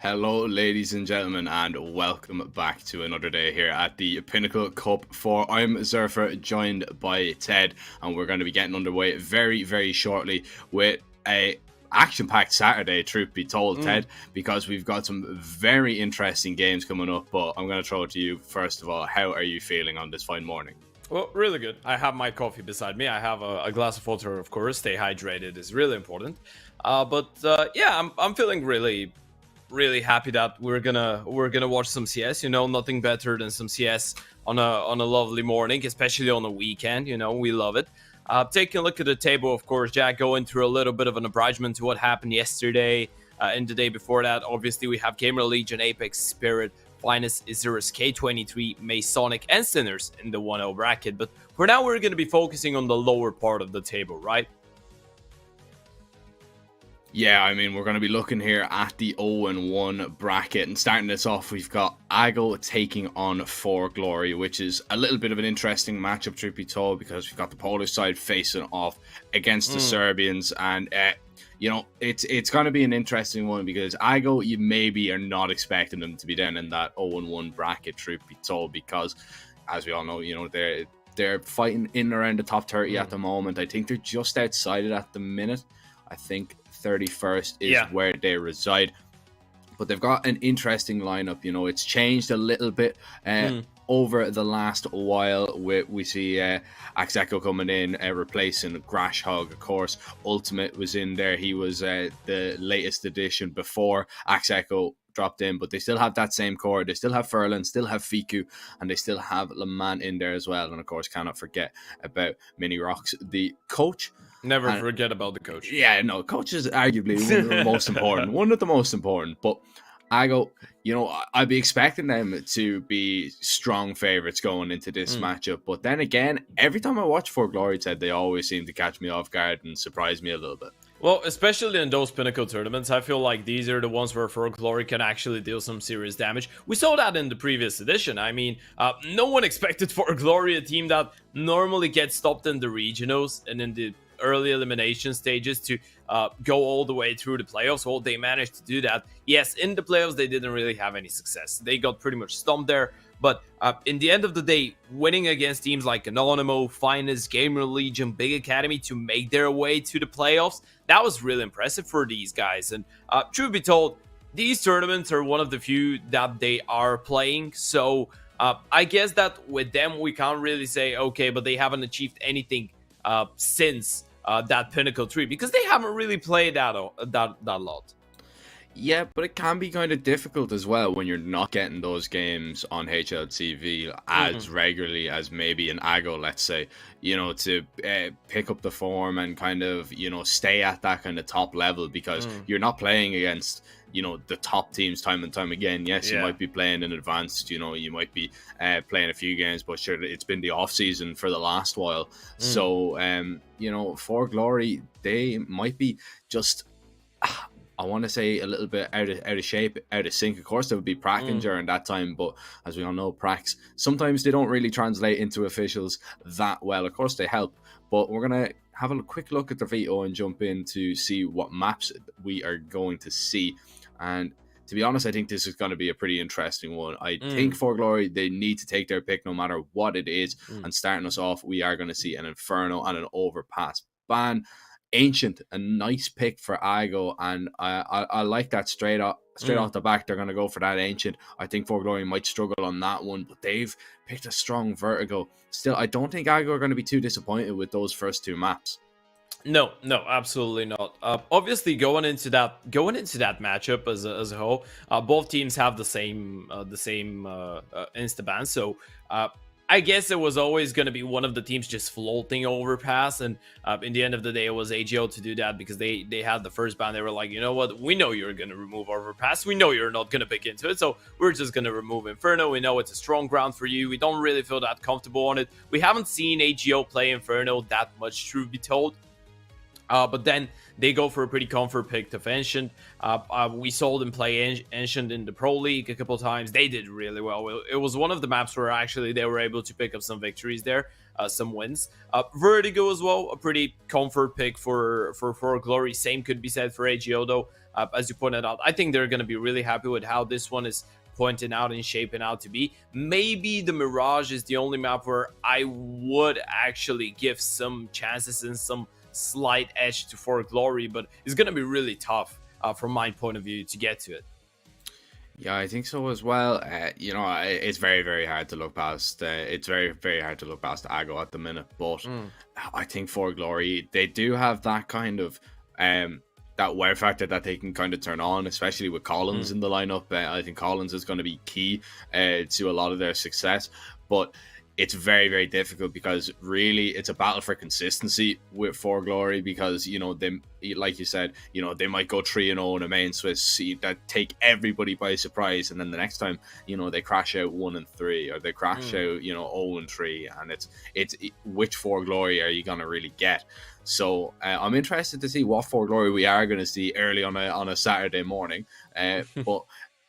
Hello, ladies and gentlemen, and welcome back to another day here at the Pinnacle Cup 4. I'm Zerfer, joined by Ted, and we're going to be getting underway very, very shortly with a action-packed Saturday, truth be told, Ted, because we've got some very interesting games coming up. But I'm going to throw it to you first of all. How are you feeling on this fine morning? Well, really good. I have my coffee beside me. I have a glass of water, of course. Stay hydrated is really important. Yeah, I'm feeling really happy that we're gonna watch some CS. You know, nothing better than some CS on a lovely morning, especially on a weekend. You know, we love it. Taking a look at the table, of course, Jack, going through a little bit of an abridgment to what happened yesterday and the day before that. Obviously, we have GamerLegion, Apex, Spirit, Finest, Isurus, K23, Masonic, and Sinners in the 1-0 bracket. But for now, we're going to be focusing on the lower part of the table, right? Yeah, I mean, we're going to be looking here at the 0-1 bracket, and starting this off, we've got Ago taking on For Glory, which is a little bit of an interesting matchup, truth be told, because we've got the Polish side facing off against the Serbians, and you know, it's going to be an interesting one because Ago, you maybe are not expecting them to be down in that 0-1 bracket, truth be told, because as we all know, you know, they're fighting in and around the top 30 at the moment. I think they're just outside it at the minute. I think 31st is where they reside, but they've got an interesting lineup. You know, it's changed a little bit over the last while. We see csgo coming in, replacing Grashhog, of course. Ultimate was in there. He was the latest addition before csgo dropped in, but they still have that same core. They still have Furlan, still have Fiku, and they still have Leman in there as well. And of course, cannot forget about Mini Rocks, the coach. Never forget about the coach. Yeah, no, coach is arguably one of the most important. One of the most important. But Ago, you know, I'd be expecting them to be strong favourites going into this matchup. But then again, every time I watch For Glory, Ted, they always seem to catch me off guard and surprise me a little bit. Well, especially in those Pinnacle tournaments, I feel like these are the ones where For Glory can actually deal some serious damage. We saw that in the previous edition. I mean, no one expected For Glory, a team that normally gets stopped in the regionals and in the early elimination stages, to go all the way through the playoffs. Well, they managed to do that. Yes, in the playoffs, they didn't really have any success. They got pretty much stumped there. But in the end of the day, winning against teams like Anonymous, Finest, GamerLegion, Big Academy to make their way to the playoffs, that was really impressive for these guys. And truth be told, these tournaments are one of the few that they are playing. So I guess that with them, we can't really say, okay, but they haven't achieved anything since that Pinnacle 3, because they haven't really played that lot. Yeah, but it can be kind of difficult as well when you're not getting those games on HLTV as regularly as maybe an Ago, let's say, you know, to pick up the form and kind of, you know, stay at that kind of top level, because you're not playing against, you know, the top teams time and time again. Yes, you might be playing in advanced, you know, you might be playing a few games, but sure, it's been the off season for the last while. So, you know, For Glory, they might be just, I want to say, a little bit out of shape, out of sync. Of course, there would be Praken during that time, but as we all know, Pracs, sometimes they don't really translate into officials that well. Of course, they help, but we're going to have a quick look at the veto and jump in to see what maps we are going to see. And to be honest, I think this is going to be a pretty interesting one. I think For Glory, they need to take their pick no matter what it is. And starting us off, we are going to see an Inferno and an Overpass ban. Ancient, a nice pick for Ago, and I like that straight off the back. They're going to go for that Ancient. I think For Glory might struggle on that one, but they've picked a strong Vertigo. Still, I don't think Ago are going to be too disappointed with those first two maps. No, absolutely not. Obviously, going into that matchup as a whole, both teams have the same insta ban. So I guess it was always going to be one of the teams just floating Overpass, and in the end of the day, it was AGO to do that because they had the first ban. They were like, you know what, we know you're going to remove Overpass. We know you're not going to pick into it, so we're just going to remove Inferno. We know it's a strong ground for you. We don't really feel that comfortable on it. We haven't seen AGO play Inferno that much, truth be told. But then they go for a pretty comfort pick to Ancient. We saw them play Ancient in the Pro League a couple times. They did really well. It was one of the maps where actually they were able to pick up some victories there, some wins. Vertigo as well, a pretty comfort pick for Glory. Same could be said for AGO though. As you pointed out, I think they're going to be really happy with how this one is pointing out and shaping out to be. Maybe the Mirage is the only map where I would actually give some chances and some slight edge to For Glory, but it's going to be really tough from my point of view to get to it. Yeah, I think so as well. You know, it's very, very hard to look past. It's very, very hard to look past Ago at the minute. But I think For Glory, they do have that kind of that wow factor that they can kind of turn on, especially with Collins in the lineup. I think Collins is going to be key to a lot of their success. But it's very, very difficult because really it's a battle for consistency with For Glory, because, you know, they, like you said, you know, they might go 3-0 in a main Swiss that take everybody by surprise, and then the next time, you know, they crash out 1-3, or they crash out, you know, 0-3, and it's which For Glory are you gonna really get? So I'm interested to see what For Glory we are going to see early on a Saturday morning. But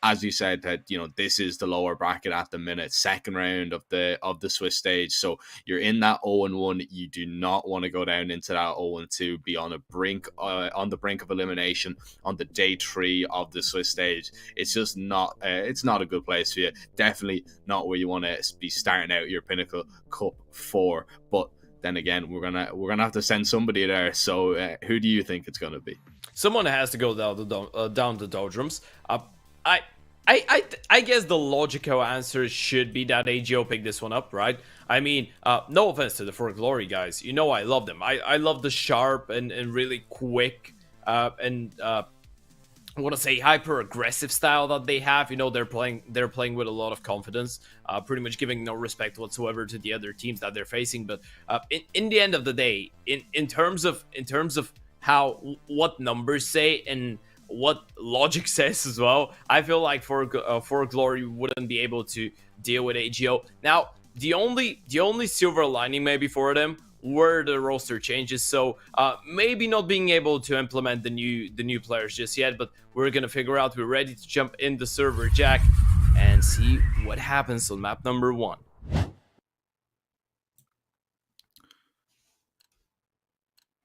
as you said, that, you know, this is the lower bracket at the minute, second round of the Swiss stage. So you're in that 0-1. You do not want to go down into that 0-2, be on the brink of elimination on the day 3 of the Swiss stage. It's just not it's not a good place for you. Definitely not where you want to be starting out your Pinnacle Cup 4. But then again, we're gonna have to send somebody there. So who do you think it's gonna be? Someone has to go down the doldrums. I guess the logical answer should be that AGO picked this one up, right? I mean, no offense to the For Glory guys, you know I love them. I love the sharp and really quick I want to say hyper aggressive style that they have. You know, they're playing with a lot of confidence, pretty much giving no respect whatsoever to the other teams that they're facing. But in the end of the day, in terms of how what numbers say and what logic says as well, I feel like For Glory wouldn't be able to deal with AGO. Now, the only silver lining maybe for them were the roster changes, so maybe not being able to implement the new players just yet, but we're gonna figure out. We're ready to jump in the server, Jack, and see what happens on map number 1.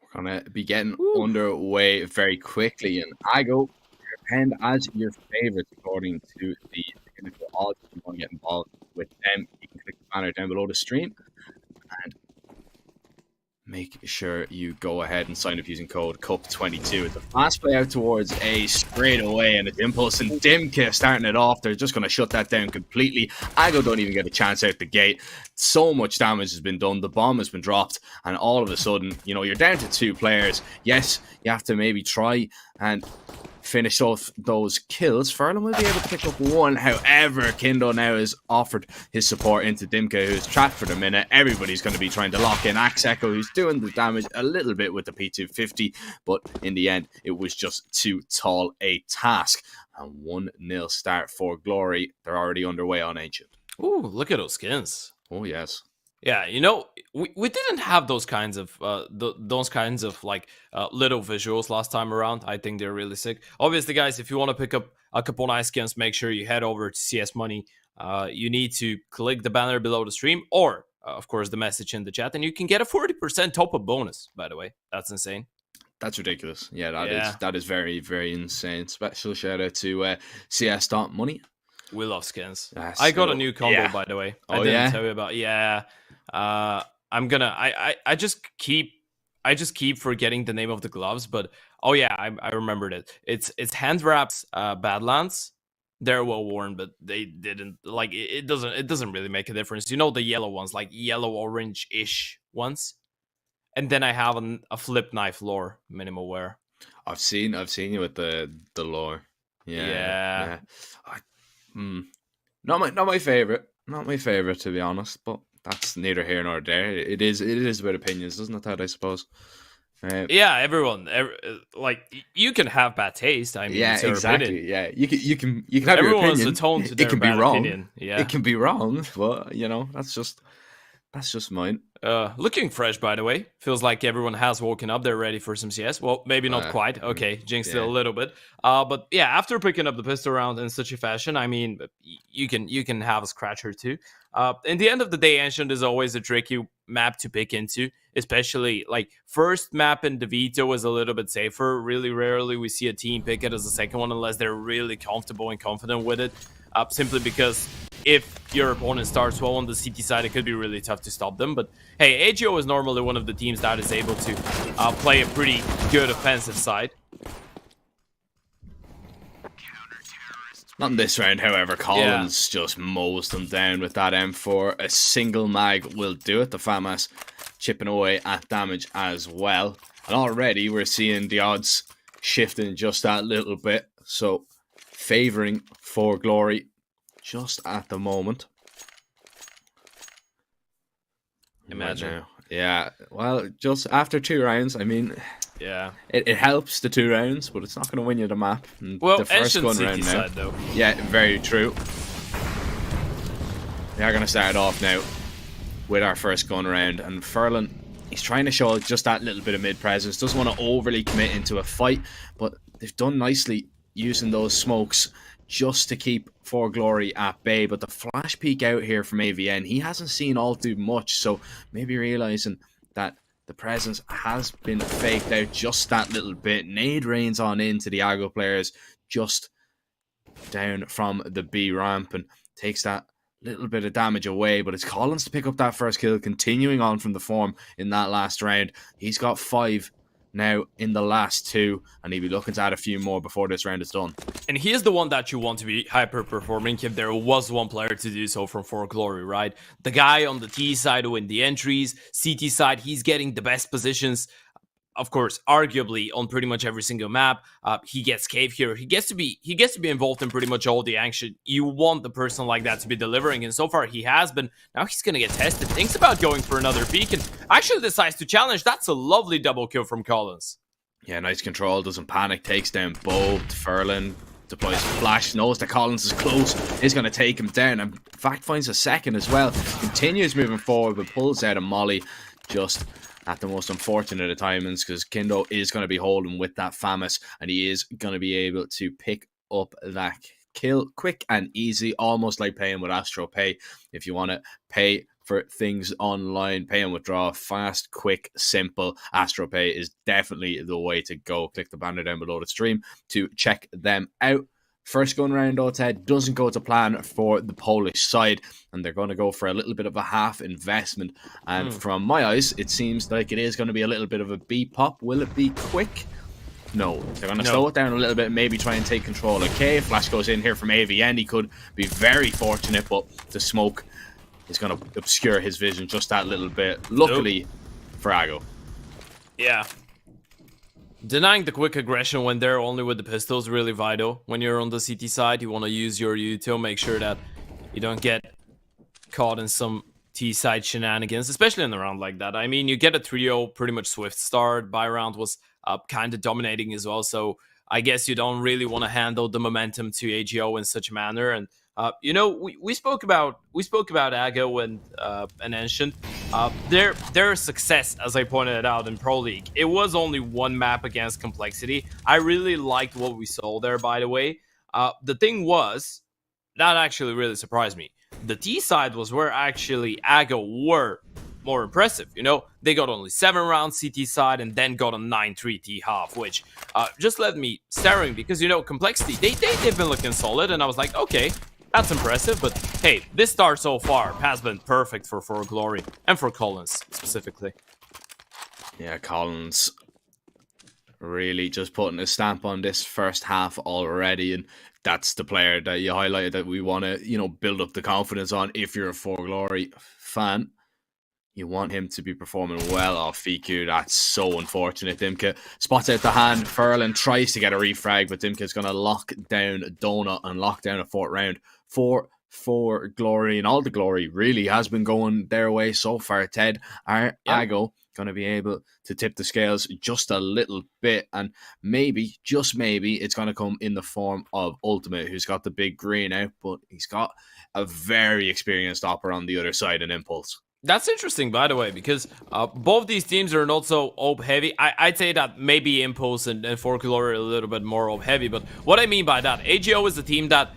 We're gonna be getting underway very quickly, and Ago penned as your favorites according to the Pinnacle odds. If you want to get involved with them, you can click the banner down below the stream and make sure you go ahead and sign up using code CUP22. It's a fast play out towards A straight away, and it's Impulse and Dimka starting it off. They're just going to shut that down completely. Ago don't even get a chance out the gate. So much damage has been done. The bomb has been dropped, and all of a sudden, you know, you're down to 2 players. Yes, you have to maybe try and finish off those kills. Furlan will be able to pick up 1. However, Kindo now has offered his support into Dimka, who's trapped for the minute. Everybody's going to be trying to lock in Axe Echo, who's doing the damage a little bit with the P250, but in the end, it was just too tall a task. And 1-0 start for Glory. They're already underway on Ancient. Ooh, look at those skins. Oh, yes. Yeah, you know, we didn't have those kinds of like little visuals last time around. I think they're really sick. Obviously, guys, if you want to pick up a couple nice skins, make sure you head over to CS Money. You need to click the banner below the stream, or of course the message in the chat, and you can get a 40% top-up bonus. By the way, that's insane. That's ridiculous. Yeah, that is very, very insane. Special shout out to CS.Money. We love skins. I got a new combo, by the way. I didn't tell you about. Yeah, I'm gonna. I just keep forgetting the name of the gloves, but oh yeah, I remembered it. It's hand wraps, Badlands. They're well worn, but they didn't like it. It doesn't really make a difference. You know the yellow ones, like yellow orange ish ones. And then I have a flip knife lore minimal wear. I've seen you with the lore. Yeah. Not my favorite. Not my favorite, to be honest, but that's neither here nor there. It is about opinions, isn't it, that, I suppose? Yeah, everyone, like, you can have bad taste. I mean, yeah, exactly. Opinion. Yeah, you can have your opinion. A tone to their it can be wrong. Opinion. Yeah, it can be wrong, but you know, that's just That's just mine. Looking fresh, by the way. Feels like everyone has woken up. They're ready for some CS. Well, maybe not quite. Okay, jinxed it a little bit. But yeah, after picking up the pistol round in such a fashion, I mean, you can have a scratcher too. In the end of the day, Ancient is always a tricky map to pick into, especially like first map in DeVito is a little bit safer. Really rarely we see a team pick it as a second one unless they're really comfortable and confident with it. Simply because if your opponent starts well on the CT side, it could be really tough to stop them. But hey, AGO is normally one of the teams that is able to play a pretty good offensive side. Not in this round, however. Collins just mows them down with that M4. A single mag will do it. The FAMAS chipping away at damage as well. And already we're seeing the odds shifting just that little bit. So favoring for Glory just at the moment. Imagine. Right now. Yeah, well, just after 2 rounds, I mean, yeah, it helps the 2 rounds, but it's not going to win you the map. And well, the first gun round now. Side, though. Yeah, very true. We are going to start off now with our first gun round, and Furlan, he's trying to show just that little bit of mid presence. Doesn't want to overly commit into a fight, but they've done nicely using those smokes just to keep For Glory at bay. But the flash peek out here from AVN, he hasn't seen all too much, so maybe realizing that the presence has been faked out just that little bit. Nade rains on into the Aggro players just down from the B ramp and takes that little bit of damage away, but it's Collins to pick up that first kill, continuing on from the form in that last round. He's got 5 now in the last 2, and he'll be looking to add a few more before this round is done. And he is the one that you want to be hyper-performing if there was one player to do so from For Glory, right? The guy on the T side who win the entries, CT side, he's getting the best positions. Of course, arguably on pretty much every single map, he gets cave here. He gets to be involved in pretty much all the action. You want the person like that to be delivering, and so far he has been. Now he's gonna get tested. Thinks about going for another peek, and actually decides to challenge. That's a lovely double kill from Collins. Yeah, nice control. Doesn't panic. Takes down Bo. Furlan deploys flash. Knows that Collins is close. Is gonna take him down. And in fact, finds a second as well. Continues moving forward, but pulls out a molly. Just at the most unfortunate of timings, because Kindo is going to be holding with that FAMAS, and he is going to be able to pick up that kill quick and easy, almost like paying with Astro Pay. If you want to pay for things online, pay and withdraw, fast, quick, simple, Astro Pay is definitely the way to go. Click the banner down below the stream to check them out. First gun round, though, Ted, doesn't go to plan for the Polish side, and they're going to go for a little bit of a half investment. And from my eyes, it seems like it is going to be a little bit of a B pop. Will it be quick? No. They're going to slow it down a little bit, maybe try and take control. Okay, flash goes in here from AVN. He could be very fortunate, but the smoke is going to obscure his vision just that little bit. Luckily for Ago. Yeah. Denying the quick aggression when they're only with the pistols is really vital. When you're on the CT side, you want to use your util, make sure that you don't get caught in some T-side shenanigans, especially in a round like that. I mean, you get a trio, pretty much swift start. Buy round was kind of dominating as well, so I guess you don't really want to handle the momentum to AGO in such a manner. And you know, we spoke about Ago and Ancient. Their success, as I pointed out in Pro League, it was only one map against Complexity. I really liked what we saw there, by the way. The thing was, that actually really surprised me. The T side was where actually Ago were more impressive. You know, they got only 7 rounds CT side and then got a 9-3 T half, which just left me staring because, you know, Complexity, they've been looking solid, and I was like, okay, that's impressive, but hey, this start so far has been perfect for Glory and for Collins specifically. Yeah, Collins really just putting a stamp on this first half already, and that's the player that you highlighted that we want to, you know, build up the confidence on. If you're a For Glory fan, you want him to be performing well off FQ. That's so unfortunate. Dimka spots out the hand. Furlan tries to get a refrag, but Dimka's going to lock down Donut and lock down a 4th round for Glory. And all the glory really has been going their way so far. Ted, Ago going to be able to tip the scales just a little bit, and maybe, just maybe, it's going to come in the form of Ultimate, who's got the big green out, but he's got a very experienced opper on the other side in Impulse. That's interesting, by the way, because both these teams are not so OP heavy. I'd say that maybe Impulse and Folklore are a little bit more OP heavy, but what I mean by that, AGO is a team that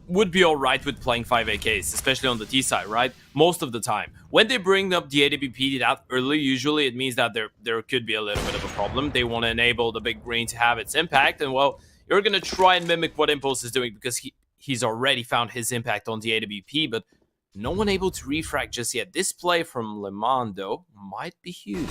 would be alright with playing 5 AKs, especially on the T side, right? Most of the time. When they bring up the AWP that early, usually it means that there could be a little bit of a problem. They want to enable the big green to have its impact, and well, you're going to try and mimic what Impulse is doing because he's already found his impact on the AWP, but no one able to refrag just yet. This play from Le Mans, though, might be huge.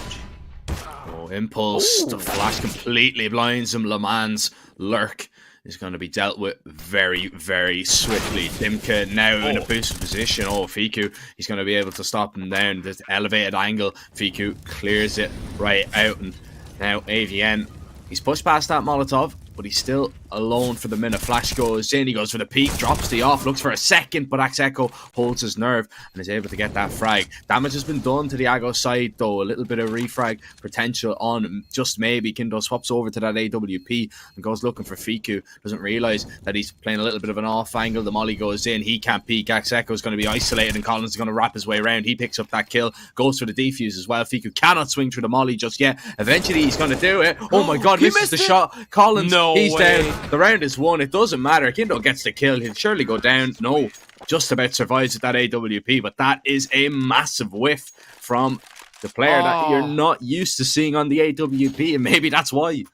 Oh, Impulse. Ooh. The flash completely blinds him. Le Mans lurk is going to be dealt with very, very swiftly. Dimka now in a boosted position. Oh, Fiku, he's going to be able to stop him down. This elevated angle. Fiku clears it right out. And now AVN, he's pushed past that Molotov, but he's still alone for the minute. Flash goes in, he goes for the peak, drops the off, looks for a second, but Axeco holds his nerve and is able to get that frag. Damage has been done to the Ago side though, a little bit of refrag potential on just maybe. Kindo swaps over to that AWP and goes looking for Fiku, doesn't realise that he's playing a little bit of an off angle. The molly goes in, he can't peek, Axeco is going to be isolated and Collins is going to wrap his way around. He picks up that kill, goes for the defuse as well. Fiku cannot swing through the molly just yet. Eventually he's going to do it. Oh my god, misses the shot. Collins, no he's way. Down. The round is won. It doesn't matter. Kindo gets the kill. He'll surely go down. No, just about survives with that AWP. But that is a massive whiff from the player that you're not used to seeing on the AWP. And maybe that's why.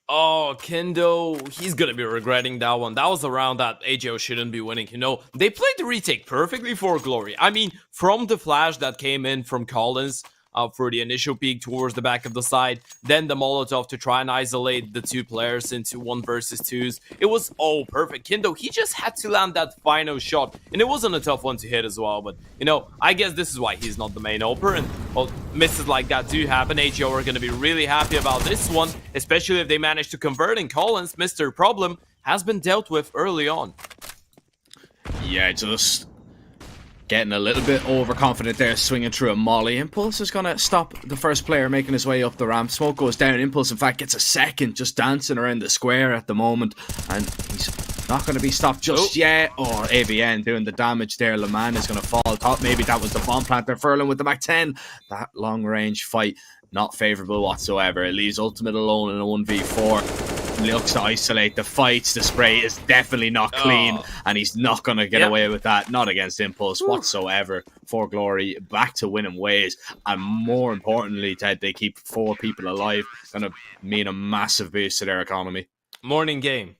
Oh, Kindo, he's going to be regretting that one. That was a round that AGO shouldn't be winning. You know, they played the retake perfectly for Glory. I mean, from the flash that came in from Collins, for the initial peek towards the back of the side, then the Molotov to try and isolate the two players into 1 versus 2s. It was perfect. Kindo, he just had to land that final shot, and it wasn't a tough one to hit as well, but you know, I guess this is why he's not the main opener, and well, misses like that do happen. AGO are going to be really happy about this one, especially if they manage to convert, and Collins, Mr. Problem, has been dealt with early on. Yeah, just getting a little bit overconfident there, swinging through a molly. Impulse is going to stop the first player making his way up the ramp. Smoke goes down. Impulse, in fact, gets a second, just dancing around the square at the moment. And he's not going to be stopped just yet. Or AVN doing the damage there. Le Mans is going to fall. Thought maybe that was the bomb planter. Furlan with the Mac 10. That long range fight, not favourable whatsoever. It leaves Ultimate alone in a 1v4. Looks to isolate the fights. The spray is definitely not clean, and he's not going to get away with that. Not against Impulse whatsoever. For Glory, back to winning ways, and more importantly, Ted, they keep 4 people alive. Going to mean a massive boost to their economy. Morning game.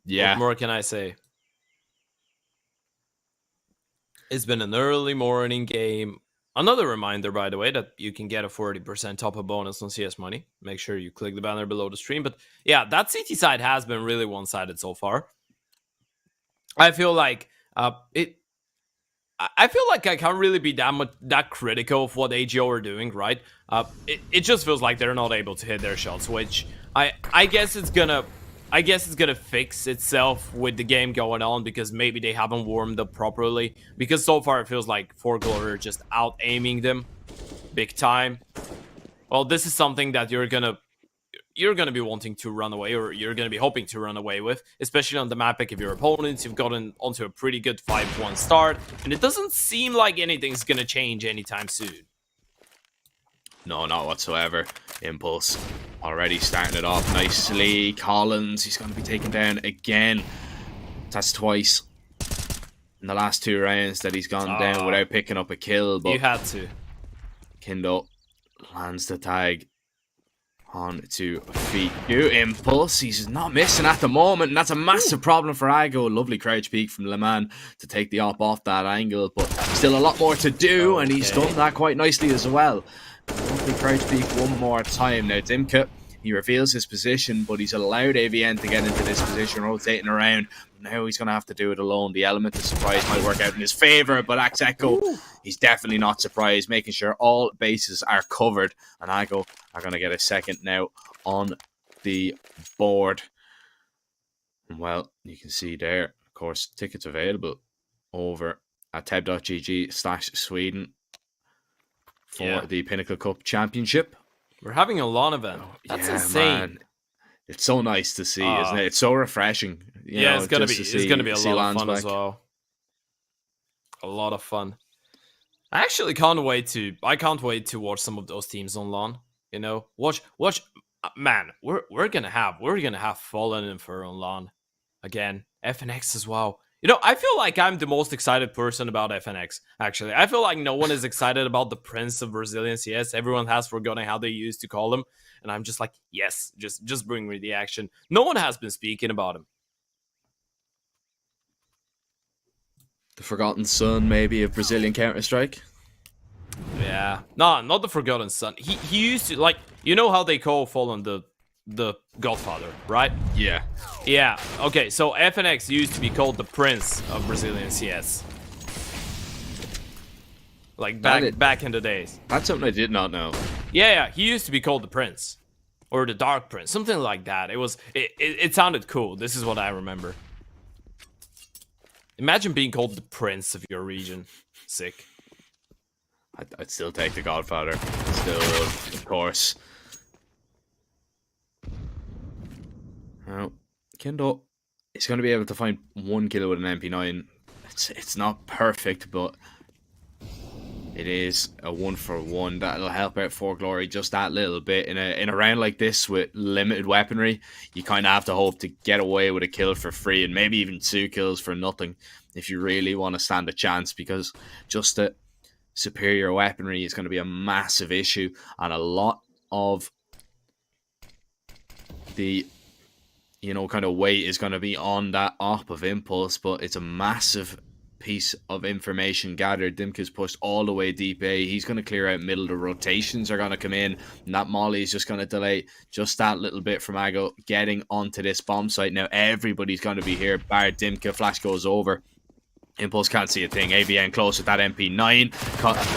Yeah. What more can I say? It's been an early morning game. Another reminder, by the way, that you can get a 40% top-up bonus on CS Money. Make sure you click the banner below the stream. But yeah, that CT side has been really one-sided so far. I feel like I feel like I can't really be that critical of what AGO are doing, right? It just feels like they're not able to hit their shots, which I guess it's gonna fix itself with the game going on, because maybe they haven't warmed up properly, because so far it feels like 4 Glory are just out aiming them big time. Well, this is something that you're gonna be wanting to run away, or you're gonna be hoping to run away with, especially on the map pick of your opponents. You've gotten onto a pretty good 5-1 start, and it doesn't seem like anything's gonna change anytime soon. No, not whatsoever. Impulse already starting it off nicely. Collins, he's going to be taken down again. That's twice in the last 2 rounds that he's gone down without picking up a kill. But you had to. Kindo lands the tag on to feet. Impulse, he's not missing at the moment, and that's a massive problem for Ago. Lovely crouch peek from Le Mans to take the op off that angle, but still a lot more to do, and he's done that quite nicely as well. Lovely crouch peek one more time. Now Dimka, he reveals his position, but he's allowed AVN to get into this position, rotating around. Now he's going to have to do it alone. The element of surprise might work out in his favour, but Axeco, he's definitely not surprised, making sure all bases are covered. And Ago are going to get a second now on the board. And well, you can see there, of course, tickets available over at teb.gg/Sweden. For the Pinnacle Cup Championship. We're having a LAN event. That's insane. Man. It's so nice to see, isn't it? It's so refreshing. You know, it's gonna be a lot of fun as well. A lot of fun. I actually can't wait to. I can't wait to watch some of those teams on LAN. You know, watch. Man, we're gonna have Fallen and Fur on LAN again. FNX as well. You know, I feel like I'm the most excited person about FNX. Actually, I feel like no one is excited about the Prince of Brazilian CS. Everyone has forgotten how they used to call him, and I'm just like, yes, just bring me the action. No one has been speaking about him. The forgotten son, maybe, of Brazilian Counter-Strike. Yeah, no, not the forgotten son. He used to, like, you know how they call Fallen the Godfather, right? Yeah. Yeah. Okay, so FNX used to be called the Prince of Brazilian CS. Like back in the days. That's something I did not know. Yeah, he used to be called the Prince. Or the Dark Prince, something like that. It sounded cool. This is what I remember. Imagine being called the Prince of your region. Sick. I'd still take the Godfather. Still would, of course. Now, Kendo is going to be able to find 1 kill with an MP9. It's not perfect, but it is a 1-for-1. That'll help out For Glory just that little bit. In a round like this with limited weaponry, you kind of have to hope to get away with a kill for free and maybe even 2 kills for nothing if you really want to stand a chance, because just the superior weaponry is going to be a massive issue, and a lot of the kind of weight is going to be on that op of Impulse, but it's a massive piece of information gathered. Dimka's pushed all the way deep A. He's going to clear out middle. The rotations are going to come in, and that molly is just going to delay just that little bit from Ago getting onto this bomb site. Now everybody's going to be here, bar Dimka. Flash goes over. Impulse can't see a thing. AVN close with that MP9.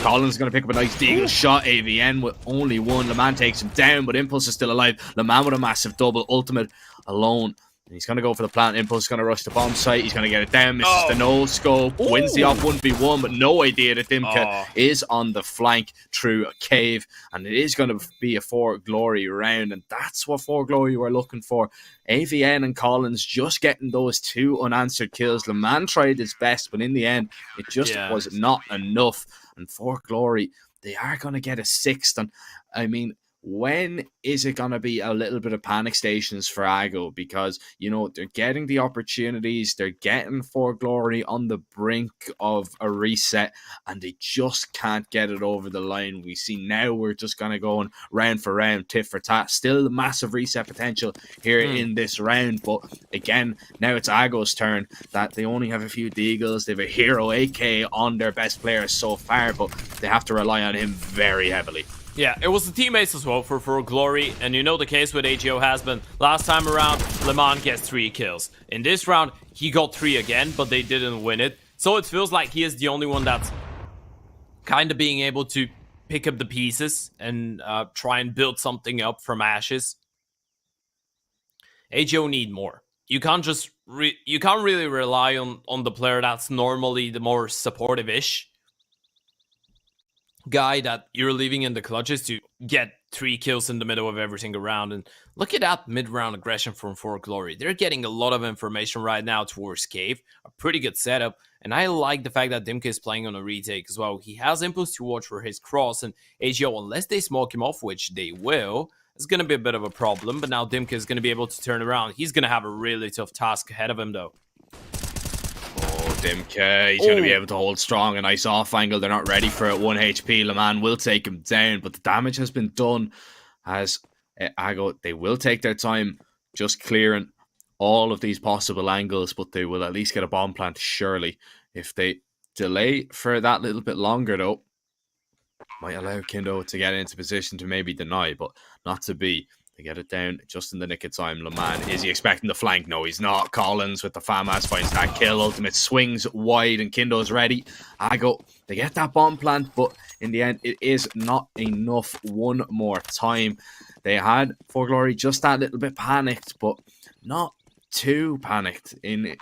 Collins is going to pick up a nice deagle shot. AVN with only one. LeMan takes him down, but Impulse is still alive. LeMan with a massive double. Ultimate alone. And he's going to go for the plant. Impulse is going to rush the bomb site. He's going to get it down. Misses the no scope. Wins the off 1v1, but no idea that Dimka is on the flank through a cave. And it is going to be a For Glory round. And that's what For Glory were looking for. AVN and Collins just getting those 2 unanswered kills. LeMan tried his best, but in the end, it just was not enough. And For Glory, they are going to get a 6th. And I mean, when is it going to be a little bit of panic stations for Ago? Because, they're getting the opportunities. They're getting For Glory on the brink of a reset, and they just can't get it over the line. We see now we're just going to go round for round, tit for tat. Still massive reset potential here in this round. But again, now it's Ago's turn. That they only have a few deagles. They have a hero AK on their best players so far, but they have to rely on him very heavily. Yeah, it was the teammates as well for Glory, and the case with AGO has been, last time around, LeMan gets 3 kills. In this round, he got 3 again, but they didn't win it. So it feels like he is the only one that's kind of being able to pick up the pieces and try and build something up from ashes. AGO need more. You can't just you can't really rely on the player that's normally the more supportive-ish guy that you're leaving in the clutches to get 3 kills in the middle of every single round. And look at that mid-round aggression from For Glory. They're getting a lot of information right now towards Cave. A pretty good setup. And I like the fact that Dimka is playing on a retake as well. He has Impulse to watch for his cross. And AGO, unless they smoke him off, which they will, it's going to be a bit of a problem. But now Dimka is going to be able to turn around. He's going to have a really tough task ahead of him, though. Dimka, he's going to be able to hold strong. A nice off angle. They're not ready for it. 1 HP. LeMan will take him down, but the damage has been done as Ago. They will take their time just clearing all of these possible angles, but they will at least get a bomb plant, surely. If they delay for that little bit longer, though, might allow Kindo to get into position to maybe deny, but not to be. They get it down just in the nick of time. LeMan, is he expecting the flank? No, he's not. Collins with the FAMAS finds that kill. Ultimate swings wide and Kindo's ready. Ago, they get that bomb plant, but in the end, it is not enough. One more time. They had For Glory just that little bit panicked, but not too panicked in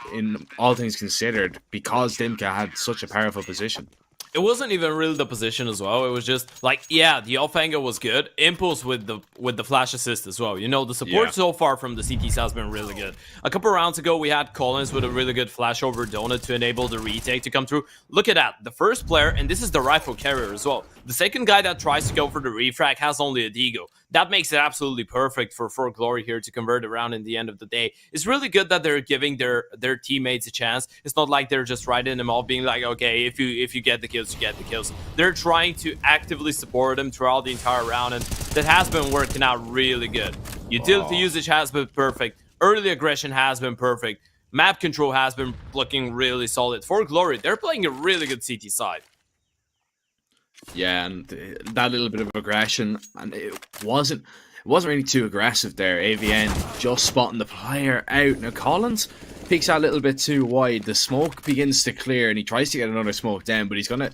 all things considered, because Dimka had such a powerful position. It wasn't even really the position as well. It was just like, yeah, the off angle was good. Impulse with the flash assist as well. You know, the support so far from the CTs has been really good. A couple rounds ago, we had Collins with a really good flash over Donut to enable the retake to come through. Look at that. The first player, and this is the rifle carrier as well. The second guy that tries to go for the refrag has only a Digo. That makes it absolutely perfect for Glory here to convert around in the end of the day. It's really good that they're giving their teammates a chance. It's not like they're just writing them off, being like, okay, if you get the kills, you get the kills. They're trying to actively support them throughout the entire round, and that has been working out really good. Utility usage has been perfect. Early aggression has been perfect. Map control has been looking really solid. For Glory, they're playing a really good CT side. Yeah, and that little bit of aggression, and it wasn't really too aggressive there. AVN just spotting the player out. Now Collins peeks out a little bit too wide. The smoke begins to clear, and he tries to get another smoke down, but he's gonna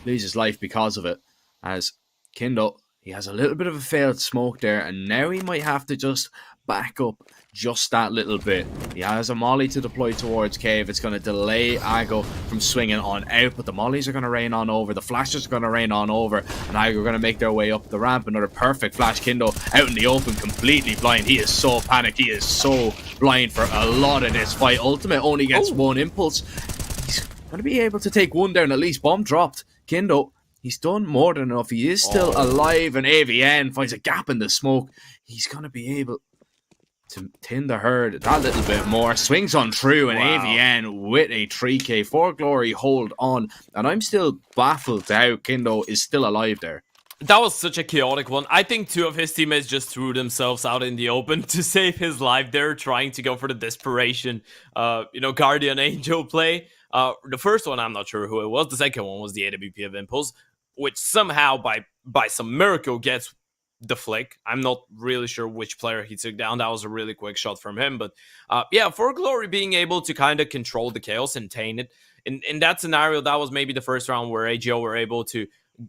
lose his life because of it. As Kindle, he has a little bit of a failed smoke there, and now he might have to just back up just that little bit. He has a molly to deploy towards Cave. It's going to delay Ago from swinging on out, but the mollies are going to rain on over. The flashes are going to rain on over, and Ago are going to make their way up the ramp. Another perfect flash. Kindo out in the open, completely blind. He is so panicked. He is so blind for a lot of this fight. Ultimate only gets one impulse. He's going to be able to take one down at least. Bomb dropped. Kindo, he's done more than enough. He is still alive, and AVN finds a gap in the smoke. He's going to be able to tin the herd that little bit more. Swings on through, and AVN with a 3k. For Glory hold on, and I'm still baffled to how Kindo is still alive there. That was such a chaotic one. I think two of his teammates just threw themselves out in the open to save his life there, trying to go for the desperation, Guardian Angel play. The first one, I'm not sure who it was. The second one was the AWP of Impulse, which somehow by some miracle gets the flick. I'm not really sure which player he took down. That was a really quick shot from him. But yeah, for Glory being able to kind of control the chaos and tame it. In that scenario, that was maybe the first round where AGO were able to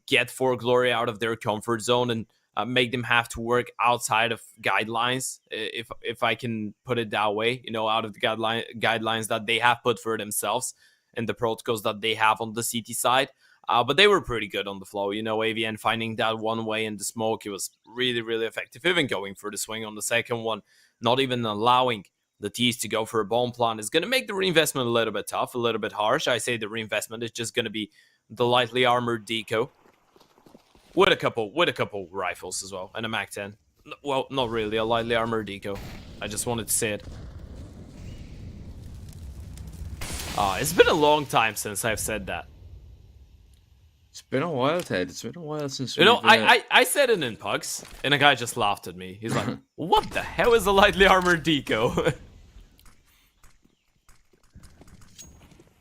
get For Glory out of their comfort zone and make them have to work outside of guidelines, if I can put it that way, out of the guidelines that they have put for themselves and the protocols that they have on the CT side. But they were pretty good on the flow. AVN finding that one way in the smoke, it was really, really effective. Even going for the swing on the second one, not even allowing the T's to go for a bomb plant is going to make the reinvestment a little bit tough, a little bit harsh. I say the reinvestment is just going to be the lightly armored deco with a couple rifles as well and a MAC-10. Well, not really a lightly armored deco. I just wanted to say it. It's been a long time since I've said that. It's been a while, Ted. It's been a while since I said it in pucks, and a guy just laughed at me. He's like, what the hell is a lightly armored deco?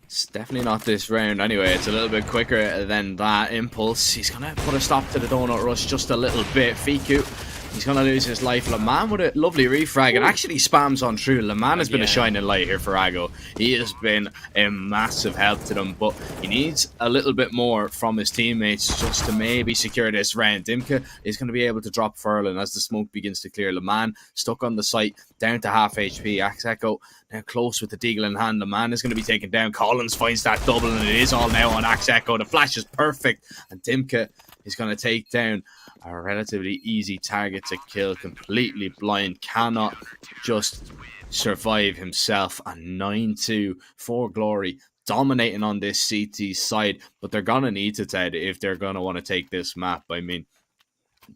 It's definitely not this round. Anyway, it's a little bit quicker than that. Impulse, he's going to put a stop to the donut rush just a little bit. Fiku, he's going to lose his life. LeMan with a lovely refrag and actually spams on through. LeMan has been a shining light here for Ago. He has been a massive help to them, but he needs a little bit more from his teammates just to maybe secure this round. Dimka is going to be able to drop Furlan as the smoke begins to clear. LeMan stuck on the site, down to half HP. Axeco now close with the deagle in hand. LeMan is going to be taken down. Collins finds that double, and it is all now on Axeco. The flash is perfect, and Dimka is going to take down a relatively easy target to kill. Completely blind, cannot just survive himself. And 9-2 for Glory, dominating on this CT side, but they're going to need to, Ted, if they're going to want to take this map. I mean,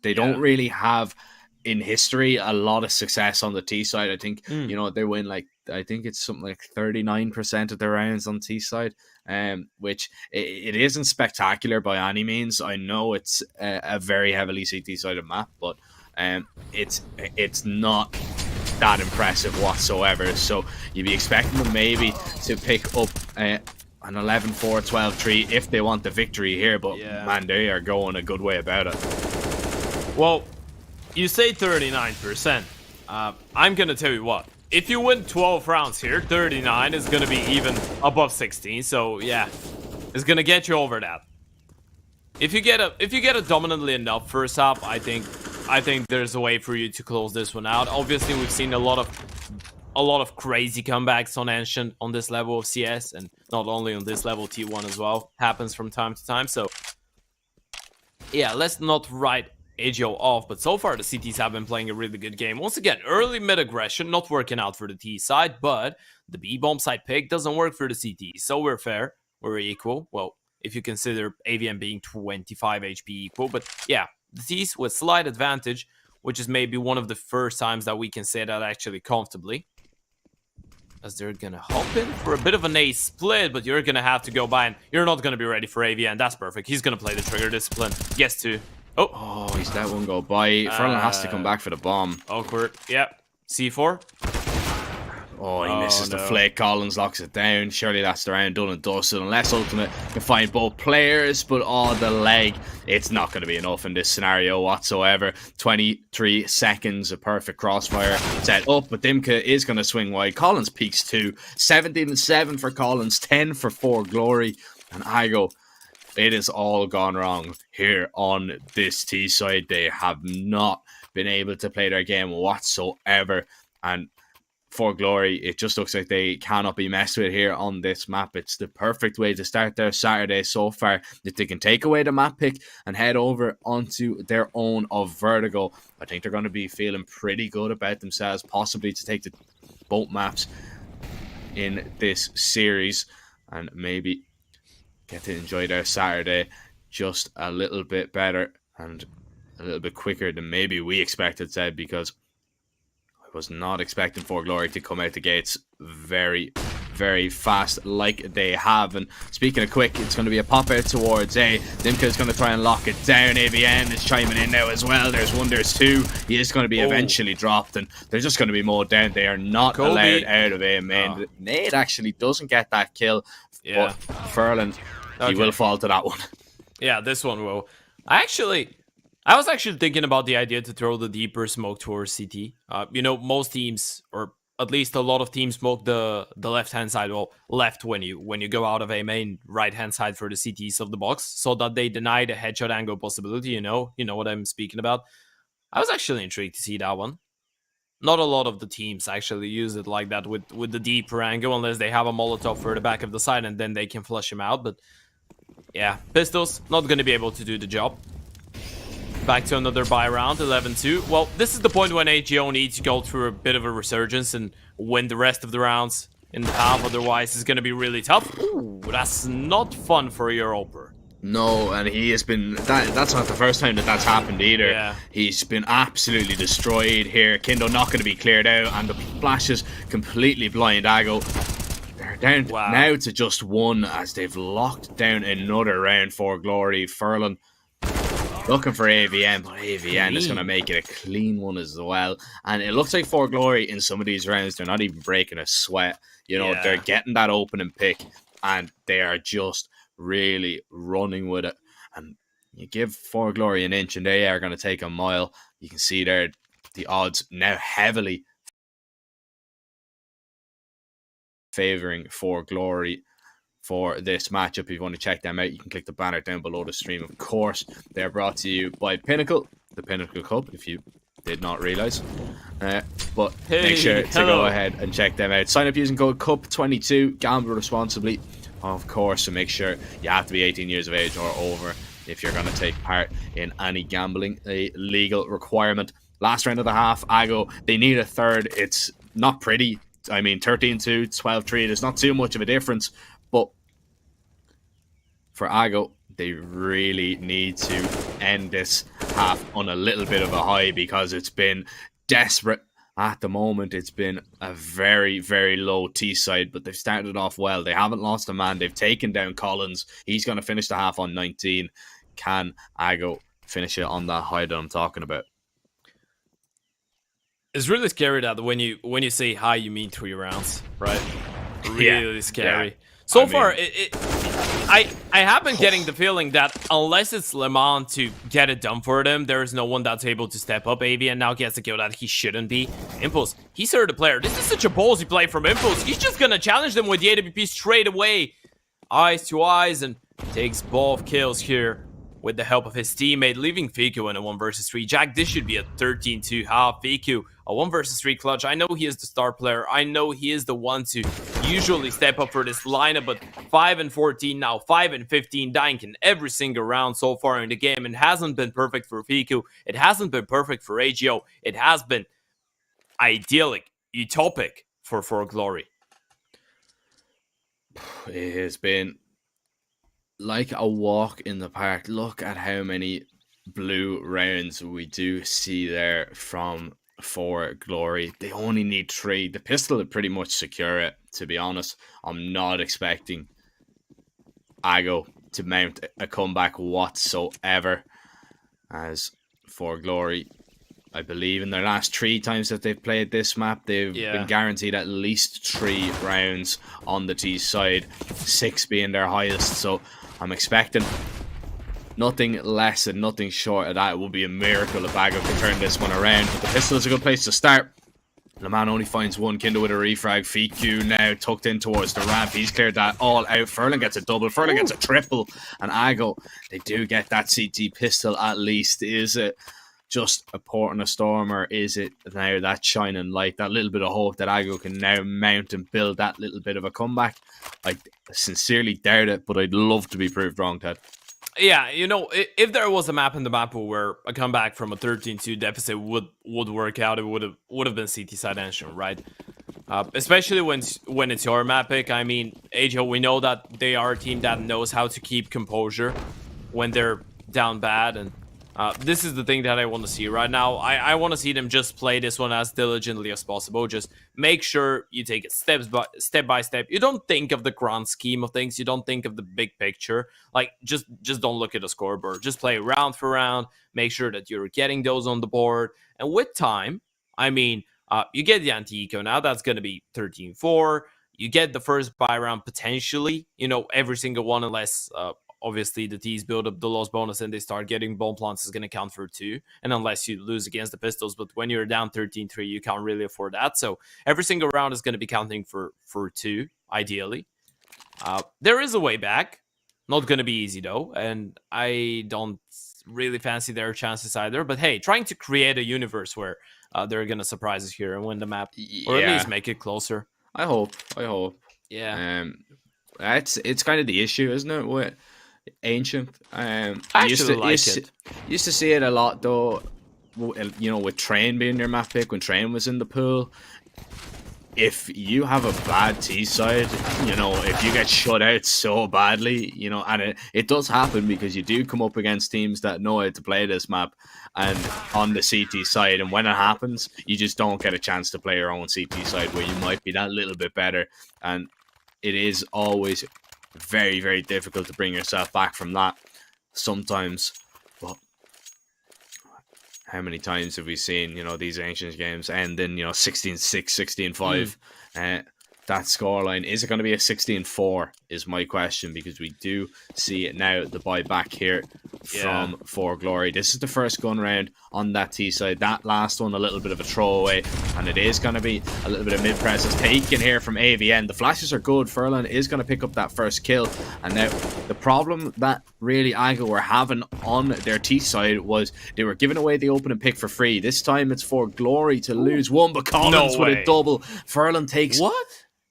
they don't really have in history a lot of success on the T side. I think they win I think it's something like 39% of their rounds on T side, which it isn't spectacular by any means. I know it's a very heavily CT sided map, but it's not that impressive whatsoever. So you'd be expecting them maybe to pick up an 11-4, 12-3 if they want the victory here, but man, they are going a good way about it. Well, you say 39%. I'm gonna tell you what. If you win 12 rounds here, 39 is gonna be even above 16. So yeah, it's gonna get you over that. If you get a dominantly enough first half, I think there's a way for you to close this one out. Obviously, we've seen a lot a lot of crazy comebacks on Ancient on this level of CS, and not only on this level, T1 as well. Happens from time to time, so yeah, let's not write AGO off, but so far the CTs have been playing a really good game. Once again, early mid-aggression, not working out for the T side, but the B-bomb side pick doesn't work for the CTs, so we're fair, we're equal. Well, if you consider AVM being 25 HP equal, but yeah, the T's with slight advantage, which is maybe one of the first times that we can say that actually comfortably. As they're gonna hop in for a bit of an A split, but you're gonna have to go by, and you're not gonna be ready for AVN. That's perfect. He's gonna play the trigger discipline. Gets to. Oh, he's let one go by. Furlan has to come back for the bomb. Awkward. Yeah. C4. Oh, he misses the flick. Collins locks it down. Surely that's the round done and dusted. Unless Ultimate can find both players, but the leg, it's not going to be enough in this scenario whatsoever. 23 seconds, a perfect crossfire set up, but Dimka is going to swing wide. Collins peaks 2. 17-7 for Collins, 10 for 4 Glory. And Igo, it has all gone wrong here on this T side. They have not been able to play their game whatsoever. And for Glory, it just looks like they cannot be messed with here on this map. It's the perfect way to start their Saturday so far. If they can take away the map pick and head over onto their own of Vertigo, I think they're going to be feeling pretty good about themselves, possibly to take both maps in this series and maybe get to enjoy their Saturday just a little bit better and a little bit quicker than maybe we expected, Zed, because I was not expecting For Glory to come out the gates very, very fast like they have. And speaking of quick, it's going to be a pop out towards A. Dimka is going to try and lock it down. AVN is chiming in now as well. There's one, there's two. He is going to be eventually dropped, and they're just going to be mowed down. They are not allowed out of A main. Nate actually doesn't get that kill, but Furlan, he will fall to that one. Yeah, this one will. I was actually thinking about the idea to throw the deeper smoke towards CT. You know, most teams, or at least a lot of teams, smoke the left-hand side, or left when you go out of A main, right-hand side for the CTs of the box, so that they deny the headshot angle possibility, you know what I'm speaking about. I was actually intrigued to see that one. Not a lot of the teams actually use it like that with the deeper angle, unless they have a Molotov for the back of the side, and then they can flush him out, but yeah, pistols, not going to be able to do the job. Back to another buy round, 11-2. Well, this is the point when AGO needs to go through a bit of a resurgence and win the rest of the rounds in half, otherwise it's going to be really tough. Ooh, that's not fun for Europa. No, and he has been, that's not the first time that's happened either. Yeah. He's been absolutely destroyed here. Kindo not going to be cleared out, and the flashes completely blind Ago. They're down now to just one as they've locked down another round for Glory. Furlan looking for AVN, but AVN is going to make it a clean one as well. And it looks like For Glory in some of these rounds, they're not even breaking a sweat. You know, they're getting that opening pick, and they are just really running with it. And you give For Glory an inch, and they are going to take a mile. You can see there the odds now heavily favoring For Glory for this matchup. If you want to check them out, you can click the banner down below the stream. Of course, they're brought to you by Pinnacle, the Pinnacle Cup, if you did not realize. But make sure to go ahead and check them out. Sign up using code CUP22. Gamble responsibly, of course, so make sure you have to be 18 years of age or over if you're going to take part in any gambling, a legal requirement. Last round of the half, Ago, they need a third. It's not pretty. I mean, 13-2, 12-3, there's not too much of a difference, but for Ago, they really need to end this half on a little bit of a high, because it's been desperate at the moment. It's been a very, very low T side, but they've started off well. They haven't lost a man. They've taken down Collins. He's going to finish the half on 19. Can Ago finish it on that high that I'm talking about? It's really scary that when you say high, you mean 3 rounds, right? Really scary. Yeah. So far, I have been getting the feeling that unless it's Le Mans to get it done for them, there is no one that's able to step up. AVN now gets a kill that he shouldn't be. Impulse, he's heard the player. This is such a ballsy play from Impulse. He's just going to challenge them with the AWP straight away. Eyes to eyes, and takes both kills here with the help of his teammate, leaving Fiku in a 1 versus 3. Jack, this should be a 13-2 half. Fiku, a 1 versus 3 clutch. I know he is the star player. I know he is the one to usually step up for this lineup, but 5-14 now, 5-15, dying in every single round so far in the game. It hasn't been perfect for Fiku. It hasn't been perfect for AGO. It has been idyllic, utopic for Glory. It has been like a walk in the park. Look at how many blue rounds we do see there from for Glory. They only need 3. The pistol would pretty much secure it, to be honest. I'm not expecting Ago to mount a comeback whatsoever. As for Glory, I believe in their last 3 times that they've played this map, they've been guaranteed at least 3 rounds on the T side, 6 being their highest. So I'm expecting nothing less and nothing short of that. It will be a miracle if Ago can turn this one around. But the pistol is a good place to start. The man only finds 1 Kindle with a refrag. Fiku now tucked in towards the ramp. He's cleared that all out. Furlan gets a double. Furlan gets a triple. And Ago, they do get that CT pistol at least. Is it just a port and a storm, or is it now that shining light, that little bit of hope that Ago can now mount and build that little bit of a comeback? I sincerely doubt it, but I'd love to be proved wrong, Ted. Yeah, you know, if there was a map in the map where a comeback from a 13-2 deficit would work out, it would have been CT side engine, right? Especially when it's your map pick. I mean, AGO, we know that they are a team that knows how to keep composure when they're down bad, and this is the thing that I want to see right now. I want to see them just play this one as diligently as possible. Just make sure you take it step by step. You don't think of the grand scheme of things. You don't think of the big picture. Like, just don't look at the scoreboard. Just play round for round. Make sure that you're getting those on the board. And with time, I mean, you get the anti-eco now. That's going to be 13-4. You get the first buy round potentially, you know, every single one, unless obviously the T's build up the loss bonus and they start getting bomb plants, is going to count for 2. And unless you lose against the pistols, but when you're down 13-3, you can't really afford that. So every single round is going to be counting for 2, ideally. There is a way back. Not going to be easy though, and I don't really fancy their chances either. But hey, trying to create a universe where they're going to surprise us here and win the map, or at least make it closer. I hope. Yeah. It's kind of the issue, isn't it, with Ancient? I actually used to see it a lot though, you know, with Train being your map pick when Train was in the pool. If you have a bad T side, you know, if you get shut out so badly, you know, and it does happen because you do come up against teams that know how to play this map and on the CT side, and when it happens, you just don't get a chance to play your own CT side where you might be that little bit better, and it is always very, very difficult to bring yourself back from that sometimes. But how many times have we seen, you know, these Ancient games end in, you know, 16-6, 16-5? That scoreline, is it going to be a 16-4 is my question, because we do see it now, the buyback here from For Glory. This is the first gun round on that T side. That last one, a little bit of a throwaway, and it is going to be a little bit of mid-presses taken here from AVN. The flashes are good. Furlan is going to pick up that first kill, and now the problem that really Ago were having on their T side was they were giving away the opening pick for free. This time it's For Glory to lose one, but Collins with a double. Furlan takes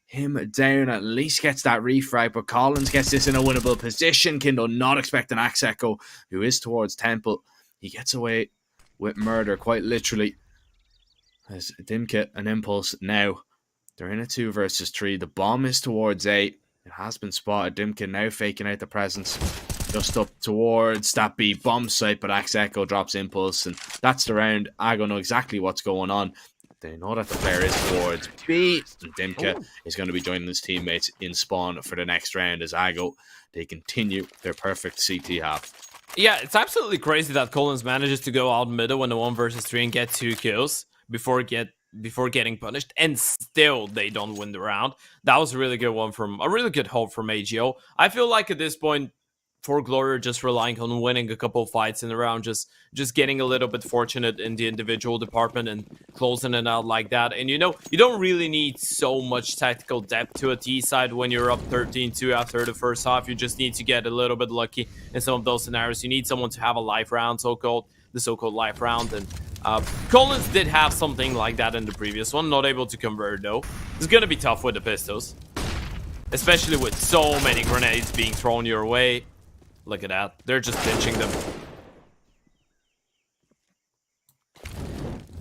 him down, at least gets that refrag, but Collins gets this in a winnable position. Kindle not expecting Axeco, who is towards Temple. He gets away with murder, quite literally. As Dimkit and Impulse now, they're in a 2 versus 3. The bomb is towards A. It has been spotted. Dimkit now faking out the presence just up towards that B bomb site, but Axeco drops Impulse, and that's the round. Ago know exactly what's going on. They know that the player is towards B, and Dimka is going to be joining his teammates in spawn for the next round as Ago, they continue their perfect CT half. Yeah, it's absolutely crazy that Collins manages to go out middle in a 1 versus 3 and get 2 kills before getting punished, and still they don't win the round. That was a really good one, from a really good hold from AGO. I feel like at this point, For Glory just relying on winning a couple of fights in a round, just getting a little bit fortunate in the individual department and closing it out like that. And you know, you don't really need so much tactical depth to a T side when you're up 13-2 after the first half. You just need to get a little bit lucky in some of those scenarios. You need someone to have a life round, the so-called life round. And Collins did have something like that in the previous one, not able to convert though. It's gonna be tough with the pistols, especially with so many grenades being thrown your way. Look at that. They're just pinching them.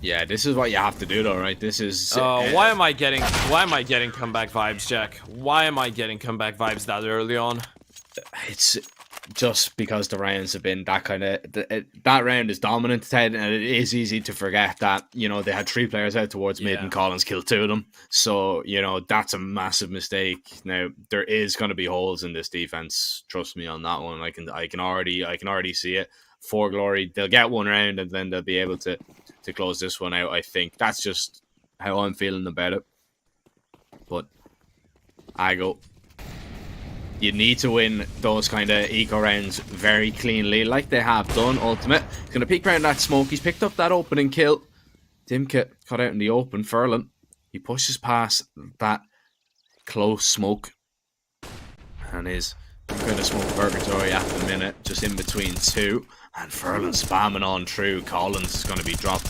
Yeah, this is what you have to do though, right? This is why am I getting comeback vibes, Jack? Why am I getting comeback vibes that early on? It's just because the rounds have been that kind of that round is dominant, Ted, and it is easy to forget that, you know, they had 3 players out towards mid and Collins killed 2 of them. So, you know, that's a massive mistake. Now there is going to be holes in this defense. Trust me on that one. I can already see it. For Glory, they'll get 1 round and then they'll be able to close this one out. I think that's just how I'm feeling about it. But I go. You need to win those kind of eco rounds very cleanly, like they have done. Ultimate, he's going to peek around that smoke. He's picked up that opening kill. Dimkit cut out in the open. Furlan, he pushes past that close smoke and is going to smoke purgatory at the minute, just in between 2. And Furlan spamming on through. Collins is going to be dropped.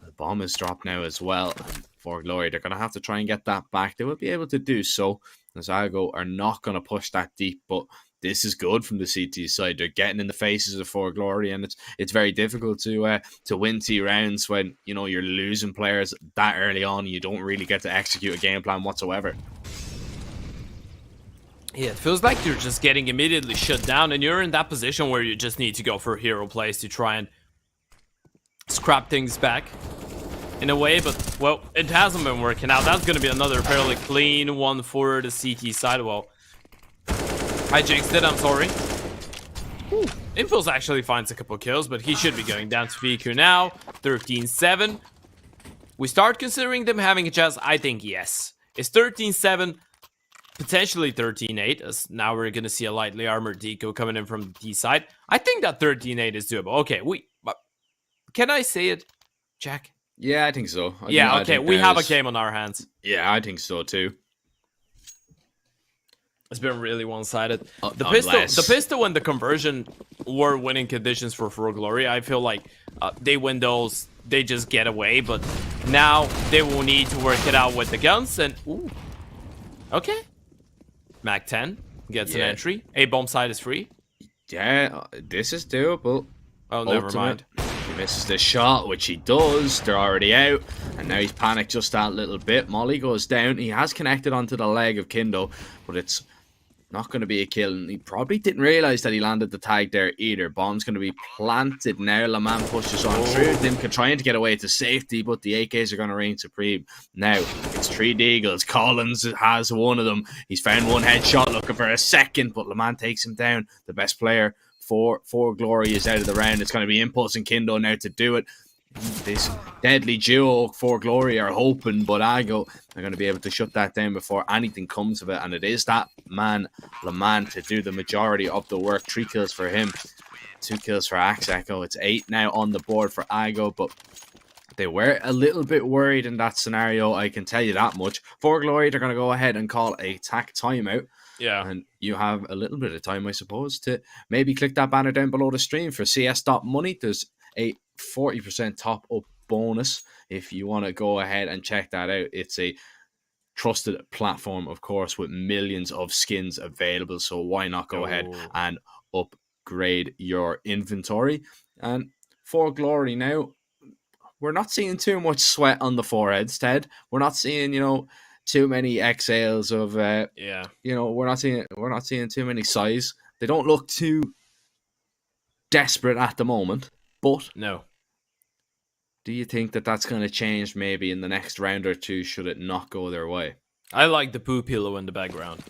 The bomb is dropped now as well. And For Glory, they're going to have to try and get that back. They will be able to do so. Zago are not going to push that deep, but this is good from the CT side. They're getting in the faces of For Glory, and it's very difficult to win T rounds when, you know, you're losing players that early on. You don't really get to execute a game plan whatsoever. Yeah, it feels like you're just getting immediately shut down, and you're in that position where you just need to go for hero plays to try and scrap things back in a way, but, well, it hasn't been working out. That's going to be another fairly clean one for the CT side. Well, I jinxed it, I'm sorry. Ooh. Impulse actually finds a couple kills, but he should be going down to PQ now. 13-7. We start considering them having a chance? I think yes. It's 13-7, potentially 13-8, as now we're going to see a lightly armored Deco coming in from the T side. I think that 13-8 is doable. Okay, can I say it, Jack? Yeah, I think so. Okay, we have a game on our hands. Yeah, I think so too. It's been really one-sided. The pistol and the conversion were winning conditions for Glory. I feel like they win those, they just get away, but now they will need to work it out with the guns. And ooh, okay, Mac 10 gets an entry. A bomb side is free. Yeah, this is doable. Oh, never mind. He misses the shot, which he does. They're already out, and now he's panicked just that little bit. Molly goes down. He has connected onto the leg of Kindo, but it's not going to be a kill. And he probably didn't realize that he landed the tag there either. Bomb's going to be planted now. Laman pushes on through. Dimka trying to get away to safety, but the AKs are going to reign supreme. Now, it's 3 Deagles. Collins has one of them. He's found one headshot, looking for a second, but Laman takes him down. The best player for Glory is out of the round. It's going to be Impulse and Kindo now to do it. This deadly duo for Glory are hoping, but Ago are going to be able to shut that down before anything comes of it. And it is that man, Laman, to do the majority of the work. 3 kills for him, 2 kills for Echo. It's 8 now on the board for Ago, but they were a little bit worried in that scenario, I can tell you that much. For Glory, they're going to go ahead and call a tack timeout. Yeah. And you have a little bit of time, I suppose, to maybe click that banner down below the stream for CS.money. There's a 40% top up bonus if you want to go ahead and check that out. It's a trusted platform, of course, with millions of skins available. So why not go ahead and upgrade your inventory? And for Glory now, we're not seeing too much sweat on the foreheads, Ted. We're not seeing, you know, too many exhales of you know, we're not seeing too many sighs. They don't look too desperate at the moment, but no. Do you think that that's going to change maybe in the next round or two should it not go their way? I like the poo pillow in the background.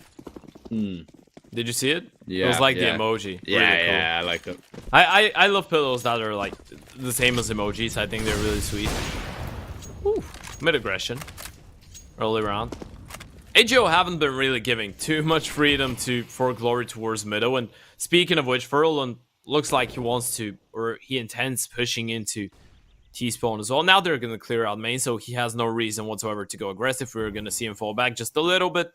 Did you see it? Yeah, it was like the emoji. Yeah, really cool. Yeah, I like it. I love pillows that are like the same as emojis. I think they're really sweet. Ooh, mid aggression. Early round. AGO haven't been really giving too much freedom for Glory towards middle. And speaking of which, Furlan looks like he wants to, or he intends pushing into T-spawn as well. Now they're going to clear out main, so he has no reason whatsoever to go aggressive. We're going to see him fall back just a little bit.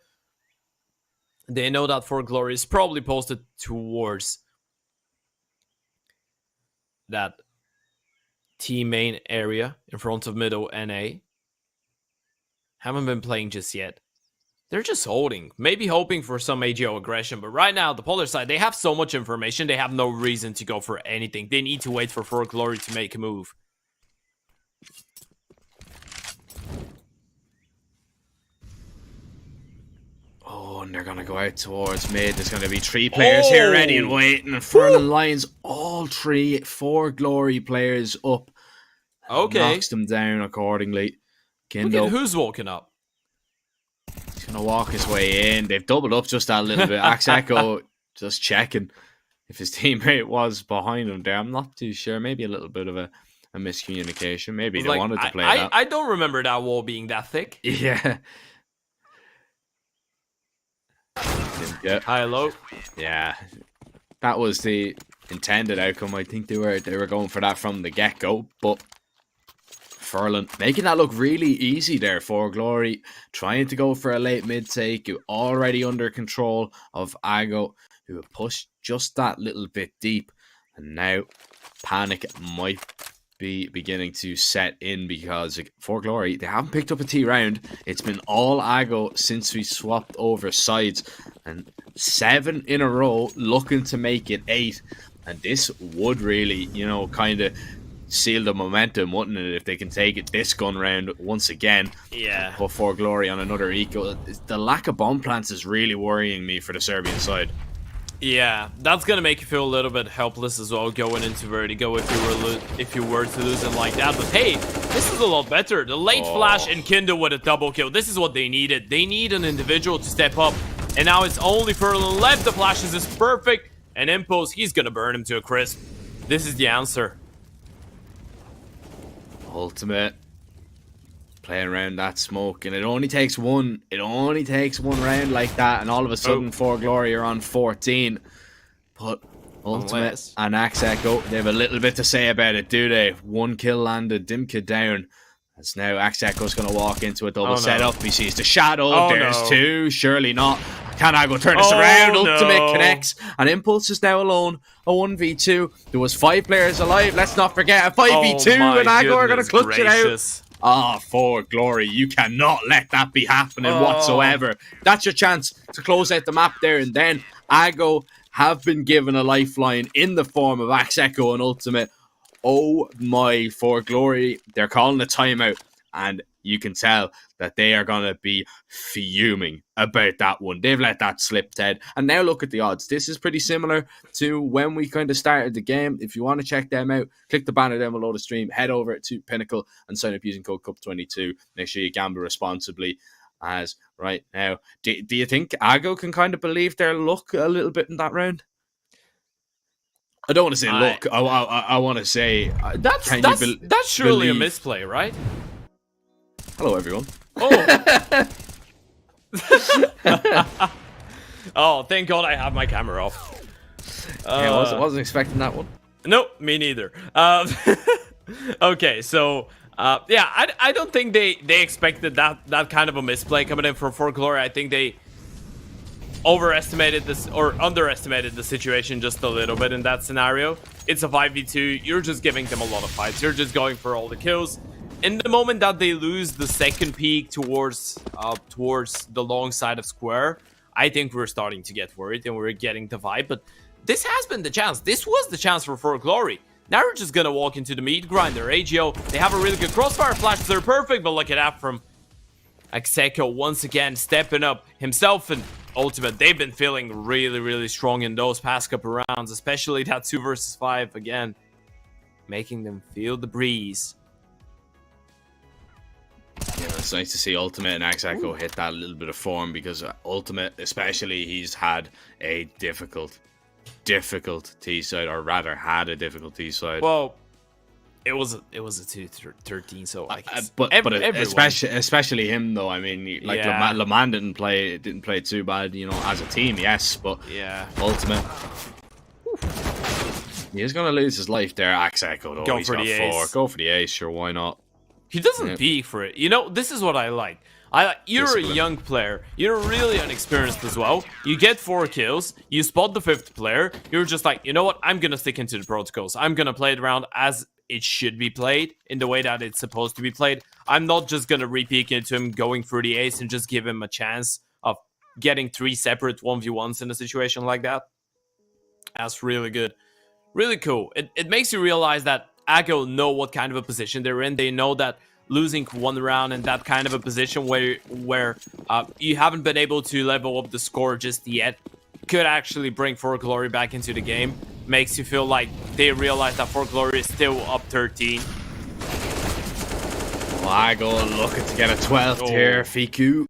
They know that For Glory is probably posted towards that T main area in front of middle NA. Haven't been playing just yet. They're just holding, maybe hoping for some AGO aggression, but right now, the Polar side, they have so much information, they have no reason to go for anything. They need to wait for Glory to make a move. Oh, and they're going to go out towards mid. There's going to be 3 players here ready and waiting. And Furlan lines all 3 For Glory players up. Okay. Knocks them down accordingly. Look at who's walking up. He's going to walk his way in. They've doubled up just that little bit. Axeco just checking if his teammate was behind him there. I'm not too sure. Maybe a little bit of a miscommunication. Maybe they wanted to play that. I don't remember that wall being that thick. Yeah. High low. Yeah. That was the intended outcome. I think they were going for that from the get-go, but Furlan making that look really easy there for Glory, trying to go for a late mid take, already under control of Ago, who have pushed just that little bit deep, and now panic might be beginning to set in because For Glory, they haven't picked up a T round. It's been all Ago since we swapped over sides, and 7 in a row looking to make it 8, and this would really, you know, kind of seal the momentum, wouldn't it, if they can take it this gun round once again. Yeah. Put For Glory on another eco. The lack of bomb plants is really worrying me for the Serbian side. Yeah, that's gonna make you feel a little bit helpless as well going into Vertigo if you were to lose it like that. But hey, this is a lot better. The late flash and Kindle with a double kill. This is what they needed. They need an individual to step up. And now it's only Furlan left. The flashes is perfect. And Impulse, he's gonna burn him to a crisp. This is the answer. Ultimate playing around that smoke, and it only takes one round like that, and all of a sudden For Glory are on 14. But Ultimate and Axeco, they have a little bit to say about it, do they? 1 kill landed, Dimka down. As now Axeco's going to walk into a double setup. He sees the shadow. There's 2. Surely not. Can Ago turn this around? Ultimate connects. And Impulse is now alone. A 1v2. There was 5 players alive. Let's not forget a 5v2. And Ago are going to clutch it out. Ah, For Glory. You cannot let that be happening whatsoever. That's your chance to close out the map there. And then Ago have been given a lifeline in the form of Axeco and Ultimate. Oh my, For Glory, they're calling a timeout, and you can tell that they are going to be fuming about that one. They've let that slip, Ted. And now look at the odds. This is pretty similar to when we kind of started the game. If you want to check them out, click the banner down below the stream, head over to Pinnacle and sign up using code CUP22. Make sure you gamble responsibly. As right now, do you think Ago can kind of believe their luck a little bit in that round? I don't want to say look. I want to say that's surely a misplay, right? Hello, everyone. Oh. Oh, thank God I have my camera off. Yeah, I wasn't expecting that one. Nope, me neither. Okay, so yeah, I don't think they expected that kind of a misplay coming in from For Glory. I think they overestimated this or underestimated the situation just a little bit in that scenario. It's a 5v2. You're just giving them a lot of fights. You're just going for all the kills. In the moment that they lose the second peak towards the long side of square, I think we're starting to get worried and we're getting the vibe. But this has been the chance. This was the chance for Glory. Now we're just gonna walk into the meat grinder. AGO, they have a really good crossfire flash. They're perfect, but look at that from Axeco once again stepping up himself and Ultimate. They've been feeling really, really strong in those past couple rounds, especially that 2 versus 5 again, making them feel the breeze. Yeah, it's nice to see Ultimate and Axeco hit that little bit of form because Ultimate, especially, he's had a difficult T-side, or rather had a difficult T-side. Well, it was a 2-13, so like but especially him though. I mean, like Le Mans didn't play too bad, you know, as a team, yes, but yeah, ultimate. He's gonna lose his life there, Axeco though. Go for the ace. Go for the ace, sure, why not? He doesn't peek for it. You know, this is what I like. You're a young player. You're really inexperienced as well. You get 4 kills. You spot the 5th player. You're just like, you know what? I'm gonna stick into the protocols. I'm gonna play it around as it should be played, in the way that it's supposed to be played. I'm not just gonna re-peek into him going through the ace and just give him a chance of getting 3 separate 1v1s in a situation like that. That's really good. Really cool. It makes you realize that Aggo know what kind of a position they're in. They know that losing 1 round in that kind of a position where you haven't been able to level up the score just yet could actually bring For Glory back into the game. Makes you feel like they realize that For Glory is still up 13. Well, Aggo looking to get a 12th here, Fiku.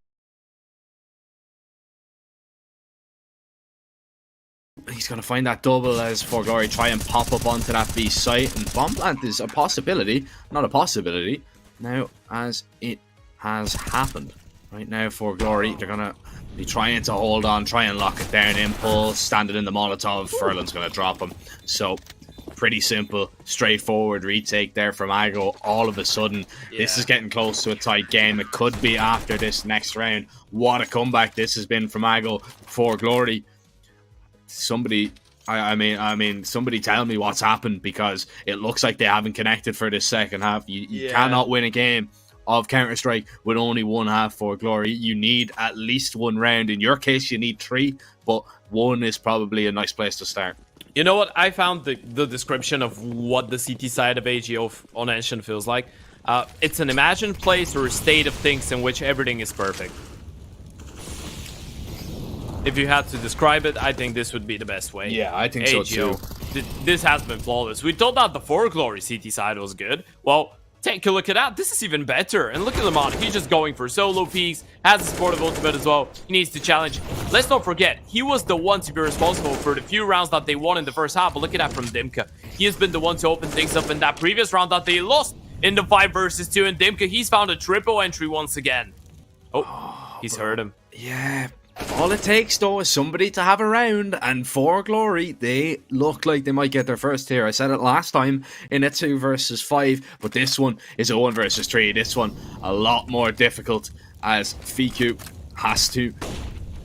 He's going to find that double as For Glory try and pop up onto that B site. And bomb plant is a possibility, not a possibility. Now, as it has happened. Right now, For Glory, they're going to be trying to hold on, try and lock it down. Impulse, standing in the Molotov. Furlan's going to drop him. So, pretty simple, straightforward retake there from Aggo. All of a sudden, this is getting close to a tight game. It could be after this next round. What a comeback this has been from Aggo. For Glory. Somebody, I mean, somebody tell me what's happened, because it looks like they haven't connected for this second half. You cannot win a game of Counter-Strike with only 1 half For Glory. You need at least 1 round. In your case, you need 3, but 1 is probably a nice place to start. You know what? I found the description of what the CT side of AGO on Ancient feels like. It's an imagined place or a state of things in which everything is perfect. If you had to describe it, I think this would be the best way. Yeah, I think so too. This has been flawless. We thought that the For Glory CT side was good. Well, take a look at that. This is even better. And look at Lamont. He's just going for solo peaks. Has a supportive ultimate as well. He needs to challenge. Let's not forget, he was the one to be responsible for the few rounds that they won in the first half. But look at that from Dimka. He has been the one to open things up in that previous round that they lost in the 5 versus 2. And Dimka, he's found a triple entry once again. Oh, he's heard him. Yeah. All it takes, though, is somebody to have a round, and For Glory, they look like they might get their first tier. I said it last time in a 2 versus 5, but this one is a 1 versus 3. This one, a lot more difficult, as Fiku has to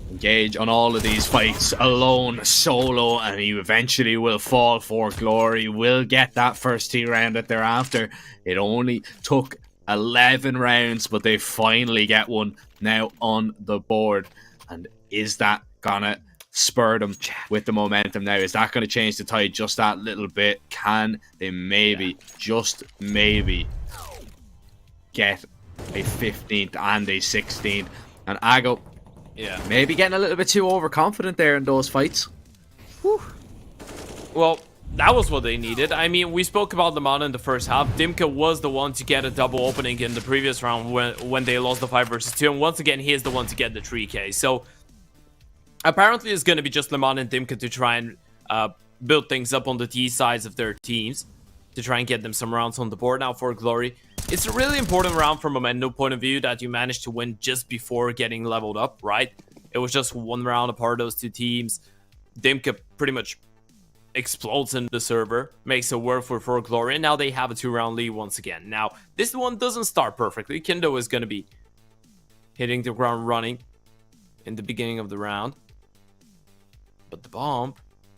engage on all of these fights alone, solo, and he eventually will fall. For Glory will get that first tier round that they're after. It only took 11 rounds, but they finally get one now on the board. And is that gonna spur them with the momentum now? Is that gonna change the tide just that little bit? Can they maybe, just maybe, get a 15th and a 16th? And Aggo, maybe getting a little bit too overconfident there in those fights. Whew. Well, that was what they needed. I mean, we spoke about the mana in the first half. Dimka was the one to get a double opening in the previous round when they lost the 5 versus 2. And once again, he is the one to get the 3k. So, apparently it's going to be just Lemon and Dimka to try and build things up on the T sides of their teams. To try and get them some rounds on the board now For Glory. It's a really important round from a momentum point of view that you managed to win just before getting leveled up, right? It was just 1 round apart of those 2 teams. Dimka pretty much explodes in the server, makes it work for Glory, and now they have a 2-round lead once again. Now, this one doesn't start perfectly. Kendo is going to be hitting the ground running in the beginning of the round. But the bomb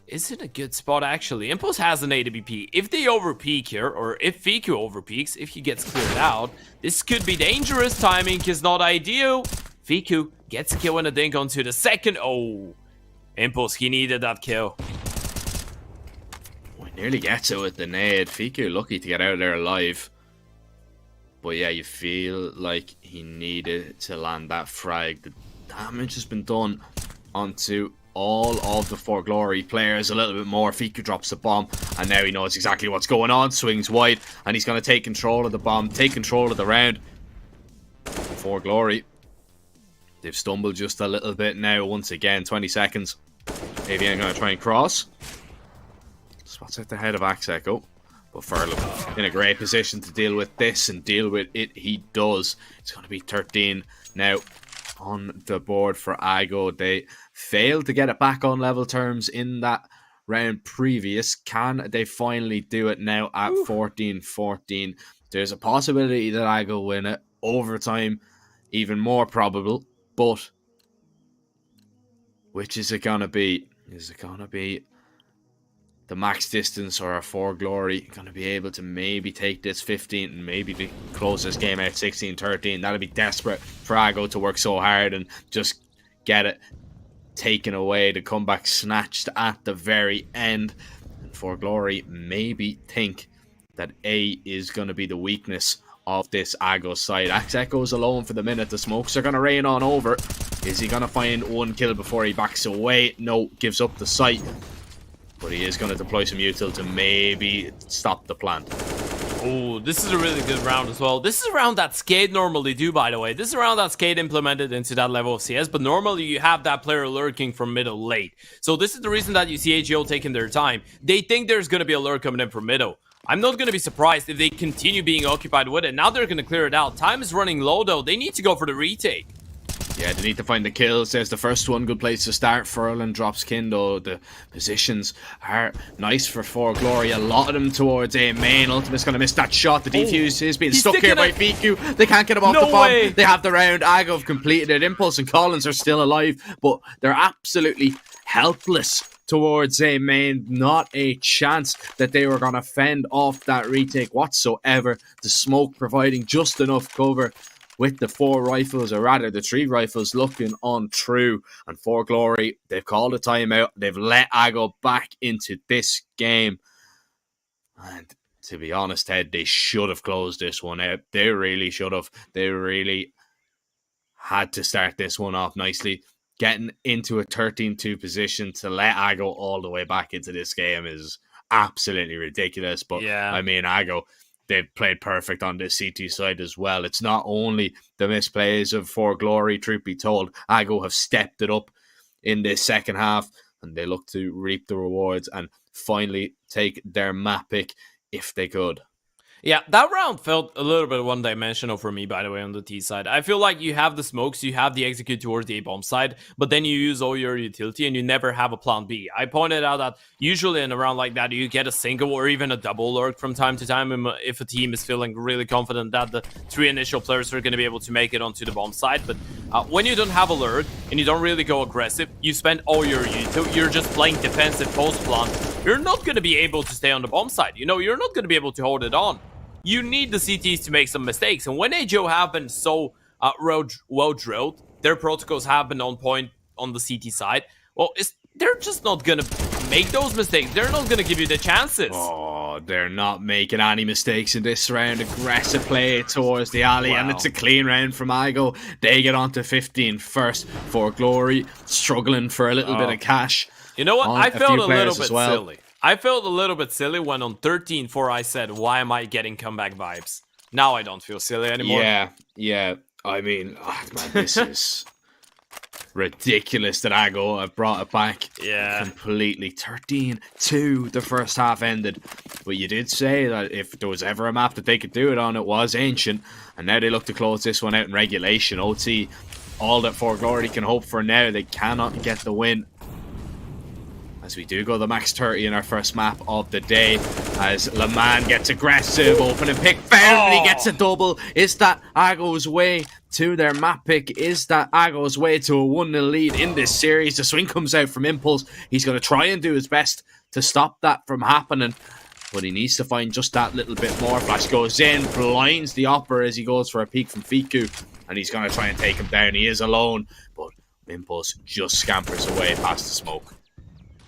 is in a good spot, actually. Impulse has an AWP. If they overpeak here, or if Fiku overpeaks, if he gets cleared out, this could be dangerous. Timing is not ideal. Fiku gets a kill and a dink onto the second. Oh, Impulse, he needed that kill. Nearly gets it with the nade. Fiku lucky to get out of there alive. But yeah, you feel like he needed to land that frag. The damage has been done onto all of the For Glory players a little bit more. Fiku drops the bomb, and now he knows exactly what's going on. Swings wide, and he's going to take control of the bomb, take control of the round. For Glory, they've stumbled just a little bit now. Once again, 20 seconds. Avian going to try and cross. Spots at the head of Axeco. But Furlong in a great position to deal with this, and deal with it he does. It's going to be 13 now on the board for Ago. They failed to get it back on level terms in that round previous. Can they finally do it now at 14-14? There's a possibility that Ago win it. Overtime, even more probable. But which is it going to be? Is it going to be the max distance, or a For Glory going to be able to maybe take this 15 and maybe to close this game out 16-13? That'll be desperate for Ago to work so hard and just get it taken away. The comeback snatched at the very end. And For Glory maybe think that A is going to be the weakness of this Ago side. Echo's alone for the minute. The smokes are going to rain on over. Is he going to find one kill before he backs away? No, gives up the site. But he is going to deploy some util to maybe stop the plant. Oh, this is a really good round as well. This is a round that SKADE normally do, by the way. This is a round that SKADE implemented into that level of CS, but normally you have that player lurking from middle late. So this is the reason that you see AGO taking their time. They think there's going to be a lurk coming in from middle. I'm not going to be surprised if they continue being occupied with it. Now they're going to clear it out. Time is running low, though. They need to go for the retake. Yeah, they need to find the kills. There's the first one. Good place to start. Furlan drops Kindo. The positions are nice for Glory. A lot of them towards A main. Ultimate's going to miss that shot. The defuse is being stuck here by BQ. They can't get him off the bomb. They have the round. Ago have completed it. Impulse and Collins are still alive, but they're absolutely helpless towards A main. Not a chance that they were going to fend off that retake whatsoever. The smoke providing just enough cover with the 4 rifles, or rather the 3 rifles, looking untrue. And For Glory, they've called a timeout. They've let Ago back into this game. And to be honest, Ted, they should have closed this one out. They really should have. They really had to start this one off nicely. Getting into a 13-2 position to let Ago all the way back into this game is absolutely ridiculous. But yeah, I mean, Ago, they've played perfect on this CT side as well. It's not only the misplays of For Glory, truth be told. Ago have stepped it up in this second half, and they look to reap the rewards and finally take their map pick if they could. Yeah, that round felt a little bit one-dimensional for me, by the way, on the T side. I feel like you have the smokes, you have the execute towards the A-bomb side, but then you use all your utility and you never have a plan B. I pointed out that usually in a round like that, you get a single or even a double lurk from time to time if a team is feeling really confident that the 3 initial players are going to be able to make it onto the bomb side. But when you don't have a lurk and you don't really go aggressive, you spend all your util, you're just playing defensive post-plant, you're not going to be able to stay on the bomb side. You know, you're not going to be able to hold it on. You need the CTs to make some mistakes. And when AGO have been so well drilled, their protocols have been on point on the CT side, well, they're just not going to make those mistakes. They're not going to give you the chances. Oh, they're not making any mistakes in this round. Aggressive play towards the alley, and it's a clean round from Ago. They get on to 15 first. For Glory, struggling for a little bit of cash. You know what? I felt a little bit silly. I felt a little bit silly when on 13-4 I said, why am I getting comeback vibes? Now I don't feel silly anymore. Yeah. I mean, man, this is ridiculous that Ago have brought it back. Yeah. Completely. 13-2 the first half ended. But you did say that if there was ever a map that they could do it on, it was Ancient. And now they look to close this one out in regulation. OT, all that For Glory can hope for now. They cannot get the win. As we do go the max 30 in our first map of the day, as Laman gets aggressive, opening pick found, he gets a double. Is that Ago's way to their map pick? Is that Ago's way to a 1-0 lead in this series? The swing comes out from Impulse. He's going to try and do his best to stop that from happening, but he needs to find just that little bit more. Flash goes in, blinds the Opper as he goes for a peek from Fiku, and he's going to try and take him down. He is alone, but Impulse just scampers away past the smoke.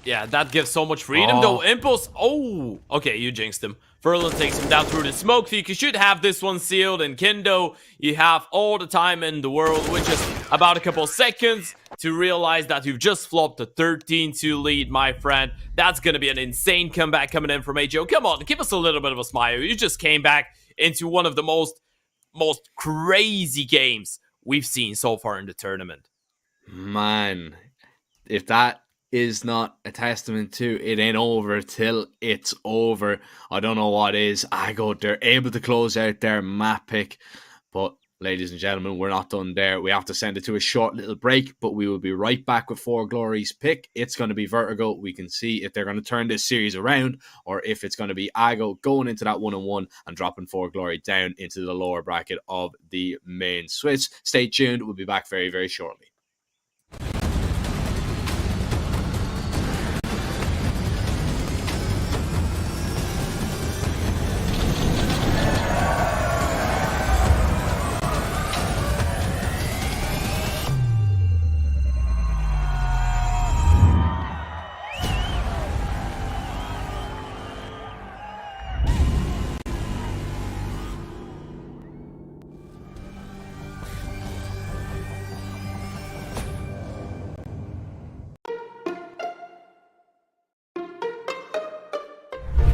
Yeah, that gives so much freedom, though. Impulse, okay, you jinxed him. Furlan takes him down through the smoke. You should have this one sealed. And Kindo, you have all the time in the world, which is about a couple seconds to realize that you've just flopped a 13-2 lead, my friend. That's going to be an insane comeback coming in from AGO. Come on, give us a little bit of a smile. You just came back into one of the most crazy games we've seen so far in the tournament. Man, if that is not a testament to it ain't over till it's over. I don't know what is. They're able to close out their map pick, but ladies and gentlemen, we're not done there. We have to send it to a short little break, but we will be right back with 4Glory's pick. It's going to be Vertigo. We can see if they're going to turn this series around or if it's going to be Ago going into that 1-1 and dropping 4Glory down into the lower bracket of the main Swiss. Stay tuned. We'll be back very, very shortly.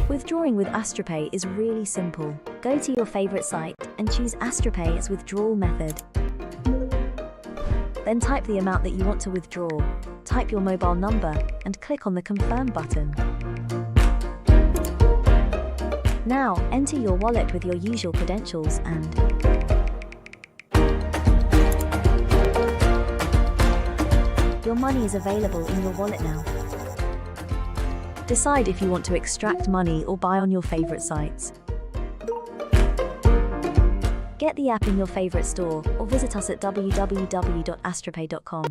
Withdrawing with AstroPay is really simple. Go to your favorite site and choose AstroPay as withdrawal method. Then type the amount that you want to withdraw, type your mobile number, and click on the Confirm button. Now, enter your wallet with your usual credentials and your money is available in your wallet now. Decide if you want to extract money or buy on your favorite sites. Get the app in your favorite store or visit us at www.astropay.com.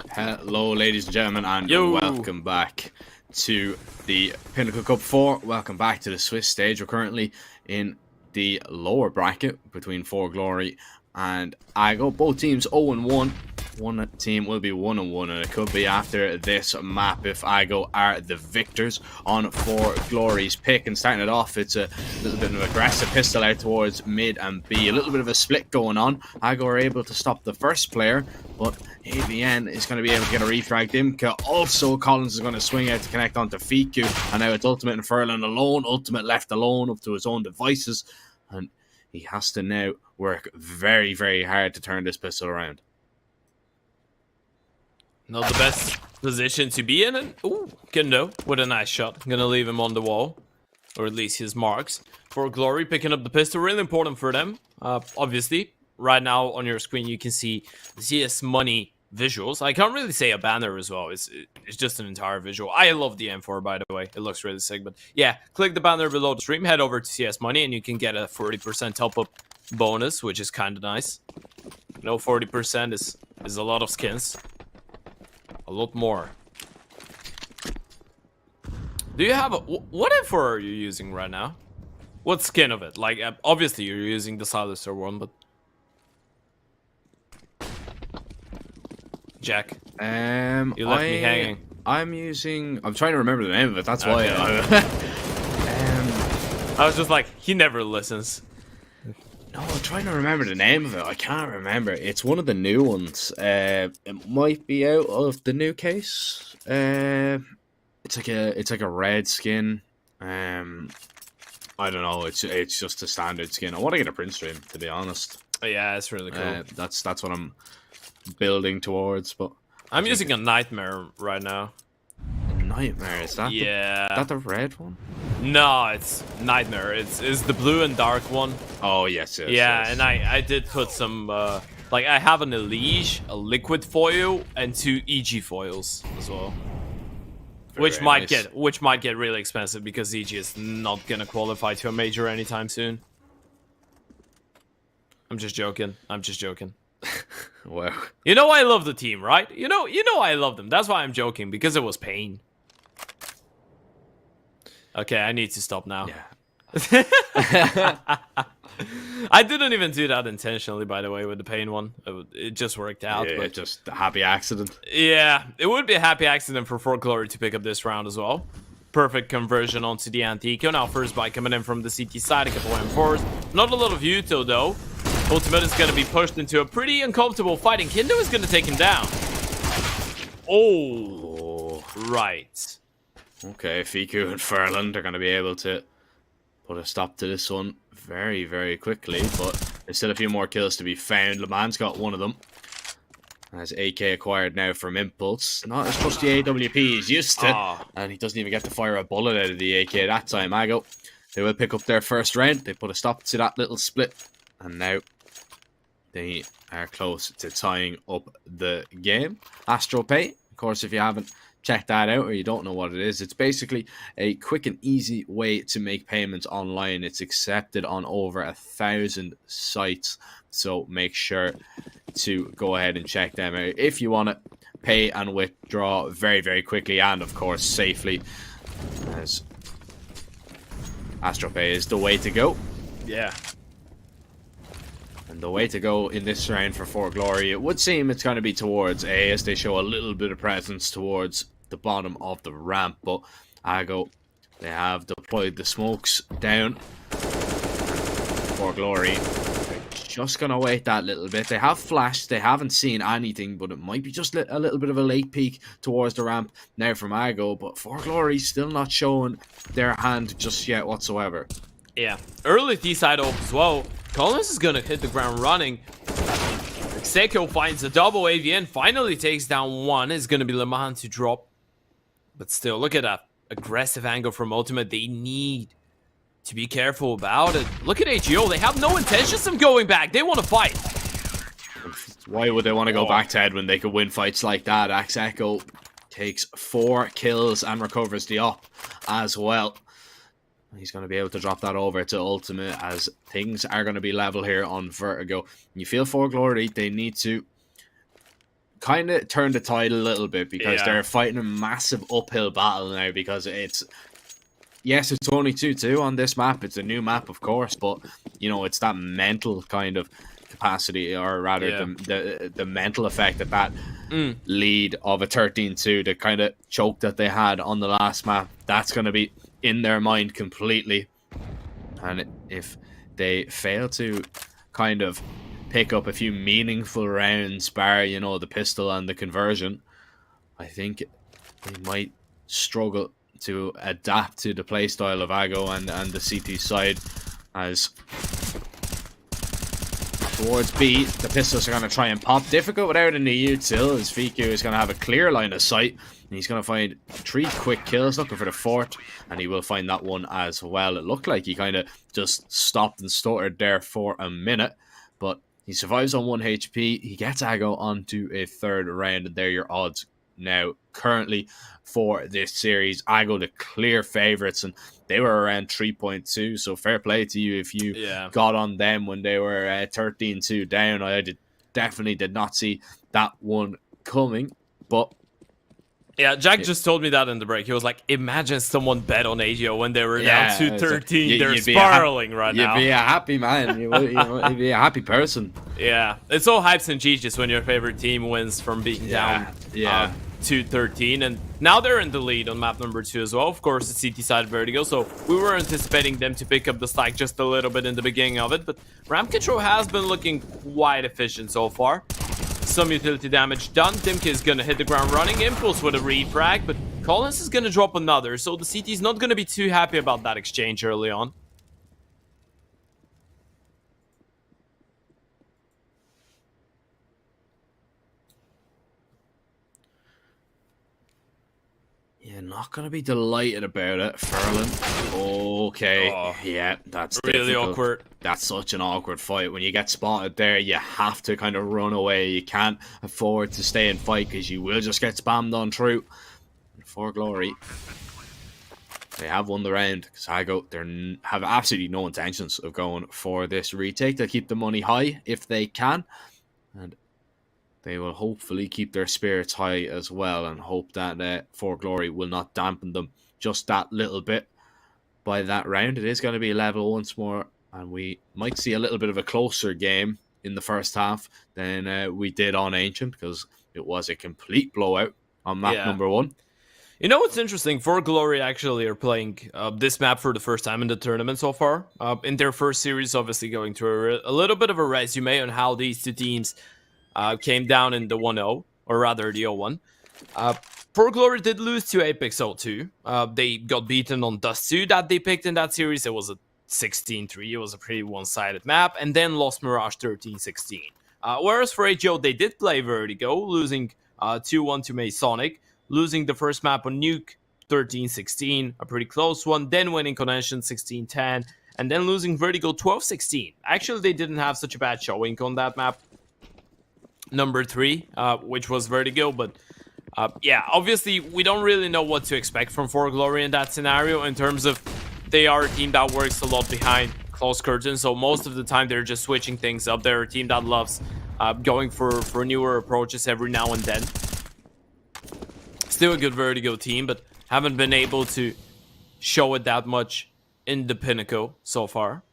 Hello, ladies and gentlemen, and welcome back to the Pinnacle Cup 4. Welcome back to the Swiss stage. We're currently in the lower bracket between 4Glory and Ago. Both teams 0-1. One team will be 1-1, and it could be after this map if Ago are the victors on 4Glory's pick. And starting it off, it's a little bit of an aggressive pistol out towards mid and B. A little bit of a split going on. Ago are able to stop the first player, but AVN is going to be able to get a refrag. Dimka also, Collins is going to swing out to connect onto Fiku, and now it's Ultimate and Furlan alone. Ultimate left alone up to his own devices, and he has to now work very, very hard to turn this pistol around. Not the best position to be in, and ooh, Kendo with a nice shot. I'm gonna leave him on the wall, or at least his marks. 4Glory picking up the pistol, really important for them. Obviously, right now on your screen you can see CS Money visuals. I can't really say a banner as well. It's just an entire visual. I love the M4, by the way. It looks really sick. But yeah, click the banner below the stream, head over to CS Money, and you can get a 40% top-up bonus, which is kind of nice. You know, 40% is a lot of skins. A lot more. Do you have a... What M4 are you using right now? What skin of it? Like, obviously you're using the Silencer one, but... Jack. You left me hanging. I'm using... I'm trying to remember the name of it, that's why. I was just like, he never listens. No, I'm trying to remember the name of it. I can't remember. It's one of the new ones. It might be out of the new case. It's like a red skin. I don't know. It's just a standard skin. I want to get a print stream, to be honest. Yeah, it's really cool. That's what I'm building towards. But I'm using a Nightmare right now. Nightmare, is that? Yeah. Is that the red one? No, it's Nightmare. It's the blue and dark one. Oh yes, yes. Yeah, yes. and I did put some like I have an Elige, a liquid foil, and 2 EG foils as well. Which might get really expensive because EG is not gonna qualify to a major anytime soon. I'm just joking. Wow. You know I love the team, right? You know I love them. That's why I'm joking, because it was pain. Okay, I need to stop now. Yeah. I didn't even do that intentionally, by the way, with the pain one. It just worked out. Yeah, but just a happy accident. yeah, it would be a happy accident for 4Glory to pick up this round as well. Perfect conversion onto the anti-eco. Now first buy coming in from the CT side, a couple of M4s. Not a lot of Uto though. Ultimate is going to be pushed into a pretty uncomfortable fight, and Kindo is going to take him down. Oh, right. Okay, Fiku and Furlan are going to be able to put a stop to this one very, very quickly, but there's still a few more kills to be found. Le Mans got one of them. As AK acquired now from Impulse. Not as trusty AWP he's used to. And he doesn't even get to fire a bullet out of the AK that time. Ago, they will pick up their first round. They put a stop to that little split. And now they are close to tying up the game. AstroPay, of course, if you haven't checked that out or you don't know what it is, it's basically a quick and easy way to make payments online. It's accepted on over 1,000 sites, so make sure to go ahead and check them out if you want to pay and withdraw very, very quickly and, of course, safely, as AstroPay is the way to go. Yeah. And the way to go in this round for Glory, it would seem it's going to be towards A, as they show a little bit of presence towards the bottom of the ramp. But Ago, they have deployed the smokes down for Glory. They're just going to wait that little bit. They have flashed, they haven't seen anything, but it might be just a little bit of a late peek towards the ramp now from Ago. But for Glory, still not showing their hand just yet whatsoever. Yeah, early T-side off as well. Collins is gonna hit the ground running. Seiko finds a double AVN, finally takes down one. It's gonna be Lemahan to drop. But still, look at that aggressive angle from Ultimate. They need to be careful about it. Look at HEO, they have no intentions of going back. They want to fight. Why would they want to go back to Ed when they could win fights like that? Echo takes 4 kills and recovers the op as well. He's going to be able to drop that over to Ultimate, as things are going to be level here on Vertigo. You feel for Glory, they need to kind of turn the tide a little bit, because they're fighting a massive uphill battle now, because it's... Yes, it's only 2-2 on this map. It's a new map, of course, but, you know, it's that mental kind of capacity, or rather the mental effect that lead of a 13-2, the kind of choke that they had on the last map, that's going to be in their mind completely. And if they fail to kind of pick up a few meaningful rounds, bar, you know, the pistol and the conversion, I think they might struggle to adapt to the playstyle of Ago and the CT side, as towards B, the pistols are going to try and pop. Difficult without an EU till, as Fiku is going to have a clear line of sight. And he's going to find 3 quick kills, looking for the 4th, and he will find that one as well. It looked like he kind of just stopped and stuttered there for a minute, but he survives on 1 HP. He gets Ago onto a 3rd round, and there are your odds now currently for this series. Ago the clear favourites, and they were around 3.2, so fair play to you if you got on them when they were 13-2 down. I definitely did not see that one coming, but yeah, Jack just told me that in the break. He was like, imagine someone bet on AGO when they were down 2-13. They're spiraling right now. You'd be a happy man. You'd be a happy person. Yeah. It's all hypes and cheeses when your favorite team wins from being down 2-13. And now they're in the lead on map number 2 as well. Of course, it's CT side Vertigo. So we were anticipating them to pick up the slack just a little bit in the beginning of it. But ramp control has been looking quite efficient so far. Some utility damage done. Dimka is going to hit the ground running. Impulse with a refrag, but Collins is going to drop another, so the CT is not going to be too happy about that exchange early on. Yeah, not going to be delighted about it, Ferlin. Okay. Yeah, that's really difficult. Awkward. That's such an awkward fight. When you get spotted there, you have to kind of run away. You can't afford to stay and fight, because you will just get spammed on through. And for Glory, they have won the round. Sago, they have absolutely no intentions of going for this retake. They'll keep the money high if they can, and they will hopefully keep their spirits high as well, and hope that For Glory will not dampen them just that little bit by that round. It is going to be level once more, and we might see a little bit of a closer game in the first half than we did on Ancient, because it was a complete blowout on map number 1. You know what's interesting? For Glory actually are playing this map for the first time in the tournament so far. In their first series, obviously going through a little bit of a resume on how these two teams came down in the 1-0, or rather the 0-1. For Glory did lose to Apex 0-2. They got beaten on Dust 2 that they picked in that series. It was a 16-3. It was a pretty one-sided map, and then lost Mirage 13-16. Whereas for HO, they did play Vertigo, losing 2-1 to Masonic, losing the first map on Nuke 13-16, a pretty close one, then winning Convention 16-10, and then losing Vertigo 12-16. Actually, they didn't have such a bad showing on that map. Number 3, which was Vertigo, but yeah, obviously we don't really know what to expect from For Glory in that scenario, in terms of they are a team that works a lot behind closed curtains, so most of the time they're just switching things up. They're a team that loves going for newer approaches every now and then. Still a good Vertigo team, but haven't been able to show it that much in the Pinnacle so far.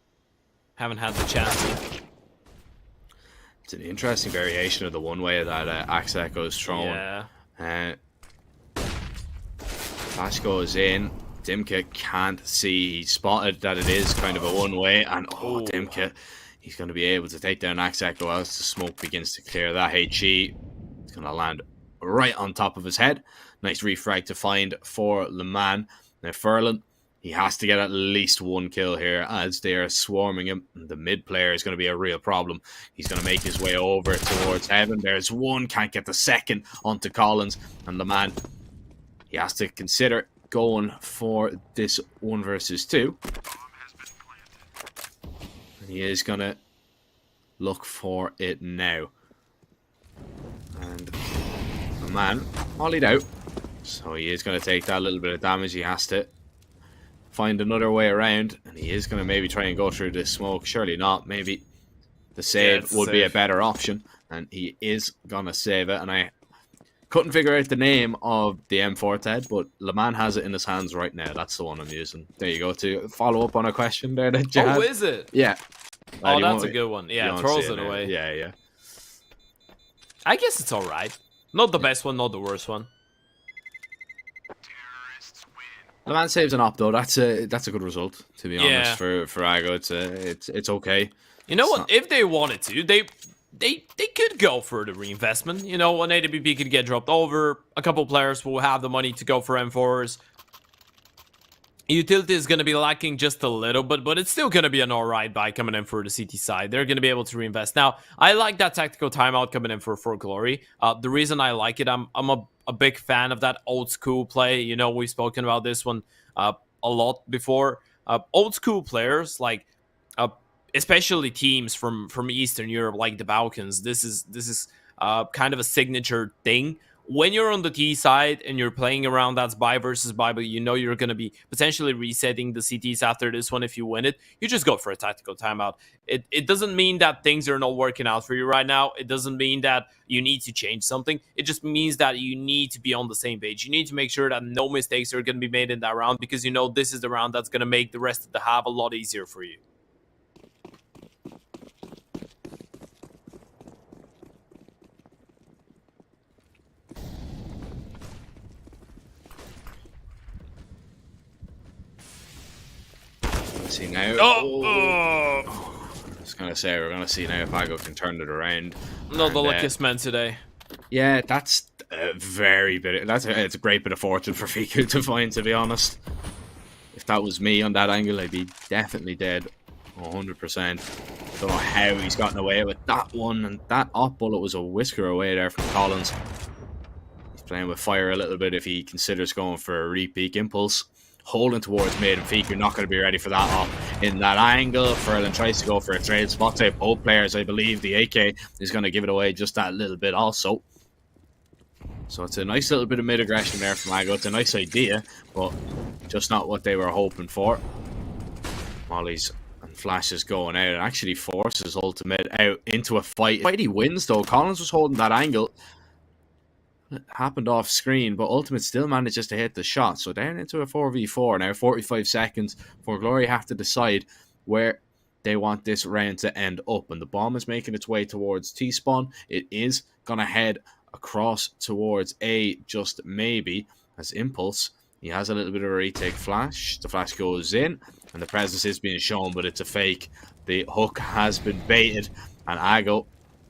Haven't had the chance to. It's an interesting variation of the one way that Axeco is thrown. Yeah. Flash goes in. Dimka can't see. He spotted that it is kind of a one way, and Dimka, he's going to be able to take down Axeco as the smoke begins to clear that HE. It's going to land right on top of his head. Nice refrag to find for Le Mans. Now Furlan, he has to get at least one kill here as they are swarming him. The mid player is going to be a real problem. He's going to make his way over towards Heaven. There's one, can't get the second onto Collins. And Le Mans, he has to consider going for this 1 versus 2. And he is going to look for it now. And Le Mans ollied out. So he is going to take that little bit of damage. He has to find another way around, and he is going to maybe try and go through this smoke. Surely not. Maybe the save would be a better option, and he is going to save it. And I couldn't figure out the name of the M4 Ted, but Le Mans has it in his hands right now. That's the one I'm using. There you go, to follow up on a question there that you had. Oh, is it? Yeah. Oh, that's a good one. Yeah, throws it away. Yeah. I guess it's alright. Not the best one, not the worst one. Le Mans saves an op though. That's a good result, to be honest, for Ago. It's okay. You know what? If they wanted to, they could go for the reinvestment. You know, an AWP could get dropped over. A couple players will have the money to go for M4s. Utility is going to be lacking just a little bit, but it's still going to be an alright buy coming in for the CT side. They're going to be able to reinvest. Now, I like that tactical timeout coming in for Glory. The reason I like it, I'm a big fan of that old school play. You know, we've spoken about this one a lot before. Old school players, like especially teams from Eastern Europe, like the Balkans, this is kind of a signature thing. When you're on the T side and you're playing around that buy versus buy, but you know you're going to be potentially resetting the CTs after this one if you win it, you just go for a tactical timeout. It doesn't mean that things are not working out for you right now. It doesn't mean that you need to change something. It just means that you need to be on the same page. You need to make sure that no mistakes are going to be made in that round, because you know this is the round that's going to make the rest of the half a lot easier for you. See now. I was gonna say, we're gonna see now if Ago can turn it around. Not the luckiest man today. Yeah, that's a very bit. It's a great bit of fortune for Fiku to find, to be honest. If that was me on that angle, I'd be definitely dead, 100%. Don't know how he's gotten away with that one, and that op bullet was a whisker away there from Collins. He's playing with fire a little bit if he considers going for a repeat impulse. Holding towards mid, and Fiku not going to be ready for that op in that angle. Furlan tries to go for a trade spot save. Both players, I believe the AK is going to give it away just that little bit also. So it's a nice little bit of mid aggression there from Ago. It's a nice idea, but just not what they were hoping for. Mollies and flashes going out, and actually forces Ultimate out into a fight. He wins though. Collins was holding that angle. It happened off screen, but Ultimate still manages to hit the shot. So down into a 4v4 now, 45 seconds for Glory have to decide where they want this round to end up. And the bomb is making its way towards T-spawn. It is going to head across towards A, just maybe, as Impulse. He has a little bit of a retake flash. The flash goes in, and the presence is being shown, but it's a fake. The hook has been baited, and Ago,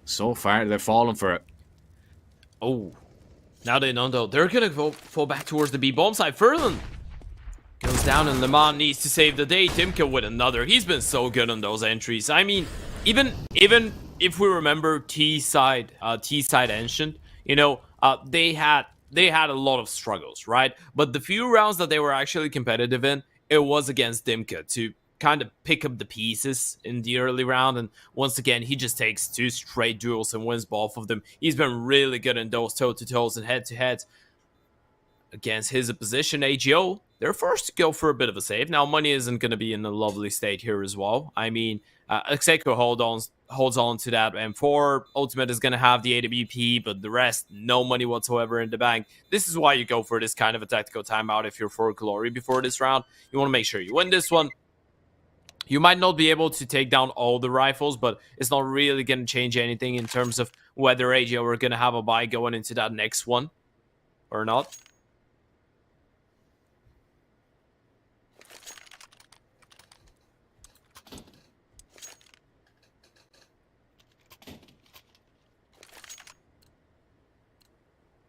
so far, they're falling for it. Oh. Now they know though, they're gonna fall back towards the B bomb side. Furlan goes down, and Le Mans needs to save the day. Timka with another. He's been so good on those entries. I mean, even if we remember T side Ancient, you know, they had a lot of struggles, right? But the few rounds that they were actually competitive in, it was against Dimka to kind of pick up the pieces in the early round. And once again, he just takes 2 straight duels and wins both of them. He's been really good in those toe-to-toes and head-to-heads against his opposition, AGO. They're forced to go for a bit of a save. Now, money isn't going to be in a lovely state here as well. I mean, Execo holds on to that M4. Ultimate is going to have the AWP, but the rest, no money whatsoever in the bank. This is why you go for this kind of a tactical timeout if you're for glory before this round. You want to make sure you win this one. You might not be able to take down all the rifles, but it's not really going to change anything in terms of whether AGO are going to have a buy going into that next one or not.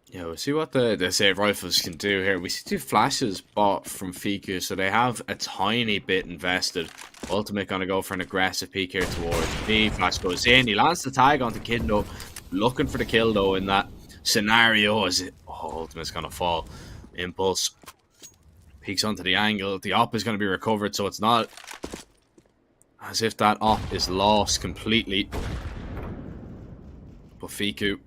Yeah, we'll see what the save rifles can do here. We see 2 flashes bought from Fiku, so they have a tiny bit invested. Ultimate gonna go for an aggressive peek here towards B. Flash goes in. He lands the tag onto Kindo, looking for the kill though in that scenario. Ultimate's gonna fall. Impulse peeks onto the angle. The op is gonna be recovered, so it's not as if that op is lost completely. But Fiku,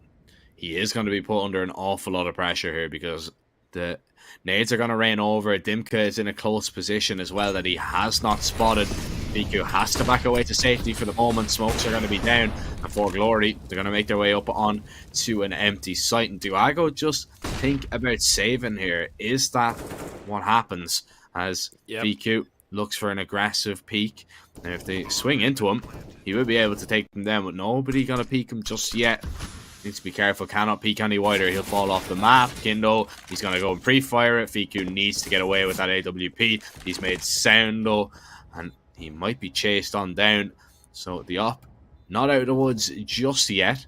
he is going to be put under an awful lot of pressure here because the nades are going to rain over. Dimka is in a close position as well that he has not spotted. Fiku has to back away to safety for the moment. Smokes are going to be down. And for glory, they're going to make their way up on to an empty site. And do Ago just think about saving here? Is that what happens as Fiku looks for an aggressive peek? And if they swing into him, he will be able to take them down. But nobody going to peek him just yet. Needs to be careful, cannot peek any wider, he'll fall off the map. Kindo, he's going to go and pre-fire it. Fiku needs to get away with that AWP. He's made sound though, and he might be chased on down. So the op, not out of the woods just yet.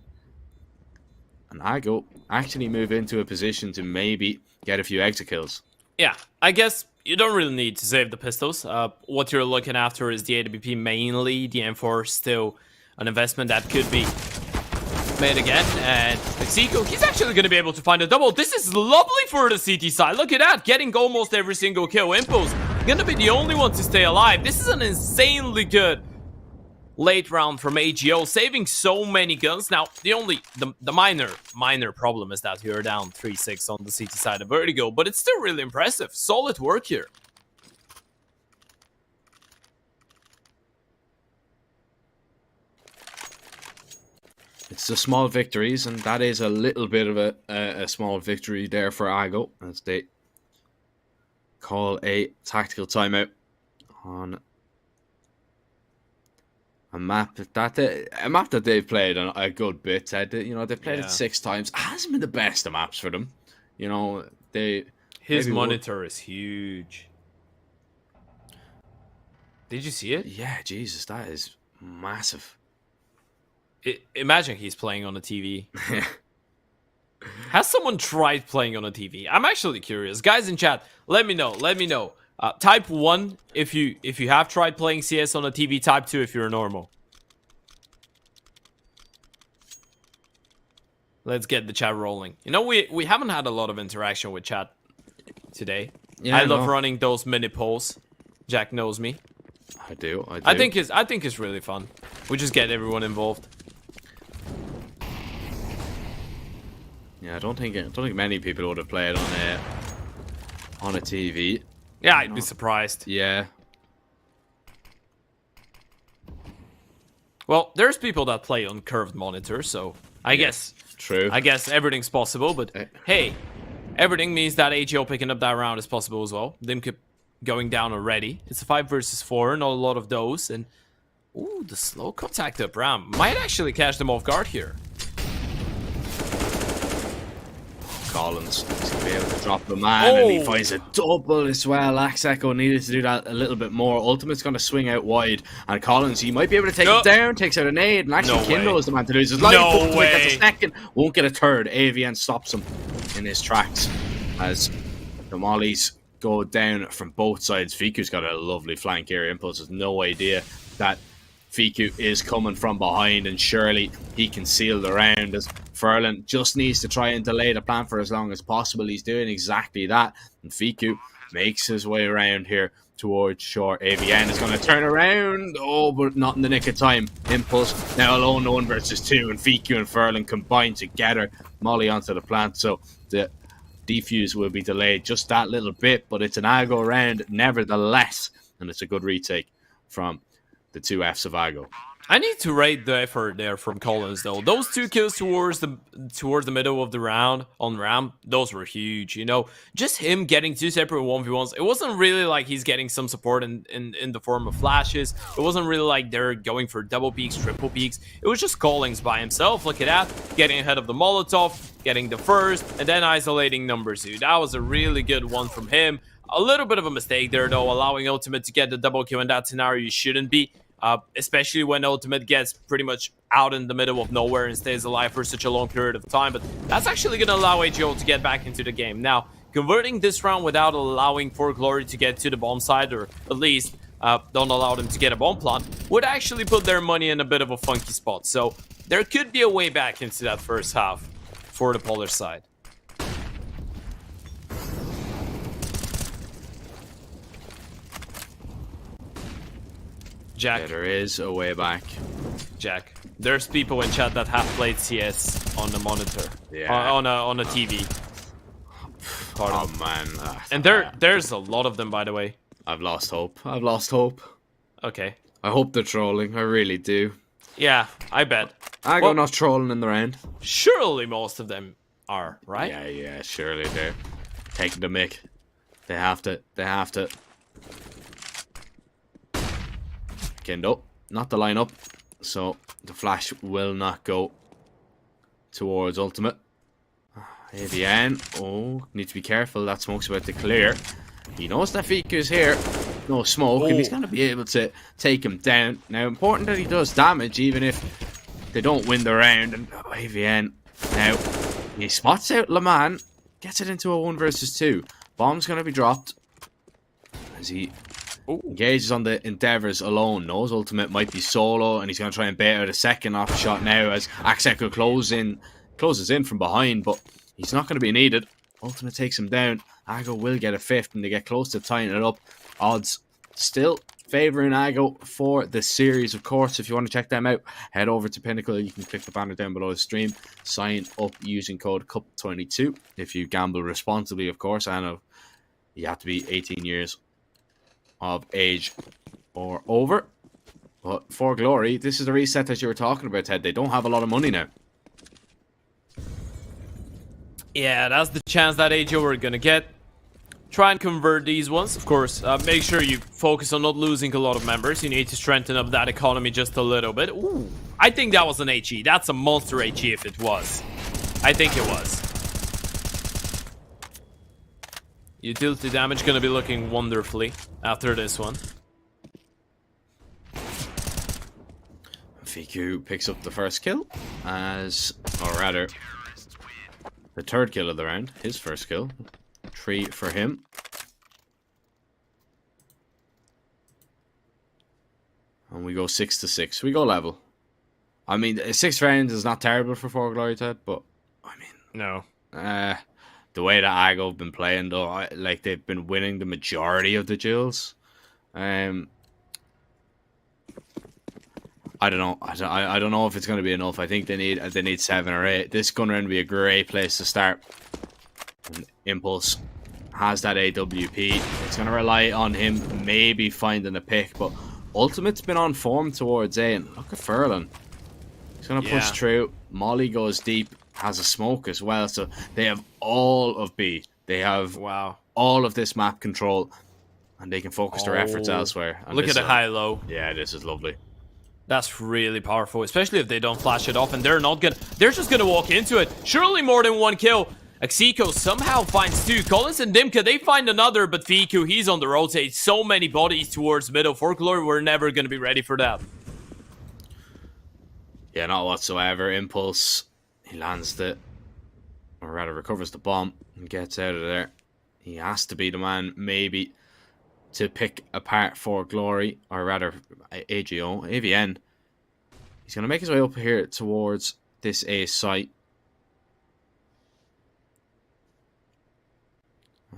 And Ago actually move into a position to maybe get a few exit kills. Yeah, I guess you don't really need to save the pistols. What you're looking after is the AWP mainly. The M4 is still an investment that could be made again, and Execo, he's actually going to be able to find a double. This is lovely for the CT side. Look at that, getting almost every single kill. Impulse going to be the only one to stay alive. This is an insanely good late round from AGO, saving so many guns. Now, the minor problem is that you're down 3-6 on the CT side of Vertigo, but it's still really impressive. Solid work here. It's the small victories, and that is a little bit of a small victory there for Ago as they call a tactical timeout on a map that they've played on a good bit. You know, they've played it 6 times. It hasn't been the best of maps for them. You know, his monitor is huge. Did you see it? Yeah, Jesus, that is massive. Imagine he's playing on a TV. Has someone tried playing on a TV? I'm actually curious. Guys in chat, let me know. Type 1 if you have tried playing CS on a TV. Type 2 if you're normal. Let's get the chat rolling. You know, we haven't had a lot of interaction with chat today. Yeah, I love running those mini polls. Jack knows me. I do. I think it's really fun. We just get everyone involved. Yeah, I don't think many people would have played on a TV. Yeah, I'd be surprised. Yeah. Well, there's people that play on curved monitors, so I guess true. I guess everything's possible, but hey, everything means that AGO picking up that round is possible as well. Dimka going down already. It's a 5 versus 4, not a lot of those, and ooh, the slow contact up round might actually catch them off guard here. Collins is going to be able to drop the man, and he finds a double as well. Execo needed to do that a little bit more. Ultimate's going to swing out wide, and Collins, he might be able to take it down, takes out a nade, and actually Kindo is the man to lose his life. No way. Gets a second, won't get a third. AVN stops him in his tracks as the mollies go down from both sides. Fiku's got a lovely flank here. Impulse has no idea that Fiku is coming from behind, and surely he can seal the round as Furlan just needs to try and delay the plan for as long as possible. He's doing exactly that, and Fiku makes his way around here towards shore. AVN is going to turn around. Oh, but not in the nick of time. Impulse now alone 1 versus 2, and Fiku and Furlan combine together. Molly onto the plant, so the defuse will be delayed just that little bit, but it's an Ago round nevertheless, and it's a good retake from the 2 Fs of Ago. I need to rate the effort there from Collins, though. Those 2 kills towards the middle of the round on ramp, those were huge. You know, just him getting 2 separate 1v1s. It wasn't really like he's getting some support in the form of flashes. It wasn't really like they're going for double peaks, triple peaks. It was just Collins by himself. Look at that, getting ahead of the Molotov, getting the first, and then isolating number 2. That was a really good one from him. A little bit of a mistake there, though, allowing Ultimate to get the double kill in that scenario. You shouldn't be. Especially when Ultimate gets pretty much out in the middle of nowhere and stays alive for such a long period of time. But that's actually going to allow AGO to get back into the game. Now, converting this round without allowing For Glory to get to the bomb side, or at least don't allow them to get a bomb plant, would actually put their money in a bit of a funky spot. So there could be a way back into that first half for the Polar side. Jack. Yeah, there is a way back. Jack, there's people in chat that have played CS on the monitor, on a TV. Oh man, and there's a lot of them, by the way. I've lost hope. I've lost hope. Okay. I hope they're trolling. I really do. Yeah, I bet. Ago not trolling in the round. Surely most of them are, right? Yeah, surely they're taking the mic. They have to. Kendo, not the lineup, so the flash will not go towards Ultimate. AVN, need to be careful, that smoke's about to clear. He knows that Fiku's here, no smoke, and he's going to be able to take him down. Now, important that he does damage, even if they don't win the round. And AVN, now, he spots out Laman, gets it into a 1 versus 2. Bomb's going to be dropped as he engages on the endeavors alone. Knows Ultimate might be solo, and he's going to try and bait out a second off shot now as csgo closes in from behind, but he's not going to be needed. Ultimate takes him down. Ago will get a 5th, and they get close to tying it up. Odds still favouring Ago for the series, of course. If you want to check them out, head over to Pinnacle. You can click the banner down below the stream. Sign up using code CUP22 if you gamble responsibly, of course. I know you have to be 18 years of age or over. But For Glory, this is the reset that you were talking about, Ted. They don't have a lot of money now. Yeah, that's the chance that AGO are gonna get. Try and convert these ones, of course. Make sure you focus on not losing a lot of members. You need to strengthen up that economy just a little bit. Ooh, I think that was an HE. That's a monster HE if it was. I think it was. Utility damage gonna be looking wonderfully after this one. Fiku picks up the first kill, or rather, the 3rd kill of the round. His first kill. 3 for him. And we go 6-6. We go level. I mean, 6 rounds is not terrible for For Glory, Ted, but I mean, no. The way that Ago have been playing, though, like they've been winning the majority of the duels. I don't know. I don't know if it's going to be enough. I think they need 7 or 8. This gun round would be a great place to start. And Impulse has that AWP. It's going to rely on him maybe finding a pick, but Ultimate's been on form towards A. And look at Furlan. He's going to push through. Molly goes deep. Has a smoke as well, so they have all of B. They have all of this map control, and they can focus their efforts elsewhere. And look at the high-low. Yeah, this is lovely. That's really powerful, especially if they don't flash it off, and they're just gonna walk into it. Surely more than 1 kill. Exiko somehow finds 2. Collins and Dimka, they find another, but Fiku, he's on the rotate. So many bodies towards middle. For Glory, we're never gonna be ready for that. Yeah, not whatsoever. Impulse, he lands it, or rather recovers the bomb and gets out of there. He has to be the man, maybe, to pick apart for Glory, or rather AVN. He's going to make his way up here towards this A site.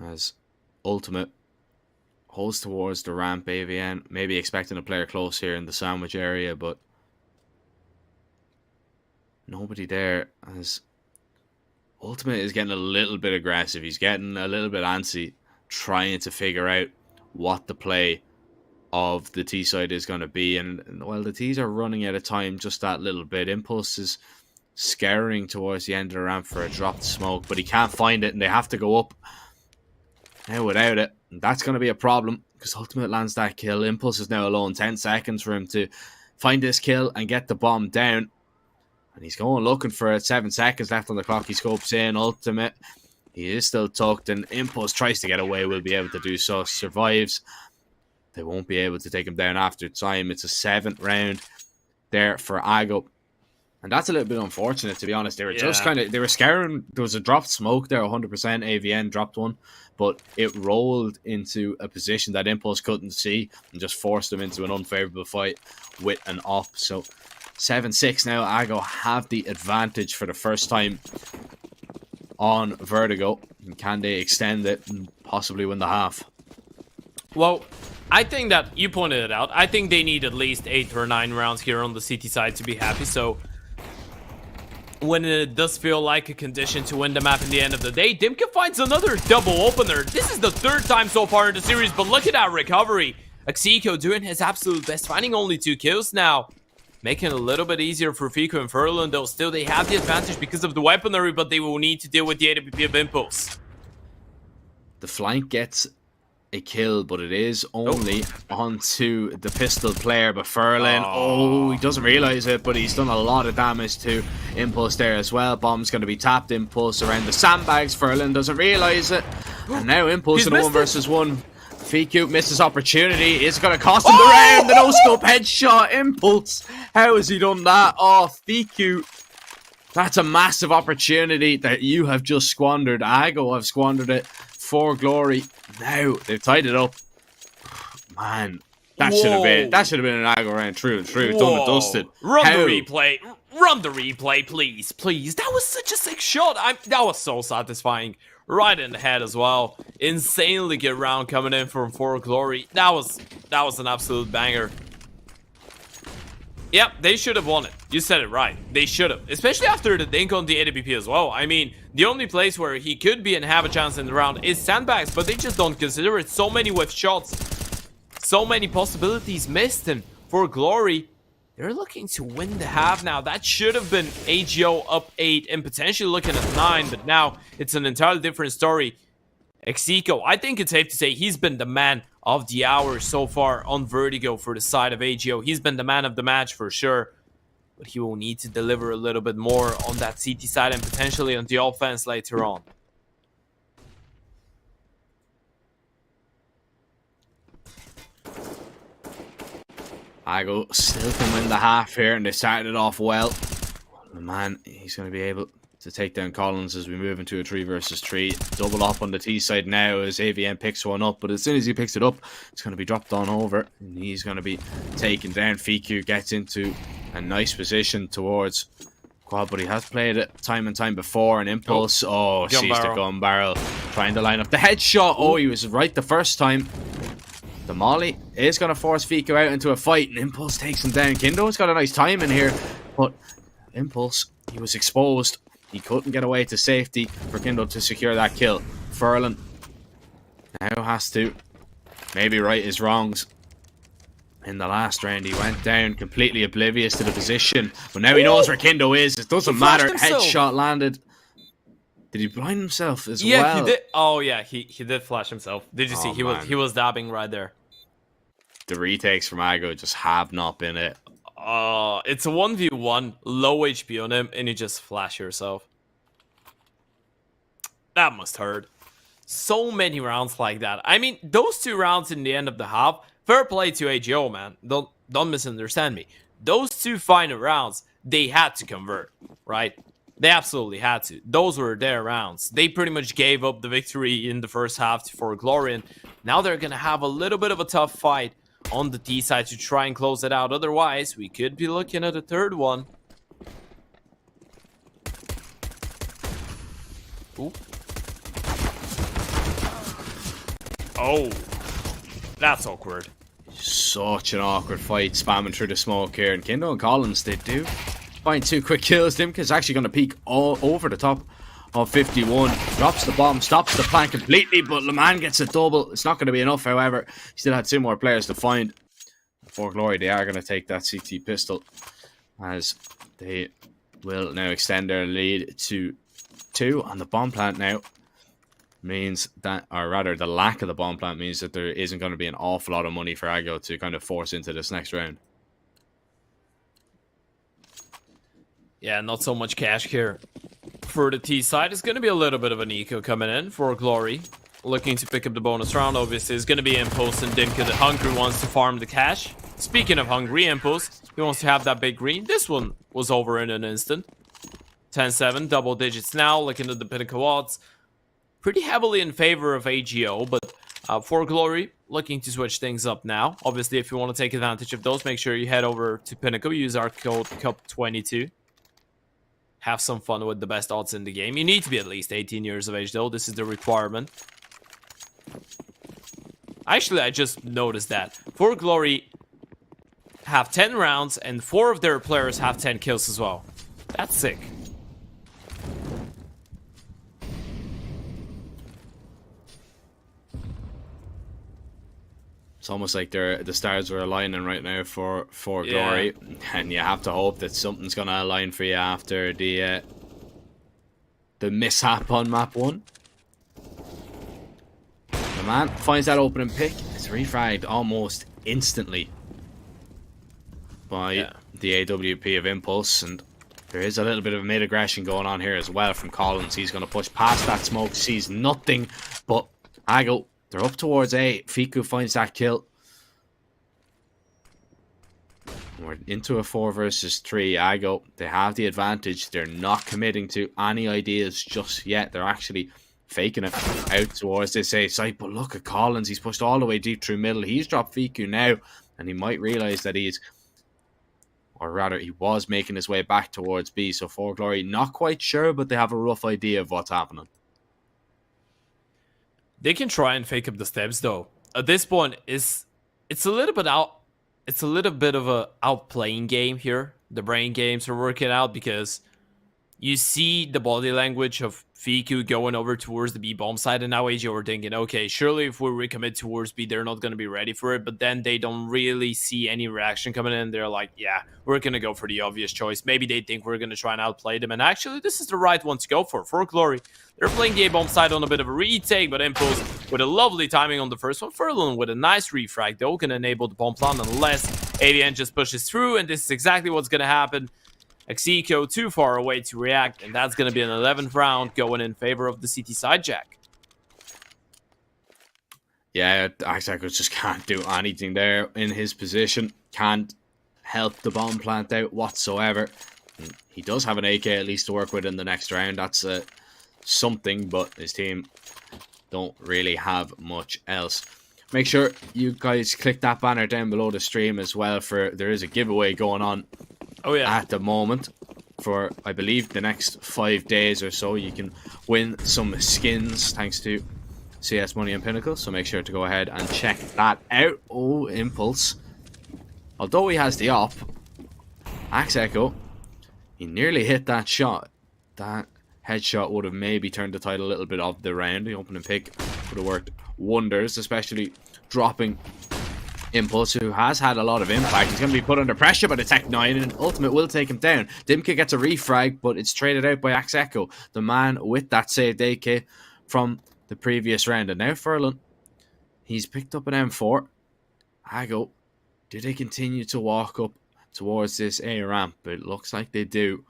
As Ultimate holds towards the ramp, AVN. Maybe expecting a player close here in the sandwich area, but nobody there. As Ultimate is getting a little bit aggressive. He's getting a little bit antsy, trying to figure out what the play of the T side is going to be. And while the T's are running out of time just that little bit, Impulse is scouring towards the end of the ramp for a dropped smoke, but he can't find it, and they have to go up now without it. And that's going to be a problem, because Ultimate lands that kill. Impulse is now alone. 10 seconds for him to find this kill and get the bomb down. And he's going looking for it. 7 seconds left on the clock. He scopes in. Ultimate, he is still tucked, and Impulse tries to get away. Will be able to do so. Survives. They won't be able to take him down after time. It's a 7th round there for Ago. And that's a little bit unfortunate, to be honest. They were just kind of, they were scouring. There was a dropped smoke there, 100%. AVN dropped one, but it rolled into a position that Impulse couldn't see and just forced them into an unfavorable fight with an op. So 7-6 now. Ago have the advantage for the first time on Vertigo. And can they extend it and possibly win the half? Well, I think that you pointed it out. I think they need at least 8 or 9 rounds here on the CT side to be happy. So when it does feel like a condition to win the map in the end of the day, Dimka finds another double opener. This is the 3rd time so far in the series, but look at that recovery. Execo doing his absolute best, finding only 2 kills now. Making it a little bit easier for Fico and Furlan, though still they have the advantage because of the weaponry, but they will need to deal with the AWP of Impulse. The flank gets a kill, but it is only onto the pistol player. But Furlan, he doesn't realize it, but he's done a lot of damage to Impulse there as well. Bomb's going to be tapped. Impulse around the sandbags. Furlan doesn't realize it, and now Impulse in a 1 versus 1. Fiku misses opportunity. It's going to cost him the round. The no-scope headshot. Impulse, how has he done that? Oh, Fiku, that's a massive opportunity that you have just squandered. Ago have squandered it for Glory. Now they've tied it up. Man, that should have been an Ago round, true and true. Done and dusted. Run the replay. Run the replay, please, please. That was such a sick shot. That was so satisfying. Right in the head as well. Insanely good round coming in from For Glory. That was an absolute banger. Yep, they should have won it. You said it right. They should have. Especially after the dink on the AWP as well. I mean, the only place where he could be and have a chance in the round is sandbags, but they just don't consider it. So many whiff shots. So many possibilities missed, and For Glory, they're looking to win the half now. That should have been AGO up 8 and potentially looking at 9, but now it's an entirely different story. Execo, I think it's safe to say he's been the man of the hour so far on Vertigo for the side of AGO. He's been the man of the match for sure, but he will need to deliver a little bit more on that CT side and potentially on the offense later on. Ago still can win the half here, and they started it off well. The man, he's going to be able to take down Collins as we move into a 3 versus 3. Double up on the T side now as AVN picks one up, but as soon as he picks it up, it's going to be dropped on over, and he's going to be taken down. Fiku gets into a nice position towards Quad, but he has played it time and time before. An Impulse, sees the gun barrel, trying to line up the headshot. He was right the first time. The molly is going to force Fiku out into a fight, and Impulse takes him down. Kindo's got a nice time in here, but Impulse, he was exposed. He couldn't get away to safety for Kindo to secure that kill. Furlan now has to maybe right his wrongs. In the last round, he went down completely oblivious to the position, but now he knows where Kindo is. It doesn't matter. Headshot landed. Did he blind himself as well? Yeah, he did. Oh yeah, he did flash himself. Did you see? He was dabbing right there. The retakes from Ago just have not been it. It's a 1v1, low HP on him, and you just flash yourself. That must hurt. So many rounds like that. I mean, those 2 rounds in the end of the half, fair play to AGO, man. Don't misunderstand me. Those 2 final rounds, they had to convert, right? They absolutely had to. Those were their rounds. They pretty much gave up the victory in the first half for Glory, and now they're going to have a little bit of a tough fight on the T side to try and close it out. Otherwise, we could be looking at a third one. Ooh. Oh, that's awkward. Such an awkward fight, spamming through the smoke here. And Kindle and Collins, they do find 2 quick kills. Dimka's actually going to peek all over the top of 51. Drops the bomb, stops the plan completely, but Le Mans gets a double. It's not going to be enough, however. He still had 2 more players to find. For Glory, they are going to take that CT pistol, as they will now extend their lead to 2 on the bomb plant now. Means that, or rather the lack of the bomb plant means that there isn't going to be an awful lot of money for Aggo to kind of force into this next round. Yeah, not so much cash here. For the T side, it's going to be a little bit of an eco coming in for Glory. Looking to pick up the bonus round, obviously, it's going to be Impulse and Dimka. The hungry wants to farm the cash. Speaking of hungry, Impulse, he wants to have that big green. This one was over in an instant. 10-7, double digits now. Looking at the Pinnacle odds. Pretty heavily in favor of AGO, but for Glory, looking to switch things up now. Obviously, if you want to take advantage of those, make sure you head over to Pinnacle. Use our code CUP22. Have some fun with the best odds in the game. You need to be at least 18 years of age, though. This is the requirement. Actually, I just noticed that. For Glory, have 10 rounds, and 4 of their players have 10 kills as well. That's sick. It's almost like the stars are aligning right now for Yeah. Glory, and you have to hope that something's gonna align for you after the mishap on map 1. The man finds that opening pick. It's refragged almost instantly by the AWP of Impulse, and there is a little bit of mid-aggression going on here as well from Collins. He's going to push past that smoke, sees nothing, but Aggo, they're up towards A. Fiku finds that kill. We're into a 4 versus 3. Aggo, they have the advantage. They're not committing to any ideas just yet. They're actually faking it out towards this A site. But look at Collins. He's pushed all the way deep through middle. He's dropped Fiku now, and he might realize that he's, or rather, he was making his way back towards B. So for Glory, not quite sure, but they have a rough idea of what's happening. They can try and fake up the steps, though. At this point, it's a little bit out. It's a little bit of a outplaying game here. The brain games are working out because you see the body language of Fiku going over towards the B bomb side, and now AGO are thinking, okay, surely if we recommit towards B, they're not going to be ready for it. But then they don't really see any reaction coming in. They're like, yeah, we're going to go for the obvious choice. Maybe they think we're going to try and outplay them. And actually, this is the right one to go for Glory. They're playing the A bomb side on a bit of a retake, but Impulse with a lovely timing on the first one. Furlong with a nice refrag, though, can enable the bomb plant unless AVN just pushes through, and this is exactly what's going to happen. Execo too far away to react, and that's going to be an 11th round going in favor of the CT side jack. Yeah, Execo just can't do anything there in his position. Can't help the bomb plant out whatsoever. He does have an AK at least to work with in the next round. That's something, but his team don't really have much else. Make sure you guys click that banner down below the stream as well, for there is a giveaway going on. Oh yeah. At the moment, for I believe the next 5 days or so, you can win some skins thanks to CS Money and Pinnacle. So make sure to go ahead and check that out. Oh, Impulse. Although he has the op, Execo, he nearly hit that shot. That headshot would have maybe turned the tide a little bit of the round. The opening pick would have worked wonders, especially dropping Impulse, who has had a lot of impact. He's going to be put under pressure by the Tech 9, and Ultimate will take him down. Dimka gets a refrag, but it's traded out by Execo, the man with that saved AK from the previous round. And now Furlan, he's picked up an M4. Aggo, do they continue to walk up towards this A ramp? It looks like they do.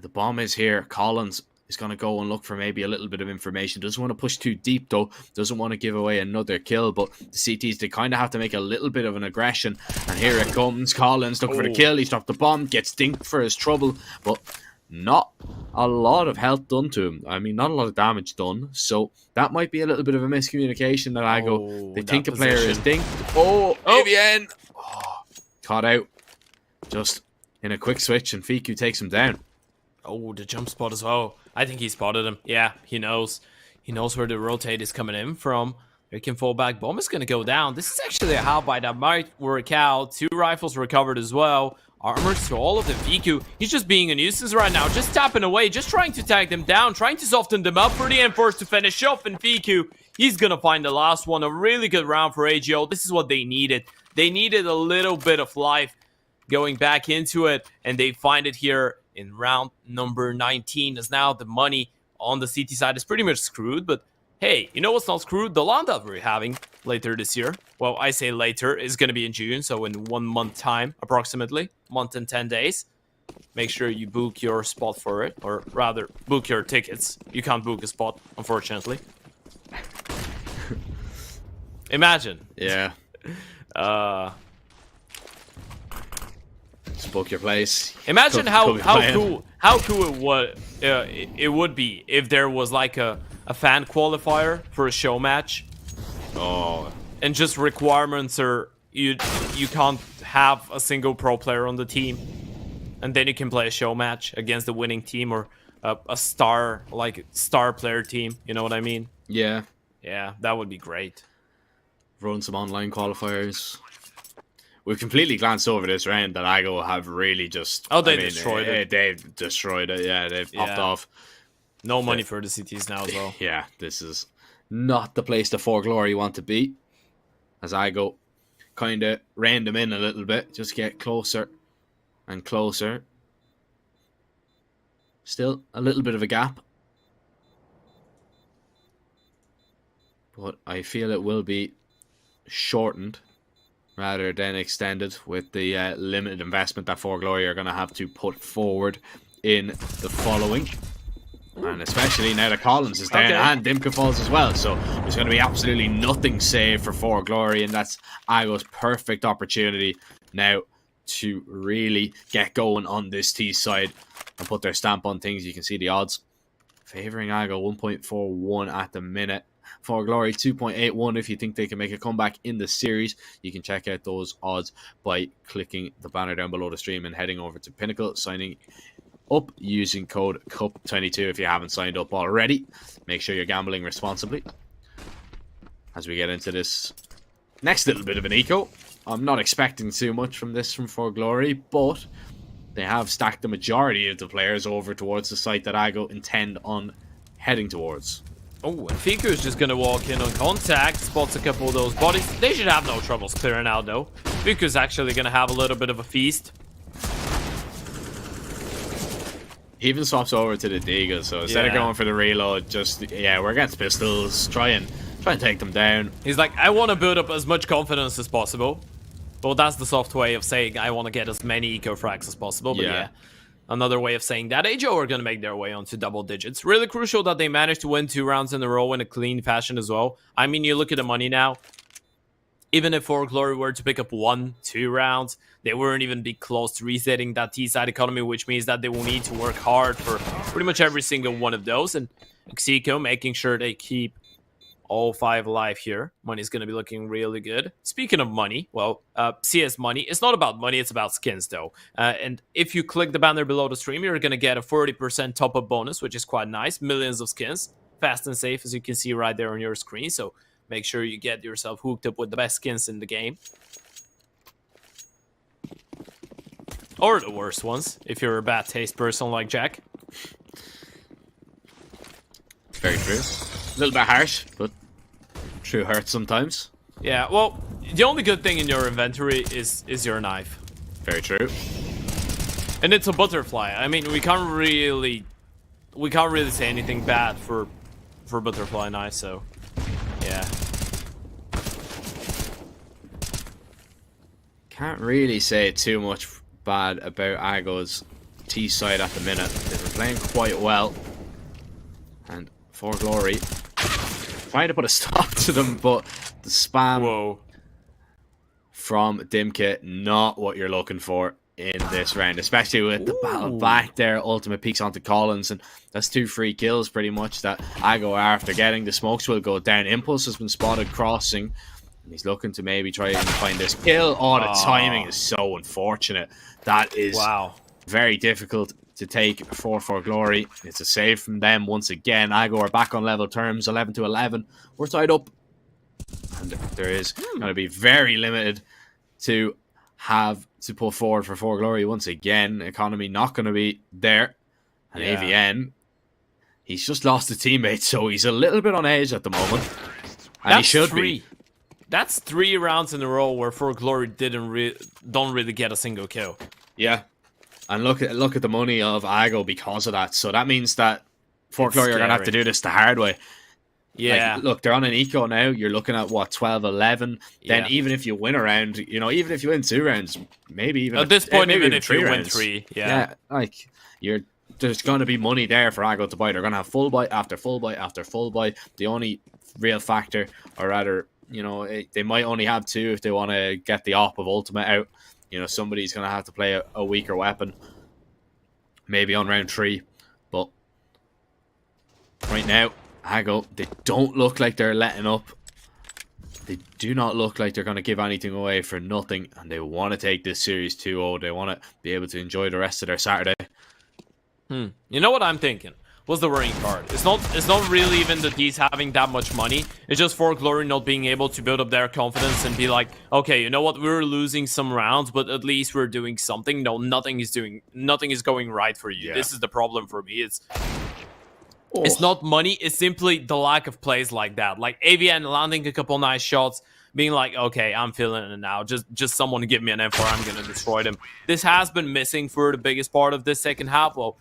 The bomb is here. Collins is going to go and look for maybe a little bit of information. Doesn't want to push too deep, though. Doesn't want to give away another kill. But the CTs, they kind of have to make a little bit of an aggression. And here it comes. Collins looking for the kill. He's dropped the bomb. Gets dinked for his trouble. But not a lot of health done to him. I mean, not a lot of damage done. So that might be a little bit of a miscommunication that I go. They think the player is dinked. Oh, AVN! Oh, caught out. Just in a quick switch, and Fiku takes him down. Oh, the jump spot as well. I think he spotted him. Yeah, he knows. He knows where the rotate is coming in from. He can fall back. Bomb is going to go down. This is actually a half buy that might work out. 2 rifles recovered as well. Armors to all of them. Fiku, he's just being a nuisance right now. Just tapping away. Just trying to tag them down. Trying to soften them up for the Enforce to finish off. And Fiku, he's going to find the last one. A really good round for AGO. This is what they needed. They needed a little bit of life going back into it. And they find it here in round number 19. As now the money on the CT side is pretty much screwed. But hey, you know what's not screwed? The LAN that we're having later this year. Well, I say later. It's going to be in June, so in 1 month time, approximately. Month and 10 days. Make sure you book your spot for it. Or rather, book your tickets. You can't book a spot, unfortunately. Imagine. Yeah. Just book your place. Imagine how cool it would be if there was like a fan qualifier for a show match. Oh. And just requirements are you can't have a single pro player on the team, and then you can play a show match against the winning team or a star player team. You know what I mean? Yeah. Yeah, that would be great. Run some online qualifiers. We've completely glanced over this round that IGO have really just... destroyed it. They've destroyed it, yeah. They've popped off. No money for the CTs now as well. Yeah, this is not the place the 4Glory want to be. As IGO kind of reined them in a little bit. Just get closer and closer. Still a little bit of a gap. But I feel it will be shortened rather than extended with the limited investment that 4Glory are going to have to put forward in the following. And especially now that Collins is down and Dimka falls as well. So there's going to be absolutely nothing saved for 4Glory, and that's IGO's perfect opportunity now to really get going on this T side and put their stamp on things. You can see the odds favouring IGO 1.41 at the minute. 4Glory 2.81 if you think they can make a comeback in the series. You can check out those odds by clicking the banner down below the stream and heading over to Pinnacle, signing up using code CUP22 if you haven't signed up already. Make sure you're gambling responsibly. As we get into this next little bit of an eco, I'm not expecting too much from this from 4Glory, but they have stacked the majority of the players over towards the site that IGO intend on heading towards. Oh, and Fiku is just going to walk in on contact, spots a couple of those bodies. They should have no troubles clearing out, though. Fiku is actually going to have a little bit of a feast. He even swaps over to the Deagle, so instead of going for the reload, just, we're against pistols, try and take them down. He's like, I want to build up as much confidence as possible. Well, that's the soft way of saying I want to get as many eco frags as possible, but yeah. Another way of saying that AGO are going to make their way onto double digits. Really crucial that they managed to win 2 rounds in a row in a clean fashion as well. I mean, you look at the money now. Even if 4Glory were to pick up 1-2 rounds, they wouldn't even be close to resetting that T-side economy, which means that they will need to work hard for pretty much every single one of those. And Xeco making sure they keep all 5 alive here. Money's going to be looking really good. Speaking of money, well, CS money, it's not about money, it's about skins though. And if you click the banner below the stream, you're going to get a 40% top-up bonus, which is quite nice. Millions of skins, fast and safe, as you can see right there on your screen. So make sure you get yourself hooked up with the best skins in the game. Or the worst ones, if you're a bad taste person like Jack. Very true. A little bit harsh, but true hurts sometimes. Yeah, well, the only good thing in your inventory is your knife. Very true. And it's a butterfly. I mean, we can't really say anything bad for butterfly knife, so yeah. Can't really say too much bad about IGO's T side at the minute. They've been playing quite well. And 4Glory trying to put a stop to them, but the spam from Dimka, not what you're looking for in this round, especially with the battle back there. Ultimate peaks onto Collins, and that's 2 free kills pretty much that Ago are after getting. The smokes will go down. Impulse has been spotted crossing, and he's looking to maybe try and find this kill. Oh, the timing is so unfortunate. That is very difficult to take for Glory. It's a save from them once again. Ago are back on level terms, 11 to 11. We're tied up, and there is going to be very limited to have to pull forward for Glory once again. Economy not going to be there, and AVN, he's just lost a teammate, so he's a little bit on edge at the moment, and he should be. That's 3 rounds in a row where Glory don't really get a single kill. Yeah. And look at the money of Ago because of that. So that means that Glory are going to have to do this the hard way. Yeah. Like, look, they're on an eco now. You're looking at, what, 12-11? Then even if you win a round, you know, even if you win 2 rounds, maybe even... At this point, even if 3 you rounds, win 3, yeah. Like, there's going to be money there for Ago to buy. They're going to have full buy after full buy after full buy. The only real factor, or rather, you know, they might only have 2 if they want to get the op of Ultimate out. You know, somebody's going to have to play a weaker weapon. Maybe on round 3. But right now, Ago, they don't look like they're letting up. They do not look like they're going to give anything away for nothing. And they want to take this series 2-0. They want to be able to enjoy the rest of their Saturday. You know what I'm thinking? What's the worrying part? It's not really even the D's having that much money. It's just for Glory not being able to build up their confidence and be like, okay, you know what? We're losing some rounds, but at least we're doing something. No, nothing is going right for you. Yeah. This is the problem for me. It's not money. It's simply the lack of plays like that. Like AVN landing a couple nice shots, being like, okay, I'm feeling it now. Just someone give me an M4. I'm gonna destroy them. This has been missing for the biggest part of this second half. Well,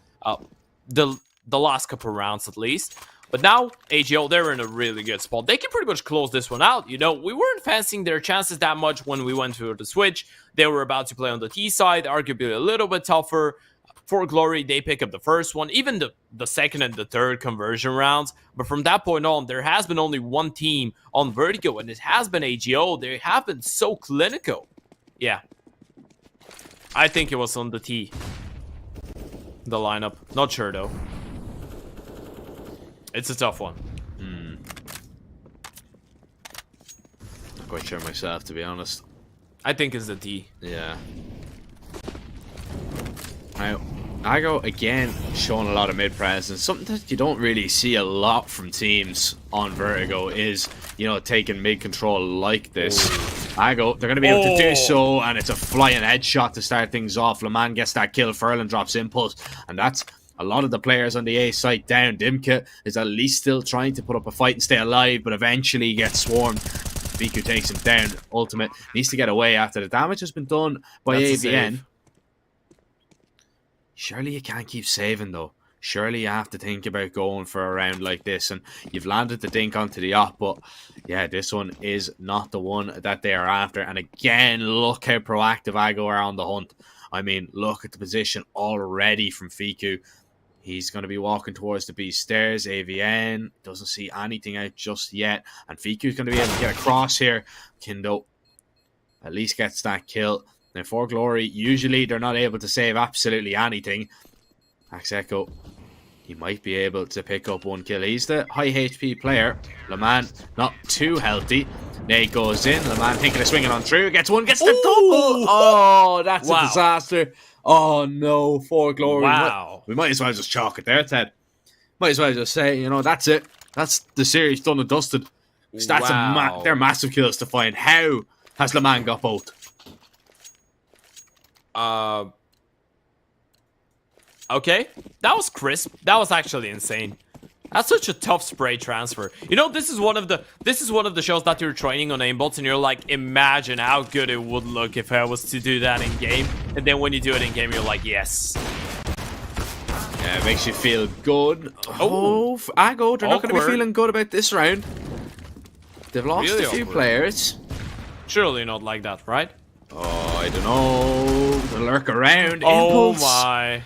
the last couple rounds at least. But now, AGO, they're in a really good spot. They can pretty much close this one out. You know, we weren't fancying their chances that much when we went to the switch. They were about to play on the T side, arguably a little bit tougher. For Glory, they pick up the first one, even the second and the third conversion rounds. But from that point on, there has been only one team on Vertigo, and it has been AGO. They have been so clinical. Yeah. I think it was on the T. The lineup. Not sure, though. It's a tough one. Not quite sure myself, to be honest. I think it's the T. Yeah. Now, Ago, again, showing a lot of mid-presence. Something that you don't really see a lot from teams on Vertigo is, you know, taking mid-control like this. Ago, they're going to be able to do so, and it's a flying headshot to start things off. LeMan gets that kill, Furlan drops Impulse, and that's a lot of the players on the A site down. Dimka is at least still trying to put up a fight and stay alive, but eventually gets swarmed. Viku takes him down. Ultimate needs to get away after the damage has been done by AVN. Surely you can't keep saving, though. Surely you have to think about going for a round like this, and you've landed the dink onto the op, but yeah, this one is not the one that they are after. And again, look how proactive Ago are on the hunt. I mean, look at the position already from Fiku. He's going to be walking towards the B stairs. AVN doesn't see anything out just yet, and Fiku's going to be able to get across here. Kindo at least gets that kill. Now, for Glory, usually they're not able to save absolutely anything. Axeco, he might be able to pick up one kill. He's the high HP player. LeMan, not too healthy. Nate goes in. LeMan thinking of swinging on through. Gets one, gets the double. Oh, that's a disaster. Oh, no, for Glory. Wow. We might as well just chalk it there, Ted. Might as well just say, you know, that's it. That's the series done and dusted. They're massive kills to find. How has LeMan got both? Okay, that was crisp. That was actually insane. That's such a tough spray transfer. You know, this is one of the shows that you're training on aimbots, and you're like, imagine how good it would look if I was to do that in game. And then when you do it in game, you're like, yes. Yeah, it makes you feel good. Oh, Ago, they're not going to be feeling good about this round. They've lost a few players. Surely not like that, right? Oh, I don't know. They lurk around. Oh Impulse. My.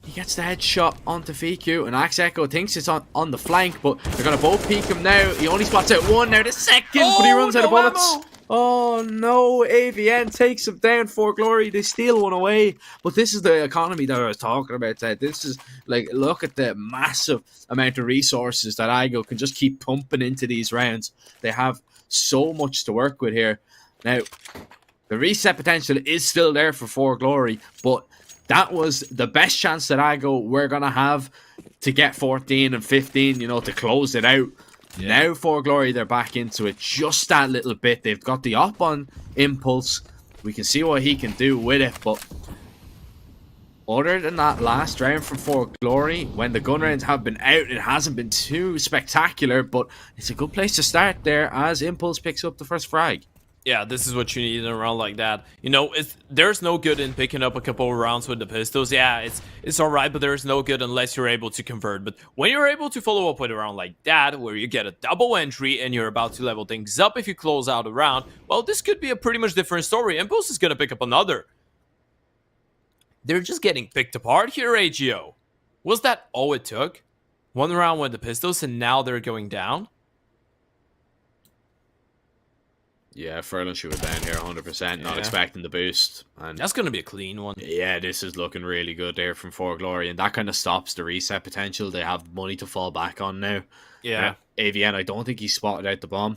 He gets the headshot onto Fiku, and Axeco thinks it's on the flank, but they're going to both peek him now. He only spots out one now, the second, but he runs out of bullets. Oh no, AVN takes him down for glory. They steal one away. But this is the economy that I was talking about, Ted. This is like, look at the massive amount of resources that Igo can just keep pumping into these rounds. They have so much to work with here. Now, the reset potential is still there for 4 glory, but that was the best chance that Igo were going to have to get 14 and 15, you know, to close it out. Yeah. Now 4 glory, they're back into it just that little bit. They've got the up on Impulse. We can see what he can do with it, but other than that last round from 4 glory, when the gun rounds have been out, it hasn't been too spectacular, but it's a good place to start there as Impulse picks up the first frag. Yeah, this is what you need in a round like that. You know, there's no good in picking up a couple of rounds with the pistols. Yeah, it's alright, but there's no good unless you're able to convert. But when you're able to follow up with a round like that, where you get a double entry and you're about to level things up if you close out a round, well, this could be a pretty much different story. Impulse is going to pick up another. They're just getting picked apart here, AGO. Was that all it took? One round with the pistols and now they're going down? Yeah, Furlan should have down here 100%, not expecting the boost. And that's going to be a clean one. Yeah, this is looking really good there from 4 glory, and that kind of stops the reset potential. They have money to fall back on now. Yeah. AVN, I don't think he spotted out the bomb.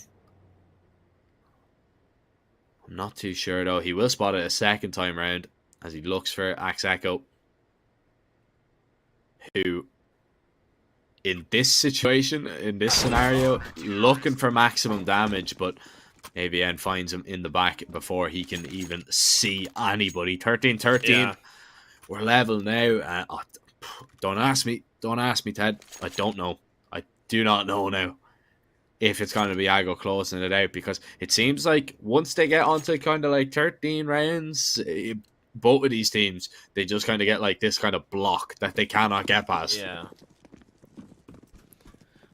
I'm not too sure, though. He will spot it a second time round as he looks for Echo, who, in this situation, in this scenario, looking for maximum damage, but AVN finds him in the back before he can even see anybody. 13-13. Yeah. We're level now. Don't ask me, Ted. I don't know. I do not know now if it's going to be Ago closing it out, because it seems like once they get onto kind of like 13 rounds, both of these teams, they just kind of get like this kind of block that they cannot get past. Yeah.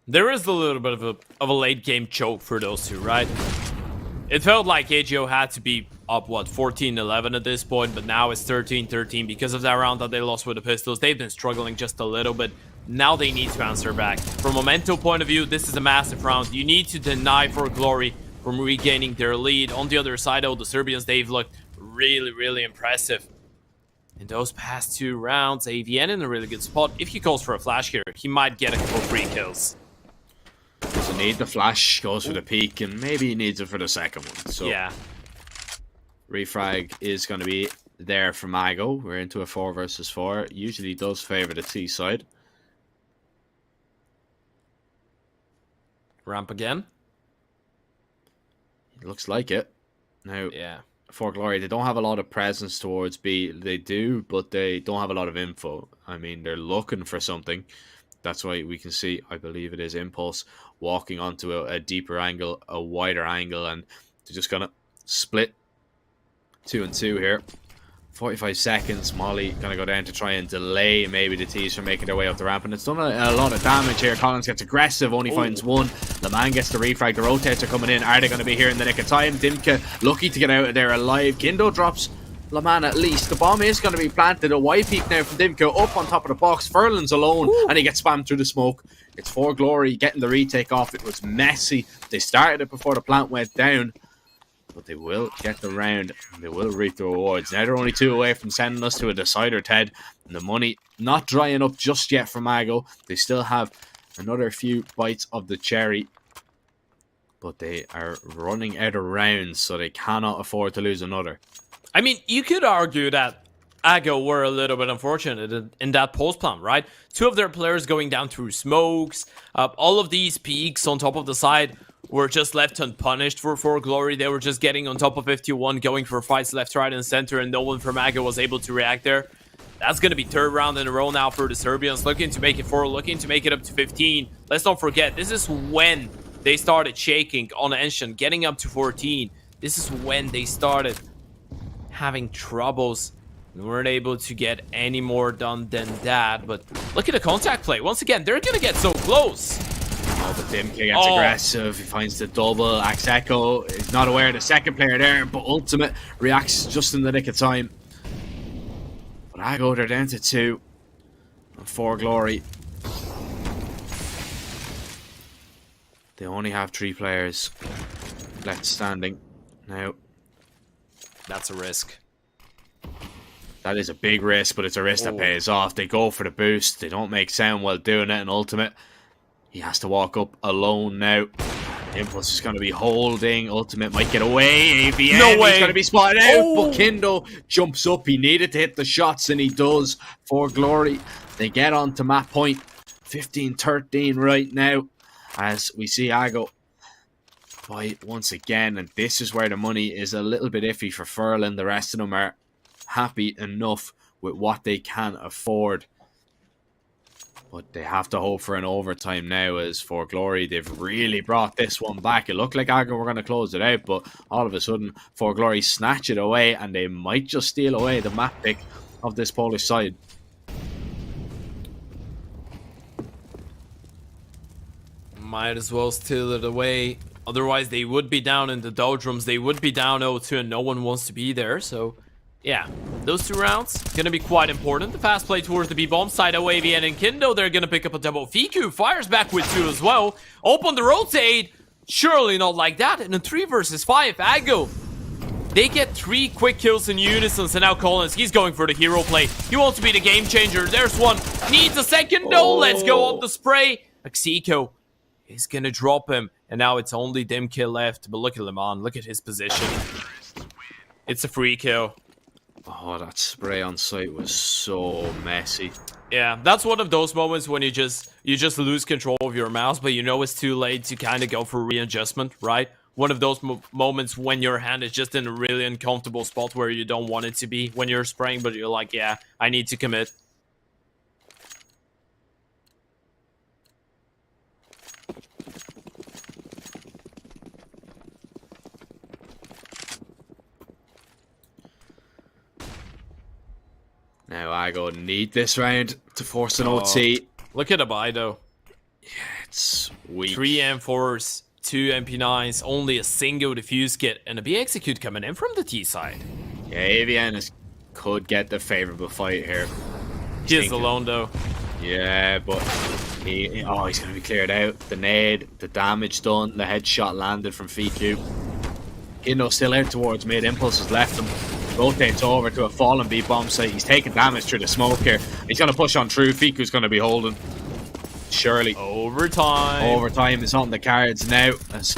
There is a little bit of a late game choke for those two, right? It felt like AGO had to be up, what, 14-11 at this point, but now it's 13-13 because of that round that they lost with the pistols. They've been struggling just a little bit. Now they need to answer back. From a momentum point of view, this is a massive round. You need to deny 4 glory from regaining their lead. On the other side, though, the Serbians, they've looked really, really impressive. In those past 2 rounds, AVN in a really good spot. If he calls for a flash here, he might get a couple free kills. Doesn't need the flash, goes for the peek, and maybe he needs it for the second one. So yeah, refrag is going to be there for Mago. We're into a 4 versus 4. Usually does favor the T side. Ramp again. It looks like it. Now, yeah, 4 glory, they don't have a lot of presence towards B. They do, but they don't have a lot of info. I mean, they're looking for something. That's why we can see, I believe it is Impulse, walking onto a deeper angle, a wider angle, and they're just going to split 2 and 2 here. 45 seconds, Molly going to go down to try and delay maybe the T's from making their way up the ramp, and it's done a lot of damage here. Collins gets aggressive, only finds 1. The man gets the refrag, the rotates are coming in. Are they going to be here in the nick of time? Dimka lucky to get out of there alive. Kindo drops Laman at least. The bomb is going to be planted. A Y peak now from Dimko up on top of the box. Furlan's alone. Ooh. And he gets spammed through the smoke. It's 4 glory getting the retake off. It was messy. They started it before the plant went down, but they will get the round and they will reap the rewards. Now they're only 2 away from sending us to a decider, Ted, and the money not drying up just yet for Mago. They still have another few bites of the cherry, but they are running out of rounds, so they cannot afford to lose another. I mean, you could argue that Ago were a little bit unfortunate in that post plant, right? 2 of their players going down through smokes. All of these peaks on top of the side were just left unpunished for 4 glory. They were just getting on top of 51, going for fights left, right, and center, and no one from Ago was able to react there. That's going to be 3rd round in a row now for the Serbians, looking to make it 4, looking to make it up to 15. Let's not forget, this is when they started shaking on Enshin, getting up to 14. This is when they started having troubles and weren't able to get any more done than that. But look at the contact play. Once again, they're going to get so close. Oh, but Dimka gets aggressive. He finds the double. Axeco is not aware of the second player there, but Ultimate reacts just in the nick of time. But Ago, they're down to 2. And 4 glory. They only have 3 players left standing. Now, That's a risk. that is a big risk, but it's a risk that pays off. They go for the boost. They don't make sound while doing it in ultimate. He has to walk up alone now. Impulse is going to be holding. Ultimate might get away. AVN, No way. He's going to be spotted out. But Kindo jumps up. He needed to hit the shots, and he does for Glory. They get on to map point. 15-13 right now. As we see Ago fight once again. And this is where the money is a little bit iffy for Furlan. The rest of them are happy enough with what they can afford. But they have to hope for an overtime now. As for Glory, they've really brought this one back. It looked like Ago were going to close it out, but all of a sudden, for Glory snatch it away, and they might just steal away the map pick of this Polish side. Might as well steal it away. Otherwise, they would be down in the doldrums. They would be down 0-2, and no one wants to be there. So, yeah, those 2 rounds gonna be quite important. The fast play towards the B-bomb side, AVN and Kindo, they're gonna pick up a double. Fiku fires back with 2 as well. Open the rotate. Surely not like that. And a 3 versus 5, Ago. They get 3 quick kills in unison. So now Collins, he's going for the hero play. He wants to be the game changer. There's one. Needs a second. No, let's go up the spray. Mexico is gonna drop him. And now it's only Dimkill left. But look at Lemon. Look at his position. It's a free kill. Oh, that spray on site was so messy. Yeah, that's one of those moments when you just lose control of your mouse, but you know it's too late to kind of go for readjustment, right? One of those moments when your hand is just in a really uncomfortable spot where you don't want it to be when you're spraying, but you're like, yeah, I need to commit. Now Ago need this round to force an OT. Look at the buy though. Yeah, it's weak. 3 M4s, 2 MP9s, only a single defuse kit, and a B execute coming in from the T side. Yeah, AVN could get the favourable fight here. He is alone though. Yeah, but he's going to be cleared out. The nade, the damage done, the headshot landed from Fiku. Kindo still out towards mid. Impulse has left him. Rotates over to a fallen B bomb site. He's taking damage through the smoke here. He's going to push on through. Fiku's going to be holding. Surely. Overtime is on the cards now. As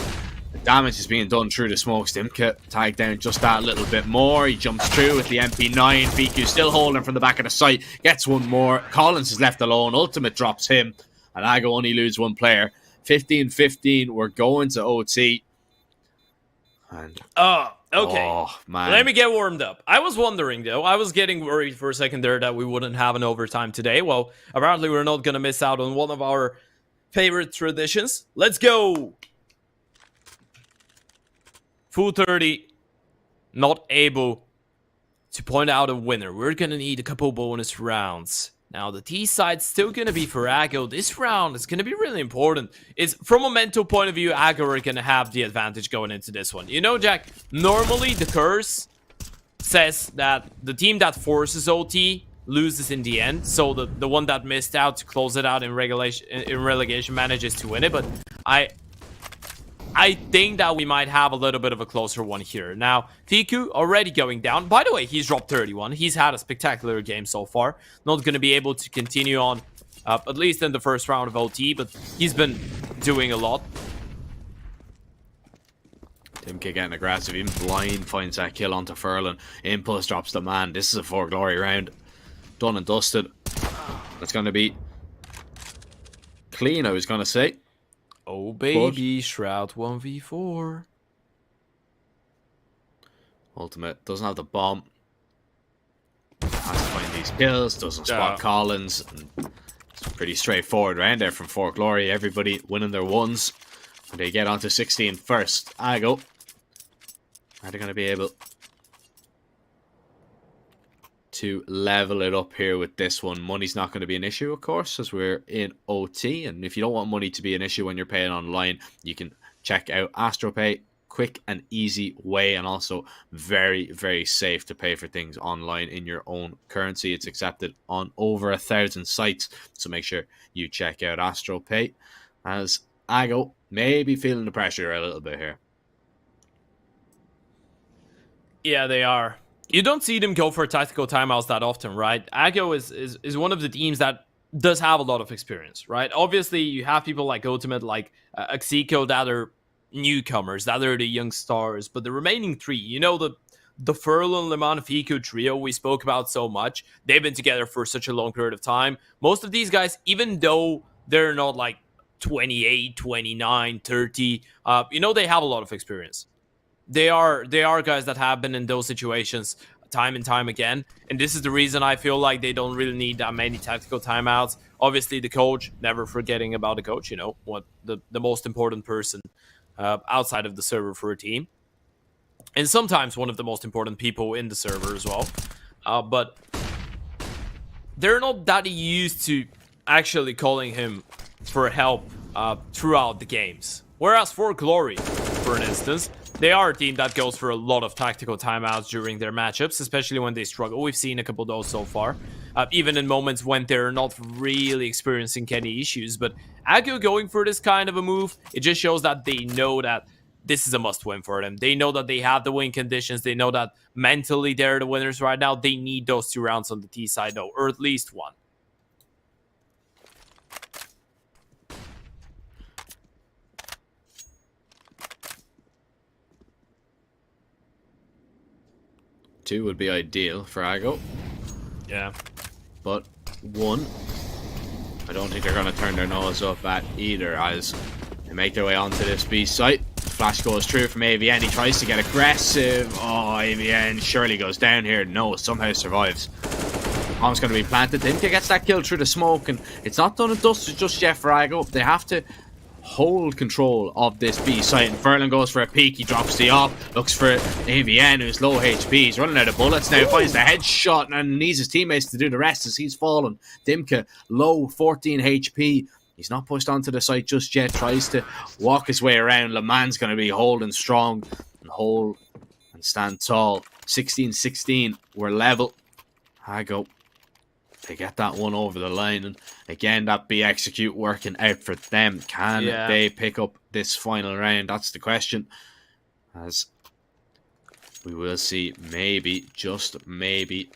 the damage is being done through the smoke. Stimka tagged down just that little bit more. He jumps through with the MP9. Fiku still holding from the back of the site. Gets one more. Collins is left alone. Ultimate drops him. And Ago only lose one player. 15-15. We're going to OT. And okay. Oh, man. Let me get warmed up. I was wondering, though. I was getting worried for a second there that we wouldn't have an overtime today. Well, apparently we're not going to miss out on one of our favorite traditions. Let's go! Full 30. Not able to point out a winner. We're going to need a couple bonus rounds. Now, the T side's still going to be for Ago. This round is going to be really important. It's from a mental point of view, Ago are going to have the advantage going into this one. You know, Jack, normally the curse says that the team that forces OT loses in the end. So the one that missed out to close it out in relegation manages to win it. But I think that we might have a little bit of a closer one here. Now, Fiku already going down. By the way, he's dropped 31. He's had a spectacular game so far. Not going to be able to continue on, at least in the first round of OT, but he's been doing a lot. Timke getting aggressive. Even Blind finds that kill onto Furlan. Impulse drops the man. This is a 4 glory round. Done and dusted. That's going to be clean, I was going to say. Oh baby, Shroud 1v4. Ultimate doesn't have the bomb. Has to find these kills, doesn't spot Collins. And it's a pretty straightforward round there from 4 glory. Everybody winning their ones. And they get on to 16 first. Ago. Are they going to be able to level it up here with this one? Money's not going to be an issue, of course, as we're in OT. And if you don't want money to be an issue when you're paying online, you can check out AstroPay. Quick and easy way, and also very, very safe to pay for things online in your own currency. It's accepted on over 1,000 sites, so make sure you check out AstroPay. As Ago may be feeling the pressure a little bit here. Yeah, they are. You don't see them go for tactical timeouts that often, right? Ago is one of the teams that does have a lot of experience, right? Obviously, you have people like Ultimate, like Execo, that are newcomers, that are the young stars, but the remaining three, you know, the Furl and Lemon Fiku trio we spoke about so much, they've been together for such a long period of time. Most of these guys, even though they're not like 28, 29, 30, you know, they have a lot of experience. They are guys that have been in those situations time and time again, and this is the reason I feel like they don't really need that many tactical timeouts. Obviously, the coach, never forgetting about the coach, you know, what the most important person outside of the server for a team. And sometimes one of the most important people in the server as well. But they're not that used to actually calling him for help throughout the games. Whereas for Glory, for an instance, they are a team that goes for a lot of tactical timeouts during their matchups, especially when they struggle. We've seen a couple of those so far. Even in moments when they're not really experiencing any issues. But Ago going for this kind of a move, it just shows that they know that this is a must-win for them. They know that they have the win conditions. They know that mentally they're the winners right now. They need those 2 rounds on the T side, though, or at least 1. Two would be ideal for Ago. Yeah. But 1, I don't think they're going to turn their nose up at either as they make their way onto this B site. Flash goes through from AVN. He tries to get aggressive. Oh, AVN surely goes down here. No, somehow survives. Bomb's going to be planted. Dimka gets that kill through the smoke, and it's not done and dusted just yet for Ago. They have to hold control of this B site, and Furlan goes for a peek. He drops the op, looks for AVN, who's low HP. He's running out of bullets now. Finds the headshot and needs his teammates to do the rest as he's fallen. Dimka low, 14 HP. He's not pushed onto the site just yet. Tries to walk his way around. Le Mans going to be holding strong and hold and stand tall. 16-16. We're level. Ago, they get that one over the line. And again, that B execute working out for them. Can they pick up this final round? That's the question. As we will see, maybe, just maybe,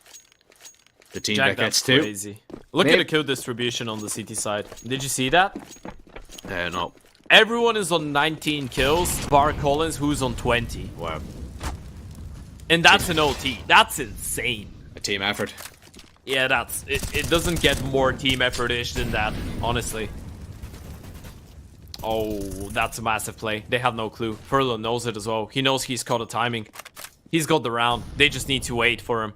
the team Jack, that gets crazy. 2. Look at the kill distribution on the CT side. Did you see that? No. Everyone is on 19 kills, bar Collins, who's on 20. Wow. And that's an OT. That's insane. A team effort. Yeah, that's it doesn't get more team effort-ish than that, honestly. Oh, that's a massive play. They have no clue. Furlan knows it as well. He knows he's caught a timing. He's got the round. They just need to wait for him.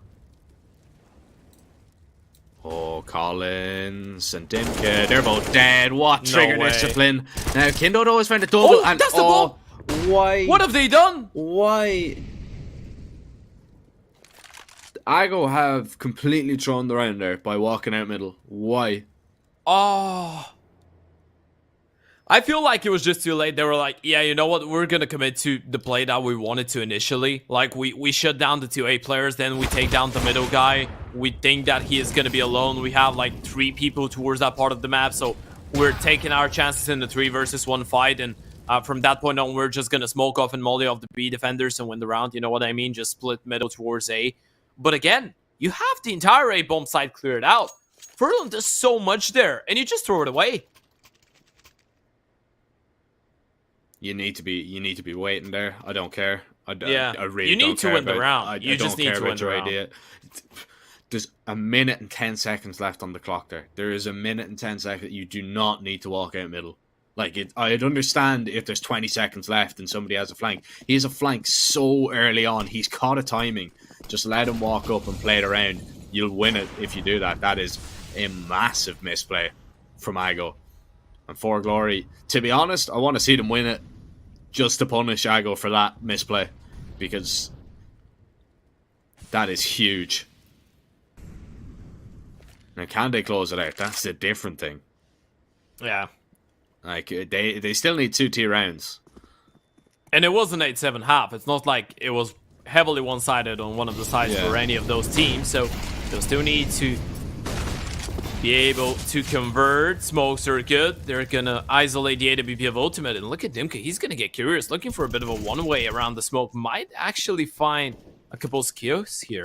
Oh, Collins and Dimka, they're both dead. What trigger discipline. Now, Kindo though has found a double. Oh, and that's the ball. Why? What have they done? Why? Ago have completely thrown the round there by walking out middle. Why? Oh. I feel like it was just too late. They were like, yeah, you know what? We're going to commit to the play that we wanted to initially. Like, we shut down the 2 A players, then we take down the middle guy. We think that he is going to be alone. We have, like, 3 people towards that part of the map, so we're taking our chances in the 3 versus 1 fight, and from that point on, we're just going to smoke off and molly off the B defenders and win the round. You know what I mean? Just split middle towards A. But again, you have the entire A bomb side cleared out. Furlan does so much there, and you just throw it away. You need to be waiting there. I don't care. I really you need don't to care win the about, round. You just need to win the round. Idea. There's a minute and 10 seconds left on the clock there. There is a minute and 10 seconds. You do not need to walk out middle. Like, I'd understand if there's 20 seconds left and somebody has a flank. He has a flank so early on. He's caught a timing. Just let him walk up and play it around. You'll win it if you do that. That is a massive misplay from Ago. And for Glory, to be honest, I want to see them win it just to punish Ago for that misplay. Because that is huge. Now, can they close it out? That's a different thing. Yeah. Like, they still need 2 T rounds. And it was an 8-7 half. It's not like it was heavily one-sided on one of the sides for any of those teams. So they'll still need to be able to convert. Smokes are good. They're going to isolate the AWP of Ultimate. And look at Dimka. He's going to get curious. Looking for a bit of a one-way around the smoke. Might actually find a couple skills here.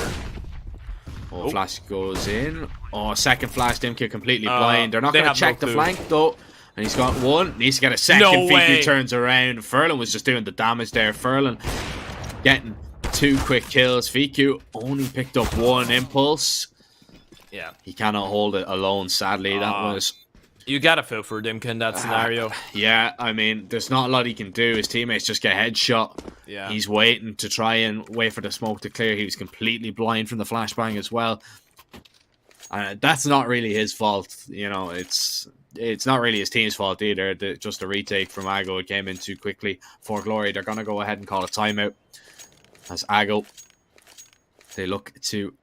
Oh, flash goes in. Oh, second flash. Dimka completely blind. They're not going to check the flank, though. And he's got one. Needs to get a second. No way. Fiku turns around. Furlan was just doing the damage there. Furlan getting 2 quick kills. Fiku only picked up 1 impulse. Yeah. He cannot hold it alone, sadly. That was... You gotta feel for Dimka in that scenario. Yeah, I mean, there's not a lot he can do. His teammates just get headshot. Yeah. He's waiting to try and wait for the smoke to clear. He was completely blind from the flashbang as well. That's not really his fault. You know, it's not really his team's fault either. Just a retake from Ago. It came in too quickly for Glory. They're going to go ahead and call a timeout. As Ago, they look to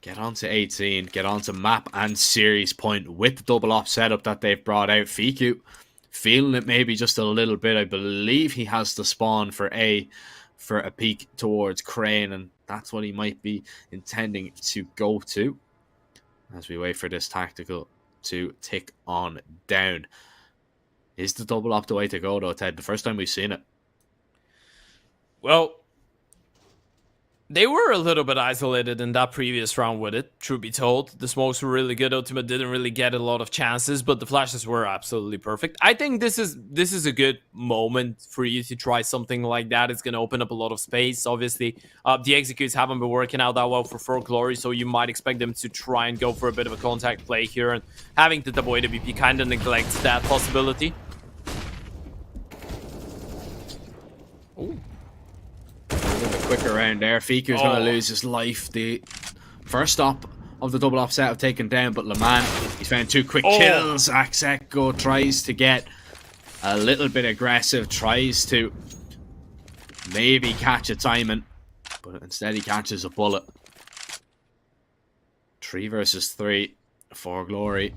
get onto 18, get onto map and series point with the double op setup that they've brought out. Fiku feeling it maybe just a little bit. I believe he has the spawn for a peek towards Crane, and that's what he might be intending to go to as we wait for this tactical to tick on down. Is the double op the way to go, though, Ted? The first time we've seen it. Well, they were a little bit isolated in that previous round with it, truth be told. The smokes were really good. Ultimate didn't really get a lot of chances, but the flashes were absolutely perfect. I think this is a good moment for you to try something like that. It's going to open up a lot of space. Obviously, the executes haven't been working out that well for Glory, so you might expect them to try and go for a bit of a contact play here, and having the double AWP kind of neglects that possibility. Ooh. A quicker round there. Fiku's going to lose his life. The first stop of the double offset have taken down, but Leman, he's found 2 quick kills. csgo tries to get a little bit aggressive, tries to maybe catch a timing, but instead he catches a bullet. 3 versus 3 for Glory.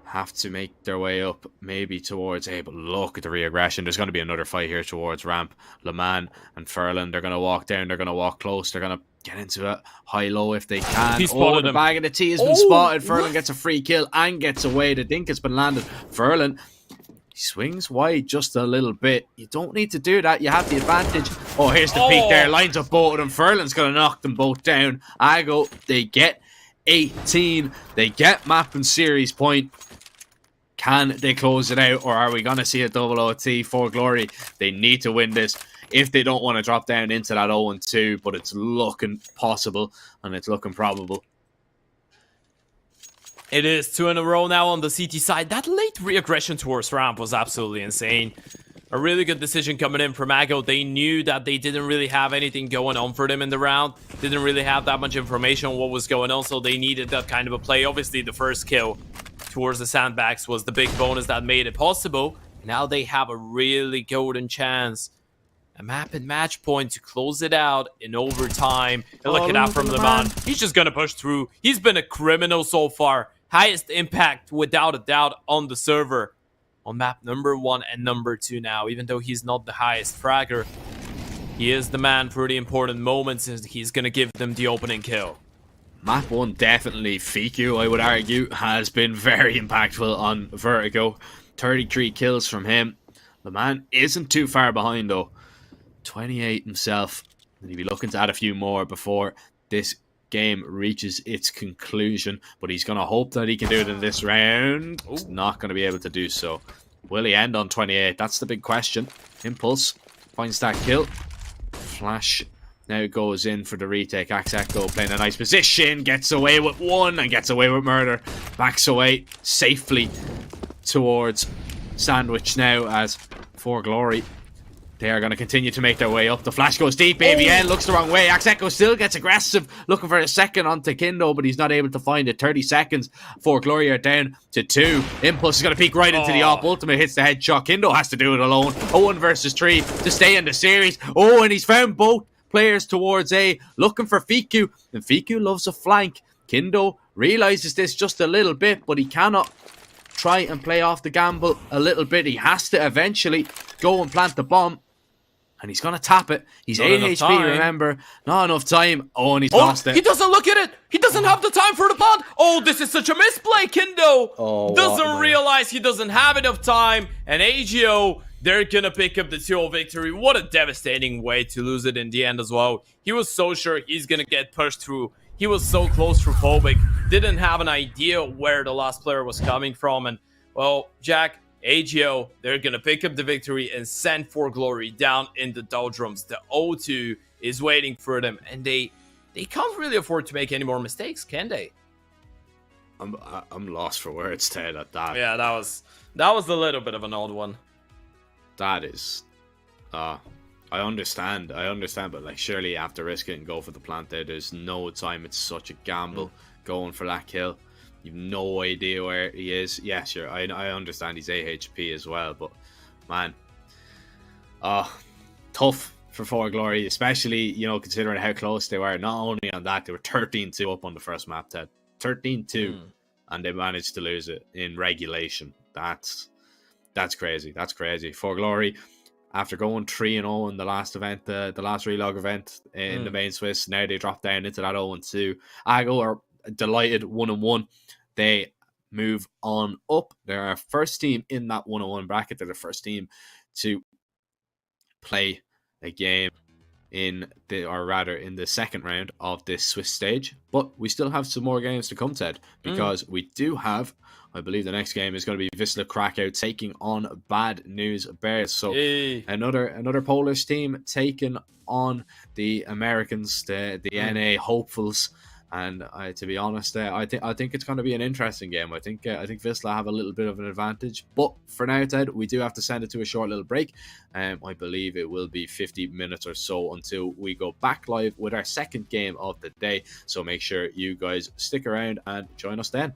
Have to make their way up maybe towards A, but look at the re-aggression. There's going to be another fight here towards ramp. Leman and Furlan, they're going to walk down, they're going to walk close, they're going to get into it high-low if they can. He spotted the him. bag of the tea has been spotted. Furlan gets a free kill and gets away. The dink has been landed. Furlan, he swings wide just a little bit. You don't need to do that. You have the advantage. Oh, here's the peak there. Lines up both of them. Furlan's going to knock them both down. Ago, they get 18. They get map and series point. Can they close it out, or are we going to see a double OT for Glory? They need to win this if they don't want to drop down into that 0-2, but it's looking possible and it's looking probable. It is 2 in a row now on the CT side. That late re-aggression towards ramp was absolutely insane. A really good decision coming in from Ago. They knew that they didn't really have anything going on for them in the round. Didn't really have that much information on what was going on, so they needed that kind of a play. Obviously, the first kill towards the sandbags was the big bonus that made it possible. Now they have a really golden chance. A map and match point to close it out in overtime. And look at that from Leman. He's just going to push through. He's been a criminal so far. Highest impact, without a doubt, on the server. On map number 1 and number 2 now. Even though he's not the highest fragger, he is the man for the important moments, and he's going to give them the opening kill. Map 1 definitely. Fiku, I would argue, has been very impactful on Vertigo. 33 kills from him. The man isn't too far behind, though. 28 himself. And he'll be looking to add a few more before this game reaches its conclusion. But he's going to hope that he can do it in this round. He's not going to be able to do so. Will he end on 28? That's the big question. Impulse finds that kill. Flash now goes in for the retake. csgo playing a nice position. Gets away with 1 and gets away with murder. Backs away safely towards Sandwich now as for Glory. They are going to continue to make their way up. The flash goes deep. AVN looks the wrong way. csgo still gets aggressive. Looking for a second onto Kindo, but he's not able to find it. 30 seconds for Glory are down to 2. Impulse is going to peek right into the op. Ultimate hits the headshot. Kindo has to do it alone. 1 versus 3 to stay in the series. Oh, and he's found both players towards A, looking for Fiku, and Fiku loves a flank. Kindo realizes this just a little bit, but he cannot try and play off the gamble a little bit. He has to eventually go and plant the bomb, and he's gonna tap it. He's Not 8 enough HP, time. remember? Not enough time. Oh, and he's lost it. He doesn't look at it. He doesn't have the time for the pod. Oh, this is such a misplay, Kindo. Oh, Doesn't realize he doesn't have enough time. And AGO, they're gonna pick up the 2-0 victory. What a devastating way to lose it in the end as well. He was so sure he's gonna get pushed through. He was so close for Phobic. Didn't have an idea where the last player was coming from. And, well, Jack, AGO, they're gonna pick up the victory and send For Glory down in the doldrums. The O2 is waiting for them, and they can't really afford to make any more mistakes, can they? I'm lost for words, Ted, at that. Yeah, that was a little bit of an odd one. That is, I understand, but like surely you have to risk it and go for the plant there. There's no time. It's such a gamble going for that kill. You've no idea where he is. Yeah, sure, I understand he's 8 HP as well, but man, tough for For Glory, especially, you know, considering how close they were. Not only on that, they were 13-2 up on the first map, Ted. 13-2, and they managed to lose it in regulation. That's crazy. That's crazy. For Glory, after going 3-0 in the last event, the last relog event in the main Swiss, now they drop down into that 0-2. AGO are delighted, 1-1. They move on up. They're our first team in that 101 bracket. They're the first team to play a game in the second round of this Swiss stage. But we still have some more games to come, Ted, because we do have, I believe the next game is going to be Wisla Krakow taking on Bad News Bears. So another Polish team taking on the Americans, the NA hopefuls. And to be honest, I think it's going to be an interesting game. I think Wisla have a little bit of an advantage. But for now, Ted, we do have to send it to a short little break. I believe it will be 50 minutes or so until we go back live with our second game of the day. So make sure you guys stick around and join us then.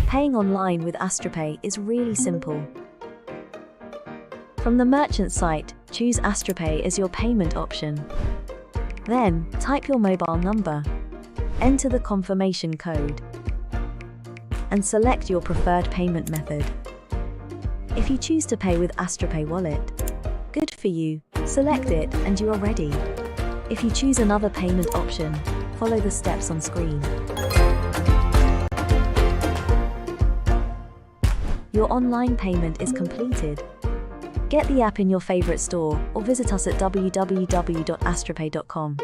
Paying online with AstroPay is really simple. From the merchant site, choose AstroPay as your payment option. Then, type your mobile number, enter the confirmation code, and select your preferred payment method. If you choose to pay with AstroPay Wallet, good for you, select it and you are ready. If you choose another payment option, follow the steps on screen. Your online payment is completed. Get the app in your favorite store or visit us at www.astropay.com.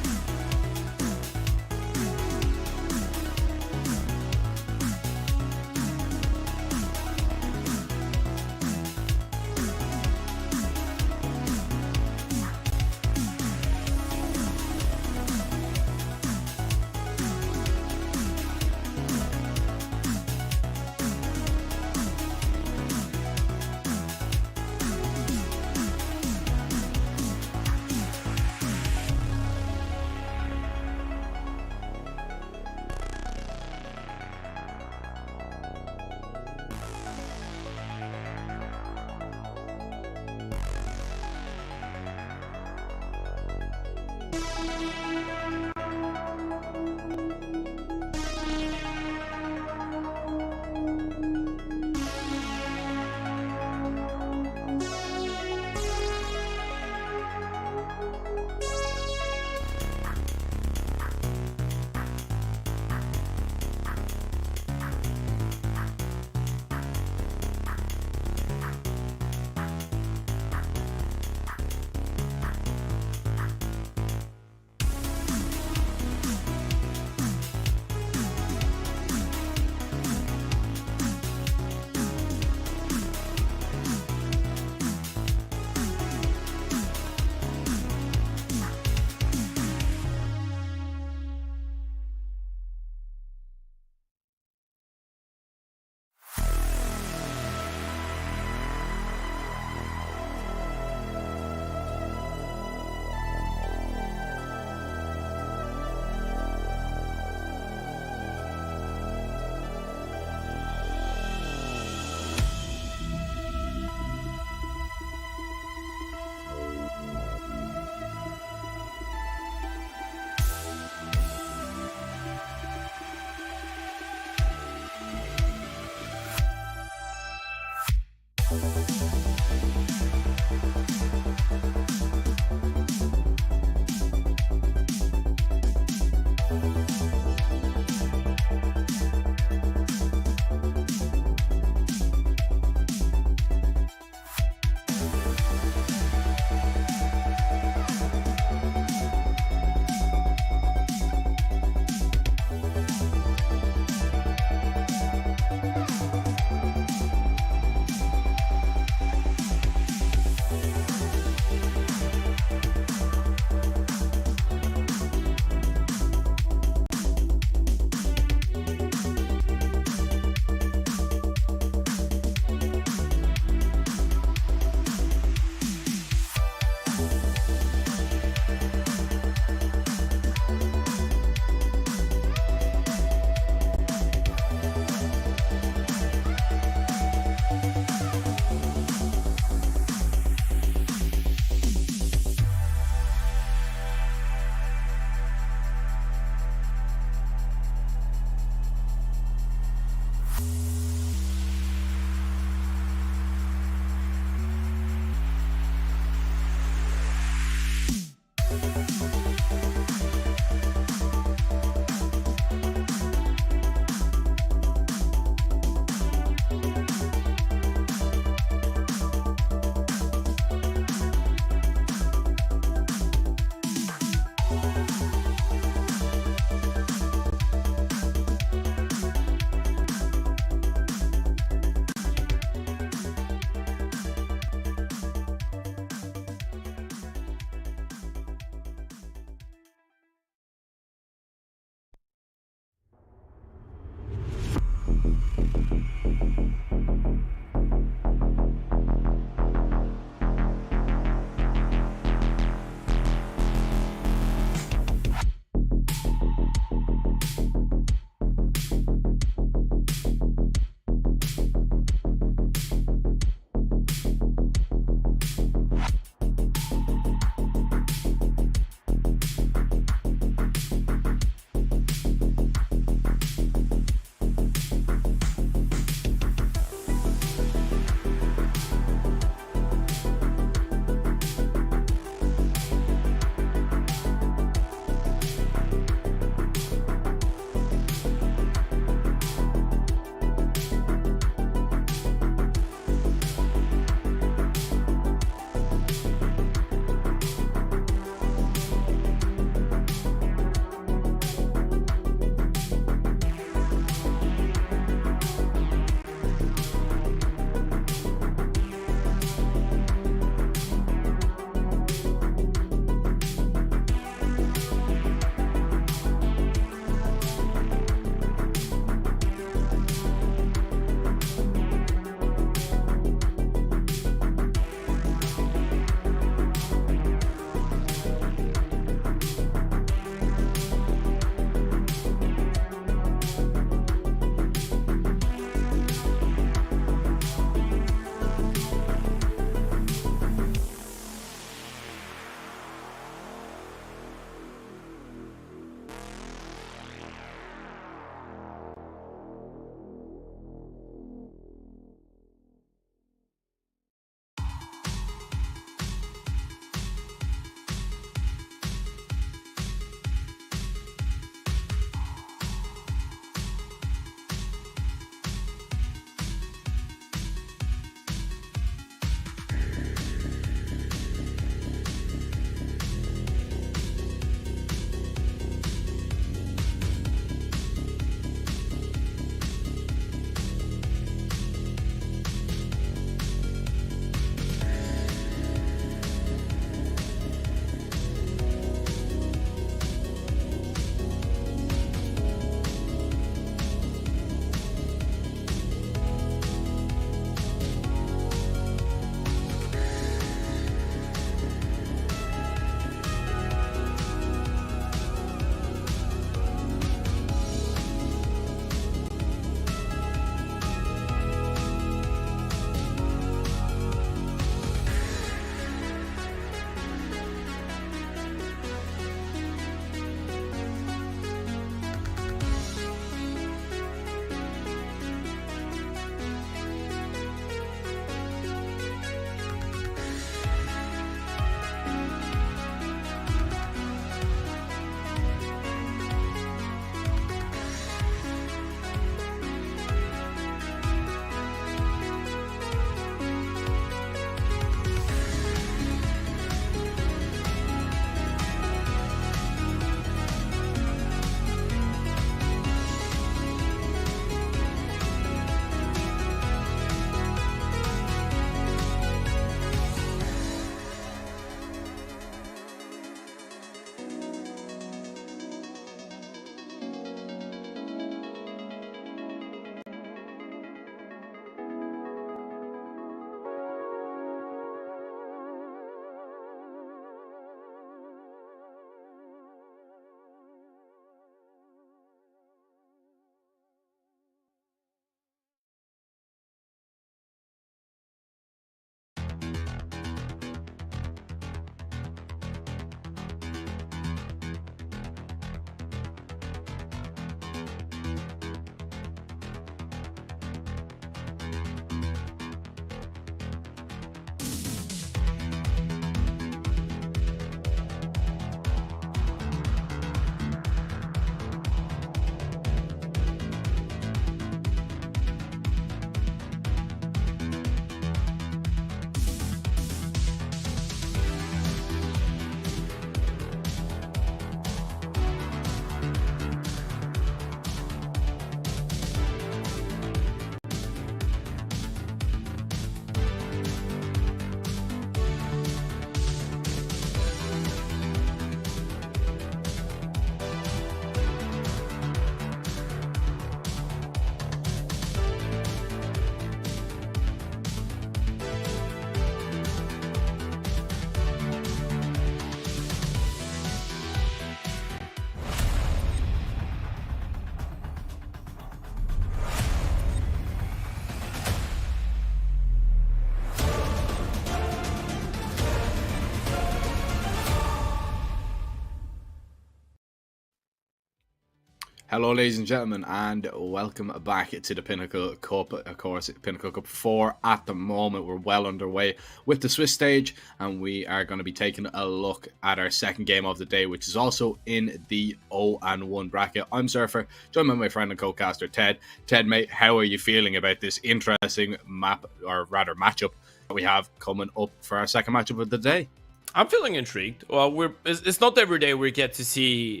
Hello, ladies and gentlemen, and welcome back to the Pinnacle Cup. Of course, Pinnacle Cup 4 at the moment. We're well underway with the Swiss stage, and we are going to be taking a look at our second game of the day, which is also in the 0-1 bracket. I'm Surfer, joined by my friend and co-caster Ted. Ted, mate, how are you feeling about this interesting matchup that we have coming up for our second matchup of the day? I'm feeling intrigued. Well, it's not every day we get to see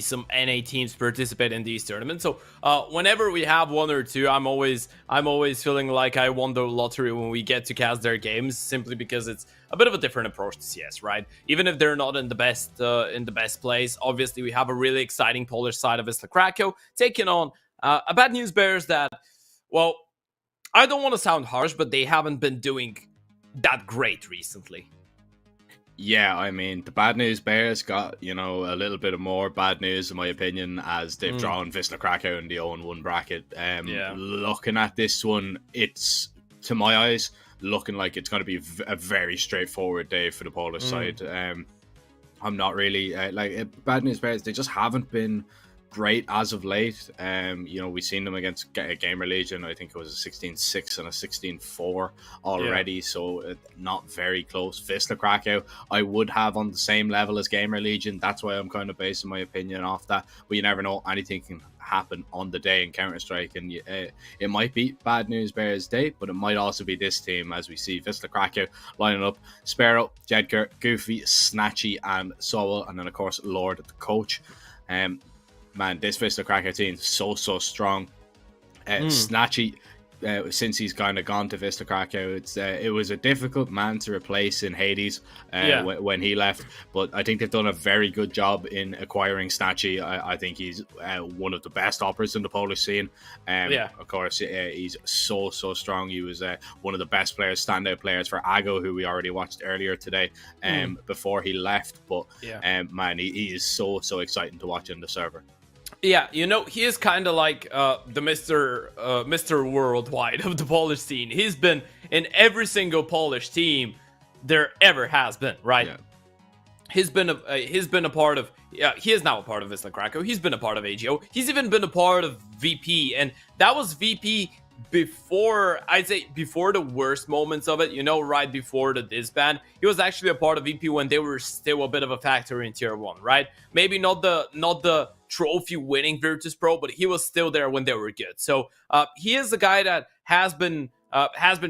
some NA teams participate in these tournaments. So whenever we have one or two, I'm always feeling like I won the lottery when we get to cast their games, simply because it's a bit of a different approach to CS, right? Even if they're not in the best place, obviously we have a really exciting Polish side of Wisla Krakow taking on a Bad News Bears that, well, I don't want to sound harsh, but they haven't been doing that great recently. Yeah, I mean, the Bad News Bears got, a little bit of more bad news, in my opinion, as they've drawn Wisla Krakow in the 0-1 bracket. Looking at this one, it's, to my eyes, looking like it's going to be a very straightforward day for the Polish side. I'm not really, Bad News Bears, they just haven't been great as of late. We've seen them against GamerLegion. I think it was a 16-6 and a 16-4 already, so not very close. Wisla Krakow I would have on the same level as GamerLegion. That's why I'm kind of basing my opinion off that, but you never know, anything can happen on the day in Counter-Strike, and it might be Bad News Bears day, but it might also be this team, as we see Wisla Krakow lining up Sparrow, Jedker, Goofy, Snatchy and Sowell, and then of course Lord the coach. Man, this Wisla Krakow team is so strong. Snatchy, since he's kind of gone to Wisla Krakow, it was a difficult man to replace in Hades when he left, but I think they've done a very good job in acquiring Snatchy. I think he's one of the best operas in the Polish scene. Of course, he's so strong. He was one of the best players, standout players for Ago, who we already watched earlier today, before he left. But man, he is so exciting to watch in the server. Yeah, he is kind of like the Mr. Worldwide of the Polish scene. He's been in every single Polish team there ever has been, right? Yeah. He's been a part of. Yeah, he is now a part of Wisla Krakow. He's been a part of AGO. He's even been a part of VP, and that was VP before, I'd say, before the worst moments of it. Right before the disband, he was actually a part of VP when they were still a bit of a factor in Tier 1, right? Maybe not the trophy winning Virtus Pro, but he was still there when they were good. So he is the guy that has been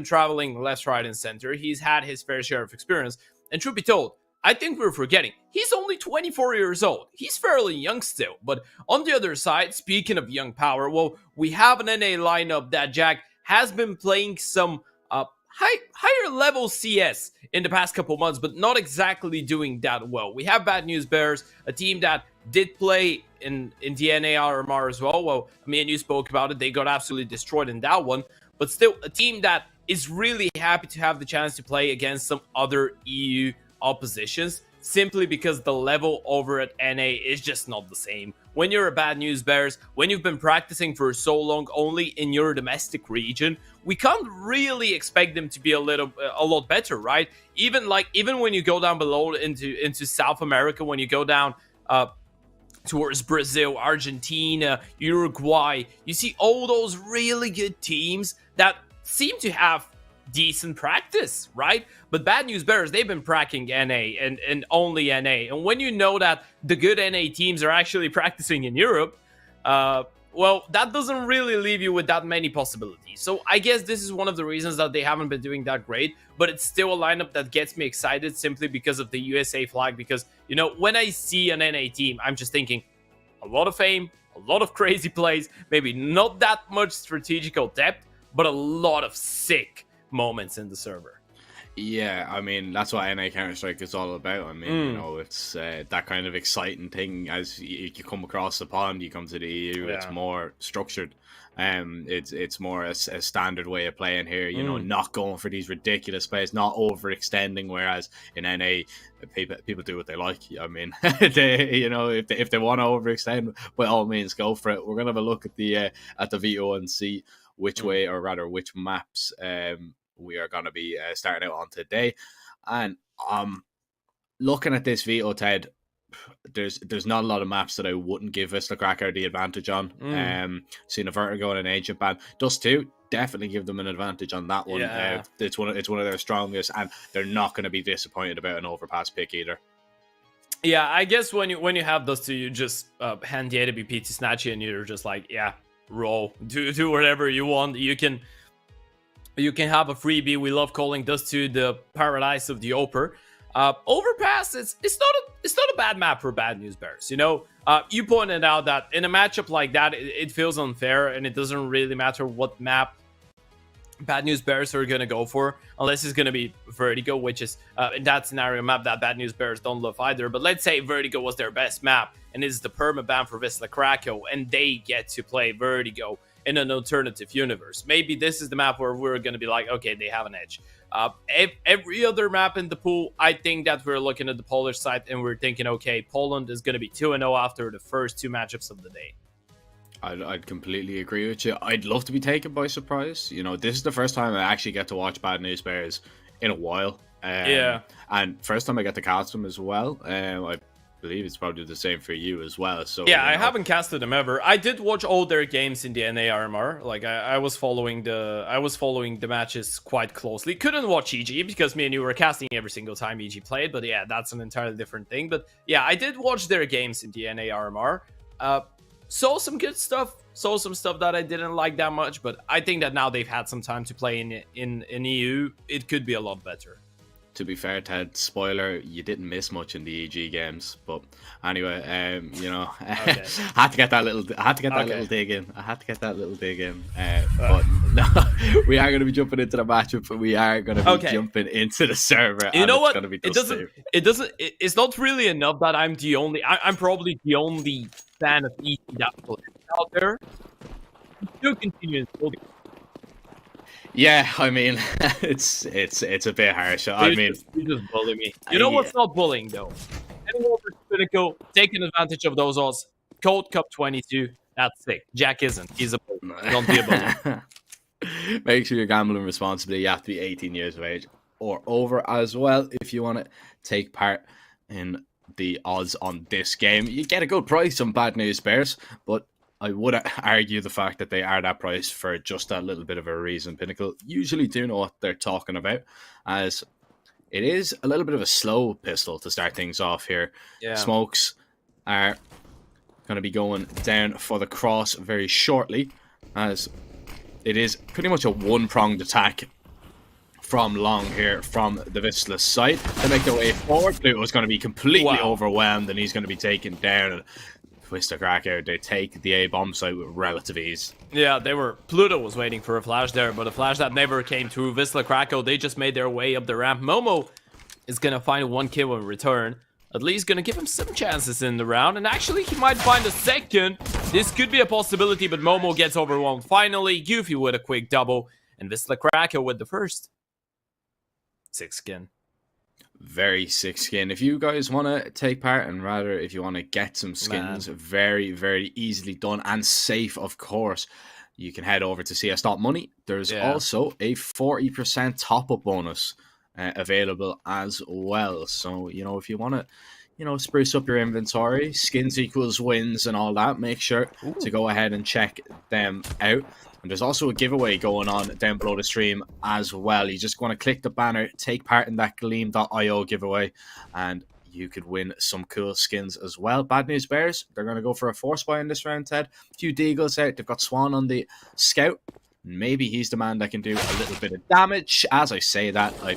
traveling left, right, and center. He's had his fair share of experience, and truth be told, I think we're forgetting he's only 24 years old. He's fairly young still. But on the other side, speaking of young power, well, we have an NA lineup that Jack has been playing some higher level CS in the past couple months, but not exactly doing that well. We have Bad News Bears, a team that did play in the NA RMR as well. Well, me and you spoke about it. They got absolutely destroyed in that one, but still a team that is really happy to have the chance to play against some other EU oppositions, simply because the level over at NA is just not the same. When you're a Bad News Bears, when you've been practicing for so long only in your domestic region, we can't really expect them to be a lot better, right? Even when you go down below into South America, when you go down towards Brazil, Argentina, Uruguay, you see all those really good teams that seem to have decent practice, right? But Bad News Bears, they've been pracking NA and only NA. And when you know that the good NA teams are actually practicing in Europe, well, that doesn't really leave you with that many possibilities. So I guess this is one of the reasons that they haven't been doing that great, but it's still a lineup that gets me excited simply because of the USA flag. Because, when I see an NA team, I'm just thinking a lot of fame, a lot of crazy plays, maybe not that much strategical depth, but a lot of sick moments in the server. Yeah, I mean, that's what NA Counter-Strike is all about. I mean, it's that kind of exciting thing. As you come across the pond, you come to the EU, it's more structured. It's more a standard way of playing here, not going for these ridiculous plays, not overextending, whereas in NA, people do what they like. I mean, if they want to overextend, by all means, go for it. We're going to have a look at the VO and see which way, or rather which maps we are going to be starting out on today. And looking at this veto, Ted, there's not a lot of maps that I wouldn't give Wisla Krakow the advantage on. Seeing a Vertigo and an Agent ban, Dust 2 definitely give them an advantage on that one. Yeah. It's one of their strongest, and they're not going to be disappointed about an overpass pick either. Yeah, I guess when you have those two, you just hand the AWP to Snatchy, and you're just like, yeah, roll, do whatever you want. You can have a freebie. We love calling Dust 2 the paradise of the Oper. Overpass, it's not a bad map for Bad News Bears. You know, you pointed out that in a matchup like that, it feels unfair, and it doesn't really matter what map Bad News Bears are going to go for, unless it's going to be Vertigo, which is, in that scenario, a map that Bad News Bears don't love either. But let's say Vertigo was their best map, and it's the permaban for Wisla Krakow, and they get to play Vertigo in an alternative universe. Maybe this is the map where we're going to be like, okay, they have an edge. Every other map in the pool, I think that we're looking at the Polish side, and we're thinking, okay, Poland is going to be 2-0 after the first 2 matchups of the day. I'd completely agree with you. I'd love to be taken by surprise. You know, this is the first time I actually get to watch Bad News Bears in a while. Yeah. And first time I get to cast them as well. I believe it's probably the same for you as well. So yeah, I haven't casted them ever. I did watch all their games in the NARMR. Like I was following the matches quite closely. Couldn't watch EG because me and you were casting every single time EG played. But yeah, that's an entirely different thing. But yeah, I did watch their games in the NARMR. Saw some good stuff, saw some stuff that I didn't like that much, but I think that now they've had some time to play in EU, it could be a lot better. To be fair, Ted, spoiler, you didn't miss much in the EG games, but anyway, you know, Okay. I had to get that little dig in. But no, we are going to be jumping into the matchup, but we are going to be jumping into the server. You know what? It's not really enough that I'm probably the only fan of EG that plays out there. Still continuing. Yeah, I mean, it's a bit harsh. You just bully me. You know what's not bullying though? Heading over to Pinnacle, taking advantage of those odds. Code Cup 22. That's sick. Jack isn't. He's a bully. Don't be a bully. Make sure you're gambling responsibly. You have to be 18 years of age or over as well if you want to take part in the odds on this game. You get a good price on Bad News Bears, but I would argue the fact that they are that price for just that little bit of a reason. Pinnacle usually do know what they're talking about, as it is a little bit of a slow pistol to start things off here. Yeah. Smokes are going to be going down for the cross very shortly, as it is pretty much a one-pronged attack from long here from the Wisla side. They make their way forward. Pluto is going to be completely overwhelmed, and he's going to be taken down. Wisla Krakow, they take the A-bomb site with relative ease. Yeah, Pluto was waiting for a flash there, but a flash that never came through. Wisla Krakow, they just made their way up the ramp. Momo is going to find 1 kill in return. At least going to give him some chances in the round, and actually he might find a second. This could be a possibility, but Momo gets overwhelmed. Finally, Goofy with a quick double, and Wisla Krakow with the first. 6 skin. Very sick skin. If you guys want to take part, and rather if you want to get some skins, very, very easily done and safe, of course, you can head over to CS.money. There's also a 40% top-up bonus available as well. So, you know, if you want to, you know, spruce up your inventory, skins equals wins and all that, make sure to go ahead and check them out. And there's also a giveaway going on down below the stream as well. You just want to click the banner, take part in that Gleam.io giveaway, and you could win some cool skins as well. Bad News Bears, they're going to go for a force buy in this round, Ted. A few Deagles out. They've got Swan on the Scout. Maybe he's the man that can do a little bit of damage. As I say that, I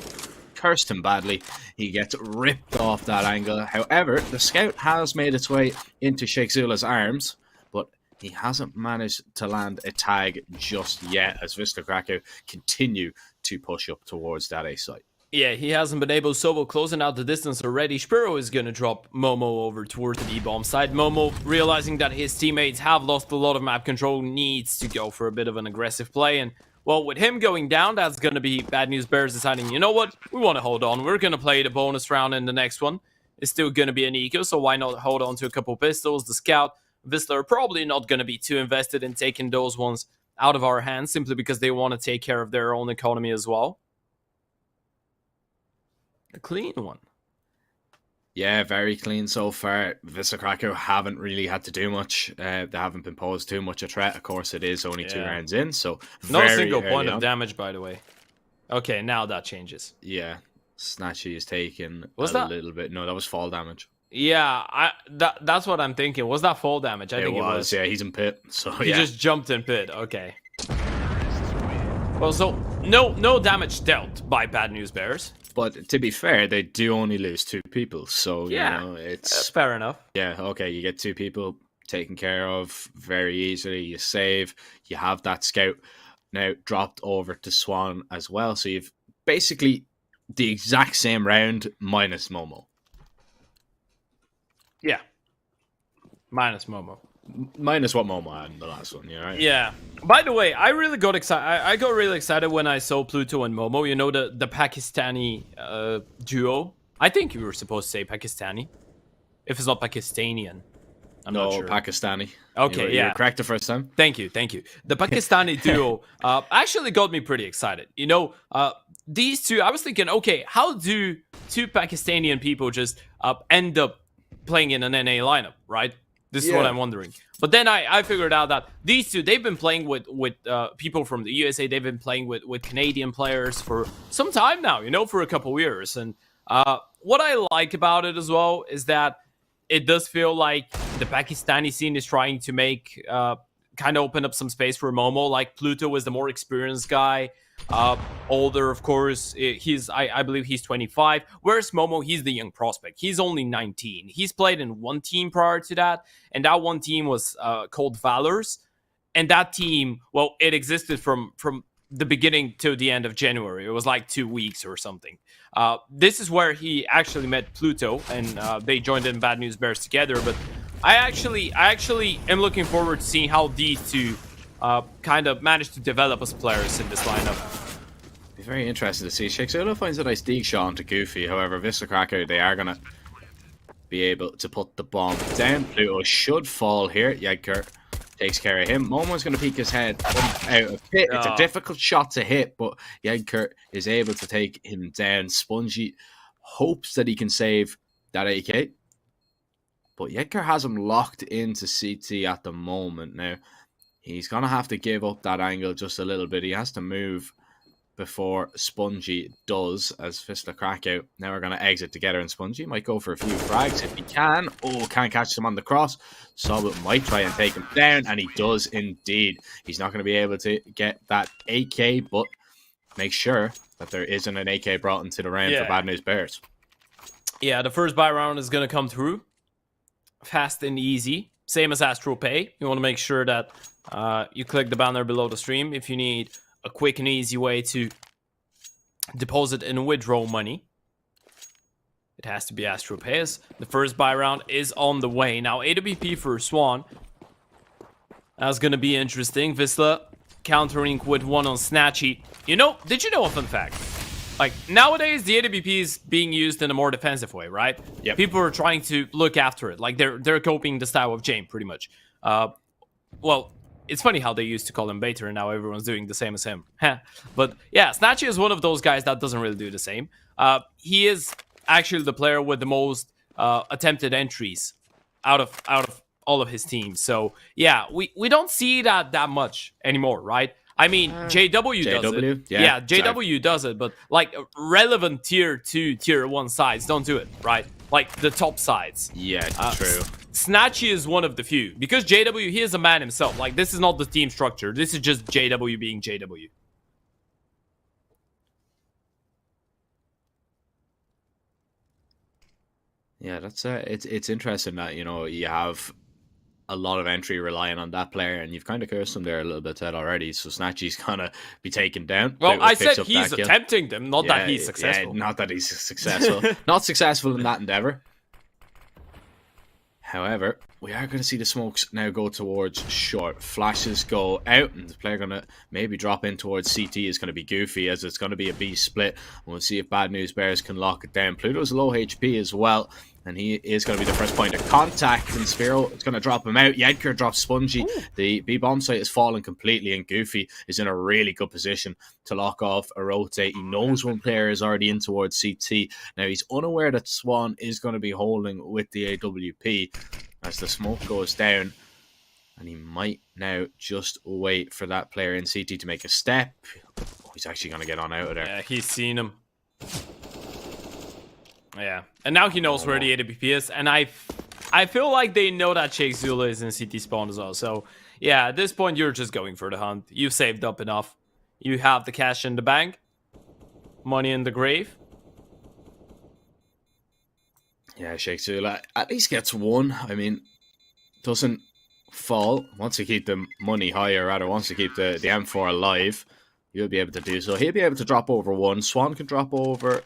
cursed him badly. He gets ripped off that angle. However, the Scout has made its way into Sheikh Zula's arms, but he hasn't managed to land a tag just yet as Wisla Krakow continue to push up towards that A site. Yeah, he hasn't been able. Sobo closing out the distance already. Spiro is going to drop Momo over towards the E-bomb side. Momo, realizing that his teammates have lost a lot of map control, needs to go for a bit of an aggressive play. And, well, with him going down, that's going to be Bad News Bears deciding, you know what, we want to hold on. We're going to play the bonus round in the next one. It's still going to be an eco, so why not hold on to a couple pistols, the Scout. Wisla are probably not going to be too invested in taking those ones out of our hands simply because they want to take care of their own economy as well. A clean one. Yeah, very clean so far. Wisla Krakow haven't really had to do much. They haven't been posed too much a threat. Of course, it is only 2 rounds in, so no very single point early of on. damage, by the way. Okay, now that changes. Yeah, Snatchy is taking little bit. No, that was fall damage. Yeah, that's what I'm thinking. Was that fall damage? I think it was. Yeah, he's in pit. So he yeah, just jumped in pit. Okay. Well, so no damage dealt by Bad News Bears. But to be fair, they do only lose 2 people, so Yeah, you know it's fair enough. Yeah, okay, you get 2 people taken care of very easily. You save. You have that scout now dropped over to Swan as well. So you've basically the exact same round minus Momo. Yeah. Minus Momo. Minus what Momo had in the last one, right? Yeah. By the way, I really got excited. I got really excited when I saw Pluto and Momo. You know, the Pakistani duo. I think you were supposed to say Pakistani. If it's not Pakistanian. I'm not sure. Pakistani. Okay, you were correct the first time. Thank you. The Pakistani duo actually got me pretty excited. You know, these two, I was thinking, okay, how do 2 Pakistani people just end up playing in an NA lineup, right? This is what I'm wondering. But then I figured out that these two, they've been playing with people from the USA. They've been playing with Canadian players for some time now, you know, for a couple years. And what I like about it as well is that it does feel like the Pakistani scene is trying to make kind of open up some space for Momo. Like Pluto was the more experienced guy, older, of course. I believe he's 25. Whereas Momo, he's the young prospect. He's only 19. He's played in one team prior to that, and that one team was called Valors. And that team, well, it existed from the beginning to the end of January. It was like 2 weeks or something. This is where he actually met Pluto, and they joined in Bad News Bears together. But I actually am looking forward to seeing how these two kind of managed to develop as players in this lineup. Be very interesting to see. Shexulo finds a nice dig shot onto Goofy. However, Wisla Krakow, they are going to be able to put the bomb down. Pluto should fall here. Yegkert takes care of him. Momo's going to peek his head out of pit. It's a difficult shot to hit, but Yegkert is able to take him down. Spongy hopes that he can save that AK. But Yegkert has him locked into CT at the moment. Now, he's going to have to give up that angle just a little bit. He has to move before Spongy does, as Wisla Krakow now we're going to exit together, and Spongy might go for a few frags if he can. Oh, can't catch him on the cross. Sobut might try and take him down, and he does indeed. He's not going to be able to get that AK, but make sure that there isn't an AK brought into the round for Bad News Bears. Yeah, the first buy round is going to come through fast and easy, same as Astro Pay. You want to make sure that you click the banner below the stream if you need a quick and easy way to deposit and withdraw money. It has to be Astro Pay. The first buy round is on the way. Now, AWP for Swan. That's going to be interesting. Wisla countering with one on Snatchy. You know, did you know a fun fact? Like, nowadays, the AWP is being used in a more defensive way, right? Yep. People are trying to look after it. Like, they're copying the style of Jane, pretty much. Well, it's funny how they used to call him Baiter, and now everyone's doing the same as him. But, yeah, Snatchy is one of those guys that doesn't really do the same. He is actually the player with the most attempted entries out of all of his teams. So, yeah, we don't see that much anymore, right? I mean, JW does it. Yeah, JW does it, but like relevant tier 2, tier 1 sides don't do it, right? Like the top sides. Yeah, true. Snatchy is one of the few. Because JW, he is a man himself. Like, this is not the team structure. This is just JW being JW. Yeah, that's it's interesting that, you know, you have a lot of entry relying on that player, and you've kind of cursed him there a little bit, Ted, already. So Snatchy's gonna be taken down. Well, I said he's attempting them, not that he's successful. Yeah, not that he's successful. Not successful in that endeavor. However, we are going to see the smokes now go towards short. Flashes go out, and the player going to maybe drop in towards CT is going to be Goofy, as it's going to be a B split. We'll see if Bad News Bears can lock it down. Pluto's low HP as well. and he is going to be the first point of contact, and Spiro is going to drop him out. Yedker drops Spongy. Ooh. The B-bomb site is falling completely, and Goofy is in a really good position to lock off a rotate. He knows one player is already in towards CT. Now, he's unaware that Swan is going to be holding with the AWP as the smoke goes down, and he might now just wait for that player in CT to make a step. Oh, he's actually going to get on out of there. Yeah, he's seen him. Yeah, and now he knows where the AWP is, and I feel like they know that csgo is in CT spawn as well. So yeah, at this point you're just going for the hunt. You've saved up enough. You have the cash in the bank, money in the grave. Yeah, csgo at least gets one. I mean, doesn't fall. Wants to keep the money higher, rather wants to keep the M4 alive. You'll be able to do so. He'll be able to drop over one. Swan can drop over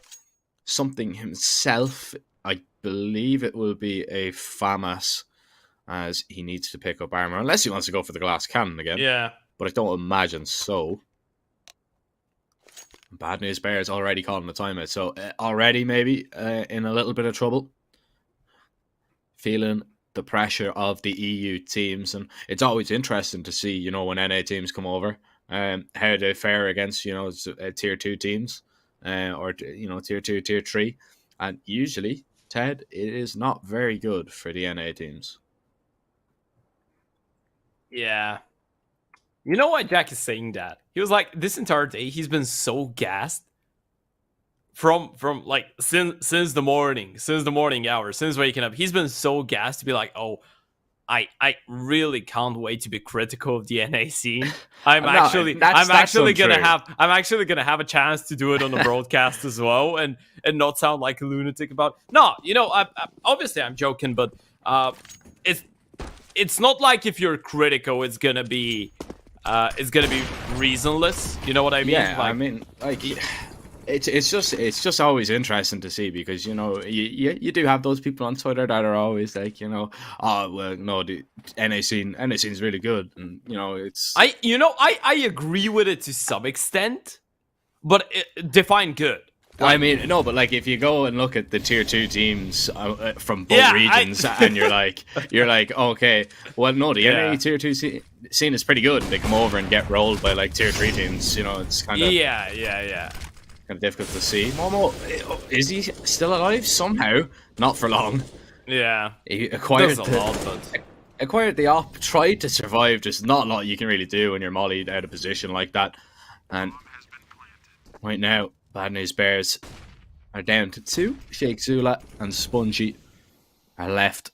something himself. I believe it will be a FAMAS, as he needs to pick up armor, unless he wants to go for the glass cannon again. Yeah, but I don't imagine so. Bad News Bears already calling the timeout, so already maybe in a little bit of trouble, feeling the pressure of the EU teams. And it's always interesting to see, you know, when NA teams come over, how they fare against, you know, tier 2 teams. Or, you know, tier 2, tier 3. And usually, Ted, it is not very good for the NA teams. Yeah. You know why Jack is saying that? He was like, this entire day, he's been so gassed from like, since the morning hours, since waking up. He's been so gassed to be like, oh, I really can't wait to be critical of the NA scene. I'm actually gonna have a chance to do it on the broadcast as well, and not sound like a lunatic about. No, you know, obviously I'm joking, but it's not like if you're critical, it's gonna be reasonless. You know what I mean? Yeah, like, I mean, like. It's just always interesting to see, because, you know, you do have those people on Twitter that are always like, you know, oh well, no, the NA scene's really good, and, you know, it's I agree with it to some extent, but define good. Like, I mean, no, but like if you go and look at the tier 2 teams from both regions, and you're like, okay, well, no, the NA tier 2 scene is pretty good, and they come over and get rolled by like tier 3 teams. You know, it's kind of kind of difficult to see. Momo, is he still alive somehow? Not for long. Yeah, he acquired acquired the op, tried to survive. There's not a lot you can really do when you're mollied out of position like that. And right now, Bad News Bears are down to 2. csgo and Spongy are left.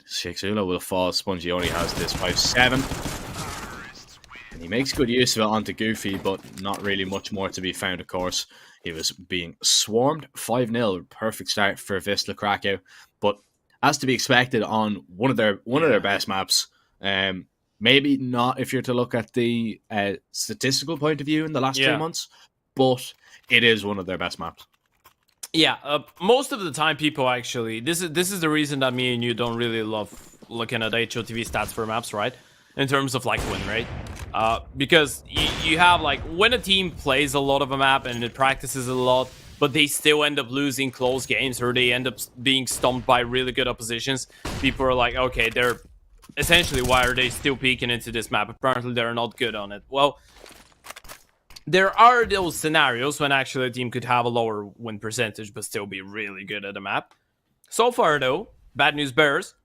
csgo will fall. Spongy only has this 5-7. And he makes good use of it onto Goofy, but not really much more to be found, of course. He was being swarmed 5-0. Perfect start for Wisla Krakow. But as to be expected on one of their best maps, maybe not if you're to look at the statistical point of view in the last 3 months, but it is one of their best maps. Yeah, most of the time people actually... This is the reason that me and you don't really love looking at HOTV stats for maps, right? In terms of like win rate. Because you have like when a team plays a lot of a map and it practices a lot, but they still end up losing close games, or they end up being stumped by really good oppositions, people are like, okay, they're essentially, why are they still peeking into this map? Apparently they're not good on it. Well, there are those scenarios when actually a team could have a lower win percentage but still be really good at a map. So far though, Bad News Bears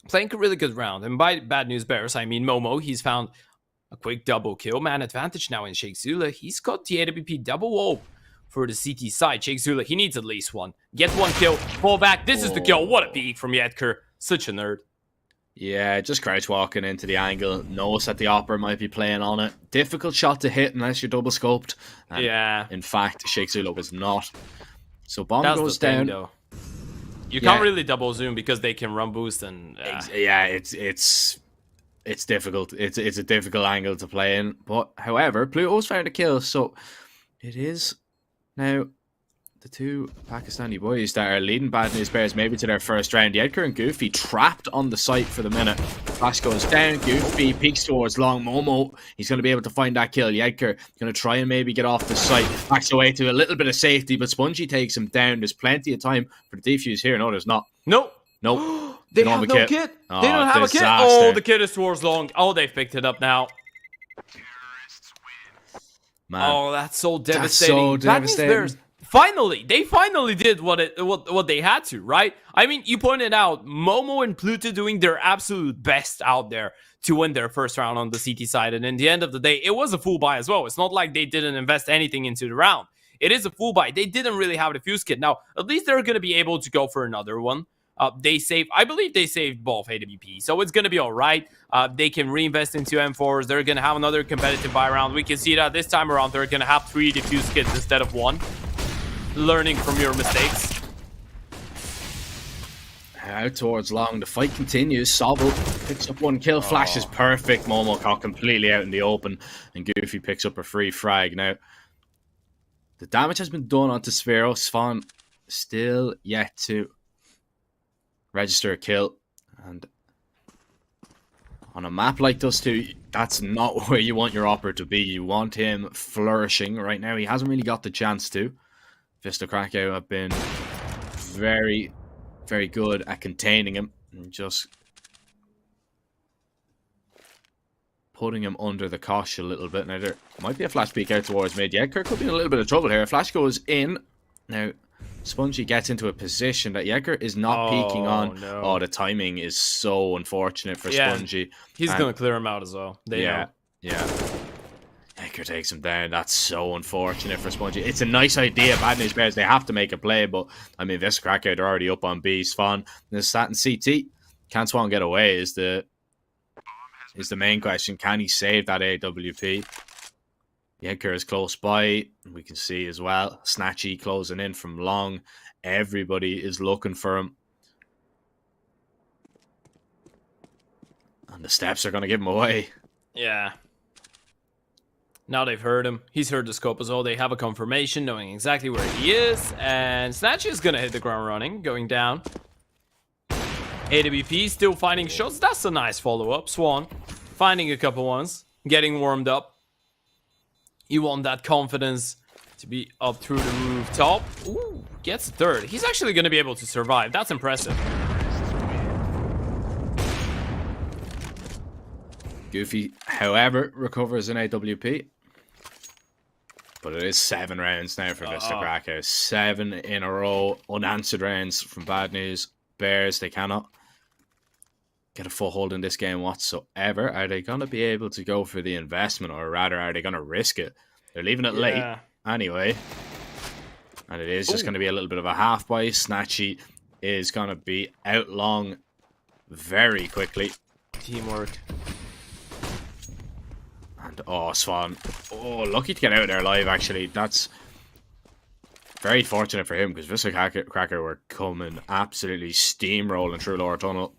playing a really good round, and by Bad News Bears I mean Momo. He's found a quick double kill, man advantage now in csgo. He's got the AWP double ult for the CT side. csgo, he needs at least one. Get one kill, fall back. This is the kill. What a peek from Yedker. Such a nerd. Yeah, just crouch walking into the angle. Knows that the Opera might be playing on it. Difficult shot to hit unless you're double scoped. And yeah. In fact, csgo was not. So bomb That's goes the thing, down. Though. You can't really double zoom because they can run boost and... Yeah, it's difficult. It's a difficult angle to play in. But however, Pluto's found a kill, so it is now the two Pakistani boys that are leading Bad News Bears maybe to their first round. Edgar and Goofy trapped on the site for the minute. Flash goes down. Goofy peeks towards long. Momo, he's going to be able to find that kill. Edgar going to try and maybe get off the site. Backs away to a little bit of safety, but Spongy takes him down. There's plenty of time for the defuse here. No, there's not. Nope. Nope. They have no kit. They don't have a kit. Oh, the kit is towards long. Oh, they've picked it up now. Man. Oh, that's so devastating. That's so devastating. Finally, they finally did what they had to, right? I mean, you pointed out Momo and Pluto doing their absolute best out there to win their first round on the CT side. And in the end of the day, it was a full buy as well. It's not like they didn't invest anything into the round. It is a full buy. They didn't really have the fuse kit. Now, at least they're going to be able to go for another one. I believe they saved both AWP, so it's going to be all right. They can reinvest into M4s. They're going to have another competitive buy round. We can see that this time around, they're going to have 3 defuse kits instead of 1. Learning from your mistakes. Out towards long. The fight continues. Sobble picks up 1 kill. Flash is perfect. Momo caught completely out in the open. And Goofy picks up a free frag. Now, the damage has been done onto Sphero. Svan still yet to register a kill. And on a map like Dust 2, that's not where you want your Opera to be. You want him flourishing. Right now, he hasn't really got the chance to. Wisla Krakow have been very, very good at containing him and just putting him under the cosh a little bit. Now, there might be a flash peek out towards mid. Yedker could be in a little bit of trouble here. Flash goes in. Now, Spongy gets into a position that Yedker is not peeking on. No. Oh, the timing is so unfortunate for Spongy. He's going to clear him out as well. Yeah. Yedker takes him down. That's so unfortunate for Spongy. It's a nice idea. Bad News Bears, they have to make a play, but I mean, Wisla Krakow, they're already up on B. Svan, the stat and CT. Can Swan get away is the main question. Can he save that AWP? Yedker is close by. We can see as well. Snatchy closing in from long. Everybody is looking for him. And the steps are going to give him away. Yeah. Now they've heard him. He's heard the scope as well. They have a confirmation knowing exactly where he is. And Snatchy is going to hit the ground running, going down. AWP still finding shots. That's a nice follow-up. Swan finding a couple ones. Getting warmed up. You want that confidence to be up through the rooftop. Ooh, gets third. He's actually going to be able to survive. That's impressive. Goofy, however, recovers an AWP. But it is 7 rounds now for Wisla Krakow. 7 in a row. Unanswered rounds from Bad News Bears. They cannot get a foothold in this game whatsoever. Are they going to be able to go for the investment, or rather are they going to risk it? They're leaving it late anyway, and it is just going to be a little bit of a half buy. Snatchy is going to be out long very quickly. Teamwork. And Swan, lucky to get out of there alive. Actually, that's very fortunate for him, because Wisla Krakow were coming absolutely steamrolling through Lower Tunnel.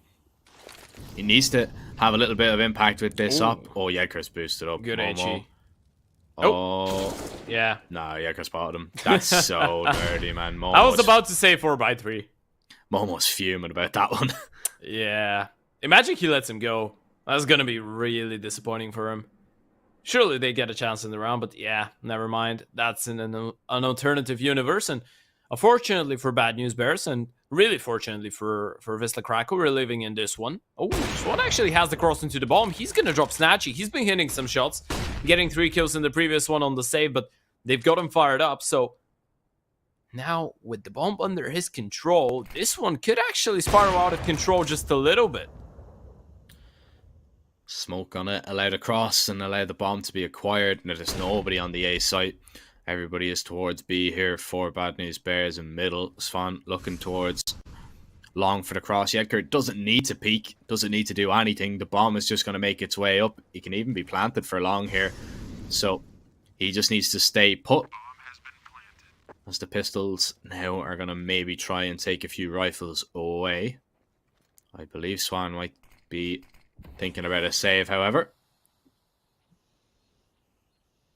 He needs to have a little bit of impact with this up. Oh, Yedker's boosted up. Good HE. Yeah. Nah, Yedker spotted him. That's so dirty, man. I was about to say 4x3. Momo's fuming about that one. Yeah. Imagine he lets him go. That's going to be really disappointing for him. Surely they get a chance in the round, but yeah, never mind. That's in an alternative universe, and unfortunately for Bad News Bears, and really fortunately for Wisla Krakow, we're living in this one. Oh, Swan actually has the cross into the bomb. He's going to drop Snatchy. He's been hitting some shots, getting 3 kills in the previous one on the save, but they've got him fired up. So now with the bomb under his control, this one could actually spiral out of control just a little bit. Smoke on it, allow the cross and allow the bomb to be acquired. Now there's nobody on the A site. Everybody is towards B here for Bad News Bears in middle. Svan looking towards long for the cross. Yedker doesn't need to peek, doesn't need to do anything. The bomb is just going to make its way up. He can even be planted for long here. So he just needs to stay put. As the pistols now are going to maybe try and take a few rifles away. I believe Swan might be thinking about a save, however.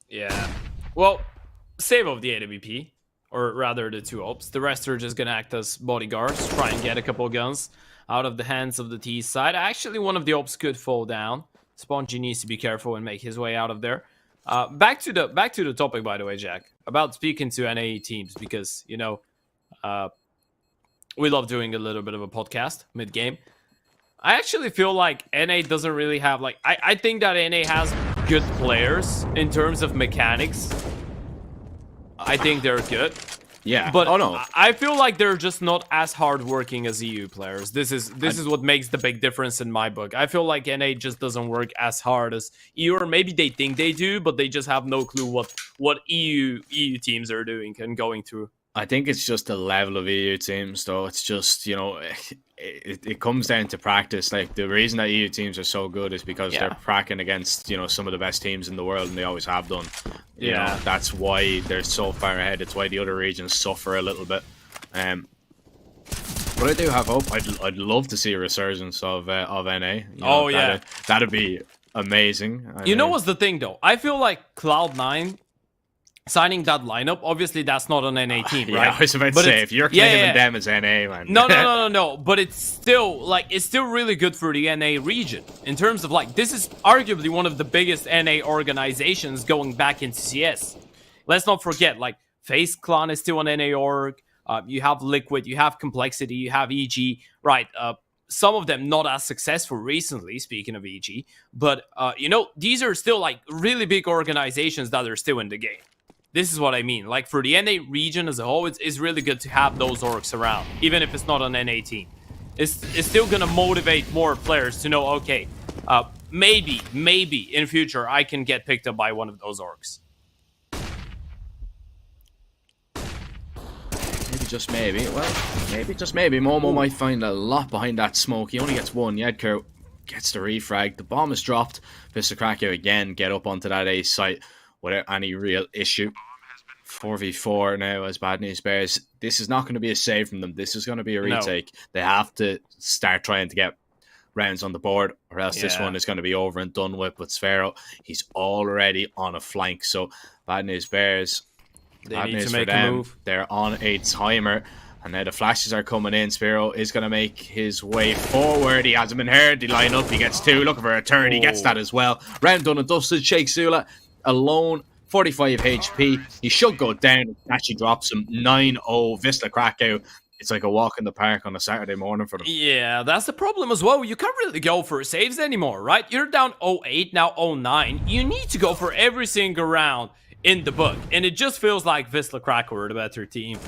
Yeah. Well, save of the AWP. or rather the 2 ops. The rest are just gonna act as bodyguards, try and get a couple of guns out of the hands of the T side. Actually, one of the ops could fall down. Spongy needs to be careful and make his way out of there. Back to the topic, by the way, Jack, about speaking to NA teams, because you know we love doing a little bit of a podcast mid game. I actually feel like NA doesn't really have like I think that NA has good players in terms of mechanics. I think they're good. Yeah, but oh no, I feel like they're just not as hardworking as EU players. This is what makes the big difference in my book. I feel like NA just doesn't work as hard as EU, or maybe they think they do, but they just have no clue what EU teams are doing and going through. I think it's just the level of EU teams, though. It's just, you know, it comes down to practice. Like, the reason that EU teams are so good is because they're cracking against, you know, some of the best teams in the world, and they always have done. You know, that's why they're so far ahead. It's why the other regions suffer a little bit. But I do have hope. I'd love to see a resurgence of NA. You know, that'd be amazing. You know what's the thing, though? I feel like Cloud9 signing that lineup, obviously that's not an NA team, right? Yeah, I was about to say, if you're claiming them as NA, man. No. But it's still really good for the NA region in terms of like, this is arguably one of the biggest NA organizations going back into CS. Let's not forget, like, FaZe Clan is still an NA org. You have Liquid, you have Complexity, you have EG, right? Some of them not as successful recently, speaking of EG, but you know, these are still like really big organizations that are still in the game. This is what I mean. Like, for the NA region as a whole, it's really good to have those orgs around, even if it's not an NA team. It's still gonna motivate more players to know, okay, maybe in future I can get picked up by one of those orgs. Maybe just maybe. Well, maybe just maybe. Momo might find a lot behind that smoke. He only gets one. Yedker gets the refrag. The bomb is dropped. Mr. Krakow again get up onto that A site without any real issue. 4v4 now as Bad News Bears. This is not going to be a save from them. This is going to be a retake. No. They have to start trying to get rounds on the board, or else this one is going to be over and done with. But Sphero, he's already on a flank. So Bad News Bears, they need to make a move. They're on a timer. And now the flashes are coming in. Sphero is going to make his way forward. He hasn't been heard. He line up. He gets 2. Looking for a third. He gets that as well. Round done and dusted. Sheikh Zula alone. 45 HP. He should go down. Actually drops him. 9-0. Wisla Krakow. It's like a walk in the park on a Saturday morning for them. Yeah, that's the problem as well. You can't really go for saves anymore, right? You're down 0-8, now 0-9. You need to go for every single round in the book. And it just feels like Wisla Krakow are the better team.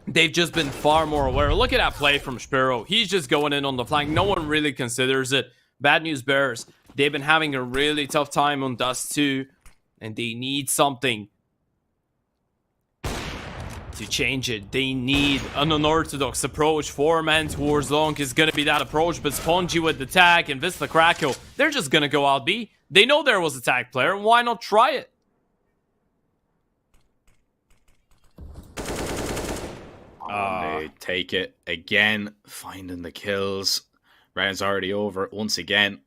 They've just been far more aware. Look at that play from Sphero. He's just going in on the flank. No one really considers it. Bad News Bears, they've been having a really tough time on Dust 2. And they need something to change it. They need an unorthodox approach. 4-man towards long is going to be that approach. But Spongy with the tag and Wisla Krakow, they're just going to go out B. They know there was a tag player. Why not try it? They take it again, finding the kills. Round's already over once again.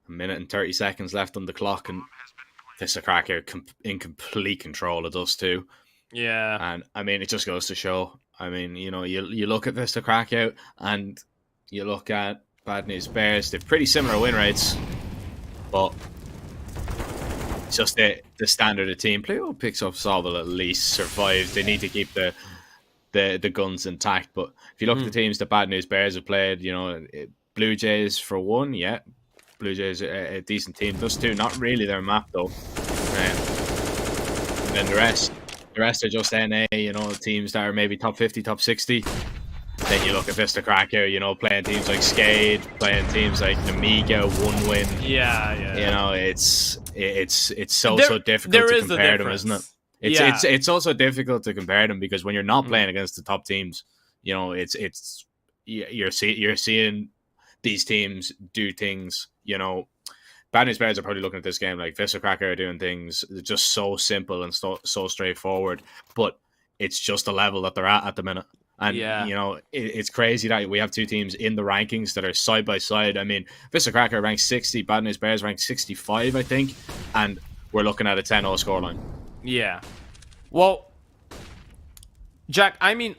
1 minute and 30 seconds left on the clock, and Wisla Krakow in complete control of Dust 2. Yeah. And I mean, it just goes to show. I mean, you know, you look at Wisla Krakow and you look at Bad News Bears. They've pretty similar win rates, but it's just the standard of team play. Oh, picks up Sobel, at least survives. They need to keep the guns intact. But if you look at the teams that Bad News Bears have played, you know, BLUEJAYS for one, yeah. BLUEJAYS a decent team. Those 2, not really their map though. And then the rest are just NA, you know, teams that are maybe top 50, top 60. Then you look at Wisla Krakow, you know, playing teams like SKADE, playing teams like Amiga, One Win. Yeah. You know, it's so difficult to compare them, isn't it? It's also difficult to compare them because when you're not playing against the top teams, you know, you're seeing these teams do things, you know. Bad News Bears are probably looking at this game like Wisla Krakow are doing things just so simple and so straightforward, but it's just the level that they're at the minute. And, you know, it's crazy that we have 2 teams in the rankings that are side by side. I mean, Wisla Krakow ranked 60, Bad News Bears ranked 65, I think, and we're looking at a 10-0 scoreline. Yeah. Well, Jack, I mean,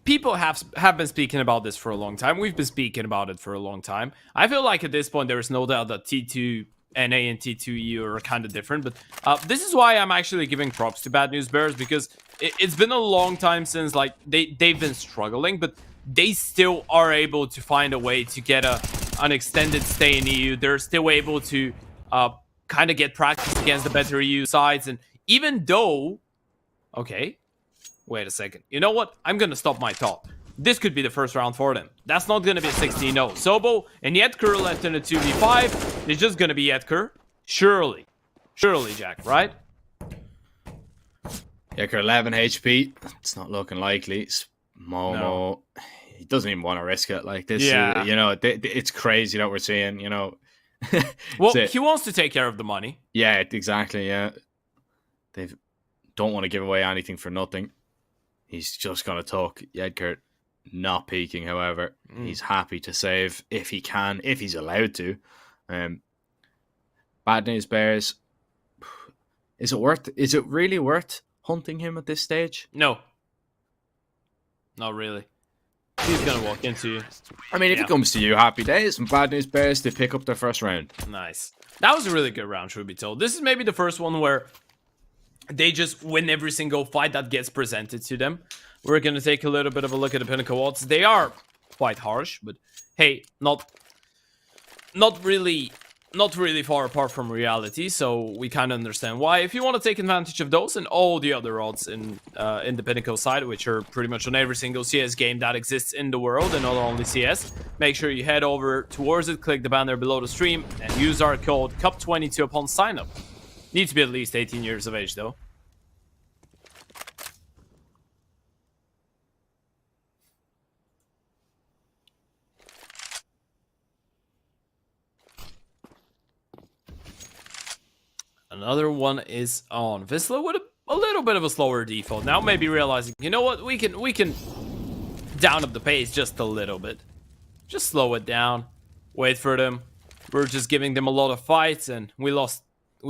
people have been speaking about this for a long time. We've been speaking about it for a long time. I feel like at this point there is no doubt that T2 NA and T2 EU are kind of different, but this is why I'm actually giving props to Bad News Bears, because it's been a long time since like they've been struggling, but they still are able to find a way to get an extended stay in EU. They're still able to kind of get practice against the better EU sides, and even though, okay, wait a second, you know what? I'm gonna stop my thought. This could be the first round for them. That's not gonna be a 16-0. Sobo and Yetker left in a 2v5. It's just gonna be Yetker. Surely, Jack, right? Yetker 11 HP. It's not looking likely. Momo, no. He doesn't even want to risk it like this. Yeah. You know, it's crazy that we're seeing, you know. Well, he wants to take care of the money. Yeah, exactly, yeah. They don't want to give away anything for nothing. He's just going to talk. Yedkert not peeking, however. He's happy to save if he can, if he's allowed to. Bad News Bears. Is it really worth hunting him at this stage? No. Not really. He's going to walk into you. I mean, if it comes to you, happy days. And Bad News Bears, they pick up their first round. Nice. That was a really good round, truth be told. This is maybe the first one where they just win every single fight that gets presented to them. We're going to take a little bit of a look at the Pinnacle odds. They are quite harsh, but hey, not really far apart from reality, so we kind of understand why. If you want to take advantage of those and all the other odds in the Pinnacle side, which are pretty much on every single CS game that exists in the world and not only CS, make sure you head over towards it, click the banner below the stream, and use our code CUP22 upon sign up. Need to be at least 18 years of age, though. Another one is on Wisla with a little bit of a slower default. Now maybe realizing, you know what, we can down up the pace just a little bit. Just slow it down. Wait for them. We're just giving them a lot of fights, and we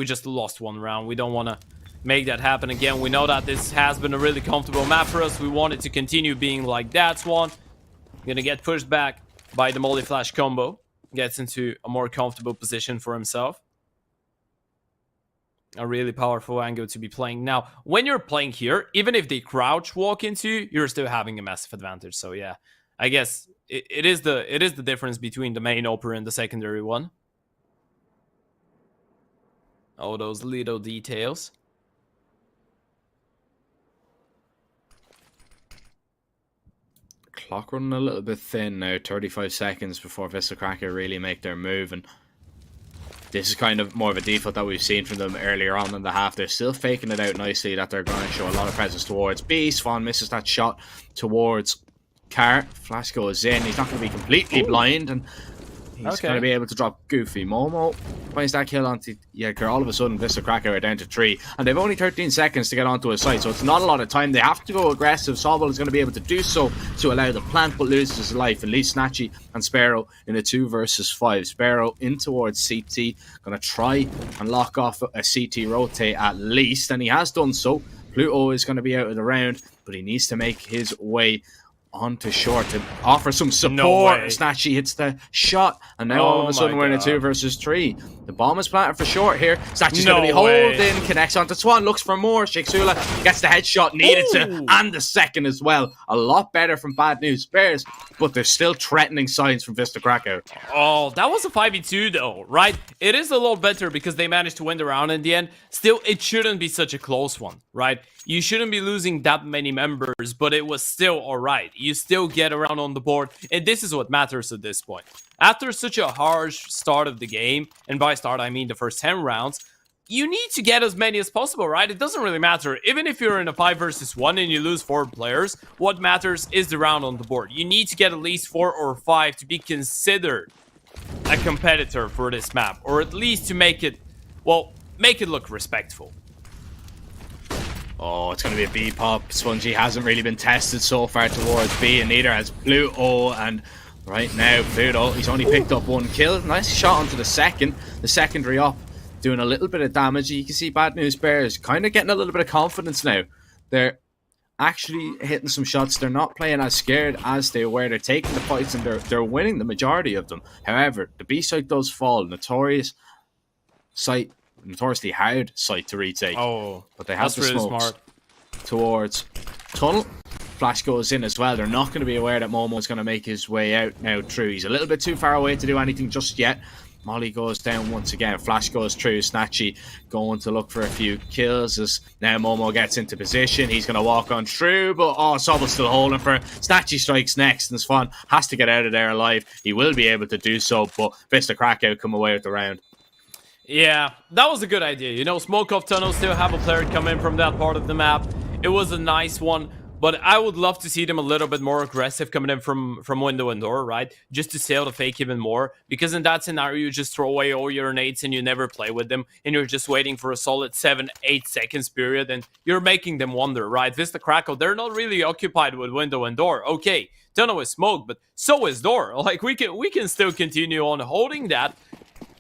just lost one round. We don't want to make that happen again. We know that this has been a really comfortable map for us. We want it to continue being like that. Swan gonna get pushed back by the Molly Flash combo. Gets into a more comfortable position for himself. A really powerful angle to be playing. Now, when you're playing here, even if they crouch walk into you, you're still having a massive advantage. So yeah, I guess it is the difference between the main opener and the secondary one. All those little details. Clock running a little bit thin now. 35 seconds before Wisla Krakow really make their move, and this is kind of more of a default that we've seen from them earlier on in the half. They're still faking it out nicely that they're going to show a lot of presence towards B. Swan misses that shot towards Car. Flash goes in. He's not going to be completely blind, and he's going to be able to drop Goofy. Momo finds that kill onto Yedker. All of a sudden, Wisla Krakow are down to 3, and they've only 13 seconds to get onto a site, so it's not a lot of time. They have to go aggressive. Sobel is going to be able to do so to allow the plant, but loses his life. At least Snatchy and Sparrow in a 2 versus 5. Sparrow in towards CT, going to try and lock off a CT rotate at least, and he has done so. Pluto is going to be out of the round, but he needs to make his way onto short to offer some support. No, Snatchy hits the shot, and now all of a sudden we're in a 2 versus 3. The bomb is planted for short here. Snatchy's going to be holding, connects onto Swan, looks for more. Sheiksula gets the headshot needed to, and the second as well. A lot better from Bad News Bears, but there's still threatening signs from Wisla Krakow. Oh, that was a 5v2 though, right? It is a lot better because they managed to win the round in the end. Still, it shouldn't be such a close one, right? You shouldn't be losing that many members, but it was still alright. You still get around on the board, and this is what matters at this point. After such a harsh start of the game, and by start I mean the first 10 rounds, you need to get as many as possible, right? It doesn't really matter. Even if you're in a 5 versus 1 and you lose 4 players, what matters is the round on the board. You need to get at least 4 or 5 to be considered a competitor for this map, or at least to make it, well, make it look respectful. Oh, it's going to be a B pop. Spongy hasn't really been tested so far towards B, and neither has Pluto. And right now, Pluto, he's only picked up 1 kill. Nice shot onto the second. The secondary up, doing a little bit of damage. You can see Bad News Bears kind of getting a little bit of confidence now. They're actually hitting some shots. They're not playing as scared as they were. They're taking the fights and they're winning the majority of them. However, the B site does fall. Notoriously hard site to retake. Oh, but they have the really smokes smart towards tunnel. Flash goes in as well. They're not going to be aware that Momo's going to make his way out now through. He's a little bit too far away to do anything just yet. Molly goes down once again. Flash goes through. Snatchy going to look for a few kills as now Momo gets into position. He's going to walk on through, but Sobel's still holding for it. Snatchy strikes next, and Swan has to get out of there alive. He will be able to do so, but Vista Krakow come away with the round. Yeah, that was a good idea. You know, smoke off tunnel, still have a player come in from that part of the map. It was a nice one. But I would love to see them a little bit more aggressive coming in from window and door, right? Just to sail the fake even more. Because in that scenario, you just throw away all your nades and you never play with them. And you're just waiting for a solid 7-8 seconds period. And you're making them wonder, right? Vista Krakow, they're not really occupied with window and door. Okay, tunnel is smoke, but so is door. Like, we can still continue on holding that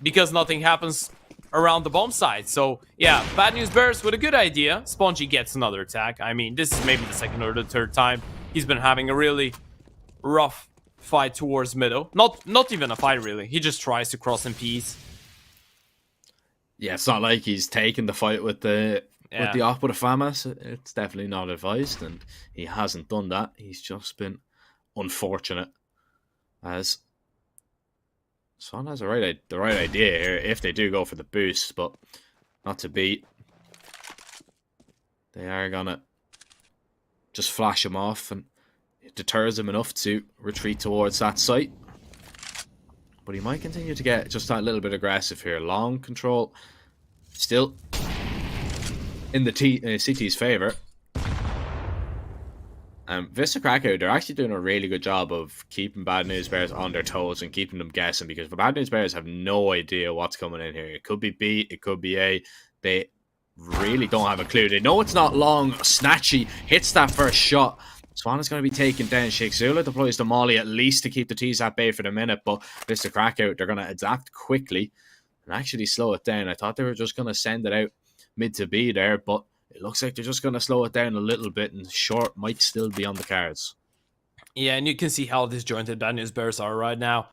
because nothing happens around the bomb site. So yeah, Bad News Bears with a good idea. Spongy gets another attack. I mean, this is maybe the second or the third time he's been having a really rough fight towards middle. Not even a fight really. He just tries to cross in peace. Yeah, it's not like he's taken the fight with the op with a FAMAS. It's definitely not advised, and he hasn't done that. He's just been unfortunate as Swan has the right idea here if they do go for the boost, but not to beat. They are gonna just flash him off, and it deters him enough to retreat towards that site. But he might continue to get just that little bit aggressive here. Long control, still in the CT's favor. Vista Krakow, they're actually doing a really good job of keeping Bad News Bears on their toes and keeping them guessing, because the Bad News Bears have no idea what's coming in here. It could be B, it could be A. They really don't have a clue. They know it's not long. Snatchy hits that first shot. Swan is going to be taken down. Shakesula deploys the molly at least to keep the T's at bay for the minute, but Vista Krakow, they're going to adapt quickly and actually slow it down. I thought they were just going to send it out mid to B there, but it looks like they're just going to slow it down a little bit, and short might still be on the cards. Yeah, and you can see how disjointed Bad News Bears are right now.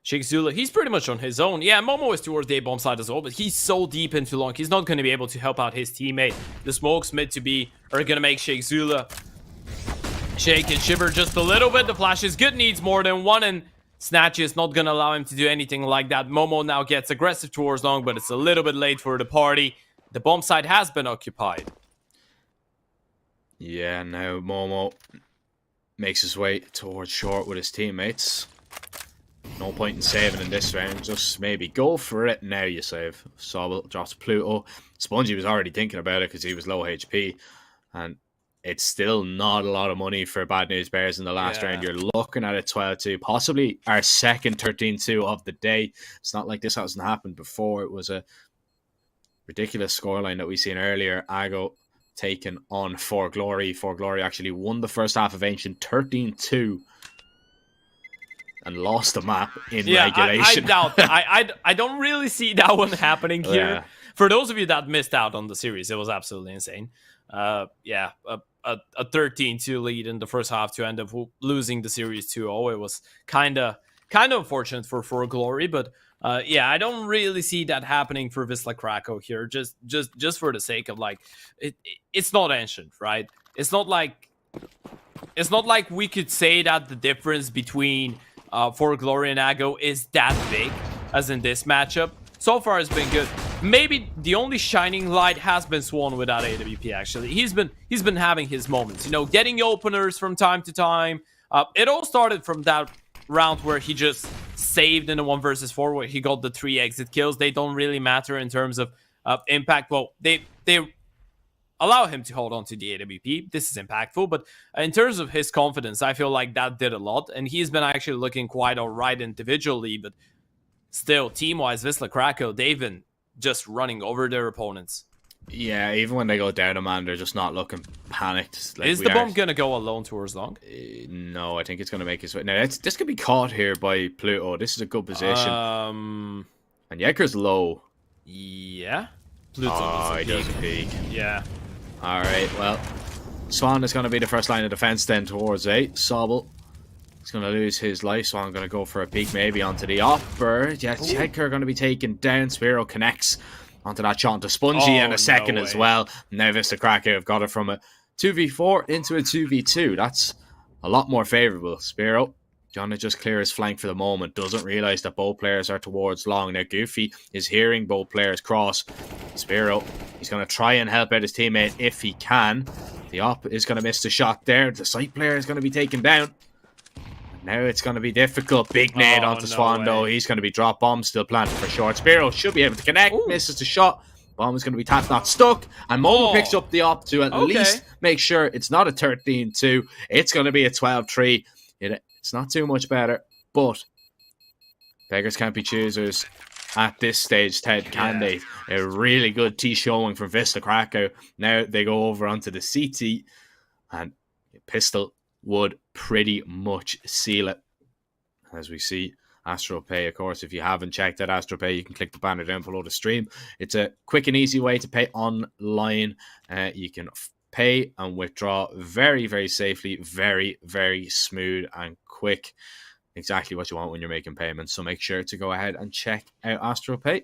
Shakesula, he's pretty much on his own. Yeah, Momo is towards the A-bomb side as well, but he's so deep into long, he's not going to be able to help out his teammate. The smokes mid to B are going to make Shakesula shake and shiver just a little bit. The flash is good, needs more than one, and Snatch is not going to allow him to do anything like that. Momo now gets aggressive towards long, but it's a little bit late for the party. The bomb site has been occupied. Yeah, now Momo makes his way towards short with his teammates. No point in saving in this round. Just maybe go for it now, you save. Sobel drops Pluto. Spongy was already thinking about it because he was low HP. And it's still not a lot of money for Bad News Bears in the last round. You're looking at a 12-2. Possibly our second 13-2 of the day. It's not like this hasn't happened before. It was a ridiculous scoreline that we seen earlier. Ago taken on For Glory. For Glory actually won the first half of Ancient 13-2 and lost the map in regulation. I doubt that. I don't really see that one happening here. Yeah. For those of you that missed out on the series, it was absolutely insane. A 13-2 lead in the first half to end up losing the series 2-0. It was kind of unfortunate for Glory, but yeah, I don't really see that happening for Wisla Krakow here. Just for the sake of like, it's not Ancient, right? It's not like we could say that the difference between For Glory and Ago is that big as in this matchup. So far, it's been good. Maybe the only shining light has been Swan without AWP. Actually, he's been having his moments. You know, getting openers from time to time. It all started from that round where he just saved in a 1 versus 4 where he got the 3 exit kills. They don't really matter in terms of impact. Well, they allow him to hold on to the AWP. This is impactful, but in terms of his confidence, I feel like that did a lot, and he's been actually looking quite alright individually, but still, team-wise, Wisla Krakow, they've been just running over their opponents. Yeah, even when they go down a man, they're just not looking panicked. Like, is the bomb going to go alone towards long? No, I think it's going to make his way. Now, this could be caught here by Pluto. This is a good position. And Yeker's low. Yeah. Pluto he does peek. Yeah. Alright, well, Swan is going to be the first line of defense then towards A. Sobble is going to lose his life. Swan going to go for a peek maybe onto the upper. Yeah, Checker going to be taken down. Spiro connects onto that shot onto Spongy in a second as well. Now Vista Krakow have got it from a 2v4 into a 2v2. That's a lot more favourable. Spiro trying to just clear his flank for the moment. Doesn't realise that both players are towards long. Now Goofy is hearing both players cross. Spiro, he's going to try and help out his teammate if he can. The op is going to miss the shot there. The side player is going to be taken down. Now it's going to be difficult. Big nade onto Swan though. He's going to be dropped. Bomb still planted for short. Spiro should be able to connect. Misses the shot. Bomb is going to be tapped, not stuck. And Momo picks up the op to at least make sure it's not a 13-2. It's going to be a 12-3. It's not too much better, but beggars can't be choosers at this stage, Ted, can they? A really good T showing from Vista Krakow. Now they go over onto the CT, and Pistol would pretty much seal it. As we see AstroPay, of course, if you haven't checked out AstroPay, you can click the banner down below the stream. It's a quick and easy way to pay online. You can pay and withdraw very, very safely, very, very smooth and quick. Exactly what you want when you're making payments. So make sure to go ahead and check out AstroPay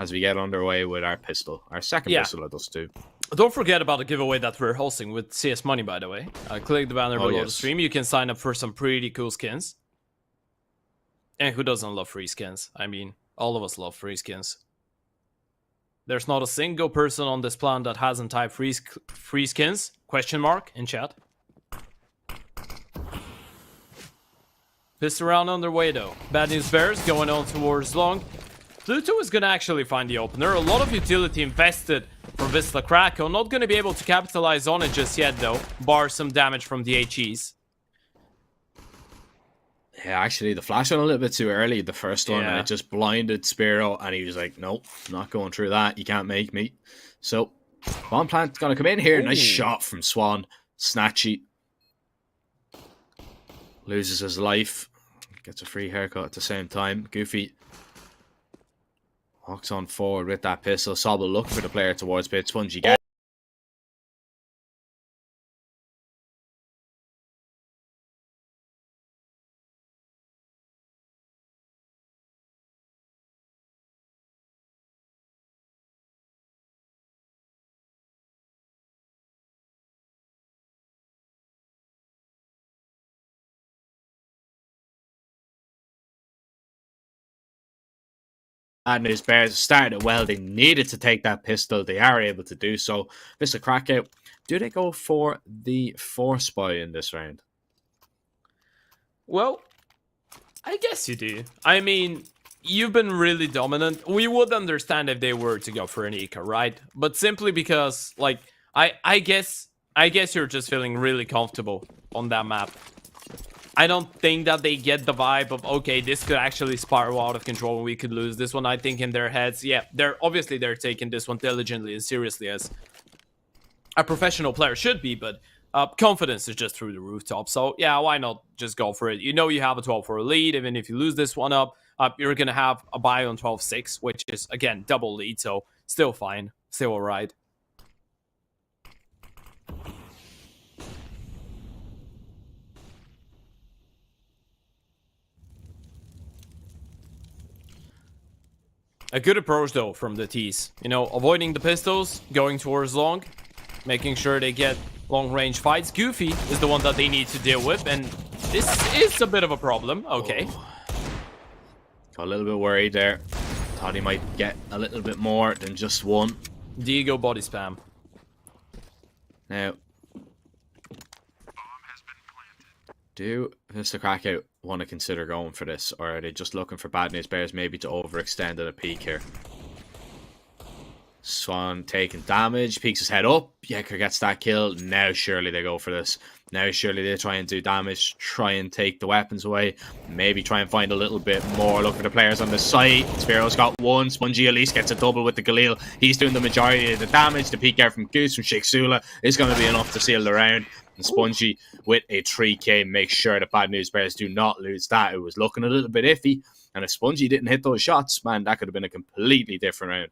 as we get underway with our pistol, our second pistol of those two. Don't forget about the giveaway that we're hosting with CS Money, by the way. Click the banner below the stream. You can sign up for some pretty cool skins. And who doesn't love free skins? I mean, all of us love free skins. There's not a single person on this planet that hasn't typed free skins, question mark, in chat. Pissed around underway though. Bad news bears going on towards long. Pluto is going to actually find the opener. A lot of utility invested for Wisla Krakow. Not going to be able to capitalize on it just yet though. Bar some damage from the HEs. Yeah, actually, the flash went a little bit too early, the first one, and it just blinded Spiro, and he was like, nope, not going through that. You can't make me. So, Bomb Plant's going to come in here. Nice shot from Swan. Snatchy. Loses his life. Gets a free haircut at the same time. Goofy walks on forward with that pistol. Sobble looking for the player towards pit. Spongy gets. And his bears started well. They needed to take that pistol. They are able to do so. Vista Krakow, do they go for the force buy in this round? Well, I guess you do. I mean, you've been really dominant. We would understand if they were to go for an eco, right? But simply because, like, I guess you're just feeling really comfortable on that map. I don't think that they get the vibe of, okay, this could actually spiral out of control and we could lose this one. I think in their heads, yeah, they're taking this one diligently and seriously as a professional player should be, but confidence is just through the rooftop. So yeah, why not just go for it? You know you have a 12-4 lead. Even if you lose this one up, you're going to have a buy on 12-6, which is, again, double lead, so still fine, still all right. A good approach, though, from the T's. You know, avoiding the pistols, going towards long, making sure they get long-range fights. Goofy is the one that they need to deal with, and this is a bit of a problem. Okay. Got a little bit worried there. Thought he might get a little bit more than just one. Diego body spam. Now, do Mr. Krakow want to consider going for this, or are they just looking for bad news bears maybe to overextend at a peak here? Swan taking damage, peeks his head up. Yekker gets that kill. Now surely they go for this. Now surely they try and do damage, try and take the weapons away, maybe try and find a little bit more. Look for the players on the site. Spiro's got one. Spongy at least gets a double with the Galil. He's doing the majority of the damage. The peek out from Goose from Shixula is going to be enough to seal the round. And Spongy with a 3k makes sure the bad news bears do not lose that. It was looking a little bit iffy, and if Spongy didn't hit those shots, man, that could have been a completely different round.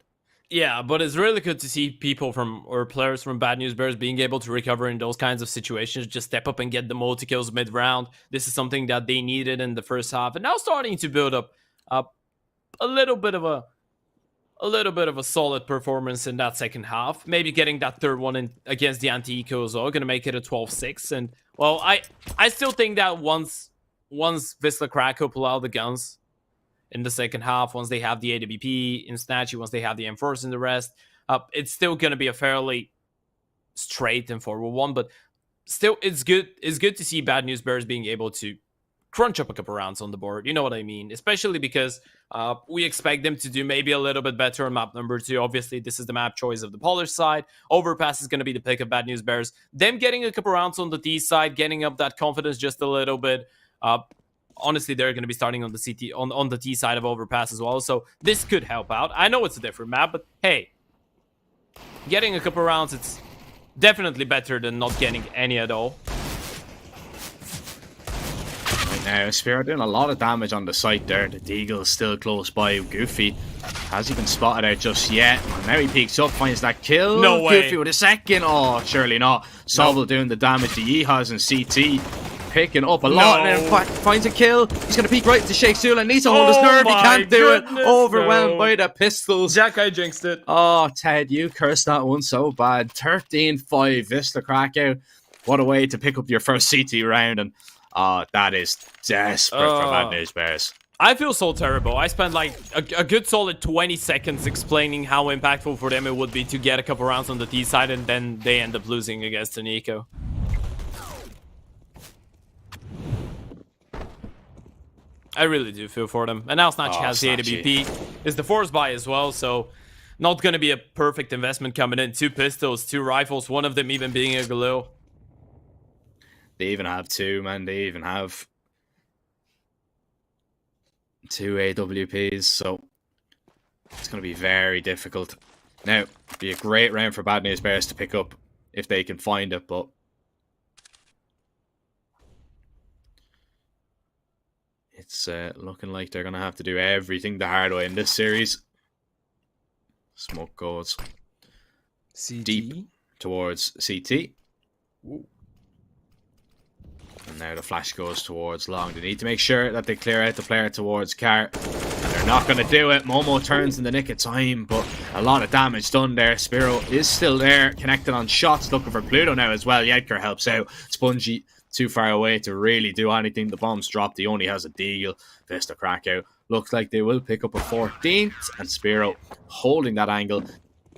Yeah, but it's really good to see people from, or players from Bad News Bears being able to recover in those kinds of situations, just step up and get the multi-kills mid-round. This is something that they needed in the first half, and now starting to build up a little bit of a solid performance in that second half. Maybe getting that third one in against the anti-eco as well, gonna make it a 12-6. And well, I still think that once Wisla Krakow pull out the guns in the second half, once they have the AWP in SKADE, once they have the M4s in the rest, it's still going to be a fairly straight and forward one. But still, it's good to see Bad News Bears being able to crunch up a couple rounds on the board. You know what I mean? Especially because we expect them to do maybe a little bit better on map number 2. Obviously, this is the map choice of the Polish side. Overpass is going to be the pick of Bad News Bears. Them getting a couple rounds on the D side, getting up that confidence just a little bit. Honestly, they're going to be starting on the CT on the T side of Overpass as well, so this could help out. I know it's a different map, but hey, getting a couple rounds, it's definitely better than not getting any at all. Right now, Spirit doing a lot of damage on the site there. The Deagle's still close by. Goofy hasn't been spotted out just yet. And now he peeks up, finds that kill. No way. Goofy with a second. Oh, surely not. Sobel doing the damage to Yeehaz and CT. Picking up a lot and then finds a kill. He's going to peek right into Shakespeare and needs to hold his nerve. He can't do it. Overwhelmed by the pistols. Jack, I jinxed it. Oh, Ted, you cursed that one so bad. 13-5, Wisla Krakow. What a way to pick up your first CT round. And that is desperate for Bad News Bears. I feel so terrible. I spent like a good solid 20 seconds explaining how impactful for them it would be to get a couple rounds on the T side, and then they end up losing against an eco. I really do feel for them. And now Snatchy has the AWP. Is the force buy as well, so not going to be a perfect investment coming in. 2 pistols, 2 rifles, one of them even being a Galil. They even have 2, man. They even have 2 AWPs, so it's going to be very difficult. Now, it'd be a great round for Bad News Bears to pick up if they can find it, but it's looking like they're going to have to do everything the hard way in this series. Smoke goes deep towards CT. Ooh. And now the flash goes towards long. They need to make sure that they clear out the player towards Car. And they're not going to do it. Momo turns in the nick of time, but a lot of damage done there. Spiro is still there, connected on shots, looking for Pluto now as well. Yedgar helps out. Spongy too far away to really do anything. The bomb's dropped. He only has a deal. Wisla Krakow looks like they will pick up a 14th, and Spiro holding that angle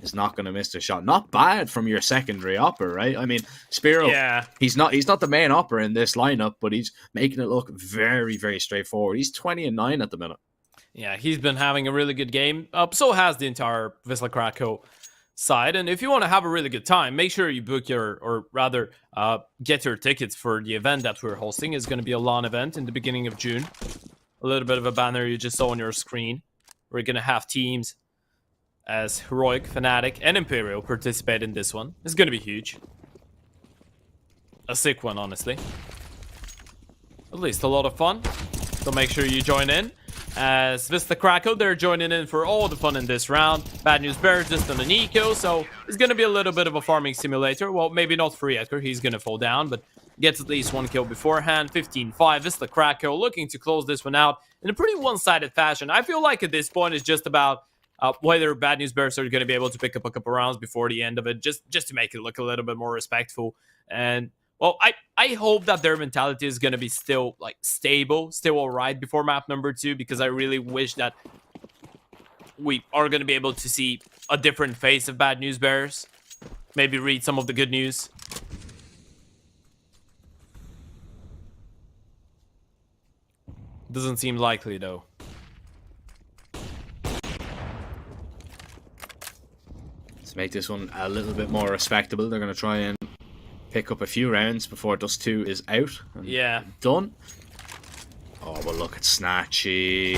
is not going to miss the shot. Not bad from your secondary opper, right? I mean, Spiro, yeah, he's not the main opper in this lineup, but he's making it look very, very straightforward. He's 20-9 at the minute. Yeah, he's been having a really good game. So has the entire Wisla Krakow side. And if you want to have a really good time, make sure you book or rather get your tickets for the event that we're hosting. It's going to be a LAN event in the beginning of June. A little bit of a banner you just saw on your screen. We're going to have teams as Heroic, Fnatic, and Imperial participate in this one. It's going to be huge. A sick one, honestly. At least a lot of fun. So make sure you join in. As Wisla Krakow, they're joining in for all the fun in this round. Bad News Bears just on an eco, so it's going to be a little bit of a farming simulator. Well, maybe not for Edgar, he's going to fall down, but gets at least 1 kill beforehand. 15-5, Wisla Krakow looking to close this one out in a pretty one-sided fashion. I feel like at this point it's just about whether Bad News Bears are going to be able to pick up a couple rounds before the end of it, just to make it look a little bit more respectful. And well, I hope that their mentality is going to be still like stable, still all right before map number 2, because I really wish that we are going to be able to see a different face of Bad News Bears. Maybe read some of the good news. Doesn't seem likely though. To make this one a little bit more respectable, they're going to try and pick up a few rounds before Dust 2 is out. Yeah. Done. Oh, well, look at Snatchy.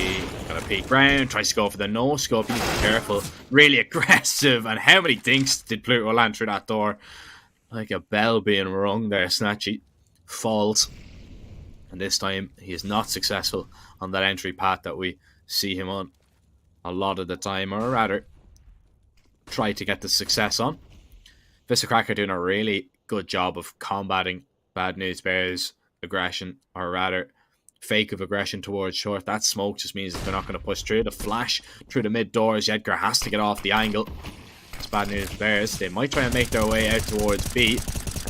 Gonna peek round, tries to go for the no-scope. Be careful. Really aggressive. And how many dinks did Pluto land through that door? Like a bell being rung there. Snatchy falls. And this time, he is not successful on that entry path that we see him on a lot of the time. Or rather, try to get the success on. Wisla Krakow doing a really good job of combating Bad News Bears' aggression, or rather fake of aggression towards short. That smoke just means that they're not going to push through. The flash through the mid doors. Edgar has to get off the angle. It's Bad News Bears. They might try and make their way out towards B.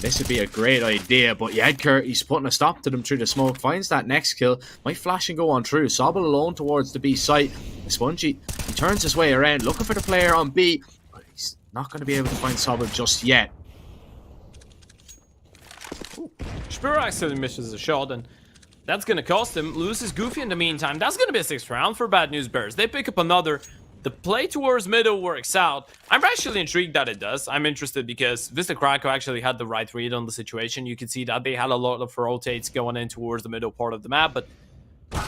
This would be a great idea, but Edgar, he's putting a stop to them through the smoke. Finds that next kill. Might flash and go on through. Sobble alone towards the B site. Spongy, he turns his way around, looking for the player on B. But he's not going to be able to find Sobble just yet. Spiro actually misses a shot, and that's going to cost him. Loses Goofy in the meantime. That's going to be a 6th round for Bad News Bears. They pick up another. The play towards middle works out. I'm actually intrigued that it does. I'm interested because Wisla Krakow actually had the right read on the situation. You can see that they had a lot of rotates going in towards the middle part of the map, but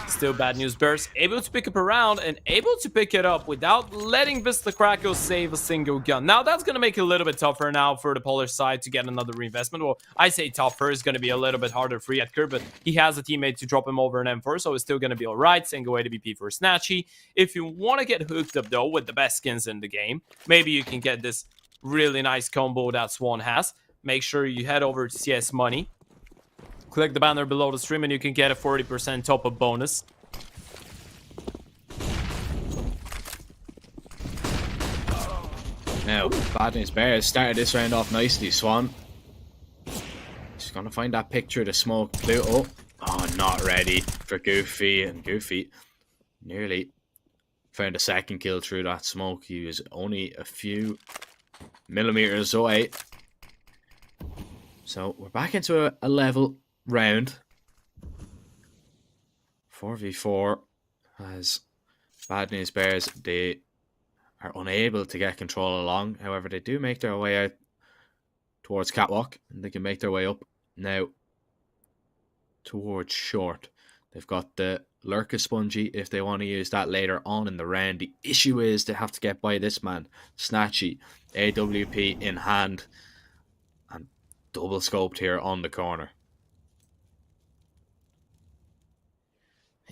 still Bad News Bears able to pick up a round and able to pick it up without letting Wisla Krakow save a single gun. Now that's going to make it a little bit tougher now for the Polish side to get another reinvestment. Well, I say tougher. It's going to be a little bit harder for Edgar, but he has a teammate to drop him over an M4, so it's still going to be alright. Single AWP for Snatchy. If you want to get hooked up though with the best skins in the game, maybe you can get this really nice combo that Swan has. Make sure you head over to CS Money. Click the banner below the stream and you can get a 40% top-up bonus. Now, Bad News Bears started this round off nicely. Swan, he's going to find that picture of the smoke. Pluto, oh, not ready for Goofy. And Goofy nearly found a second kill through that smoke. He was only a few millimeters away. So, we're back into a level round. 4v4 as Bad News Bears, they are unable to get control along. However, they do make their way out towards Catwalk, and they can make their way up now towards short. They've got the Lurker Spongy if they want to use that later on in the round. The issue is they have to get by this man, Snatchy, AWP in hand, and double scoped here on the corner.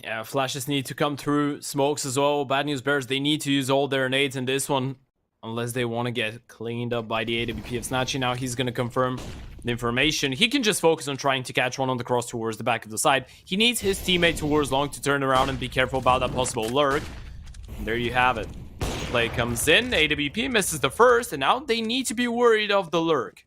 Yeah, flashes need to come through, smokes as well. Bad News Bears, they need to use all their nades in this one, unless they want to get cleaned up by the AWP of Snatchy. Now he's going to confirm the information. He can just focus on trying to catch one on the cross towards the back of the side. He needs his teammate towards long to turn around and be careful about that possible lurk. And there you have it. Play comes in, AWP misses the first, and now they need to be worried of the lurk.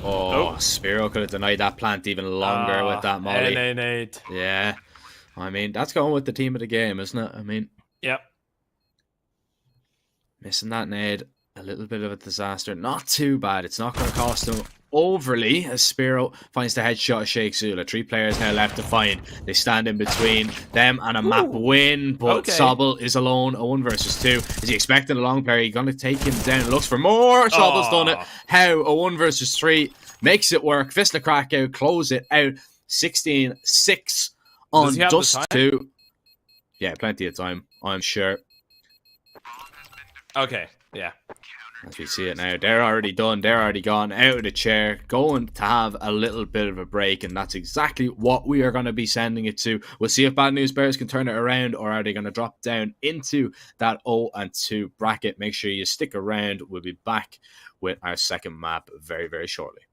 Oh, Spiro could have denied that plant even longer with that molly. NA8. Yeah. I mean, that's going with the team of the game, isn't it? I mean, yep. Missing that nade, a little bit of a disaster. Not too bad. It's not going to cost him overly as Spiro finds the headshot of Sheikh Zula. 3 players now left to find. They stand in between them and a map win, but Sobble is alone. A 1 versus 2. Is he expecting a long player? He's going to take him down. Looks for more. Sobble's done it. How? A 1 versus 3 makes it work. Wisla Krakow close it out. 16-6 on just 2. Yeah, plenty of time, I'm sure. Okay, yeah. As we see it now, they're already done. They're already gone out of the chair, going to have a little bit of a break, and that's exactly what we are going to be sending it to. We'll see if Bad News Bears can turn it around, or are they going to drop down into that 0-2 bracket. Make sure you stick around. We'll be back with our second map very, very shortly.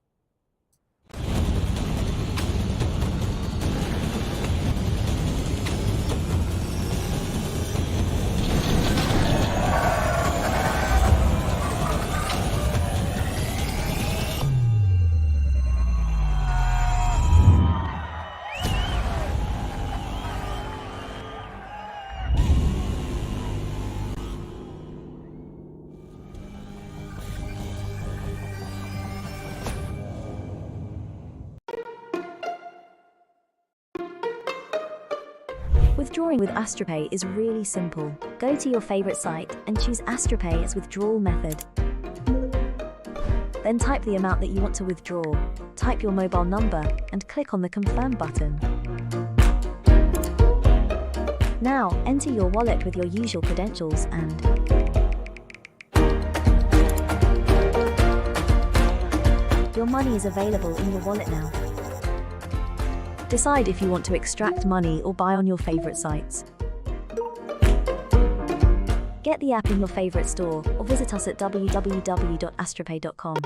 Withdrawing with AstroPay is really simple. Go to your favorite site and choose AstroPay as withdrawal method. Then type the amount that you want to withdraw, type your mobile number, and click on the Confirm button. Now, enter your wallet with your usual credentials and your money is available in your wallet now. Decide if you want to extract money or buy on your favorite sites. Get the app in your favorite store or visit us at www.astropay.com.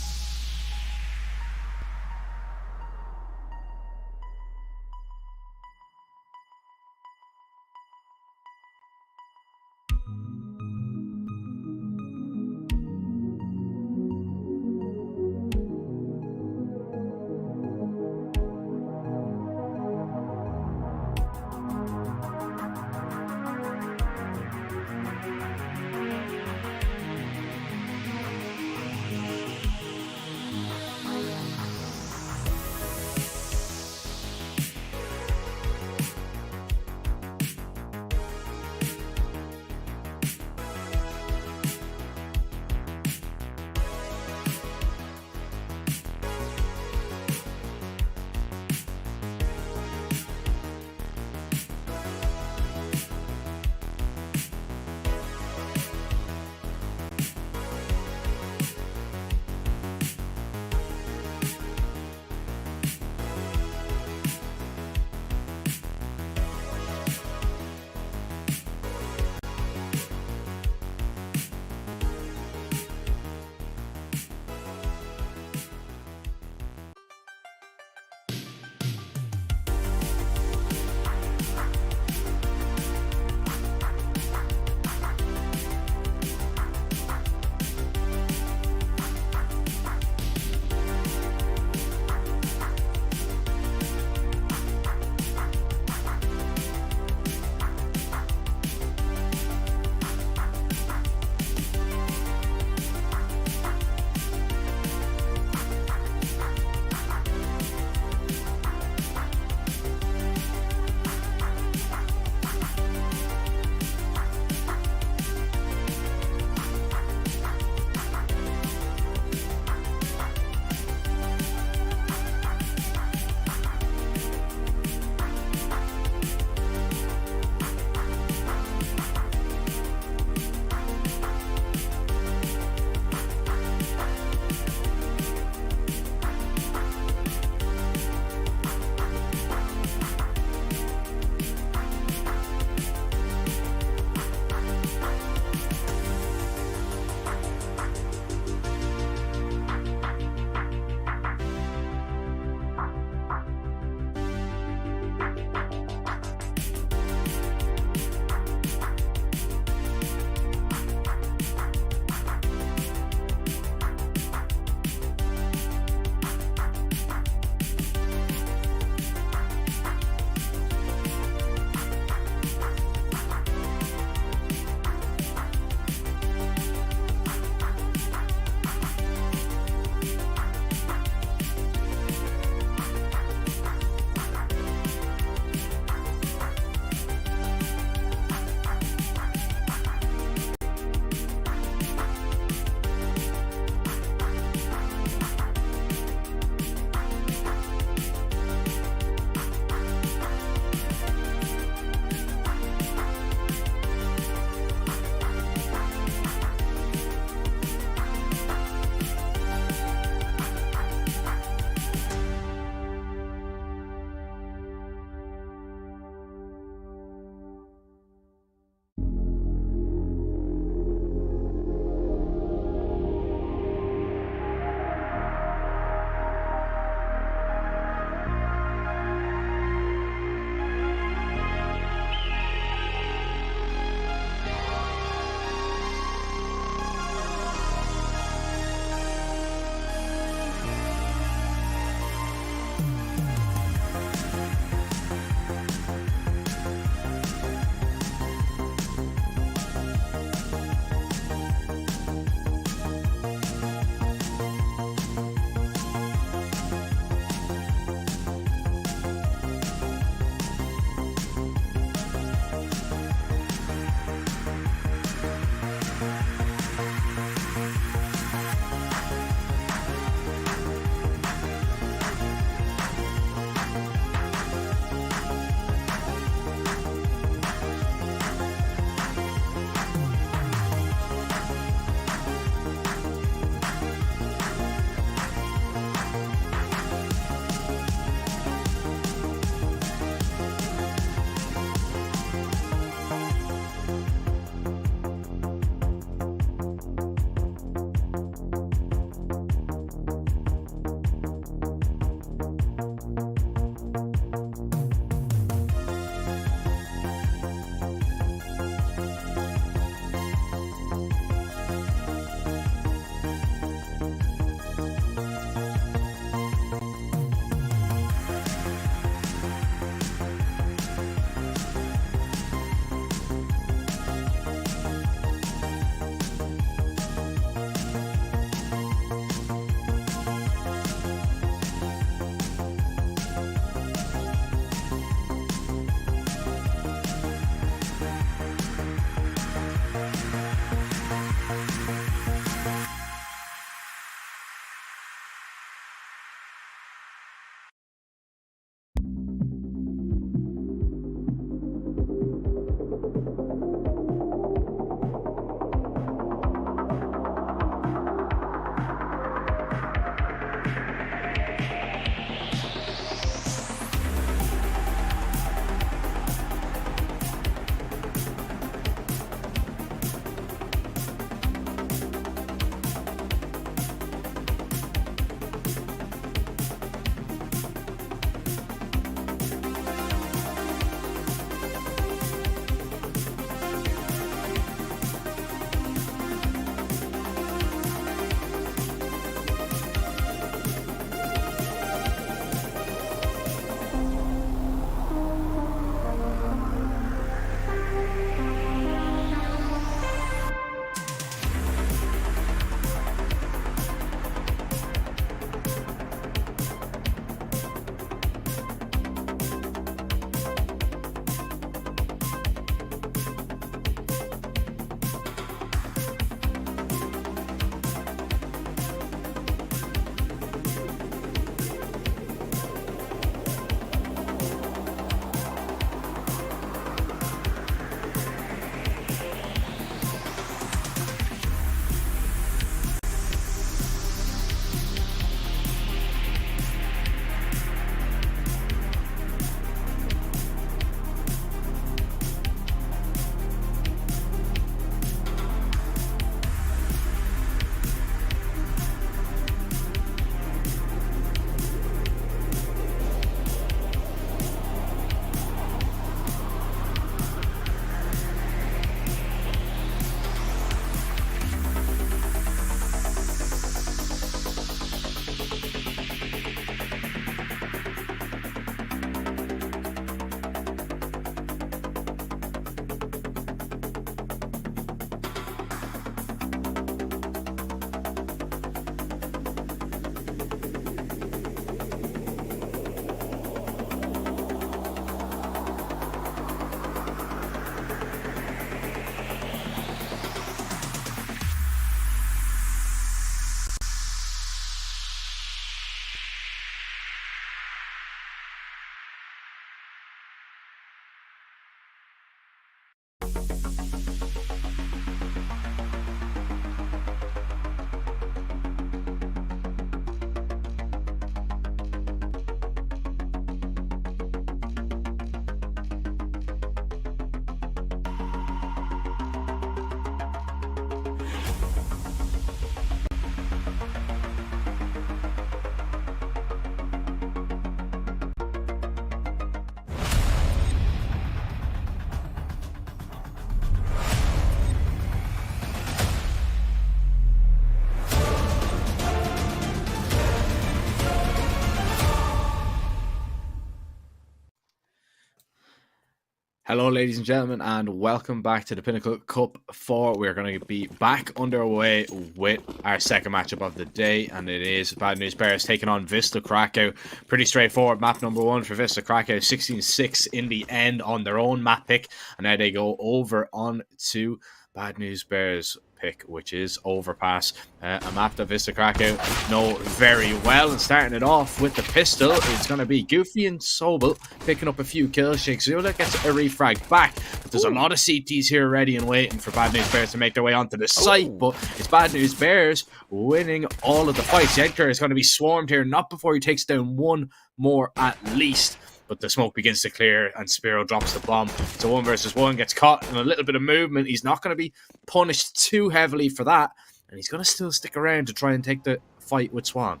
Hello, ladies and gentlemen, and welcome back to the Pinnacle Cup 4. We're going to be back underway with our second matchup of the day, and it is Bad News Bears taking on Wisla Krakow. Pretty straightforward. Map number 1 for Wisla Krakow, 16-6 in the end on their own map pick, and now they go over on to Bad News Bears pick, which is Overpass, a map that Wisla Krakow know very well. And starting it off with the pistol, it's going to be Goofy and Sobel picking up a few kills. Zula gets a refrag back, but there's a lot of CTs here ready and waiting for Bad News Bears to make their way onto the site. But it's Bad News Bears winning all of the fights. Edgar is going to be swarmed here, not before he takes down one more at least. But the smoke begins to clear and Spiro drops the bomb. So 1 versus 1, gets caught in a little bit of movement. He's not going to be punished too heavily for that. And he's going to still stick around to try and take the fight with Swan.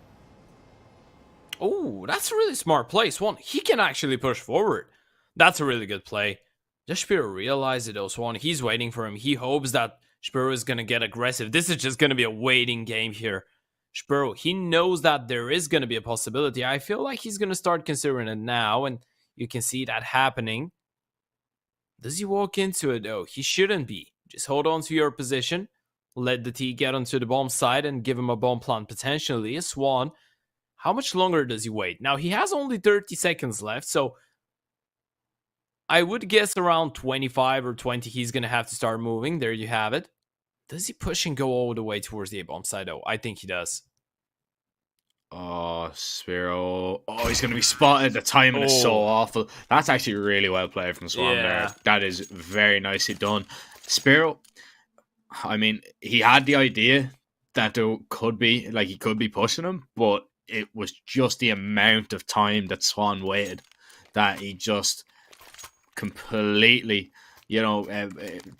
Oh, that's a really smart play. Swan, he can actually push forward. That's a really good play. Does Spiro realize it though, Swan? He's waiting for him. He hopes that Spiro is going to get aggressive. This is just going to be a waiting game here. Spiro, he knows that there is going to be a possibility. I feel like he's going to start considering it now, and you can see that happening. Does he walk into it, though? He shouldn't be. Just hold on to your position. Let the T get onto the bomb side and give him a bomb plant potentially. A Swan, how much longer does he wait? Now, he has only 30 seconds left, so I would guess around 25 or 20 he's going to have to start moving. There you have it. Does he push and go all the way towards the A-bomb side, though? I think he does. Oh, Spiro. Oh, he's going to be spotted. The timing is so awful. That's actually really well played from Swan there. That is very nicely done. Spiro, I mean, he had the idea that there could be, like, he could be pushing him, but it was just the amount of time that Swan waited that he just completely,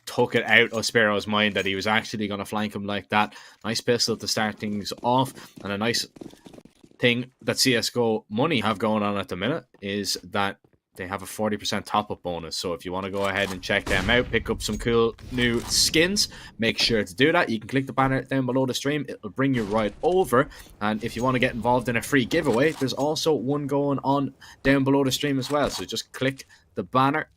took it out of Spiro's mind that he was actually going to flank him like that. Nice pistol to start things off, and a nice thing that CSGO Money have going on at the minute is that they have a 40% top-up bonus. So if you want to go ahead and check them out, pick up some cool new skins, make sure to do that. You can click the banner down below the stream. It'll bring you right over. And if you want to get involved in a free giveaway, there's also one going on down below the stream as well. So just click the banner.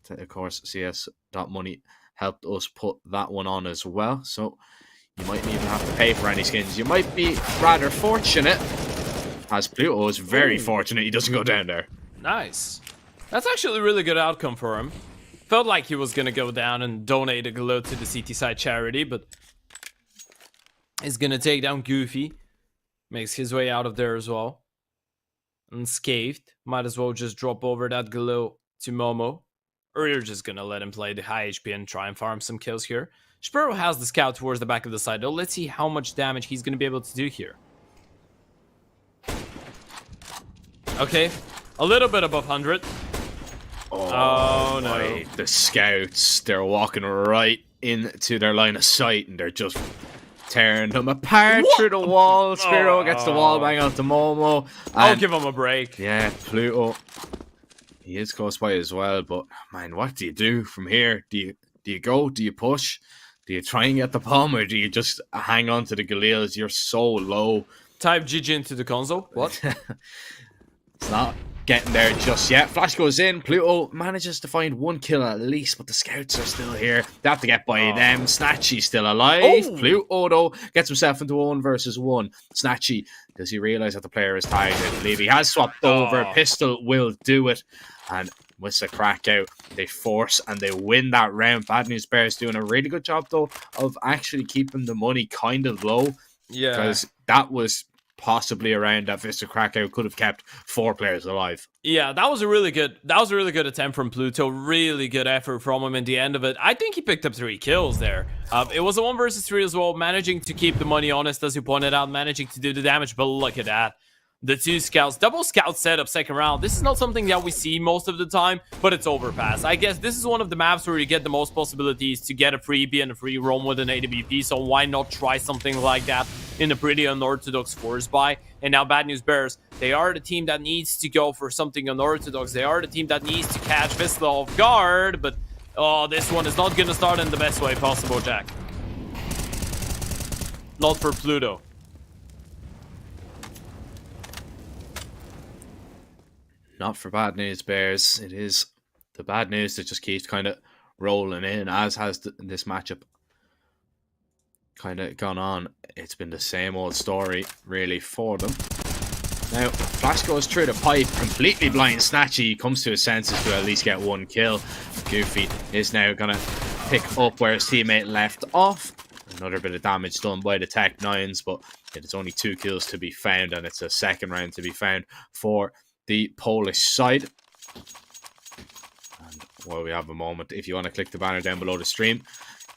Of course, CS.money helped us put that one on as well. So you might even have to pay for any skins. You might be rather fortunate, as Pluto is very fortunate he doesn't go down there. Nice. That's actually a really good outcome for him. Felt like he was going to go down and donate a glow to the CT side charity, but he's going to take down Goofy. Makes his way out of there as well. Unscathed. Might as well just drop over that glow to Momo. Or you're just going to let him play the high HP and try and farm some kills here. Spiro has the scout towards the back of the side, though. Let's see how much damage he's going to be able to do here. Okay, a little bit above 100. Oh no. Boy. The scouts, they're walking right into their line of sight, and they're just tearing them apart through the wall. Spiro gets the wall bang onto Momo. I'll give him a break. Yeah, Pluto. He is close by as well, but man, what do you do from here? Do you go? Do you push? Do you try and get the bomb, or do you just hang on to the Galils? You're so low. Type GG into the console. What? It's not getting there just yet. Flash goes in. Pluto manages to find one kill at least, but the scouts are still here. They have to get by them. Snatchy's still alive. Pluto, though, gets himself into a 1 versus 1. Snatchy, does he realize that the player is targeted? I believe he has swapped over. Pistol will do it. And with the Krakow, they force and they win that round. Bad News Bears doing a really good job, though, of actually keeping the money kind of low. Yeah. Because that was possibly around that Wisla Krakow could have kept 4 players alive. Yeah, that was a really good attempt from Pluto. Really good effort from him in the end of it. I think he picked up 3 kills there. It was a 1 versus 3 as well, managing to keep the money honest, as you pointed out, managing to do the damage, but look at that. The 2 scouts, double scout setup second round. This is not something that we see most of the time, but it's Overpass. I guess this is one of the maps where you get the most possibilities to get a freebie and a free roam with an AWP, so why not try something like that in a pretty unorthodox force buy? And now Bad News Bears, they are the team that needs to go for something unorthodox. They are the team that needs to catch Wisla off guard, but this one is not going to start in the best way possible, Jack. Not for Pluto. Not for Bad News Bears. It is the bad news that just keeps kind of rolling in, as has this matchup kind of gone on. It's been the same old story, really, for them. Now, Flash goes through the pipe, completely blind Snatchy. He comes to his senses to at least get one kill. Goofy is now going to pick up where his teammate left off. Another bit of damage done by the Tech 9s, but it's only 2 kills to be found, and it's a second round to be found for the Polish side. And while we have a moment, if you want to click the banner down below the stream,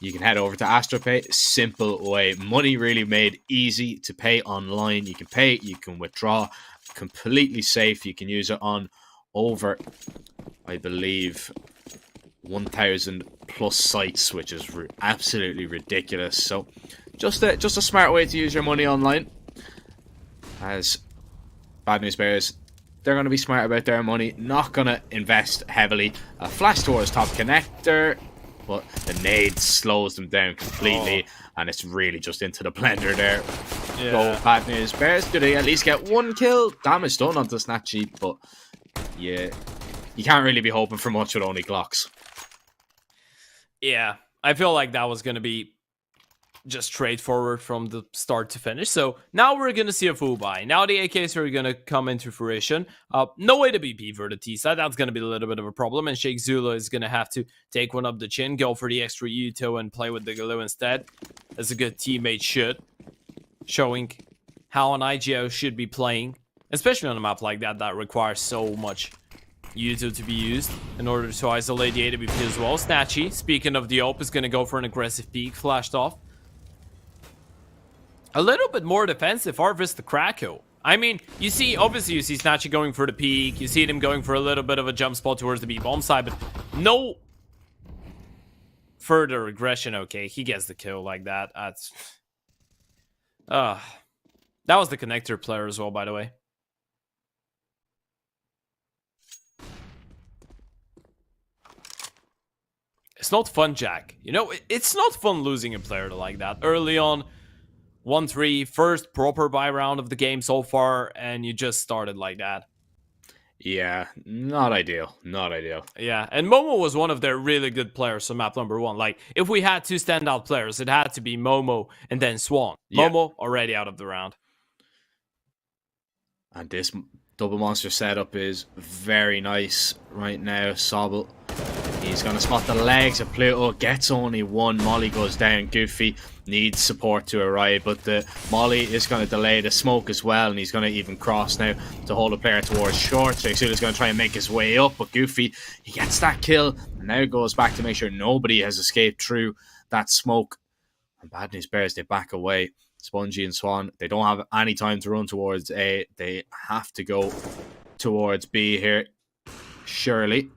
you can head over to AstroPay. Simple way. Money really made easy to pay online. You can pay, you can withdraw. Completely safe. You can use it on over, I believe, 1,000 plus sites, which is absolutely ridiculous. So just a smart way to use your money online. As Bad News Bears, they're going to be smart about their money, not going to invest heavily. A flash towards top connector, but the nade slows them down completely, and it's really just into the blender there. Yeah. Go Bad News Bears. Do they at least get 1 kill? Damage done onto Snatchy, but yeah, you can't really be hoping for much with only Glocks. Yeah, I feel like that was going to be just straightforward from the start to finish. So now we're going to see a full buy. Now the AKs are going to come into fruition. No way to be P for the T side. That's going to be a little bit of a problem. And Sheikh Zula is going to have to take one up the chin, go for the extra Uto and play with the glue instead, as a good teammate should. Showing how an IGO should be playing, especially on a map like that that requires so much Uto to be used in order to isolate the AWP as well. Snatchy, speaking of the AWP, is going to go for an aggressive peek, flashed off. A little bit more defensive are Wisla Krakow. I mean, obviously you see Snatchy going for the peek, you see them going for a little bit of a jump spot towards the B-bomb side, but no further aggression. Okay, he gets the kill like that. That's... that was the connector player as well, by the way. It's not fun, Jack. You know, it's not fun losing a player like that early on. 1-3, first proper buy round of the game so far, and you just started like that. Yeah, not ideal. Not ideal. Yeah, and Momo was one of their really good players on map number 1. Like, if we had 2 standout players, it had to be Momo and then Swan. Yeah. Momo already out of the round. And this double monster setup is very nice right now. Sobble, he's going to spot the legs of Pluto, gets only 1. Molly goes down. Goofy needs support to arrive, but the Molly is going to delay the smoke as well, and he's going to even cross now to hold the player towards short. So Xula's going to try and make his way up, but Goofy, he gets that kill, and now goes back to make sure nobody has escaped through that smoke. And Bad News Bears, they back away. Spongy and Swan, they don't have any time to run towards A. They have to go towards B here, surely.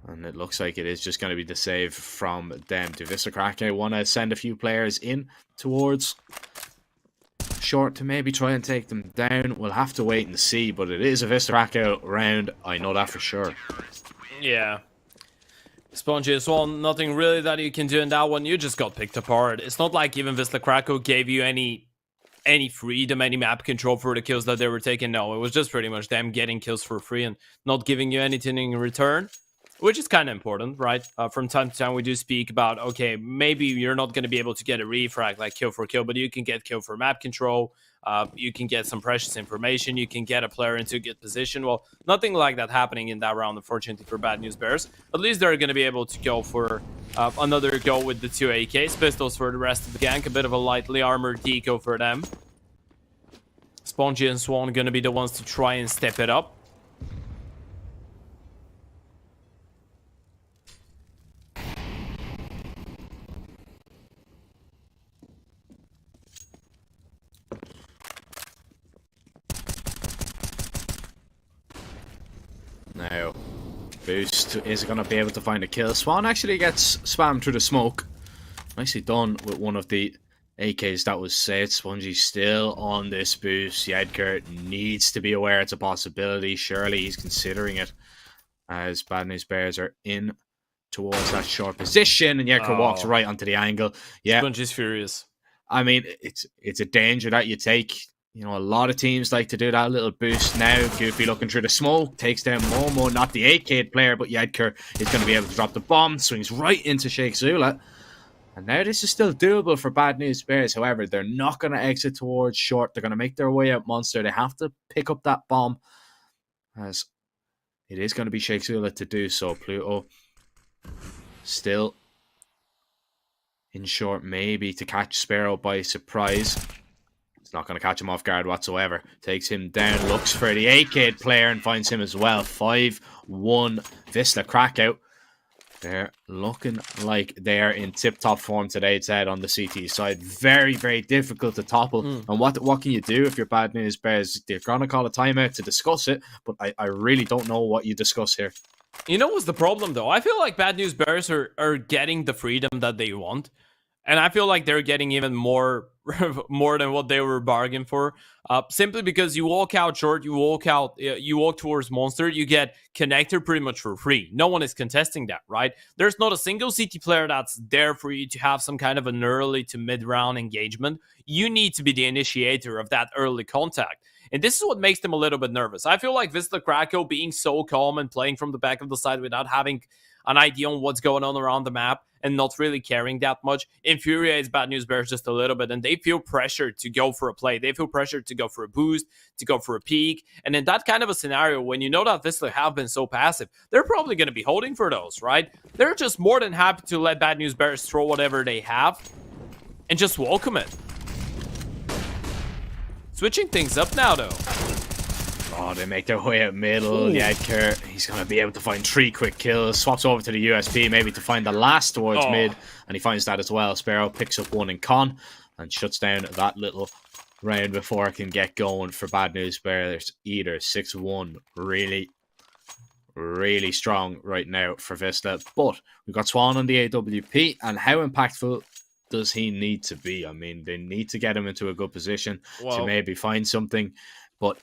And it looks like it is just going to be the save from them to Wisla Krakow. Want to send a few players in towards short to maybe try and take them down. We'll have to wait and see, but it is a Wisla Krakow round. I know that for sure. Yeah. Spongy as well, nothing really that you can do in that one. You just got picked apart. It's not like even Wisla Krakow gave you any freedom, any map control for the kills that they were taking. No, it was just pretty much them getting kills for free and not giving you anything in return. Which is kind of important, right? From time to time, we do speak about, okay, maybe you're not going to be able to get a refrag like kill for kill, but you can get kill for map control. You can get some precious information. You can get a player into a good position. Well, nothing like that happening in that round, unfortunately, for Bad News Bears. At least they're going to be able to go for another go with the 2 AKs. Pistols for the rest of the gang. A bit of a lightly armored deco for them. Spongy and Swan going to be the ones to try and step it up. Now, Boost is going to be able to find a kill. Swan actually gets spammed through the smoke. Nicely done with one of the AKs that was set. Spongy's still on this Boost. Yedker needs to be aware it's a possibility. Surely he's considering it as Bad News Bears are in towards that short position. And Yedker walks right onto the angle. Yeah, Spongy's furious. I mean, it's a danger that you take You know, a lot of teams like to do that little boost now. Goofy looking through the smoke, takes down Momo, not the arcade player, but Yedker is going to be able to drop the bomb, swings right into Sheikh Zula. And now this is still doable for Bad News Bears. However, they're not going to exit towards short. They're going to make their way out Monster. They have to pick up that bomb, as it is going to be Sheikh Zula to do so. Pluto still in short, maybe to catch Sparrow by surprise. It's not going to catch him off guard whatsoever. Takes him down, looks for the arcade player and finds him as well. 5-1 Wisla Krakow. They're looking like they're in tip-top form today, Ted, on the CT side. Very, very difficult to topple. And what can you do if you're Bad News Bears? They're going to call a timeout to discuss it, but I really don't know what you discuss here. You know what's the problem, though? I feel like Bad News Bears are getting the freedom that they want. And I feel like they're getting even more than what they were bargained for. Simply because you walk out short, you walk towards Monster, you get connector pretty much for free. No one is contesting that, right? There's not a single CT player that's there for you to have some kind of an early to mid-round engagement. You need to be the initiator of that early contact. And this is what makes them a little bit nervous. I feel like Wisla Krakow being so calm and playing from the back of the side without having an idea on what's going on around the map and not really caring that much infuriates Bad News Bears just a little bit, and they feel pressured to go for a play. They feel pressured to go for a boost, to go for a peak, and in that kind of a scenario, when you know that Wisla have been so passive, they're probably going to be holding for those, right? They're just more than happy to let Bad News Bears throw whatever they have and just welcome it. Switching things up now, though. Oh, they make their way out middle. Yedker, he's going to be able to find 3 quick kills. Swaps over to the USP, maybe to find the last towards mid. And he finds that as well. Sparrow picks up 1 in con and shuts down that little round before it can get going for Bad News Bears. Either 6-1. Really, really strong right now for Wisla. But we've got Swan on the AWP. And how impactful does he need to be? I mean, they need to get him into a good position to maybe find something. But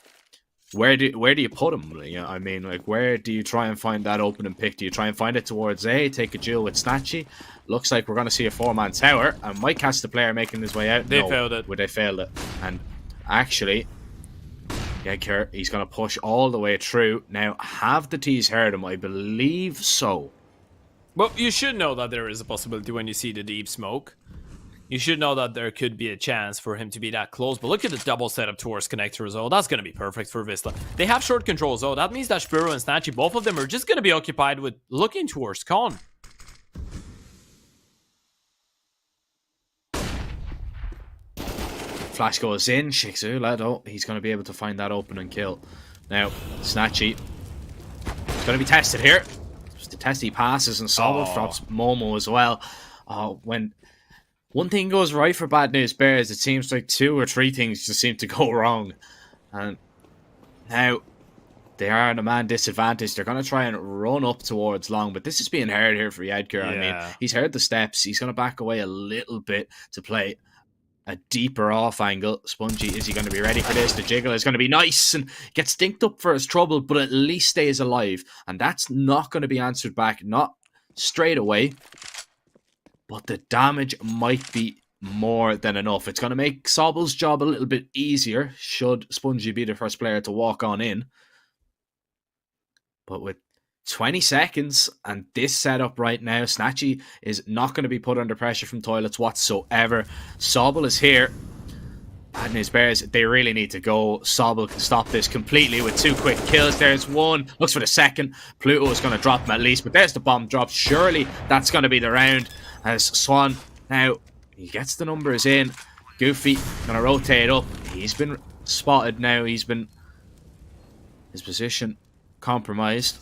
where do you put him? You know, I mean, like, where do you try and find that opening pick? Do you try and find it towards A, take a duel with Snatchy? Looks like we're going to see a 4-man tower, and might catch the player making his way out. They failed it. They failed it. And actually, Yedker, he's going to push all the way through. Now, have the T's heard him? I believe so. Well, you should know that there is a possibility when you see the deep smoke. You should know that there could be a chance for him to be that close. But look at the double setup towards connector as well. That's going to be perfect for Wisla. They have short control, so that means that Spiro and Snatchy, both of them are just going to be occupied with looking towards con. Flash goes in. Sheikh Zula, though, he's going to be able to find that open and kill. Now, Snatchy is going to be tested here. Just the test he passes, and Solid drops Momo as well. When one thing goes right for Bad News Bears, it seems like 2 or 3 things just seem to go wrong. And now they are at a man disadvantage. They're going to try and run up towards long, but this is being hard here for Yedker. I mean, he's heard the steps. He's going to back away a little bit to play a deeper off angle. Spongy, is he going to be ready for this? The jiggle is going to be nice and gets dinked up for his trouble, but at least stays alive. And that's not going to be answered back, not straight away. But the damage might be more than enough. It's going to make Sobble's job a little bit easier, should Spongy be the first player to walk on in. But with 20 seconds and this setup right now, Snatchy is not going to be put under pressure from toilets whatsoever. Sobble is here. Bad News Bears, they really need to go. Sobble can stop this completely with 2 quick kills. There's 1. Looks for the second. Pluto is going to drop him at least, but there's the bomb drop. Surely that's going to be the round. As Swan, now, he gets the numbers in. Goofy, going to rotate up. He's been spotted now. He's been... his position compromised.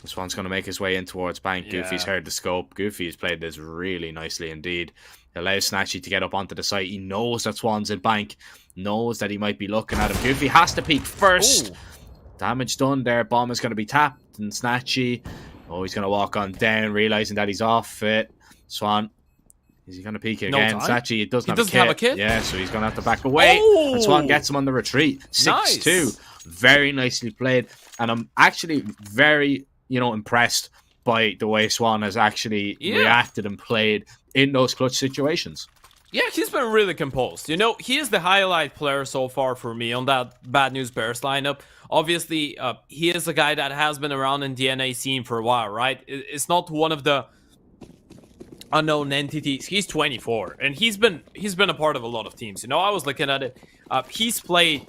Swan's going to make his way in towards Bank. Goofy's heard the scope. Goofy has played this really nicely indeed. He allows Snatchy to get up onto the site. He knows that Swan's in Bank. Knows that he might be looking at him. Goofy has to peek first. Ooh. Damage done there. Bomb is going to be tapped. And Snatchy, he's going to walk on down, realizing that he's off it. Swan, is he going to peek again? Snatchy, he doesn't have a kit. Yeah, so he's going to have to back away. Oh. And Swan gets him on the retreat. 6-2. Nice. Very nicely played. And I'm actually very, impressed by the way Swan has actually reacted and played in those clutch situations. Yeah, he's been really composed. You know, he is the highlight player so far for me on that Bad News Bears lineup. Obviously, he is a guy that has been around in the NA scene for a while, right? It's not one of the unknown entities. He's 24, and he's been a part of a lot of teams. You know, I was looking at it. He's played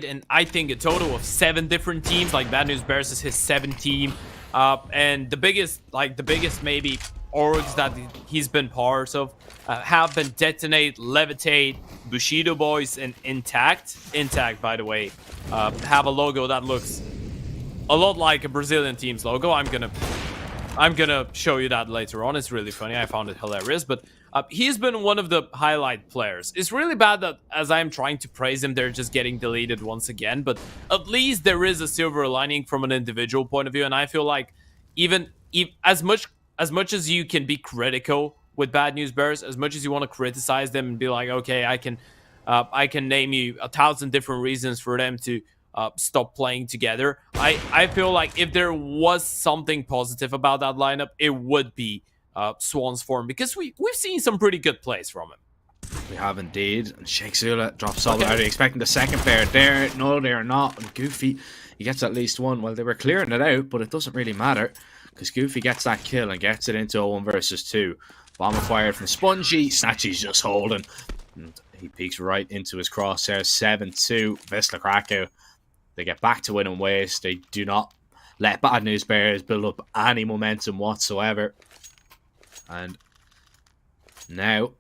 in, I think, a total of 7 different teams. Like, Bad News Bears is his 7th team. And the biggest maybe orgs that he's been part of have been Detonate, Levitate, Bushido Boys, and Intact. Intact, by the way, have a logo that looks a lot like a Brazilian team's logo. I'm gonna show you that later on. It's really funny. I found it hilarious. But he's been one of the highlight players. It's really bad that as I'm trying to praise him, they're just getting deleted once again. But at least there is a silver lining from an individual point of view. And I feel like even as much as you can be critical with Bad News Bears, as much as you want to criticize them and be like, okay, I can name you 1,000 different reasons for them to stop playing together. I feel like if there was something positive about that lineup, it would be Swan's form, because we've seen some pretty good plays from him. We have indeed. And Shakesula drops all. Are they expecting the second player there? No, they are not. And Goofy, he gets at least one. Well, they were clearing it out, but it doesn't really matter, because Goofy gets that kill and gets it into a 1 versus 2. Bomb acquired from Spongy. Snatchy's just holding. And he peeks right into his crosshair. 7-2. Wisla Krakow. They get back to winning ways. They do not let Bad News Bears build up any momentum whatsoever. And now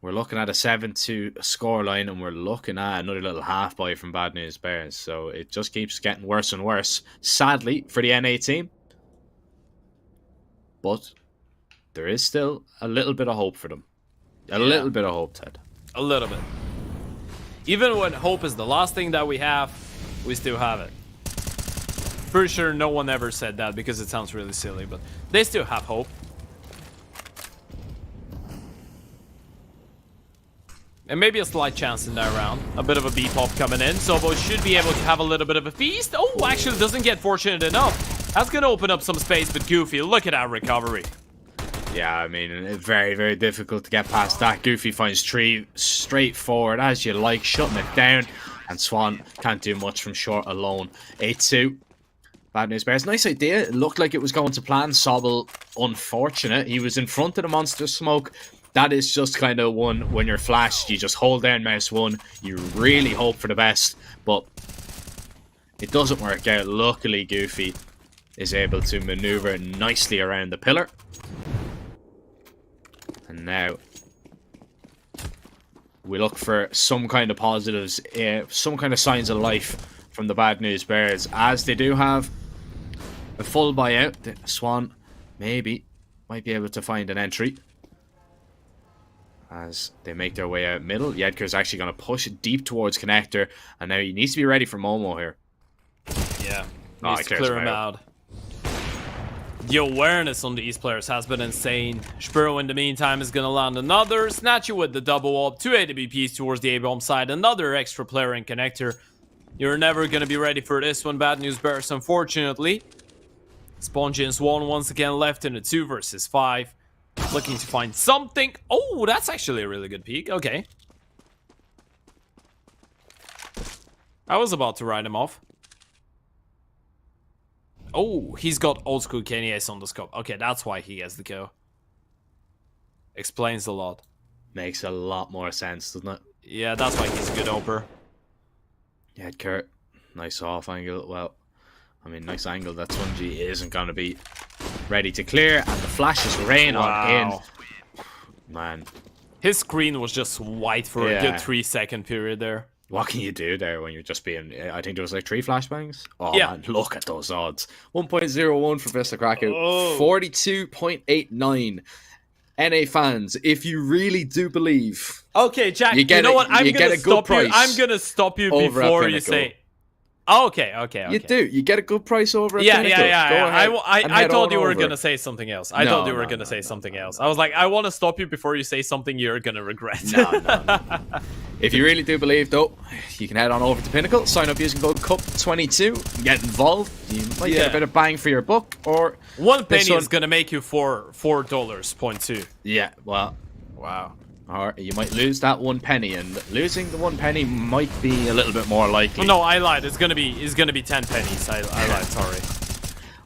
we're looking at a 7-2 scoreline, and we're looking at another little half buy from Bad News Bears. So it just keeps getting worse and worse, sadly, for the NA team. But there is still a little bit of hope for them. A little bit of hope, Ted. A little bit. Even when hope is the last thing that we have, we still have it. Pretty sure no one ever said that because it sounds really silly, but they still have hope. And maybe a slight chance in that round. A bit of a B-pop coming in. Sobo should be able to have a little bit of a feast. Oh, actually doesn't get fortunate enough. That's going to open up some space with Goofy. Look at that recovery. Yeah, I mean, it's very, very difficult to get past that. Goofy finds 3 straightforward, as you like, shutting it down. And Swan can't do much from short alone. 8-2. Bad News Bears. Nice idea. It looked like it was going to plan. Sobel, unfortunate. He was in front of the monster smoke. That is just kind of one, when you're flashed, you just hold down mouse 1. You really hope for the best, but it doesn't work out. Luckily, Goofy is able to maneuver nicely around the pillar. And now we look for some kind of positives, some kind of signs of life from the Bad News Bears, as they do have a full buyout. Swan might be able to find an entry as they make their way out middle. Yedkar's actually going to push it deep towards Connector, and now he needs to be ready for Momo here. Yeah, needs to clear him out. The awareness on the East players has been insane. Spiro in the meantime is going to land another. Snatchy with the double up. 2 AWPs towards the A-bomb side. Another extra player in Connector. You're never going to be ready for this one, Bad News Bears, unfortunately. Spongy and Swan once again left in a 2 versus 5. Looking to find something. Oh, that's actually a really good peek. Okay. I was about to write him off. Oh, he's got old school KNS on the scope. Okay, that's why he gets the kill. Explains a lot. Makes a lot more sense, doesn't it? Yeah, that's why he's a good oper. Yeah, Kurt. Nice off angle. Well, I mean, nice angle. That Spongy isn't going to be ready to clear. And the flashes rain on in. Man. His screen was just white for a good 3-second period there. What can you do there when you're just being... I think there was like 3 flashbangs. Oh, yeah. Man, look at those odds. 1.01 for Wisla Krakow. 42.89. NA fans, if you really do believe... Okay, Jack, you know what? I'm going to stop you. I'm going to stop you before you say... Oh, okay. You do. You get a good price over at Pinnacle. Go ahead I thought you were over. gonna say something else. I thought you were gonna say something else. I was like, I want to stop you before you say something you're gonna regret. No. If you really do believe, though, you can head on over to Pinnacle, sign up using code CUP22, get involved. You might get a bit of bang for your buck, or 1 penny is gonna make you $4.2. Yeah, well, wow. Or you might lose that 1 penny, and losing the 1 penny might be a little bit more likely. No, I lied. It's gonna be 10 pennies. I lied. Sorry.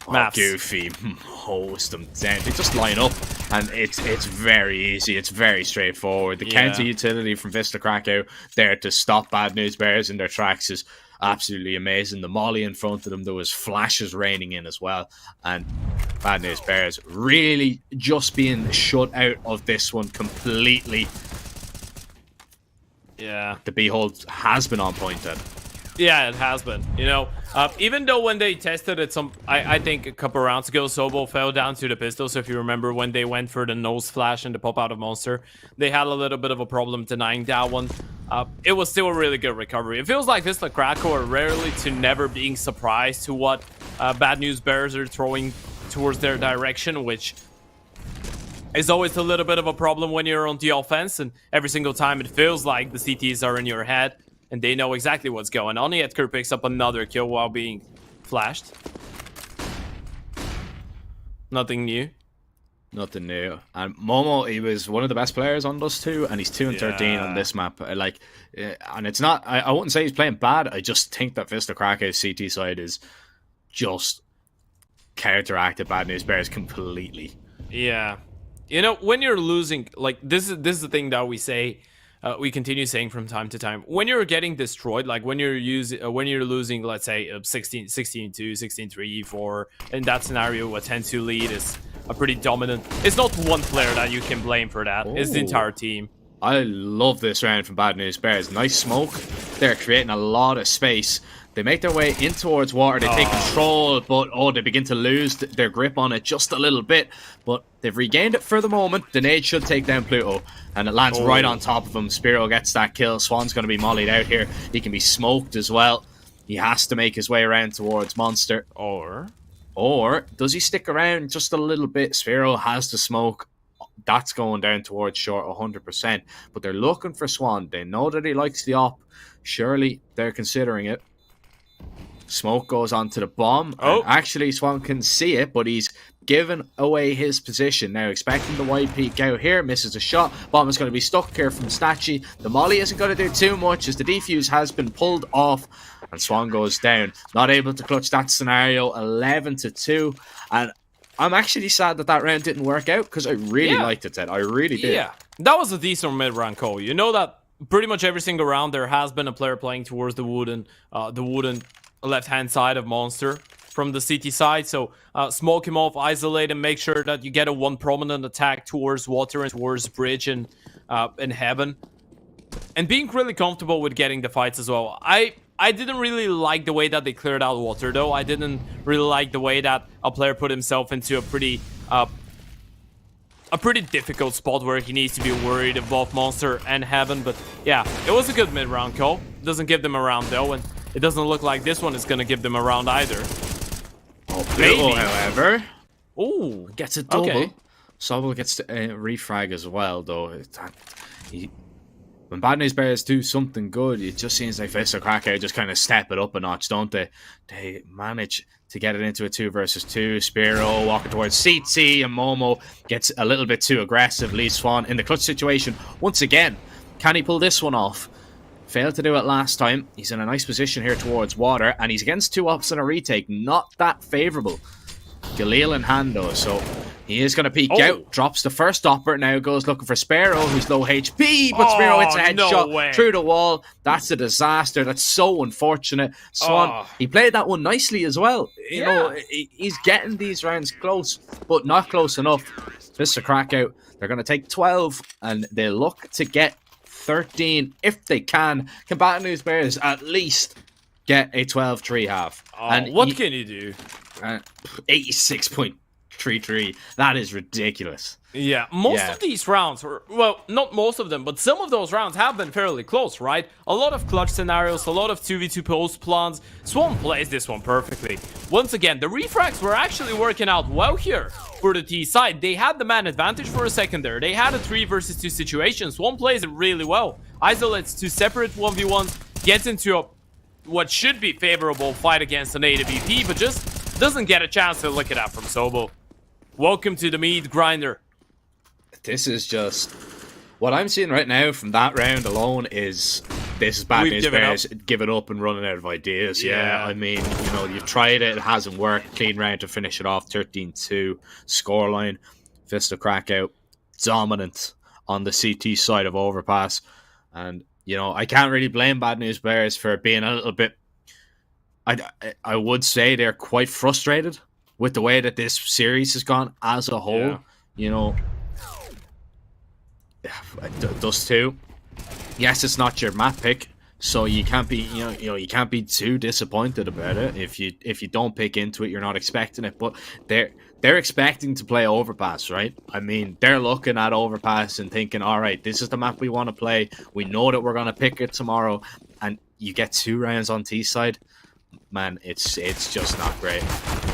Maps. Goofy, host them down. They just line up, and it's very easy. It's very straightforward. The counter utility from Wisla Krakow there to stop Bad News Bears in their tracks is absolutely amazing. The molly in front of them, there was flashes raining in as well, and Bad News Bears really just being shut out of this one completely. Yeah, the Behold has been on point then. Yeah, it has been. You know, even though when they tested it I think a couple rounds ago, Sobo fell down to the pistol. So if you remember when they went for the nose flash and the pop out of monster, they had a little bit of a problem denying that one. It was still a really good recovery. It feels like Wisla Krakow are rarely to never being surprised to what Bad News Bears are throwing towards their direction, which is always a little bit of a problem when you're on the offense, and every single time it feels like the CTs are in your head and they know exactly what's going on. Edgar picks up another kill while being flashed. Nothing new. Nothing new. And Momo, he was one of the best players on Dust 2, and he's 2-13 on this map. Like, and it's not, I wouldn't say he's playing bad. I just think that Wisla Krakow's CT side is just counteracted Bad News Bears completely. Yeah. You know, when you're losing, like, this is the thing that we say, we continue saying from time to time. When you're getting destroyed, like when you're losing, let's say 16-2, 16-3, 4, in that scenario, a 10-2 lead is a pretty dominant. It's not one player that you can blame for that. It's the entire team. I love this round from Bad News Bears. Nice smoke. They're creating a lot of space. They make their way in towards water. They take control, but they begin to lose their grip on it just a little bit. But they've regained it for the moment. The nade should take down Pluto, and it lands right on top of him. Spiro gets that kill. Swan's going to be mollied out here. He can be smoked as well. He has to make his way around towards Monster. Or does he stick around just a little bit? Spiro has the smoke. That's going down towards short 100%. But they're looking for Swan. They know that he likes the op. Surely they're considering it. Smoke goes onto the bomb. Actually, Swan can see it, but he's given away his position. Now, expecting the wide peek out here. Misses a shot. Bomb is going to be stuck here from Statchy. The molly isn't going to do too much as the defuse has been pulled off. And Swan goes down. Not able to clutch that scenario. 11-2. And I'm actually sad that round didn't work out because I really liked it, Ted. I really did. Yeah, that was a decent mid-round call. You know that pretty much every single round there has been a player playing towards the wooden left-hand side of Monster from the CT side. So smoke him off, isolate him, make sure that you get a one prominent attack towards water and towards bridge and in heaven. And being really comfortable with getting the fights as well. I didn't really like the way that they cleared out water, though. I didn't really like the way that a player put himself into a pretty difficult spot where he needs to be worried of both Monster and Heaven. But yeah, it was a good mid-round call. Doesn't give them a round, though, and it doesn't look like this one is going to give them a round either. Maybe. However, gets a double. Okay. Sobel gets to refrag as well, though. When Bad News Bears do something good, it just seems like Wisla Krakow just kind of step it up a notch, don't they? They manage to get it into a 2 versus 2. Spiro walking towards CT, and Momo gets a little bit too aggressive. Leaves Swan in the clutch situation once again. Can he pull this one off? Failed to do it last time. He's in a nice position here towards water, and he's against 2 ops in a retake. Not that favourable. Galil in hand, though, so he is going to peek out. Drops the first stopper. Now goes looking for Spiro, who's low HP, but Spiro hits a headshot through the wall. That's a disaster. That's so unfortunate. Swan, he played that one nicely as well. You know, he's getting these rounds close, but not close enough. Wisla Krakow, they're going to take 12, and they look to get 13 if they can. Can Bad News Bears at least get a 12-3 half? And what can you do? 86.3 3-3. That is ridiculous. Yeah, most of these rounds, well, not most of them, but some of those rounds have been fairly close, right? A lot of clutch scenarios, a lot of 2v2 post plans. Swan plays this one perfectly. Once again, the refrags were actually working out well here for the T side. They had the man advantage for a second there. They had a 3 versus 2 situation. Swan plays it really well. Isolates 2 separate 1v1s, gets into what should be favorable fight against an AWP, but just doesn't get a chance to look it up from Sobo. Welcome to the meat grinder. This is just what I'm seeing right now from that round alone is this is Bad News Bears giving up and running out of ideas. Yeah, I mean, you know, you've tried it hasn't worked. Clean round to finish it off, 13-2 scoreline. Wisla Krakow dominant on the CT side of Overpass, and you know I can't really blame Bad News Bears for being a little bit. I would say they're quite frustrated with the way that this series has gone as a whole. Yeah. You know. Does too. Yes, it's not your map pick, so you can't be you can't be too disappointed about it. If you don't pick into it, you're not expecting it. But they're expecting to play Overpass, right? I mean, they're looking at Overpass and thinking, all right, this is the map we want to play. We know that we're gonna pick it tomorrow, and you get 2 rounds on T side. Man, it's just not great.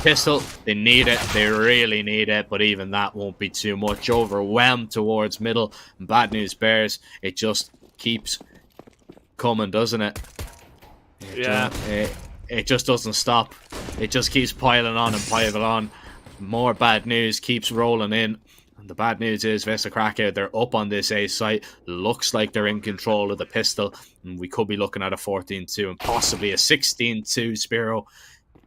Pistol, they need it. They really need it. But even that won't be too much. Overwhelmed towards middle. And Bad News Bears, it just keeps coming, doesn't it? It just doesn't stop. It just keeps piling on and piling on. More bad news keeps rolling in. And the bad news is Wisla Krakow, they're up on this A site. Looks like they're in control of the pistol. And we could be looking at a 14-2 and possibly a 16-2 Spiro.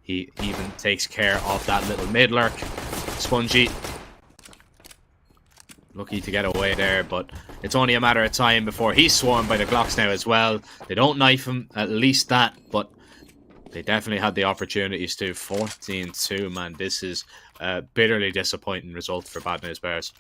He even takes care of that little mid lurk. Spongy. Lucky to get away there, but it's only a matter of time before he's swarmed by the Glocks now as well. They don't knife him, at least that, but they definitely had the opportunities to. 14-2, man. This is a bitterly disappointing result for Bad News Bears.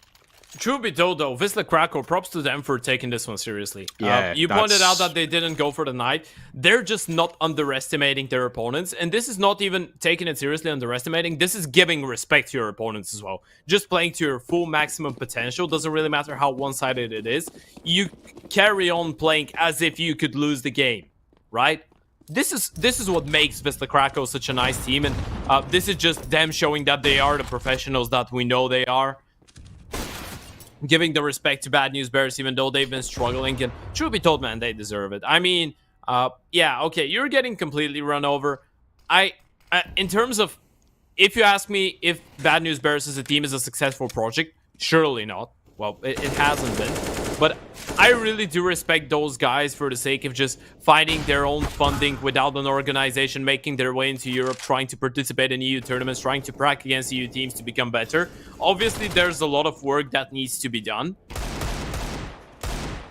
Truth be told, though, Wisla Krakow, props to them for taking this one seriously. Yeah, you pointed out that they didn't go for the night. They're just not underestimating their opponents, and this is not even taking it seriously underestimating. This is giving respect to your opponents as well. Just playing to your full maximum potential. Doesn't really matter how one-sided it is. You carry on playing as if you could lose the game, right? This is what makes Wisla Krakow such a nice team, and this is just them showing that they are the professionals that we know they are. Giving the respect to Bad News Bears, even though they've been struggling, and truth be told, man, they deserve it. I mean, yeah, okay, you're getting completely run over. In terms of, if you ask me if Bad News Bears as a team is a successful project, surely not. Well, it hasn't been. But I really do respect those guys for the sake of just finding their own funding without an organization, making their way into Europe, trying to participate in EU tournaments, trying to prac against EU teams to become better. Obviously, there's a lot of work that needs to be done.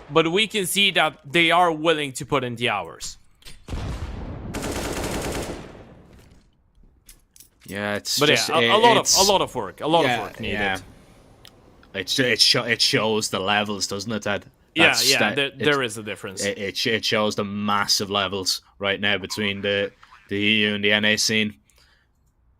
But we can see that they are willing to put in the hours. Yeah, it's but just, yeah, a lot of work needed. Yeah. It shows the levels, doesn't it, Ted? There is a difference. It shows the massive levels right now between the EU and the NA scene.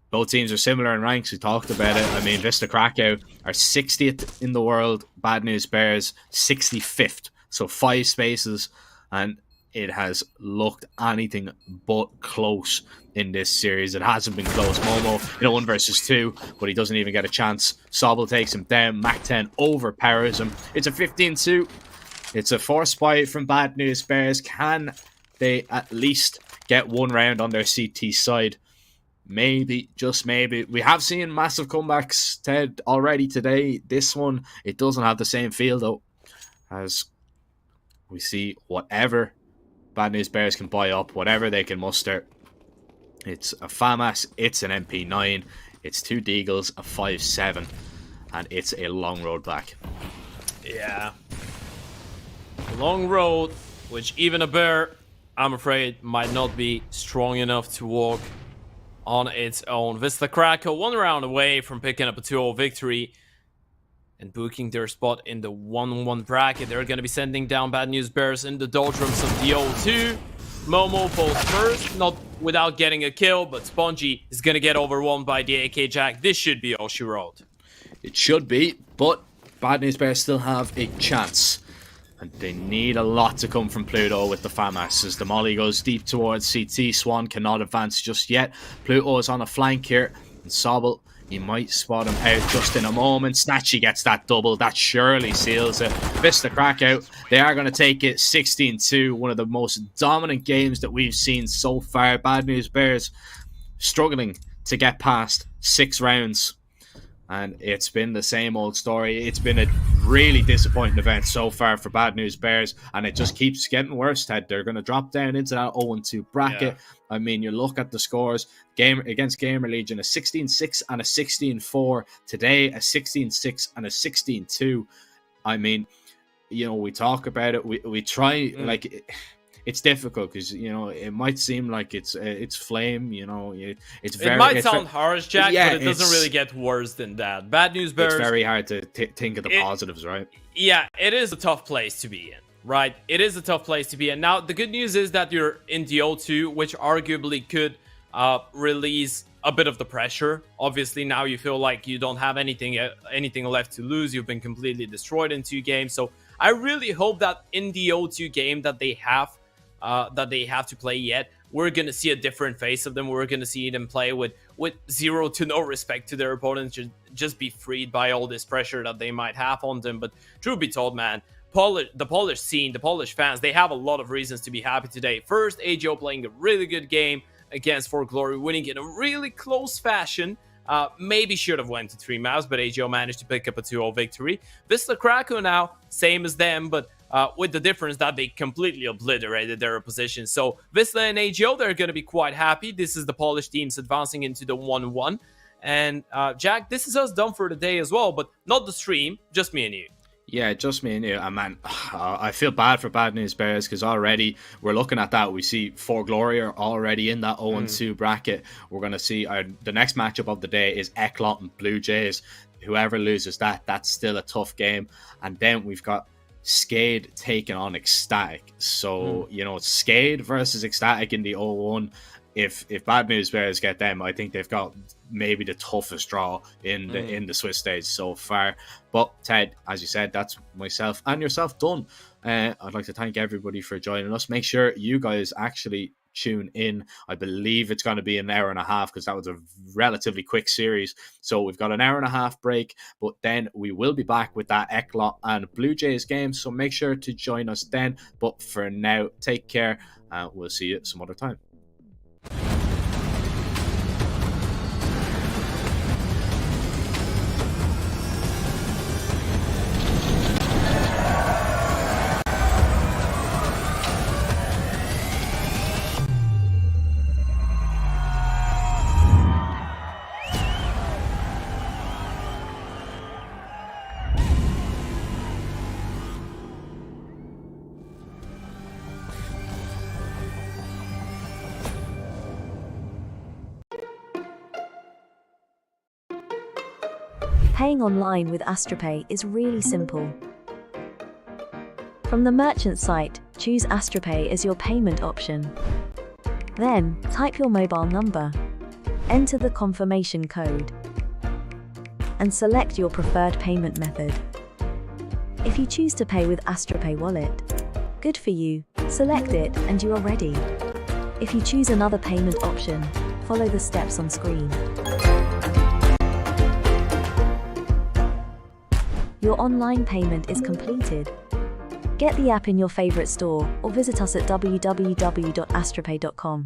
Both teams are similar in ranks. We talked about it. I mean, Wisla Krakow are 60th in the world. Bad News Bears 65th. So 5 spaces, and it has looked anything but close in this series. It hasn't been close. Momo in a 1 versus 2, but he doesn't even get a chance. Sobel takes him down. Mac 10 overpowers him. It's a 15-2. It's a force spy from Bad News Bears. Can they at least get 1 round on their CT side? Maybe, just maybe. We have seen massive comebacks, Ted, already today. This one, it doesn't have the same feel, though, as we see whatever Bad News Bears can buy up, whatever they can muster. It's a FAMAS, it's an MP9, it's 2 Deagles, a 5.7, and it's a long road back. Yeah. A long road, which even a bear, I'm afraid, might not be strong enough to walk on its own. Wisla Krakow 1 round away from picking up a 2-0 victory and booking their spot in the 1-1 bracket. They're going to be sending down Bad News Bears in the doldrums of the O2. Momo falls first, not without getting a kill, but Spongy is gonna get overwhelmed by the AK Jack. This should be all she wrote. It should be, but Bad News Bears still have a chance. And they need a lot to come from Pluto with the FAMAS as the molly goes deep towards CT. Swan cannot advance just yet. Pluto is on a flank here, and Sobel, he might spot him out just in a moment. Snatchy gets that double. That surely seals it. Wisla Krakow, they are going to take it 16-2. One of the most dominant games that we've seen so far. Bad News Bears struggling to get past 6 rounds. And it's been the same old story. It's been a really disappointing event so far for Bad News Bears. And it just keeps getting worse, Ted. They're going to drop down into that 0-2 bracket. Yeah. I mean, you look at the scores. Against GamerLegion, a 16-6 and a 16-4. Today, a 16-6 and a 16-2. I mean, you know, we talk about it. We try, like... It's difficult because, you know, it might seem like it's Flame, you know, it's very... It might sound harsh, Jack, yeah, but it doesn't really get worse than that. Bad News Bears... It's very hard to think of the positives, right? Yeah, it is a tough place to be in, right? It is a tough place to be in. Now, the good news is that you're in the O2, which arguably could release a bit of the pressure. Obviously, now you feel like you don't have anything left to lose. You've been completely destroyed in 2 games. So I really hope that in the O2 game that they have to play yet, we're going to see a different face of them. We're going to see them play with zero to no respect to their opponents, just be freed by all this pressure that they might have on them. But truth be told, man, the Polish scene, the Polish fans, they have a lot of reasons to be happy today. First, AGO playing a really good game against For Glory, winning in a really close fashion. Maybe should have went to 3 maps, but AGO managed to pick up a 2-0 victory. Wisla Krakow now, same as them, but with the difference that they completely obliterated their opposition. So Wisla and AGO, they're going to be quite happy. This is the Polish teams advancing into the 1-1. And Jack, this is us done for the day as well, but not the stream, just me and you. Yeah, just me and you. And man, I feel bad for Bad News Bears because already we're looking at that. We see For Glory are already in that 0-2 bracket. We're going to see the next matchup of the day is Eclot and BLUEJAYS. Whoever loses that, that's still a tough game. And then we've got SKADE taking on ECSTATIC. So, you know, SKADE versus ECSTATIC in the 0-1. If Bad News Bears get them, I think they've got maybe the toughest draw in the Swiss stage so far. But Ted, as you said, that's myself and yourself done. I'd like to thank everybody for joining us. Make sure you guys actually tune in. I believe it's going to be an hour and a half because that was a relatively quick series. So we've got an hour and a half break, but then we will be back with that Eclot and BLUEJAYS game. So make sure to join us then. But for now, take care. We'll see you some other time. Paying online with AstroPay is really simple. From the merchant site, choose AstroPay as your payment option. Then, type your mobile number, enter the confirmation code, and select your preferred payment method. If you choose to pay with AstroPay Wallet, good for you, select it and you are ready. If you choose another payment option, follow the steps on screen. Your online payment is completed. Get the app in your favorite store or visit us at www.astropay.com.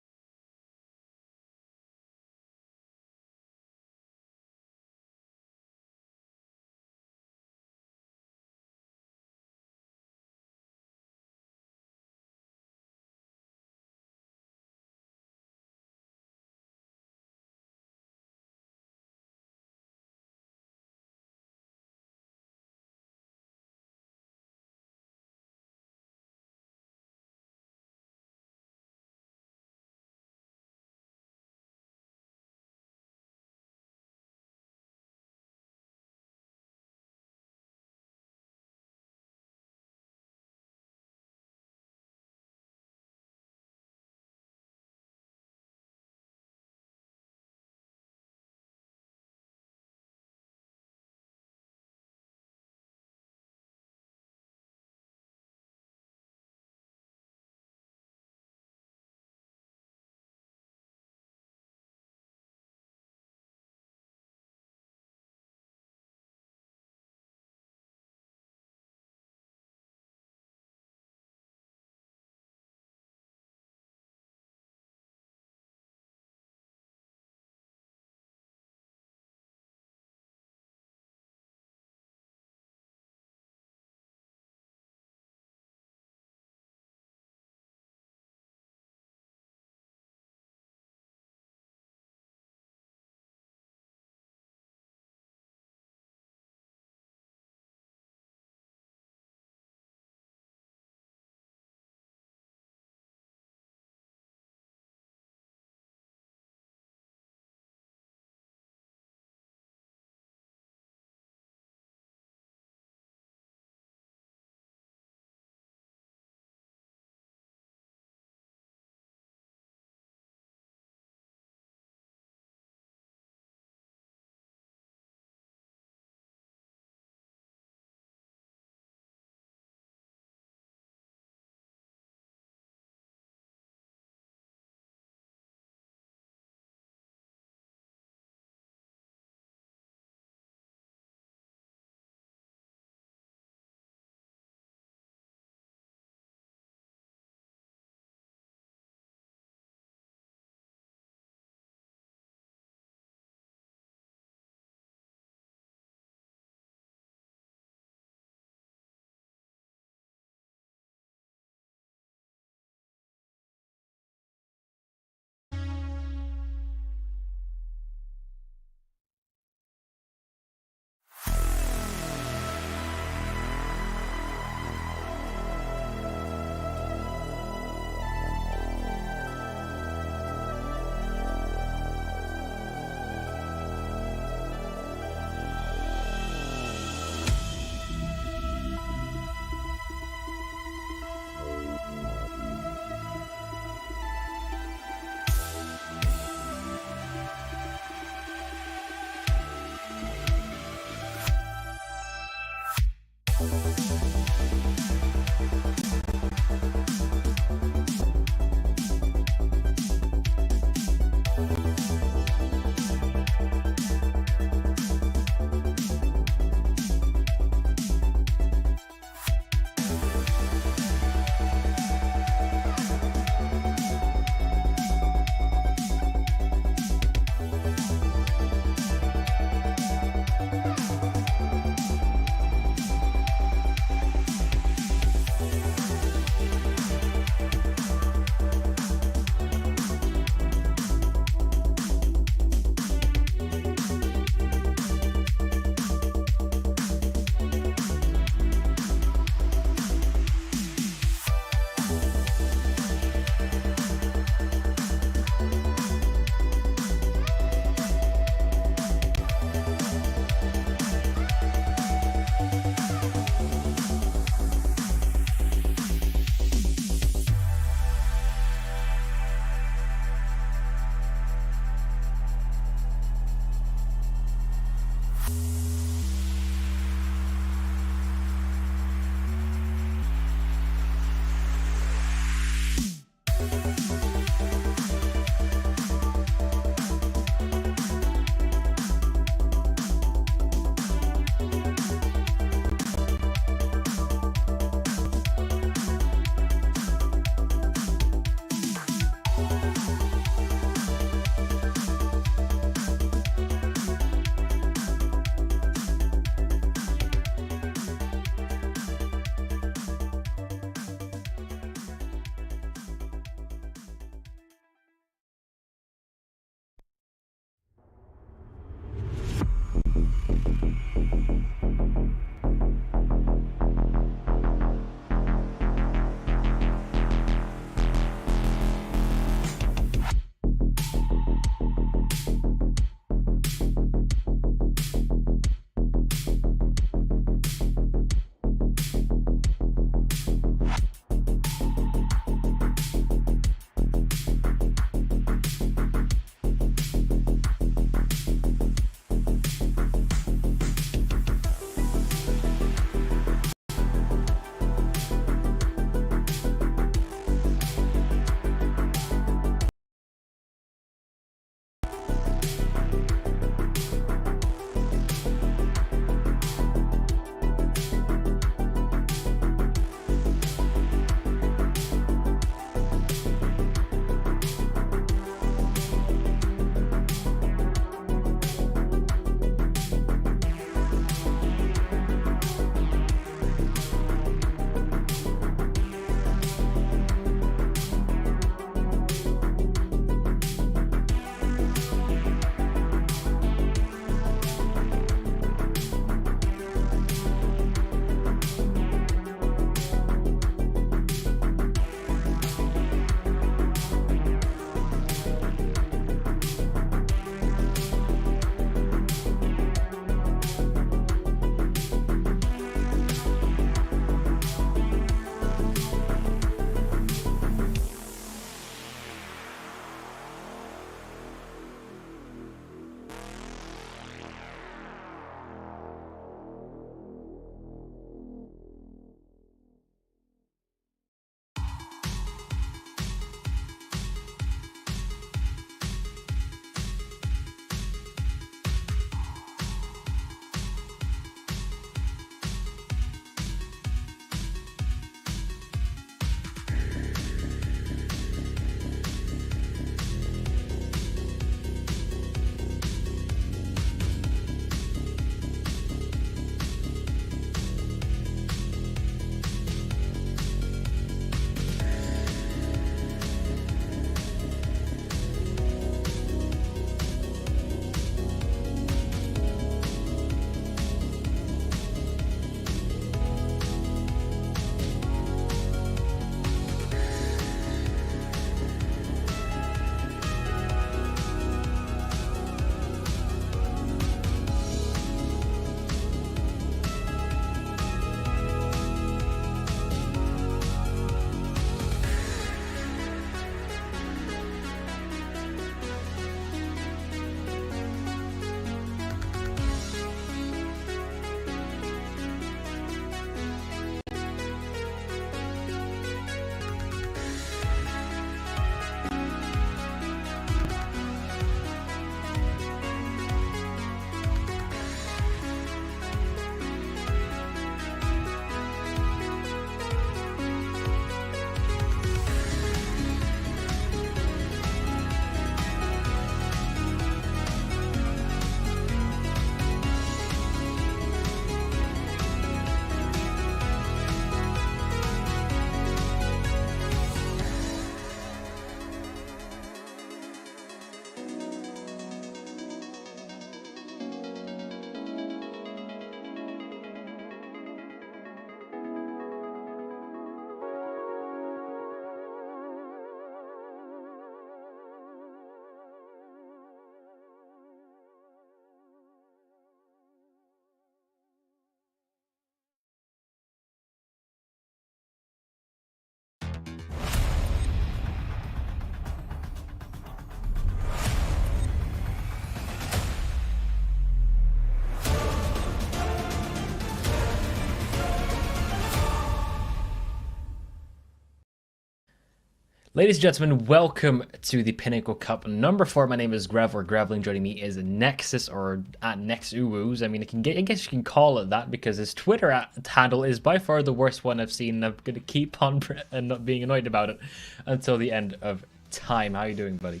Ladies and gentlemen, welcome to the Pinnacle Cup number 4. My name is Grev, or Grevling. Joining me is Nexus, or at NexUwoos. I mean, I guess you can call it that because his Twitter handle is by far the worst one I've seen. I'm going to keep on and not being annoyed about it until the end of time. How are you doing, buddy?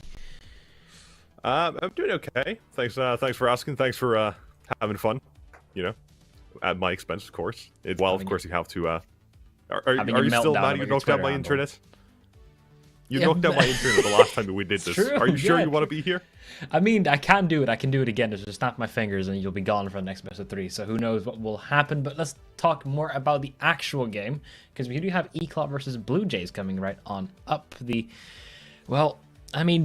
I'm doing okay. Thanks for asking. Thanks for having fun. You know, at my expense, of course. Well, of course, you have to. Are you still mad you knocked out my internet? You knocked out my internet the last time we did this. True, are you sure you want to be here? I mean, I can do it. I can do it again. Just snap my fingers and you'll be gone for the next best of 3. So who knows what will happen. But let's talk more about the actual game. Because we do have Eclot versus BLUEJAYS coming right on up. Well, I mean,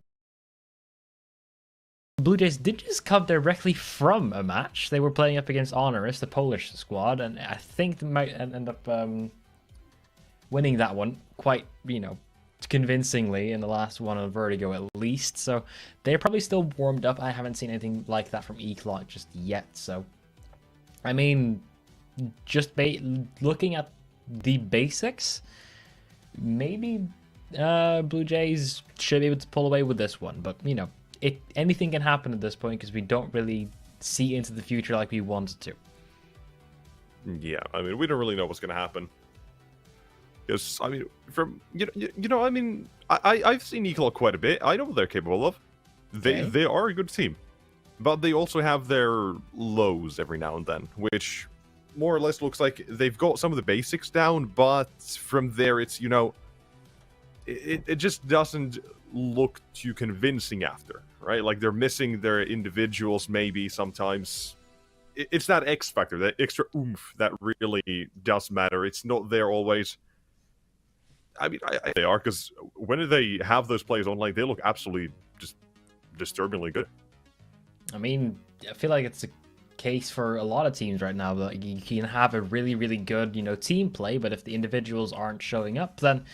BLUEJAYS did just come directly from a match. They were playing up against Honorous, the Polish squad. And I think they might end up winning that one quite, convincingly in the last one on Vertigo at least. So they're probably still warmed up. I haven't seen anything like that from Eclot just yet. So I mean, just looking at the basics, maybe BLUEJAYS should be able to pull away with this one. But anything can happen at this point because we don't really see into the future like we wanted to. Yeah, I mean, we don't really know what's going to happen. Because, I mean, I've seen Eclot quite a bit. I know what they're capable of. They are a good team. But they also have their lows every now and then, which more or less looks like they've got some of the basics down, but from there it's, it just doesn't look too convincing after, right? Like, they're missing their individuals maybe sometimes. It's that X factor, that extra oomph that really does matter. It's not there always. I mean, they are, because when they have those players online, they look absolutely just disturbingly good. I mean, I feel like it's a case for a lot of teams right now. Like, you can have a really, really good, team play, but if the individuals aren't showing up, then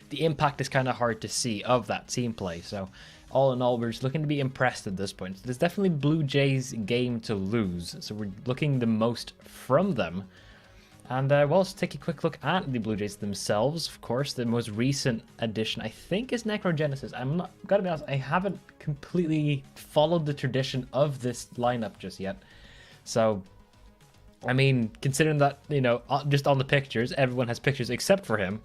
the impact is kind of hard to see of that team play. So, all in all, we're just looking to be impressed at this point. So there's definitely BLUEJAYS' game to lose, so we're looking the most from them. And well, let's take a quick look at the BLUEJAYS themselves. Of course, the most recent addition, I think, is Necrogenesis. Gotta be honest, I haven't completely followed the tradition of this lineup just yet. So, I mean, considering that, just on the pictures, everyone has pictures except for him.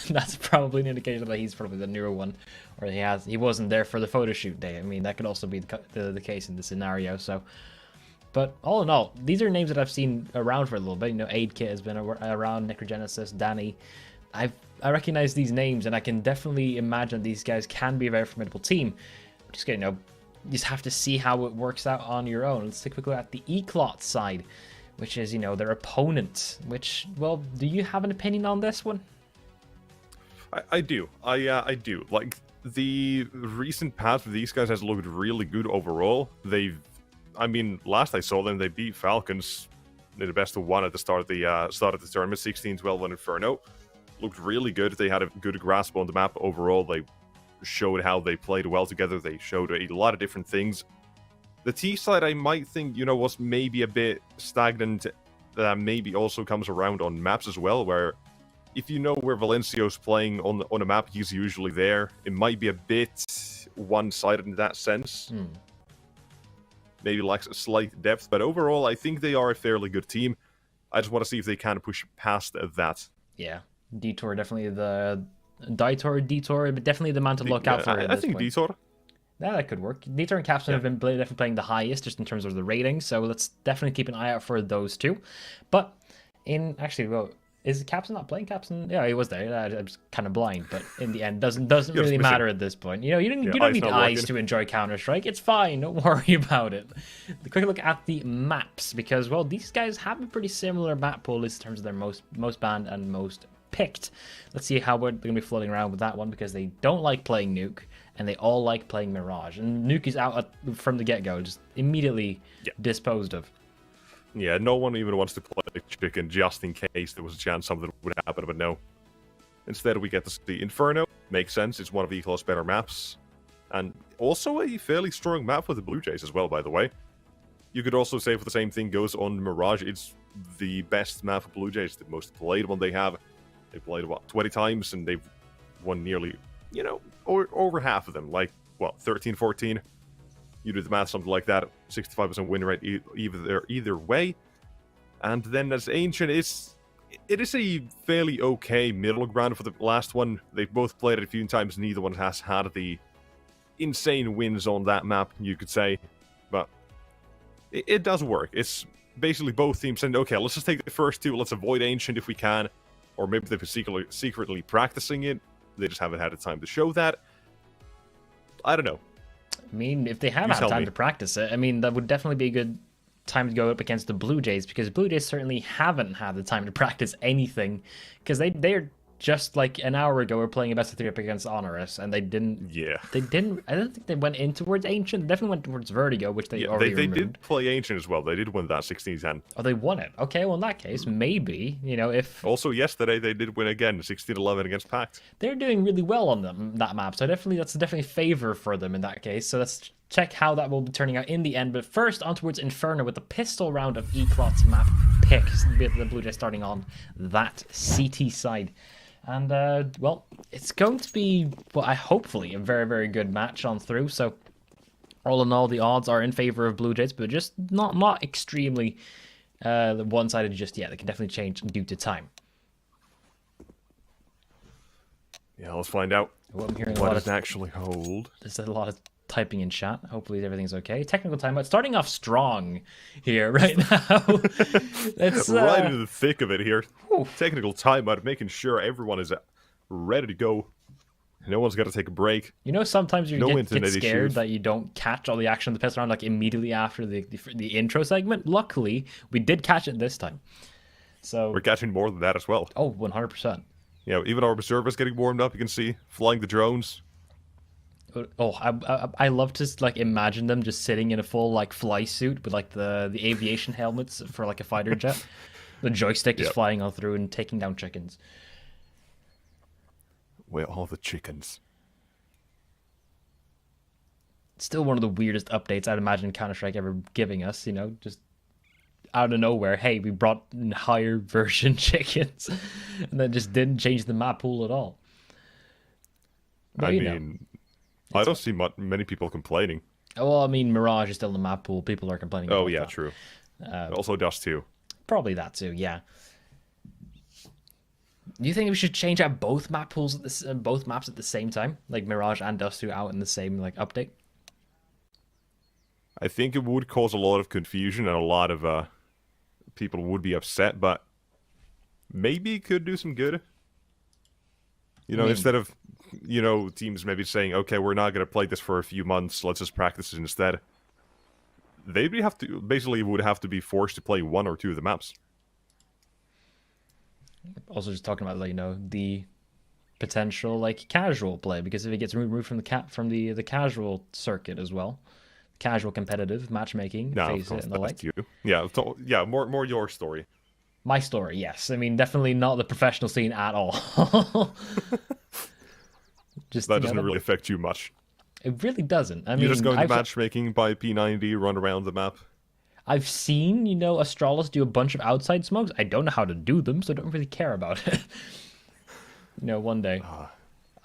That's probably an indication that he's probably the newer one, or he wasn't there for the photo shoot day. I mean, that could also be the case in the scenario. So. But all in all, these are names that I've seen around for a little bit. AidKit has been around, Necrogenesis, Danny. I recognize these names, and I can definitely imagine these guys can be a very formidable team. Just you just have to see how it works out on your own. Let's take a quick look at the Eclot side, which is their opponent. Which, well, do you have an opinion on this one? I do. I do. Like, the recent path for these guys has looked really good overall. I mean, last I saw them, they beat Falcons in the best of 1 at the start of the tournament, 16-12 on Inferno. Looked really good. They had a good grasp on the map overall. They showed how they played well together. They showed a lot of different things. The T side, I might think, was maybe a bit stagnant. That maybe also comes around on maps as well, where if you know where Valencio's playing on a map, he's usually there. It might be a bit one-sided in that sense. Maybe lacks a slight depth, but overall, I think they are a fairly good team. I just want to see if they can push past that. Yeah, Detour, definitely Detour, but definitely the man to look out for. I think Detour. Yeah, that could work. Detour and Capstan have been definitely playing the highest, just in terms of the ratings, so let's definitely keep an eye out for those two. But is Capstan not playing? Capstan? Yeah, he was there. I was kind of blind, but in the end, doesn't really matter at this point. You don't need eyes to enjoy Counter-Strike. It's fine. Don't worry about it. The quick look at the maps, because, well, these guys have a pretty similar map pool in terms of their most banned and most picked. Let's see how they're going to be floating around with that one, because they don't like playing Nuke, and they all like playing Mirage. And Nuke is out from the get-go, just immediately disposed of. Yeah, no one even wants to play Chicken just in case there was a chance something would happen, but no. Instead, we get to see Inferno. Makes sense, it's one of Eclot's better maps. And also a fairly strong map for the BLUEJAYS as well, by the way. You could also say for the same thing goes on Mirage. It's the best map for BLUEJAYS, the most played one they have. They played, 20 times, and they've won nearly, or over half of them, like, well, 13, 14. You do the math, something like that. 65% win rate either way. And then as Ancient, it is a fairly okay middle ground for the last one. They've both played it a few times. Neither one has had the insane wins on that map, you could say. But it does work. It's basically both teams saying, okay, let's just take the first two. Let's avoid Ancient if we can. Or maybe they've been secretly practicing it. They just haven't had the time to show that. I don't know. I mean, if they have had time to practice it, I mean, that would definitely be a good time to go up against the Blue Jays, because Blue Jays certainly haven't had the time to practice anything, because they're just like an hour ago were playing a best of 3 up against Honorous, and they didn't. I don't think they went in towards Ancient. They definitely went towards Vertigo, which they already removed. They did play Ancient as well. They did win that 16-10. Oh, they won it. Okay, well in that case, maybe, you know, if also yesterday they did win again, 16-11 against Pact. They're doing really well on that map, so that's definitely a favor for them in that case. So let's check how that will be turning out in the end. But first, on towards Inferno with the pistol round of Eclot's map pick, with the Blue Jays starting on that CT side. And, well, it's going to be, well, hopefully a very, very good match on through. So, all in all, the odds are in favor of Blue Jays, but just not extremely one-sided just yet. They can definitely change due to time. Yeah, let's find out I'm hearing what does actually hold. There's a lot of typing in chat. Hopefully everything's okay. Technical timeout. Starting off strong here right now. It's right into the thick of it here. Whew. Technical timeout, making sure everyone is ready to go. No one's got to take a break. You know, sometimes you get scared that you don't catch all the action of the pistol round like immediately after the intro segment. Luckily, we did catch it this time. So we're catching more than that as well. Oh, 100%. Yeah, even our observers getting warmed up. You can see flying the drones. Oh, I love to like imagine them just sitting in a full like fly suit with like the aviation helmets for like a fighter jet. The joystick is flying all through and taking down chickens. Where are the chickens? Still one of the weirdest updates I'd imagine Counter-Strike ever giving us. You know, just out of nowhere, hey, we brought higher version chickens, and then just didn't change the map pool at all. But, I mean, I don't see many people complaining. Well, I mean, Mirage is still in the map pool. People are complaining about that. True. Also Dust 2. Probably that too, yeah. Do you think we should change out both map pools both maps at the same time? Like Mirage and Dust 2 out in the same like update? I think it would cause a lot of confusion and a lot of people would be upset, but maybe it could do some good. You know, instead of, you know, teams maybe saying, okay, we're not going to play this for a few months, let's just practice it instead. They would have to be forced to play one or two of the maps. Also just talking about, you know, the potential like casual play, because if it gets removed from the casual circuit as well, casual competitive matchmaking, phase it and the like. Yeah, more your story. My story, yes. I mean, definitely not the professional scene at all. Just that doesn't really affect you much. It really doesn't. I mean, you just go into matchmaking, buy P90, run around the map. I've seen, you know, Astralis do a bunch of outside smokes. I don't know how to do them, so I don't really care about it. You know, one day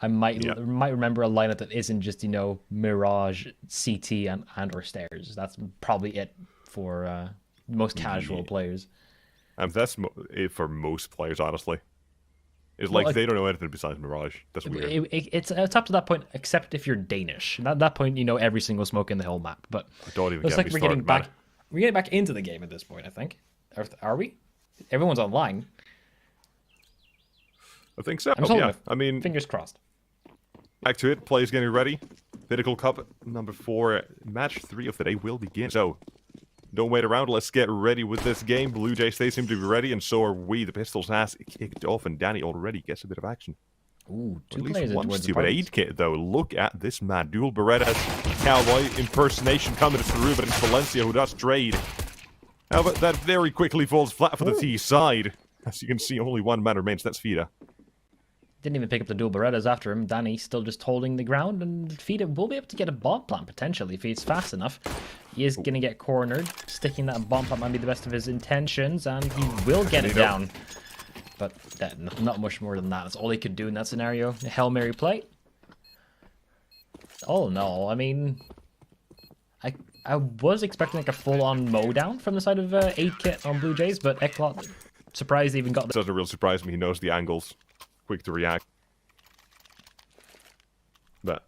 I might remember a lineup that isn't just, you know, Mirage, CT, and or Stairs. That's probably it for most casual players. That's it for most players, honestly. It's like they don't know anything besides Mirage. That's weird. It's up to that point, except if you're Danish. At that point, you know every single smoke in the whole map. But don't even looks like we're getting back into the game at this point, I think. Are we? Everyone's online. I think so. Yeah. I mean, fingers crossed. Back to it. Players getting ready. Pinnacle Cup number 4. Match 3 of the day will begin. So, don't wait around. Let's get ready with this game. Blue Jays, they seem to be ready, and so are we. The Pistols has kicked off, and Danny already gets a bit of action. Ooh, two players towards the aid kit, though. Look at this man. Dual Berettas, Cowboy impersonation coming through, but it's Valencia who does trade. However, that very quickly falls flat for the T side. As you can see, only one man remains. That's Fida. Didn't even pick up the dual Berettas after him. Danny still just holding the ground, and Fida will be able to get a bomb plant potentially if he's fast enough. He is going to get cornered. Sticking that bomb plant might be the best of his intentions, and he will get it down. But not much more than that. That's all he could do in that scenario. A Hail Mary play. all in all, I mean, I was expecting like a full-on mow down from the side of 8-Kit on BLUEJAYS, but Eclot surprised they even got. Doesn't really surprise me. He knows the angles, quick to react. But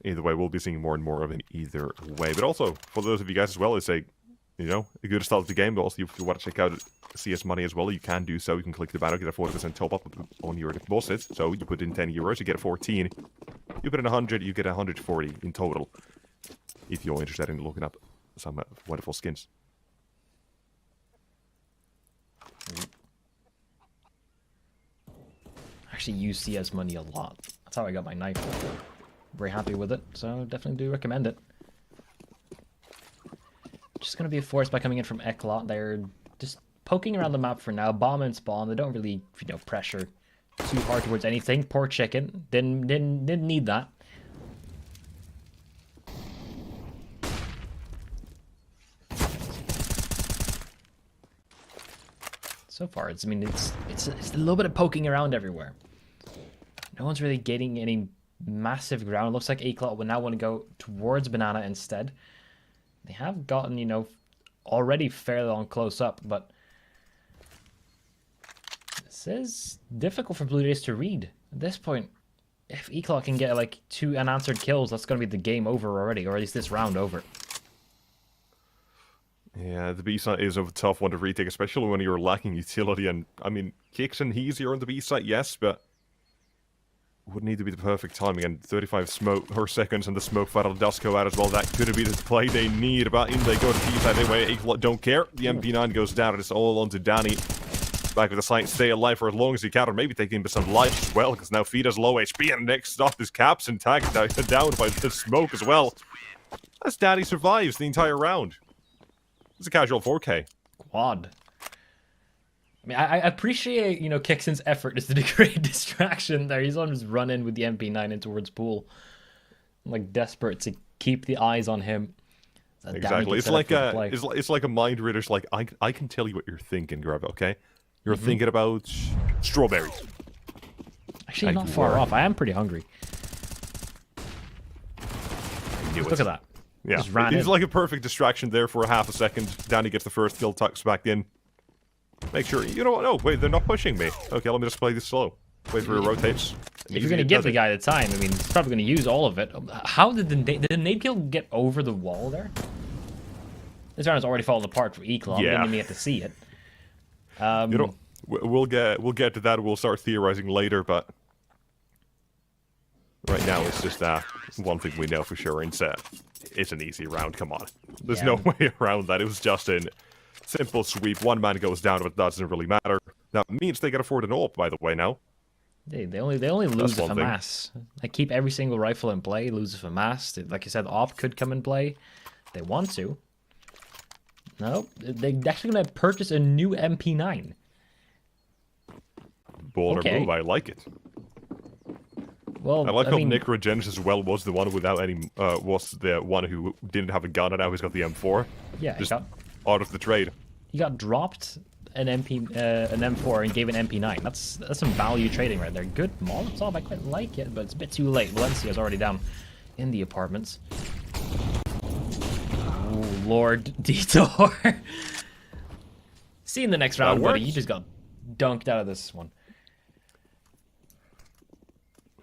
either way, we'll be seeing more and more of it either way. But also for those of you guys as well, it's a a good start of the game. But also, if you want to check out CS Money as well, you can do so. You can click the banner, get a 40% top up on your deposit. So you put in 10 euros, you get 14. You put in 100, you get 140 in total. If you're interested in looking up some wonderful skins. I actually use CS Money a lot. That's how I got my knife. Very happy with it, so definitely do recommend it. Just going to be forced by coming in from Eclot. They're just poking around the map for now. Bomb and spawn. They don't really, pressure too hard towards anything. Poor chicken. Didn't need that. So far, it's a little bit of poking around everywhere. No one's really getting any massive ground. It looks like Eclot will now want to go towards Banana instead. They have gotten, already fairly on close up, but this is difficult for BLUEJAYS to read. At this point, if Eclot can get like 2 unanswered kills, that's going to be the game over already, or at least this round over. Yeah, the B site is a tough one to retake, especially when you're lacking utility. And I mean, kicks and easier on the B site, yes, but would need to be the perfect timing. And 35 seconds, and the smoke funnel does go out as well. That could be the play they need. But in they go to B side anyway. Eclot don't care. The MP9 goes down. It's all onto Danny. Back with the site, stay alive for as long as he can, or maybe taking some life as well, because now Feda's low HP, and next up is Caps and tagged down by the smoke as well. As Danny survives the entire round. It's a casual 4K. Quad. I mean, I appreciate, Kixon's effort just to create a distraction there. He's on just run in with the MP9 in towards Pool. I'm like desperate to keep the eyes on him. Exactly. It's like a mind reader's like, I can tell you what you're thinking, Grub, okay? You're thinking about strawberries. Actually, not far off. I am pretty hungry. Look at that. Yeah, it's like a perfect distraction there for a half a second. Danny gets the first kill, tucks back in. Make sure, you know what, no, wait, they're not pushing me. Okay, let me just play this slow. Wait for it rotates. If you're going to give the guy the time, I mean, he's probably going to use all of it. How did the nade kill get over the wall there? This round has already fallen apart for Eclot. Yeah. We didn't even get to see it. We'll get to that. We'll start theorizing later, but right now it's just one thing we know for sure. It's an easy round. Come on, there's no way around that. It was just a simple sweep. One man goes down, but it doesn't really matter. That means they can afford an AWP, by the way. Now they only lose if a mass. They keep every single rifle in play. Lose if a mass. Like you said, AWP could come in play. They want to. No, they're actually going to purchase a new MP9. Baller move, I like it. Well, I like how Nick Regenis as well was the one without any, was the one who didn't have a gun, and now he's got the M4. Yeah, just out of the trade. He got dropped an M4 and gave an MP9. That's some value trading right there. Good Molotov, I quite like it, but it's a bit too late. Valencia's already down in the apartments. Lord Detour. See you in the next round, buddy. You just got dunked out of this one.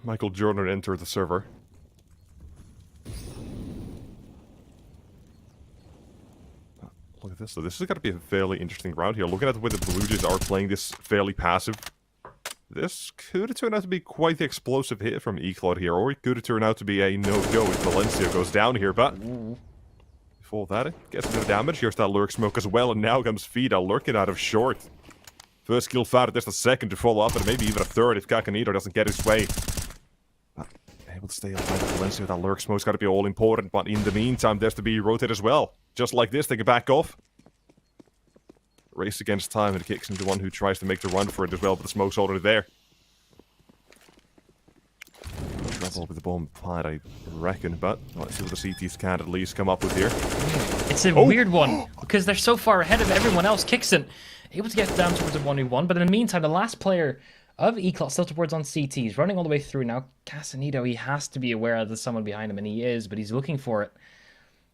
Michael Jordan entered the server. Look at this. So this is going to be a fairly interesting round here. Looking at the way the BLUEJAYS are playing this fairly passive. This could turned out to be quite the explosive hit from Eclot here, or it could turn out to be a no-go if Valencia goes down here, but before that, it gets a bit of damage. Here's that lurk smoke as well, and now comes Fida lurking out of short. First kill Fada, there's the second to follow up, and maybe even a third if Kakanito doesn't get his way. But able to stay alive with Valencia with that lurk smoke's got to be all important, but in the meantime, there's to be rotate as well. Just like this, they can back off. Race against time, and kicks into one who tries to make the run for it as well, but the smoke's already there. Trouble with the bomb plant, I reckon, but let's see what the CTs can at least come up with here. It's a weird one, because they're so far ahead of everyone else. Kixon able to get down towards a 1v1, but in the meantime, the last player of Eclot still towards on CT. He's running all the way through now. Casanito, he has to be aware that there's someone behind him, and he is, but he's looking for it.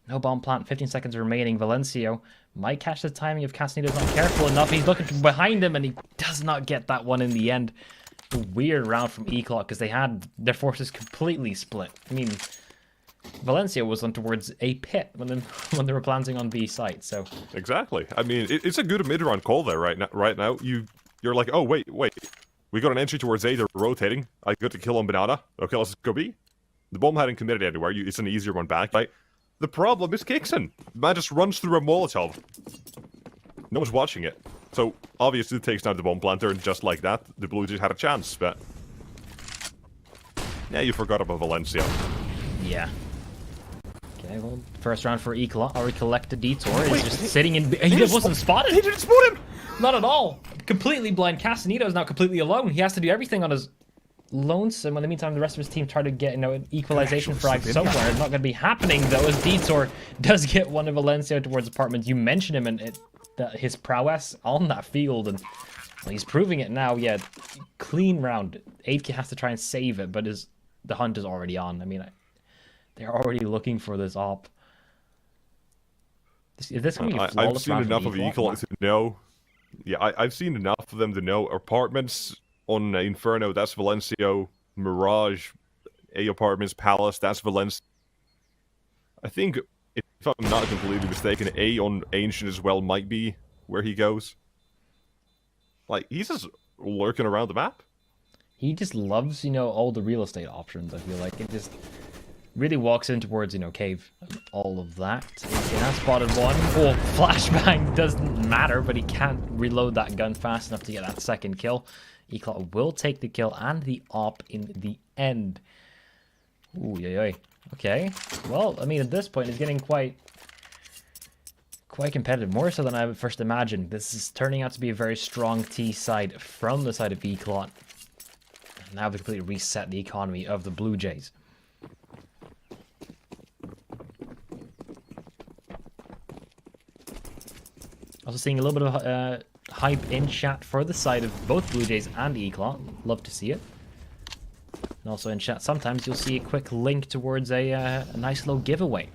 No bomb plant, 15 seconds remaining. Valencio might catch the timing if Casanito's not careful enough. He's looking behind him, and he does not get that one in the end. A weird round from Eclot, because they had their forces completely split. I mean, Valencia was on towards a pit when they were planting on B site, so... Exactly. I mean, it's a good mid-round call there right now. You're like, oh, wait. We got an entry towards A, they're rotating. I got to kill on Banana. Okay, let's go B. The bomb hadn't committed anywhere. It's an easier one back, right? The problem is Kixon. Man just runs through a Molotov. No one's watching it. So, obviously, it takes down the bomb planter, and just like that, the Blue Jays had a chance, but... Yeah, you forgot about Valencia. Yeah. Okay, well, first round for Eclot. Already collected Detour. He's just sitting in... He wasn't spotted! He didn't spot him! Not at all. Completely blind. Casanito is now completely alone. He has to do everything on his lonesome. In the meantime, the rest of his team try to get, an equalization frag somewhere. It's not going to be happening, though, as Detour does get one of Valencia towards apartments. You mentioned him and his prowess on that field, and well, he's proving it now. Yeah, clean round. 8K has to try and save it, but the hunt is already on. I mean, they're already looking for this op. Is this going to be a flawless I've seen round enough of Eclot to know. Yeah, I've seen enough of them to know. Apartments on Inferno, that's Valencio. Mirage, A Apartments, Palace, that's Valencia. I think, if I'm not completely mistaken, A on Ancient as well might be where he goes. Like, he's just lurking around the map. He just loves, all the real estate options, I feel like. It just really walks in towards, cave, all of that. He has spotted one. Oh, flashbang doesn't matter, but he can't reload that gun fast enough to get that second kill. Eclot will take the kill and the op in the end. Ooh, yay. Okay. Well, I mean, at this point, it's getting quite competitive, more so than I would first imagined. This is turning out to be a very strong T side from the side of Eclot. Now they've completely reset the economy of the Blue Jays. Also seeing a little bit of hype in chat for the side of both Blue Jays and Eclot. Love to see it. And also in chat, sometimes you'll see a quick link towards a nice little giveaway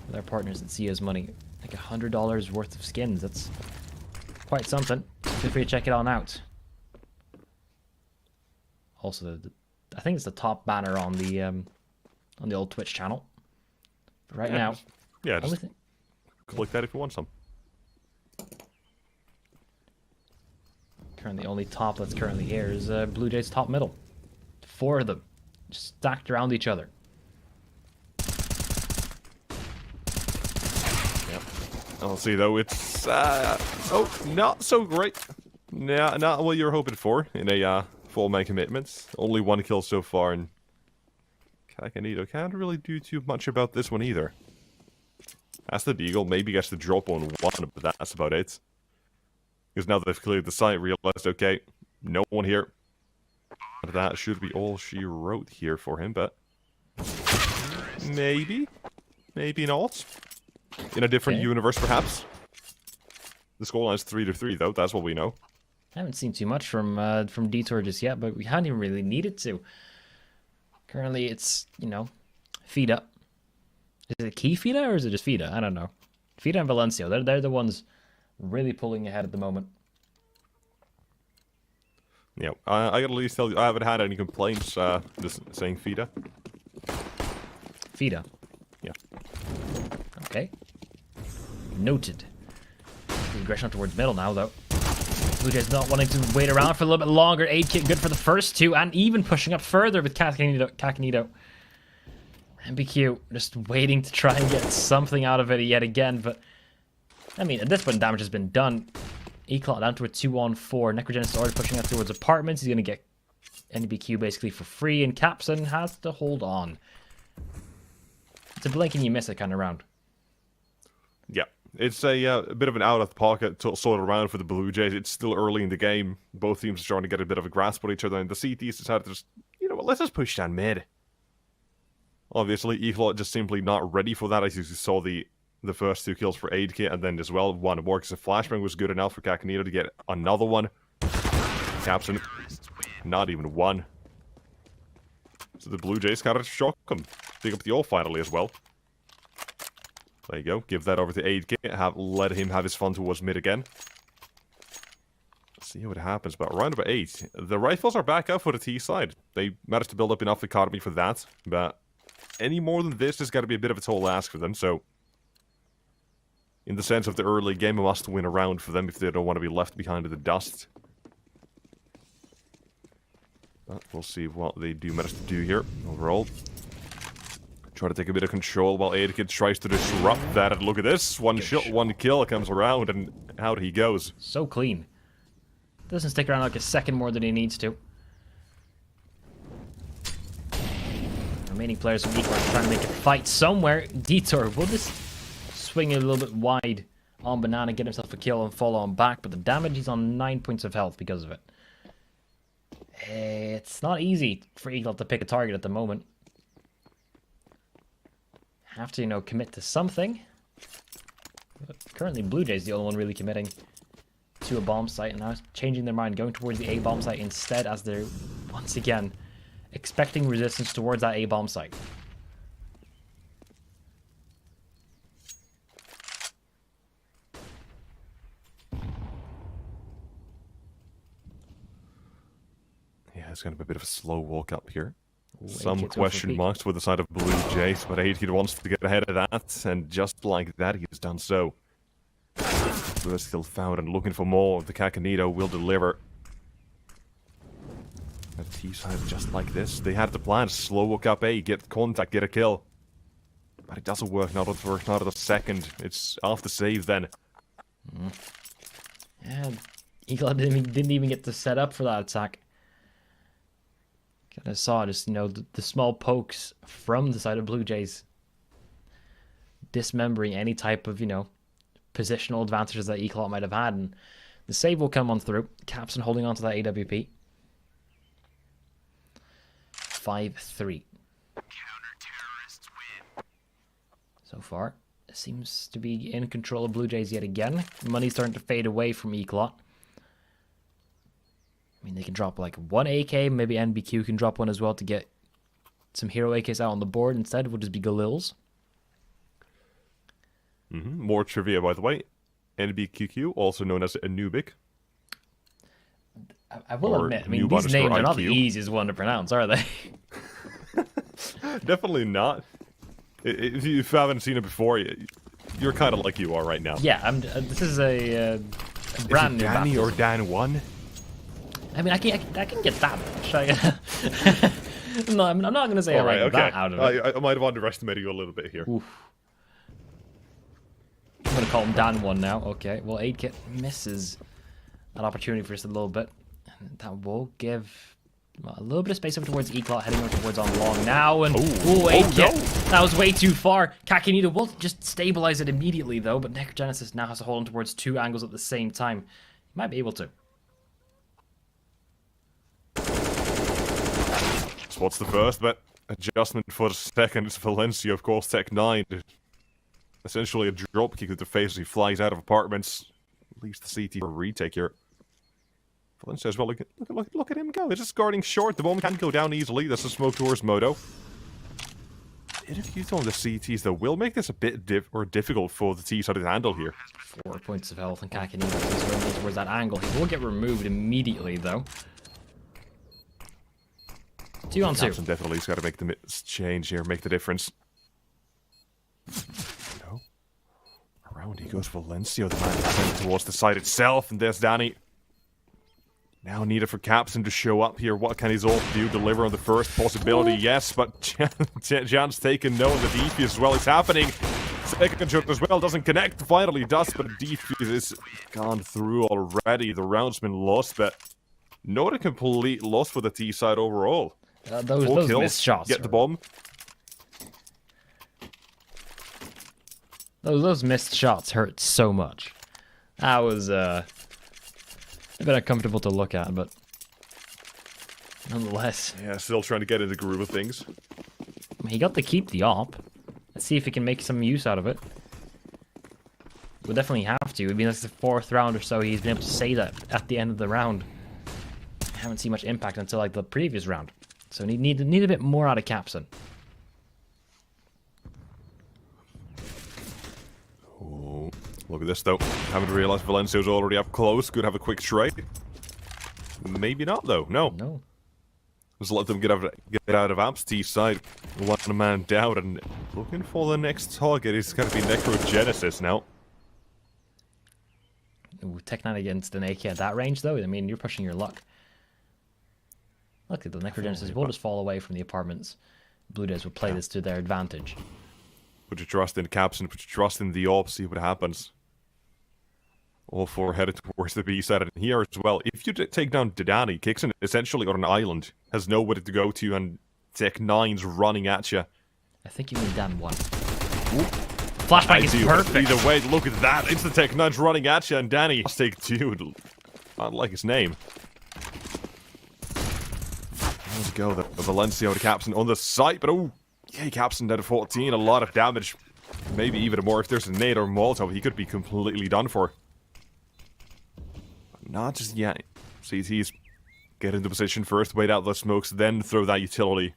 with our partners at CO's Money. Like $100 worth of skins. That's quite something. Feel free to check it on out. Also, I think it's the top banner on the old Twitch channel. But right now, yeah, just click that if you want some. Currently, only top that's currently here is Blue Jays top middle. 4 of them, just stacked around each other. Yep. I'll see though. It's not so great. Nah, not what you're hoping for in a full man commitments. Only 1 kill so far, and Cacanito can't really do too much about this one either. That's the Deagle. Maybe gets the drop on 1, but that's about it. Because now that they've cleared the site, realized, okay, no one here. That should be all she wrote here for him, but maybe not. In a different universe, perhaps. The scoreline's 3-3, though. That's what we know. I haven't seen too much from Detour just yet, but we hadn't even really needed to. Currently, it's FIDA. Is it Key FIDA or is it just FIDA? I don't know. FIDA and Valencio, they're the ones really pulling ahead at the moment. Yeah, I gotta at least tell you, I haven't had any complaints just saying FIDA. FIDA? Yeah. Okay. Noted. Regression towards middle now, though. Blue Jays not wanting to wait around for a little bit longer. 8 good for the first 2, and even pushing up further with Cacanito. MBQ just waiting to try and get something out of it yet again, but I mean, at this point, damage has been done. Eclot down to a 2-on-4. Necrogenesis is already pushing out towards apartments. He's going to get NBQ basically for free, and Capson has to hold on. It's a blink and you miss it kind of round. Yeah, it's a bit of an out-of-the-pocket sort of round for the Blue Jays. It's still early in the game. Both teams are trying to get a bit of a grasp on each other, and the CTs decided to just, let's just push down mid. Obviously, Eclot just simply not ready for that, as you saw the first 2 kills for 8K, and then as well, 1 more, because the flashbang was good enough for Cacanito to get another one. Captain, not even one. So the Blue Jays kind of shock him. Pick up the ult finally as well. There you go. Give that over to 8K. Let him have his fun towards mid again. See what happens. But round about 8, the rifles are back up for the T side. They managed to build up enough economy for that. But any more than this is going to be a bit of a tall ask for them. So, in the sense of the early game, a must win a round for them if they don't want to be left behind in the dust. But we'll see what they do manage to do here overall. Try to take a bit of control while Aidkid tries to disrupt that. And look at this. One shot, one kill comes around, and out he goes. So clean. Doesn't stick around like a second more than he needs to. Remaining players from Eclot trying to make a fight somewhere. Detour will just swing it a little bit wide on Banana, get himself a kill and fall on back, but the damage, he's on 9 points of health because of it. It's not easy for Eclot to pick a target at the moment. Have to, you know, commit to something. But currently, Blue Jays the only one really committing to a bomb site, and now changing their mind, going towards the A bomb site instead, as they're once again expecting resistance towards that A bomb site. Yeah, it's going to be a bit of a slow walk up here. Ooh, Some question marks with the side of Blue Jays, but Aidkid wants to get ahead of that, and just like that, he has done so. We're still found and looking for more. The Kakanito will deliver. A T-side just like this. They had the plan. Slow walk up A, get contact, get a kill. But it doesn't work, not at the first, not at the second. It's off the save then. Yeah, Eclot didn't even get to set up for that attack. Kind of saw just, you know, the small pokes from the side of Blue Jays. Dismembering any type of, you know, positional advantages that Eclot might have had. And the save will come on through. Capson holding on to that AWP. 5-3. So far, it seems to be in control of Blue Jays yet again. Money's starting to fade away from Eclot. I mean, they can drop like one AK, maybe NBQ can drop one as well to get some hero AKs out on the board. Instead, it will just be Galil's. More trivia, by the way. NBQQ, also known as Entropiq. I will admit, I mean, these names are not the easiest one to pronounce, are they? Definitely not. If you haven't seen it before, you're kind of like you are right now. Yeah, this is a brand new Danny baptism. or Dan 1? I mean, I can get that much. No, I'm not going to say I like that out of it. I might have underestimated you a little bit here. Oof. I'm going to call him Dan 1 now. Okay, well, 8K misses that opportunity for just a little bit. And that will give a little bit of space over towards Eclot, heading over towards on long now. And, ooh, 8K. No. That was way too far. Kakanito will just stabilize it immediately, though. But Necrogenesis now has to hold on towards two angles at the same time. He might be able to. So what's the first? But adjustment for the second is Valencia, of course, Tech 9. Essentially a drop kick to the face as he flies out of apartments. At least the CT for a retake here. Valencia as well, look at him go. He's just guarding short. The bomb can go down easily. That's a smoke towards Moto. Interviews on the CTs that will make this a bit difficult for the T side to handle here. 4 points of health, and Kakanito is running towards that angle. He will get removed immediately, though. 2 on 2. Captain definitely has got to make the change here, make the difference. No. Around he goes Valencia, the man sent towards the side itself, and there's Danny. Now needed for Capson to show up here. What can his ult do? Deliver on the first possibility? Yes, but Jan's taken no, and the defuse as well is happening. Second shot as well doesn't connect. Finally does, but the defuse is gone through already. The round's been lost, but not a complete loss for the T side overall. Those missed shots. Get the bomb. Those missed shots hurt so much. That was a bit uncomfortable to look at, but nonetheless. Yeah, still trying to get in the groove of things. He got to keep the op. Let's see if he can make some use out of it. We'll definitely have to. It'd be like the 4th round or so. He's been able to say that at the end of the round. haven't seen much impact until like the previous round. So need a bit more out of Capson. Oh, look at this though. Haven't realized Valencio's already up close. Could have a quick trade. Maybe not though. No. Just let them get out of Abst's side. One man down and looking for the next target. It's going to be Necrogenesis now. Ooh, Tech9 against an AK at that range though. I mean, you're pushing your luck. Look at the Necrogenesis will just fall away from the apartments. BLUEJAYS will play this to their advantage. Put your trust in Capson, put your trust in the AWP, see what happens. All four headed towards the B side, and here as well. If you take down Didani, Kixon essentially on an island, has nowhere to go to, and Tech9's running at you. I think you mean Dan 1. Flashbang is perfect. Either way, look at that. It's the Tech9's running at you, and Danny must take 2. I don't like his name. There we go, the Valencio to Capson on the site, but oh, yeah, Capson dead at 14, a lot of damage. Maybe even more if there's a nade or Molotov, he could be completely done for. Not just yet. CT's get into position first, wait out the smokes, then throw that utility.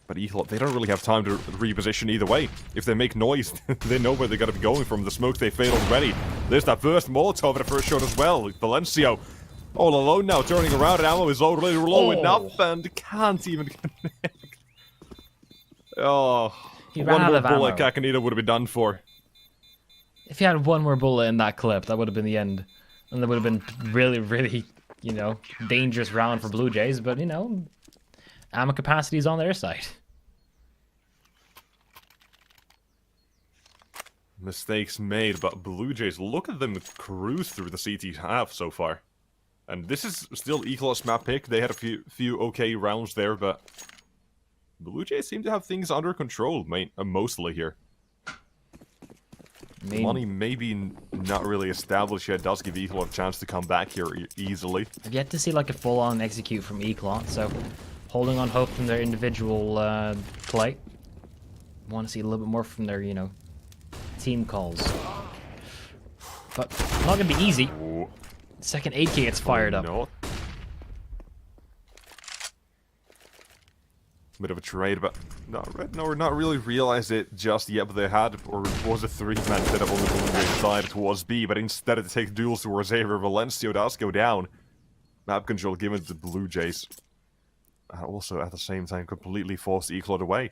But Eclot, they don't really have time to reposition either way. If they make noise, they know where they're going to be going from. The smoke they failed already. There's that first Molotov at the first shot as well. Valencio all alone now, turning around, and ammo is already low enough and can't even connect. Oh, he one ran more out of bullet ammo. Kakanita would have been done for. If he had one more bullet in that clip, that would have been the end. And that would have been really, really, you know, dangerous round for BLUEJAYS, but, you know, ammo capacity is on their side. Mistakes made, but BLUEJAYS, look at them cruise through the CT half so far. And this is still Eclot's map pick. They had a few okay rounds there, but BLUEJAYS seem to have things under control, mostly here. Money maybe not really established yet, does give Eclot a chance to come back here easily. I've yet to see like a full-on execute from Eclot, so holding on hope from their individual play. Want to see a little bit more from their, you know, team calls. But not going to be easy. Ooh. Second 8K gets fired up. No. Bit of a trade, but not really realized it just yet. But they had, or was a 3-man setup on the BLUEJAYS side towards B, but instead of take duels towards A, where Valencio does go down. Map control given to the BLUEJAYS. And also, at the same time, completely forced Eclot away.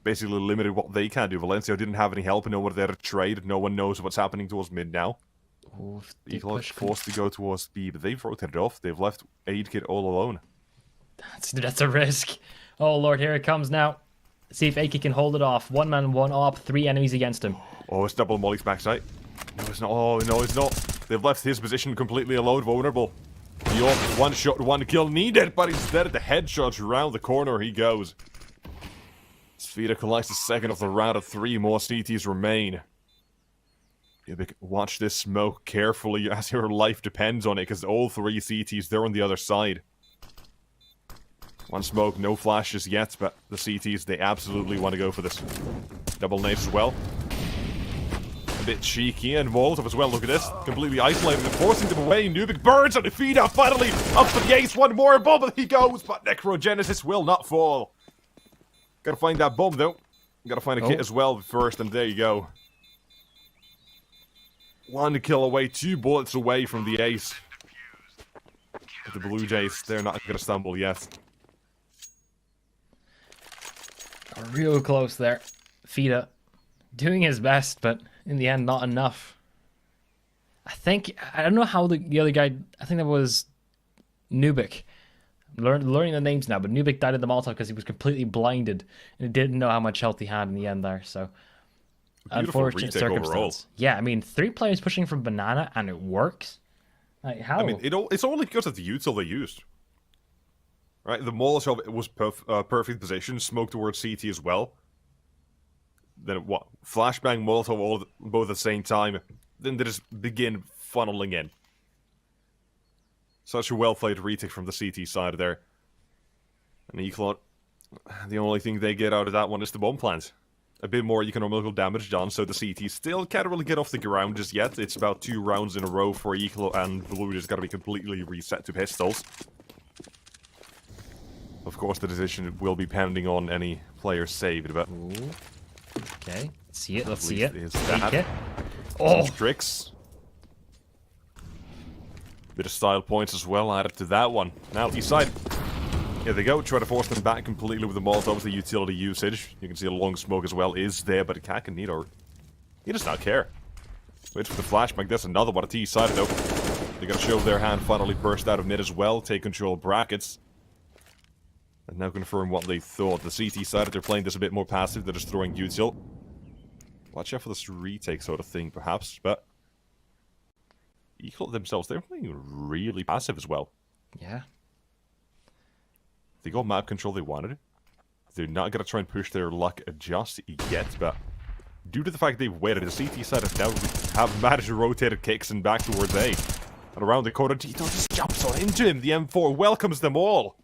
Basically limited what they can do. Valencio didn't have any help, no one there to trade, no one knows what's happening towards mid now. Eclot forced to go towards B, but they've rotated off. They've left 8-Kid all alone. That's a risk. Oh lord, here it comes now. See if AK can hold it off. 1 man, 1 op, 3 enemies against him. Oh, it's double Molly's backside. No, it's not. Oh, no, it's not. They've left his position completely alone, vulnerable. The op, 1 shot, 1 kill needed, but instead of the headshots around the corner he goes. Sfida collects the second of the round of 3 more CTs remain. Watch this smoke carefully as your life depends on it, because all 3 CTs, they're on the other side. 1 smoke, no flashes yet, but the CTs, they absolutely want to go for this. Double nades as well. A bit cheeky, and Molotov as well, look at this. Completely isolated and forcing them away. Entropiq burns on the feed out, finally up for the ace. 1 more bomb, and he goes, but Necrogenesis will not fall. Gotta find that bomb though. Gotta find a kit as well first, and there you go. 1 kill away, 2 bullets away from the ace. But the BLUEJAYS, they're not gonna stumble yet. Real close there. Fida doing his best, but in the end, not enough. I don't know how the other guy, I think that was Entropiq. Learning the names now, but Entropiq died in the Molotov because he was completely blinded and he didn't know how much health he had in the end there, so unfortunate circumstance. Overall. Yeah, I mean, 3 players pushing from Banana and it works. Like, how? I mean, it's only because of the util they used. Right, the Molotov was perfect position, smoke towards CT as well. Then what? Flashbang, Molotov, both at the same time. Then they just begin funneling in. Such a well-played retake from the CT side there. And Eclot, the only thing they get out of that one is the bomb plant. A bit more economical damage done, so the CT still can't really get off the ground just yet. It's about 2 rounds in a row for Eclot, and BLUEJAYS got to be completely reset to pistols. Of course, the decision will be pending on any player saved, but... Ooh. Okay, see it, let's At see it. least Take that. it. Oh! Some tricks. Bit of style points as well added to that one. Now, east side. Here they go, try to force them back completely with the Molotovs, the utility usage. You can see a long smoke as well is there, but Kakanito, he does not care. Waits for the flashbang, there's another one at the east side though. They gotta show their hand, finally burst out of mid as well, take control of brackets. And now confirm what they thought. The CT side, they're playing this a bit more passive, they're just throwing util. Watch out for this retake sort of thing, perhaps, but... Eclot themselves, they're playing really passive as well. Yeah. They got map control they wanted. They're not going to try and push their luck just yet, but due to the fact they've waited, the CT side has now have managed to rotate kicks and back towards A. And around the corner, Tito just jumps on into him. The M4 welcomes them all.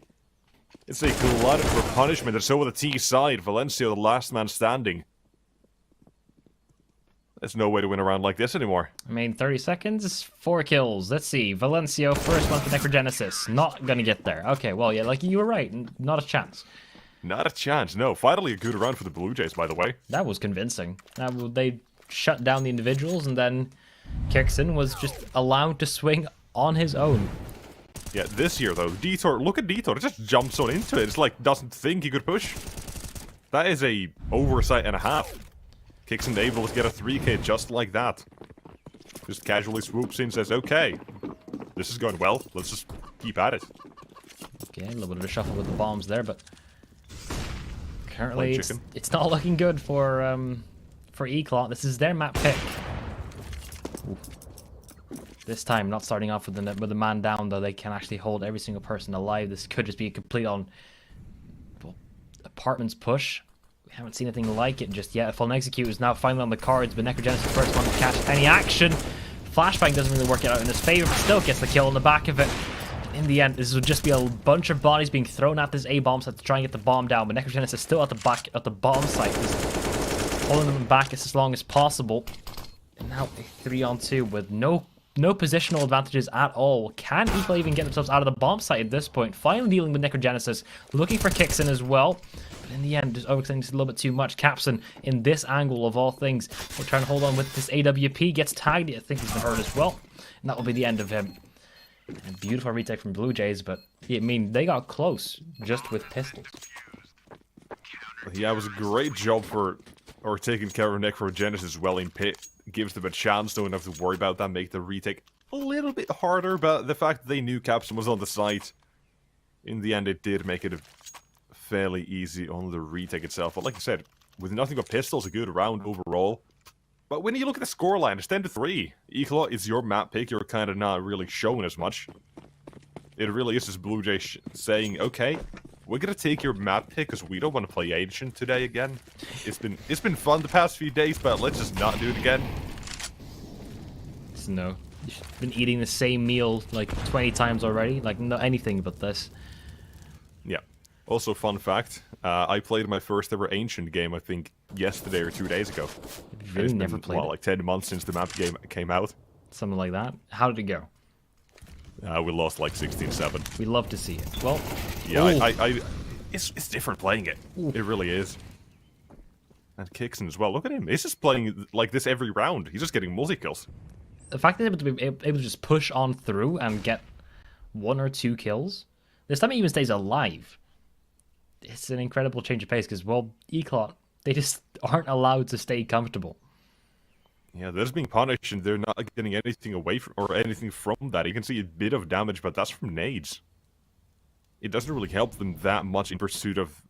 It's a glutton for punishment, and so with the T side, Valencia, the last man standing. There's no way to win a round like this anymore. I mean, 30 seconds, 4 kills. Let's see. Valencio, first one for Necrogenesis. Not gonna get there. Okay, well, yeah, like you were right. Not a chance. Not a chance, no. Finally a good round for the Blue Jays, by the way. That was convincing. They shut down the individuals, and then Kirkson was just allowed to swing on his own. Yeah, this year, though, Detour, look at Detour. It just jumps on into it. It's like, doesn't think he could push. That is a oversight and a half. Kirkson able to get a 3k just like that. Just casually swoops in and says, okay, this is going well. Let's just keep at it. Okay, a little bit of a shuffle with the bombs there, but currently it's not looking good for Eclot. This is their map pick. Ooh. This time, not starting off with the man down, though. They can actually hold every single person alive. This could just be a complete on apartments push. We haven't seen anything like it just yet. Full execute is now finally on the cards, but Necrogenesis first one to catch any action. Flashbang doesn't really work it out in his favor, but still gets the kill on the back of it. In the end, this would just be a bunch of bodies being thrown at this A bomb site to try and get the bomb down, but Necrogenesis is still at the back at the bomb site, just holding them back as long as possible. And now a 3-on-2 with no positional advantages at all. Can Eclot even get themselves out of the bomb site at this point? Finally dealing with Necrogenesis, looking for kicks in as well. But in the end, just overextending just a little bit too much. Capson, in this angle of all things, we're trying to hold on with this AWP. Gets tagged. I think he's been hurt as well. And that will be the end of him. And beautiful retake from Blue Jays, but I mean, they got close just with pistols. Yeah, it was a great job for taking care of Necrogenesis well in pit. Gives them a chance, don't have to worry about that, make the retake a little bit harder, but the fact that they knew Capson was on the site, in the end it did make it fairly easy on the retake itself. But like I said, with nothing but pistols, a good round overall. But when you look at the scoreline, it's 10-3. Eclot is your map pick, you're kind of not really showing as much. It really is just Blue Jay saying, okay, we're gonna take your map pick because we don't want to play Ancient today again. It's been fun the past few days, but let's just not do it again. No, you've been eating the same meal like 20 times already. Like not anything but this. Yeah. Also, fun fact: I played my first ever Ancient game. I think yesterday or 2 days ago. You've really never played it? Like 10 months since the map game came out. Something like that. How did it go? We lost like 16-7. We love to see it. Well, yeah, it's different playing it. Ooh. It really is. And Kirkson as well. Look at him. He's just playing like this every round. He's just getting multi-kills. The fact that he's able to just push on through and get 1 or 2 kills, this time he even stays alive. It's an incredible change of pace because, well, Eclot, they just aren't allowed to stay comfortable. Yeah, they're just being punished and they're not getting anything away from or anything from that. You can see a bit of damage, but that's from nades. It doesn't really help them that much in pursuit of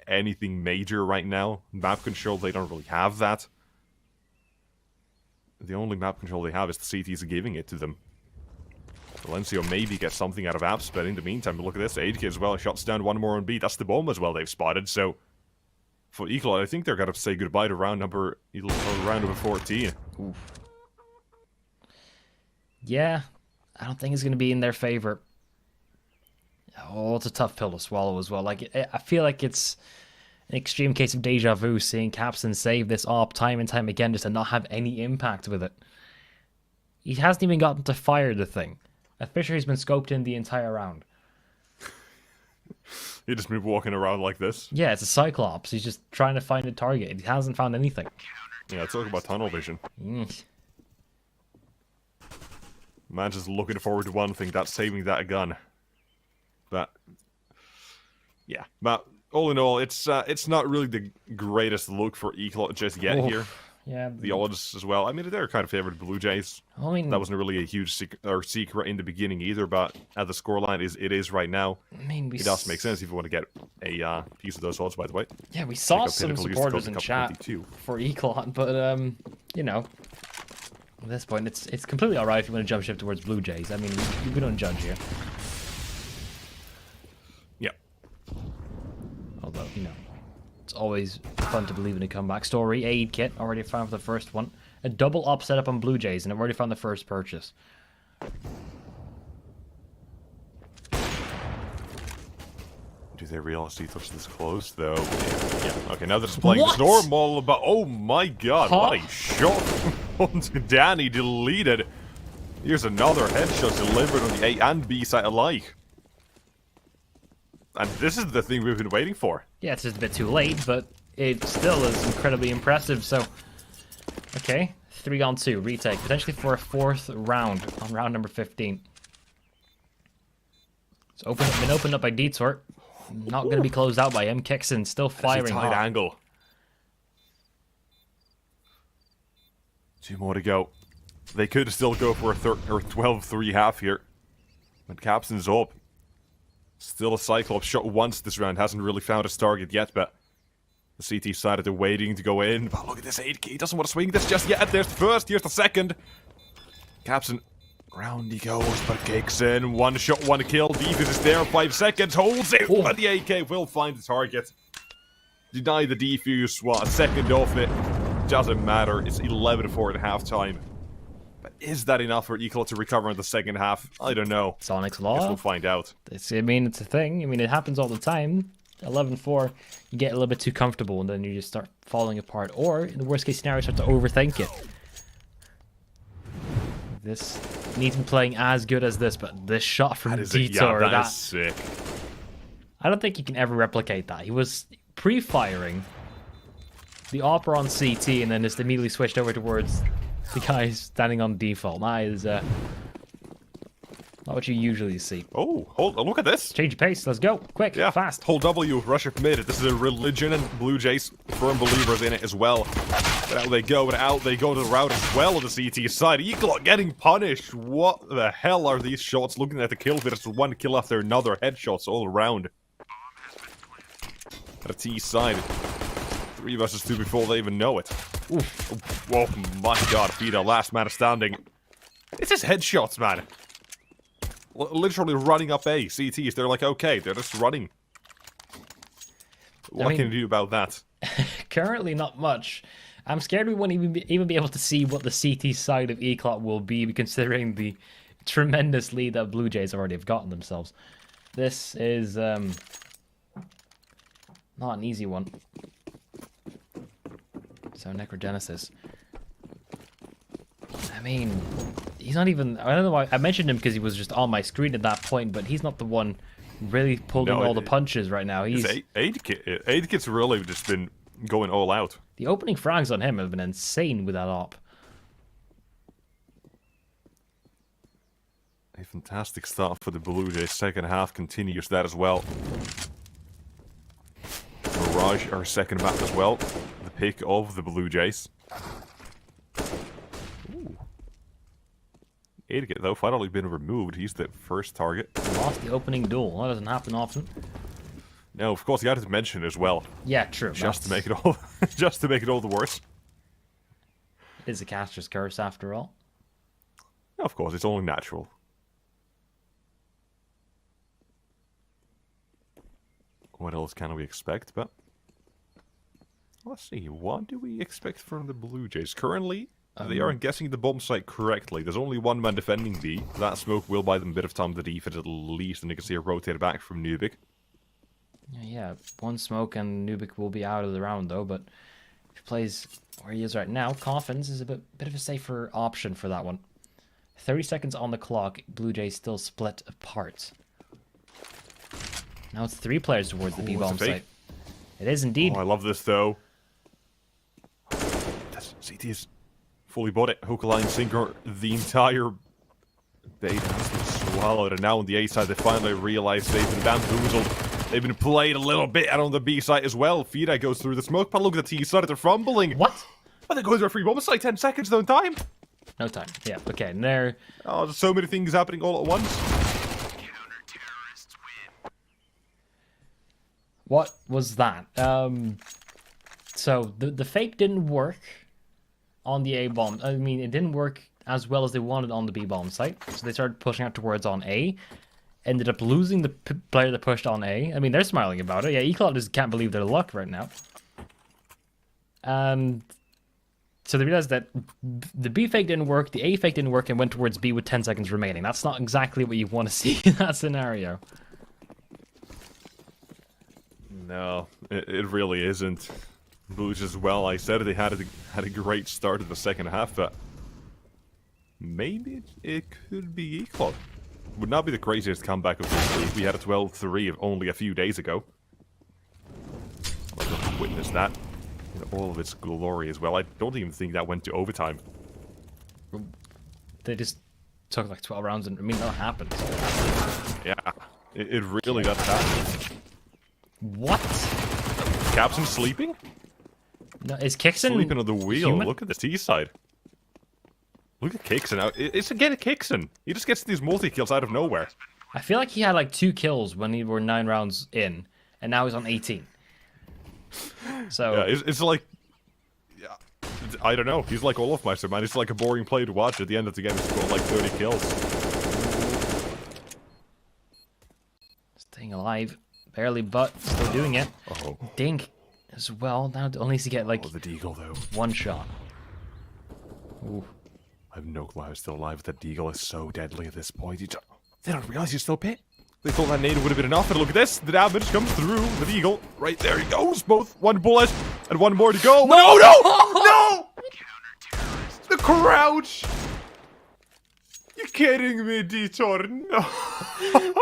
anything major right now. Map control, they don't really have that. The only map control they have is the CTs giving it to them. Valencio maybe gets something out of apps, but in the meantime, look at this. 8K as well, shuts down one more on B. That's the bomb as well they've spotted, so... For Eclot, I think they're going to say goodbye to round number 14. Oof. Yeah, I don't think it's going to be in their favor. Oh, it's a tough pill to swallow as well. Like, I feel like it's an extreme case of deja vu, seeing Capson save this op time and time again just to not have any impact with it. He hasn't even gotten to fire the thing. I'm pretty sure he's been scoped in the entire round. He just been walking around like this. Yeah, it's a Cyclops. He's just trying to find a target. He hasn't found anything. Yeah, talk about tunnel vision. Mm. Man's just looking forward to one thing, that's saving that gun. But yeah, but all in all, it's not really the greatest look for Eclot just yet here. Yeah, The odds as well. I mean, they're kind of favored Blue Jays. I mean, That wasn't really a huge secret in the beginning either, but at the scoreline it is right now. I mean, It does make sense if you want to get a piece of those odds, by the way. Yeah, we saw Pick up some Pinnacle, use the supporters code in cup chat 22. for Eclot, but you know, at this point, it's completely alright if you want to jump ship towards Blue Jays. I mean, we don't judge here. Yeah. Although, you know, it's always fun to believe in a comeback story. Aid kit, already found for the first one. A double up setup on Blue Jays, and I've already found the first purchase. Do they realize Ethos this close, though? Yeah. Okay, now they're just playing this normal, but oh my god, what a shot onto Danny, deleted. Here's another headshot delivered on the A and B side alike. And this is the thing we've been waiting for. Yeah, it's just a bit too late, but it still is incredibly impressive, so... Okay, 3-on-2, retake, potentially for a 4th round on round number 15. It's been opened up by Detour. Not going to be closed out by him. Kixon still firing tight hard. angle. 2 more to go. They could still go for a 12-3 half here. But Capson's up. Still a Cyclops shot once this round. Hasn't really found his target yet, but the CT side they're waiting to go in. But look at this 8K. He doesn't want to swing this just yet. There's the first. Here's the second. Capson. Round he goes, but kicks in. 1 shot, 1 kill. Defense is there. 5 seconds. Holds it. But the AK will find the target. Deny the defuse. What? A second off it. Doesn't matter. It's 11-4 at halftime. But is that enough for Eclot to recover in the second half? I don't know. Sonic's Guess Law. we'll find out. I mean, it's a thing. I mean, it happens all the time. 11-4, you get a little bit too comfortable, and then you just start falling apart. Or, in the worst case scenario, start to overthink it. This needs to be playing as good as this, but this shot from Detour, that is sick. I don't think you can ever replicate that. He was pre-firing the Opera on CT and then just immediately switched over towards the guy standing on default. That is not what you usually see. Oh, look at this. Change of pace. Let's go. Quick. Yeah, Fast. Hold W, Russia committed. This is a religion, and Blue Jays, firm believers in it as well. But out they go, to the route as well on the CT side. Eclot getting punished. What the hell are these shots? Looking at the kill feed, it's 1 kill after another. Headshots all around. At a T side. 3 versus 2 before they even know it. Oof. Oh my god, Peter, last man standing. It's just headshots, man. Literally running up A, CTs. They're like, okay, they're just running. What can you do about that? Currently, not much. I'm scared we won't even be able to see what the CT side of Eclot will be, considering the tremendous lead that Blue Jays already have gotten themselves. This is not an easy one. So, Necrogenesis. I mean, he's not even... I don't know why... I mentioned him because he was just on my screen at that point, but he's not the one really pulling all the punches right now. He's... Aid Kit's really just been going all out. The opening frags on him have been insane with that op. A fantastic start for the Blue Jays. Second half continues that as well. Mirage, our second map as well. The pick of the Blue Jays. Aidkit, though, finally been removed. He's the first target. Lost the opening duel. That doesn't happen often. No, of course, you had to mention as well. Yeah, true. Just to make it all, just to make it all the worse. It is a caster's curse, after all. Of course, it's only natural. What else can we expect? But let's see. What do we expect from the Blue Jays? Currently, they aren't guessing the bomb site correctly. There's only one man defending B. That smoke will buy them a bit of time to defend at least, and you can see a rotate back from Nubik. Yeah, one smoke and Nubik will be out of the round, though, but if he plays where he is right now, Coffins is a bit of a safer option for that one. 30 seconds on the clock, Blue Jays still split apart. Now it's 3 players towards the Oh, B-bomb it's a fake. site. It is indeed. Oh, I love this though. CT is fully bought it. Hook, line, sinker. The entire bait has been swallowed, and now on the A side they finally realize they've been bamboozled. They've been played a little bit out on the B side as well. Fida goes through the smoke, but look at the T side, they're fumbling. What? But they're going to a free bomb site, 10 seconds, no time. No time. Yeah, okay, and there... Oh, there's so many things happening all at once. What was that? So, the fake didn't work on the A bomb. I mean, it didn't work as well as they wanted on the B bomb site. So they started pushing out towards on A. Ended up losing the player that pushed on A. I mean, they're smiling about it. Yeah, Eclot just can't believe their luck right now. And so they realized that the B fake didn't work, the A fake didn't work, and went towards B with 10 seconds remaining. That's not exactly what you want to see in that scenario. No, it really isn't. Blues as well. I said they had a great start of the second half, but maybe it could be Eclot. Would not be the craziest comeback of this league. We had a 12-3 only a few days ago. I'll just witness that in all of its glory as well. I don't even think that went to overtime. They just took like 12 rounds, and I mean, that happened. Yeah, it really does happen. What? Capson sleeping? No, is Kixon Sleeping on the wheel. human? Look at the T side. Look at Kixon now. It's again Kixon. He just gets these multi-kills out of nowhere. I feel like he had like 2 kills when he were 9 rounds in, and now he's on 18. So Yeah, it's like... Yeah, I don't know. He's like Olofmeister, man. It's like a boring play to watch. At the end of the game, he's got like 30 kills. staying alive, barely, but still doing it. Oh. Dink as well. Now only needs to get like Oh, the Deagle, though. 1 shot. Ooh. I have no clue how he's still alive, but that Deagle is so deadly at this point. They don't realize he's still pit. They thought that nade would have been enough, and look at this. The damage comes through. The Deagle, right there he goes. Both 1 bullet and 1 more to go. No, no! The crouch! You're kidding me, Detour. No.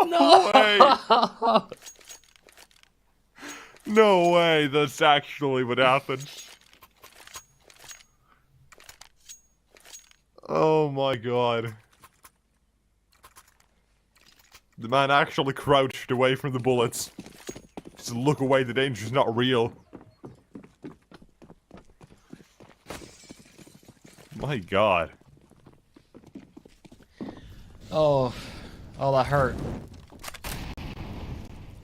No way. No way. That's actually what happened. Oh my god. The man actually crouched away from the bullets. Just look away, the danger's not real. My god. Oh, that hurt.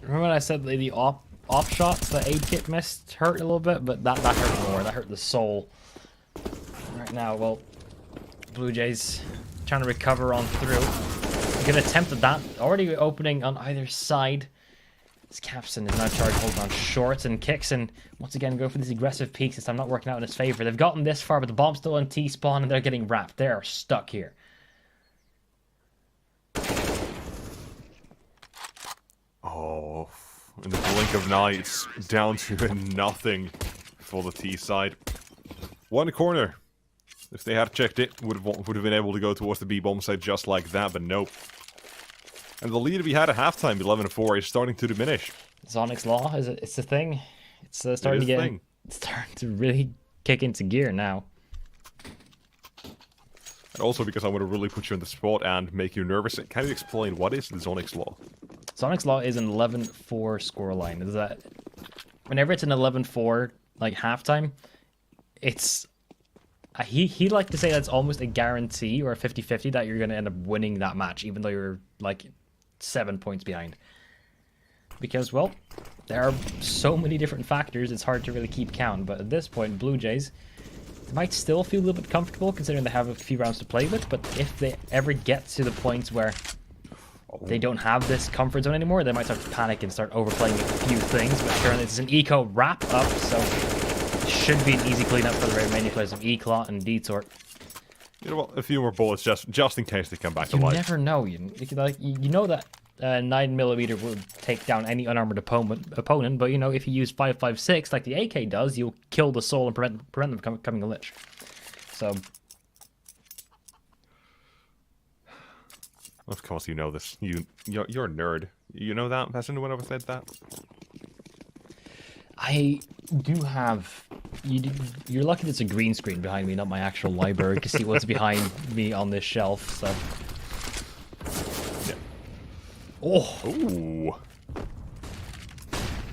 Remember when I said the op shots that aid kit missed hurt a little bit, but that hurt more. That hurt the soul. Right now, well, Blue Jays trying to recover on through. Good attempt at that. Already opening on either side. This Capson is now charged, holding on shorts and kicks, and once again go for these aggressive peeks. This time not working out in his favor. They've gotten this far, but the bomb's still in T-spawn, and they're getting wrapped. They are stuck here. Oh, in the blink of nights, down to nothing for the T side. 1 corner. If they had checked it, would have been able to go towards the B bomb side just like that, but nope. And the lead we had at halftime, 11-4, is starting to diminish. Sonic's Law it's a thing. It's starting to get it's starting to really kick into gear now. And also because I want to really put you on the spot and make you nervous, can you explain what is the Sonic's Law? Sonic's Law is an 11-4 scoreline. Is that whenever it's an 11-4 like halftime, it's he like to say that's almost a guarantee or a 50-50 that you're going to end up winning that match, even though you're like 7 points behind. Because, well, there are so many different factors, it's hard to really keep count. But at this point, Blue Jays might still feel a little bit comfortable considering they have a few rounds to play with. But if they ever get to the point where they don't have this comfort zone anymore, they might start to panic and start overplaying a few things. But currently it's an eco wrap up, so it should be an easy cleanup for the remaining players of Eclot and Detour. You know what? A few more bullets just in case they come back to You life. never know. You know that 9mm will take down any unarmored opponent, but you know, if you use 5.56 like the AK does, you'll kill the soul and prevent them from becoming a lich. So Of course you know this. You're a nerd. You know that? Has anyone ever said that? I do have... You're lucky there's a green screen behind me, not my actual library. You can see what's behind me on this shelf, so... Yeah. Oh! Ooh.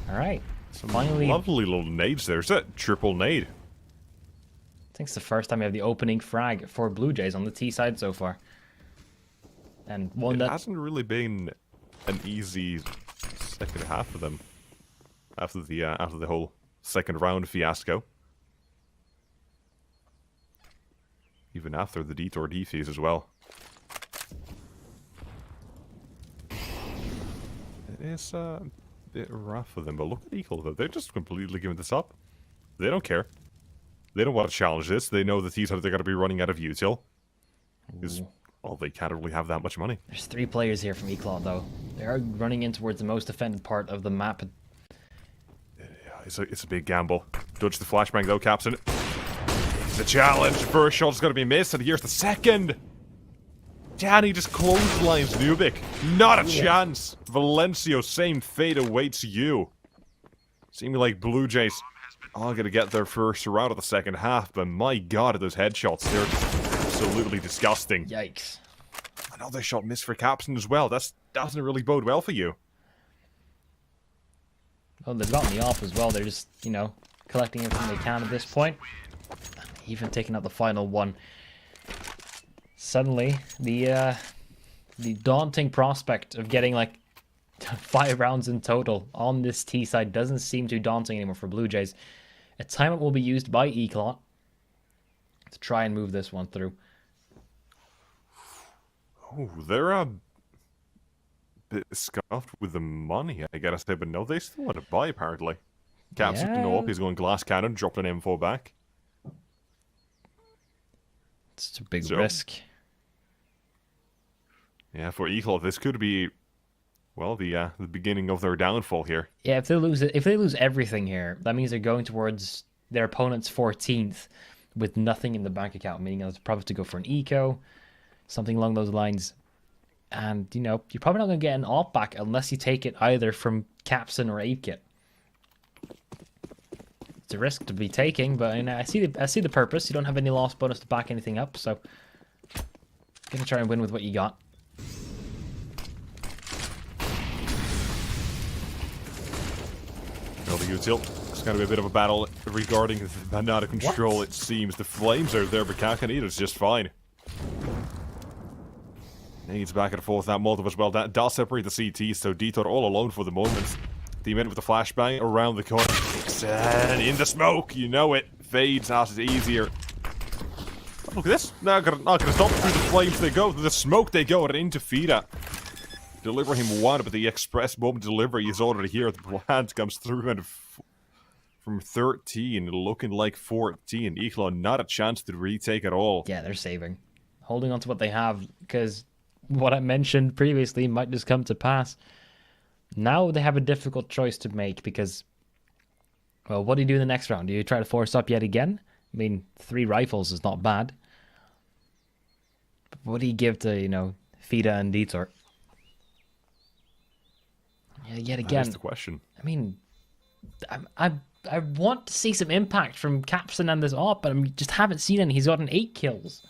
Alright. Some Finally... lovely little nades there. Is that triple nade? I think it's the first time we have the opening frag for Blue Jays on the T side so far. And one that hasn't really been an easy second half for them after the whole second round fiasco. Even after the detour defuse as well. It is a bit rough for them, but look at Eclot though. They're just completely giving this up. They don't care. They don't want to challenge this. They know the T side they're going to be running out of util. Well, they can't really have that much money. There's 3 players here from Eclot, though. They are running in towards the most defended part of the map. Yeah, it's a big gamble. Dodge the flashbang, though, Captain. The challenge. First shot's going to be missed, and here's the second. Danny just clotheslines Nubik. Not a chance. Valencio, same fate awaits you. Seeming like Blue Jays are going to get their first round of the second half, but my god, those headshots, they're just absolutely disgusting. Yikes. Another shot missed for Captain as well. That doesn't really bode well for you. Well, they've gotten the off as well. They're just, you know, collecting everything they can at this point. Even taking out the final one. Suddenly, the daunting prospect of getting like 5 rounds in total on this T side doesn't seem too daunting anymore for Blue Jays. A timeout will be used by Eclot to try and move this one through. Oh, they're a bit scuffed with the money, I gotta say, but no, they still want to buy, apparently. Cap's looking up, he's going glass cannon, dropped an M4 back. It's a big risk. Yeah, for Eclot, this could be, well, the beginning of their downfall here. Yeah, if they lose everything here, that means they're going towards their opponent's 14th with nothing in the bank account, meaning it's probably to go for an eco, something along those lines. And, you know, you're probably not going to get an op back unless you take it either from Capson or Apekit. It's a risk to be taking, but I see the purpose. You don't have any loss bonus to back anything up, so gonna try and win with what you got. Another util. It's going to be a bit of a battle regarding the banana control, it seems. The flames are there, but Kakanita's just fine. Needs back and forth that multiple as well. That does separate the CT, so Detour all alone for the moment. Team in with the flashbang around the corner. And in the smoke, you know it. Fades as is easier. Oh, look at this. Not gonna stop. Through the flames they go. Through the smoke they go, and into Fida. Deliver him one, but the express bomb delivery is already here. The plant comes through and from 13, looking like 14. Eclot, not a chance to retake at all. Yeah, they're saving. Holding on to what they have, because what I mentioned previously might just come to pass. Now they have a difficult choice to make, because, well, what do you do in the next round? Do you try to force up yet again? I mean, 3 rifles is not bad. But what do you give to, you know, Fida and Detour? Yeah, yet again. That's the question. I mean, I want to see some impact from Capson and this op, but I just haven't seen any. He's gotten 8 kills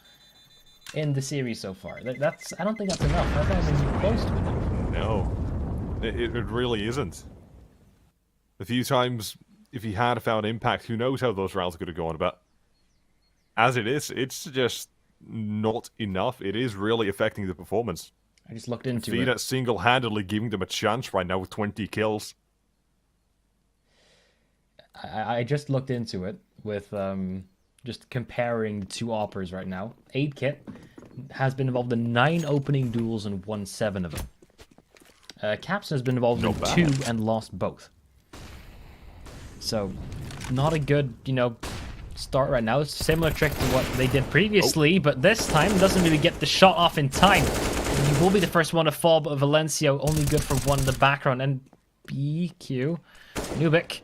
in the series so far. I don't think that's enough. I don't think it's close to enough. No, it really isn't. A few times, if he had found impact, who knows how those rounds could have gone. But as it is, it's just not enough. It is really affecting the performance. I just looked into Fida it. single-handedly giving them a chance right now with 20 kills. I just looked into it with just comparing the 2 oppers right now. 8kit has been involved in 9 opening duels and won 7 of them. Capson has been involved in 2 and lost both. So, not a good, you know, start right now. It's a similar trick to what they did previously, but this time doesn't really get the shot off in time. He will be the first one to fall, but Valencio only good for 1 in the background. And BQ, Nubik,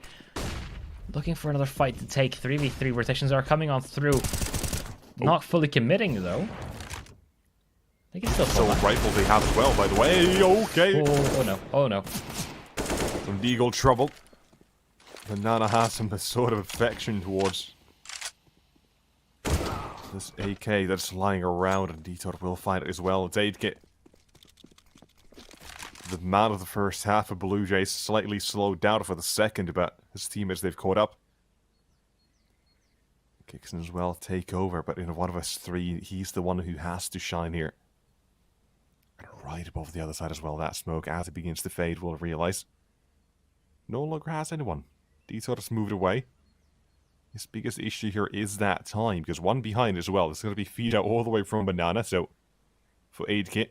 looking for another fight to take. 3v3 rotations are coming on through. Not fully committing, though. They can still So pull back. rifle they have as well, by the way. Okay. Oh no, oh no. Some legal trouble. Banana has some sort of affection towards this AK that's lying around, and Detour will find it as well. It's 8K. The man of the first half of BLUEJAYS slightly slowed down for the second, but his teammates, they've caught up. Kixon as well take over, but in one of us three, he's the one who has to shine here. And right above the other side as well, that smoke, as it begins to fade, we'll realise no longer has anyone. Detour has moved away. His biggest issue here is that time, because one behind as well. It's going to be feed out all the way from Banana, so for 8K,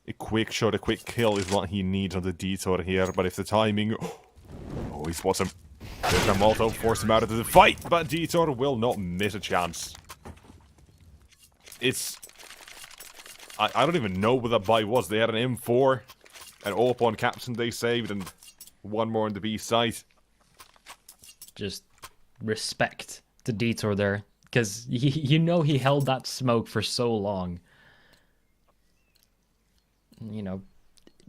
a quick shot, a quick kill is what he needs on the Detour here, but if the timing... Oh, he spots him. There's a Molotov, force him out of the fight, but Detour will not miss a chance. It's... I don't even know what that buy was. They had an M4, an AWP on Captain they saved, and one more on the B site. Just respect to Detour there, because you know he held that smoke for so long. You know,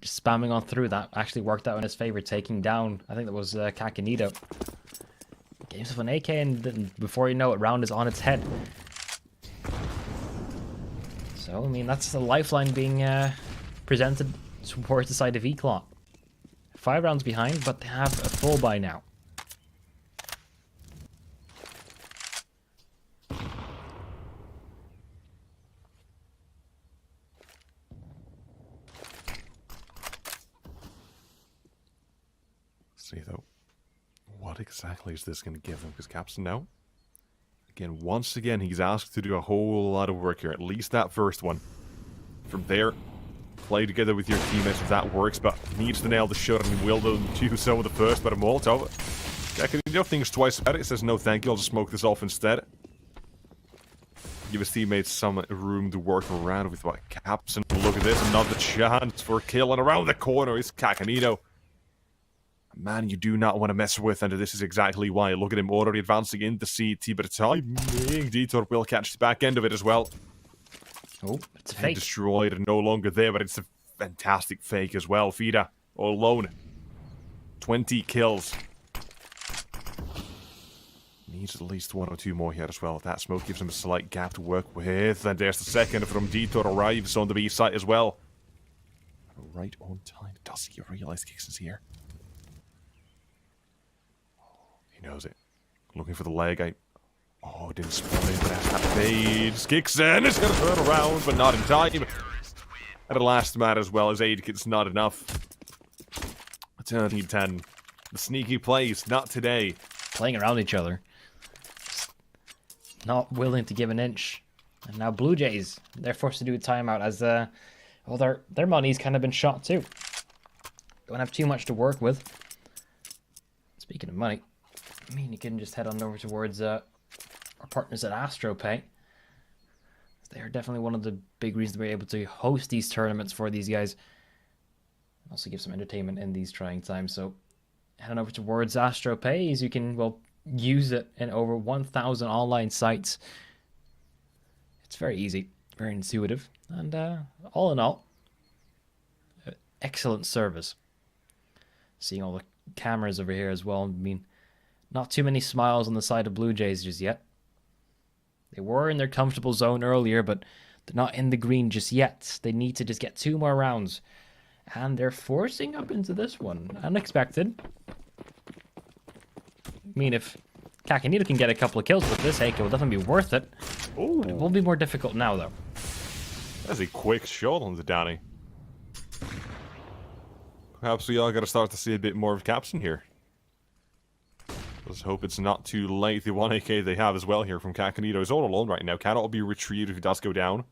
just spamming on through that actually worked out in his favor, taking down, I think that was Kakanito. Gave himself an AK, and then before you know it, round is on its head. So, I mean, that's the lifeline being presented towards the side of Eclot. 5 rounds behind, but they have a full buy now. See though, what exactly is this going to give them? Because Capson now, again, once again, he's asked to do a whole lot of work here. At least that first one. From there, play together with your teammates if that works, but needs to nail the shot, and he will do so with the first, but a Molotov. Kakanito thinks twice about it, says no thank you, I'll just smoke this off instead. Give his teammates some room to work around with what Capson. Look at this, another chance for a kill, and around the corner is Kakanito. Man, you do not want to mess with, and this is exactly why. Look at him already advancing into CT, but timing, Detour will catch the back end of it as well. Oh, it's a fake. Destroyed and no longer there, but it's a fantastic fake as well. Fida, all alone. 20 kills. Needs at least 1 or 2 more here as well. That smoke gives him a slight gap to work with, and there's the second from Detour arrives on the B site as well. Right on time. Does he realise Kixon's here? He knows it. Looking for the leg. Oh, didn't spawn in, but as that fades, kicks in. It's going to turn around, but not in time. And the last man as well as aid kits, not enough. 13-10. The sneaky plays, not today. Playing around each other. Not willing to give an inch. And now BLUEJAYS, they're forced to do a timeout as well, their money's kind of been shot too. Don't have too much to work with. Speaking of money, I mean, you can just head on over towards our partners at AstroPay. They are definitely one of the big reasons we're able to host these tournaments for these guys. Also give some entertainment in these trying times. So head on over towards AstroPay, as you can, well, use it in over 1,000 online sites. It's very easy, very intuitive, and all in all, excellent service. Seeing all the cameras over here as well. I mean, not too many smiles on the side of BLUEJAYS just yet. They were in their comfortable zone earlier, but they're not in the green just yet. They need to just get 2 more rounds. And they're forcing up into this one. Unexpected. I mean, if Kakanito can get a couple of kills with this, AK will definitely be worth it. Ooh. It will be more difficult now, though. That's a quick shot on the Danny. Perhaps we are going to start to see a bit more of Capson here. Let's hope it's not too late. The 1 AK they have as well here from Kakanito is all alone right now. Cannot be retrieved if he does go down.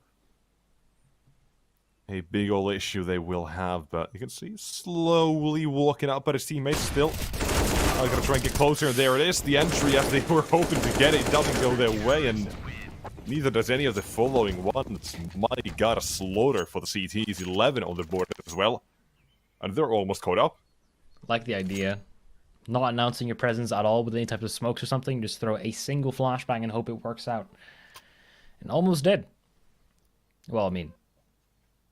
A big ol' issue they will have, but you can see slowly walking up, but his teammates still are going to try and get closer, and there it is. The entry, as they were hoping to get it, doesn't go their way, and neither does any of the following ones. My god, a slaughter for the CTs. 11 on the board as well. And they're almost caught up. Like the idea. Not announcing your presence at all with any type of smokes or something. Just throw a single flashbang and hope it works out. And almost did. Well, I mean,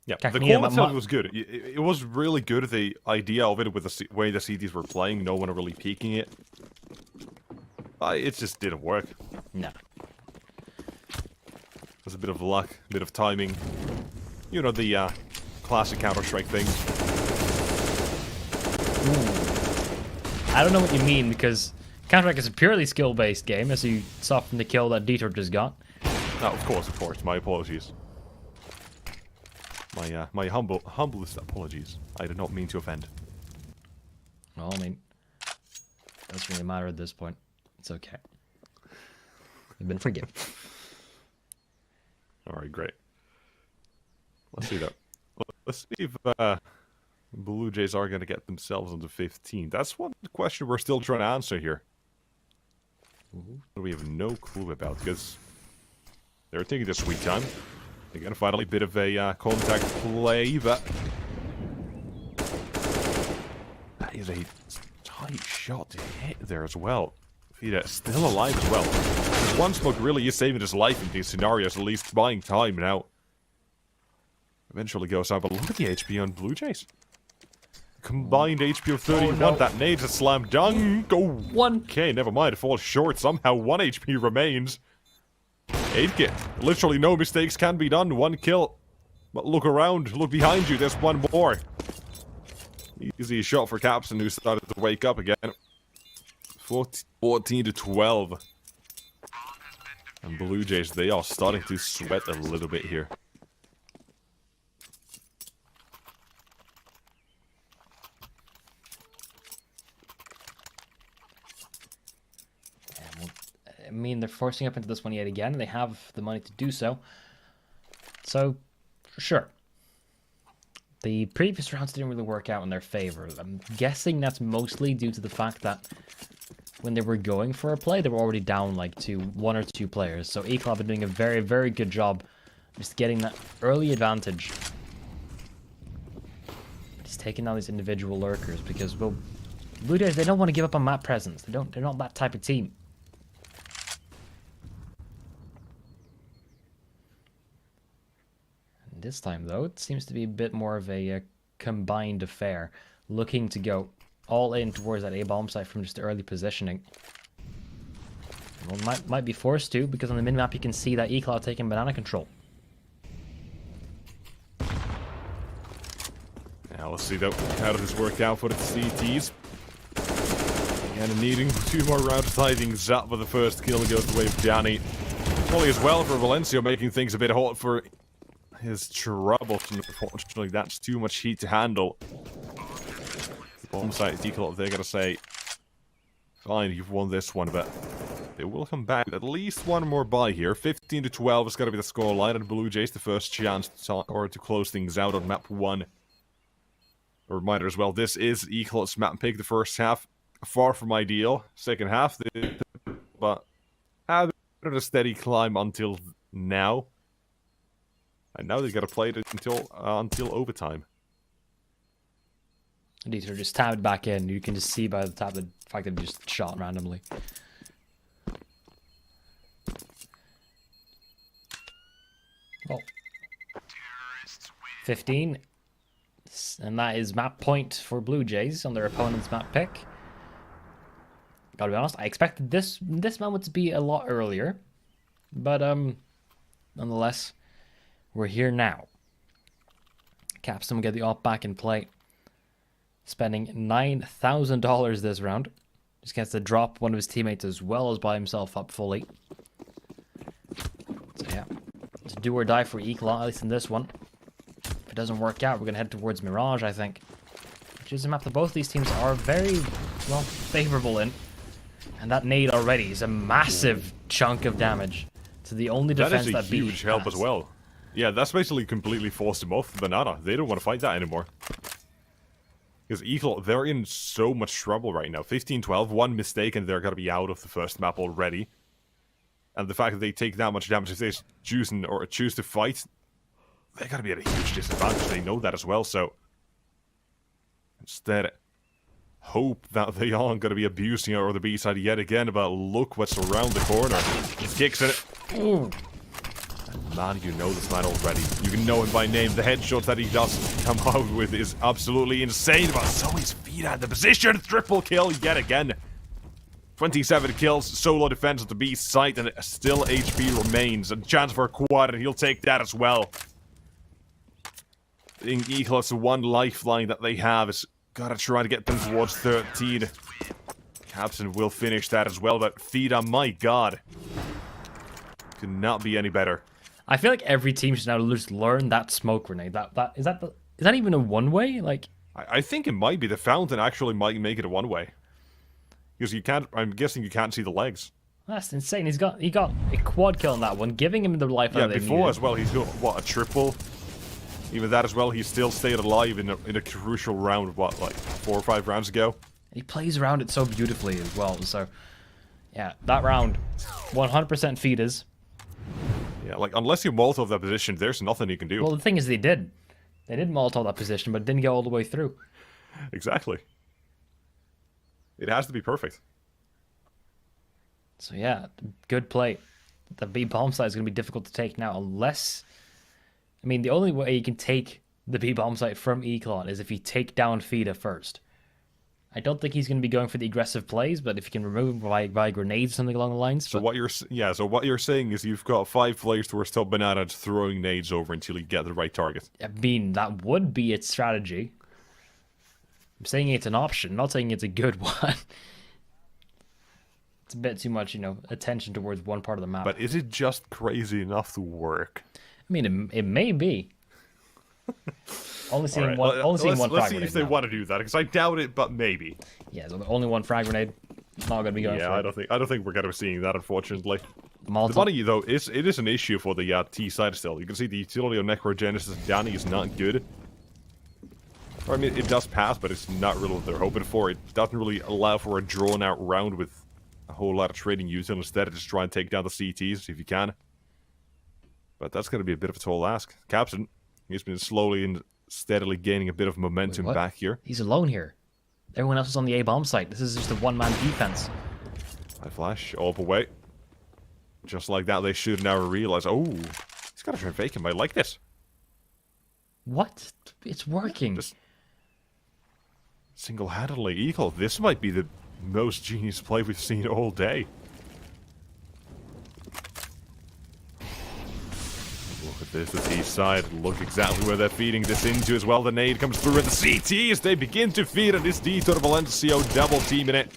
Yeah, Kijk, the niet call helemaal itself ma- was good. It was really good, the idea of it with the way the CTs were playing, no one really peeking it. It just didn't work. No. It was a bit of luck, a bit of timing. You know, the classic Counter-Strike thing. Ooh. I don't know what you mean, because Counter-Strike is a purely skill-based game, as you saw from the kill that Dieter just got. Oh, of course. My apologies. My humblest apologies. I did not mean to offend. Well, I mean, it doesn't really matter at this point. It's okay. You've been forgiven. Alright, great. Let's see that. Let's see if Blue Jays are going to get themselves onto 15. That's one question we're still trying to answer here. We have no clue about, because they're taking their sweet time. They're going to finally bit of a contact play, but that is a tight shot to hit there as well. Fida still alive as well. One smoke really is saving his life in these scenarios, at least buying time now. Eventually goes out, but look at the HP on Blue Jays. Combined HP of 31. no. That nade's a slam dunk. Go. One. Okay, never mind. It falls short. Somehow 1 HP remains. 8 kill. Literally no mistakes can be done. 1 kill. But look around. Look behind you. There's one more. Easy shot for Capson, who started to wake up again. 14 to 12. And Blue Jays, they are starting to sweat a little bit here. I mean, they're forcing up into this one yet again. They have the money to do so. So, sure. The previous rounds didn't really work out in their favor. I'm guessing that's mostly due to the fact that when they were going for a play, they were already down like to 1 or 2 players. So Eclot have been doing a very, very good job just getting that early advantage. Just taking down these individual lurkers because, well, Blue Jays, they don't want to give up on map presence. They're not that type of team. And this time, though, it seems to be a bit more of a combined affair, looking to go all in towards that A-bomb site from just early positioning. Well, might be forced to, because on the minimap you can see that Eclot taking banana control. Now let's see how does this work out for the CTs. And needing 2 more rounds, tying Zap with the first kill goes the way of Johnny. Fully as well for Valencia, making things a bit hot for his troubles. Unfortunately, that's too much heat to handle. Bomb site Eclot, they're gonna say, fine, you've won this one, but they will come back with at least 1 more buy here. 15 to 12 is gonna be the scoreline, and Blue Jays the first chance to close things out on map 1. A reminder as well, this is Eclot's map pick. The first half, far from ideal. Second half, but had a steady climb until now. And now they gotta play it until overtime. These are just tabbed back in. You can just see by the fact that he just shot randomly. Well, 15. And that is map point for Blue Jays on their opponent's map pick. Gotta be honest, I expected this moment to be a lot earlier. But, nonetheless, we're here now. Capstan will get the op back in play. Spending $9,000 this round. Just gets to drop one of his teammates as well as buy himself up fully. So yeah, it's a do or die for Eclot, at least in this one. If it doesn't work out, we're going to head towards Mirage, I think. Which is a map that both these teams are very, well, favorable in. And that nade already is a massive chunk of damage to the only defense that That is a huge help has. as well. Yeah, that's basically completely forced them off Banana. They don't want to fight that anymore. Because Eclot, they're in so much trouble right now. 15-12, 1 mistake and they're going to be out of the first map already. And the fact that they take that much damage, if they choose to fight, they're going to be at a huge disadvantage. They know that as well, so instead, hope that they aren't going to be abusing it or the B side yet again, but look what's around the corner. Kicks in it. Ooh. Man, you know this man already. You can know him by name. The headshots that he does come out with is absolutely insane. But so is Vida in the position. Triple kill yet again. 27 kills, solo defense at the B site, and still HP remains. A chance for a quad, and he'll take that as well. I think Eclot's the one lifeline that they have is gotta try to get them towards 13. Capson will finish that as well, but Vida, my god. Could not be any better. I feel like every team should now just learn that smoke grenade. Is that even a one-way? Like, I think it might be. The fountain actually might make it a one-way. Because you can't, I'm guessing you can't see the legs. that's insane. He got a quad kill on that one, giving him the life. Yeah, before as well, he's got, what, a triple? Even that as well, he still stayed alive in a crucial round, what, like 4 or 5 rounds ago? He plays around it so beautifully as well, so... Yeah, that round, 100% feeders. Yeah, like, unless you Molotov that position, there's nothing you can do. Well, the thing is, they did. They did Molotov that position, but didn't go all the way through. Exactly. It has to be perfect. So yeah, good play. The B bomb site is going to be difficult to take now, unless... I mean, the only way you can take the B bomb site from Eclot is if you take down Fida first. I don't think he's going to be going for the aggressive plays, but if you can remove him by grenades or something along the lines. So what you're saying is you've got 5 players to stop Banana throwing nades over until you get the right target. I mean, that would be its strategy. I'm saying it's an option, not saying it's a good one. It's a bit too much, attention towards one part of the map. But is it just crazy enough to work? I mean, it may be. Only seeing right, one. Only seeing one frag let's see grenade if they now. want to do that, because I doubt it, but maybe. Yeah, so only one frag grenade. Not gonna be going. Yeah, for I don't think we're gonna be seeing that, unfortunately. Molotov. The money though it is an issue for the T side still. You can see the utility of Necrogenesis and Danny is not good. Or, I mean, it does pass, but it's not really what they're hoping for. It doesn't really allow for a drawn-out round with a whole lot of trading util. Instead, just try and take down the CTs if you can. But that's going to be a bit of a tall ask. Capson, he's been slowly and steadily gaining a bit of momentum Wait, back here. He's alone here. Everyone else is on the A bomb site. This is just a one-man defense. High flash, all up away. Just like that, they should now realize. Oh, he's got to try and fake him. I like this. What? It's working. Just single-handedly equal. This might be the most genius play we've seen all day. Look at this, the T side. Look exactly where they're feeding this into as well. The nade comes through with the CT as they begin to feed at this D to the Valencio double team in it.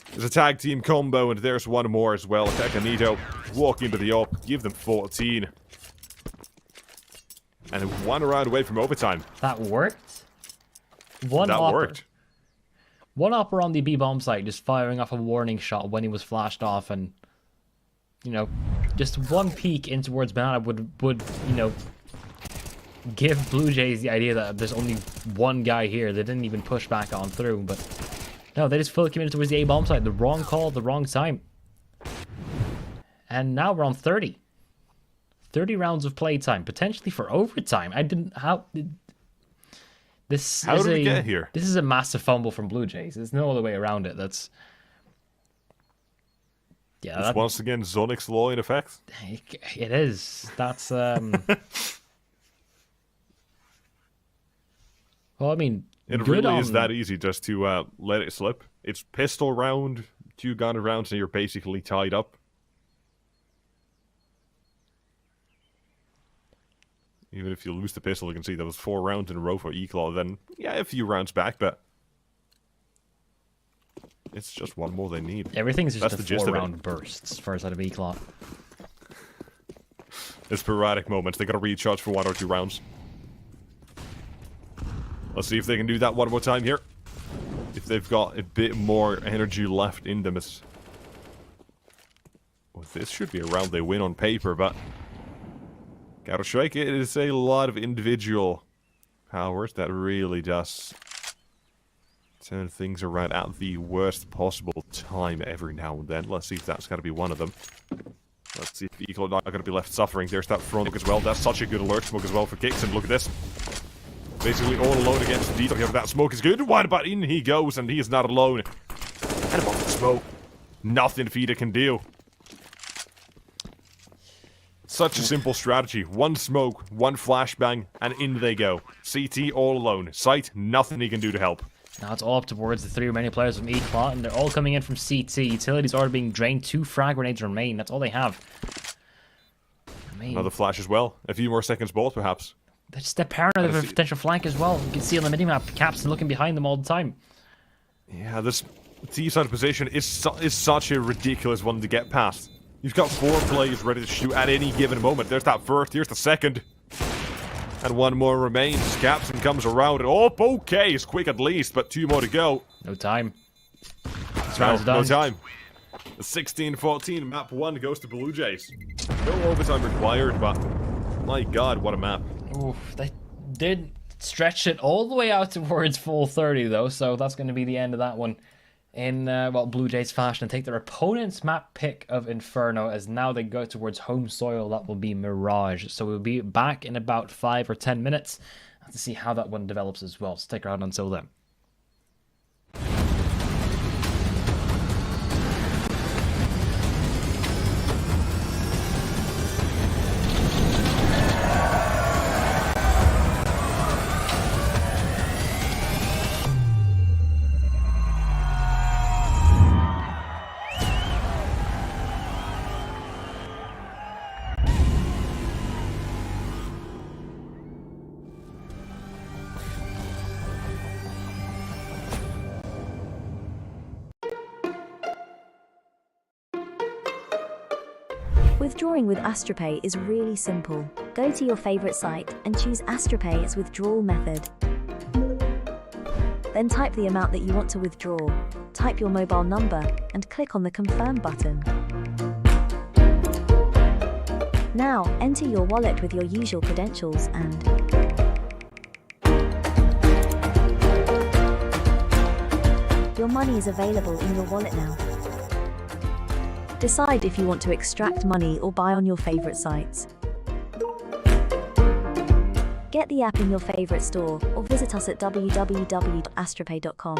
There's a tag team combo, and there's one more as well. Tecanito walk into the op, give them 14. And 1 round away from overtime. That worked? Worked. One opper on the B bomb site just firing off a warning shot when he was flashed off, and just one peek in towards Banana would give BLUEJAYS the idea that there's only one guy here. They didn't even push back on through, but no, they just fully committed towards the A bomb site. The wrong call at the wrong time. And now we're on 30. 30 rounds of playtime, potentially for overtime. How did we get here? This is a massive fumble from BLUEJAYS. There's no other way around it. That's... Yeah, It's once again Zonic's law in effect. It is. That's Well, I mean, it really is that easy just to let it slip. It's pistol round, 2 gun rounds, and you're basically tied up. Even if you lose the pistol, you can see there was 4 rounds in a row for Eclot. Then, yeah, a few rounds back, but it's just one more they need. Everything's just That's a the 4-round bursts first out of Eclot. There's sporadic moments. They got to recharge for 1 or 2 rounds. Let's see if they can do that one more time here. If they've got a bit more energy left in them. Well, this should be a round they win on paper, but Counter-Strike, it is a lot of individual powers that really does turn things around at the worst possible time every now and then. Let's see if that's got to be one of them. Let's see if Eclot not going to be left suffering. There's that front smoke as well. That's such a good alert smoke as well for Kicks. And look at this. Basically all alone against Dito. Yeah, that smoke is good. Wide about in he goes, and he is not alone. And above the smoke, nothing Fida can do. Such a simple strategy. One smoke, one flashbang, and in they go. CT all alone. Sight, nothing he can do to help. Now it's all up towards the 3 remaining players from Eclot, and they're all coming in from CT. Utilities already being drained. 2 frag grenades remain. That's all they have. Another flash as well. A few more seconds both, perhaps. They're just paranoid of a potential flank as well. You can see on the minimap, Cap's looking behind them all the time. Yeah, this T-side position is such a ridiculous one to get past. You've got 4 players ready to shoot at any given moment. There's that first, here's the second. And 1 more remains. Captain comes around. Oh, okay, it's quick at least, but 2 more to go. No time. This round's done. No time. The 16-14, map 1 goes to BLUEJAYS. No overtime required, but my god, what a map. Oof, they did stretch it all the way out towards full 30 though, so that's going to be the end of that one in BLUEJAYS fashion, and take their opponent's map pick of Inferno, as now they go towards home soil. That will be Mirage. So we'll be back in about 5 or 10 minutes to see how that one develops as well. Stick around until then. Withdrawing with AstroPay is really simple. Go to your favorite site and choose AstroPay as withdrawal method. Then type the amount that you want to withdraw, type your mobile number, and click on the Confirm button. Now, enter your wallet with your usual credentials and your money is available in your wallet now. Decide if you want to extract money or buy on your favorite sites. Get the app in your favorite store or visit us at www.astropay.com.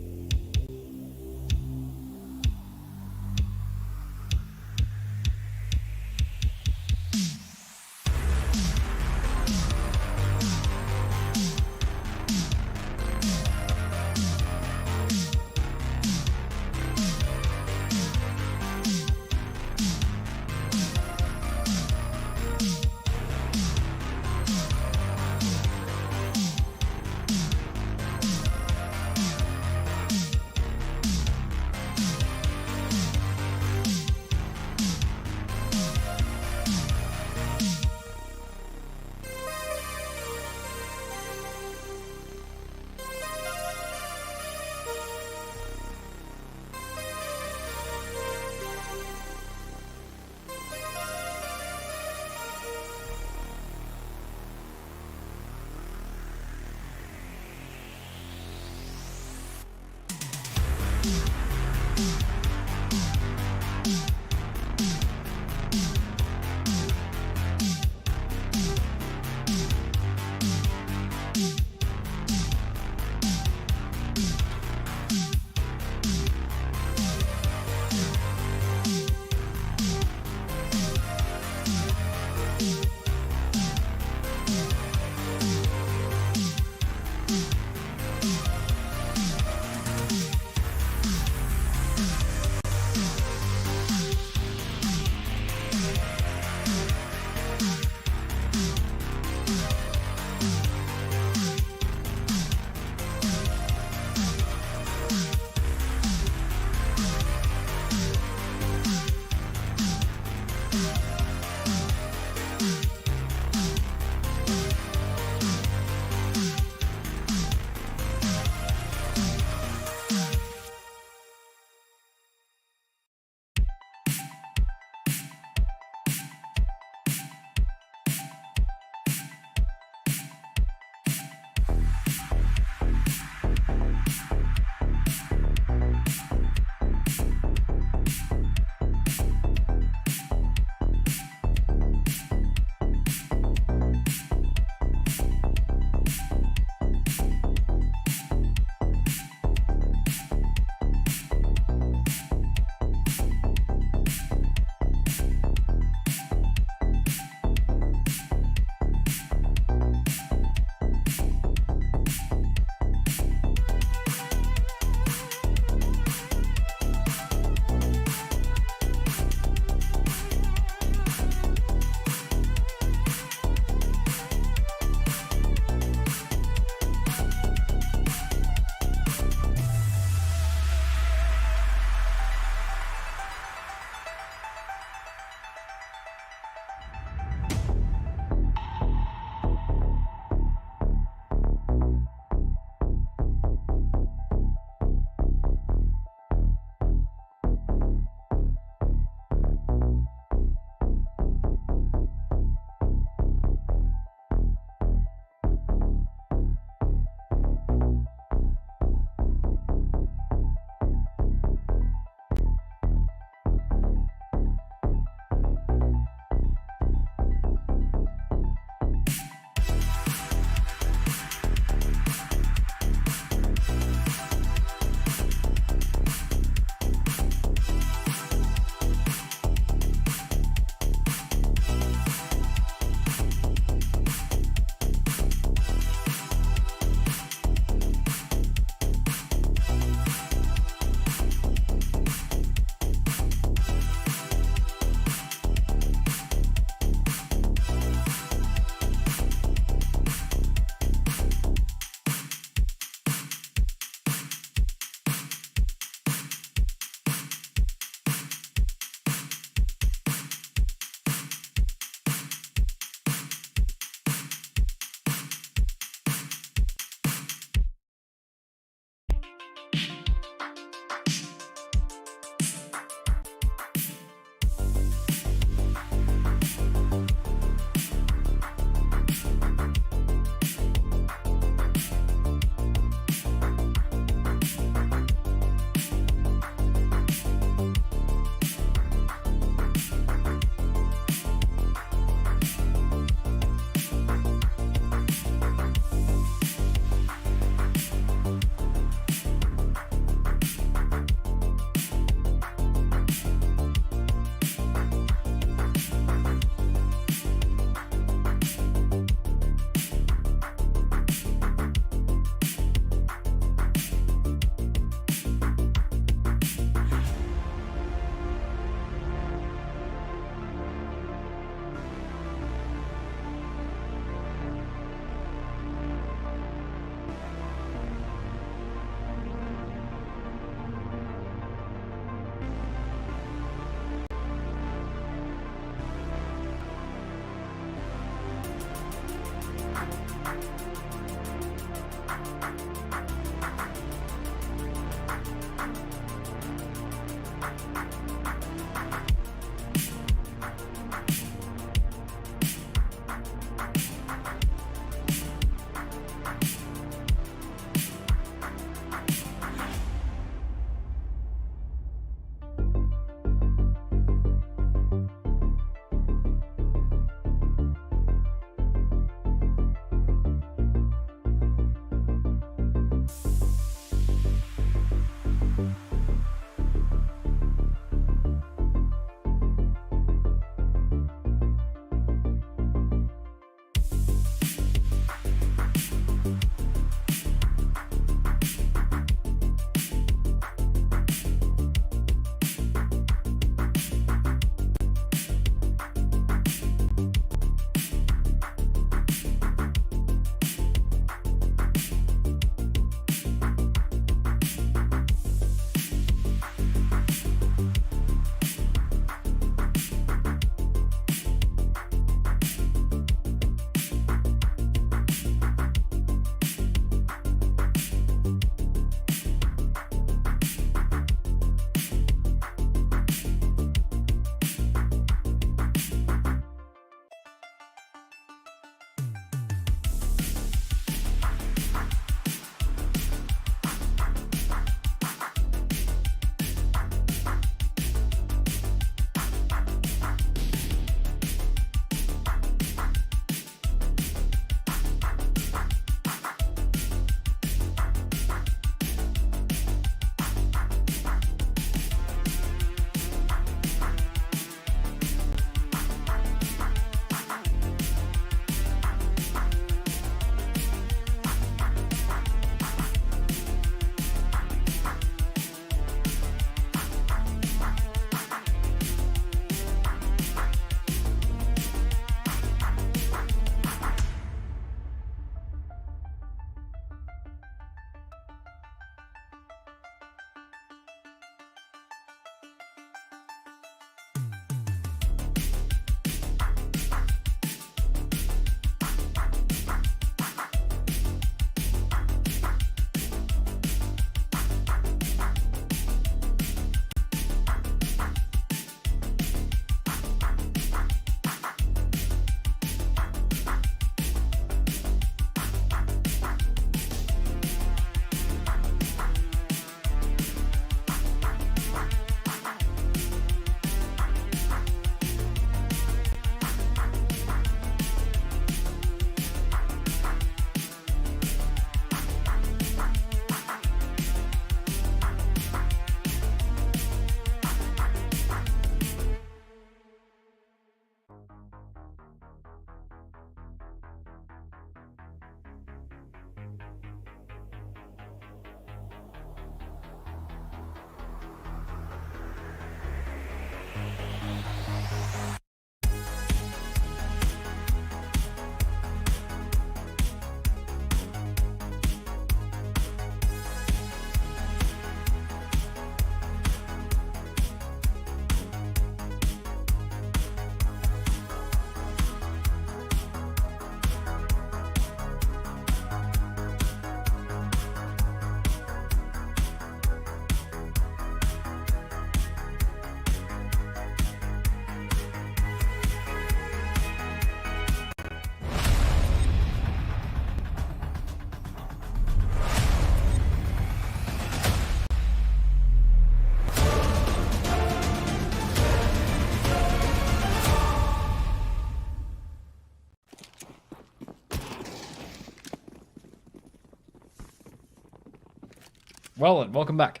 Well, welcome back,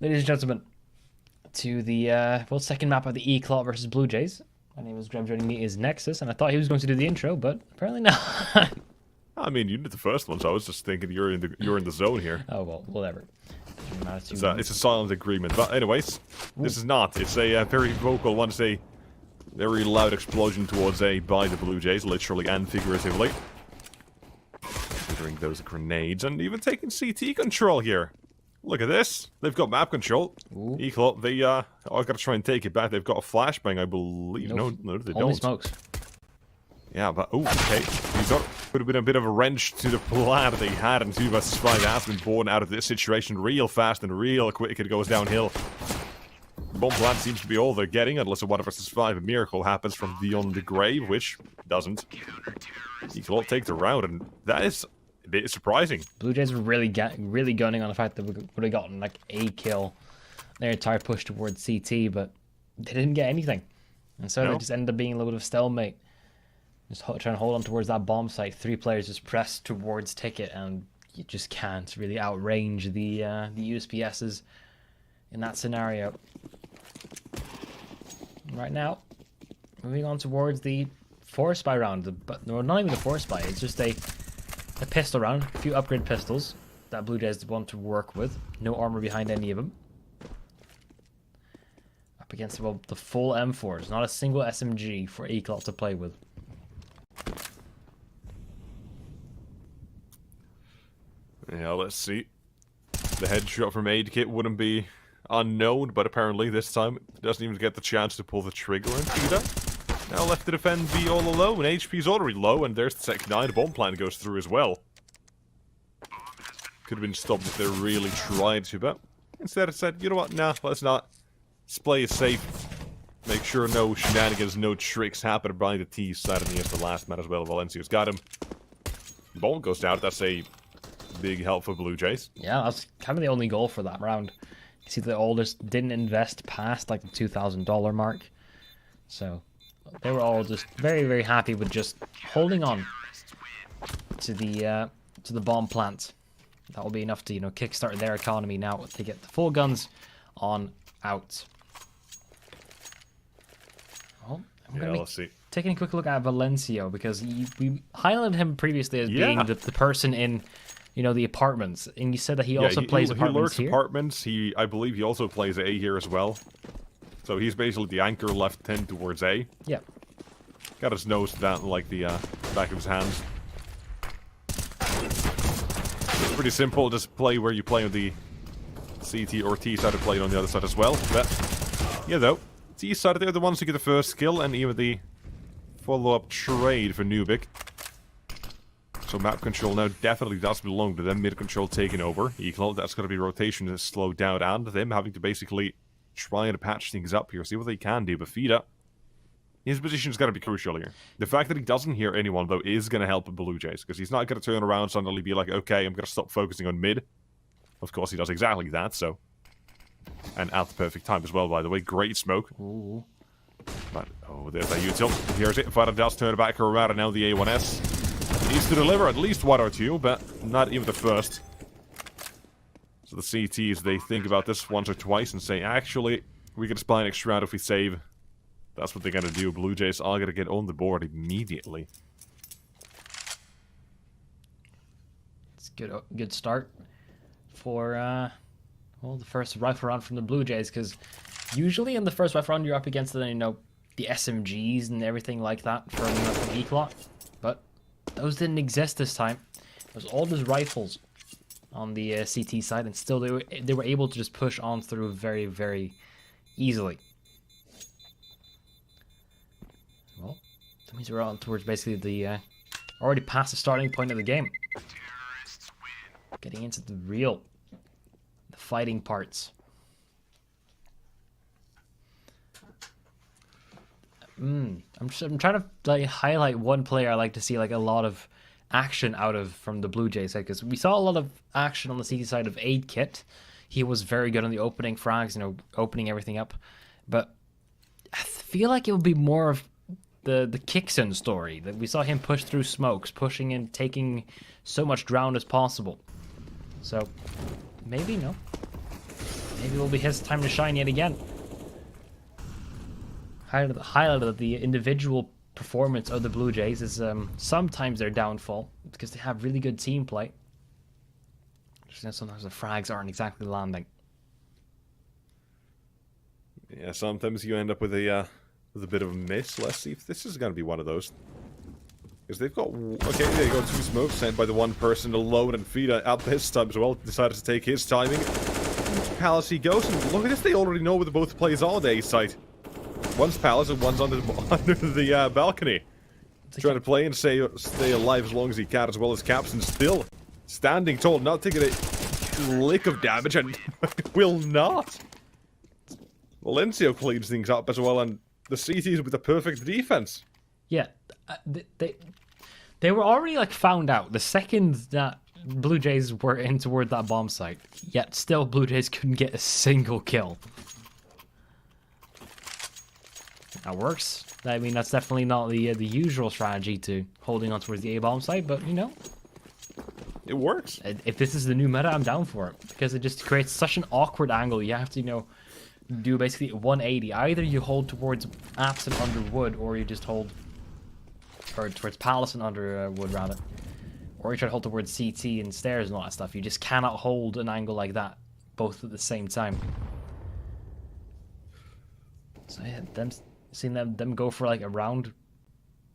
ladies and gentlemen, to the second map of the Eclot versus Blue Jays. My name is Graham. Joining me is Nexus, and I thought he was going to do the intro, but apparently not. I mean, you did the first one, so I was just thinking you're in the zone here. Oh well, whatever. It's a silent agreement. But anyways, this is not. It's a very vocal one. It's a very loud explosion towards A by the Blue Jays, literally and figuratively. Considering those grenades and even taking CT control here. Look at this. They've got map control. Ooh. Eclot, they I've got to try and take it back. They've got a flashbang, I believe. No, they Only don't. smokes. Yeah, but okay. Could have been a bit of a wrench to the plan they had, and 2 vs 5 has been born out of this situation real fast and real quick. It goes downhill. Bomb plant seems to be all they're getting, unless a 1 vs 5 a miracle happens from beyond the grave, which doesn't. Eclot take the round, and that is a bit surprising. Blue Jays were really gunning on the fact that we would have gotten like a kill their entire push towards CT, but they didn't get anything, and so they just ended up being a little bit of stalemate. Just trying to hold on towards that bomb site. 3 players just pressed towards ticket, and you just can't really outrange the USPSs in that scenario. Right now, moving on towards the force spy round, but no, not even the force spy. It's just a pistol round, a few upgrade pistols that Blue Jays want to work with. No armor behind any of them. Up against the full M4s, not a single SMG for Eclot to play with. Yeah, let's see. The headshot from Aid Kit wouldn't be unknown, but apparently this time it doesn't even get the chance to pull the trigger and do that. Now left to defend B all alone. HP's already low, and there's the second eye. The bomb plan goes through as well. Could have been stopped if they really tried to, but instead it said, you know what, nah, let's not. Let's play it safe. Make sure no shenanigans, no tricks happen by the T side, and he has the last man as well. Valencia's got him. Bomb goes down. That's a big help for Blue Jays. Yeah, that's kind of the only goal for that round. You see, they all just didn't invest past like the $2,000 mark, so they were all just very, very happy with just holding on to the bomb plant. That will be enough to kickstart their economy now to get the full guns on out. Well, I'm gonna let's see. Taking a quick look at Valencio, because we highlighted him previously as being the person in the apartments, and you said that he also plays apartments he lurks here? Apartments. I believe he also plays A here as well. So he's basically the anchor left 10 towards A. Yeah. Got his nose down like the back of his hands. It's pretty simple. Just play where you play on the CT or T side, to play it on the other side as well. But yeah, though, T side, they're the ones who get the first kill, and even the follow-up trade for Nubik. So map control now definitely does belong to them. Mid control taking over. Eclot, that's going to be rotation to slow down, and them having to basically try and patch things up here, see what they can do. But Fida, his position's going to be crucial here. The fact that he doesn't hear anyone, though, is going to help the Blue Jays, because he's not going to turn around and suddenly be like, okay, I'm going to stop focusing on mid. Of course, he does exactly that, so. And at the perfect time as well, by the way. Great smoke. Ooh. But, oh, there's that util. Here's it. Fida does turn back around, and now the A1S needs to deliver at least 1 or 2, but not even the first. So the CTs, they think about this once or twice and say, actually, we can spy an extra round if we save. That's what they're going to do. Blue Jays are going to get on the board immediately. It's good start for the first rifle round from the Blue Jays, because usually in the first rifle round you're up against the SMGs and everything like that from Eclot, but those didn't exist this time. It was all just rifles on the CT side, and still they were able to just push on through very, very easily. Well, that means we're on towards basically the already past the starting point of the game. Getting into the fighting parts. I'm trying to highlight one player I like to see a lot of action out of from the Blue Jays side, because we saw a lot of action on the CT side of Aid Kit. He was very good on the opening frags, opening everything up. But I feel like it would be more of the Kixon story, that we saw him push through smokes, pushing and taking so much ground as possible. So maybe, no. Maybe it will be his time to shine yet again. Highlight of the individual performance of the Blue Jays is sometimes their downfall because they have really good team play. Just sometimes the frags aren't exactly landing. Yeah, sometimes you end up with a bit of a miss. Let's see if this is going to be one of those. Because they've got... Okay, there you go, 2 smokes sent by the one person alone, and Fida at this time as well decided to take his timing. Palace he goes, and look at this, they already know where the both players are on the A side. One's Palace and one's under the balcony. Trying to play and stay alive as long as he can, as well as Capson still standing tall, not taking a lick of damage, and will not. Valencio cleans things up as well, and the CTs with the perfect defense. Yeah, they were already like found out the second that Blue Jays were in toward that bomb site, yet still Blue Jays couldn't get a single kill. That works. I mean, that's definitely not the usual strategy to holding on towards the A bomb site, but you know, it works. If this is the new meta, I'm down for it because it just creates such an awkward angle. You have to, you know, do basically 180. Either you hold towards apps and under wood, or you just hold towards palace and under wood rather, or you try to hold towards CT and stairs and all that stuff. You just cannot hold an angle like that both at the same time. So yeah, seeing them go for like a round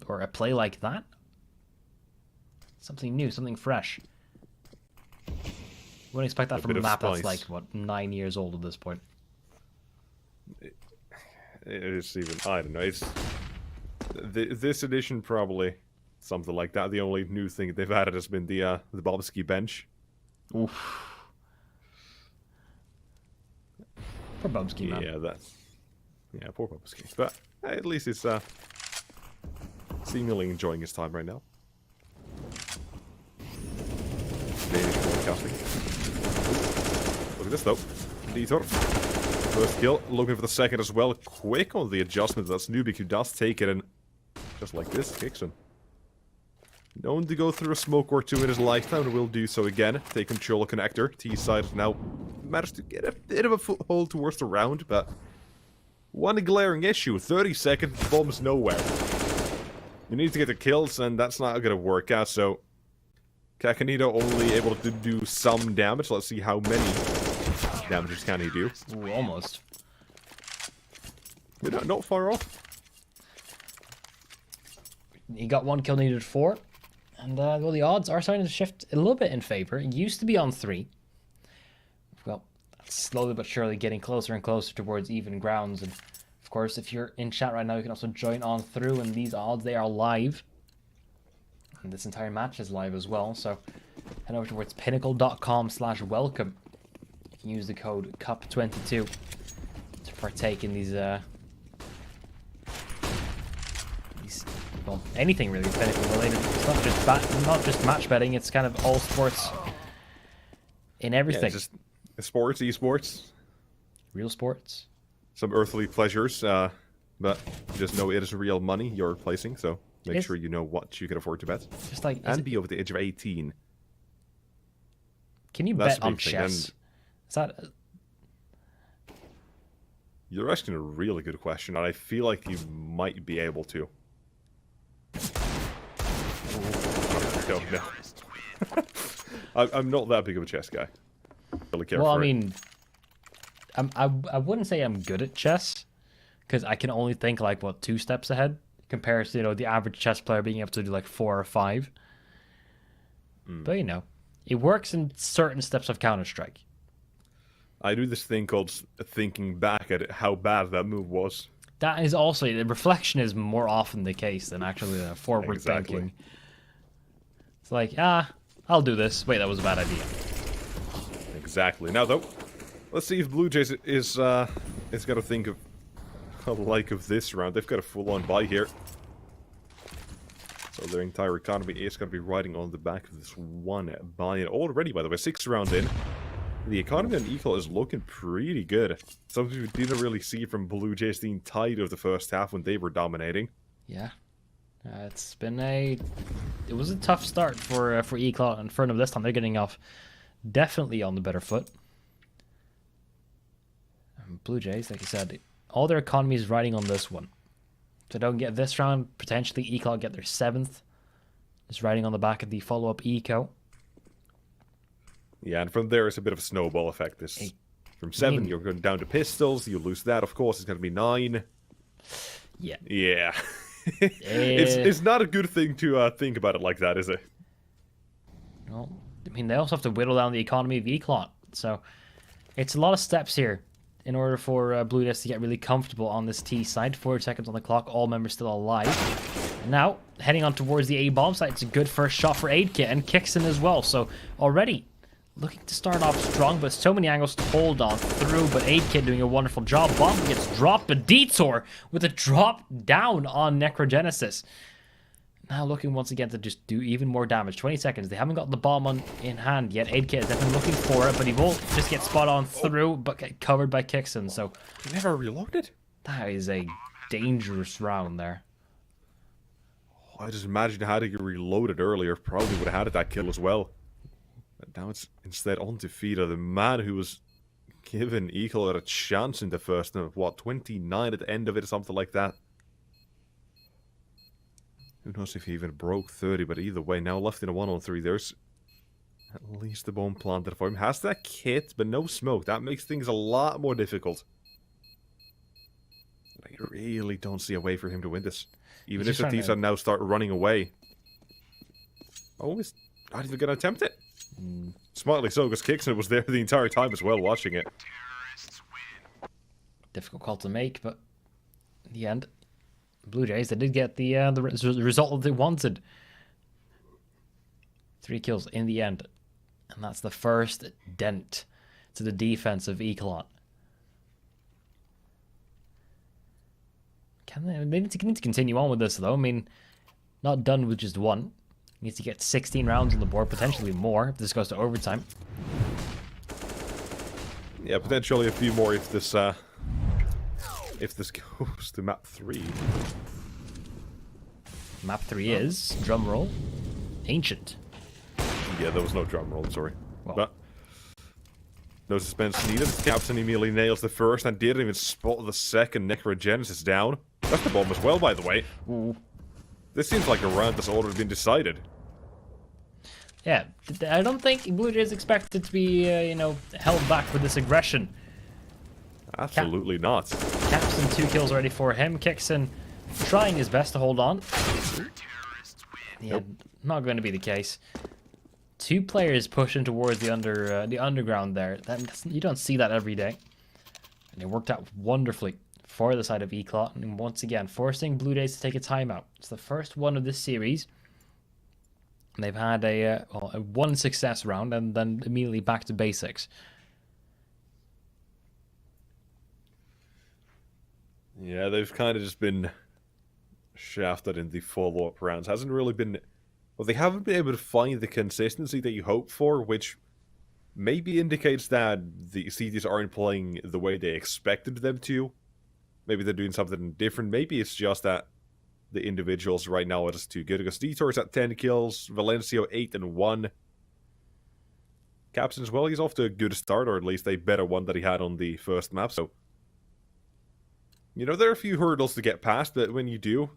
or a play like that, something new, something fresh. Wouldn't expect that from a map that's like what 9 years old at this point. It's even, I don't know, it's this edition probably something like that. The only new thing they've added has been the Bobsky bench. Oof. Poor Bobsky, man. Yeah, poor Bobsky. But at least it's seemingly enjoying his time right now. Danish broadcasting. Look at this though. Detour. First kill, looking for the second as well. Quick on the adjustment. That's Nubik who does take it, and just like this, kicks him. Known to go through a smoke or two in his lifetime, and will do so again. Take control of connector. T side now managed to get a bit of a foothold towards the round, but one glaring issue: 30 seconds, bombs nowhere. You need to get the kills, and that's not going to work out. So Kakanito only able to do some damage. Let's see how many damages can he do. Ooh, almost. You're not far off. He got 1 kill, needed 4. And, well, the odds are starting to shift a little bit in favor. It used to be on 3. Well, slowly but surely getting closer and closer towards even grounds. And, of course, if you're in chat right now, you can also join on through. And these odds, they are live. And this entire match is live as well. So, head over towards pinnacle.com/welcome. Use the code CUP22 to partake in these well, anything really Pinnacle related. It's not just match betting. It's kind of all sports in everything. Yeah, just sports, esports, real sports, some earthly pleasures. But just know it is real money you're placing. So make sure you know what you can afford to bet. Just like and be over the age of 18. Can you bet on chess? Is that... You're asking a really good question, and I feel like you might be able to. Don't know. I'm not that big of a chess guy. Really care well, for I mean, I wouldn't say I'm good at chess, because I can only think like, what, 2 steps ahead, compared to, you know, the average chess player being able to do like 4 or 5. But, you know, it works in certain steps of Counter-Strike. I do this thing called thinking back at how bad that move was. That is also, the reflection is more often the case than actually the forward thinking. It's like, I'll do this. Wait, that was a bad idea. Exactly. Now though, let's see if Blue Jays is got to think of like of this round. They've got a full-on buy here. So their entire economy is going to be riding on the back of this one buy. Already, by the way, 6 rounds in. The economy on Eclot is looking pretty good. Something we didn't really see from Blue Jays the entirety of the first half when they were dominating. Yeah. It's been it was a tough start for Eclot, and for them this time they're getting off definitely on the better foot. Blue Jays, like I said, all their economy is riding on this one. If they don't get this round, potentially Eclot get their 7th. Just riding on the back of the follow-up eco. Yeah, and from there it's a bit of a snowball effect. This from 7, you're going down to pistols. You lose that, of course. It's going to be 9. Yeah. Yeah. It's not a good thing to think about it like that, is it? Well, I mean, they also have to whittle down the economy of Eclot. So it's a lot of steps here in order for Blue Jays to get really comfortable on this T side. 4 seconds on the clock, all members still alive. And now, heading on towards the A-bomb site, it's a good first shot for AidKit and kicks in as well. So already looking to start off strong, but so many angles to hold on through. But AidKit doing a wonderful job. Bomb gets dropped, but Detour with a drop down on Necrogenesis. Now looking once again to just do even more damage. 20 seconds. They haven't got the bomb in hand yet. AidKit is definitely looking for it, but he will just get spot on through, but get covered by Kixon. So He never reloaded? that is a dangerous round there. I just imagine how to get reloaded earlier. Probably would have had that kill as well. But now it's instead on to Fida, the man who was given Eclot a chance in the first, what, 29 at the end of it or something like that. Who knows if he even broke 30, but either way, now left in a 1-on-3, there's at least the bomb planted for him. Has that kit, but no smoke. That makes things a lot more difficult. I really don't see a way for him to win this. Even if the Tisa now start running away. Oh, he's not even going to attempt it. Smartly so, because Kixon was there the entire time as well, watching it. Difficult call to make, but in the end, Blue Jays, they did get the result that they wanted. 3 kills in the end. And that's the first dent to the defense of Eclot. They need to continue on with this, though. I mean, not done with just 1. Needs to get 16 rounds on the board, potentially more, if this goes to overtime. Yeah, potentially a few more if this goes to map 3. Map 3 is, drumroll, Ancient. Yeah, there was no drum roll, sorry. Well. But no suspense needed. Captain immediately nails the first and didn't even spot the second. Necrogenesis down. That's the bomb as well, by the way. Ooh. This seems like a round that's already been decided. Yeah, I don't think Blue Jays expected to be, held back with this aggression. Absolutely not. Capson, 2 kills already for him. Kixon trying his best to hold on. Yeah, not going to be the case. 2 players pushing towards the underground there. You don't see that every day. And it worked out wonderfully for the side of Eclot. And once again, forcing Blue Jays to take a timeout. It's the first one of this series. And they've had a 1 success round and then immediately back to basics. Yeah, they've kind of just been shafted in the follow-up rounds. Hasn't really been... Well, they haven't been able to find the consistency that you hope for, which maybe indicates that the CDs aren't playing the way they expected them to. Maybe they're doing something different. Maybe it's just that the individuals right now are just too good. Because Detour's at 10 kills, Valencio 8 and 1. Capson as well, he's off to a good start, or at least a better one that he had on the first map. So, you know, there are a few hurdles to get past, but when you do,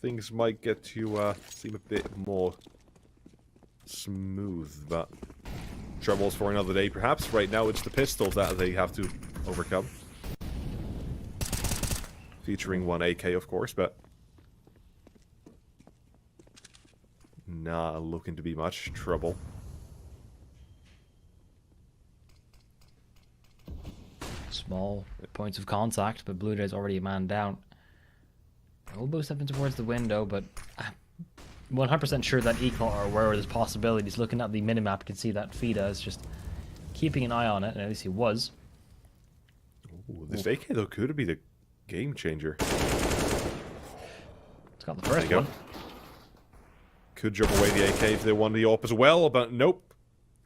things might get to seem a bit more smooth. But troubles for another day, perhaps. Right now, it's the pistols that they have to overcome. Featuring 1 AK, of course, but not looking to be much trouble. Small points of contact, but Blue Jays already a man down. Elbow stepping towards the window, but I'm 100% sure that Eclot are aware of this possibility. He's looking at the minimap, you can see that Fida is just keeping an eye on it, and at least he was. Ooh, this AK, though, could be the game changer. It's got the first one. Could jump away the AK if they want the op as well, but nope.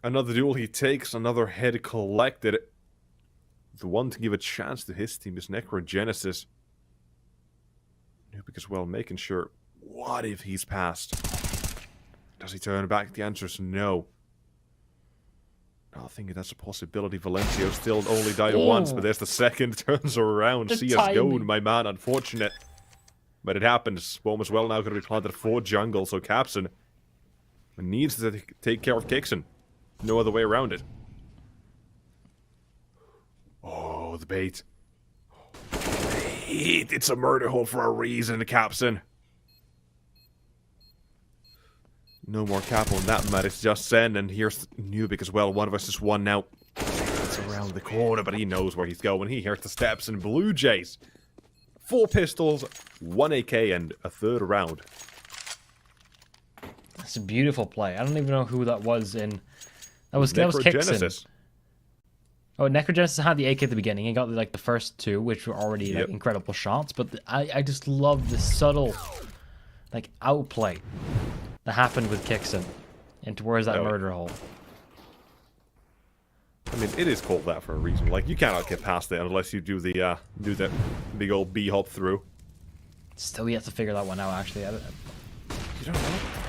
Another duel he takes, another head collected. The one to give a chance to his team is Necrogenesis. Entropiq as well, making sure, what if he's passed? Does he turn back? The answer is no. I think that's a possibility. Valencia still only died once, but there's the second. Turns around. The CSGO, timing. my man. Unfortunate. But it happens. Bomb as well now going to be planted for jungle, so Capson needs to take care of Kixon. No other way around it. Oh, the bait. Bait. It's a murder hole for a reason, Capson. No more cap on that, Matt. It's just Zen, and here's Nubik as well. One of us is one now. It's around the corner, but he knows where he's going. He hears the steps, and BLUEJAYS. 4 pistols, 1 AK, and a third round. That's a beautiful play. I don't even know who that was in. That was Kixon. Oh, Necrogenesis had the AK at the beginning. He got like the first 2, which were already like incredible shots. But I just love the subtle, like outplay that happened with Kixon and towards that murder hole. I mean, it is called that for a reason. Like, you cannot get past it unless you do the big old B hop through. Still yet to figure that one out. Actually, You don't know?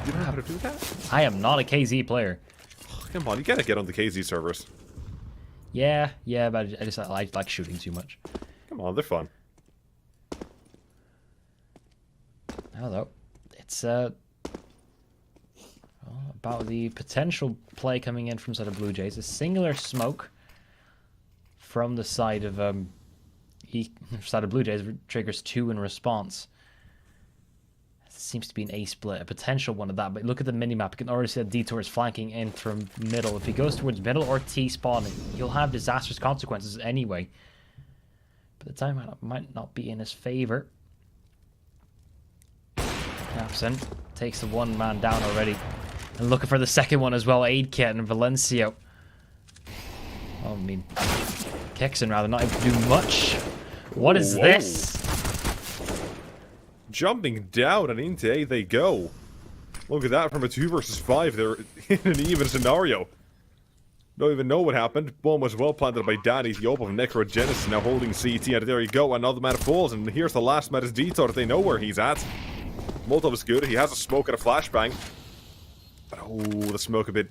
You don't know how to do that? I am not a KZ player. Oh, come on, you gotta get on the KZ servers. Yeah, but I just like shooting too much. Come on, they're fun. Hello, it's about the potential play coming in from side of BLUEJAYS. A singular smoke from the side of BLUEJAYS triggers 2 in response. Seems to be an A split, a potential one of that. But look at the minimap. You can already see that Detour is flanking in from middle. If he goes towards middle or T spawning, he'll have disastrous consequences anyway. But the time might not be in his favor. Capson takes the 1 man down already. And looking for the second one as well. Aid kit and Valencia. Oh, I mean, Kixon rather not able to do much. What is this? Jumping down and into A they go. Look at that, from a 2 versus 5. They're in an even scenario. Don't even know what happened. Bomb was well planted by Danny. The open of Necrogenesis now holding CT. And there you go. Another man falls. And here's the last man is Detour. They know where he's at. Molotov is good. He has a smoke and a flashbang. But oh, the smoke a bit.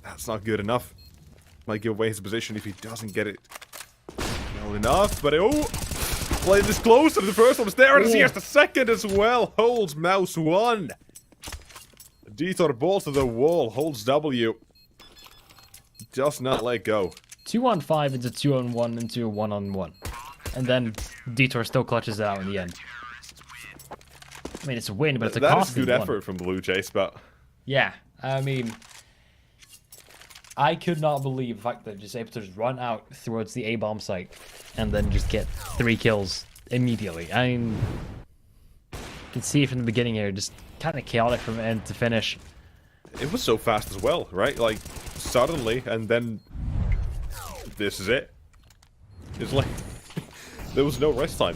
That's not good enough. Might give away his position if he doesn't get it well enough. But oh, playing this closer. The first one was there. And here's the second as well. Holds mouse 1. Detour balls to the wall. Holds W. Does not let go. 2-on-5 into 2-on-1 into a 1-on-1. And then Detour still clutches it out in the end. I mean, it's a win, but it's a costly one. That is good effort from BLUEJAYS, but... Yeah, I mean... I could not believe the fact that just able to just run out towards the A-bomb site and then just get 3 kills immediately. I mean... You can see from the beginning here, just kind of chaotic from end to finish. It was so fast as well, right? Like, suddenly, and then... This is it. It's like... there was no rest time.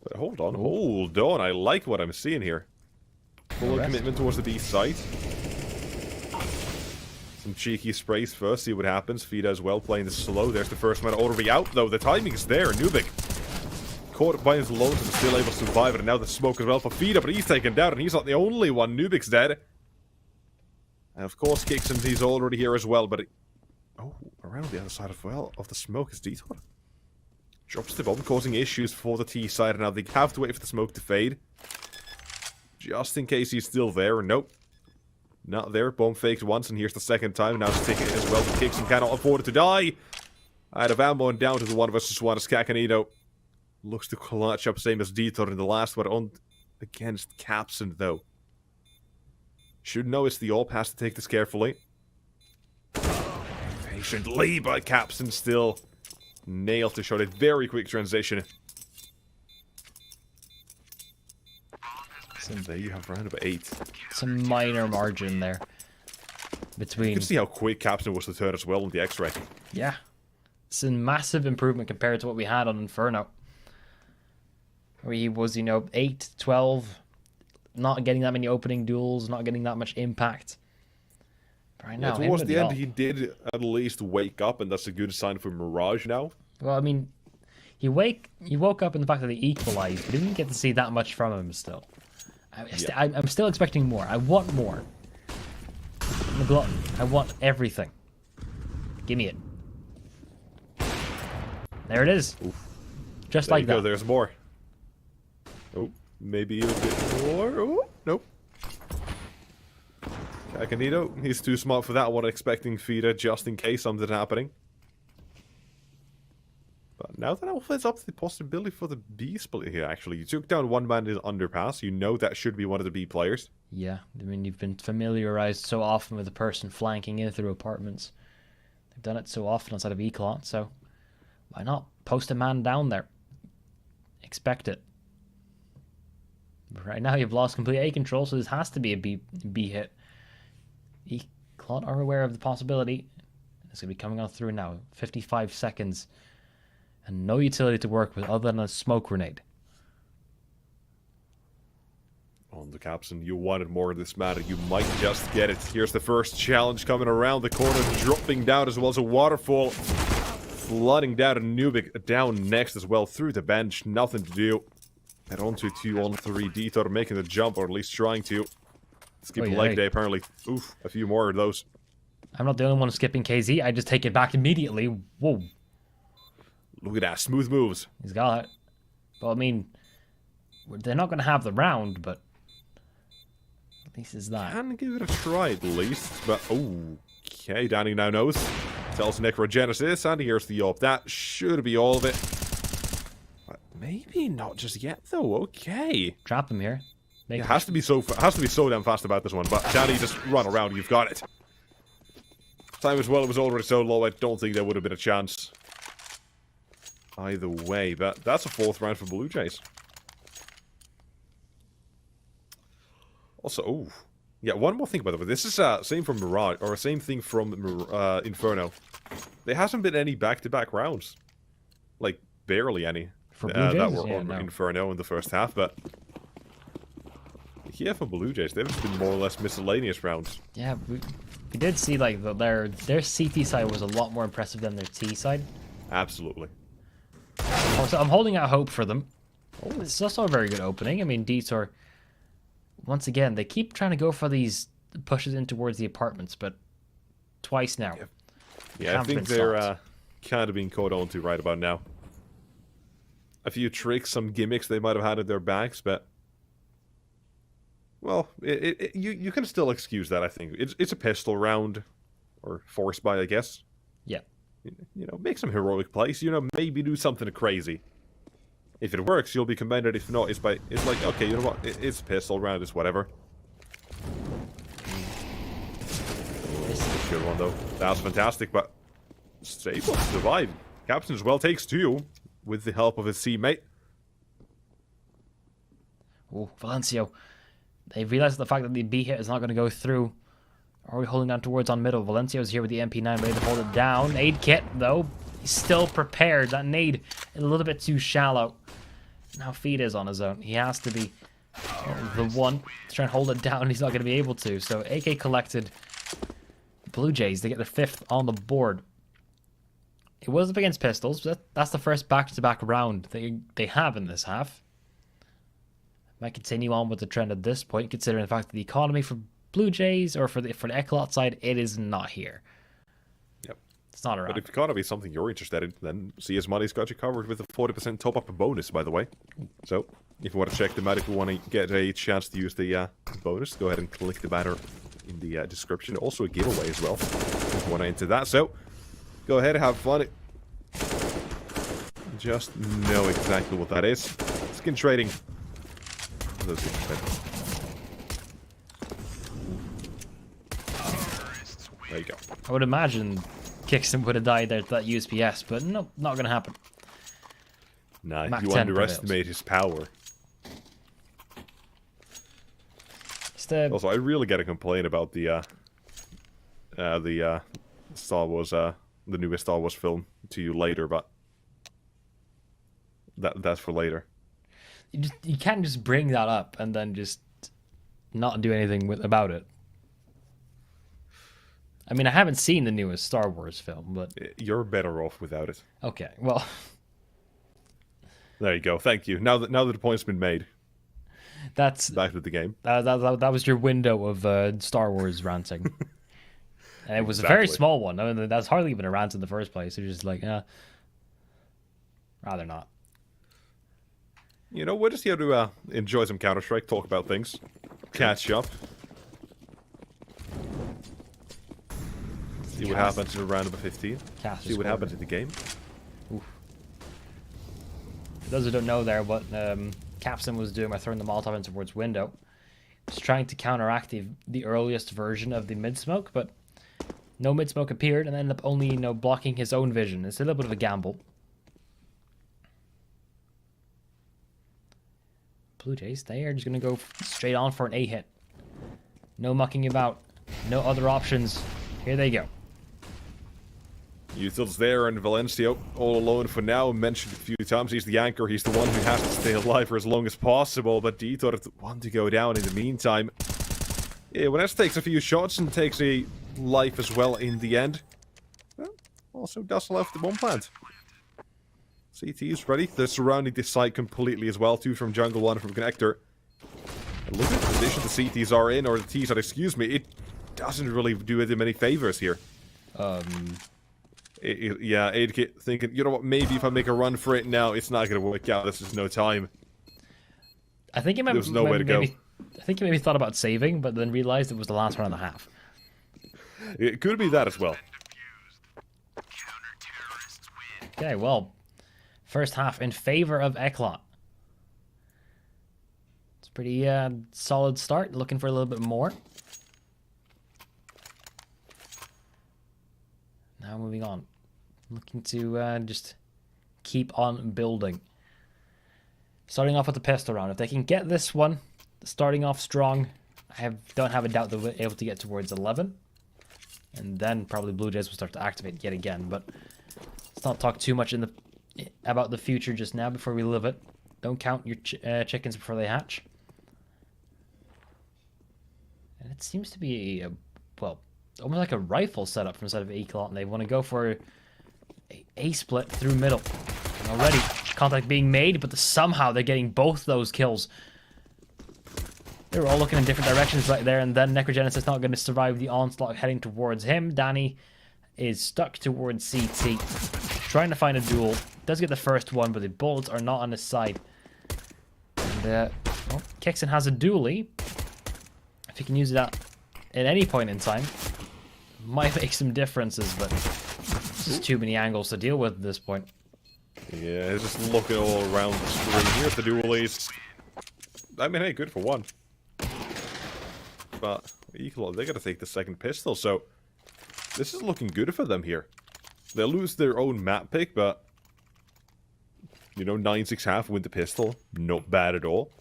But hold on, I like what I'm seeing here. Full commitment towards the B site. Some cheeky sprays first, see what happens. Fida as well, playing this slow. There's the first man already out, though. The timing is there. Nubik caught by his load and still able to survive it. And now the smoke as well for Fida, but he's taken down, and he's not the only one. Nubik's dead. And of course, Kixon, he's already here as well, but... Oh, around the other side of the smoke is Detour. Drops the bomb, causing issues for the T side. Now they have to wait for the smoke to fade. Just in case he's still there. Nope. Not there. Bomb faked once, and here's the second time. Now he's taking it as well. The Kixon cannot afford it to die. Out of ammo and down to the 1 versus 1 as Kakanito looks to clutch up, same as Detour in the last one on against Capson, though. Should know it's the AWP, has to take this carefully. Patiently, but Capson still nailed to shot a very quick transition. And there you have round of 8. It's a minor margin there. Between... You can see how quick Capson was to turn as well on the X-ray. Yeah. It's a massive improvement compared to what we had on Inferno. Where he was, 8, 12, not getting that many opening duels, not getting that much impact. But right now, towards the end, he did at least wake up, and that's a good sign for Mirage now. Well, I mean, he woke up in the fact that he equalized, but didn't get to see that much from him still. I'm still expecting more. I want more. I'm a glutton. I want everything. Give me it. There it is. Oof. Just There like you go, that. there's more. Oh, maybe a bit more. Oh, nope. Cacanito, he's too smart for that one, expecting feeder just in case something's happening. But now that opens up the possibility for the B split here, actually. You took down one man in the underpass. You know that should be one of the B players. Yeah, I mean, you've been familiarized so often with the person flanking in through apartments. They've done it so often outside of Eclot, so why not post a man down there? Expect it. But right now, you've lost complete A control, so this has to be a B hit. Eclot are aware of the possibility. It's going to be coming on through now. 55 seconds. And no utility to work with other than a smoke grenade. On the captain, you wanted more of this matter. You might just get it. Here's the first challenge coming around the corner, dropping down as well as a waterfall. Flooding down to Nubik, down next as well through the bench. Nothing to do. Head on to 2-on-3 Detour, making the jump, or at least trying to. Skip leg day, apparently. Oof, a few more of those. I'm not the only one skipping KZ. I just take it back immediately. Whoa. Look at that, smooth moves. He's got it. Well, I mean, they're not going to have the round, but at least it's that. Can give it a try at least, but okay, Danny now knows. Tells Necrogenesis, and here's the up. That should be all of it. But maybe not just yet, though. Okay. Trap him here. It has to be so damn fast about this one. But Danny, just run around. You've got it. Time as well. It was already so low. I don't think there would have been a chance. Either way, but that's a 4th round for Blue Jays. Also, yeah, one more thing by the way. This is same from Mirage, or same thing from Inferno. There hasn't been any back-to-back rounds, like barely any For Blue Jays? that were Yeah, on no. Inferno in the first half. But yeah, for Blue Jays, they've been more or less miscellaneous rounds. Yeah, we did see like their CT side was a lot more impressive than their T side. Absolutely. Also, I'm holding out hope for them. It's also a very good opening. I mean, Detour, once again, they keep trying to go for these pushes in towards the apartments, but twice now. Yeah, I think they're kind of being caught on to right about now. A few tricks, some gimmicks they might have had in their bags, but well, you can still excuse that. I think it's a pistol round, or forced by, I guess. Yeah. You know, make some heroic plays. You know, maybe do something crazy. If it works, you'll be commended. If not, it's like, okay, you know what? It's a pistol round. It's whatever. This is a good one though. That was fantastic, but Stable survived. Captain as well takes 2 with the help of his teammate. Oh, Valencio. They realize the fact that the B hit is not going to go through. Are we holding down towards on middle? Valencio's here with the MP9, ready to hold it down. Nade kit, though. He's still prepared. That nade is a little bit too shallow. Now Feed is on his own. He has to be the one to try and hold it down. He's not going to be able to. So AK collected. Blue Jays, they get their 5th on the board. It was up against pistols, but that's the first back-to-back round they have in this half. Might continue on with the trend at this point, considering the fact that the economy for Blue Jays, or for the Eclot side, it is not here. Yep. It's not around. But if economy is something you're interested in, then CS Money's got you covered with a 40% top-up bonus, by the way. So, if you want to check them out, if you want to get a chance to use the bonus, go ahead and click the banner in the description. Also a giveaway as well, if you want to enter that. So, go ahead and have fun. Just know exactly what that is. Skin trading. Those skin trading. There you go. I would imagine Kickson would have died there to that USPS, but no, not going to happen. Nah, Mach you 10 underestimate his power. Also, I really got to complain about the Star Wars, the newest Star Wars film to you later, but that's for later. You can't just bring that up and then just not do anything about it. I mean, I haven't seen the newest Star Wars film, but you're better off without it. Okay, well, there you go. Thank you. Now that the point's been made, that's back to the game. That was your window of Star Wars ranting. And it was a very small one. I mean, that's hardly even a rant in the first place. It was just like, rather not. You know, we're just here to enjoy some Counter-Strike, talk about things, catch up. See what happens in round number 15. See what happens in the game. Oof. For those who don't know there, what Capson was doing by throwing the Molotov in towards window, was trying to counteract the earliest version of the mid-smoke, but no mid-smoke appeared and ended up only, blocking his own vision. It's a little bit of a gamble. Blue Jays, they are just going to go straight on for an A hit. No mucking about. No other options. Here they go. Util's there, and Valencia all alone for now. Mentioned a few times, he's the anchor. He's the one who has to stay alive for as long as possible. But Dieter want to go down in the meantime. Yeah, Vanessa takes a few shots and takes a life as well in the end. Well, also does left the bomb plant. CT is ready. They're surrounding this site completely as well. 2 from jungle, 1 from connector. And look at the position the CTs are in, or the Ts are, excuse me. It doesn't really do them any favors here. Yeah, 8K thinking, you know what, maybe if I make a run for it now, it's not going to work out. This is no time. I think he There's nowhere to go. I think he maybe thought about saving, but then realized it was the last 1.5. It could be that as well. Okay, well, first half in favor of Eclot. It's a pretty solid start. Looking for a little bit more. Now moving on. Looking to just keep on building. Starting off with the pistol round. If they can get this one, starting off strong, don't have a doubt they'll be able to get towards 11. And then probably Blue Jays will start to activate yet again. But let's not talk too much about the future just now before we live it. Don't count your chickens before they hatch. And it seems to be well, almost like a rifle setup from the side of Eclot, and they want to go for a split through middle. And already contact being made, but somehow they're getting both those kills. They were all looking in different directions right there, and then Necrogenesis not going to survive the onslaught heading towards him. Danny is stuck towards CT, trying to find a duel. Does get the first one, but the bullets are not on his side. And well, Kexon has a dually. If he can use that at any point in time, might make some differences, but just too many angles to deal with at this point. Yeah, just looking all around the screen. Here's the dualies. I mean, hey, good for one. But Eclot, they gotta take the second pistol, so this is looking good for them here. They'll lose their own map pick, but you know, 9-6 with the pistol, not bad at all.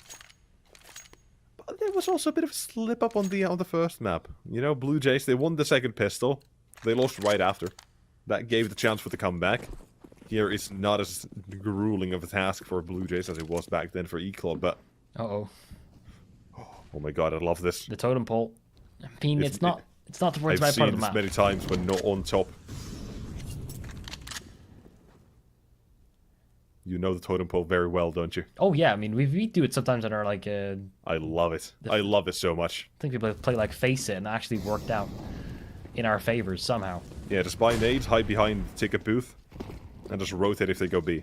But there was also a bit of a slip up on the first map. You know, Blue Jays, they won the second pistol. They lost right after. That gave the chance for the comeback. Here it's not as grueling of a task for Blue Jays as it was back then for Eclot, but oh my god, I love this. The totem pole. I mean, it's not towards the right part of the map. I've seen this many times, but not on top. You know the totem pole very well, don't you? Oh yeah, I mean we do it sometimes in our like. I love it. I love it so much. I think we play like Face It, and it actually worked out in our favors somehow. Yeah, just buy nades, hide behind the ticket booth, and just rotate if they go B.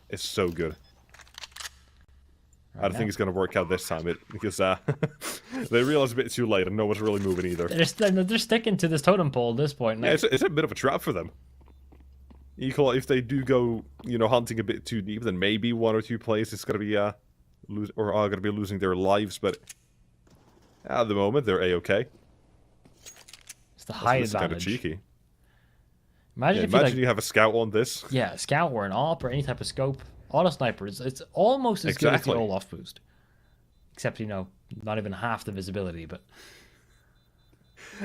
It's so good. I don't think it's going to work out this time, because they realized a bit too late and no one's really moving either. They're sticking to this totem pole at this point. Yeah, it's a bit of a trap for them. Eclot, if they do go, you know, hunting a bit too deep, then maybe 1 or 2 plays it's going to be are going to be losing their lives, but at the moment they're a-okay. It's the high advantage. Kind of cheeky. Imagine you have a scout on this. Yeah, a scout or an AWP or any type of scope. Auto sniper, it's almost as good as the Olaf boost. Except, you know, not even half the visibility, but...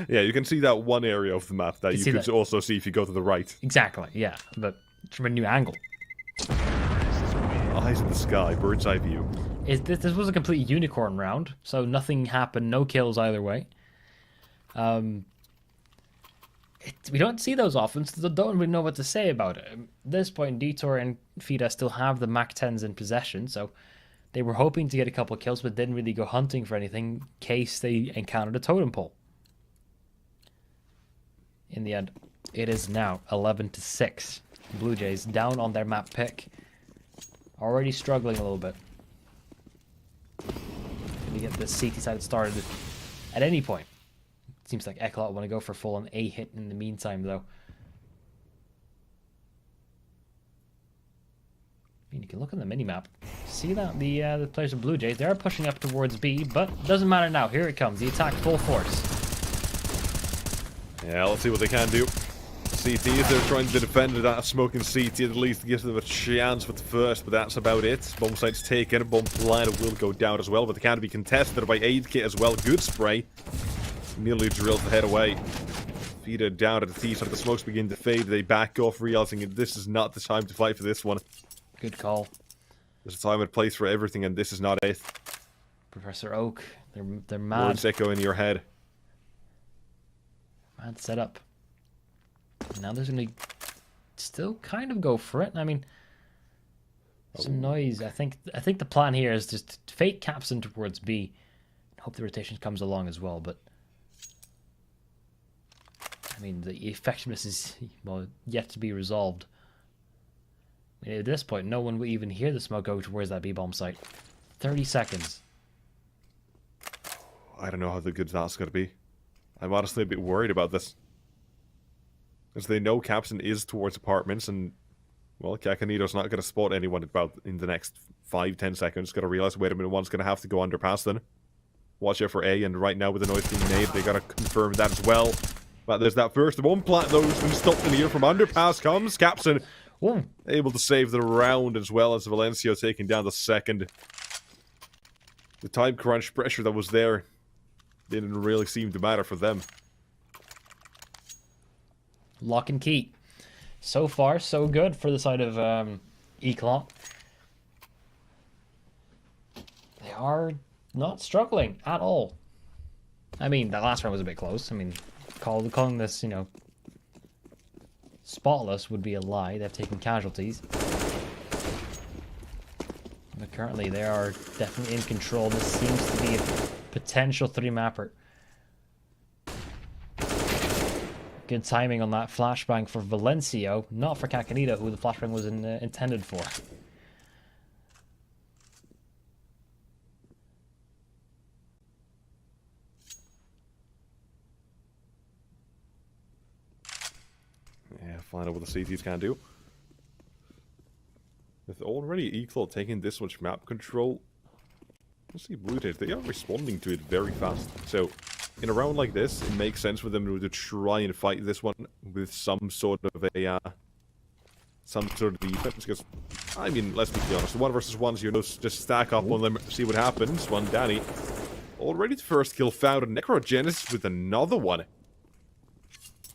Yeah, you can see that one area of the map that you could also see if you go to the right. Exactly, yeah, but from a new angle. Eyes in the sky, bird's eye view. This was a complete unicorn round, so nothing happened, no kills either way. We don't see those often, so don't really know what to say about it. At this point, Detour and Fida still have the MAC-10s in possession, so they were hoping to get a couple of kills, but didn't really go hunting for anything in case they encountered a totem pole. in the end. It is now 11-6. Blue Jays down on their map pick. Already struggling a little bit. Can we get the CT side started at any point? Seems like Eclot want to go for full on A hit in the meantime, though. I mean, you can look on the minimap. See that the players of Blue Jays, they are pushing up towards B, but doesn't matter now. Here it comes. The attack full force. Yeah, let's see what they can do. CTs, they're trying to defend that smoking CT at least to give them a chance with the first, but that's about it. Bomb site's taken, bomb liner will go down as well, but they can be contested by 8K as well. Good spray. Nearly drilled the head away. Feed it down to the T side. The smokes begin to fade. They back off, realizing this is not the time to fight for this one. Good call. There's a time and place for everything, and this is not it. Professor Oak, they're mad. Words echo in your head. Mad setup. Now there's gonna still kind of go for it. I mean, some noise. I think the plan here is just fake capstan towards B. Hope the rotation comes along as well, but I mean the effectiveness is yet to be resolved. I mean, at this point, no one will even hear the smoke go towards that B bomb site. 30 seconds. I don't know how good that's gonna be. I'm honestly a bit worried about this. As they know capstan is towards apartments, and well, Kakanito's not going to spot anyone about in the next 5-10 seconds. Got to realize, wait a minute, one's going to have to go underpass then. Watch out for A, and right now with the noise being made, they got to confirm that as well. But there's that first one plant, though, who's been stopped in the air from underpass comes. Capstan able to save the round as well as Valencio taking down the second. The time crunch pressure that was there didn't really seem to matter for them. Lock and key. So far, so good for the side of Eclot. They are not struggling at all. I mean, that last round was a bit close. I mean, calling this, you know, spotless would be a lie. They've taken casualties. But currently, they are definitely in control. This seems to be a potential 3-mapper. Good timing on that flashbang for Valencio, not for Kakanito, who the flashbang was intended for. Yeah, find out what the CTs can do. With already Eclot taking this much map control, let's see Blue Jays, they are responding to it very fast. So, in a round like this, it makes sense for them to try and fight this one with some sort of defense. Because, I mean, let's be honest, 1 versus 1s, you know, just stack up on them, see what happens. One Danny, already the first kill found, and Necrogenesis with another one.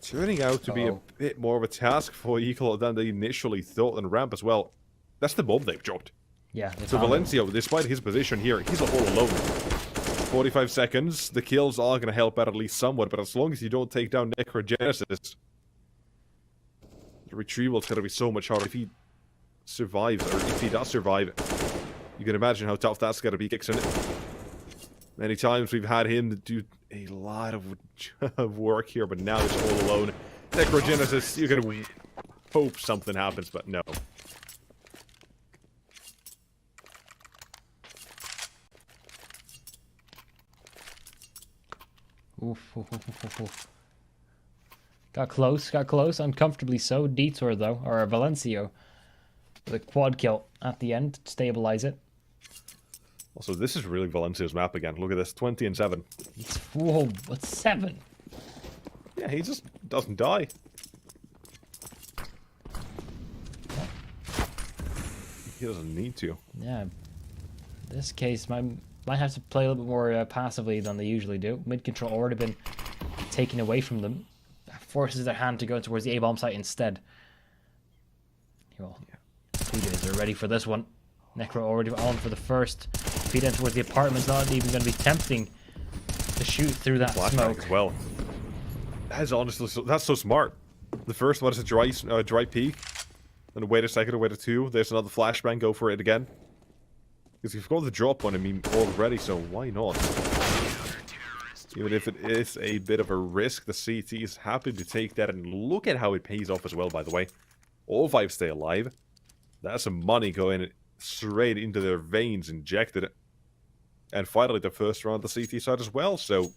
Turning out to be a bit more of a task for Eclot than they initially thought, and Ramp as well. That's the bomb they've dropped. Yeah. So Valencio, despite his position here, he's all alone. 45 seconds. The kills are going to help out at least somewhat, but as long as you don't take down Necrogenesis, the retrieval's going to be so much harder. If he survives, or if he does survive, you can imagine how tough that's going to be. Kicks in it. Many times we've had him do a lot of work here, but now he's all alone. Necrogenesis, you're going to hope something happens, but no. Oof. Got close, uncomfortably so. Detour though, or Valencio with a quad kill at the end to stabilize it. Also, this is really Valencia's map again. Look at this, 20 and 7. Whoa, what's 7? Yeah, he just doesn't die. He doesn't need to. Yeah, in this case, might have to play a little bit more passively than they usually do. Mid control already been taken away from them. That forces their hand to go towards the A-bomb site instead. Well, BLUEJAYS are ready for this one. Necro already on for the first. Feed in towards the apartment's not even going to be tempting to shoot through that smoke. As well. That's honestly that's so smart. The first one is a dry peek, and wait a second, or wait a 2. There's another flashbang. Go for it again. Because you've got the drop on him already, so why not? Even if it is a bit of a risk, the CT is happy to take that, and look at how it pays off as well, by the way. All 5 stay alive. That's some money going straight into their veins, injected. And finally, the first round of the CT side as well, so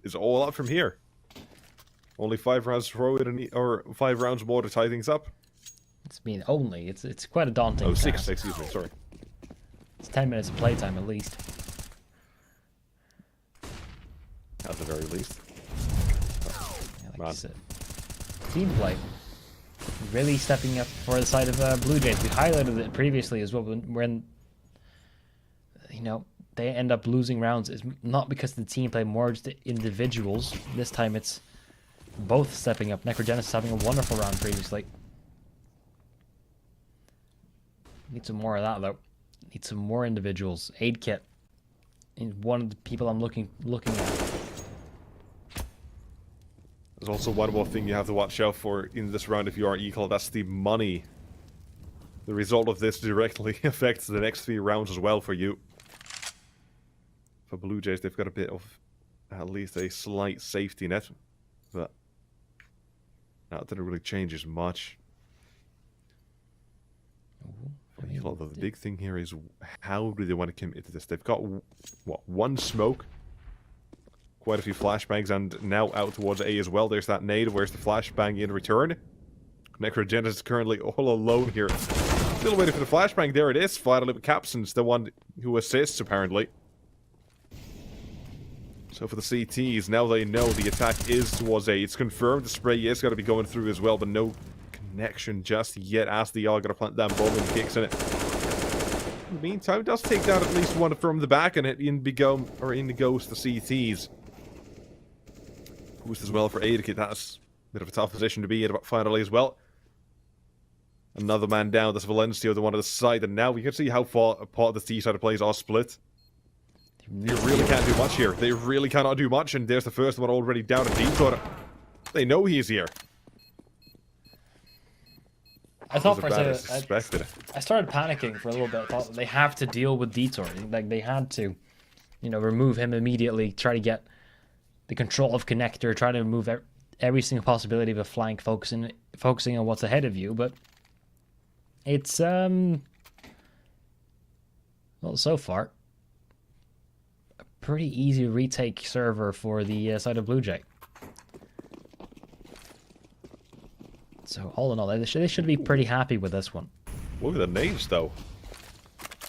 it's all up from here. Only 5 rounds to throw it, or 5 rounds more to tie things up. Only. It's quite a daunting task. 6, excuse me, sorry. It's 10 minutes of playtime at least. At the very least. Yeah, like you said. Team play. Really stepping up for the side of Blue Jays. We highlighted it previously as well when you know, they end up losing rounds. It's not because the team play, more just the individuals. This time it's both stepping up. Necrogenesis having a wonderful round previously. Need some more of that though. Need some more individuals. Aid kit. One of the people I'm looking at. There's also one more thing you have to watch out for in this round if you are Eclot. That's the money. The result of this directly affects the next 3 rounds as well for you. For Blue Jays, they've got a bit of at least a slight safety net, but that didn't really change as much. For Eclot, though, the big thing here is how do they want to commit to this? They've got, what, 1 smoke? Quite a few flashbangs, and now out towards A as well. There's that nade. Where's the flashbang in return? Necrogenesis is currently all alone here. Still waiting for the flashbang. There it is. Finally, with Capson's the one who assists, apparently. So for the CTs, now they know the attack is towards A. It's confirmed the spray is going to be going through as well, but no connection just yet as they are going to plant that bomb and kicks in it. In the meantime, it does take down at least one from the back, and in goes the CTs. Boost as well for Eclot. That's a bit of a tough position to be in finally as well. Another man down. That's Valencio, the one on the side. And now we can see how far apart the T-side plays are split. They really can't do much here. They really cannot do much. And there's the first one already down at Detour. They know he's here. I thought for a second, I started panicking for a little bit. I thought they have to deal with Detour. Like, they had to, you know, remove him immediately, try to get the control of connector, try to remove every single possibility of a flank, focusing on what's ahead of you. But it's well, so far a pretty easy retake server for the side of Blue Jay. So all in all, they should be pretty happy with this one. Look at the nades, though.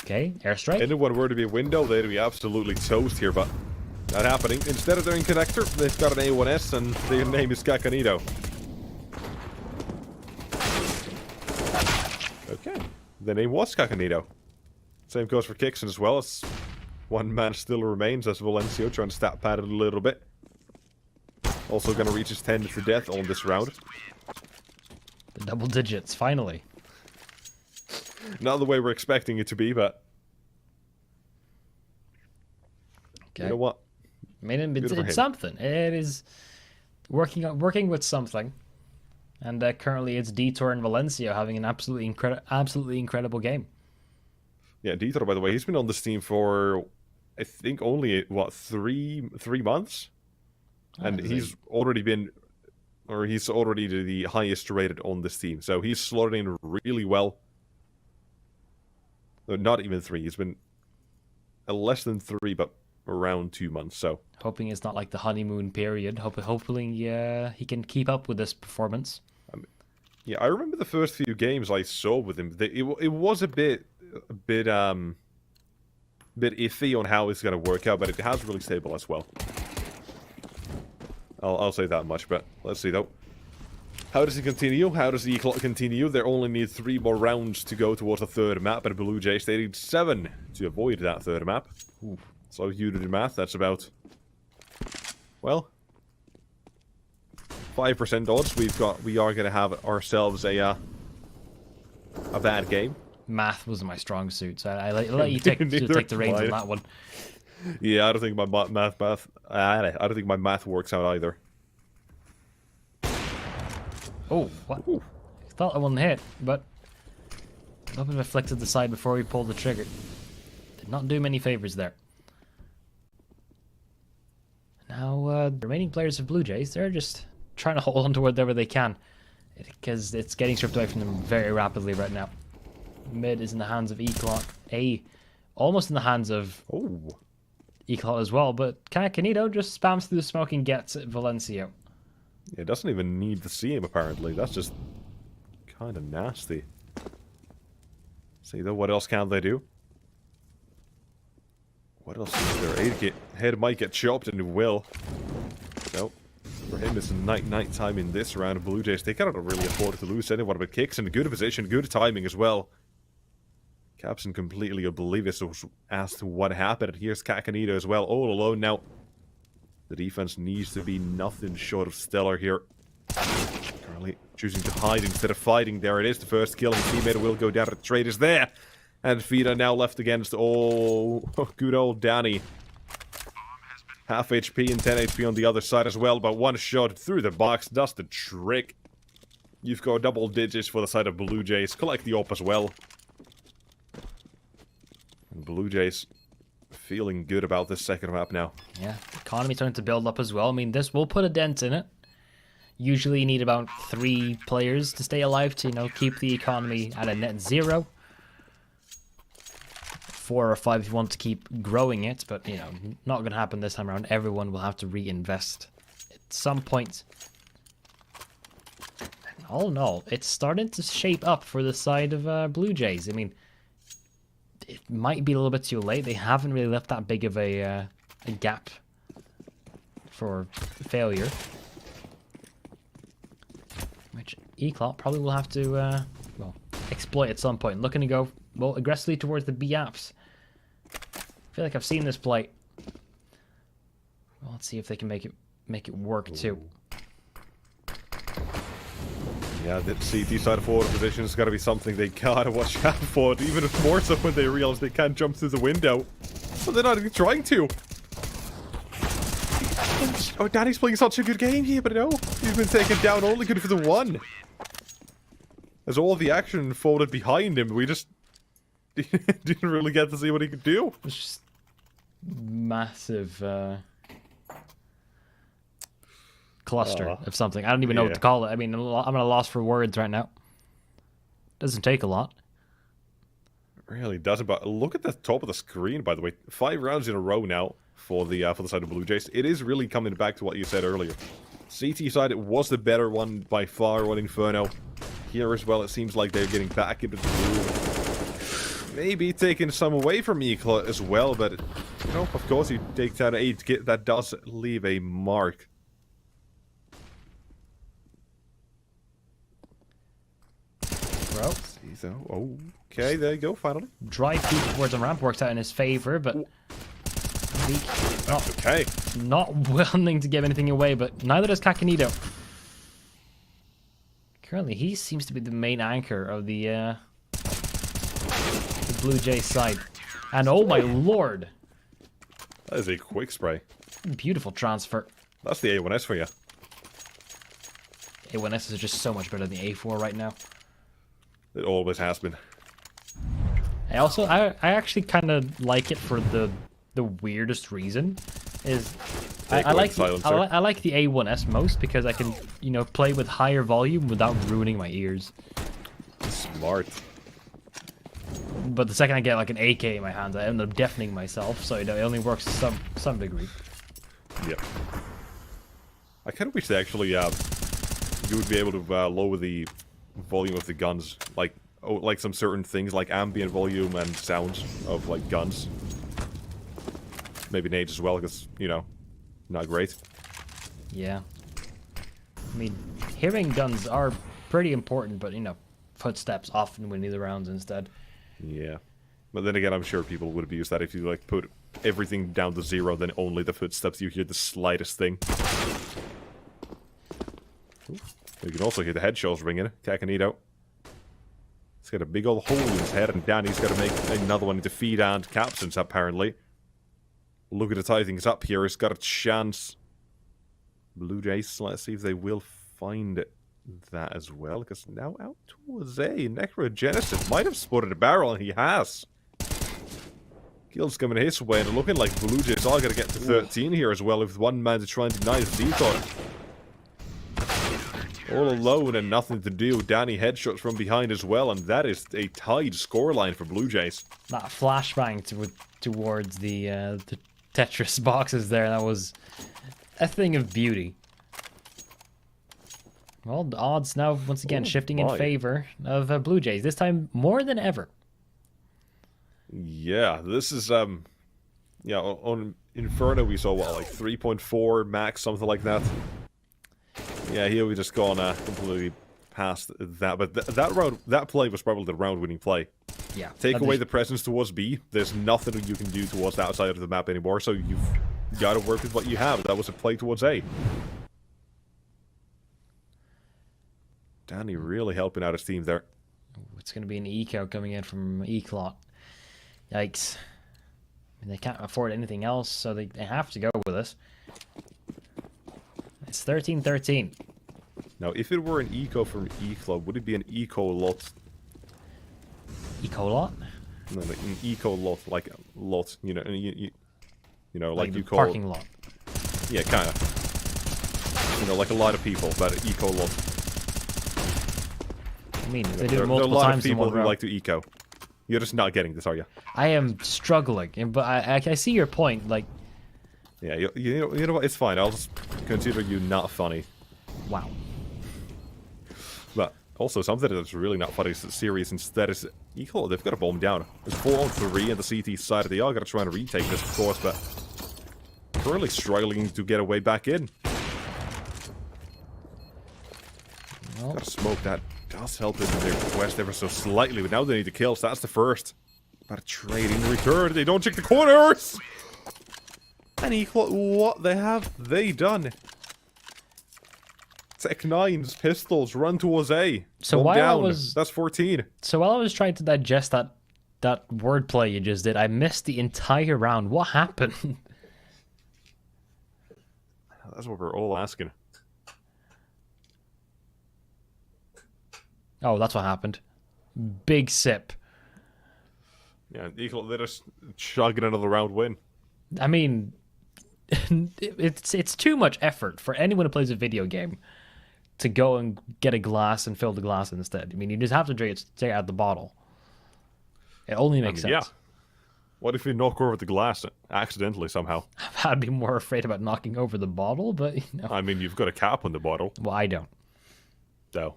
Okay, airstrike. Anyone were to be a window, they'd be absolutely toast here, but not happening. Instead of doing connector, they've got an A1S, and their name is Kakanito. Okay, the name was Kakanito. Same goes for Kixon as well. As one man still remains as Valencio trying to stat pad it a little bit. Also going to reach his 10 to death on this round. The double digits, finally. Not the way we're expecting it to be, but okay. You know what? I mean, it's something. It is working with something. And currently it's Detour and Valencio having an absolutely incredible game. Yeah, Detour, by the way, he's been on this team for, I think, only, what, three months? And he's already been, or he's already the highest rated on this team. So he's slotted in really well. No, not even 3. He's been less than 3, but around 2 months. So hoping it's not like the honeymoon period. Hopefully he can keep up with this performance. Yeah, I remember the first few games I saw with him. It was a bit iffy on how it's going to work out, but it has really stabilized well. I'll say that much, but let's see though. How does he continue? How does the Eclot continue? They only need 3 more rounds to go towards the 3rd map, and Blue Jays, they need 7 to avoid that 3rd map. Ooh. So if you do the math, that's about, well, 5% odds. We are going to have ourselves a bad game. Math wasn't my strong suit, so I let you take the reins on that one. Yeah, I don't think my I don't think my math works out either. Oh, what? Ooh. I thought I wouldn't hit, but a little bit reflected the side before we pulled the trigger. Did not do many favors there. Now, the remaining players of Blue Jays, they're just trying to hold on to whatever they can, because it's getting stripped away from them very rapidly right now. Mid is in the hands of Eclot. A, almost in the hands of Eclot as well, but Canito just spams through the smoke and gets Valencio. Yeah, it doesn't even need to see him, apparently. That's just kind of nasty. See, though, what else can they do? What else is there? Head might get chopped, and it will. Nope. For him, it's night time in this round of Blue Jays. They cannot really afford to lose anyone, but kicks in good position, good timing as well. Capson completely oblivious as to what happened. And here's Kakanito as well, all alone now. The defense needs to be nothing short of stellar here. Currently choosing to hide instead of fighting. There it is, the first kill, and the teammate will go down. The trade is there. And Fida now left against, good old Danny. Half HP and 10 HP on the other side as well, but one shot through the box does the trick. You've got double digits for the side of Blue Jays. Collect the op as well. And Blue Jays feeling good about this second map now. Yeah, economy starting to build up as well. I mean, this will put a dent in it. Usually you need about 3 players to stay alive to, you know, keep the economy at a net 0. 4 or 5 if you want to keep growing it, but, you know, not going to happen this time around. Everyone will have to reinvest at some point. And all in all, it's starting to shape up for the side of Blue Jays. I mean, it might be a little bit too late. They haven't really left that big of a gap for failure. Which Eclot probably will have to, well, exploit at some point. Looking to go, well, aggressively towards the B apps. I feel like I've seen this play. Well, let's see if they can make it work too. Yeah, the CT side forward position has got to be something they gotta watch out for, even more so when they realize they can't jump through the window. But they're not even trying to. Oh, Danny's playing such a good game here, but no, he's been taken down, only good for the one. As all the action unfolded behind him, we just didn't really get to see what he could do. It's just massive cluster of something. I don't even know what to call it. I mean, I'm at a loss for words right now. Doesn't take a lot. It really doesn't, but look at the top of the screen, by the way. 5 rounds in a row now for the side of Blue Jays. It is really coming back to what you said earlier. CT side, it was the better one by far on Inferno. Here as well, it seems like they're getting back into the groove. Maybe taking some away from Eclot as well, but, you know, of course, you take down 8, that does leave a mark. Bro. So, okay, there you go, finally. Drive peek towards the ramp works out in his favor, but not willing to give anything away, but neither does Kakanito. Currently, he seems to be the main anchor of the Blue Jays side. And oh my lord! That is a quick spray. Beautiful transfer. That's the A1S for you. A1S is just so much better than the A4 right now. It always has been. I actually kind of like it for the weirdest reason. Is I like the A1S most because I can, you know, play with higher volume without ruining my ears. Smart. But the second I get like an AK in my hands, I end up deafening myself. So, you know, it only works to some degree. Yep. I kind of wish they actually you would be able to lower the volume of the guns, like some certain things like ambient volume and sounds of like guns. Maybe nades as well, because, you know, not great. Yeah. I mean, hearing guns are pretty important, but, you know, footsteps often win the rounds instead. Yeah. But then again, I'm sure people would abuse that if you, like, put everything down to 0, then only the footsteps, you hear the slightest thing. Ooh. You can also hear the headshells ringing. Kakanito. He's got a big old hole in his head, and Danny's got to make another one into feed and captions, apparently. Look at the tie things up here. He's got a chance. Blue Jays, let's see if they will find that as well. Because now out towards A. Necrogenesis might have spotted a barrel, and he has. Kills coming his way, and looking like Blue Jays are going to get to 13 here as well, with one man to try and deny the Eclot. All alone and nothing to do. Danny headshots from behind as well, and that is a tied scoreline for Blue Jays. That flashbang towards the Tetris boxes there, that was a thing of beauty. Well, the odds now once again shifting in favor of Blue Jays, this time more than ever. Yeah, this is yeah, on Inferno we saw what, like 3.4 max, something like that. Yeah, here we just gone completely past that, but that play was probably the round-winning play. Yeah. Take away the presence towards B, there's nothing you can do towards that side of the map anymore, so you've got to work with what you have. That was a play towards A. Danny really helping out his team there. It's going to be an eco coming in from Eclot. Yikes. I mean, they can't afford anything else, so they have to go with this. It's 13-13. Now, if it were an eco from Eclot, would it be an eco-lot? Eco-lot? No, like an eco-lot, like a lot, you know, like you call... parking lot. Yeah, kind of. You know, like a lot of people, but an eco-lot. I mean, if they There do are it a multiple lot of times in people one who row. like to eco. You're just not getting this, are you? I am struggling, but I see your point, like... Yeah, you know what, it's fine, I'll just consider you not funny. Wow. But also something that's really not funny is the series instead is Eclot, they've got a bomb down. There's 4-on-3 on the CT side, they are going to try and retake this, of course, but currently struggling to get a way back in. Well, Gotta smoke that. Does help in their quest ever so slightly, but now they need the kills. That's the first. But a trade in return. They don't check the corners! And Eclot, what have they done? Tech 9s, pistols, run towards A. So Bomb while I down. was- That's 14. so while I was trying to digest that wordplay you just did, I missed the entire round. What happened? That's what we're all asking. Oh, that's what happened. Big sip. Yeah, Eclot, they're just chugging another round win. I mean, it's too much effort for anyone who plays a video game to go and get a glass and fill the glass instead. I mean, you just have to take it out of the bottle. It only makes sense. Yeah. What if you knock over the glass accidentally somehow? I'd be more afraid about knocking over the bottle, but, you know. I mean, you've got a cap on the bottle. Well, I don't. So.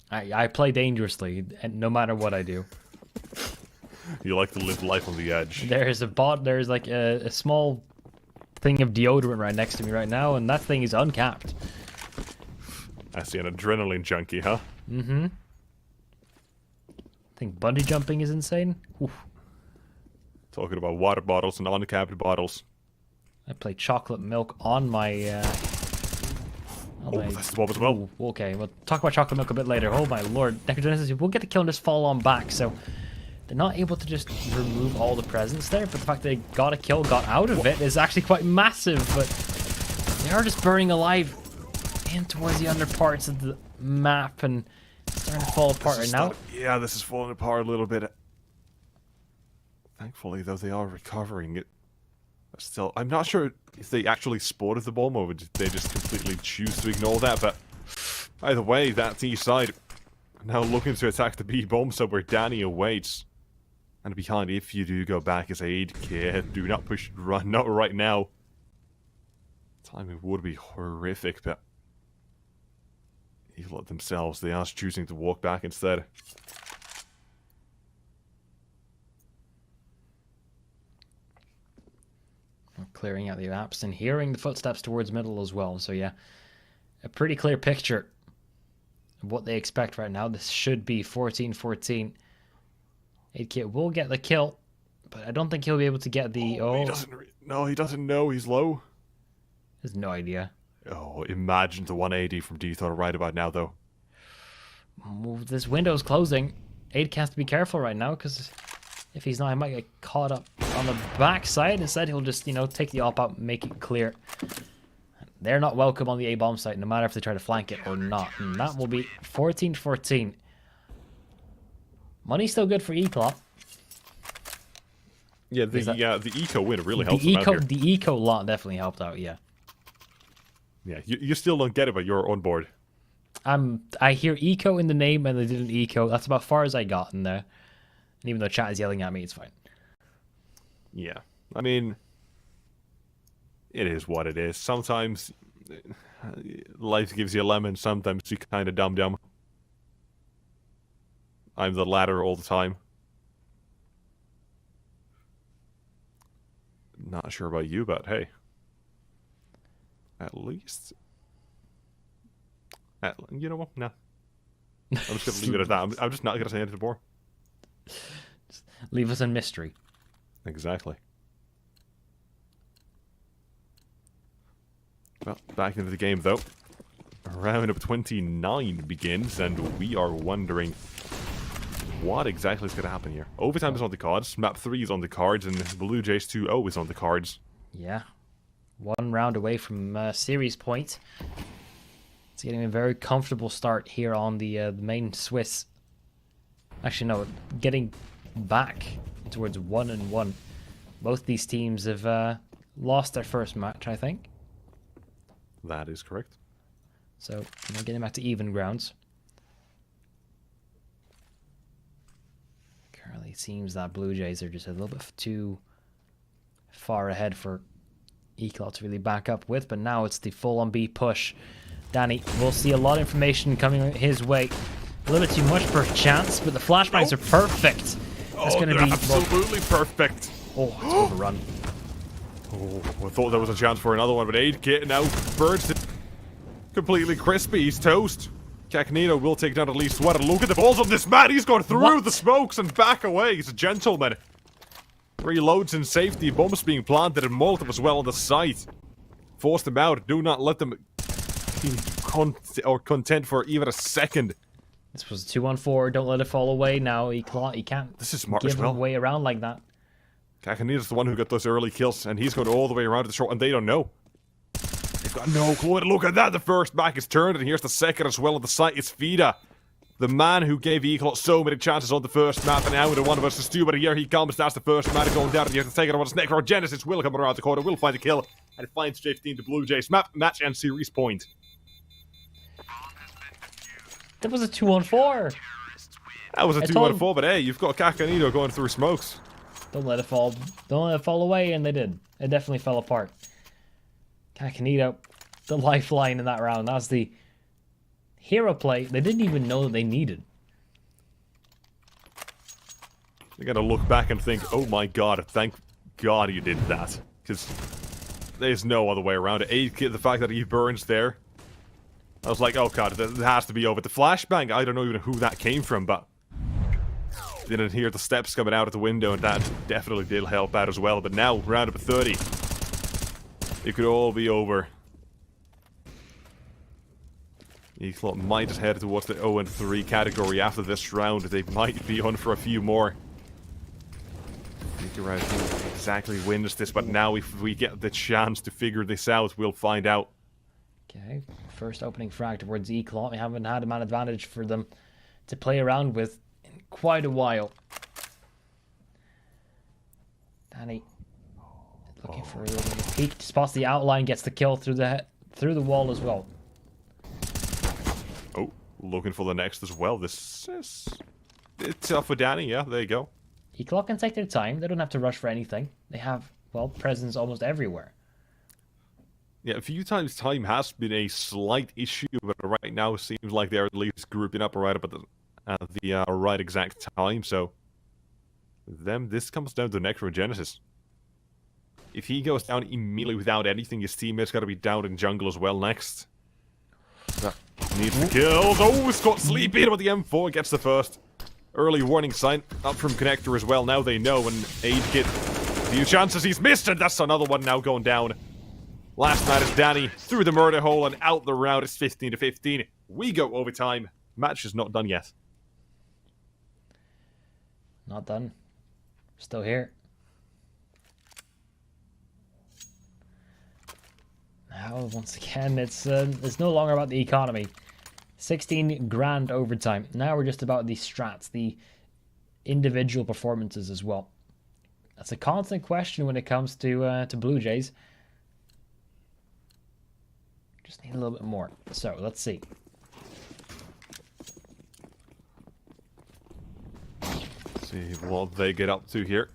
I play dangerously, and no matter what I do. You like to live life on the edge. There's like a small thing of deodorant right next to me right now, and that thing is uncapped. I see, an adrenaline junkie, huh? Mm-hmm. I think bungee jumping is insane. Oof. Talking about water bottles and uncapped bottles. I play chocolate milk on my... That's the bomb as well. Ooh, okay, we'll talk about chocolate milk a bit later. Oh my lord. Dignitas will get the kill and just fall on back, so they're not able to just remove all the presence there, but the fact that they got a kill, got out of it, is actually quite massive, but they are just burning alive in towards the under parts of the map and starting to fall apart right now. Yeah, this is falling apart a little bit. Thankfully, though, they are recovering it. But still, I'm not sure if they actually spotted the bomb or did they just completely choose to ignore that, but either way, that T side now looking to attack the B bomb site where Danny awaits. And behind, if you do go back as aid kid, do not push run, not right now. Timing would be horrific, but Eclot themselves, they are choosing to walk back instead. Clearing out the apps and hearing the footsteps towards middle as well. So yeah, a pretty clear picture of what they expect right now. This should be 14-14. 8K will get the kill, but I don't think he'll be able to get the... Oh, he doesn't know he's low. He has no idea. Oh, imagine the 180 from D-Thor right about now, though. Well, this window's closing. 8K has to be careful right now, because if he's not, he might get caught up on the backside. Instead, he'll just, take the op out, make it clear. They're not welcome on the A-bomb site, no matter if they try to flank it or not. And that will be 14-14. Money's still good for Eclot. Yeah, the eco win really helps them out here. The eco lot definitely helped out, yeah. Yeah, you still don't get it, but you're on board. I hear eco in the name and they didn't eco. That's about far as I got in there. And even though chat is yelling at me, it's fine. Yeah, I mean, it is what it is. Sometimes life gives you a lemon, sometimes you kind of dumb. I'm the latter all the time. Not sure about you, but hey. At least... you know what? No. I'm just going to leave it at that. I'm just not going to say anything more. Just leave us in mystery. Exactly. Well, back into the game, though. Round of 29 begins, and we are wondering what exactly is going to happen here. Overtime is on the cards, map 3 is on the cards, and BLUEJAYS 2-0 is on the cards. Yeah. One round away from series point. It's getting a very comfortable start here on the main Swiss. Actually, no, getting back towards 1-1. Both these teams have lost their first match, I think. That is correct. So, getting back to even grounds. Currently, it seems that BLUEJAYS are just a little bit too far ahead for Eclot to really back up with, but now it's the full-on B push. Danny will see a lot of information coming his way. A little bit too much per chance, but the flashbangs are perfect. That's going to be absolutely perfect. Oh, it's overrun. Oh, I thought there was a chance for another one, but 8K now burns it completely crispy. He's toast. Cagnito will take down at least one. Look at the balls on this man. He's gone through the smokes and back away. He's a gentleman. Reloads in safety. Bombs being planted and multiple as well on the site. Force them out. Do not let them be content for even a second. This was 2-on-4. Don't let it fall away now. He can't this is smart give as well. him way around like that. Cagnito's the one who got those early kills, and he's going all the way around to the short, and they don't know. They've got no clue. Look at that. The first back is turned, and here's the second as well on the site. It's Vida. The man who gave Eclot so many chances on the first map, and now into 1 vs 2, but here he comes. That's the first man going down, and he has to take it on his Necrogenesis will come around the corner, will find the kill, and it finds 15 to BLUEJAYS. Match and series point. That was a 2-on-4. That was a 2-on-4, but hey, you've got Cagnito going through smokes. Don't let it fall. Don't let it fall away, and they did. It definitely fell apart. Cagnito, the lifeline in that round. That's the hero play they didn't even know that they needed. They're gonna look back and think, oh my god, thank god you did that. Because there's no other way around it. The fact that he burns there, I was like, oh god, that has to be over. The flashbang, I don't know even who that came from, but didn't hear the steps coming out of the window, and that definitely did help out as well. But now, round up 30. It could all be over. Eclot might just head towards the 0-3 category after this round. They might be on for a few more. Figure out who exactly wins this, but now if we get the chance to figure this out, we'll find out. Okay, first opening frag towards Eclot. We haven't had a man advantage for them to play around with in quite a while. Danny looking for a little peek, spots the outline, gets the kill through the wall as well. Oh, looking for the next as well. This is tough for Danny. Yeah, there you go. Eclot can take their time. They don't have to rush for anything. They have, well, presence almost everywhere. Yeah, a few times time has been a slight issue, but right now it seems like they're at least grouping up right up at the right exact time. So, this comes down to Necrogenesis. If he goes down immediately without anything, his teammate's got to be down in jungle as well next. Needs the kills. Oh, Scott sleeping, but the M4 gets the first. Early warning sign up from Connector as well. Now they know, and Aid Kid, few chances he's missed, and that's another one now going down. Last night is Danny through the murder hole and out the round. It's 15 to 15. We go overtime. Match is not done yet. Not done. Still here. Now, once again, it's no longer about the economy. 16 grand overtime. Now we're just about the strats, the individual performances as well. That's a constant question when it comes to Blue Jays. Just need a little bit more. So let's see. See what they get up to here.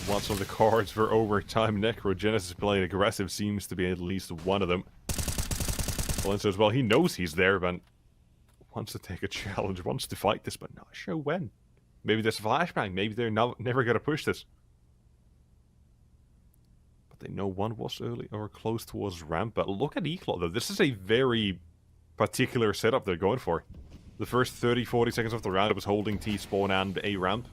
What's on the cards for overtime? Necrogenesis playing aggressive seems to be at least one of them. Valencia as well, he knows he's there, but wants to take a challenge, wants to fight this, but not sure when. Maybe there's a flashbang, maybe they're never gonna push this. But they know one was early or close towards ramp, but look at Eclot though, this is a very particular setup they're going for. The first 30-40 seconds of the round it was holding T-spawn and a ramp.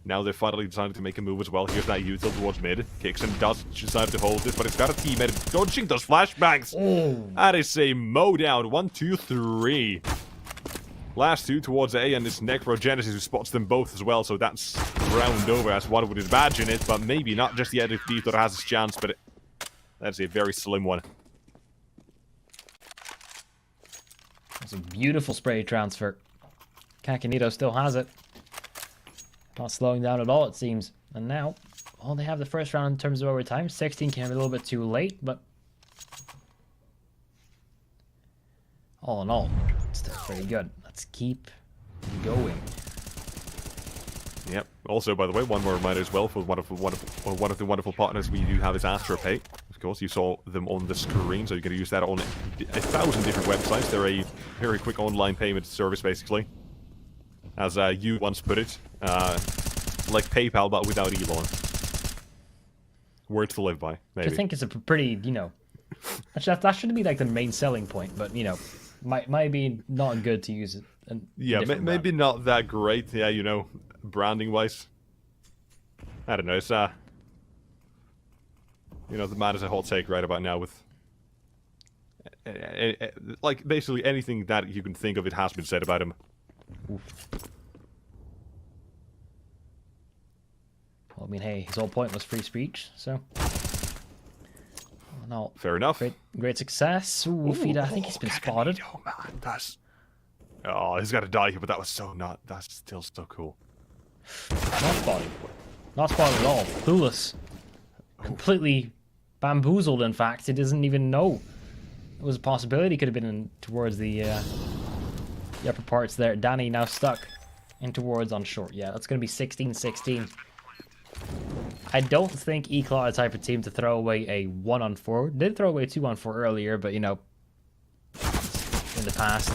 Now they've finally decided to make a move as well. Here's that util towards mid. Kixon does decide to hold this, but it's got a teammate dodging those flashbangs. Oh. That is a mow down. 1, 2, 3. Last two towards A, and it's Necrogenesis who spots them both as well, so that's round over as one would imagine it, but maybe not just yet if Dieter has his chance, but that's a very slim one. That's a beautiful spray transfer. Kakanito still has it. Not slowing down at all, it seems. And now, well, they have the first round in terms of overtime. 16 came a little bit too late, but all in all, still pretty good. Let's keep going. Yep. Also, by the way, one more reminder as well for one of the wonderful partners we do have is AstroPay. Of course, you saw them on the screen, so you can use that on 1,000 different websites. They're a very quick online payment service, basically. As you once put it, like PayPal, but without Elon. Words to live by, maybe. I think it's a pretty, you know, actually that shouldn't be like the main selling point, but you know, might be not good to use it. Yeah, maybe not that great. Yeah, you know, branding wise. I don't know. It's you know, the man is a hot take right about now with like basically anything that you can think of, it has been said about him. Oof. Well, I mean, hey, his whole point was free speech, so. No. Fair enough. Great success. Ooh, Fida, I think he's been spotted. Oh man, that's. Oh, he's got to die here, but that was so not. That's still so cool. Not spotted. Not spotted at all. Clueless. Completely bamboozled, in fact. He doesn't even know. It was a possibility. Could have been in towards the upper parts there. Danny now stuck in towards on short. Yeah, that's going to be 16-16. I don't think Eclot are the type of team to throw away a 1-on-4. Did throw away a 2-on-4 earlier, but you know, in the past,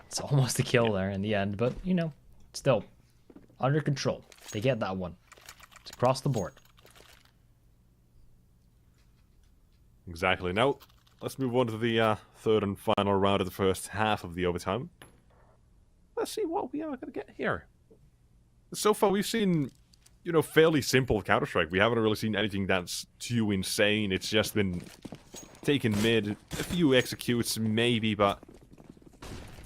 it's almost a kill there in the end. But you know, still under control. They get that one. It's across the board. Exactly. Now, let's move on to the third and final round of the first half of the overtime. Let's see what we are going to get here. So far, we've seen, you know, fairly simple Counter-Strike. We haven't really seen anything that's too insane. It's just been taken mid, a few executes maybe, but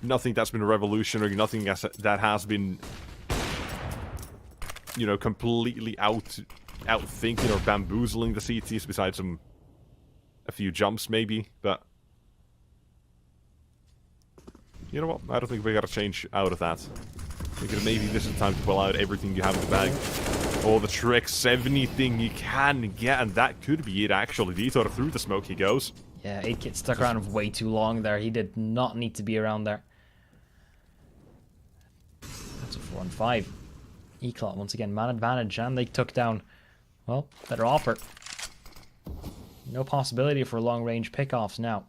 nothing that's been revolutionary, nothing that has been, you know, completely outthinking or bamboozling the CTs besides a few jumps maybe, but you know what? I don't think we gotta change out of that. I think maybe this is the time to pull out everything you have in the bag. All the tricks, anything you can get, and that could be it actually. Dieter through the smoke he goes. Yeah, 8-Kit stuck around way too long there. He did not need to be around there. That's a 4-on-5. Eclot once again, man advantage, and they took down, well, better offer. No possibility for long-range pickoffs now.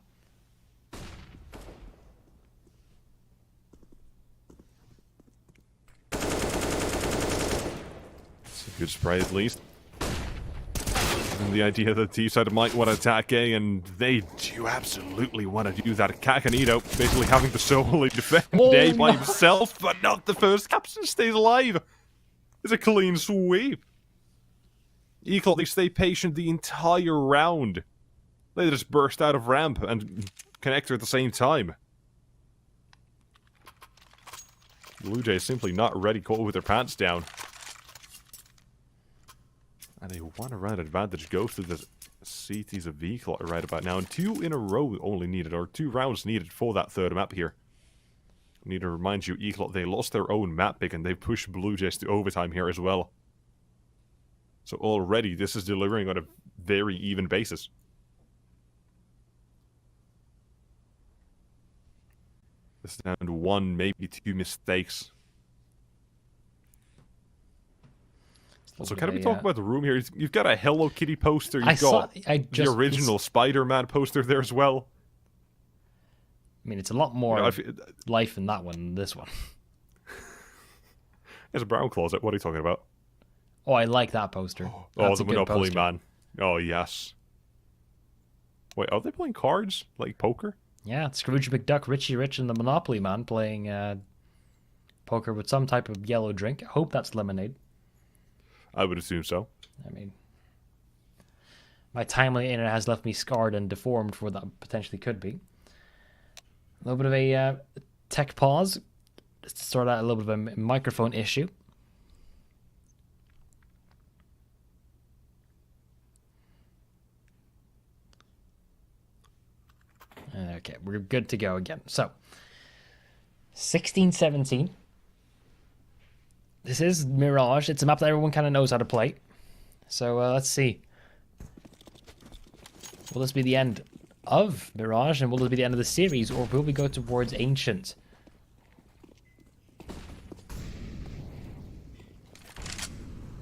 It's a good spray at least. And the idea that the T-side might want to attack A, and they do absolutely want to do that. Kakanito basically having to solely defend A by himself, but not the first. Captain stays alive. It's a clean sweep. Eclot, they stay patient the entire round. They just burst out of ramp and connect at the same time. Blue Jays simply not ready, caught with their pants down. And a 1-round advantage goes to the CTs of Eclot right about now. And 2 in a row only needed, or 2 rounds needed for that third map here. I need to remind you, Eclot, they lost their own map pick and they pushed Blue Jays to overtime here as well. So already, this is delivering on a very even basis. This is down to 1, maybe 2 mistakes. Also, can we talk about the room here? You've got a Hello Kitty poster. You've got the original Spider-Man poster there as well. I mean, it's a lot more life in that one than this one. There's a brown closet. What are you talking about? Oh, I like that poster. Oh, the Monopoly man. Oh, yes. Wait, are they playing cards? Like poker? Yeah, it's Scrooge McDuck, Richie Rich, and the Monopoly man playing poker with some type of yellow drink. I hope that's lemonade. I would assume so. I mean, my timely internet has left me scarred and deformed for what that potentially could be. A little bit of a tech pause. Let's sort out a little bit of a microphone issue. Okay, we're good to go again. So, 16-17. This is Mirage. It's a map that everyone kind of knows how to play. So, let's see. Will this be the end of Mirage, and will this be the end of the series, or will we go towards Ancient?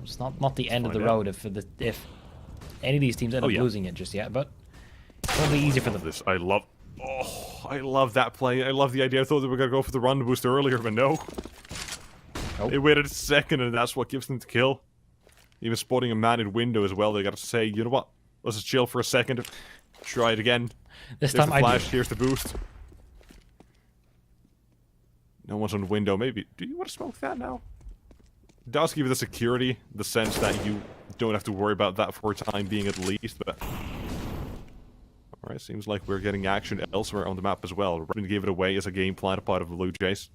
It's not the end of the road if any of these teams end up losing it just yet, but it won't be easy for them. I love that play. I love the idea. I thought they were going to go for the run booster earlier, but no. They waited a second, and that's what gives them the kill. Even spotting a man in window as well, they got to say, you know what? Let's just chill for a second. Try it again. This time the flash. Here's the boost. No one's on window. Maybe. Do you want to smoke that now? It does give you the security, the sense that you don't have to worry about that for a time being at least, but... Alright, seems like we're getting action elsewhere on the map as well. We're going to give it away as a game plan, a part of the BLUEJAYS.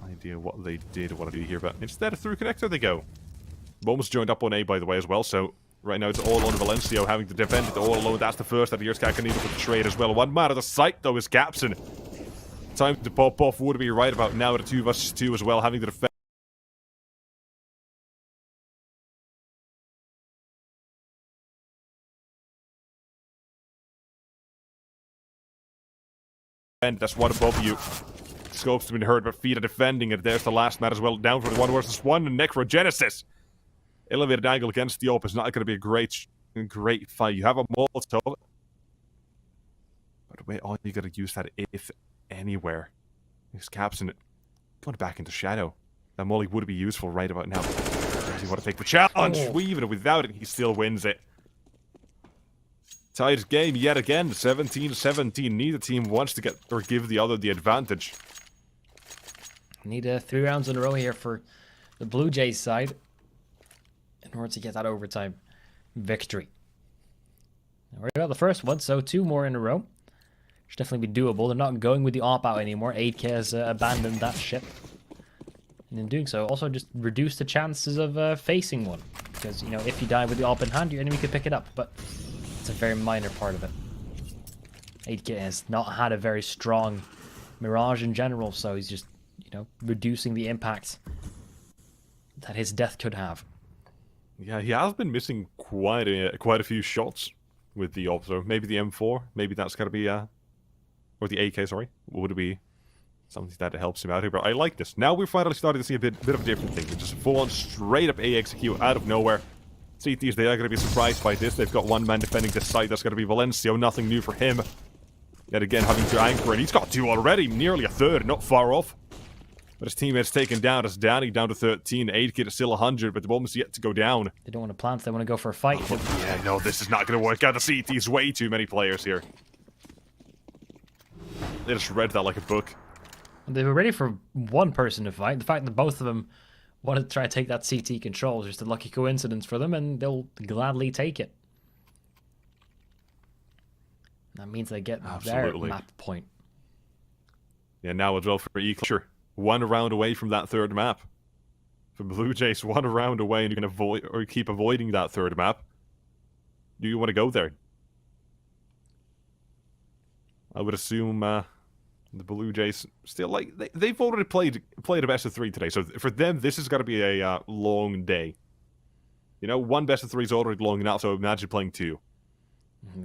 Idea what they did, what I do here, but instead through connector they go. Bombs joined up on A, by the way, as well, so right now it's all on Valencio having to defend it all alone. That's the first that here's Kakanito with the trade as well. One man out of sight, though, is Capson. Time to pop off would be right about now at a 2 vs 2 as well, having to defend. And that's one above you. Scopes have been heard, but feet are defending it. There's the last man as well, down for the 1 vs 1 and Necrogenesis. Elevated angle against the op is not going to be a great fight. You have a Molotov. But wait, all you got to use that if anywhere. He's capsing it. Going back into shadow. That molly would be useful right about now. Does he want to take the challenge? Even without it, he still wins it. Tied game yet again, 17-17. Neither team wants to get or give the other the advantage. Need 3 rounds in a row here for the BLUEJAYS side in order to get that overtime victory. We're about the first one, so 2 more in a row. Should definitely be doable. They're not going with the op-out anymore. 8K has abandoned that ship. And in doing so, also just reduce the chances of facing one. Because, you know, if you die with the op in hand, your enemy could pick it up. But it's a very minor part of it. 8K has not had a very strong Mirage in general, so he's just, you know, reducing the impact that his death could have. Yeah, he has been missing quite a few shots with the op, so maybe the M4, maybe that's got to be, or the AK, sorry, would be something that helps him out here, but I like this. Now we're finally starting to see a bit of a different thing, just a full-on straight-up A execute out of nowhere. CTs, they are going to be surprised by this. They've got one man defending this side, that's going to be Valencio, nothing new for him. Yet again, having to anchor, and he's got 2 already, nearly a third, not far off. But his teammate's taken down as Danny down to 13. 8K is still 100, but the bomb's yet to go down. They don't want to plant, they want to go for a fight. Oh, yeah, no, this is not going to work out. The CT's way too many players here. They just read that like a book. They were ready for one person to fight. The fact that both of them wanted to try to take that CT control is just a lucky coincidence for them, and they'll gladly take it. That means they get their map point. Yeah, now as well for Eclot. 1 round away from that 3rd map. For BLUEJAYS, 1 round away, and you can avoid or keep avoiding that 3rd map. Do you want to go there? I would assume the BLUEJAYS still like they've already played a best of 3 today, so for them this is going to be a long day. You know, one best of 3 is already long enough, so imagine playing 2.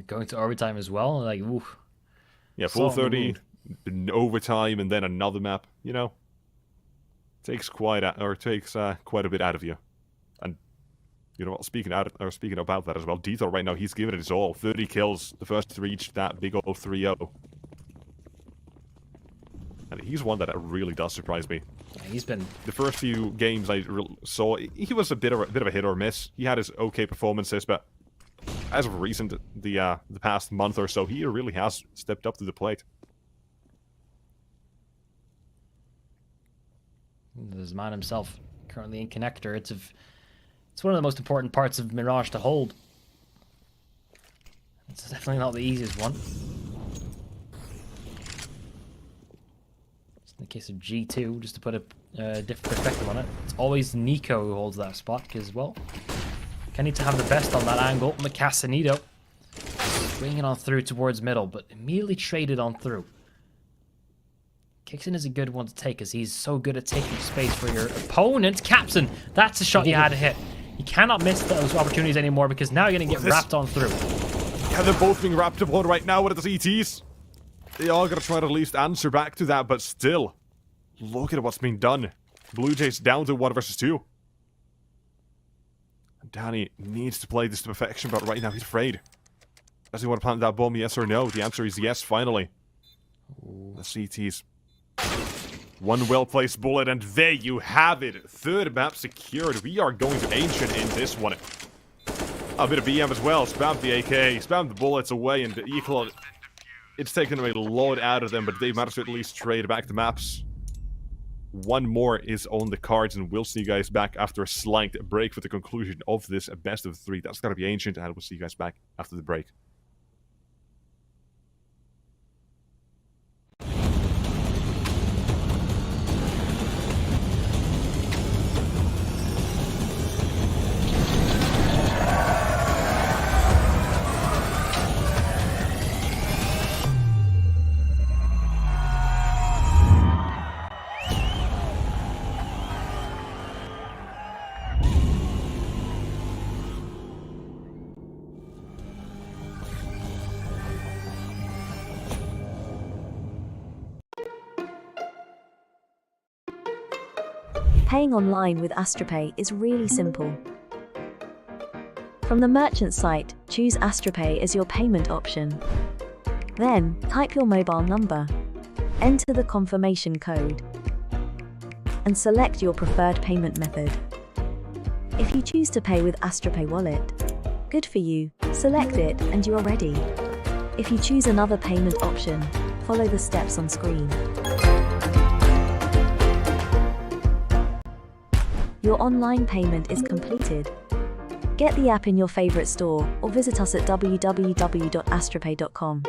Going to overtime as well, like, ooh. Yeah, full 30, overtime, and then another map, you know. Takes quite a bit out of you. And, you know what, speaking about that as well, Dethor right now, he's giving it his all. 30 kills, the first to reach that big old 3-0. And he's one that really does surprise me. Yeah, he's been... The first few games I saw, he was a bit of a hit or miss. He had his okay performances, but as of recent, the past month or so, he really has stepped up to the plate. There's man himself currently in connector. It's one of the most important parts of Mirage to hold. It's definitely not the easiest one. In the case of G2, just to put a different perspective on it, it's always Nico who holds that spot, because, well, can need to have the best on that angle. Macasanito bringing it on through towards middle, but immediately traded on through. Kixon is a good one to take, as he's so good at taking space for your opponent. Captain, that's a shot you had to hit. You cannot miss those opportunities anymore, because now you're going to get wrapped on through. Yeah, they're both being wrapped upon right now with the ETs. They are going to try to at least answer back to that, but still, look at what's being done. BLUEJAYS down to 1 versus 2. Danny needs to play this to perfection, but right now he's afraid. Does he want to plant that bomb, yes or no? The answer is yes, finally. The CTs. One well-placed bullet, and there you have it. Third map secured. We are going to Ancient in this one. A bit of BM as well. Spam the AK, spam the bullets away, and the Eclot. It's taken a lot out of them, but they managed to at least trade back the maps. One more is on the cards, and we'll see you guys back after a slight break for the conclusion of this best of 3. That's going to be Ancient, and we'll see you guys back after the break. Paying online with AstroPay is really simple. From the merchant site, choose AstroPay as your payment option. Then, type your mobile number, enter the confirmation code, and select your preferred payment method. If you choose to pay with AstroPay Wallet, good for you, select it and you are ready. If you choose another payment option, follow the steps on screen. Your online payment is completed. Get the app in your favorite store or visit us at www.astropay.com.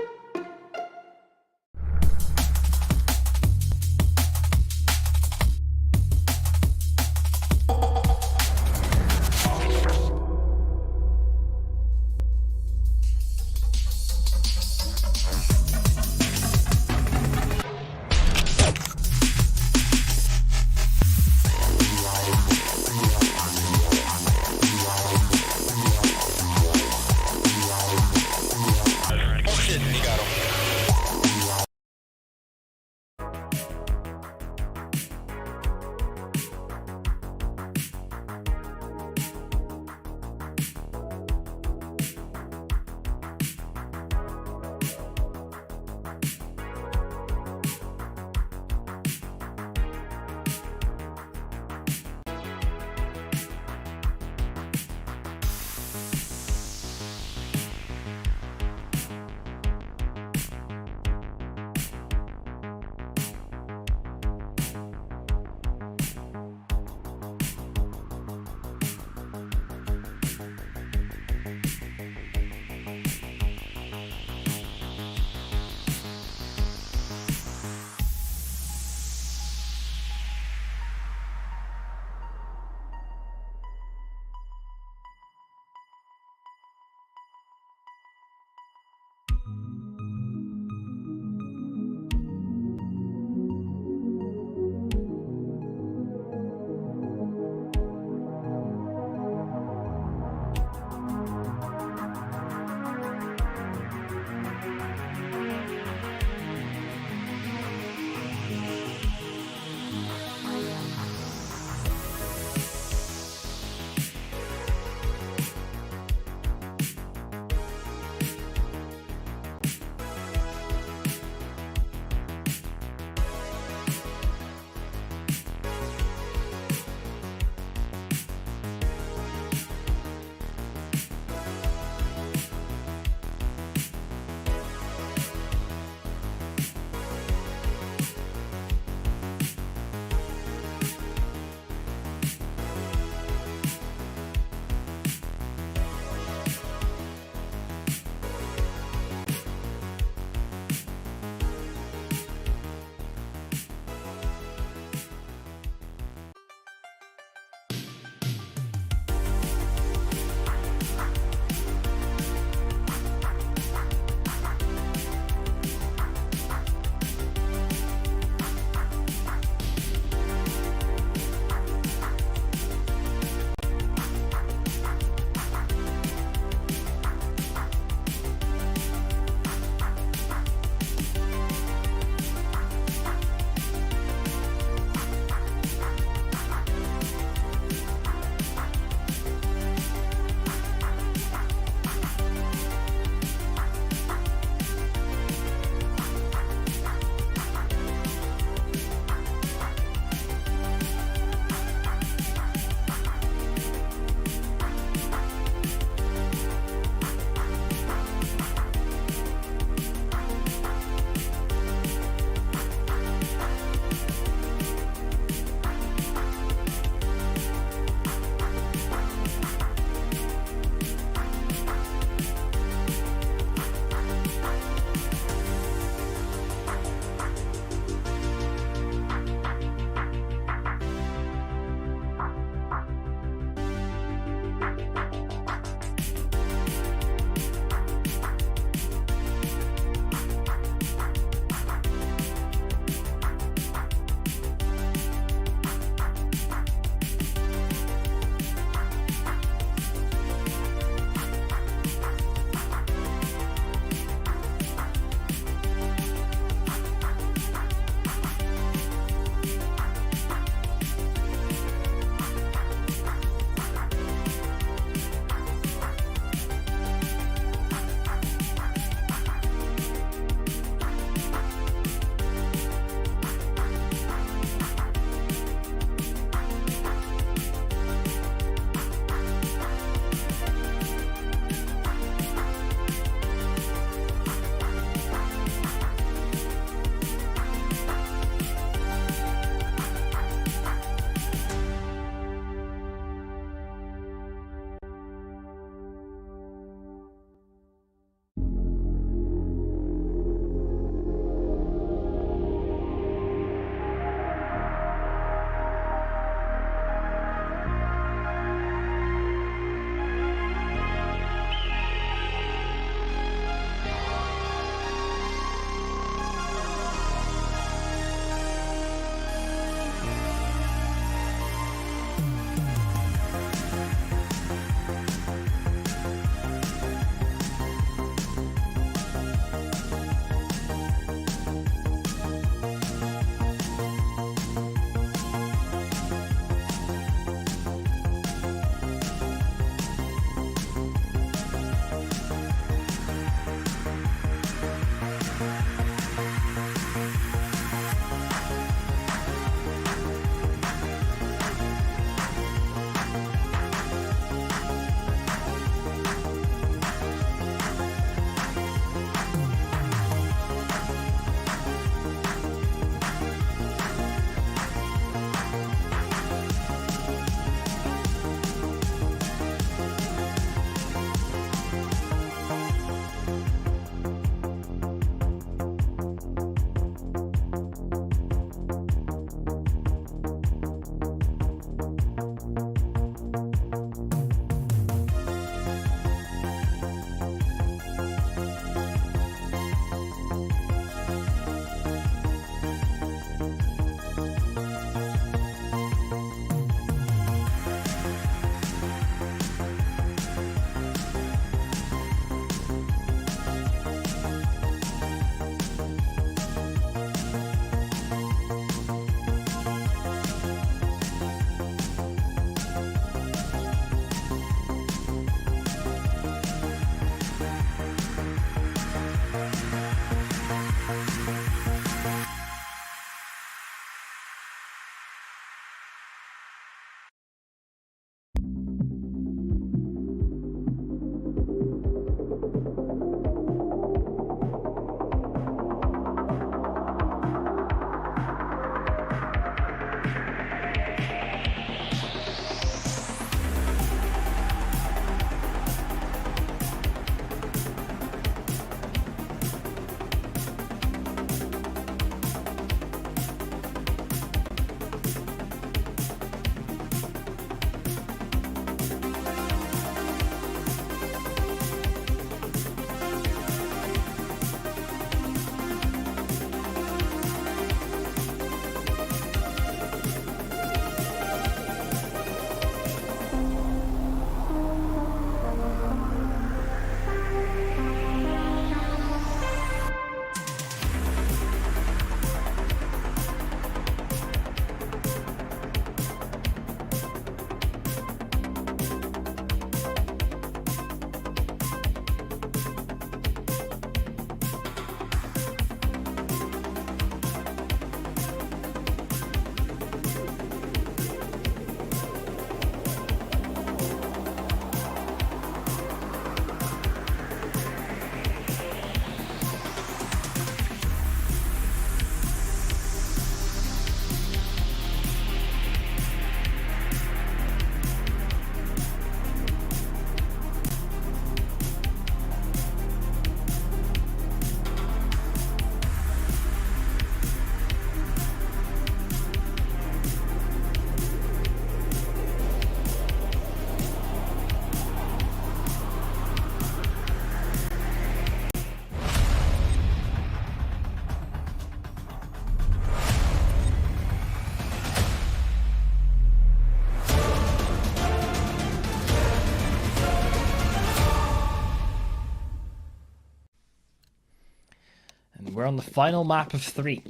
we're on the final map of 3.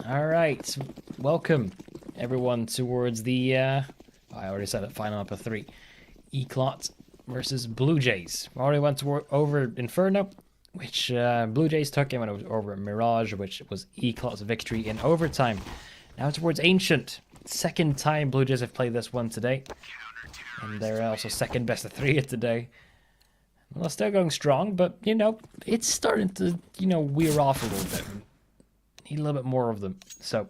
Alright, welcome everyone towards the, I already said it, final map of 3. Eclot versus BLUEJAYS. Already went over Inferno, which BLUEJAYS took, and went over Mirage, which was Eclot's victory in overtime. Now towards Ancient. Second time BLUEJAYS have played this one today. And they're also second best of 3 today. Well, still going strong, but, you know, it's starting to, you know, wear off a little bit. Need a little bit more of them. So,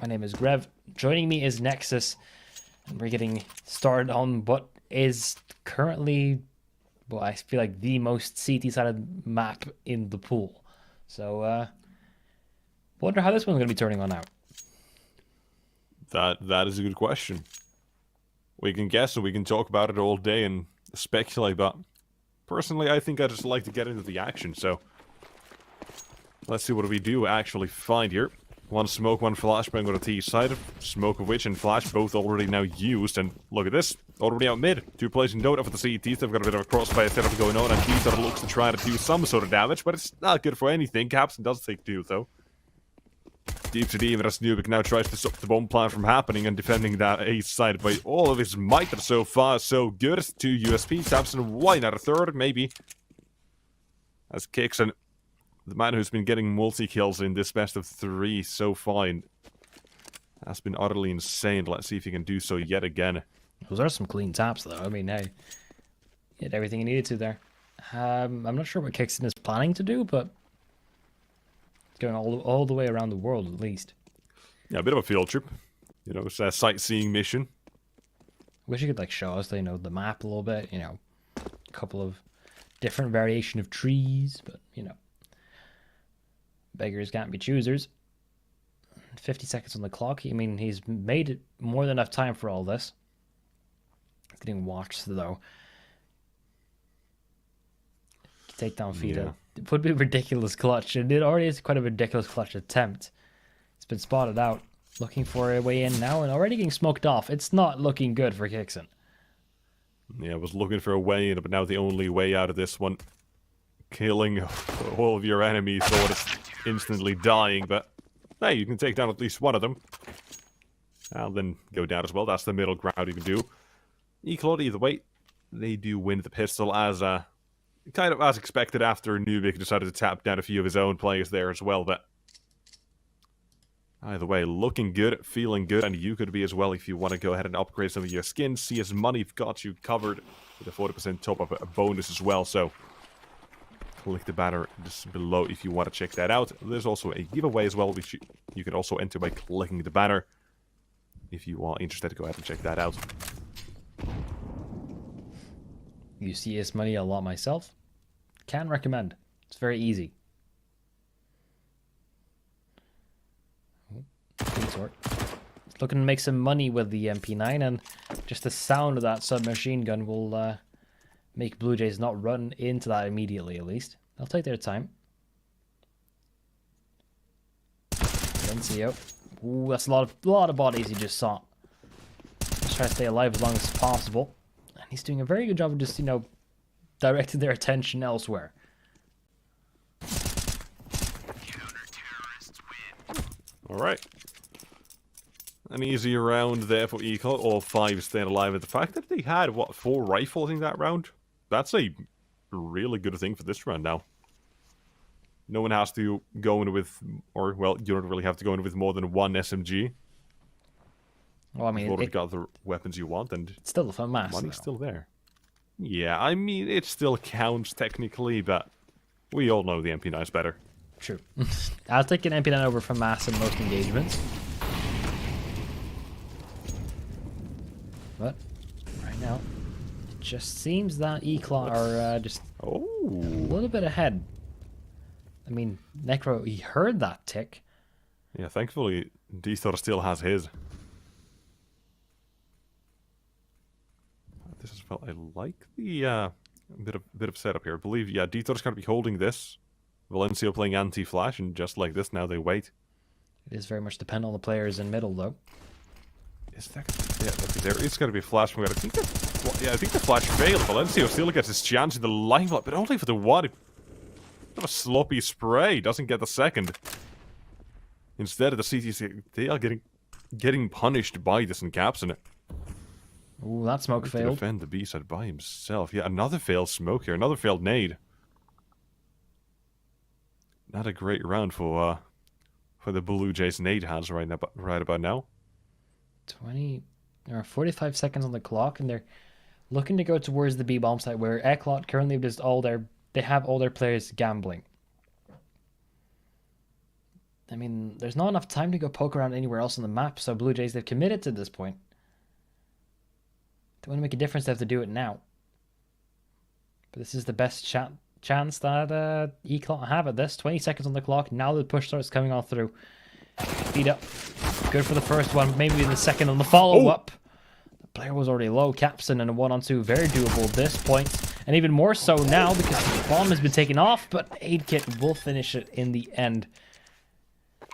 my name is Grev. Joining me is Nexus. And we're getting started on what is currently, well, I feel like the most CT-sided map in the pool. So, wonder how this one's going to be turning on out. That is a good question. We can guess and we can talk about it all day and speculate, but personally, I think I just like to get into the action, so let's see what we do actually find here. One smoke, one flashbang on a T side, smoke of which and flash both already now used, and look at this, already out mid. 2 players in Dota for the CTs, they've got a bit of a crossfire setup going on, and Dota looks to try to do some sort of damage, but it's not good for anything. Capson does take 2 though. Deep to Demon as Entropiq now tries to stop the bomb plant from happening and defending that A side by all of his might. So far, so good. 2 USP. Samson, why not a third? Maybe. As Kixon, the man who's been getting multi-kills in this best of 3 so far, has been utterly insane. Let's see if he can do so yet again. Those are some clean taps, though. I mean, hey, he had everything he needed to there. I'm not sure what Kixon is planning to do, but going all the way around the world, at least. Yeah, a bit of a field trip. You know, it's a sightseeing mission. Wish you could, like, show us, you know, the map a little bit, you know. A couple of different variation of trees, but, you know. Beggars can't be choosers. 50 seconds on the clock. I mean, he's made it more than enough time for all this. He's getting watched, though. Takedown feed. Yeah. It would be a ridiculous clutch, and it already is quite a ridiculous clutch attempt. It's been spotted out, looking for a way in now, and already getting smoked off. It's not looking good for Kixon. Yeah, I was looking for a way in, but now the only way out of this one, killing all of your enemies, so it's instantly dying, but hey, you can take down at least one of them. And then go down as well. That's the middle ground you can do. Eclot, either way, they do win the pistol as kind of as expected after Entropiq decided to tap down a few of his own players there as well, but either way, looking good, feeling good, and you could be as well if you want to go ahead and upgrade some of your skins. CS Money've got you covered with a 40% top-up bonus as well, so click the banner just below if you want to check that out. There's also a giveaway as well, which you can also enter by clicking the banner. If you are interested, go ahead and check that out. Use CS Money a lot myself. Can recommend. It's very easy. Sort. Looking to make some money with the MP9, and just the sound of that submachine gun will make BLUEJAYS not run into that immediately, at least. They'll take their time. NCO. Ooh, that's a lot of bodies he just saw. Let's try to stay alive as long as possible. And he's doing a very good job of just, you know, directing their attention elsewhere. Alright. An easy round there for Eclot. All 5 staying alive. And the fact that they had, what, 4 rifles in that round? That's a really good thing for this round now. No one has to go in with, or, well, you don't really have to go in with more than 1 SMG. Well, I mean, you've already got the weapons you want, and it's still a fun mass. Money's still there. Yeah, I mean, it still counts technically, but we all know the MP9 is better. True. I'll take an MP9 over from mass in most engagements. But right now, it just seems that Eclot are just a little bit ahead. I mean, Necro, he heard that tick. Yeah, thankfully, D-Star still has his. This is well. I like the bit of setup here. I believe, yeah, D-Star's going to be holding this. Valencia playing anti-flash, and just like this, now they wait. It is very much dependent on the players in middle, though. Is that? Yeah, there is going to be a flash from. I think that. Yeah, I think the flash failed. Valencia still gets his chance in the limelight, but only for the one. A sloppy spray. Doesn't get the second. Instead of the CTC, they are getting punished by this Encaps in it. Ooh, that smoke failed. Defend the B side by himself. Yeah, another failed smoke here. Another failed nade. Not a great round for the Blue Jays nade hands right about now. 45 seconds on the clock, and they're looking to go towards the B bomb site where Eclot currently they have all their players gambling. I mean, there's not enough time to go poke around anywhere else on the map, so Blue Jays, they've committed to this point. They want to make a difference, they have to do it now. But this is the best chance that Eclot have at this. 20 seconds on the clock. Now the push starts coming on through. Speed up. Good for the first one. Maybe the second on the follow-up. The player was already low. Capson and a 1-on-2. Very doable at this point. And even more so now because the bomb has been taken off. But Aid Kit will finish it in the end,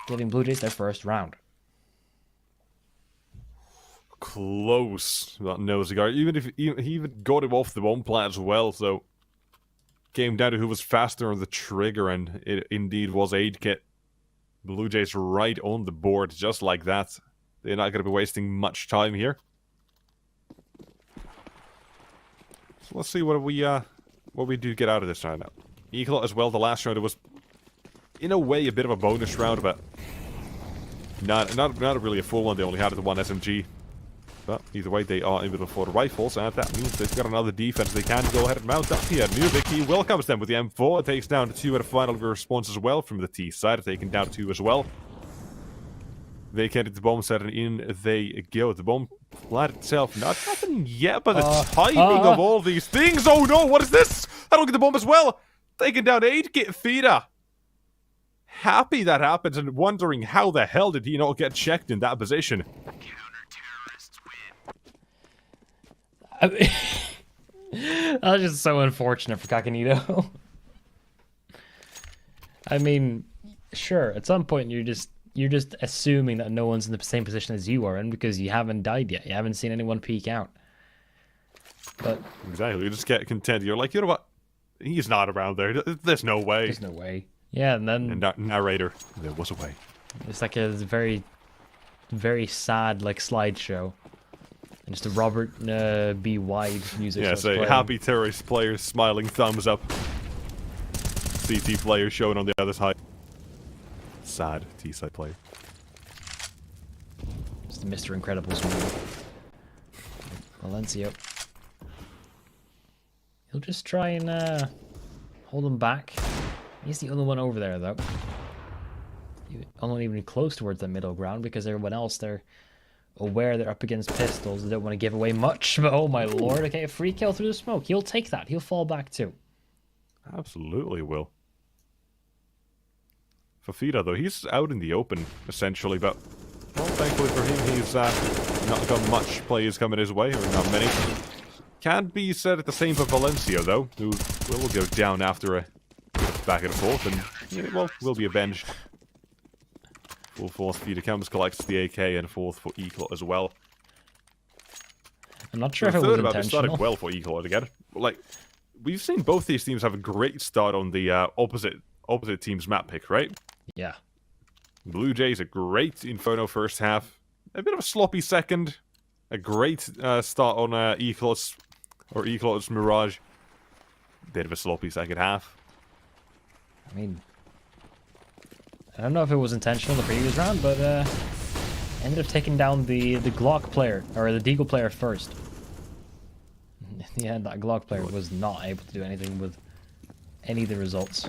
giving Blue Jays their first round. Close. That nose guard. Even if he even got him off the bomb plant as well, so came down to who was faster on the trigger, and it indeed was Aid Kit. Blue Jays right on the board, just like that. They're not going to be wasting much time here. So let's see what we do get out of this round now. Eclot as well. The last round, it was in a way a bit of a bonus round, but not really a full one. They only had the one SMG. But either way, they are able to afford rifles, and that means they've got another defense they can go ahead and mount up here. Nuvik, he welcomes them with the M4, takes down 2 at a final response as well from the T side, taking down 2 as well. Vacated the bomb set, and in they go. The bomb plant itself, not happening yet, but the timing of all these things. Oh no, what is this? I don't get the bomb as well. Taking down 8, get Fida. Happy that happens, and wondering how the hell did he not get checked in that position. That was just so unfortunate for Kakanito. I mean, sure, at some point you're just assuming that no one's in the same position as you are in because you haven't died yet. You haven't seen anyone peek out. But exactly, you just get content. You're like, you know what? He's not around there. There's no way. There's no way. Yeah, and then narrator, there was a way. It's like a very, very sad like slideshow. And just a Robert B. Wide music. Yeah, say happy terrorist players smiling thumbs up. CT player showing on the other side. Sad T-side player. It's the Mr. Incredibles movie. Valencio. He'll just try and hold him back. He's the only one over there, though. I'm not even close towards the middle ground because everyone else, they're aware they're up against pistols. They don't want to give away much, but oh my lord. Okay, a free kill through the smoke. He'll take that. He'll fall back too. Absolutely will. Fafita, though, he's out in the open, essentially, but well, thankfully for him, he's not got much players coming his way, or not many. Can't be said at the same for Valencio, though, who will go down after a back and forth, and, yeah, well, will be avenged. Full force Fafita comes, collects the AK, and fourth for Eclot as well. I'm not sure if it was intentional. It started well for Eclot again. Like, we've seen both these teams have a great start on the opposite team's map pick, right? Yeah. Blue Jays, a great Inferno first half. A bit of a sloppy second. A great start on Eclot's Mirage. Bit of a sloppy second half. I mean, I don't know if it was intentional in the previous round, but ended up taking down the Glock player, or the Deagle player first. Yeah, that Glock player was not able to do anything with any of the results.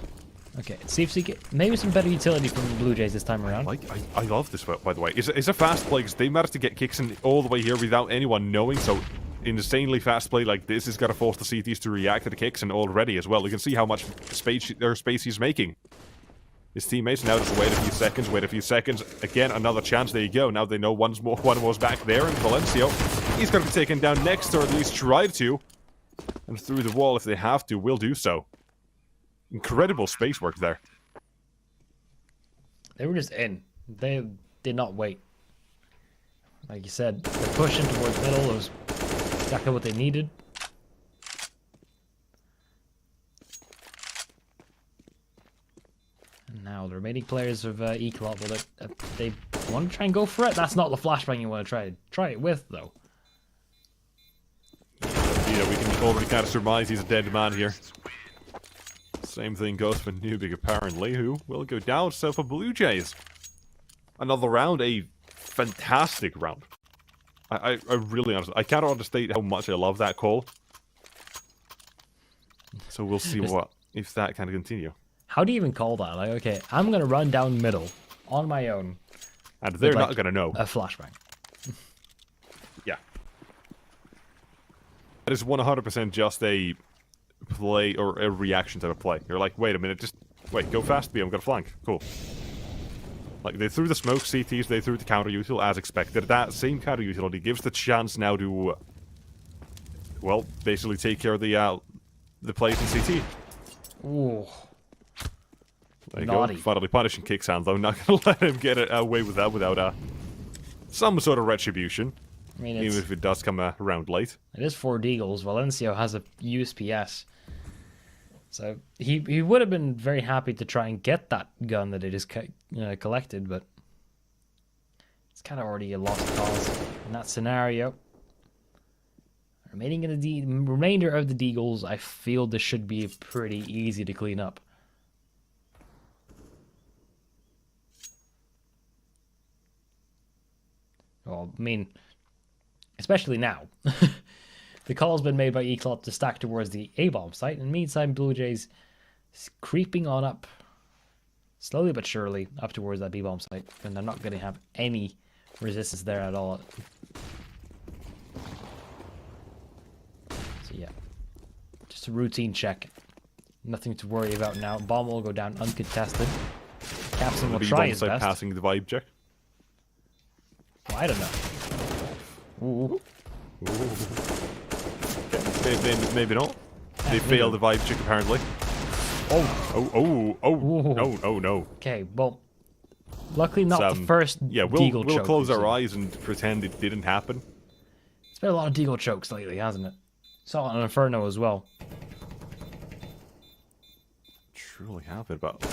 Okay, let's see if we get maybe some better utility from the Blue Jays this time around. I love this, by the way. It's a fast play, because they managed to get kicks in all the way here without anyone knowing, so insanely fast play like this is going to force the CTs to react to the kicks, and already as well. You can see how much space he's making. His teammates now just wait a few seconds. Again, another chance. There you go. Now they know one was back there, and Valencio, he's going to be taken down next, or at least try to. And through the wall, if they have to, will do so. Incredible space work there. They were just in. They did not wait. Like you said, they're pushing towards middle. It was exactly what they needed. And now the remaining players of Eclot, will they want to try and go for it? That's not the flashbang you want to try it with, though. Yeah, we can already kind of surmise he's a dead man here. Same thing goes for Nubik, apparently, who will go down. So for BLUEJAYS, another round, a fantastic round. I really honestly, I cannot understate how much I love that call. So we'll see if that can continue. How do you even call that? Like, okay, I'm gonna run down middle on my own, And they're with, not like, gonna know. a flashbang. Yeah. That is 100% just a play or a reaction type of play. You're like, wait a minute, just wait, go fast B, I'm gonna flank. Cool. Like, they threw the smoke CTs, they threw the counter util as expected. That same counter utility gives the chance now to, well, basically take care of the plays in CT. Ooh. There you Naughty. go. Finally punishing Kicksan, though. Not gonna let him get it away with that without some sort of retribution. I mean, Even if it does come around late. it is 4 Deagles. Valencio has a USPS. So he would have been very happy to try and get that gun that he just collected, but it's kind of already a lost cause in that scenario. Remaining in the remainder of the Deagles, I feel this should be pretty easy to clean up. Well, I mean, especially now. The call's been made by Eclot to stack towards the A-bomb site, and meantime, BLUEJAYS is creeping on up, slowly but surely, up towards that B-bomb site, and they're not going to have any resistance there at all. So yeah, just a routine check. Nothing to worry about now. Bomb will go down uncontested. Capson will try his best. Passing the vibe check. Well, I don't know. Ooh. Okay, maybe not. They failed the vibe check apparently. Oh, no. Okay, well, luckily not the first yeah, Deagle we'll choke close we've our seen. eyes and pretend it didn't happen. It's been a lot of Deagle chokes lately, hasn't it? Saw it on Inferno as well. Truly have it, but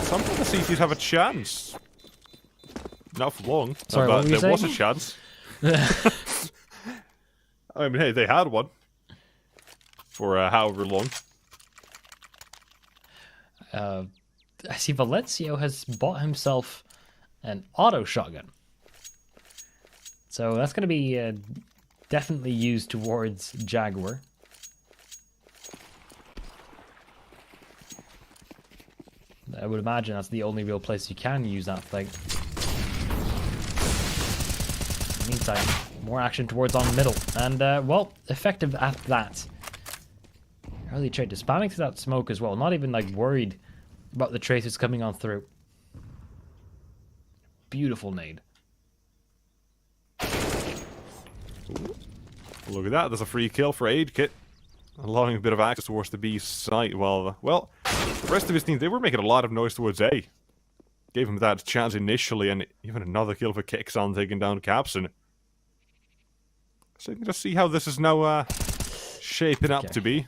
sometimes the CTs have a chance. Not for long. Sorry, but what were you there was a saying? chance. I mean, hey, they had one. For however long. I see Valencio has bought himself an auto shotgun. So that's going to be definitely used towards Jaguar. I would imagine that's the only real place you can use that thing. In the meantime, more action towards on middle. And, well, effective at that. Early trade to spamming through that smoke as well. Not even, like, worried about the tracers coming on through. Beautiful nade. Look at that. There's a free kill for Aid Kit. Allowing a bit of access towards the B site. Well, the rest of his team, they were making a lot of noise towards A. Gave him that chance initially, and even another kill for Kicksan taking down Capson. So you can just see how this is now shaping up to be.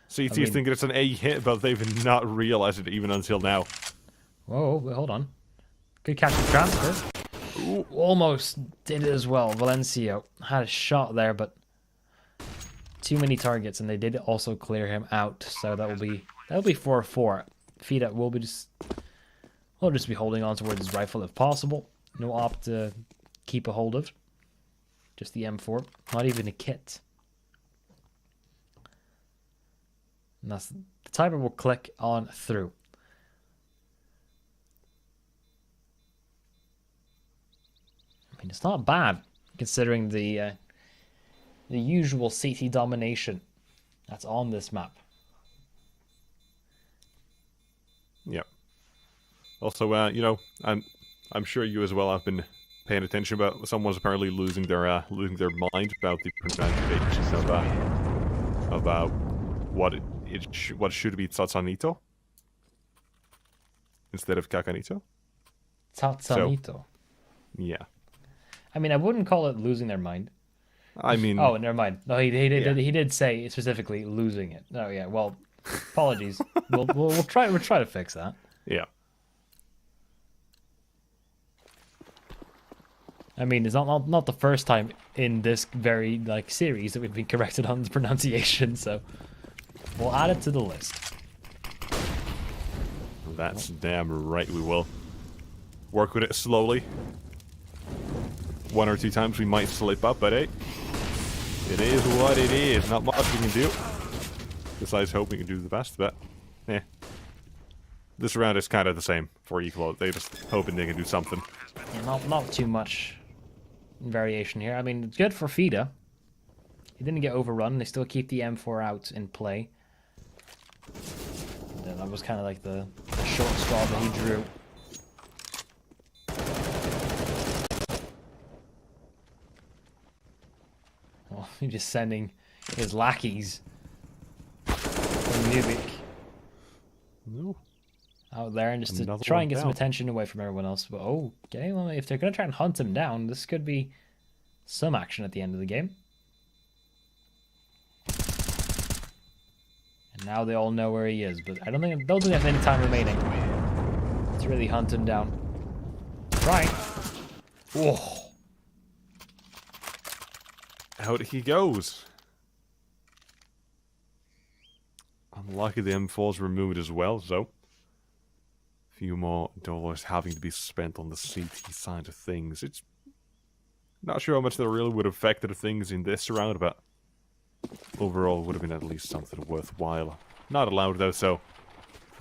CT's thinking it's an A hit, but they've not realized it even until now. Whoa, wait, hold on. Good catch and transfer. Ooh, almost did it as well. Valencio had a shot there, but too many targets, and they did also clear him out. So that'll be 4-4. Fida will be will just be holding on towards his rifle if possible. No op to keep a hold of. Just the M4. Not even a kit. And that's the timer will click on through. I mean, it's not bad considering the usual CT domination that's on this map. Yep. Also, you know, I'm sure you as well have been paying attention about someone's apparently losing their mind about the pronunciation of what should be Tsatanito instead of Kakanito. Tatsanito. So, yeah. I mean, I wouldn't call it losing their mind. I mean... Oh, never mind. No, he did say specifically losing it. Oh, yeah, well, apologies. we'll try to fix that. Yeah. I mean, it's not the first time in this very like series that we've been corrected on the pronunciation, so we'll add it to the list. That's damn right we will. Work with it slowly. 1 or 2 times we might slip up, but hey, it is what it is. Not much we can do. Besides hoping we can do the best, but yeah. This round is kind of the same for Eclot. They just hoping they can do something. Yeah, not too much variation here. I mean, it's good for FIDA. He didn't get overrun. They still keep the M4 out in play. And that was kind of like the short straw that he drew. Well, he's just sending his lackeys from Munich out there and just to try and get some attention away from everyone else. But okay, well, if they're going to try and hunt him down, this could be some action at the end of the game. And now they all know where he is, but I don't think they have any time remaining to really hunt him down. Right. Whoa. Out he goes. Unlucky the M4's removed as well, so a few more dollars having to be spent on the CT side of things. It's not sure how much that really would have affected things in this round, but overall would have been at least something worthwhile. Not allowed though, so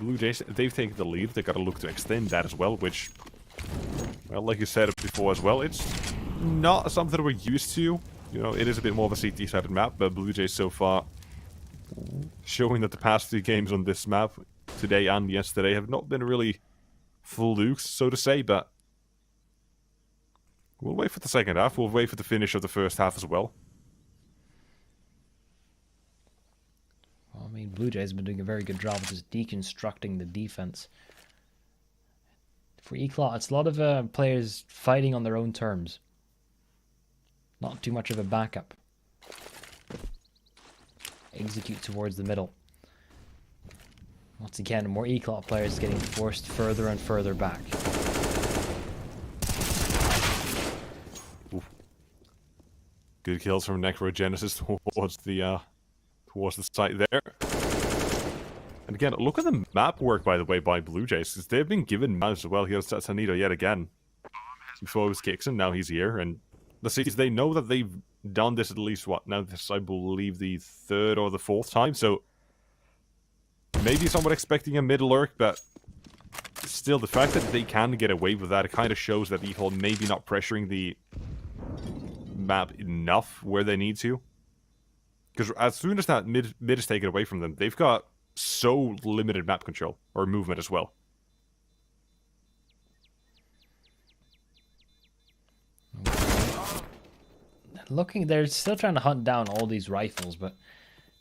BLUEJAYS, they've taken the lead. They've got to look to extend that as well, which, well, like you said before as well, it's not something we're used to. You know, it is a bit more of a CT-sided map, but BLUEJAYS so far showing that the past 2 games on this map, today and yesterday, have not been really flukes, so to say, but we'll wait for the second half. We'll wait for the finish of the first half as well. Well, I mean, BLUEJAYS has been doing a very good job of just deconstructing the defense. For Eclot, it's a lot of players fighting on their own terms. Not too much of a backup. Execute towards the middle. Once again, more Eclot players getting forced further and further back. Oof. Good kills from Necrogenesis towards the site there. And again, look at the map work, by the way, by BLUEJAYS, because they've been given maps as well. Here's Tanito yet again. Before it was Kixon, now he's here, and the cities, they know that they've done this at least, what, now this, I believe, the 3rd or the 4th time, so maybe someone expecting a mid-lurk, but still, the fact that they can get away with that, it kind of shows that Eclot maybe not pressuring the map enough where they need to. Because as soon as that mid is taken away from them, they've got so limited map control, or movement as well. Looking, they're still trying to hunt down all these rifles, but in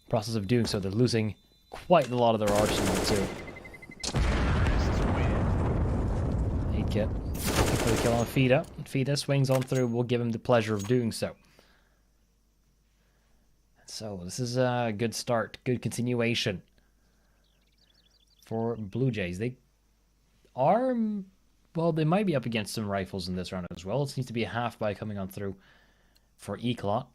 the process of doing so, they're losing quite a lot of their arsenal too. 8 kit. Looking for the kill on FIDA. FIDA swings on through, we'll give him the pleasure of doing so. So, this is a good start, good continuation for BLUEJAYS. They are, well, they might be up against some rifles in this round as well. It needs to be a half by coming on through for Eclot.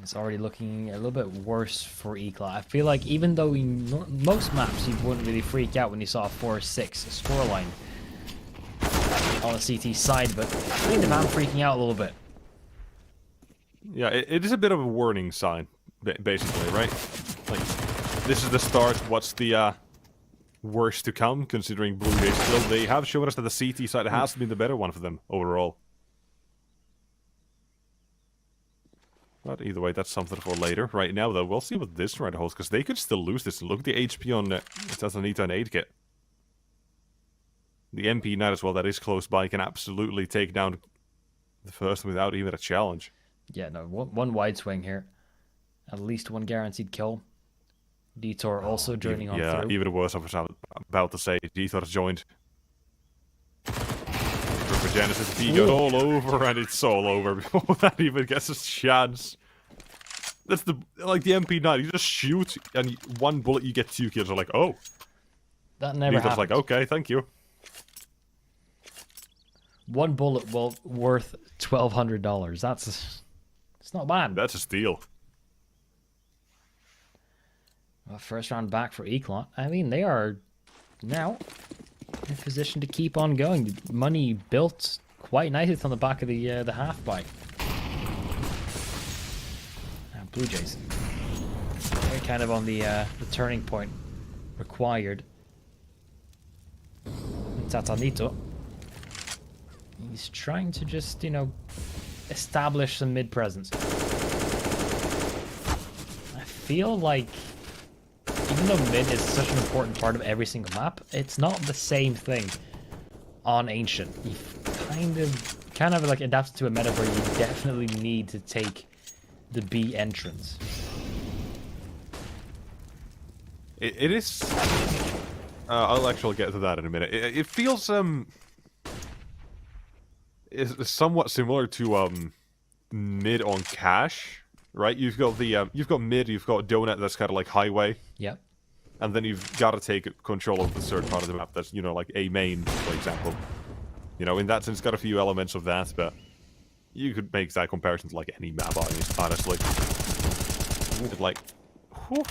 It's already looking a little bit worse for Eclot. I feel like even though most maps you wouldn't really freak out when you saw a 4-6 scoreline on the CT side, but I think the map freaking out a little bit. Yeah, it is a bit of a warning sign, basically, right? Like, this is the start. What's the worst to come, considering BLUEJAYS still, they have shown us that the CT side has been the better one for them overall. But either way, that's something for later. Right now, though, we'll see what this round holds, because they could still lose this. Look at the HP on Tanito and 8 kit. The MP Knight as well, that is close by, can absolutely take down the first without even a challenge. Yeah, no, one wide swing here. At least one guaranteed kill. Detour also joining on through. Yeah, even worse, I was about to say. Detour has joined. For Genesis, he goes all over, and it's all over before that even gets a chance. That's the MP9. You just shoot, and one bullet, you get 2 kills. I'm like, oh. That never happened. Like, okay, thank you. 1 bullet worth $1,200. It's not bad. That's a steal. Well, first round back for Eclot. I mean, they are now in a position to keep on going. The money built quite nicely on the back of the half bike. Now, Blue Jays. They're kind of on the turning point required. Tatanito. He's trying to just, you know, establish some mid presence. I feel like even though mid is such an important part of every single map, it's not the same thing on Ancient. You kind of like adapted to a meta where you definitely need to take the B entrance. It is. I'll actually get to that in a minute. It feels is somewhat similar to mid on Cash, right? You've got the you've got mid, you've got Donut that's kind of like highway. Yep. And then you've got to take control of the third part of the map. That's, you know, like A main, for example. You know, in that sense, it's got a few elements of that, but you could make that comparison to like any map, honestly. It's like, whew.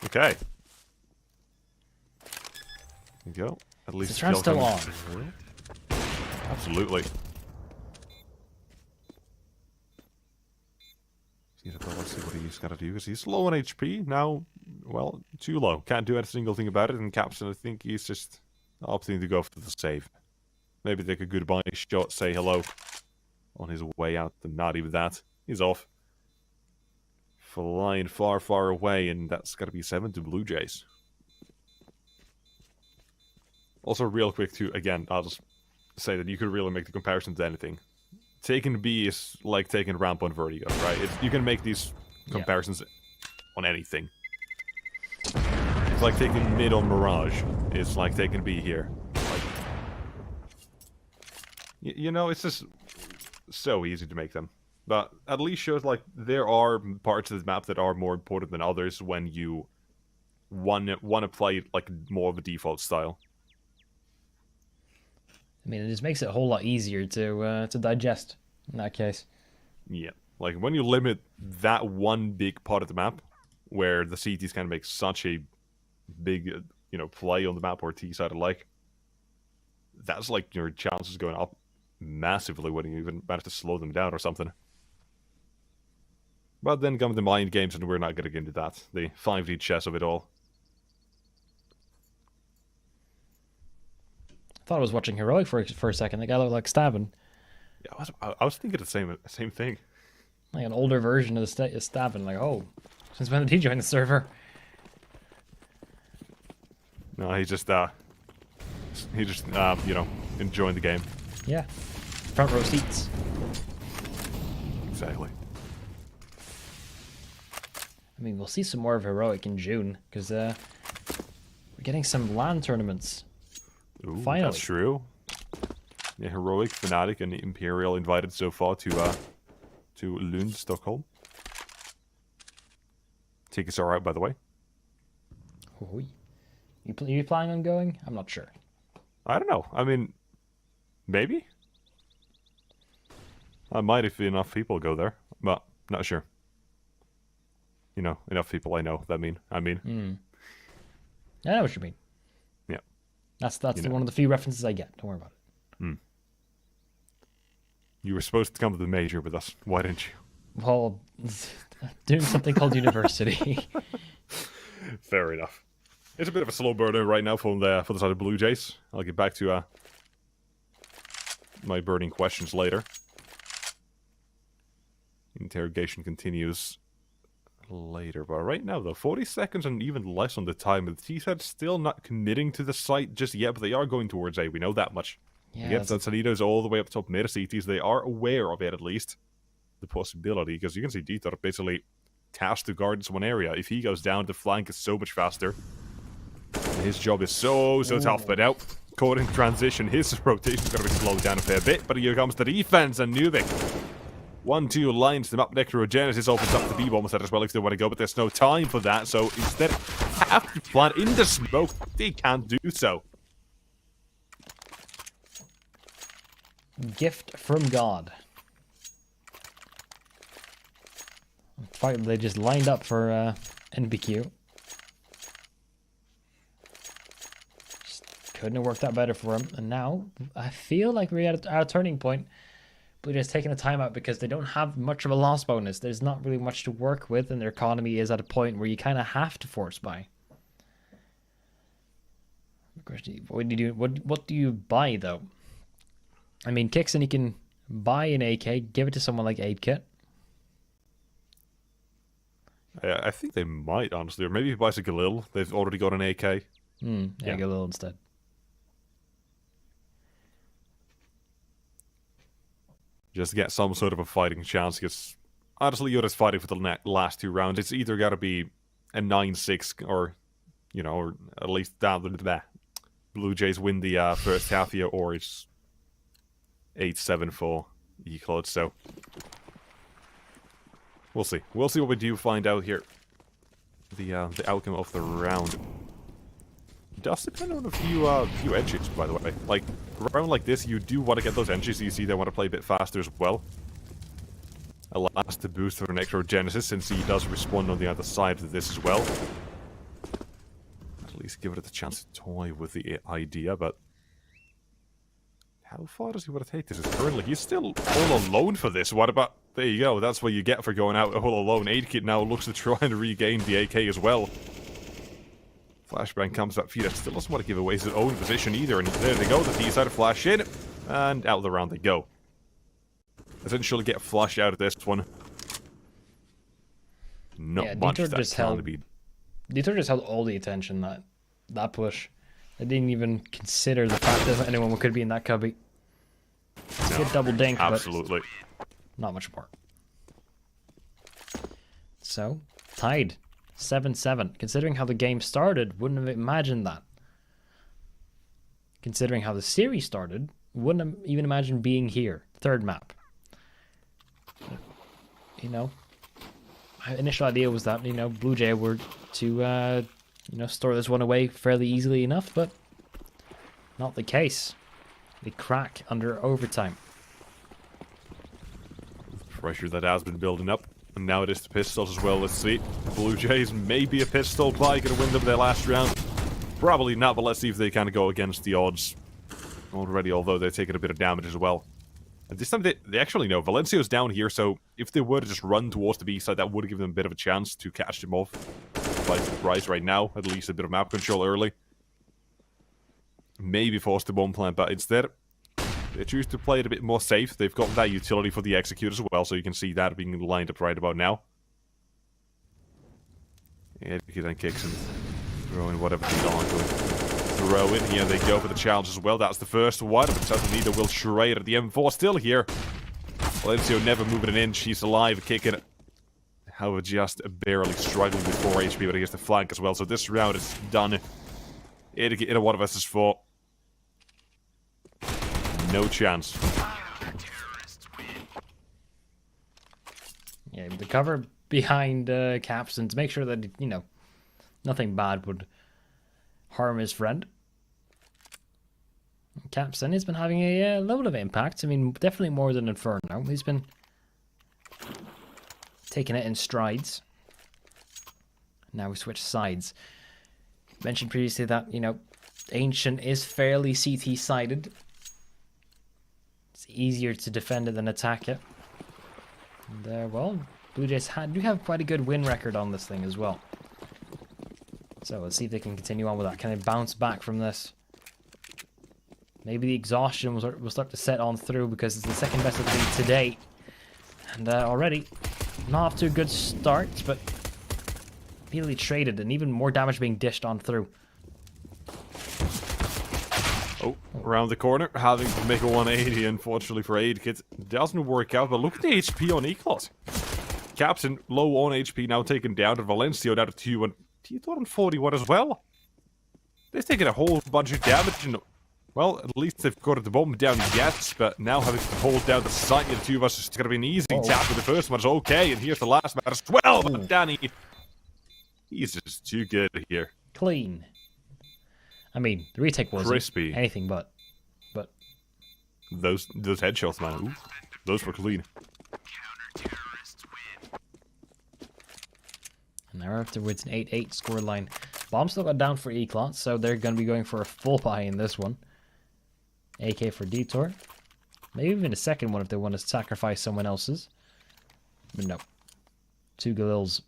Okay. There you go. At least the turn's still on. Absolutely. Let's see what he's got to do, because he's low on HP. Now, well, too low. Can't do a single thing about it, and Capson, I think he's just opting to go for the save. Maybe take a goodbye shot, say hello on his way out, and not even that. He's off. Flying far, far away, and that's got to be 7 to Blue Jays. Also, real quick, too, again, I'll just say that you could really make the comparison to anything. Taking B is like taking ramp on Vertigo, right? You can make these comparisons on anything. It's like taking mid on Mirage. It's like taking B here. Like, you know, it's just so easy to make them. But at least shows like there are parts of the map that are more important than others when you want to play like more of a default style. I mean, it just makes it a whole lot easier to digest in that case. Yeah, like when you limit that one big part of the map, where the CTs kind of make such a big, you know, play on the map or T-side alike, that's like your chances going up massively when you even manage to slow them down or something. But then come the mind games, and we're not going to get into that. The 5D chess of it all. I thought I was watching Heroic for a second. The guy looked like Stabbin. Yeah, I was thinking the same thing. Like an older version of the Stabbin. Like, oh, since when did he join the server? No, he just you know, enjoying the game. Yeah, front row seats. Exactly. I mean, we'll see some more of Heroic in June because we're getting some LAN tournaments. Ooh, finally. That's true. Yeah, Heroic, Fnatic, and Imperial invited so far to Lund, Stockholm. Tickets are out, by the way. Oh, you planning on going? I'm not sure. I don't know. I mean, maybe. I might if enough people go there, but not sure. You know, enough people I know. I mean. I know what you mean. Yeah. That's one of the few references I get. Don't worry about it. You were supposed to come to the major with us. Why didn't you? Well, doing something called university. Fair enough. It's a bit of a slow burner right now for the side of Blue Jays. I'll get back to my burning questions later. Interrogation continues later, but right now though, 40 seconds and even less on the time. The T-side still not committing to the site just yet, but they are going towards A. We know that much. Yeah, Against Sansanitos all the way up top mid CTs, they are aware of it at least. The possibility, because you can see Dieter basically tasked to guard this one area. If he goes down, the flank is so much faster. His job is so tough, but now, caught in transition, his rotation's going to be slowed down a fair bit, but here comes the defense, and Nubik. 1-2 lines them up. Necrogenesis opens up the B-bomb set as well if they want to go, but there's no time for that, so instead have to plant in the smoke. They can't do so. Gift from God. They just lined up for NBQ. Just couldn't have worked out better for him. And now I feel like we're at a turning point. BlueJays taking a timeout because they don't have much of a loss bonus. There's not really much to work with, and their economy is at a point where you kind of have to force buy. What do you buy though? I mean, Kixon, you can buy an AK, give it to someone like 8kit. I think they might, honestly. Or maybe if he buys a Galil, they've already got an AK. Yeah, Galil instead. Just get some sort of a fighting chance, because honestly, you're just fighting for the last 2 rounds. It's either got to be a 9-6 or, you know, or at least down the BlueJays win the first half here, or it's 8-7 for Eclot. So we'll see. We'll see what we do find out here. The outcome of the round. It does depend on a few entries, by the way. Like, a round like this, you do want to get those entries. You see they want to play a bit faster as well. Allows the boost for an extra Genesis, since he does respond on the other side of this as well. At least give it a chance to toy with the idea, but how far does he want to take this? Currently, he's still all alone for this. What about... There you go. That's what you get for going out all alone. 8kit now looks to try and regain the AK as well. Flashbang comes back. Fida still doesn't want to give away his own position either. And there they go. The T side flash in. And out of the round they go. Essentially get flushed out of this one. Not much that can be. Dieter just held all the attention that push. They didn't even consider the fact that anyone could be in that cubby. No, good double dink, absolutely. But not much more. So, tied. 7-7. Considering how the game started, wouldn't have imagined that. Considering how the series started, wouldn't have even imagined being here. Third map. You know, my initial idea was that, you know, BlueJay were to, you know, store this one away fairly easily enough, but not the case. They crack under overtime. Pressure that has been building up. And now it is the pistols as well. Let's see. BlueJays maybe a pistol play. Gonna win them their last round. Probably not, but let's see if they kind of go against the odds already, although they're taking a bit of damage as well. And this time they actually know. Valencio's down here, so if they were to just run towards the B side, that would give them a bit of a chance to catch them off by surprise right now. At least a bit of map control early. Maybe force the bomb plant, but instead they choose to play it a bit more safe. They've got that utility for the execute as well, so you can see that being lined up right about now. And he then kicks and throw in whatever he's on to throw in. Here they go for the challenge as well. That's the first one. But Satanida will charade at the M4 still here. Valencio never moving an inch. He's alive, kicking it. However, just barely struggling with 4 HP, but he gets the flank as well. So this round is done. In a 1 vs 4. No chance. Yeah, the cover behind Capstan to make sure that, you know, nothing bad would harm his friend. Capstan has been having a load of impact. I mean, definitely more than Inferno. He's been taking it in strides. Now we switch sides. Mentioned previously that, you know, Ancient is fairly CT-sided. It's easier to defend it than attack it. And, well, BlueJays do have quite a good win record on this thing as well. So let's see if they can continue on with that. Can they bounce back from this? Maybe the exhaustion will start to set on through because it's the second best of the league today. And already, not off to a good start, but immediately traded and even more damage being dished on through. Oh, around the corner, having to make a 180, unfortunately for 8kit. Doesn't work out, but look at the HP on Eclot. Captain, low on HP, now taken down to Valencio, down to 2, and T-Thor on 41 as well. They've taken a whole bunch of damage, and, well, at least they've got the bomb down, yes, but now having to hold down the site of the 2 of us is going to be an easy tap with the first one. It's okay, and here's the last match as well, but Danny, he's just too good here. Clean. I mean, the retake was crispy. Anything but. Those headshots, man. Ooh, those were clean. And now afterwards, an 8-8 scoreline. Bomb still got down for Eclot, so they're going to be going for a full buy in this one. AK for Detour. Maybe even a second one if they want to sacrifice someone else's. But no. 2 Galils,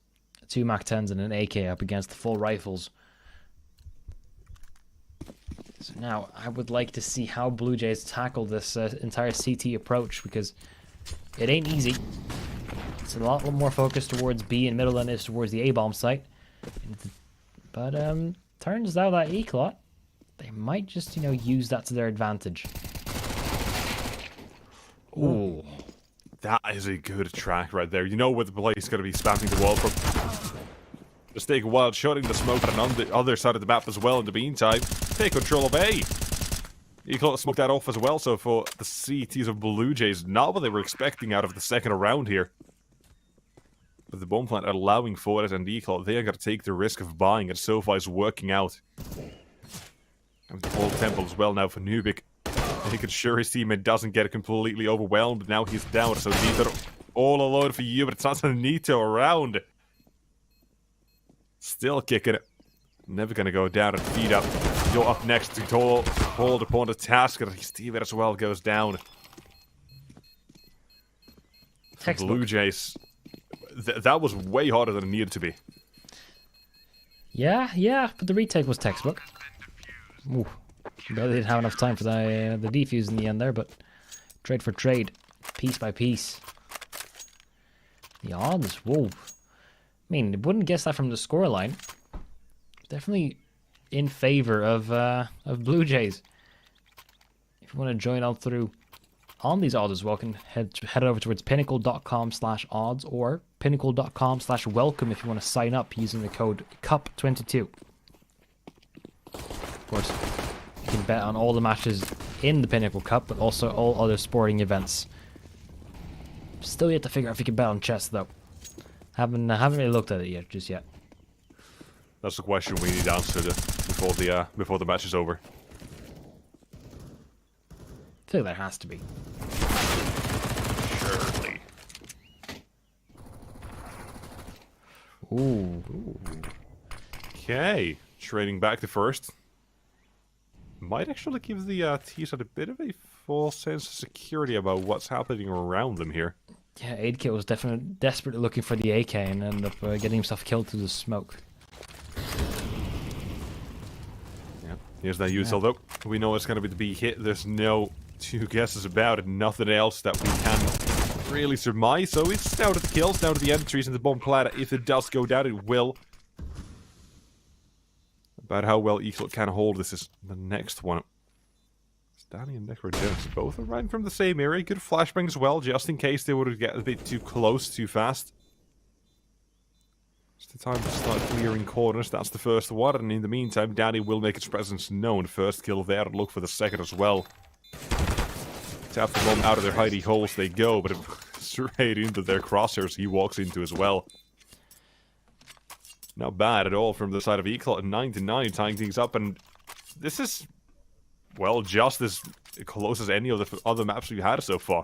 2 MAC-10s, and an AK up against the full rifles. So now, I would like to see how BLUEJAYS tackle this entire CT approach, because it ain't easy. It's a lot more focused towards B and middle than it is towards the A-bomb site. But turns out that Eclot, they might just, you know, use that to their advantage. Ooh. That is a good track right there. You know where the play's going to be spamming the wall from. Just take a wild shot in the smoke and on the other side of the map as well in the meantime. Take control of A. Eclot smoked that off as well, so for the CTs of BLUEJAYS, not what they were expecting out of the second round here. But the bomb plant allowing for it, and Eclot, they are going to take the risk of buying it. So far is working out. And the whole temple as well now for Entropiq. He can ensure his teammate doesn't get completely overwhelmed. Now he's down, so Nito all alone for you, but it's not Nito around. Still kicking it. Never going to go down and feed up. You're up next to hold upon the task, and his teammate as well goes down. BLUEJAYS. That was way harder than it needed to be. Yeah, but the retake was textbook. Ooh, barely didn't have enough time for the defuse in the end there, but trade for trade, piece by piece. The odds, whoa. I mean, wouldn't guess that from the scoreline. Definitely in favor of BLUEJAYS. If you want to join on through on these odds as well, can head over towards pinnacle.com/odds or pinnacle.com/welcome if you want to sign up using the code CUP22. Of course, you can bet on all the matches in the Pinnacle Cup, but also all other sporting events. Still yet to figure out if you can bet on chess, though. Haven't really looked at it yet, just yet. That's the question we need answered before the match is over. I feel there has to be. Surely. Ooh. Okay, trading back to first. Might actually give the T-Set a bit of a false sense of security about what's happening around them here. Yeah, 8K was definitely desperately looking for the AK and ended up getting himself killed through the smoke. Yeah, here's that util though. We know it's going to be hit. There's no two guesses about it. Nothing else that we can really surmise. So it's down to the kills, down to the entries and the bomb platter. If it does go down, it will. About how well Eclot can hold this is the next one. Danny and Necrogenesis both are right from the same area. Good flashbang as well, just in case they would get a bit too close too fast. It's the time to start clearing corners. That's the first one, and in the meantime, Danny will make its presence known. First kill there, and look for the second as well. Tap the bomb out of their hidey holes they go, but straight into their crosshairs he walks into as well. Not bad at all from the side of Eclot, 9-9, tying things up, and this is, well, just as close as any of the other maps we've had so far.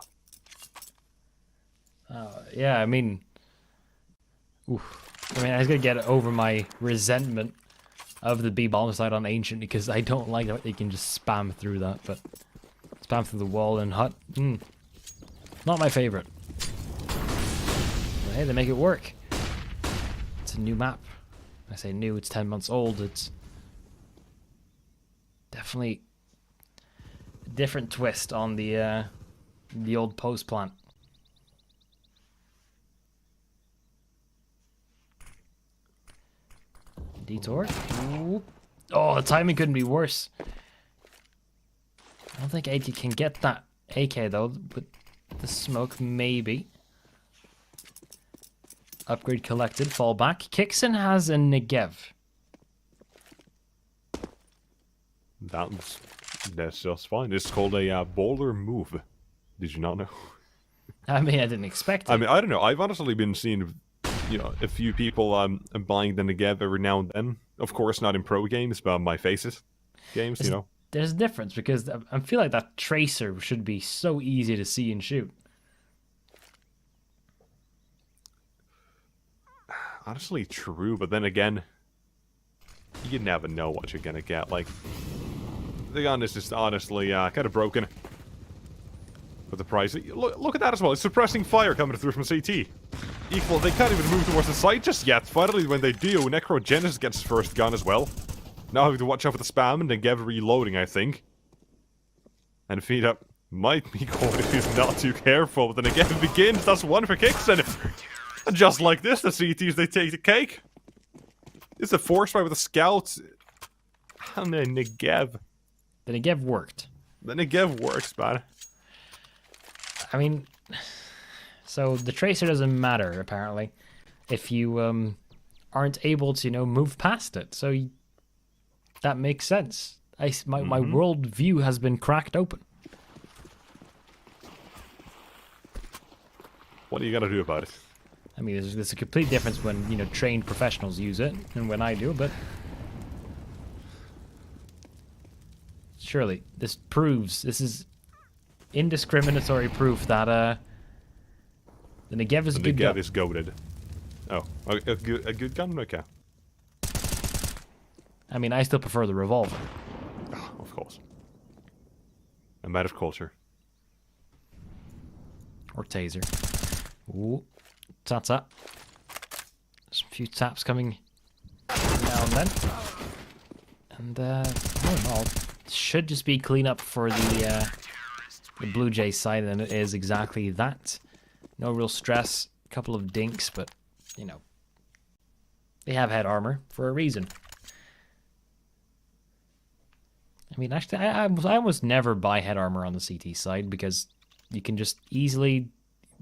Yeah, I mean, I was gonna get over my resentment of the B-bomb side on Ancient because I don't like how they can just spam through that, but spam through the wall and hut, not my favorite. But hey, they make it work. It's a new map. I say new, it's 10 months old. It's definitely a different twist on the old post plant. Detour. Ooh. Oh, the timing couldn't be worse. I don't think AK can get that AK though, but the smoke maybe. Upgrade collected, fall back. Kixon has a Negev. That's just fine. It's called a bowler move. Did you not know? I mean, I didn't expect it. I mean, I don't know. I've honestly been seeing, a few people buying the Negev every now and then. Of course, not in pro games, but my faces games, There's there's a difference because I feel like that tracer should be so easy to see and shoot. Honestly, true, but then again, you never know what you're gonna get. Like, the gun is just honestly kind of broken for the price. Look at that as well. It's suppressing fire coming through from CT. Equal, they can't even move towards the site just yet. Finally, when they do, Necrogenesis gets his first gun as well. Now having to watch out for the spam and then get reloading, I think. And feed up might be caught if he's not too careful. But then again, it begins. That's one for Kixon. And just like this, the CTs, they take the cake. It's a force fight with a scout. And then Negev. The Negev worked. The Negev works, man. I mean, so the tracer doesn't matter, apparently, if you aren't able to, move past it. So that makes sense. My world view has been cracked open. What are you gonna do about it? I mean, there's a complete difference when, trained professionals use it and when I do, but surely this is indiscriminatory proof that the Negev is a good gun. The Negev is goated. Oh, a good gun? Okay. I mean, I still prefer the revolver. Oh, of course. A matter of culture. Or taser. Ooh. Tap. There's a few taps coming now and then. And, it should just be cleanup for the BLUEJAYS side, and it is exactly that. No real stress. A couple of dinks, but, they have head armor for a reason. I mean, actually, I almost never buy head armor on the CT side because you can just easily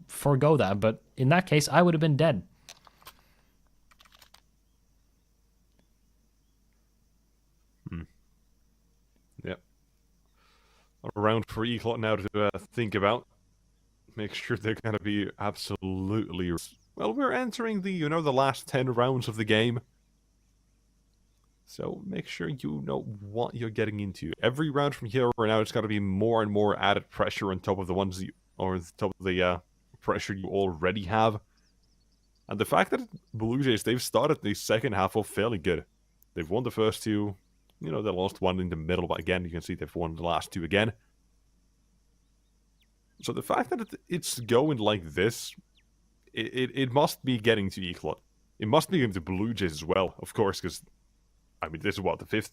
forego that, but in that case, I would have been dead. Yep. A round for Eclot now to think about. Make sure they're going to be absolutely... Well, we're entering the, the last 10 rounds of the game. So make sure you know what you're getting into. Every round from here on out, it's got to be more and more added pressure on top of the ones or the top of the pressure you already have. And the fact that BLUEJAYS, they've started the second half off fairly good. They've won the first two. They lost one in the middle, but again, you can see they've won the last two again. So the fact that it's going like this, it must be getting to Eclot. It must be getting to BLUEJAYS as well, of course, because, I mean, this is what, is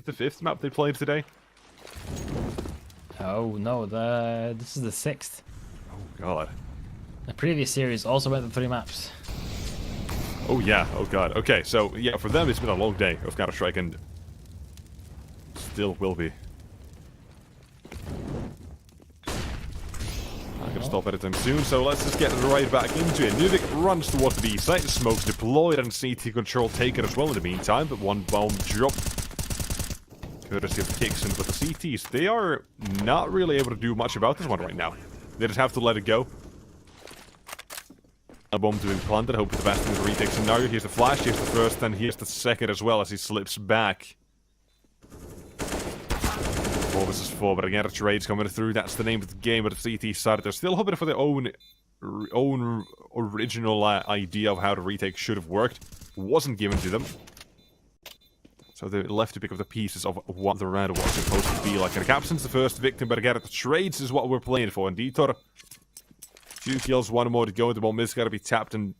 the fifth map they played today? Oh, no, this is the 6th. Oh, God. The previous series also went to 3 maps. Oh, yeah. Oh, God. Okay, so, yeah, for them, it's been a long day of Counter-Strike, and still will be. Not gonna stop anytime soon, so let's just get right back into it. Nuvik runs towards the B site, smokes deployed, and CT control taken as well in the meantime, but one bomb dropped. Courtesy of Kixon, but the CTs, they are not really able to do much about this one right now. They just have to let it go. A bomb to be planted, hoping the best in the retake scenario. Here's the flash, here's the first, and here's the second as well as he slips back. 4 versus 4, but again, a trade's coming through. That's the name of the game, but the CT side, they're still hoping for their own original idea of how the retake should have worked. Wasn't given to them. So they're left to pick up the pieces of what the round was supposed to be like. And Capson's the first victim, but again, the trades is what we're playing for. And Dieter, 2 kills, 1 more to go. The bomb is got to be tapped, and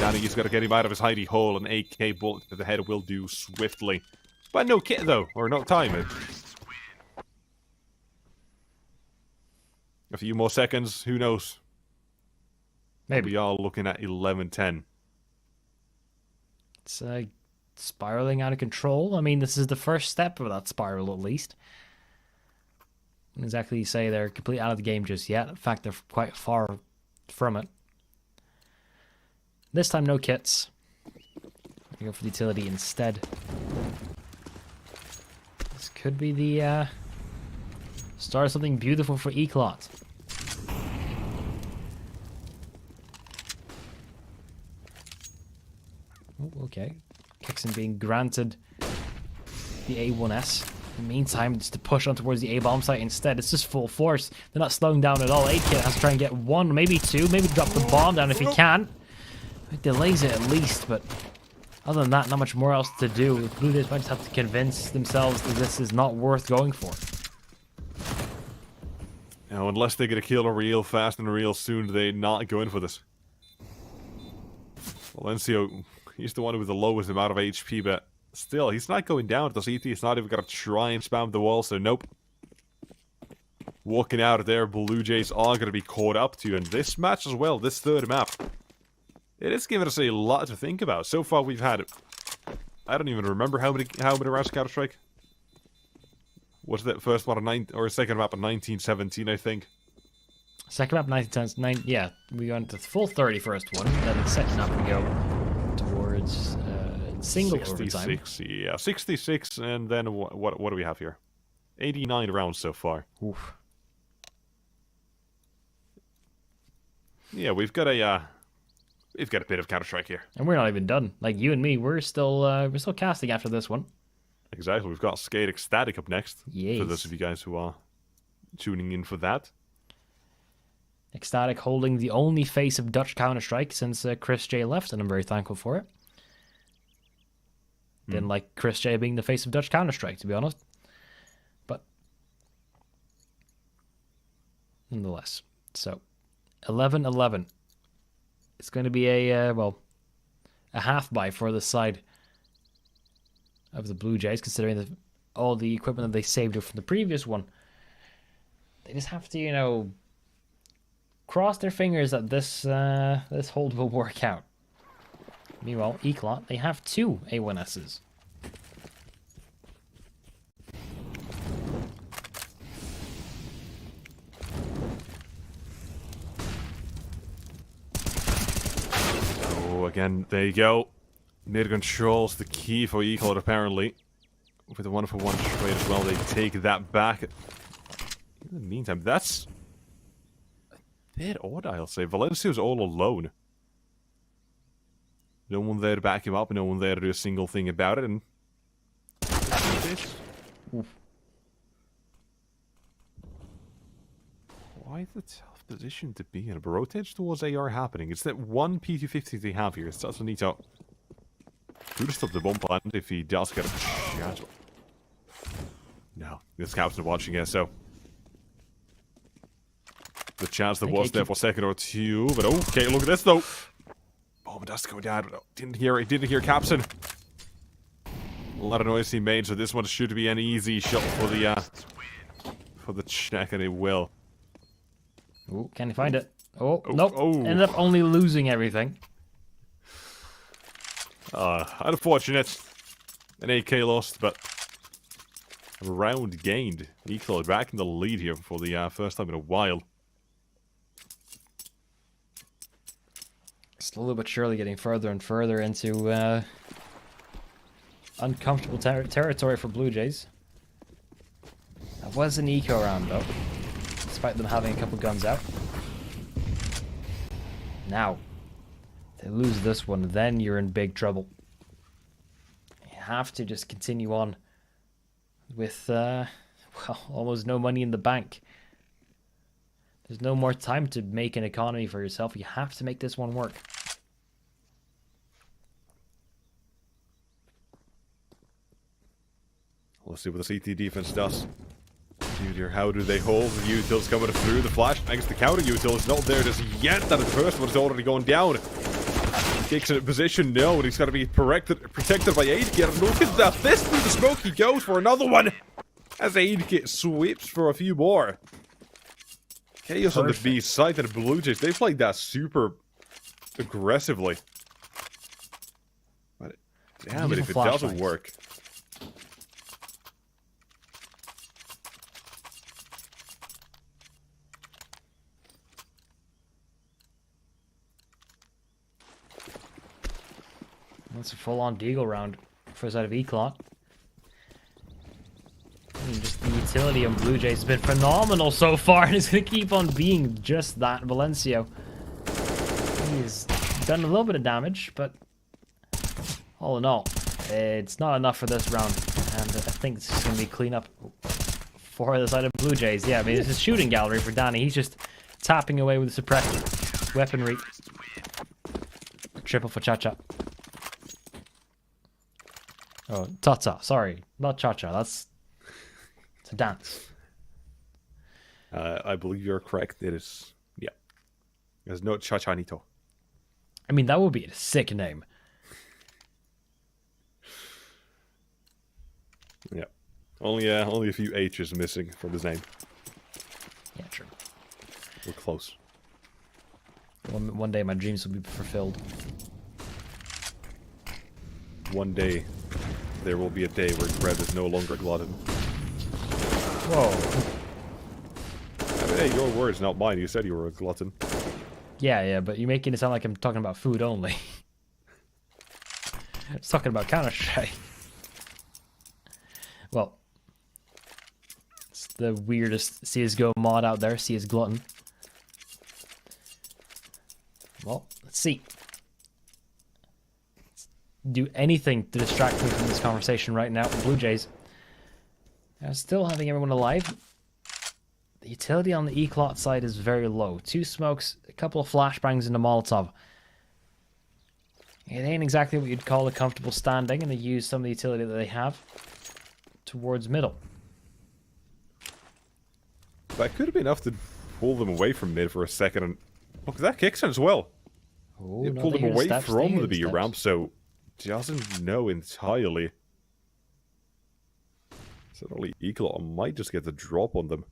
Danny's got to get him out of his hidey hole. An AK bullet to the head will do swiftly. But no kit, though, or no time. A few more seconds, who knows? Maybe. We are looking at 11-10. It's spiraling out of control. I mean, this is the first step of that spiral, at least. I wouldn't exactly say they're completely out of the game just yet. In fact, they're quite far from it. This time, no kits. We go for the utility instead. This could be the start of something beautiful for Eclot. Oh, okay. Kixon being granted the A1S. In the meantime, just to push on towards the A-bomb site instead. It's just full force. They're not slowing down at all. 8kit has to try and get one, maybe two, maybe drop the bomb down if he can. It delays it at least, but other than that, not much more else to do. The Blue Jays might just have to convince themselves that this is not worth going for. Now, unless they get a kill real fast and real soon, they're not going for this. Valencio, he's the one with the lowest amount of HP, but still, he's not going down. The CT is not even going to try and spam the wall, so nope. Walking out of there, Blue Jays are going to be caught up to, and this match as well, this third map, it is giving us a lot to think about. So far, we've had, I don't even remember how many rounds of Counter-Strike. Was that first one or second map of 1917, I think. Second map 1910, yeah, we went to the full 30 first one, then the second map we go towards single 66, overtime. Yeah, 66, and then what do we have here? 89 rounds so far. Oof. Yeah, we've got a bit of Counter-Strike here. And we're not even done. Like you and me, we're still casting after this one. Exactly, we've got SKADE ECSTATIC up next. Yes. For those of you guys who are tuning in for that. ECSTATIC holding the only face of Dutch Counter-Strike since Chris J left, and I'm very thankful for it. Didn't like Chris J being the face of Dutch Counter-Strike, to be honest. But nonetheless, so 11-11. It's going to be a half buy for the side of the Blue Jays, considering all the equipment that they saved from the previous one. They just have to, you know, cross their fingers that this hold will work out. Meanwhile, Eclot, they have 2 A1Ss. Oh, again, there you go. Mid control's the key for Eclot, apparently. With a 1-for-1 trade as well, they take that back. In the meantime, that's a bit odd, I'll say. Valencia's all alone. No one there to back him up, no one there to do a single thing about it, and... Why the tough position to be in? A rotation towards AR happening. It's that one P250 they have here. It's also need to... Could stop the bomb plant if he does get a shot. No, this captain watching it, so... The chance that was there for a second or two, but okay, look at this though! Bomb does go down, didn't hear Captain. A lot of noise he made, so this one should be an easy shot for the check, and it will. Ooh, can he find it? Oh, nope, ended up only losing everything. Unfortunate. An AK lost, but a round gained. Eclot back in the lead here for the first time in a while. Slowly but surely getting further and further into uncomfortable territory for Blue Jays. That was an eco round though, despite them having a couple guns out. Now, if they lose this one, then you're in big trouble. You have to just continue on with, well, almost no money in the bank. There's no more time to make an economy for yourself. You have to make this one work. Let's see what the CT defense does. How do they hold? The utils coming through. The flash thanks the counter util is not there just yet. That first one is already going down. Kicks in position. No, and he's got to be protected by Aidkit. Look at that. This through the smoke. He goes for another one. As Aidkit sweeps for a few more. Chaos on the B side of the Blue Jays. They played that super aggressively. But damn it, if it doesn't work. That's a full-on deagle round for the side of Eclot. And just the utility on Blue Jays has been phenomenal so far, and it's going to keep on being just that. Valencio, he's done a little bit of damage, but all in all, It's not enough for this round, and I think this is going to be cleanup for the side of Blue Jays. Yeah, I mean, it's a shooting gallery for Danny. He's just tapping away with the suppressed weaponry. Triple for Cha-Cha. Oh, Ta-Ta, sorry. Not Cha-Cha, it's a dance. I believe you're correct. It is, yeah. There's no Cha-Chanito. I mean, that would be a sick name. Yeah. Only a few H's missing from his name. Yeah, true. We're close. One day my dreams will be fulfilled. One day, there will be a day where Greb is no longer a glutton. Whoa. I mean, hey, your words, not mine. You said you were a glutton. Yeah, but you're making it sound like I'm talking about food only. I was talking about Counter-Strike. Well, it's the weirdest CSGO mod out there, CS Glutton. Well, let's see. Let's do anything to distract me from this conversation right now. Blue Jays are still having everyone alive. The utility on the Eclot side is very low. 2 smokes, a couple of flashbangs, and a Molotov. It ain't exactly what you'd call a comfortable standing, and they use some of the utility that they have towards middle. That could have been enough to pull them away from mid for a second. And look, that kicks in as well. Oh, It no, pulled they him hear the away steps, they from hear the the B steps. ramp, so doesn't know entirely. Suddenly, Eclot might just get the drop on them.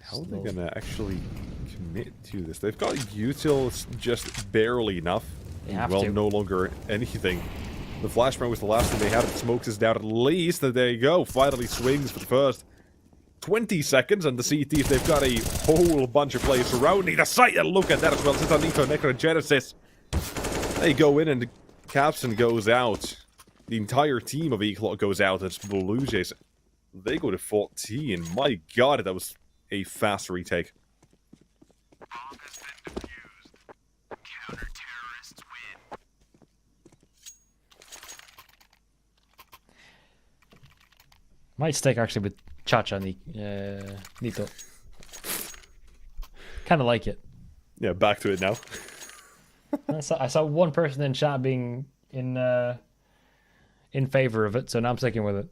How are they gonna actually commit to this? They've got utils just barely enough. They have well, to. no longer anything. The flashbang was the last thing they had. Smokes is down at least. And there you go. Finally swings for the first 20 seconds. And the CTs, they've got a whole bunch of players surrounding the site. And look at that as well. Titanito, Necrogenesis. They go in and the captain goes out. The entire team of Eclot goes out. It's Blue Jays. They go to 14. My god, that was a fast retake. Might stick actually with Cha-Cha and Nito. Kind of like it. Yeah, back to it now. I saw one person in chat being in favor of it, so now I'm sticking with it.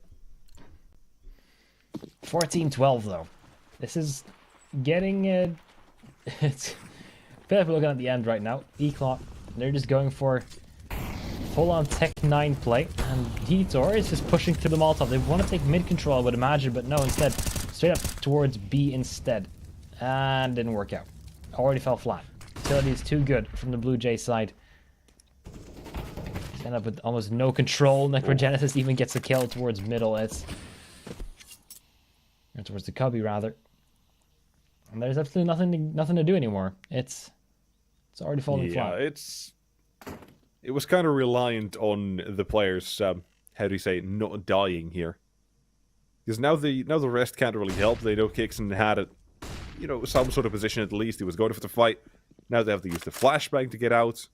14-12 though. This is getting it's I feel like we're looking at the end right now. Eclot, they're just going for full-on Tech 9 play, and Detour is just pushing through the Molotov. They want to take mid control, I would imagine, but no, instead, straight up towards B instead. And didn't work out. Already fell flat. Utility is too good from the Blue Jay side. End up with almost no control. Necrogenesis even gets a kill towards middle. It's or towards the Cubby rather. And there's absolutely nothing to do anymore. It's already fallen flat. It was kind of reliant on the players, how do you say, not dying here. Because now the rest can't really help. They know Kixon had it, some sort of position at least. He was going for the fight. Now they have to use the flashbang to get out.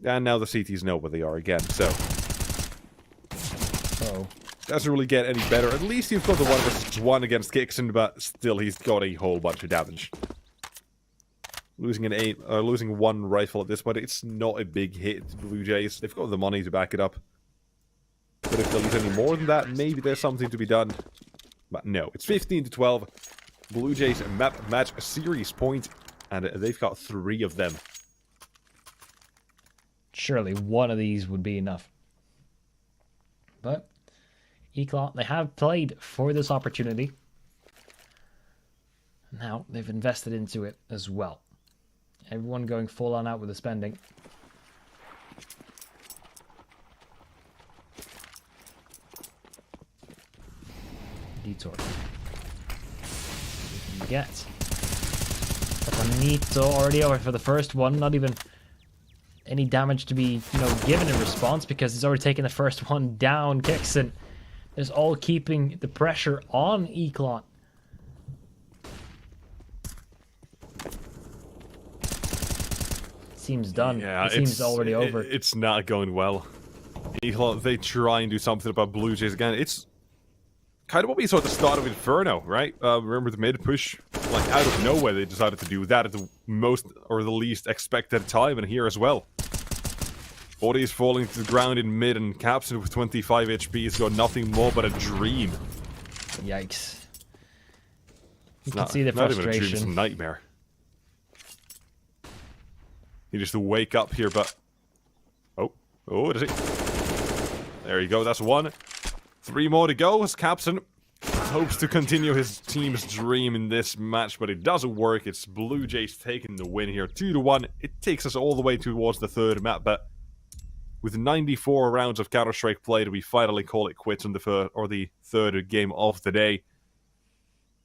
And now the CTs know where they are again, so... Oh. Doesn't really get any better. At least he's got the 1v1 against Kixon, but still he's got a whole bunch of damage. Losing one rifle at this point, it's not a big hit to Blue Jays. They've got the money to back it up. But if they lose any more than that, maybe there's something to be done. But no, it's 15-12. Blue Jays match a series point, and they've got 3 of them. Surely one of these would be enough. But Eclot, they have played for this opportunity. Now they've invested into it as well. Everyone going full on out with the spending. Detour. We can get Tapanito already over for the first one. Not even any damage to be, given in response because he's already taken the first one down. Kixon is all keeping the pressure on Eclot. seems done. Yeah, it seems already over. It's not going well. Eclot, they try and do something about Blue Jays again. It's kind of what we saw at the start of Inferno, right? Remember the mid push? Like, out of nowhere, they decided to do that at the most or the least expected time, and here as well. Body is falling to the ground in mid, and Captain with 25 HP has got nothing more but a dream. Yikes. You can see the frustration. Not even a dream, it's a nightmare. You just wake up here, but... Oh, does he? There you go, that's one. 3 more to go as Captain hopes to continue his team's dream in this match, but it doesn't work. It's Blue Jays taking the win here, 2-1. It takes us all the way towards the 3rd map, but with 94 rounds of Counter-Strike played, we finally call it quits on the 3rd game of the day.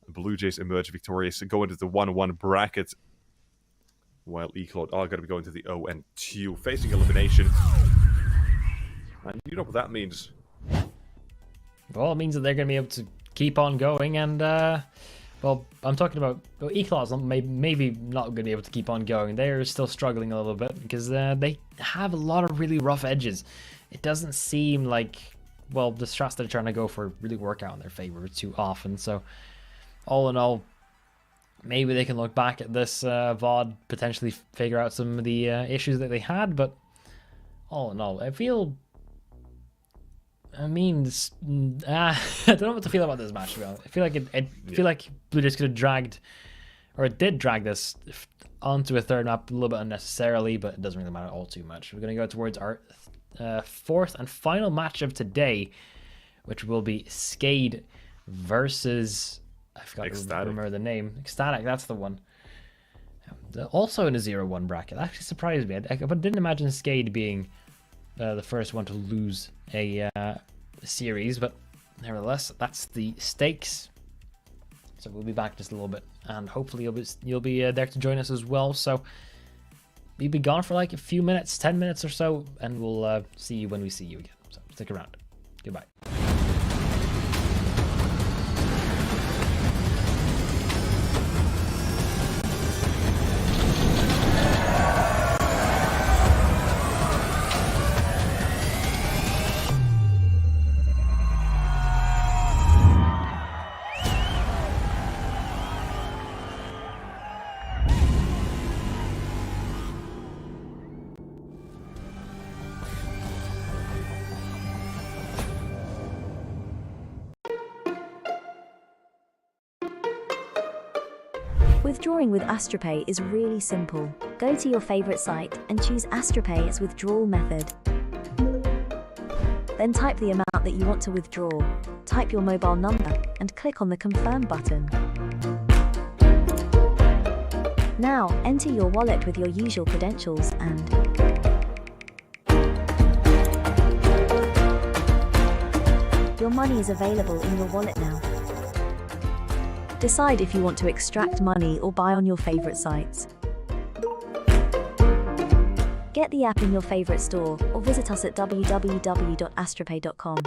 Blue Jays emerge victorious, go into the 1-1 bracket, while Eclot are going to be going to the 0-2, facing elimination. And you know what that means. Well, it means that they're going to be able to keep on going, and, well, I'm talking about... Well, Eclot's maybe not going to be able to keep on going. They're still struggling a little bit, because they have a lot of really rough edges. It doesn't seem like, well, the strats they're trying to go for really work out in their favor too often, so all in all, maybe they can look back at this VOD, potentially figure out some of the issues that they had, but all in all, I feel... I mean, I don't know what to feel about this match, to be honest. I feel like I feel like Blue Jays could have dragged, or it did drag this onto a 3rd map a little bit unnecessarily, but it doesn't really matter all too much. We're going to go towards our 4th and final match of today, which will be SKADE versus... I forgot to remember the name. ECSTATIC, that's the one. Also in a 0-1 bracket. That actually surprised me. I didn't imagine SKADE being the first one to lose a series, but nevertheless, that's the stakes. So we'll be back just a little bit, and hopefully you'll be there to join us as well. So we'll be gone for like a few minutes, 10 minutes or so, and we'll see you when we see you again. So stick around. Goodbye. Withdrawing with AstroPay is really simple. Go to your favorite site and choose AstroPay as withdrawal method. Then type the amount that you want to withdraw, type your mobile number, and click on the Confirm button. Now, enter your wallet with your usual credentials and... your money is available in your wallet now. Decide if you want to extract money or buy on your favorite sites. Get the app in your favorite store or visit us at www.astropay.com.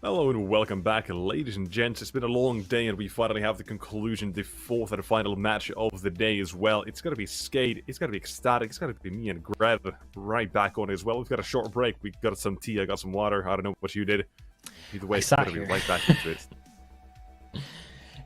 Hello and welcome back, ladies and gents. It's been a long day and we finally have the conclusion, the fourth and final match of the day as well. It's going to be SKADE, it's going to be ECSTATIC, it's going to be me and Greg right back on it as well. We've got a short break, we got some tea, I got some water, I don't know what you did. Either way, it's going to be right back into it.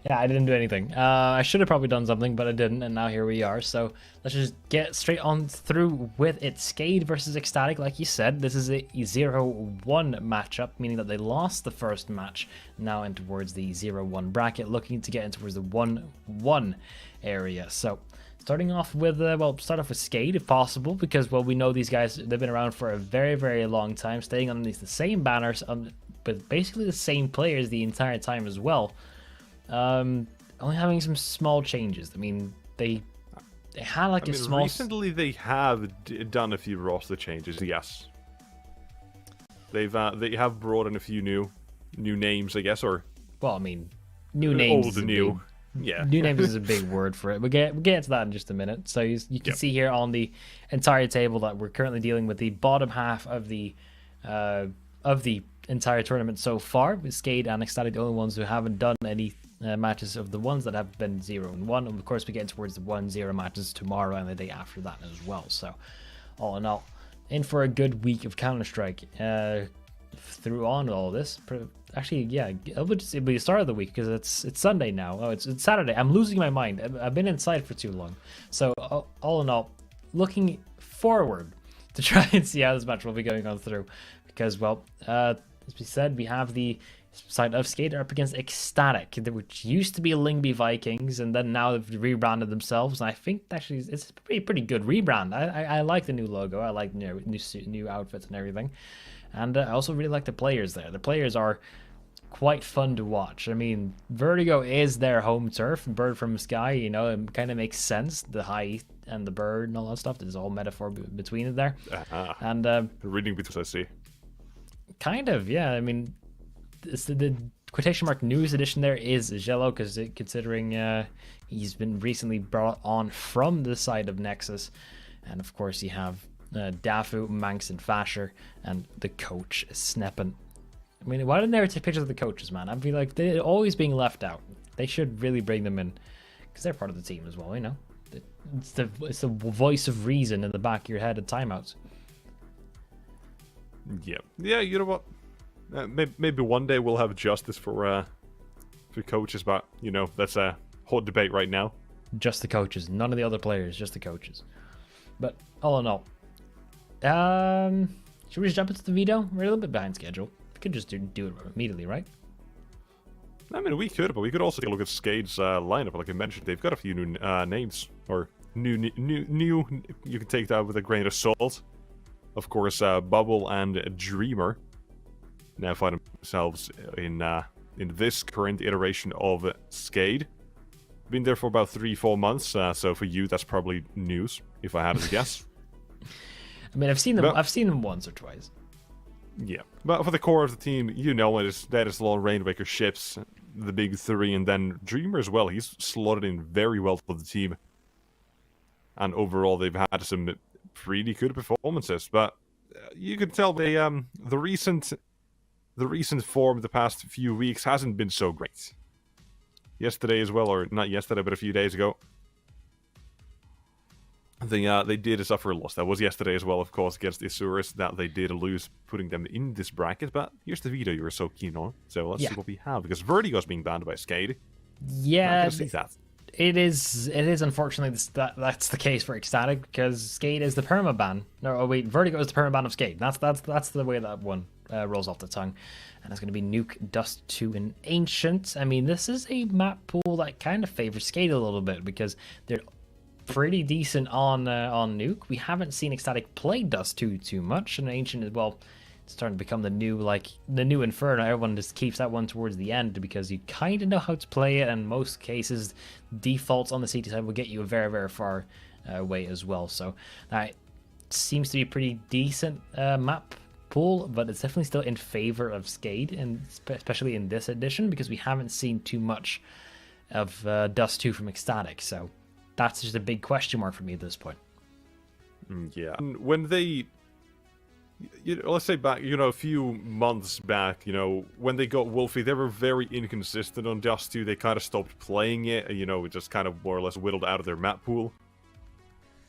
Yeah, I didn't do anything. I should have probably done something, but I didn't, and now here we are. So let's just get straight on through with it. SKADE versus ECSTATIC, like you said, this is a 0-1 matchup, meaning that they lost the first match, now in towards the 0-1 bracket, looking to get in towards the 1-1 area. So starting off with, start off with SKADE if possible, because, well, we know these guys, they've been around for a very, very long time, staying underneath the same banners, with basically the same players the entire time as well. Only having some small changes. I mean, they had like small. Recently, they have done a few roster changes. Yes, they have brought in a few new names, I guess, or well, I mean, new names. Old and new. Yeah, new names is a big word for it. We'll get to that in just a minute. So you can see here on the entire table that we're currently dealing with the bottom half of the entire tournament so far, with SKADE and ECSTATIC the only ones who haven't done any matches of the ones that have been 0-1, and of course we get towards the 1-0 matches tomorrow and the day after that as well. So all in all, in for a good week of Counter-Strike through on all this. Actually, yeah, it'll be the start of the week because it's Sunday now. Oh, it's Saturday. I'm losing my mind. I've been inside for too long. So all in all, looking forward to try and see how this match will be going on through, because, well, as we said, we have the side of SKADE up against ECSTATIC, which used to be Lingby Vikings, and then now they've rebranded themselves. And I think actually it's a pretty good rebrand. I like the new logo. I like new outfits and everything, and I also really like the players there. The players are quite fun to watch. I mean, Vertigo is their home turf, bird from the sky. You know, it kind of makes sense. The height and the bird and all that stuff. There's a whole metaphor between it there. And reading between, I see. Kind of, yeah. I mean, the quotation mark newest edition there is Jello, because considering he's been recently brought on from the side of Nexus, and of course you have Dafu, Manx, and Fasher, and the coach Sneppen. I mean, why didn't they take pictures of the coaches, man? I feel like they're always being left out. They should really bring them in, because they're part of the team as well. You know, it's the voice of reason in the back of your head at timeouts. Yeah. You know what? Maybe one day we'll have justice for coaches, but you know that's a hot debate right now. Just the coaches, none of the other players, just the coaches. But all in all, should we just jump into the video? We're a little bit behind schedule. We could just do it immediately, right? I mean, we could, but we could also take a look at SKADE's lineup. Like I mentioned, they've got a few new names, or new. You can take that with a grain of salt. Of course, Bubble and Dreamer now find themselves in this current iteration of SKADE. Been there for about 3-4 months, so for you that's probably news, if I had to guess. I mean, I've seen them once or twice. Yeah, but for the core of the team, you know, that is Lone Rainmaker, Ships, the big three, and then Dreamer as well. He's slotted in very well for the team, and overall they've had some pretty good performances. But you can tell they the recent form the past few weeks hasn't been so great. Yesterday as well, or not yesterday, but a few days ago, they did suffer a loss. That was yesterday as well, of course, against the Azures, that they did lose, putting them in this bracket. But here's the video you were so keen on, so let's see what we have, because Vertigo's being banned by SKADE. Yeah, see that. It is unfortunately that's the case for ECSTATIC, because SKADE is the permaban. No, oh wait, Vertigo is the permaban of SKADE. That's the way that one rolls off the tongue. And it's going to be Nuke, Dust 2, and Ancient. I mean, this is a map pool that kind of favors SKADE a little bit, because they're pretty decent on Nuke. We haven't seen ECSTATIC play Dust 2 too much, and Ancient as well. It's starting to become the new Inferno. Everyone just keeps that one towards the end because you kind of know how to play it, and in most cases, defaults on the CT side will get you a very, very far way as well. So that seems to be a pretty decent map pool, but it's definitely still in favor of SKADE, and especially in this edition, because we haven't seen too much of Dust 2 from ECSTATIC. So that's just a big question mark for me at this point. Yeah. When they let's say back, a few months back, when they got Wolfie, they were very inconsistent on Dust 2. They kind of stopped playing it, it just kind of more or less whittled out of their map pool.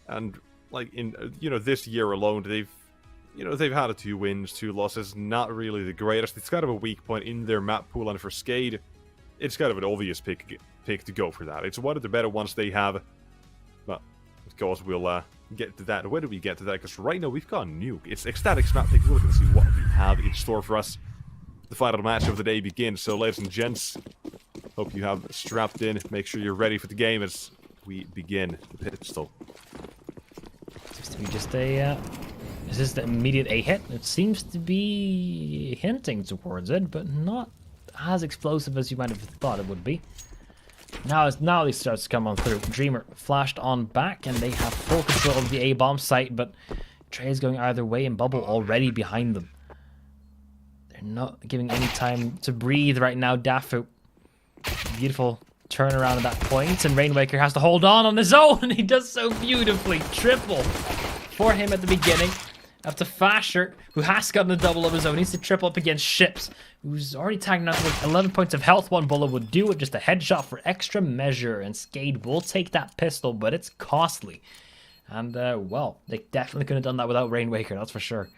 And, like, in, this year alone, they've had 2 wins, 2 losses, not really the greatest. It's kind of a weak point in their map pool, and for SKADE, it's kind of an obvious pick to go for that. It's one of the better ones they have, but, of course, we'll, get to that. Where do we get to that? Because right now we've got a nuke. It's SKATIC's map pick. We're looking to see what we have in store for us. The final match of the day begins. So, ladies and gents, hope you have strapped in. Make sure you're ready for the game as we begin the pistol. Seems to be just a. Is this the immediate A hit? It seems to be hinting towards it, but not as explosive as you might have thought it would be. Now he starts to come on through. Dreamer flashed on back, and they have full control of the A-bomb site, but Trey is going either way, and Bubble already behind them. They're not giving any time to breathe right now. Dafu, beautiful turnaround at that point, and Rainwaker has to hold on his own, and he does so beautifully. Triple for him at the beginning. Up to Fasher, who has gotten a double of his own. Needs to triple up against Ships, who's already tagged out with 11 points of health. One bullet would do it, just a headshot for extra measure. And SKADE will take that pistol, but it's costly. And, well, they definitely could have done that without Rainwaker, that's for sure.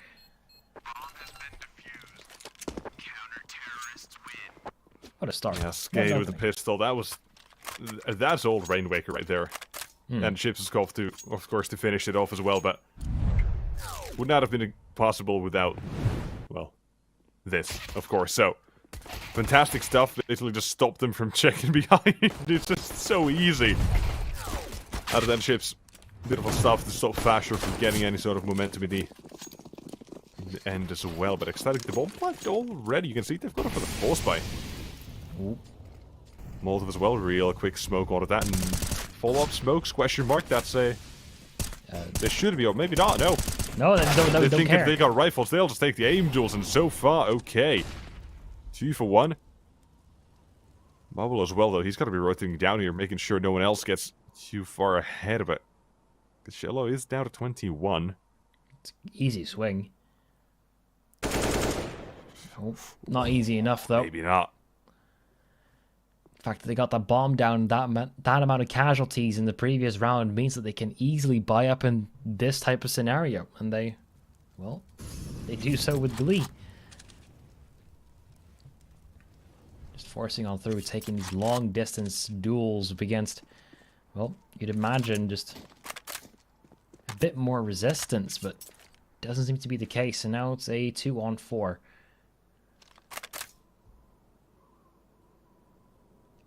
What a start. Yeah, SKADE with the pistol. That's old Rainwaker right there. And Ships is called to, of course, to finish it off as well, but would not have been possible without, well, this, of course. So, fantastic stuff. Basically just stopped them from checking behind. It's just so easy. Out of that, Ships, beautiful stuff to stop Fasher from getting any sort of momentum in the end as well. But SKADE, the bomb plant already. You can see they've got it for the force buy. Molotov as well. Real quick smoke out of that. And follow-up smokes, question mark. That's a... They should be, or maybe not, no. No, they don't think care. If they got rifles, they'll just take the aim duels, and so far, okay. 2 for 1. Bubble as well, though. He's got to be rotating down here, making sure no one else gets too far ahead of it. Cello is down to 21. It's easy swing. Oh, not easy enough, though. Maybe not. The fact that they got that bomb down, that amount of casualties in the previous round means that they can easily buy up in this type of scenario. And they do so with glee. Just forcing on through, taking these long distance duels against, well, you'd imagine just a bit more resistance, but doesn't seem to be the case. And now it's a 2-on-4.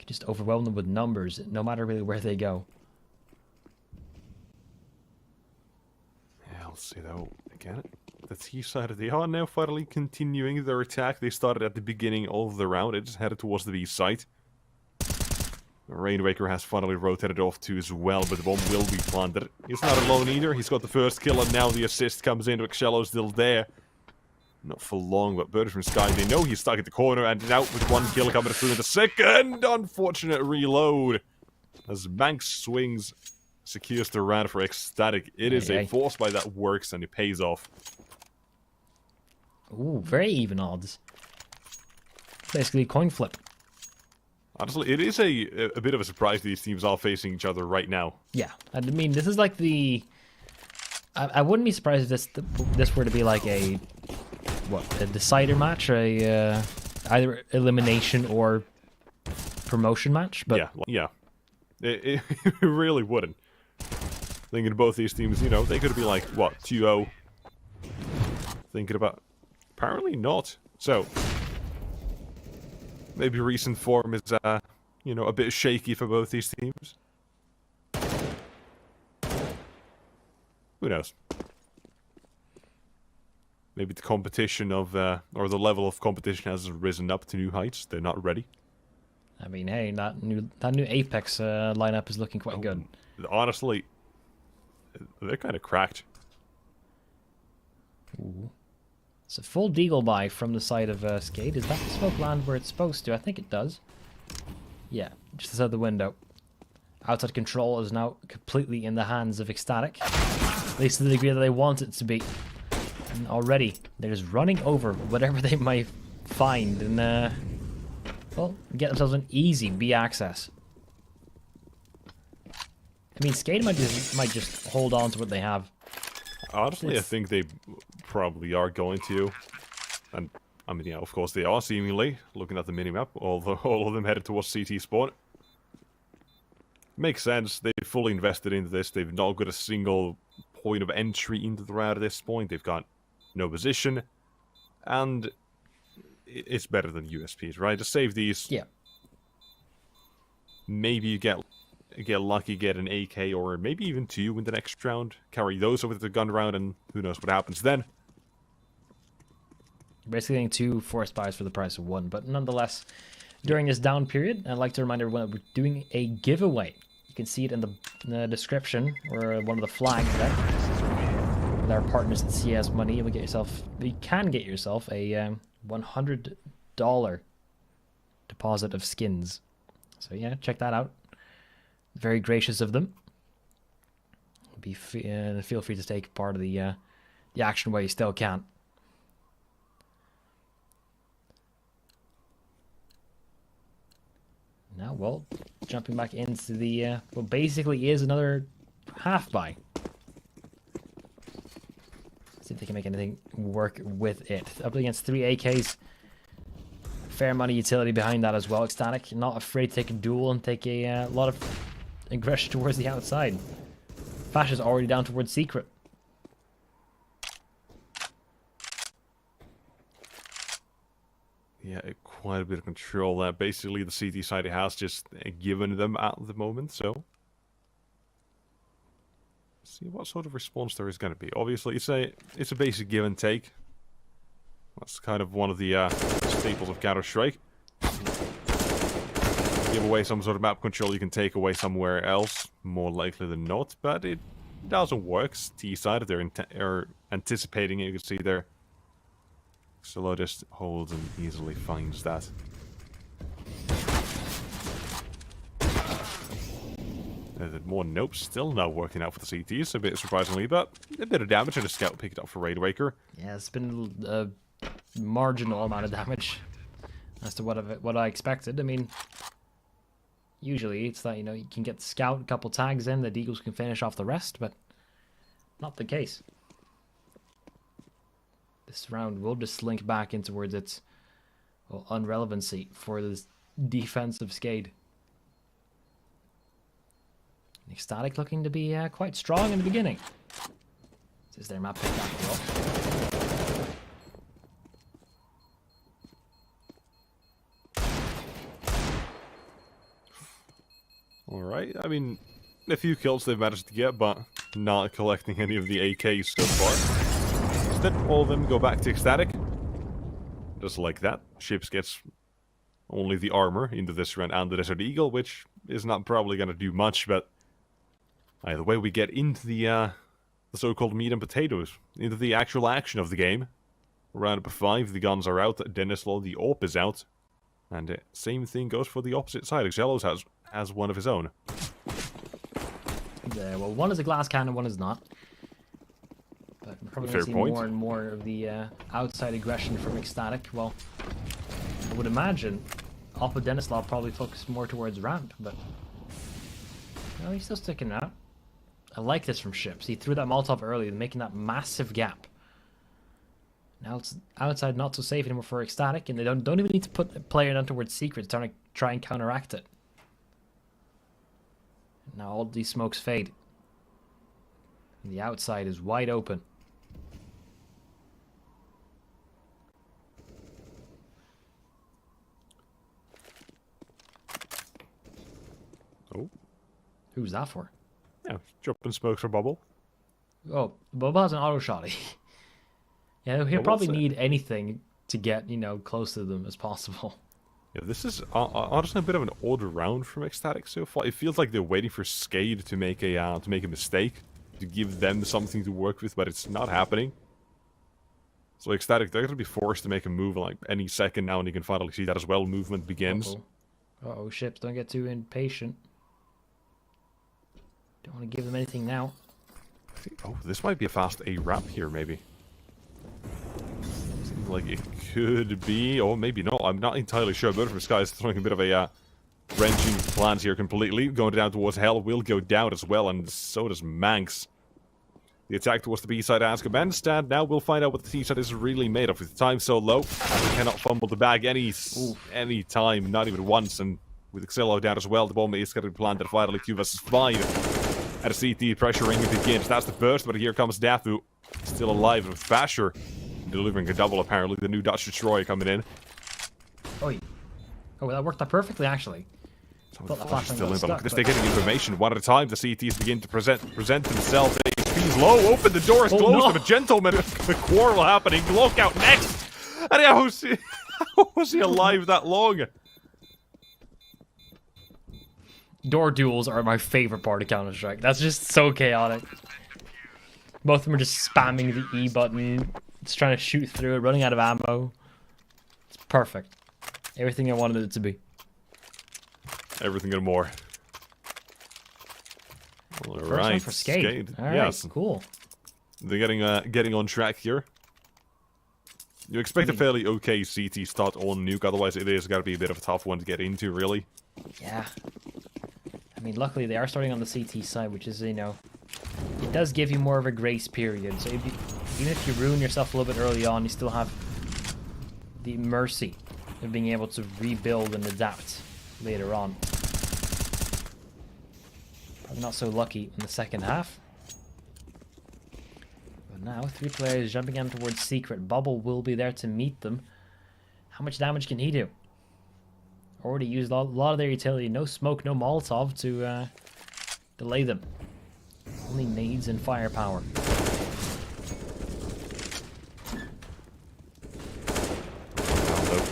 Just overwhelm them with numbers, no matter really where they go. Yeah, let's see though. Again, the T side of the are now finally continuing their attack. They started at the beginning of the round. It just headed towards the B site. Rainwaker has finally rotated off too as well, but the bomb will be planted. He's not alone either. He's got the first kill, and now the assist comes in. Excello's still there. Not for long, but Bird from Sky, they know he's stuck at the corner, and out with 1 kill coming through in the second. Unfortunate reload. As Banks swings, secures the round for SKADE. It is a force buy that works, and it pays off. Ooh, very even odds. Basically, coin flip. Honestly, it is a bit of a surprise these teams are facing each other right now. Yeah, I mean, this is like the... I wouldn't be surprised if this were to be like a decider match, or either elimination or promotion match. But yeah, it really wouldn't. Thinking both these teams, they could be like, what, 2-0? Thinking about, apparently not. So maybe recent form is, a bit shaky for both these teams. Who knows? Maybe the competition of, or the level of competition has risen up to new heights. They're not ready. I mean, hey, that new Apex lineup is looking quite good. Honestly, they're kind of cracked. Ooh. It's a full deagle buy from the side of SKADE. Is that the smoke land where it's supposed to? I think it does. Yeah, just outside the window. Outside control is now completely in the hands of SKADE. At least to the degree that they want it to be. And already, they're just running over whatever they might find and, well, get themselves an easy B access. I mean, SKADE might just hold on to what they have. Honestly, I think they probably are going to. And, I mean, yeah, of course they are, seemingly. Looking at the minimap, all of them headed towards CT spawn. Makes sense. They fully invested into this. They've not got a single point of entry into the route at this point. They've got no position. And it's better than USPs, right? To save these. Yeah. Maybe you get lucky, get an AK, or maybe even 2 in the next round. Carry those over to the gun round, and who knows what happens then. Basically getting 2 forest buys for the price of 1, but nonetheless, during this down period, I'd like to remind everyone that we're doing a giveaway. You can see it in the description, or one of the flags there. With our partners at CS Money, you can get yourself a $100 deposit of skins. So yeah, check that out. Very gracious of them. Feel free to take part of the action where you still can. Now, well, jumping back into the well, basically is another half buy. See if they can make anything work with it. Up against 3 AKs. Fair money utility behind that as well. ECSTATIC not afraid to take a duel and take a lot of aggression towards the outside. Flash is already down towards Secret. Yeah, quite a bit of control there. Basically, the CT side has just given them at the moment, so... see what sort of response there is going to be. Obviously, it's a basic give and take. That's kind of one of the staples of Counter-Strike. Give away some sort of map control you can take away somewhere else, more likely than not, but it doesn't work. T-side, if they're anticipating it, you can see there. Solo just holds and easily finds that. More nope, still not working out for the CTs, a bit surprisingly, but a bit of damage and a scout picked up for Raid Waker. Yeah, it's been a marginal amount of damage as to what I expected. I mean, usually it's that, you know, you can get the scout, a couple tags in, the Deagles can finish off the rest, but not the case. This round will just slink back in towards its, well, unrelevancy for this defensive SKADE. ECSTATIC looking to be quite strong in the beginning. This is their map pick after all. Alright, I mean, a few kills they've managed to get, but not collecting any of the AKs so far. Instead, all of them go back to ECSTATIC. Just like that. Ships gets only the armor into this round and the Desert Eagle, which is not probably going to do much, but either way, we get into the so-called meat and potatoes, into the actual action of the game. Round number 5, the guns are out, Denislow, the AWP is out, and same thing goes for the opposite side. Xelos has one of his own. Yeah, well, one is a glass cannon, one is not. But we're probably going to see more and more of the outside aggression from ECSTATIC. Well, I would imagine Alpha Denislav probably focused more towards ramp, but no, he's still sticking out. I like this from Ships. He threw that Molotov early, making that massive gap. Now it's outside, not so safe anymore for ECSTATIC, and they don't even need to put the player down towards Secret to try and counteract it. Now all these smokes fade. And the outside is wide open. Oh. Who's that for? Yeah, dropping smokes for Bubble. Oh, Bubba has an auto shotty. Yeah, he'll probably need anything to get, you know, close to them as possible. Yeah, this is honestly a bit of an odd round from ECSTATIC so far. It feels like they're waiting for SKADE to make a mistake, to give them something to work with, but it's not happening. So ECSTATIC, they're going to be forced to make a move like any second now, and you can finally see that as well. Movement begins. Uh-oh, Ships, don't get too impatient. Don't want to give them anything now. Oh, this might be a fast A-wrap here, maybe. like it could be, or maybe not. I'm not entirely sure. But from Sky is throwing a bit of a wrenching plans here completely. Going down towards Hell will go down as well, and so does Manx. The attack towards the B side as command stand. Now we'll find out what the T side is really made of. With the time so low, we cannot fumble the bag any time, not even once. And with Xillo down as well, the bomb is going to be planted finally 2 versus 5. And a CT pressuring begins. That's the first, but here comes Dafu, still alive, with Fasher delivering a double apparently. The new Dutch destroyer coming in. Oh, that worked out perfectly actually. Still in, but look at this, they're getting information one at a time. The CTs begin to present themselves. HP's low, open the door is closed, and a gentleman, the quarrel happening. Glock out next, and how was he alive that long? Door duels are my favorite part of Counter-Strike. That's just so chaotic. Both of them are just spamming the E button, just trying to shoot through it, running out of ammo. It's perfect. Everything I wanted it to be. Everything and more. All First right, one for SKADE. All right, yes, cool. they're getting on track here. You expect a fairly okay CT start on Nuke, otherwise it is got to be a bit of a tough one to get into, really. Yeah. I mean, luckily they are starting on the CT side, which is, you know, it does give you more of a grace period. So even if you ruin yourself a little bit early on, you still have the mercy of being able to rebuild and adapt later on. Probably not so lucky in the second half. But now, 3 players jumping in towards Secret. Bubble will be there to meet them. How much damage can he do? Already used a lot of their utility. No smoke, no Molotov to delay them. Only nades and firepower.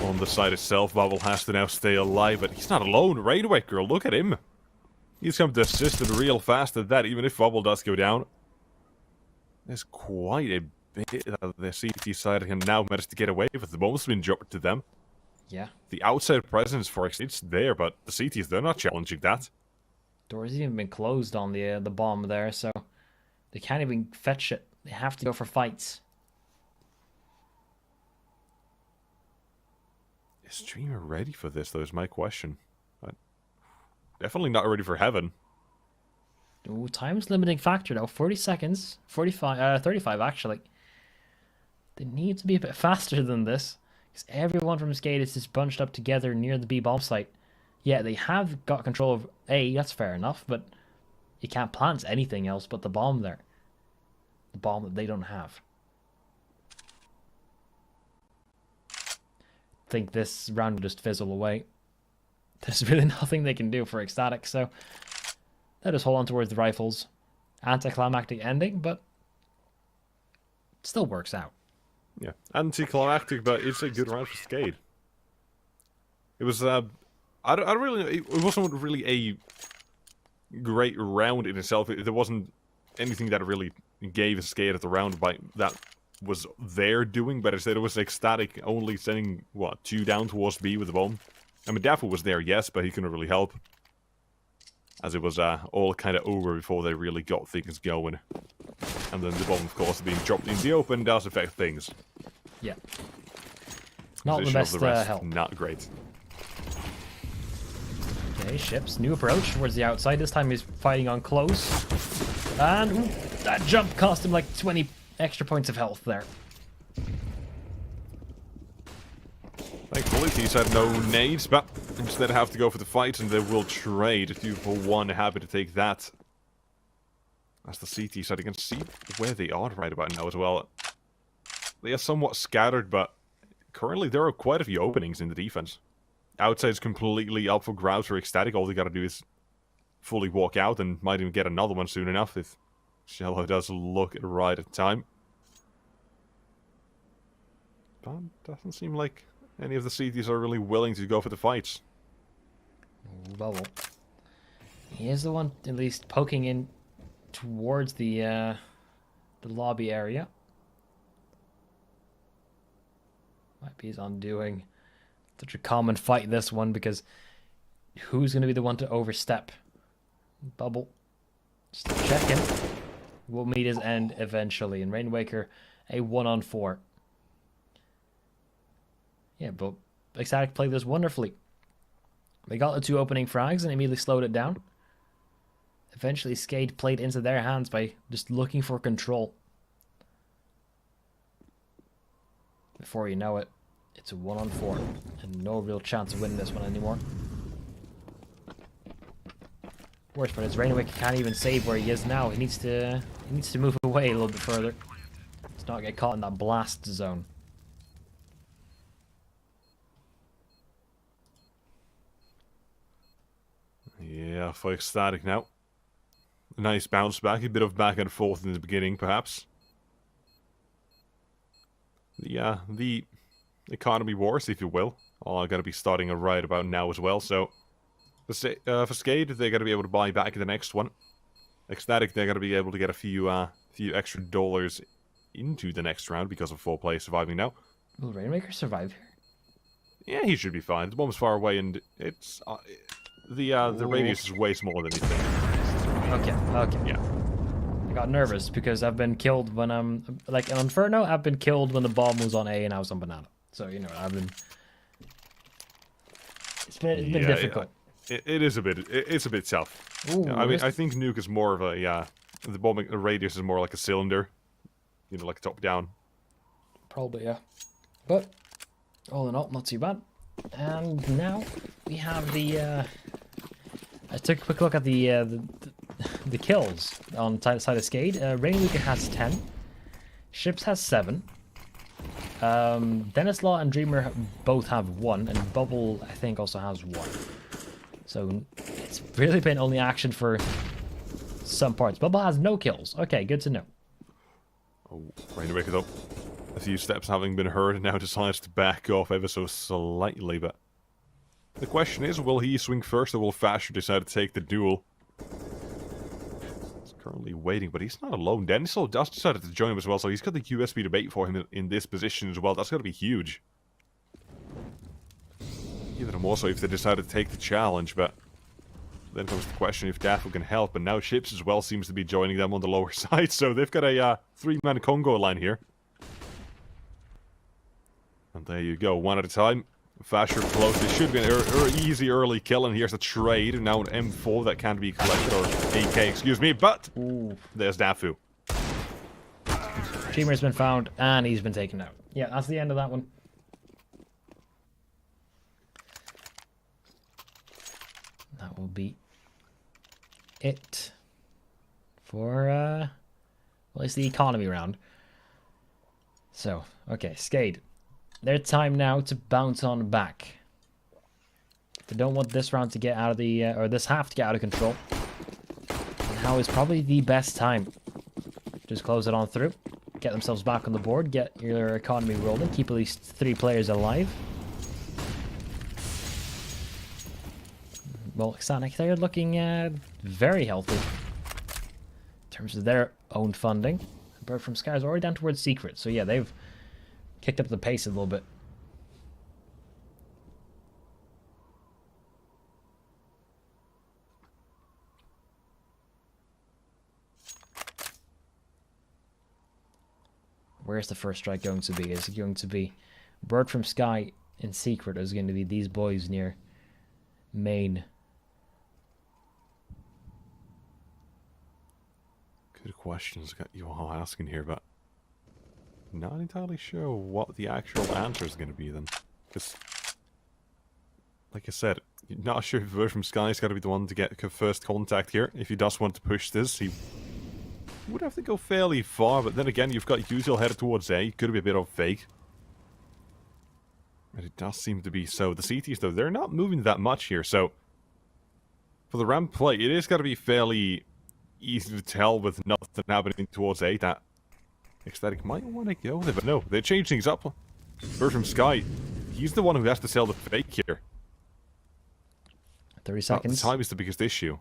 On the side itself, Bubble has to now stay alive, but he's not alone. Rainwaker, look at him. He's come to assist it real fast at that, even if Bubble does go down. There's quite a bit of the CT side can now manage to get away with. The bomb's been dropped to them. Yeah. The outside presence for it's there, but the CTs, they're not challenging that. Doors even been closed on the bomb there, so they can't even fetch it. They have to go for fights. Is Streamer ready for this, though, is my question. Definitely not ready for Heaven. Ooh, time's limiting factor, though. 40 seconds. 35, actually. They need to be a bit faster than this, because everyone from SKADE is just bunched up together near the B bomb site. Yeah, they have got control of A, that's fair enough, but you can't plant anything else but the bomb there. The bomb that they don't have. I think this round will just fizzle away. There's really nothing they can do for ECSTATIC, so they'll just hold on towards the rifles. Anticlimactic ending, but it still works out. Yeah, anticlimactic, but it's a good round for SKADE. It was, I don't really, it wasn't really a great round in itself. There wasn't anything that really gave SKADE at the round by that was their doing, but instead it was ECSTATIC only sending, what, 2 down towards B with the bomb. I mean, Dafu was there, yes, but he couldn't really help. As it was all kind of over before they really got things going. And then the bomb, of course, being dropped in the open does affect things. Yeah. Not the best help. Not great. Okay, ships. New approach towards the outside. This time he's fighting on close. And ooh, that jump cost him like 20 extra points of health there. Thankfully, he's had no nades, but instead have to go for the fight, and they will trade. 2 for 1, happy to take that. As the CT side, you can see where they are right about now as well. They are somewhat scattered, but currently there are quite a few openings in the defense. Outside's completely up for grabs for ECSTATIC. All they gotta do is fully walk out, and might even get another one soon enough if Shello does look right at time. But doesn't seem like any of the CTs are really willing to go for the fights. Bubble. He is the one at least poking in towards the lobby area. Might be his undoing. Such a common fight, this one, because who's going to be the one to overstep? Bubble. Just checking. Will meet his end eventually. And Rainwaker, a 1-on-4. Yeah, but ECSTATIC played this wonderfully. They got the 2 opening frags and immediately slowed it down. Eventually, SKADE played into their hands by just looking for control. Before you know it, it's a 1-on-4, and no real chance of winning this one anymore. Worst part is Rainwick can't even save where he is now. He needs to move away a little bit further. Let's not get caught in that blast zone. Yeah, for ECSTATIC now. A nice bounce back, a bit of back and forth in the beginning, perhaps. The economy wars, if you will, are going to be starting right about now as well. So for SKADE, they're going to be able to buy back in the next one. ECSTATIC, they're going to be able to get a few extra dollars into the next round because of 4 players surviving now. Will Rainmaker survive here? Yeah, he should be fine. The bomb's far away, and it's the radius is way smaller than you think. Okay. Yeah. I got nervous because I've been killed when I'm like on Inferno. I've been killed when the bomb was on A and I was on Banana. So you know I've been. It's been difficult. Yeah. It is a bit. It's a bit tough. Ooh, I mean, I think Nuke is more of a The bombing radius is more like a cylinder, you know, like top down. Probably, yeah. But all in all, not too bad. And now we have the. I took a quick look at the kills on the side of SKADE. Rainweaker has 10. Ships has 7. Dennis Law and Dreamer both have 1, and Bubble I think also has 1. So it's really been only action for some parts. Bubble has no kills. Okay, good to know. Oh, Rainmaker though, a few steps having been heard, and now decides to back off ever so slightly. But the question is, will he swing first, or will Fasher decide to take the duel? He's currently waiting, but he's not alone. Dennis Law does decide to join him as well, so he's got the USB debate for him in this position as well. That's going to be huge. Even more so if they decide to take the challenge, but then comes the question if Daffo can help, and now Ships as well seems to be joining them on the lower side, so they've got a 3-man Congo line here. And there you go, one at a time. Fasher close. This should be an easy early kill, and here's a trade, and now an M4 that can't be collected, or AK, excuse me, but there's Dafu. Dreamer's been found, and he's been taken out. Yeah, that's the end of that one. That will be it for, well, it's the economy round. So, okay, SKADE. Their time now to bounce on back. They don't want this round to get out of the, or this half to get out of control. And now is probably the best time. Just close it on through. Get themselves back on the board. Get your economy rolling. Keep at least 3 players alive. Well, ECSTATIC, they're looking very healthy in terms of their own funding. Bird from Sky is already down towards Secret, so yeah, they've kicked up the pace a little bit. Where's the first strike going to be? Is it going to be Bird from Sky in Secret, or is it going to be these boys near main? Good questions you all asking here, but not entirely sure what the actual answer is going to be then. Because, like I said, not sure if Bird from Sky is going to be the one to get first contact here. If he does want to push this, he would have to go fairly far, but then again, you've got Usual headed towards A. Could be a bit of fake. And it does seem to be so. The CTs, though, they're not moving that much here, so for the ramp play, it is going to be fairly easy to tell with nothing happening towards A that ECSTATIC might want to go there, but no, they changed things up. Bird from Sky, he's the one who has to sell the fake here. 30 seconds. The time is the biggest issue.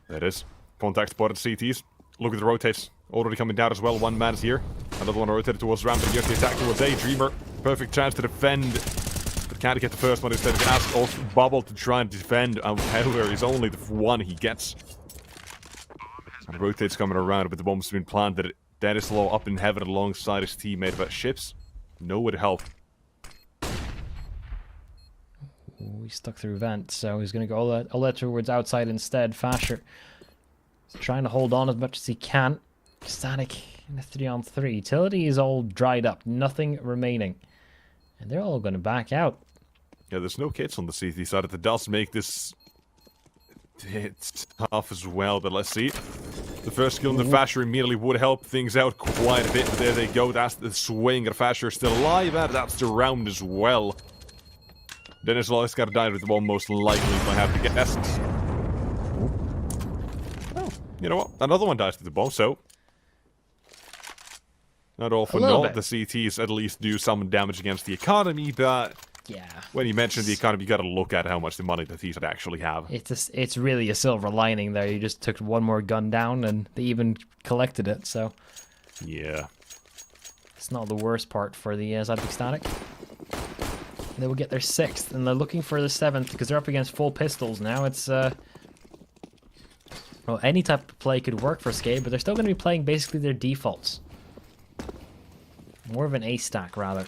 There it is. Contact spotted CTs. Look at the rotates. Already coming down as well. One man is here. Another one rotated towards ramp, and here's the attack towards A. Dreamer. Perfect chance to defend. But can't get the first one. Instead, he asks off Bubble to try and defend. However, is only the one he gets. And rotates coming around, but the bomb's been planted. Denislow up in heaven alongside his teammate, but ships, no would help. Ooh, he's stuck through vent, so he's going to go all that towards outside instead. Fasher is trying to hold on as much as he can. Static in a 3-on-3. Utility is all dried up, nothing remaining. And they're all going to back out. Yeah, there's no kits on the CT side. It does make this tough as well, but let's see. The first skill in the Fasher immediately would help things out quite a bit, but there they go. That's the swing. Fasher is still alive, and that's the round as well. Dennis Lawless got to die with the one most likely, if I have to guess. Oh, you know what? Another one dies to the bomb, so... Not all for naught. The CTs at least do some damage against the economy, but... Yeah. When you mention the economy, you got to look at how much the money that these actually have. It's really a silver lining there. You just took one more gun down, and they even collected it, so... Yeah. It's not the worst part for the Ecstatic. They will get their 6th, and they're looking for the 7th, because they're up against full pistols now. It's, well, any type of play could work for SKADE, but they're still going to be playing basically their defaults. More of an A stack, rather.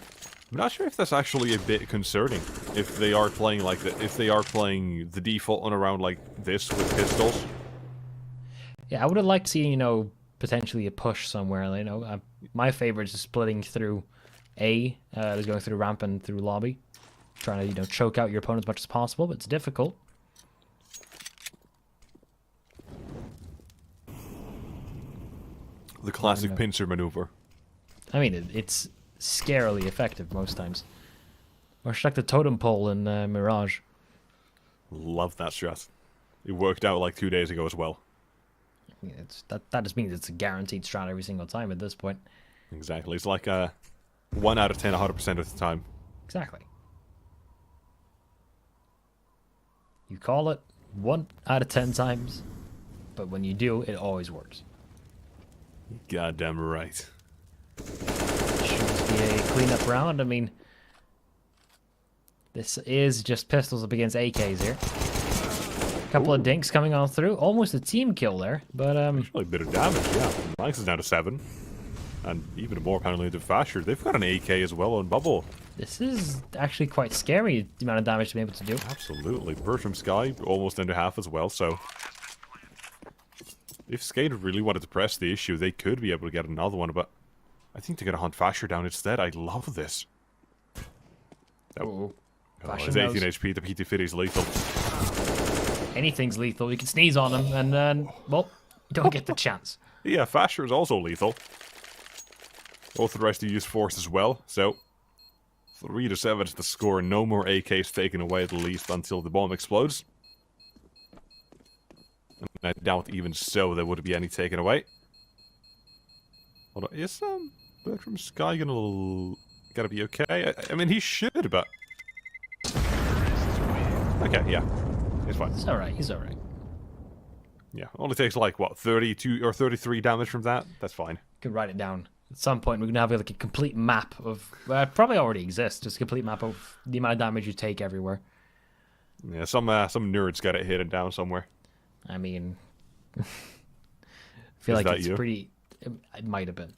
I'm not sure if that's actually a bit concerning. If they are playing like that, if they are playing the default on around like this with pistols. Yeah, I would have liked to see, you know, potentially a push somewhere. You know, my favorite is splitting through A, is going through ramp and through lobby, trying to, you know, choke out your opponent as much as possible, but it's difficult. The classic pincer maneuver. I mean, it's scarily effective most times. Or stuck the totem pole in Mirage. Love that strat. It worked out like 2 days ago as well. Yeah, that just means it's a guaranteed strat every single time at this point. Exactly. It's like 1 out of 10, 100% of the time. Exactly. You call it 1 out of 10 times, but when you do, it always works. Goddamn right. Should be a cleanup round. I mean, this is just pistols up against AKs here. A couple of dinks coming on through. Almost a team kill there, but Actually a bit of damage, yeah. Max is down to 7. And even more apparently to Fasher. They've got an AK as well on Bubble. This is actually quite scary, the amount of damage to be able to do. Absolutely. Bird from Sky, almost down to half as well, so... If SKADE really wanted to press the issue, they could be able to get another one, but... I think they're going to hunt Fasher down instead. I love this. Oh, it's 18 HP, the PT50 is lethal. Anything's lethal. You can sneeze on them, and then, well, you don't get the chance. Yeah, Fasher is also lethal. Both the rest of use force as well, so... 3-7 is the score, no more AKs taken away at least until the bomb explodes. And I doubt even so there would be any taken away. Hold on, is Bird from Sky gonna be okay? I mean, he should, but... Okay, yeah. He's fine. He's alright, he's alright. Yeah, only takes like, what, 32 or 33 damage from that? That's fine. Could write it down. At some point, we're going to have like a complete map of... Well, it probably already exists, just a complete map of the amount of damage you take everywhere. Yeah, some nerds got it hidden down somewhere. I mean... I feel like it's pretty... It might have been.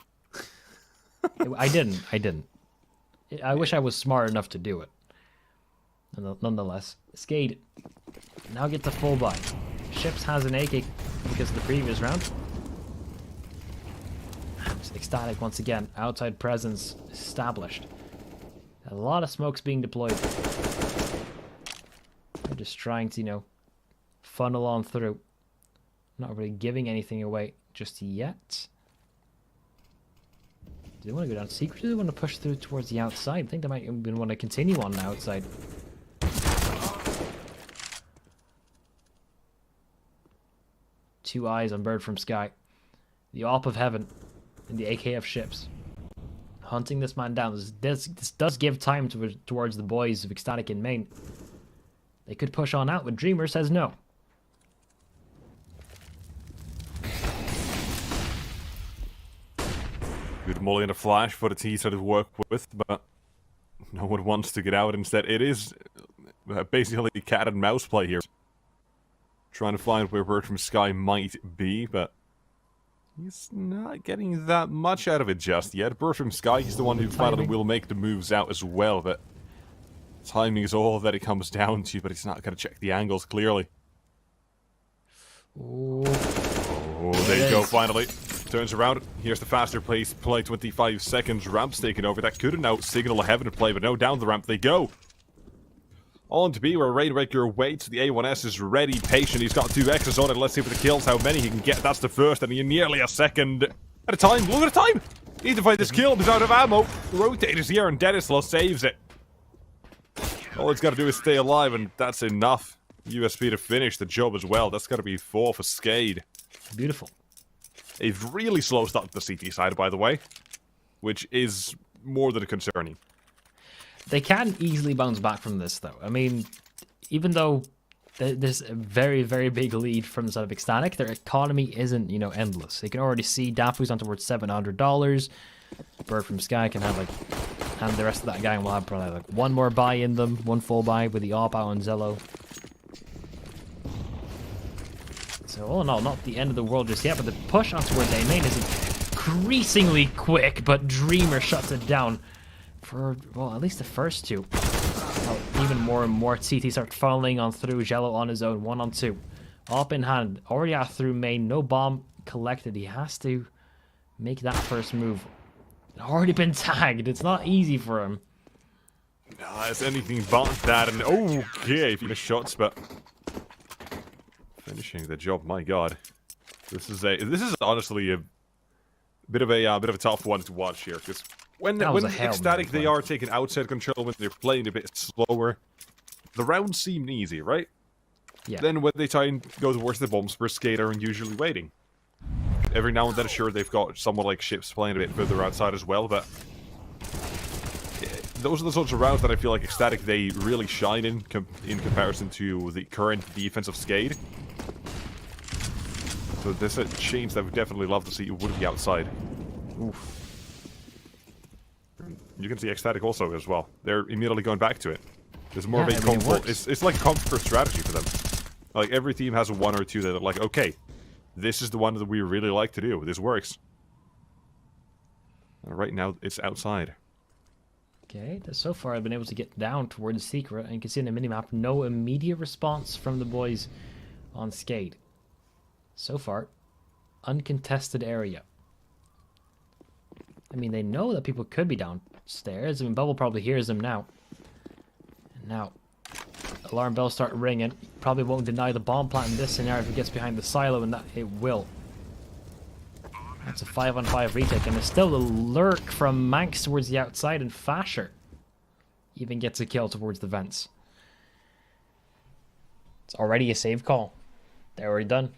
I didn't. I wish I was smart enough to do it. Nonetheless, SKADE now get the full buy. Ships has an AK because of the previous round. Ecstatic once again. Outside presence established. A lot of smokes being deployed. They're just trying to, you know, funnel on through. Not really giving anything away just yet. Do they want to go down secret? Or do they want to push through towards the outside? I think they might even want to continue on the outside. Two eyes on Bird from Sky. The AWP of Heaven and the AKF ships. Hunting this man down. This does give time towards the boys of Ecstatic in main. They could push on out, but Dreamer says no. Good molly and a flash for the teaser to work with, but no one wants to get out. Instead, it is basically cat and mouse play here. Trying to find where Bird from Sky might be, but He's not getting that much out of it just yet. Bertram Sky, he's the one who finally will make the moves out as well, but timing is all that it comes down to, but he's not going to check the angles clearly. Ooh. Oh, there you go, finally. Turns around. Here's the faster pace play, 25 seconds. Ramp's taken over. That could have now signaled a heaven play, but no, down the ramp they go. On to B, where Rainmaker waits. The A1S is ready, patient. He's got 2 X's on it. Let's see if the kills, how many he can get. That's the first, and nearly a second at a time. Look at the time! Need to find this kill. He's out of ammo. Rotators here, and Denislow saves it. All it's got to do is stay alive, and that's enough. USP to finish the job as well. That's got to be 4 for SKADE. Beautiful. A really slow start to the CT side, by the way, which is more than concerning. They can easily bounce back from this, though. I mean, even though there's a very, very big lead from the side of Ecstatic, their economy isn't, endless. They can already see Dafu's on towards $700. Bird from Sky can have, and the rest of that gang will have probably, one more buy in them, one full buy with the AWP out on Zello. So, all in all, not the end of the world just yet, but the push on towards A main is increasingly quick, but Dreamer shuts it down for, well, at least the first 2. Well, even more and more CT start funneling on through. Jello on his own, 1 on 2. Up in hand, already out through main, no bomb collected. He has to make that first move. Already been tagged, it's not easy for him. Nah, it's anything but that, and okay, if you miss shots, but finishing the job, my god. This is honestly a bit of a tough one to watch here, because when Ecstatic they are taking outside control, when they're playing a bit slower, the rounds seem easy, right? Yeah. Then when they try and go towards the bombs, for SKADE are usually waiting. Every now and then, sure, they've got someone like Ships playing a bit further outside as well, but those are the sorts of rounds that I feel like Ecstatic they really shine in comparison to the current defense of SKADE. So this is a change that I would definitely love to see. It would be outside. Oof. You can see Ecstatic also as well. They're immediately going back to it. There's more of a comfort. It's like a comfort strategy for them. Like every team has 1 or 2 that are like, okay, this is the one that we really like to do. This works. And right now, it's outside. Okay, so far I've been able to get down towards Secret, and you can see in the minimap, no immediate response from the boys on SKADE. So far, uncontested area. I mean, they know that people could be downstairs. I mean, Bubble probably hears them now. And now, alarm bells start ringing. Probably won't deny the bomb plant in this scenario if it gets behind the silo, and that it will. That's a 5-on-5 retake, and there's still a lurk from Manx towards the outside, and Fasher even gets a kill towards the vents. It's already a save call. They're already done.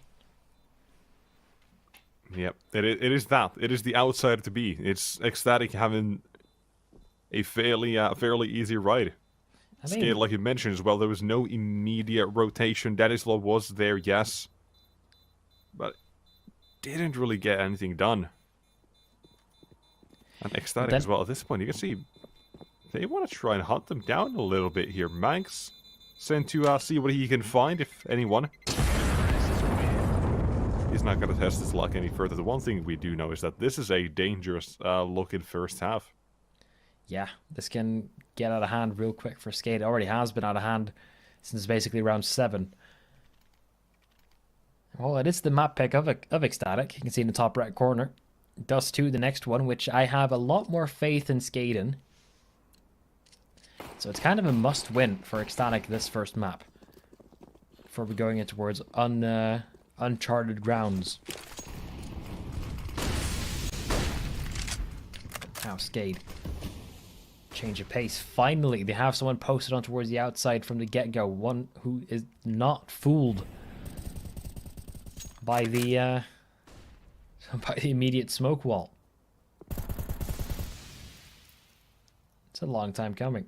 Yep, it is that. It is the outside to be. It's Ecstatic having a fairly easy ride. I mean, like you mentioned as well, there was no immediate rotation. Denislow was there, yes, but didn't really get anything done. And Ecstatic as well. At this point, you can see they want to try and hunt them down a little bit here. Manx sent to see what he can find, if anyone. He's not going to test his luck any further. The one thing we do know is that this is a dangerous looking first half. Yeah, this can get out of hand real quick for SKADE. It already has been out of hand since basically round 7. Well, it is the map pick of Ecstatic. You can see in the top right corner. Dust 2, the next one, which I have a lot more faith in SKADE in. So it's kind of a must-win for Ecstatic this first map. Before we're going in towards uncharted grounds. Now SKADE. Change of pace. Finally, they have someone posted on towards the outside from the get-go. One who is not fooled by the immediate smoke wall. It's a long time coming.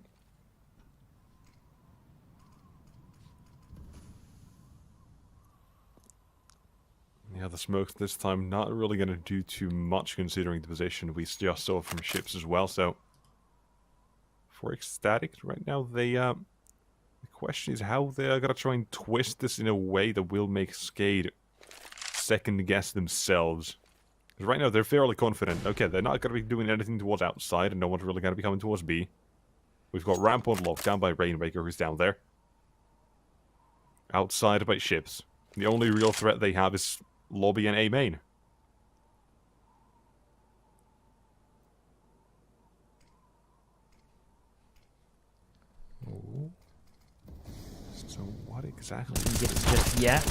Yeah, the smokes this time not really going to do too much considering the position we just saw from Ships as well, so for Ecstatic right now, the question is how they're going to try and twist this in a way that will make SKADE second guess themselves. Right now, they're fairly confident. Okay, they're not going to be doing anything towards outside, and no one's really going to be coming towards B. We've got ramp on lockdown by Rainmaker, who's down there. Outside by ships. The only real threat they have is lobby and A main. Ooh. So what exactly? Get it just yet.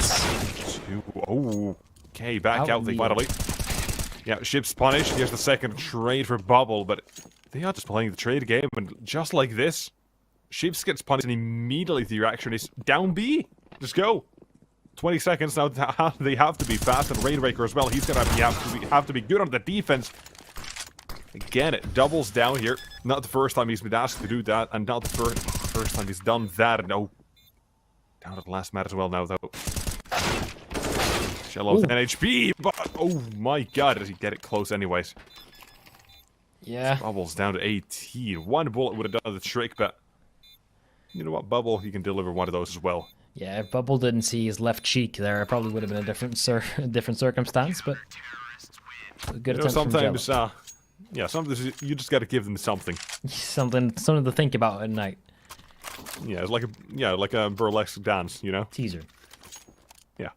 Oh, okay, back out they finally. Yeah, ship's punished. Here's the second trade for Bubble, but they are just playing the trade game, and just like this, ships gets punished, and immediately the reaction is down B. Just go. 20 seconds now. They have to be fast, and Rainmaker as well. He's gonna have to be good on the defense. Again, it doubles down here. Not the first time he's been asked to do that, and not the first time he's done that. No, down at the last match as well now, though. Shell of 10 HP, but oh my god, does he get it close anyways? Yeah. Bubble's down to 18. One bullet would have done the trick, but you know what, Bubble, he can deliver one of those as well. Yeah, if Bubble didn't see his left cheek there, it probably would have been a different circumstance, but a good attempt sometimes, from yeah, sometimes you just got to give them something. something to think about at night. Yeah, it's like a burlesque dance, you know. Teaser. Yeah.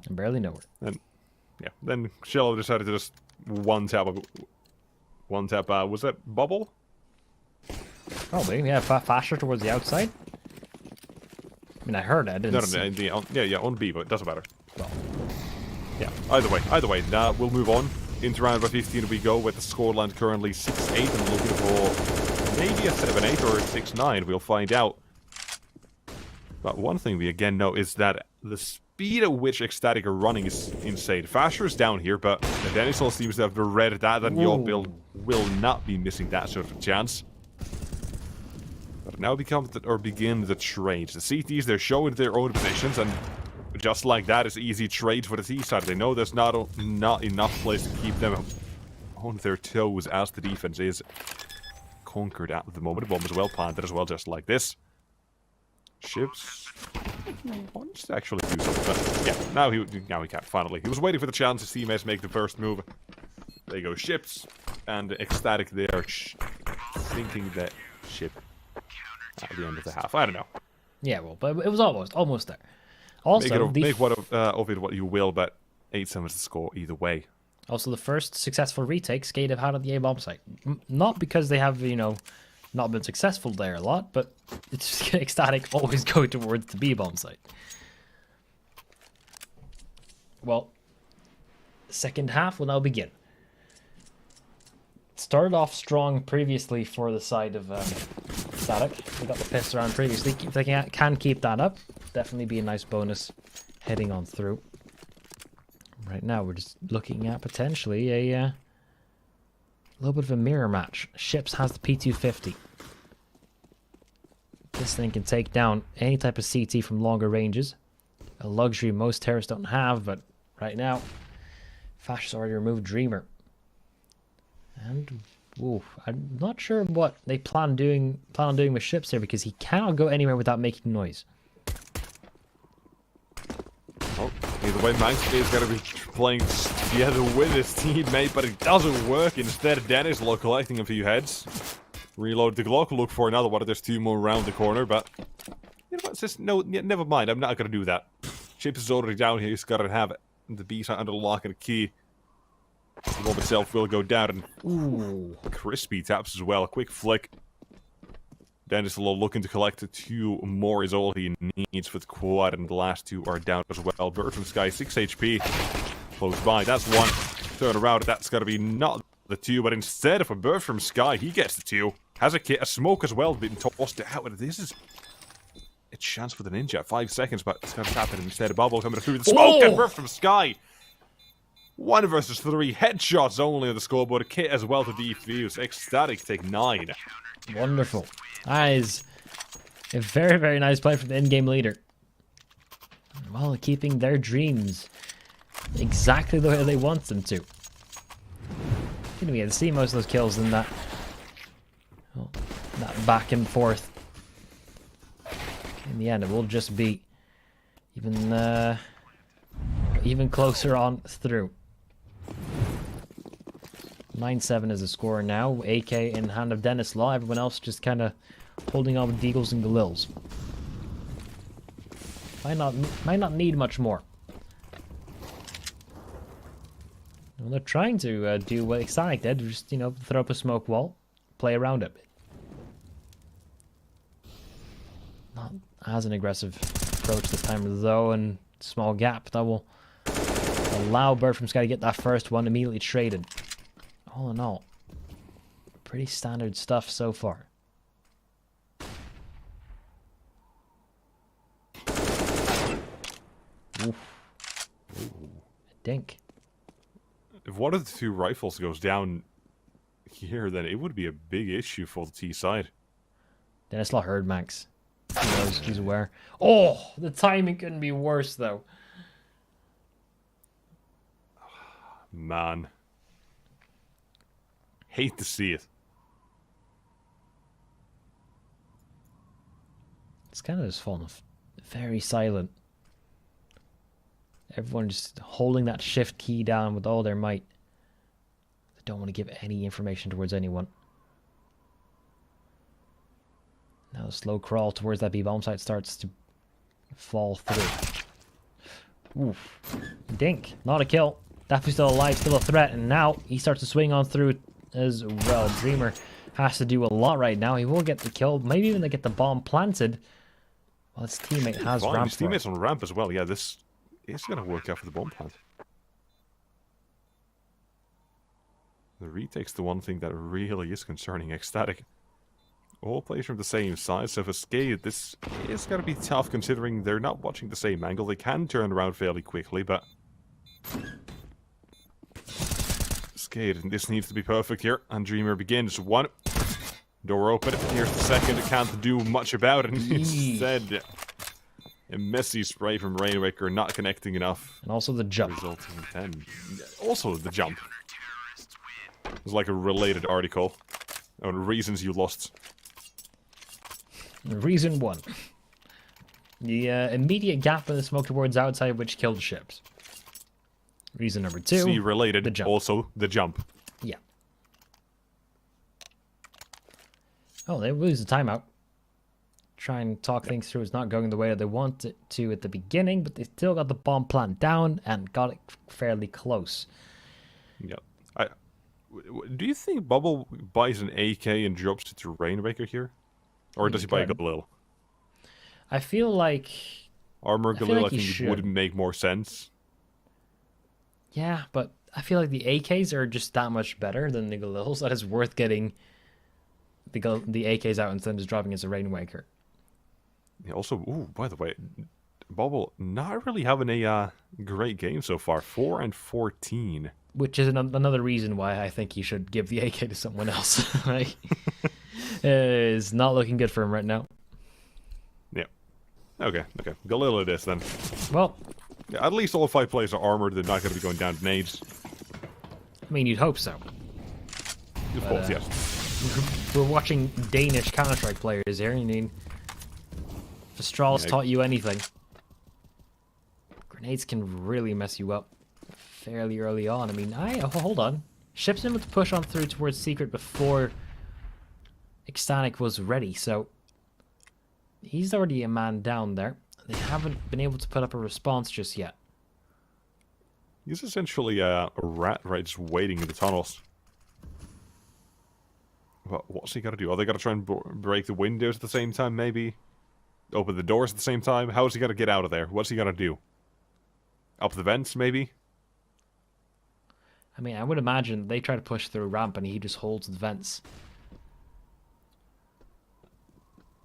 I barely know her. And yeah, then Shello decided to just one tap. Was that Bubble? Probably, yeah, faster towards the outside. I mean, I heard it. Yeah, on B, but it doesn't matter. Well, yeah, either way, we'll move on. Into round number 15 we go, with the scoreline currently 6-8, and looking for maybe a 7-8 or a 6-9. We'll find out. But one thing we again know is that the speed at which ECSTATIC are running is insane. Fasher is down here, but Denisol seems to have read that, and your build will not be missing that sort of chance. But now begin the trades. The CTs, they're showing their own positions, and just like that, it's easy trades for the T side. They know there's not enough place to keep them on their toes as the defense is conquered at the moment. The bomb is well planted as well, just like this. Ships wants to actually do something, but yeah, now he can finally. He was waiting for the chance to see teammates make the first move. There you go, ships and ECSTATIC. They are thinking that ship at the end of the half. I don't know. yeah, well, but it was almost there. Also, make of it what you will, but 8-7 is the score either way. Also, the first successful retake SKADE have had at the A-bomb site. Not because they have, not been successful there a lot, but it's ECSTATIC always go towards the B-bomb site. Well, the second half will now begin. Started off strong previously for the side of ECSTATIC. They got the piss around previously. If they can keep that up, definitely be a nice bonus heading on through. Right now, we're just looking at potentially a little bit of a mirror match. Ships has the P250. This thing can take down any type of CT from longer ranges. A luxury most terrorists don't have, but right now, Fash has already removed Dreamer. And I'm not sure what they plan on doing with ships here, because he cannot go anywhere without making noise. Oh, either way, Max is going to be playing together with his teammate, but it doesn't work. Instead, Dennis collecting a few heads. Reload the Glock, look for another one. There's two more around the corner, but you know what? Just no, never mind. I'm not going to do that. Chips is already down here. He's got to have the B side under lock and key. The bomb itself will go down, and crispy taps as well. A quick flick. Dennis looking to collect 2 more is all he needs for the quad, and the last 2 are down as well. Bird from Sky, 6 HP. Close by, that's 1. Turn around, that's got to be not the 2, but instead of a Bird from Sky, he gets the 2. Has a kit, a smoke as well, being tossed out. And this is a chance for the Ninja. 5 seconds, but it's going to happen instead of Bubble coming through the smoke, and Bird from Sky. 1 versus 3, headshots only on the scoreboard. A kit as well to defuse. ECSTATIC take 9. Wonderful. That is a very, very nice play from the in-game leader. Well, keeping their dreams exactly the way they want them to. Gonna be able to see most of those kills in that, that back and forth. In the end, it will just be even even closer on through. 9-7 is the score now. AK in hand of Dennis Law. Everyone else just kind of holding on with Deagles and Galils. Might not need much more. Well, they're trying to do what ECSTATIC did. Just, you know, throw up a smoke wall. Play around it. Not as an aggressive approach this time, though, and small gap. That will allow Bird from Sky to get that first one immediately traded. All in all, pretty standard stuff so far. Oof. A dink. If one of the two rifles goes down here, then it would be a big issue for the T side. Dennis Law heard Max. He knows, he's aware. Oh, the timing couldn't be worse, though. Man. Hate to see it. It's kind of just fallen very silent. Everyone just holding that shift key down with all their might. They don't want to give any information towards anyone. Now the slow crawl towards that B-bomb site starts to fall through. Oof. Dink. Not a kill. Definitely still alive, still a threat, and now he starts to swing on through as well. Dreamer has to do a lot right now. He will get the kill, maybe even to get the bomb planted. Well, his teammate has ramp. His teammate's on ramp as well. Yeah, this is going to work out for the bomb plant. The retake's the one thing that really is concerning ECSTATIC. All players from the same size, so for SKADE, this is going to be tough considering they're not watching the same angle. They can turn around fairly quickly, but SKADE, this needs to be perfect here. And Dreamer begins. One. Door open. Here's the second. Can't do much about it. Instead, a messy spray from Rainwaker, not connecting enough. And also the jump. Resulting in 10. Also the jump. It's like a related article on reasons you lost. Reason 1. The immediate gap in the smoke towards outside, which killed ships. Reason number 2. C related, the jump. also the jump. Yeah. Oh, they lose the timeout. Try and talk things through. It's not going the way that they want it to at the beginning, but they still got the bomb plant down and got it fairly close. Yeah. Do you think Bubble buys an AK and drops it to Rainwaker here? Or does he buy a Galil? I feel like... Armor Galil, I think, would make more sense. Yeah, but I feel like the AKs are just that much better than the Galils. That is worth getting the AKs out instead of just dropping it as a Rainwaker. Yeah, also, ooh, by the way, Bubble not really having a great game so far. 4 and 14. Which is another reason why I think he should give the AK to someone else. Right? It's not looking good for him right now. Yeah. Okay. Galil it is then. Well, yeah, at least all 5 players are armored. They're not going to be going down to nades. I mean, you'd hope so. Of course, yes. We're watching Danish Counter-Strike players here. I mean, if Astralis taught you anything, grenades can really mess you up fairly early on. I mean, hold on. Ships able to push on through towards Secret before ECSTATIC was ready, so he's already a man down there. They haven't been able to put up a response just yet. He's essentially a rat, right, just waiting in the tunnels. What's he got to do? Are they got to try and break the windows at the same time, maybe? Open the doors at the same time? How's he got to get out of there? What's he got to do? Up the vents, maybe? I mean, I would imagine they try to push through ramp and he just holds the vents.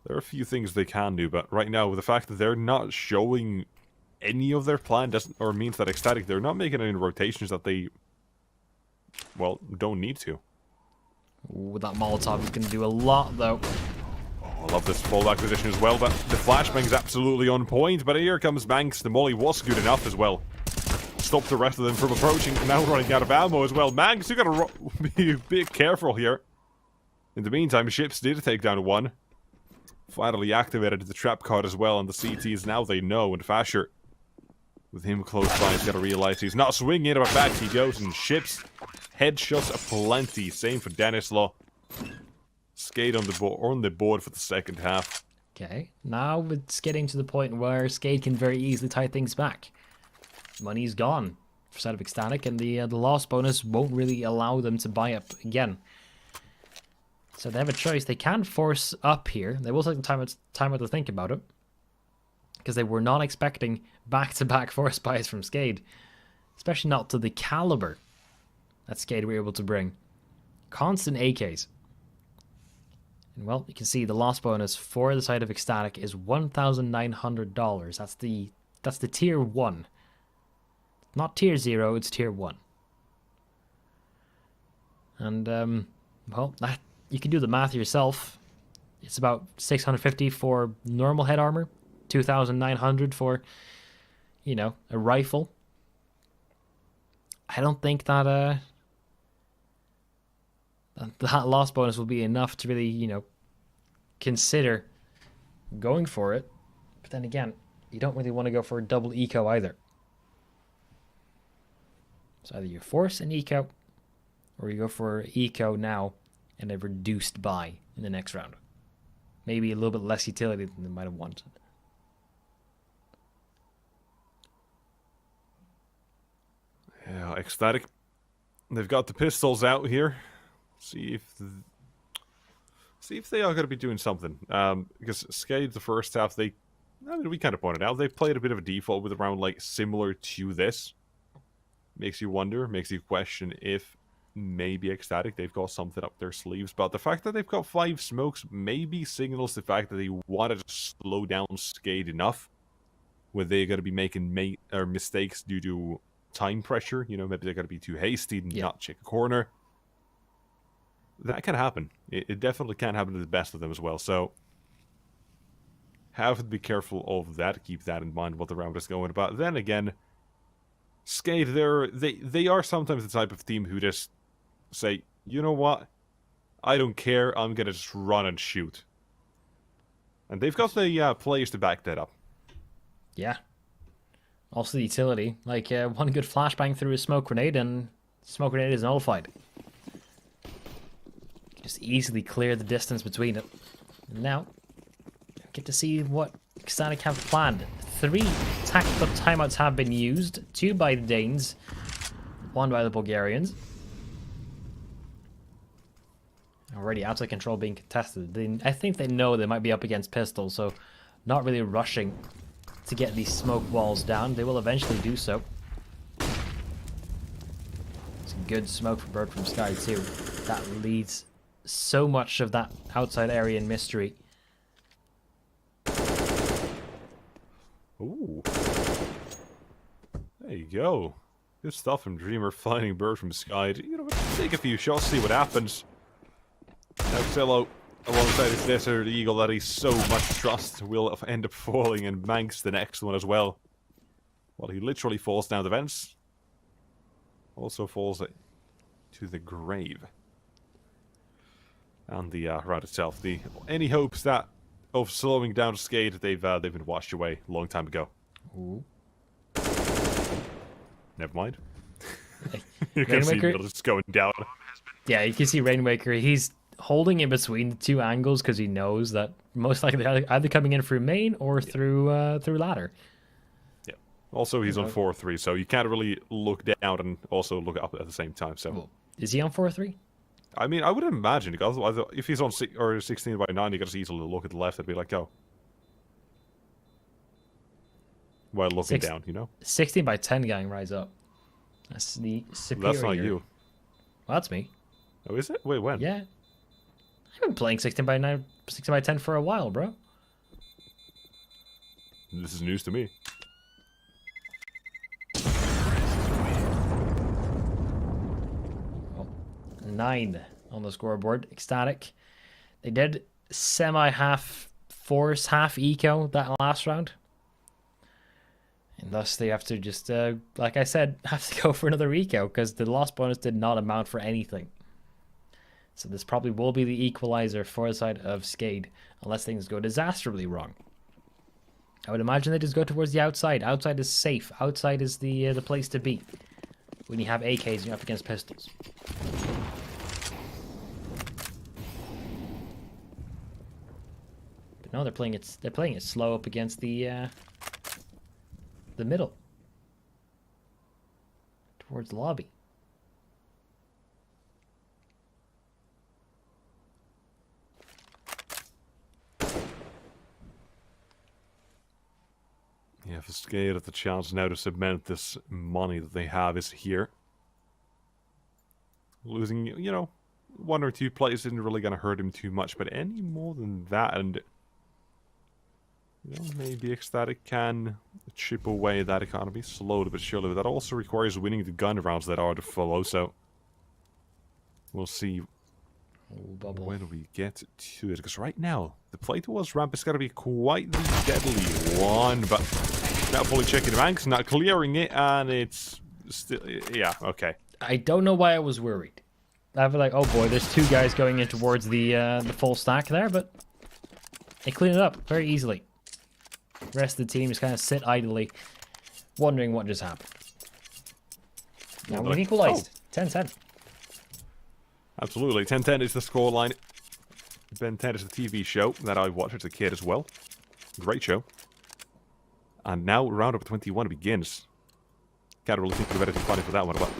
There are a few things they can do, but right now, with the fact that they're not showing any of their plan, means that ECSTATIC, they're not making any rotations that they, well, don't need to. Ooh, that Molotov is going to do a lot, though. Oh, I love this fallback position as well, but the flashbang is absolutely on point, but here comes Manx. The molly was good enough as well. Stop the rest of them from approaching, and now running out of ammo as well. Manx, you gotta be a bit careful here. In the meantime, ships did take down 1. Finally activated the trap card as well, and the CTs now they know, and Fasher With him close by, he's got to realize he's not swinging it, but back he goes and ships. Headshots aplenty. Same for Denislaw. SKADE on the board for the second half. Okay, now it's getting to the point where SKADE can very easily tie things back. Money's gone for side of ECSTATIC, and the loss bonus won't really allow them to buy up again. So they have a choice. They can force up here. They will take the time out to think about it, because they were not expecting back-to-back force buys from SKADE, especially not to the caliber that SKADE were able to bring. Constant AKs. And well, you can see the loss bonus for the side of ECSTATIC is $1,900. That's the tier 1. Not tier 0, it's tier 1. And well, that you can do the math yourself. It's about 650 for normal head armor, 2,900 for, you know, a rifle. I don't think that that loss bonus will be enough to really, you know, consider going for it. But then again, you don't really want to go for a double eco either. So either you force an eco, or you go for eco now and a reduced buy in the next round. Maybe a little bit less utility than they might have wanted. Yeah, ECSTATIC. They've got the pistols out here. See if they are going to be doing something. Because SKADE, the first half, I mean, we kind of pointed out, they played a bit of a default with a round like similar to this. Makes you wonder, makes you question if maybe ECSTATIC, they've got something up their sleeves. But the fact that they've got 5 smokes maybe signals the fact that they wanted to slow down SKADE enough, where they're going to be making mistakes due to time pressure. You know, maybe they're going to be too hasty and not check a corner. That can happen. It definitely can happen to the best of them as well. So have to be careful of that. Keep that in mind what the round is going about. Then again, SKADE, they are sometimes the type of team who just say, you know what, I don't care, I'm gonna just run and shoot. And they've got the players to back that up. Yeah. Also the utility. Like, one good flashbang through a smoke grenade, and smoke grenade is nullified. You can just easily clear the distance between it. And now, get to see what ECSTATIC have planned. 3 tactical timeouts have been used. 2 by the Danes. 1 by the Bulgarians. Already outside control being contested. I think they know they might be up against pistols, so not really rushing to get these smoke walls down. They will eventually do so. It's a good smoke for Bird from Sky too. That leads so much of that outside area in mystery. Ooh. There you go. Good stuff from Dreamer finding Bird from Sky. You know, take a few shots, see what happens. Now Cello, alongside his Desert Eagle that he so much trusts, will end up falling and manks the next one as well. Well, he literally falls down the vents. Also falls to the grave. And the round itself. Any hopes that of slowing down SKADE, they've been washed away a long time ago. Ooh. Never mind. You can see it's going down. Yeah, you can see Rainmaker. He's holding in between the 2 angles because he knows that most likely they're either coming in through main or through ladder. Yeah. Also, he's on 4-3, so you can't really look down and also look up at the same time. So, is he on 4-3? I mean, I would imagine, because if he's on 16 by 9, you can just easily look at the left and be like, oh. While looking down, you know? 16 by 10 gang rise up. That's the superior. That's not you. Well, that's me. Oh, is it? Wait, when? Yeah. I've been playing 16 by 9, 16 by 10 for a while, bro. This is news to me. Well, 9 on the scoreboard. ECSTATIC. They did semi-half force, half eco that last round. And thus they have to just, like I said, have to go for another eco because the loss bonus did not amount for anything. So this probably will be the equalizer for the side of SKADE, unless things go disastrously wrong. I would imagine they just go towards the outside. Outside is safe. Outside is the place to be when you have AKs and you're up against pistols. But no, they're playing it slow up against the middle. Towards the lobby. Yeah, for SKADE, the chance now to cement this money that they have is here. Losing, you know, 1 or 2 plays isn't really going to hurt him too much, but any more than that, and you know, maybe ECSTATIC can chip away that economy slowly but surely, but that also requires winning the gun rounds that are to follow, so we'll see when we get to it, because right now, the play towards ramp is going to be quite the deadly one, but now fully checking the banks, not clearing it, and it's still, yeah, okay. I don't know why I was worried. I was like, oh boy, there's 2 guys going in towards the full stack there, but they clean it up very easily. The rest of the team just kind of sit idly, wondering what just happened. Now we've equalized. 10-10. Absolutely. 10-10 is the scoreline. Ben 10 is the TV show that I watched as a kid as well. Great show. And now round up 21 begins. Can't really think of anything funny for that one, but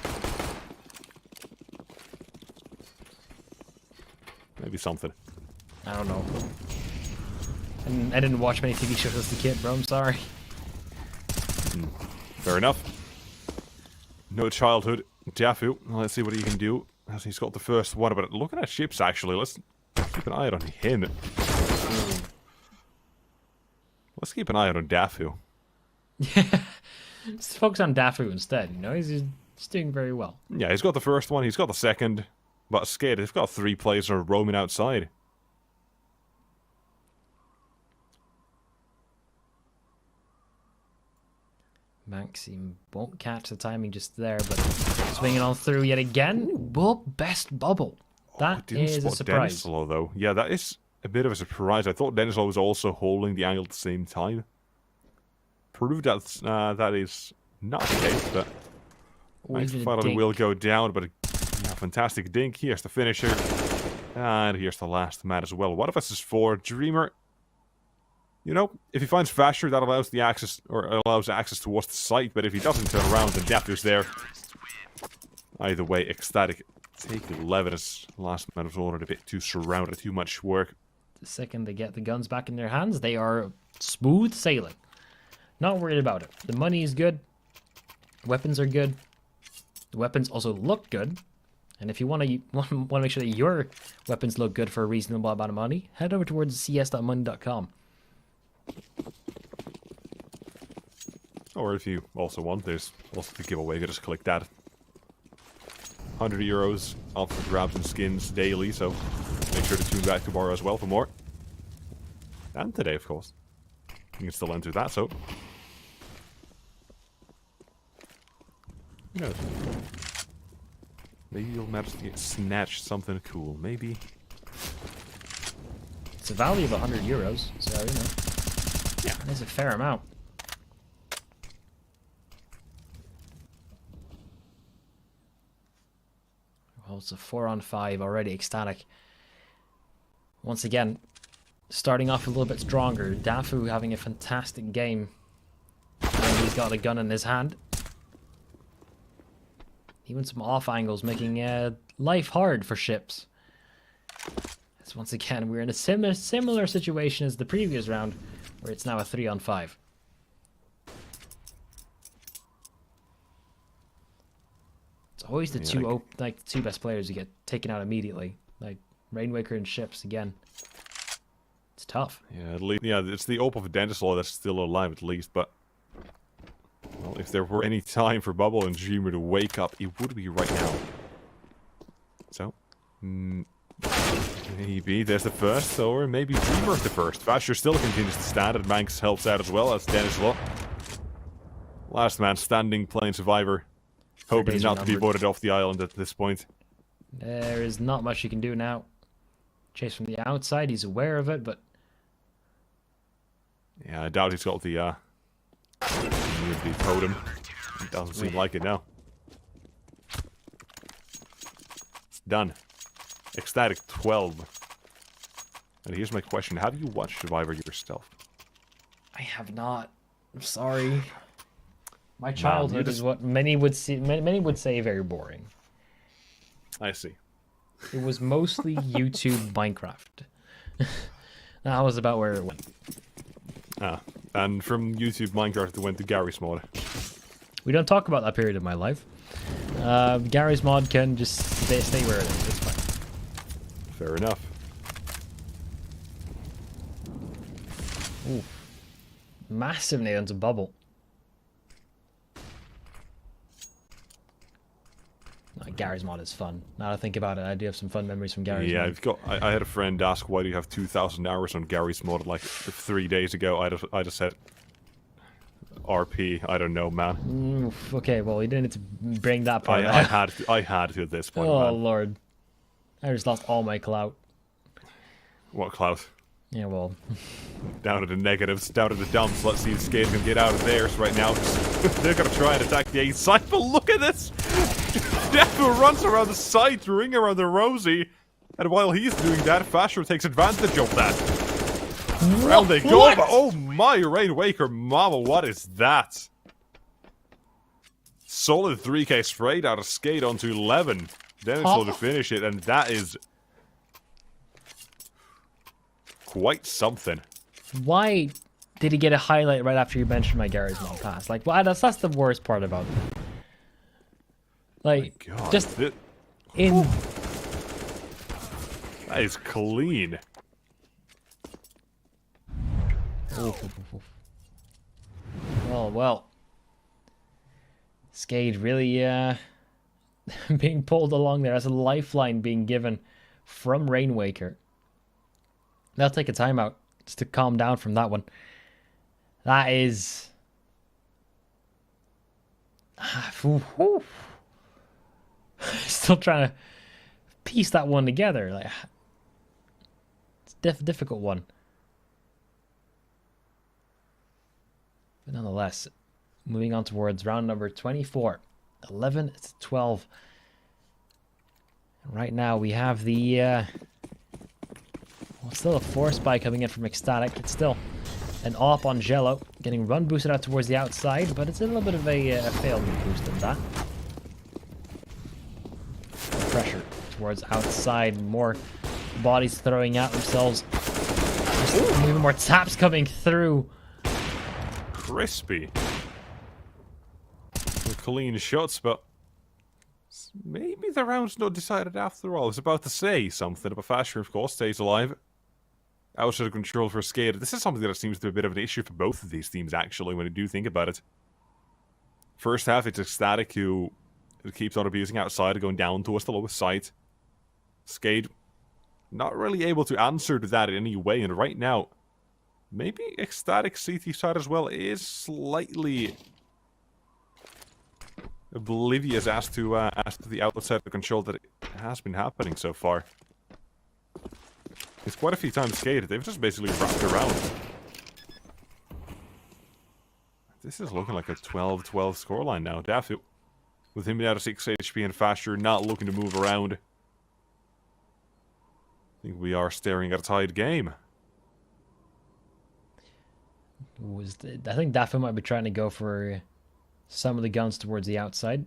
maybe something. I don't know. I didn't watch many TV shows as a kid, bro. I'm sorry. Fair enough. No childhood. Dafu. Let's see what he can do. As he's got the first one, but looking at ships, actually. Let's keep an eye out on him. Let's keep an eye out on Dafu. Yeah. Just focus on Dafu instead, you know? He's doing very well. Yeah, he's got the first one. He's got the second. But SKADE, they've got 3 players who are roaming outside. Maxime won't catch the timing just there, but swinging on through yet again. Well, best bubble. That is a surprise. Denislow, though. Yeah, that is a bit of a surprise. I thought Denislow was also holding the angle at the same time. Proved that that is not the case, but I thought it will go down, but fantastic dink. Here's the finisher. And here's the last man as well. One of us is for Dreamer. You know, if he finds Fasher, that allows the access, or allows access towards the site, but if he doesn't turn around, then Dafu's there. Either way, ECSTATIC take 11 as last man was ordered a bit too surrounded, too much work. The second they get the guns back in their hands, they are smooth sailing. Not worried about it. The money is good. Weapons are good. The weapons also look good. And if you want to make sure that your weapons look good for a reasonable amount of money, head over towards cs.money.com. Or if you also want, there's also the giveaway. You just click that. €100 up for grabs and skins daily, so make sure to tune back tomorrow as well for more. And today, of course. You can still enter that, so. You know, maybe you'll manage to get snatched something cool. Maybe. It's a value of €100, so, you know. Yeah, there's a fair amount. Well, it's a 4-on-5 already, ECSTATIC. Once again, starting off a little bit stronger. Dafu having a fantastic game. And he's got a gun in his hand. Even some off angles, making life hard for ships. As once again, we're in a similar situation as the previous round, where it's now a 3-on-5. It's always the two best players who get taken out immediately, like Rainwaker and ships again. It's tough. Yeah, at least, yeah, it's the Ope of Dentislaw that's still alive at least, but well, if there were any time for Bubble and Dreamer to wake up, it would be right now. So, maybe there's the first, or maybe Dreamer's the first. Vasher still continues to stand, and Manx helps out as well as Denislaw. Last man standing, playing Survivor, hoping not to be voted off the island at this point. There is not much you can do now. Chase from the outside, he's aware of it, but Yeah, I doubt he's got the immunity totem. It doesn't seem like it now. It's done. Ecstatic 12. And here's my question: have you watched Survivor yourself? I have not. I'm sorry. My childhood is what many would say very boring. I see. It was mostly YouTube Minecraft. That was about where it went. And from YouTube Minecraft it went to Gary's mod. We don't talk about that period of my life. Gary's mod can just stay where it is. It's fine. Fair enough. Ooh. Massive nade into bubble. Gary's mod is fun. Now that I think about it, I do have some fun memories from Gary's mod. Yeah, I had a friend ask, why do you have 2,000 hours on Gary's mod like 3 days ago. I just said, RP, I don't know, man. Okay, well, you didn't need to bring that part up. I had to at this point, Oh, man. Lord. I just lost all my clout. What clout? Yeah, well... Down to the negatives, down to the dumps. Let's see if SKADE can get out of theirs right now. They're gonna try and attack the A side, but look at this! Defu runs around the side to ring around the Rosie, and while he's doing that, Fasher takes advantage of that. Round they go, but oh my, Rainwaker mama, what is that? Solid 3k straight out of SKADE onto 11. Then it's all to finish it, and that is quite something. Why did he get a highlight right after you mentioned my Gary's mod pass? Like, why? That's the worst part about it. Like, God, just that is clean. Well. SKADE really being pulled along there as a lifeline being given from Rainwaker. They'll take a timeout just to calm down from that one. That is... Still trying to piece that one together. Like, it's a difficult one. But nonetheless, moving on towards round number 24. 11 to 12. Right now we have the... well, still a force buy coming in from ECSTATIC. It's still an AWP on Jello. Getting run boosted out towards the outside, but it's a little bit of a failed boost in that. Pressure towards outside. More bodies throwing at themselves. Just even more taps coming through. Crispy. Clean shots, but maybe the round's not decided after all. I was about to say something, but Fasher, of course, stays alive. Outside of control for SKADE. This is something that seems to be a bit of an issue for both of these teams, actually, when you do think about it. First half, it's ECSTATIC who keeps on abusing outside, going down towards the lowest side. SKADE not really able to answer to that in any way, and right now, maybe ECSTATIC CT side as well is slightly oblivious as to the outside of control that has been happening so far. It's quite a few times SKADE. They've just basically wrapped around. This is looking like a 12-12 scoreline now. Dafu, with him out of 6 HP and Fasher not looking to move around. I think we are staring at a tied game. I think Dafu might be trying to go for some of the guns towards the outside.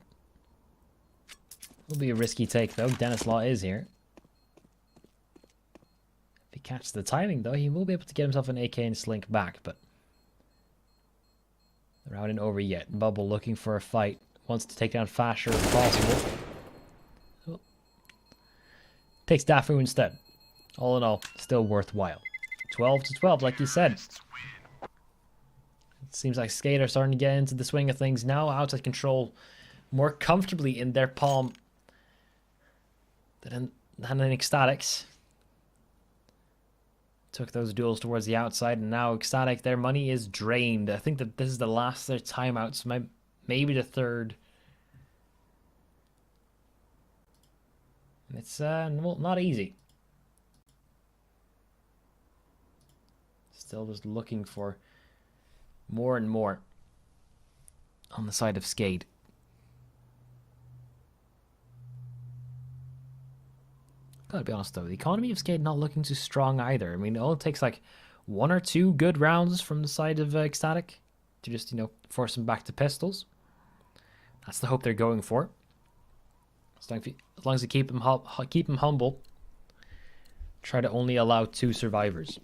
Will be a risky take though. Dennis Law is here. If he catches the timing though, he will be able to get himself an AK and slink back, but the round isn't over yet. Bubble looking for a fight. Wants to take down Fasher if possible. Oh. Takes Dafu instead. All in all, still worthwhile. 12 to 12, like you said. It seems like SKADE are starting to get into the swing of things now. Outside control more comfortably in their palm than in ECSTATIC's. Took those duels towards the outside, and now ECSTATIC, their money is drained. I think that this is the last of their timeouts, maybe the third. And it's well, not easy. Still just looking for more and more on the side of SKADE. Gotta be honest though, the economy of SKADE not looking too strong either. I mean, it only takes like 1 or 2 good rounds from the side of ECSTATIC to just, you know, force them back to pistols. That's the hope they're going for. As long as they keep them humble, try to only allow 2 survivors.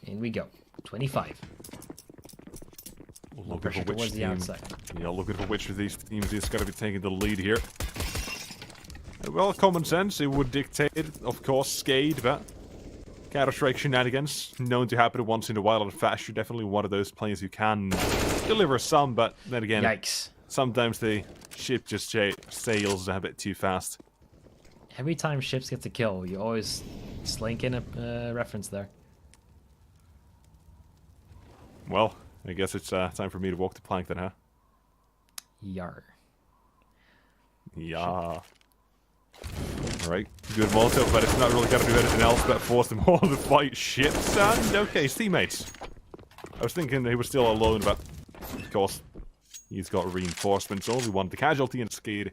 In we go. 25. Look Pressure at which towards the team. outside. Yeah, look at which of these teams is going to be taking the lead here. Well, common sense, it would dictate, of course, SKADE, but Counter-Strike shenanigans, known to happen once in a while, and Fash, you're definitely one of those players who can deliver some, but then again, Yikes. sometimes the ship just sails a bit too fast. Every time ships gets a kill, you always slink in a reference there. Well, I guess it's time for me to walk the plank then, huh? Yar. Yeah. Right, good motto, but it's not really going to do anything else but force them all to fight ships and, okay, teammates. I was thinking he was still alone, but of course, he's got reinforcements. Only one. The casualty in SKADE,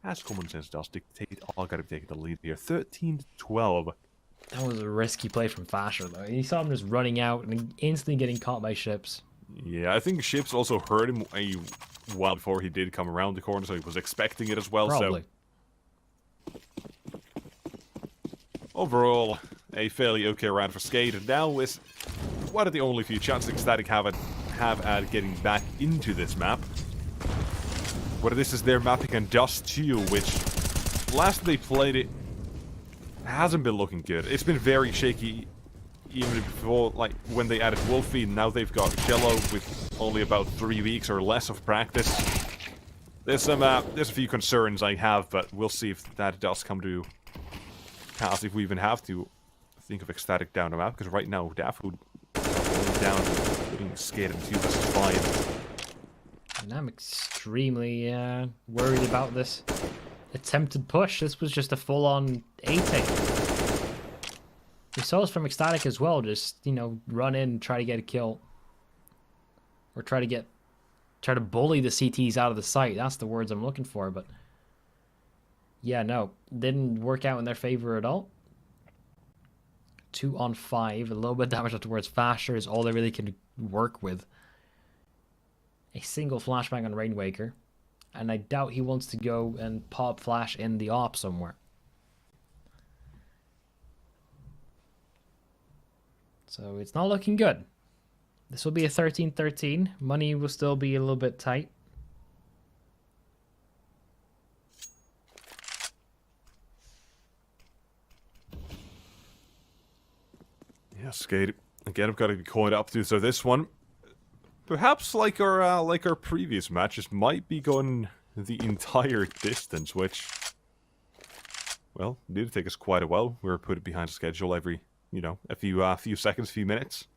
as common sense does dictate, all got to be taking the lead here. 13-12. That was a risky play from Fasher, though. You saw him just running out and instantly getting caught by ships. Yeah, I think ships also heard him a while before he did come around the corner, so he was expecting it as well. Probably. So overall, a fairly okay round for SKADE, and now is one of the only few chances ECSTATIC have at getting back into this map. Whether this is their mapping and Dust 2, which last they played it hasn't been looking good. It's been very shaky even before, like, when they added Wolfie. Now they've got Jello with only about 3 weeks or less of practice. There's a few concerns I have, but we'll see if that does come to pass, if we even have to think of ECSTATIC down the map, because right now Dafu down putting SKADE in 2 versus 5. And I'm extremely worried about this attempted push. This was just a full-on A-take. We saw this from ECSTATIC as well, just, you know, run in, try to get a kill. Or try to bully the CTs out of the site. That's the words I'm looking for, but yeah, no, didn't work out in their favor at all. 2 on 5, a little bit of damage up towards Fasher is all they really can work with. A single flashbang on Rainwaker, and I doubt he wants to go and pop flash in the op somewhere. So it's not looking good. This will be a 13-13. Money will still be a little bit tight. Yeah, SKADE again. I've got to be caught up to. So this one, perhaps like our previous matches, might be going the entire distance, which, well, did take us quite a while. We were put behind schedule every, you know, a few seconds, few minutes.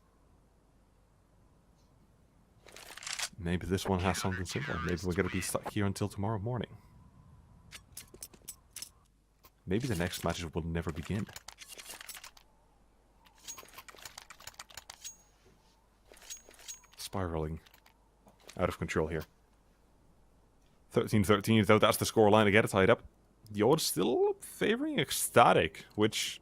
Maybe this one has something similar. Maybe we're gonna be stuck here until tomorrow morning. Maybe the next matches will never begin. Spiraling out of control here. 13-13, though that's the scoreline. Again, tied up. The odds still favoring ECSTATIC, which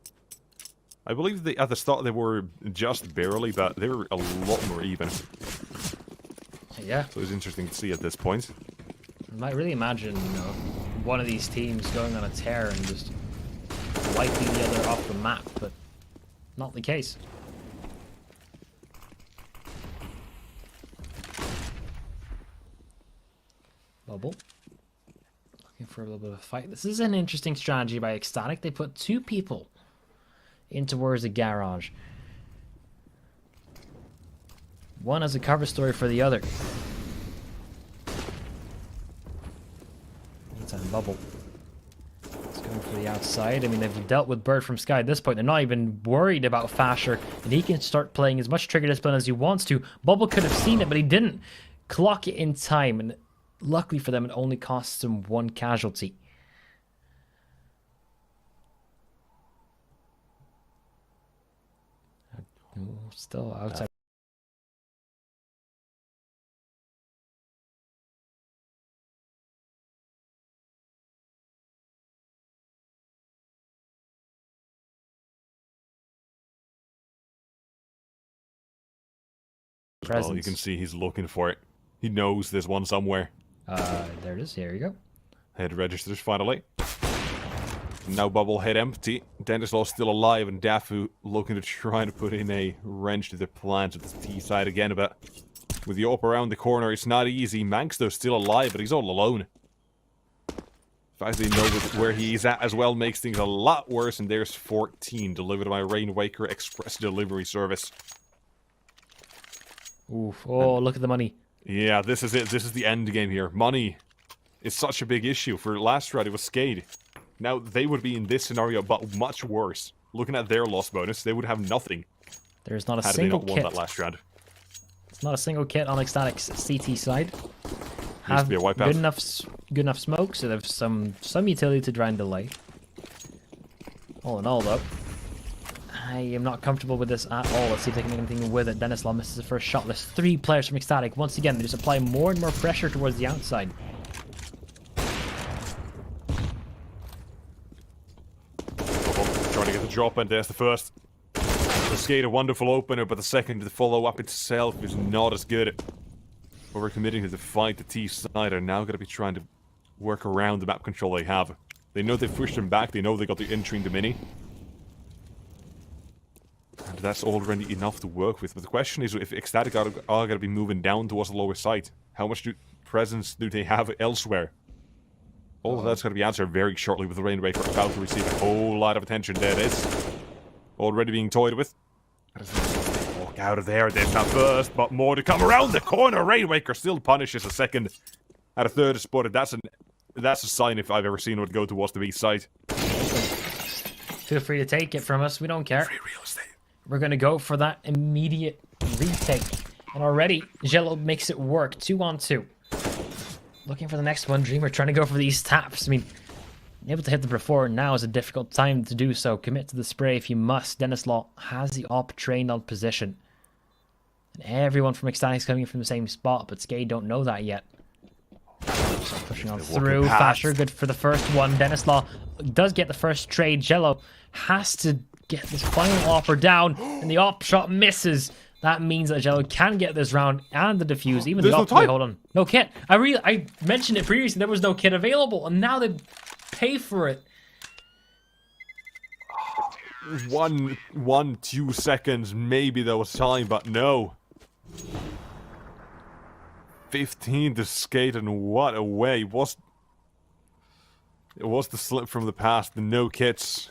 I believe at the start they were just barely, but they were a lot more even. Yeah. So it's interesting to see at this point. I might really imagine, you know, one of these teams going on a tear and just wiping the other off the map, but not the case. Bubble. Looking for a little bit of a fight. This is an interesting strategy by ECSTATIC. They put 2 people in towards the garage. One as a cover story for the other. Anytime Bubble. It's going for the outside. I mean, they've dealt with Bird from Sky at this point. They're not even worried about Fasher, and he can start playing as much trigger discipline as he wants to. Bubble could have seen it, but he didn't clock it in time, and luckily for them, it only costs him 1 casualty. Still outside. Well, you can see he's looking for it. He knows there's one somewhere. There it is. Here you go. Head registers finally. Now bubble head empty. Denislaw still alive, and Dafu looking to try to put in a wrench to the plans with the T side again, but with the op around the corner, it's not easy. Manx, though, still alive, but he's all alone. The fact that they know where he's at as well makes things a lot worse, and there's 14 delivered by Rainwaker Express Delivery Service. Oof. Oh, look at the money. Yeah, this is it. This is the end game here. Money is such a big issue. For last round, it was SKADE. Now, they would be in this scenario, but much worse. Looking at their loss bonus, they would have nothing. There's not a had single they not kit. won that last round. It's not a single kit on Ecstatic's CT side. Needs to be a wipeout. Good enough smoke, so there's some utility to try and delay. All in all, though, I am not comfortable with this at all. Let's see if they can make anything with it. Denislaw misses the first shot. There's 3 players from Ecstatic. Once again, they just apply more and more pressure towards the outside. Trying to get the drop, and there's the first. The SKADE, a wonderful opener, but the second, the follow-up itself is not as good. Overcommitting to the fight, the T side are now going to be trying to work around the map control they have. They know they've pushed them back, they know they got the entry in the mini. And that's already enough to work with. But the question is, if Ecstatic are going to be moving down towards the lower side, how much presence do they have elsewhere? All of that's going to be answered very shortly, with the Rainwaker about to receive a whole lot of attention. There it is. Already being toyed with. Walk out of there. There's that first, but more to come around the corner. Rainwaker still punishes a second. At a third is spotted. That's a sign if I've ever seen it go towards the B side. Feel free to take it from us. We don't care. Free real estate. We're going to go for that immediate retake. And already, Jello makes it work. 2-on-2. Looking for the next one. Dreamer trying to go for these taps. I mean, able to hit them before, now is a difficult time to do so. Commit to the spray if you must. Denislaw has the op trained on position. And everyone from Ecstatic is coming from the same spot, but SKADE don't know that yet. So pushing on through. Fasher, good for the first one. Denislaw does get the first trade. Jello has to get this final offer down, and the op shot misses. That means that Jello can get this round and the defuse. Even the op. Wait, hold on. No kit. I mentioned it previously. There was no kit available, and now they pay for it. 2 seconds. Maybe there was time, but no. 15 to SKADE, and what a way. It was the slip from the past. The no kits.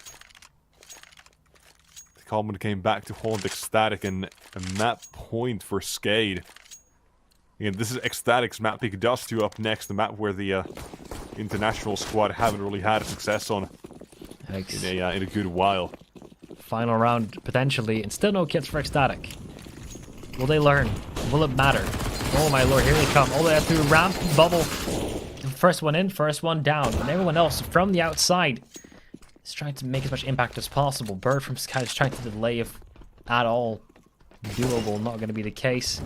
Common came back to haunt Ecstatic, and a map point for SKADE. Again, this is Ecstatic's map pick. Dust 2 up next, the map where the international squad haven't really had a success on in a good while. Final round, potentially, and still no kits for Ecstatic. Will they learn? Will it matter? Oh my lord, here they come. All the way through ramp, bubble. First one in, first one down. And everyone else from the outside is trying to make as much impact as possible. Bird from Sky is trying to delay if at all doable. Not going to be the case.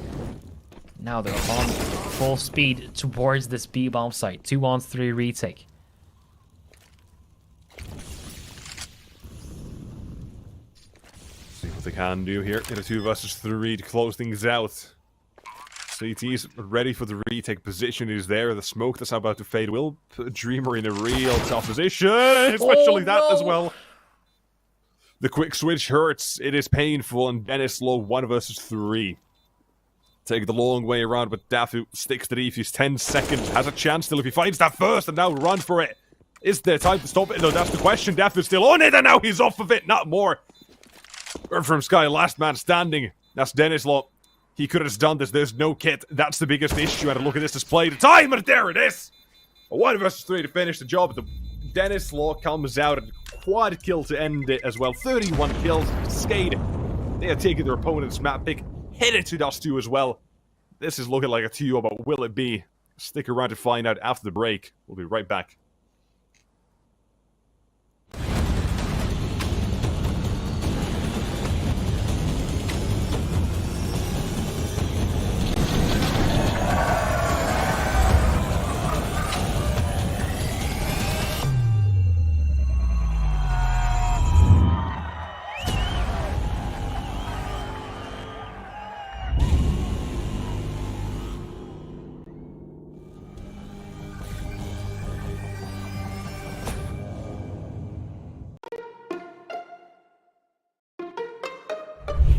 Now they're on full speed towards this B-bomb site. 2-on-3 retake. See what they can do here in a 2 versus 3 to close things out. CT's ready for the retake. Position is there. The smoke that's about to fade will put Dreamer in a real tough position. Especially that as well. The quick switch hurts. It is painful. And Denislaw 1 versus 3. Take the long way around, but Dafu sticks to the defuse. 10 seconds. Has a chance still if he finds that first. And now run for it. Is there time to stop it? No, that's the question. Dafu's still on it. And now he's off of it. Not more. Bird from Sky, last man standing. That's Denislaw. He could have done this. There's no kit. That's the biggest issue. And look at this display. The time, and there it is. A 1 versus 3 to finish the job. The Denislaw comes out and quad kill to end it as well. 31 kills. SKADE. They are taking their opponent's map pick. Headed to Dust 2 as well. This is looking like a 2, but will it be? Stick around to find out after the break. We'll be right back.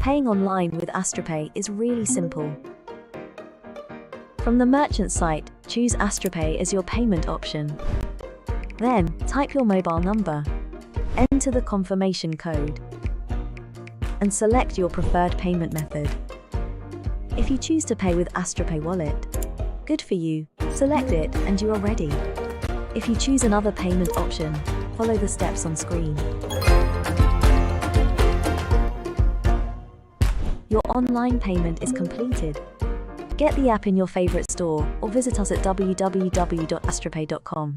Paying online with AstroPay is really simple. From the merchant site, choose AstroPay as your payment option. Then, type your mobile number, enter the confirmation code, and select your preferred payment method. If you choose to pay with AstroPay Wallet, good for you, select it and you are ready. If you choose another payment option, follow the steps on screen. Your online payment is completed. Get the app in your favorite store or visit us at www.astropay.com.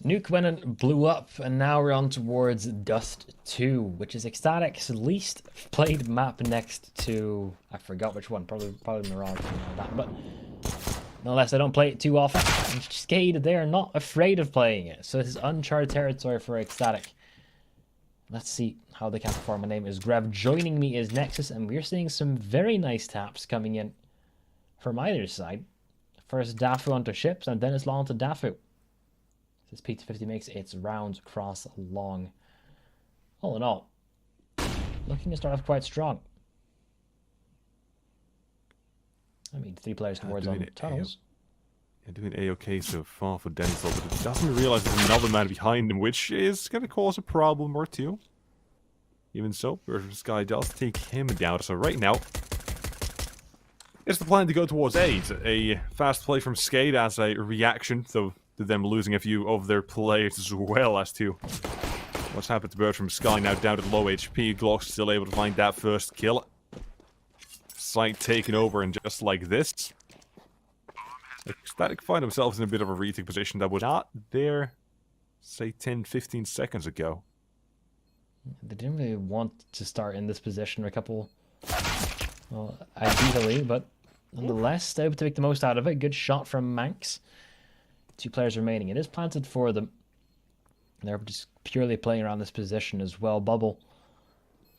Nuke went and blew up, and now we're on towards Dust 2, which is Ecstatic's least played map next to... I forgot which one, probably Mirage, something like that, but nonetheless, I don't play it too often. And SKADE, they are not afraid of playing it, so this is uncharted territory for Ecstatic. Let's see how they can perform. My name is Grev. Joining me is Nexus, and we're seeing some very nice taps coming in from either side. First Dafu onto ships, and then it's Law onto Dafu. This P250 makes its rounds across long. All in all, looking to start off quite strong. I mean, 3 players towards on tunnels. Doing A-OK so far for Denzel, but it doesn't realize there's another man behind him, which is going to cause a problem or two. Even so, this guy does take him down. So right now, it's the plan to go towards A. A fast play from SKADE as a reaction, so to them losing a few of their players as well as to what's happened to Bird from Sky, now down at low HP. Glock's still able to find that first kill. Site taken over, and just like this, Ecstatic find themselves in a bit of a retake position that was not there, say, 10-15 seconds ago. They didn't really want to start in this position a couple, well, ideally, but nonetheless, they're able to make the most out of it. Good shot from Manx. 2 players remaining. It is planted for them. They're just purely playing around this position as well. Bubble,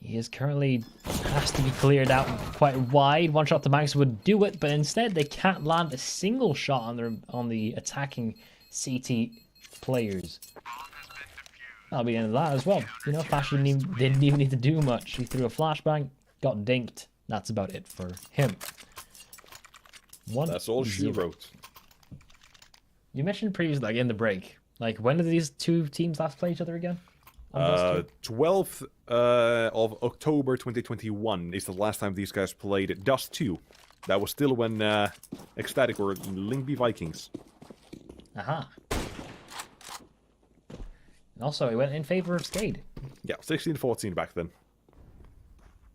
he is currently has to be cleared out quite wide. One shot to Manx would do it, but instead they can't land a single shot on the attacking CT players. That'll be the end of that as well. You know, Flash didn't even need to do much. He threw a flashbang, got dinked. That's about it for him. That's all she wrote. You mentioned previously, like in the break, like when did these 2 teams last play each other again? 12th of October 2021 is the last time these guys played at Dust 2. That was still when Ecstatic were Lyngby Vikings. Aha. And also, it went in favor of SKADE. Yeah, 16-14 back then.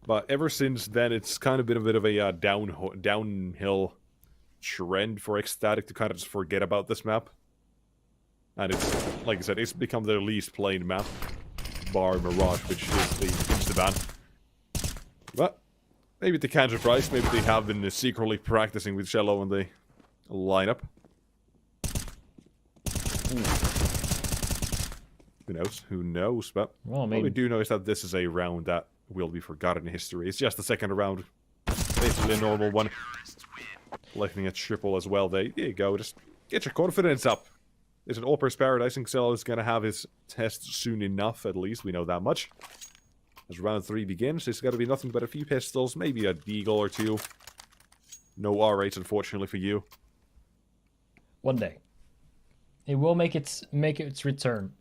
But ever since then, it's kind of been a bit of a downhill trend for Ecstatic to kind of just forget about this map. And it's, like I said, it's become their least played map, bar Mirage, which is the insta-ban. But maybe the counter price, maybe they have been secretly practicing with Shello in the lineup. Who knows, but well, what we do know is that this is a round that will be forgotten in history. It's just the second round, basically a normal one. Lightning a triple as well. There you go, just get your confidence up. It's an all-purpose paradise. I think Cell is going to have his test soon enough, at least. We know that much. As round 3 begins, there's got to be nothing but a few pistols, maybe a deagle or 2. No R8s, unfortunately, for you. One day. It will make its return.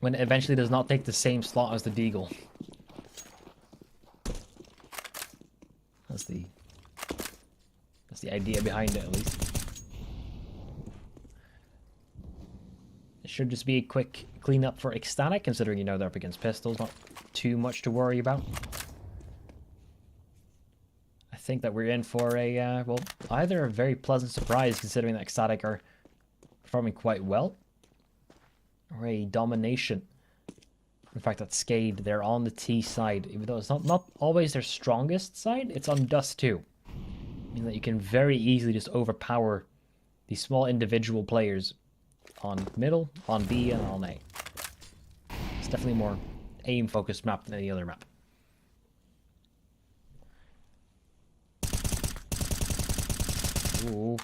When it eventually does not take the same slot as the deagle. That's the idea behind it, at least. It should just be a quick cleanup for Ecstatic, considering, you know, they're up against pistols. Not too much to worry about. I think that we're in for a, well, either a very pleasant surprise, considering that Ecstatic are performing quite well, or a domination. In fact, that SKADE, they're on the T side, even though it's not always their strongest side. It's on Dust 2. Meaning that you can very easily just overpower these small individual players on middle, on B, and on A. It's definitely a more aim-focused map than any other map. Ooh.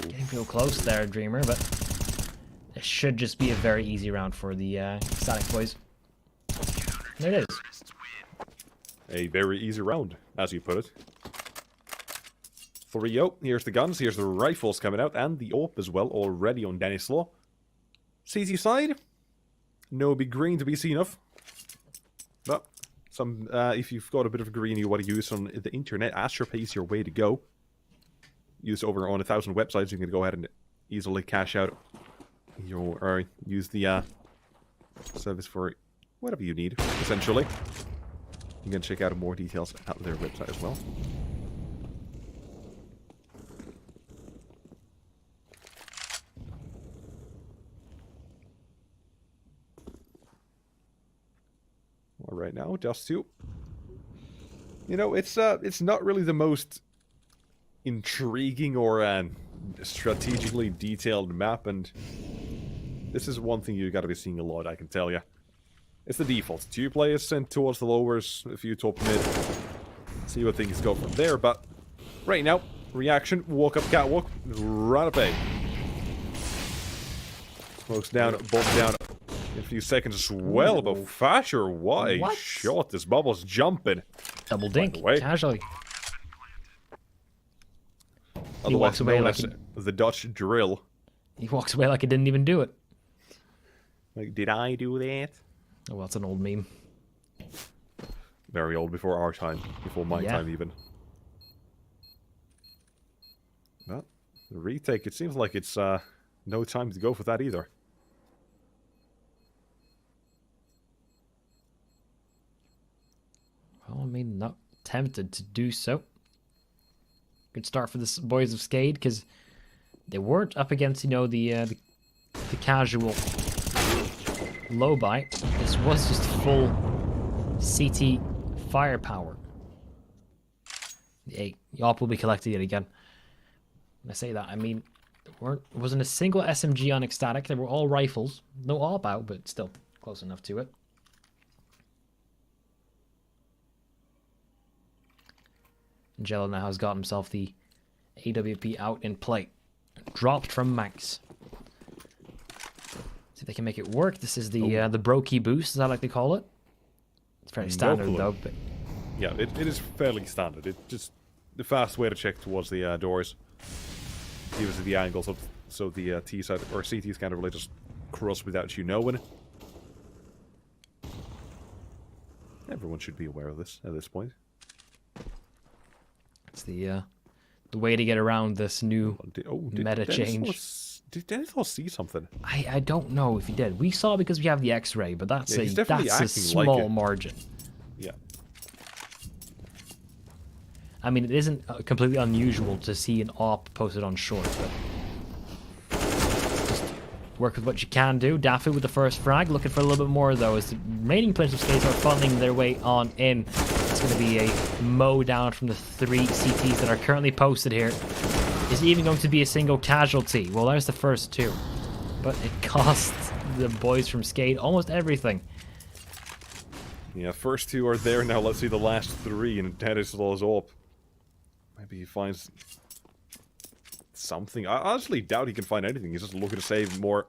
Getting real close there, Dreamer, but it should just be a very easy round for the Ecstatic boys. There it is. A very easy round, as you put it. 3-0. Here's the guns, here's the rifles coming out, and the AWP as well, already on Dennis Law. CT side, No big green to be seen of. But some, if you've got a bit of green you want to use on the internet, AstroPay is your way to go. Use over on 1,000 websites, you can go ahead and easily cash out your, or use the service for whatever you need, essentially. You can check out more details at their website as well. All right, now Dust 2. You know, it's not really the most intriguing or strategically detailed map, and this is one thing you got to be seeing a lot, I can tell you. It's the default. 2 players sent towards the lowers, a few top mid. See what things go from there, but right now, reaction, walk up catwalk, run up A. Smokes down, bomb down in a few seconds as well, but Fasher, what a shot. This bubble's jumping. Double dink, casually. He walks away like the Dutch drill. He walks away like he didn't even do it. Like, did I do that? Oh, well, that's an old meme. Very old, before our time. Before my time, even. Well, the retake, it seems like it's no time to go for that either. Well, I mean, not tempted to do so. Good start for the boys of SKADE, because they weren't up against, you know, the casual low buy. This was just full CT firepower. The AWP will be collected yet again. When I say that, I mean, there wasn't a single SMG on ECSTATIC. They were all rifles. No AWP out, but still close enough to it. Jello now has got himself the AWP out in play. Dropped from Max. See if they can make it work. This is the brokey boost, as I like to call it. It's very standard though. But yeah, it is fairly standard. It's just the fast way to check towards the doors. Gives it the angles of, so the T side or CTs kind of really just cross without you knowing. Everyone should be aware of this at this point. It's the way to get around this new meta change. Did Dennis see something? I don't know if he did. We saw because we have the X-ray, but that's a small margin. Yeah. I mean, it isn't completely unusual to see an AWP posted on short, but just work with what you can do. Daffy with the first frag, looking for a little bit more though, as the remaining players of SKADE are funneling their way on in. It's going to be a mow down from the 3 CTs that are currently posted here. Is even going to be a single casualty? Well, there's the first 2. But it costs the boys from SKADE almost everything. Yeah, first 2 are there now. Let's see the last 3, and Dennis is up. Maybe he finds something. I honestly doubt he can find anything. He's just looking to save more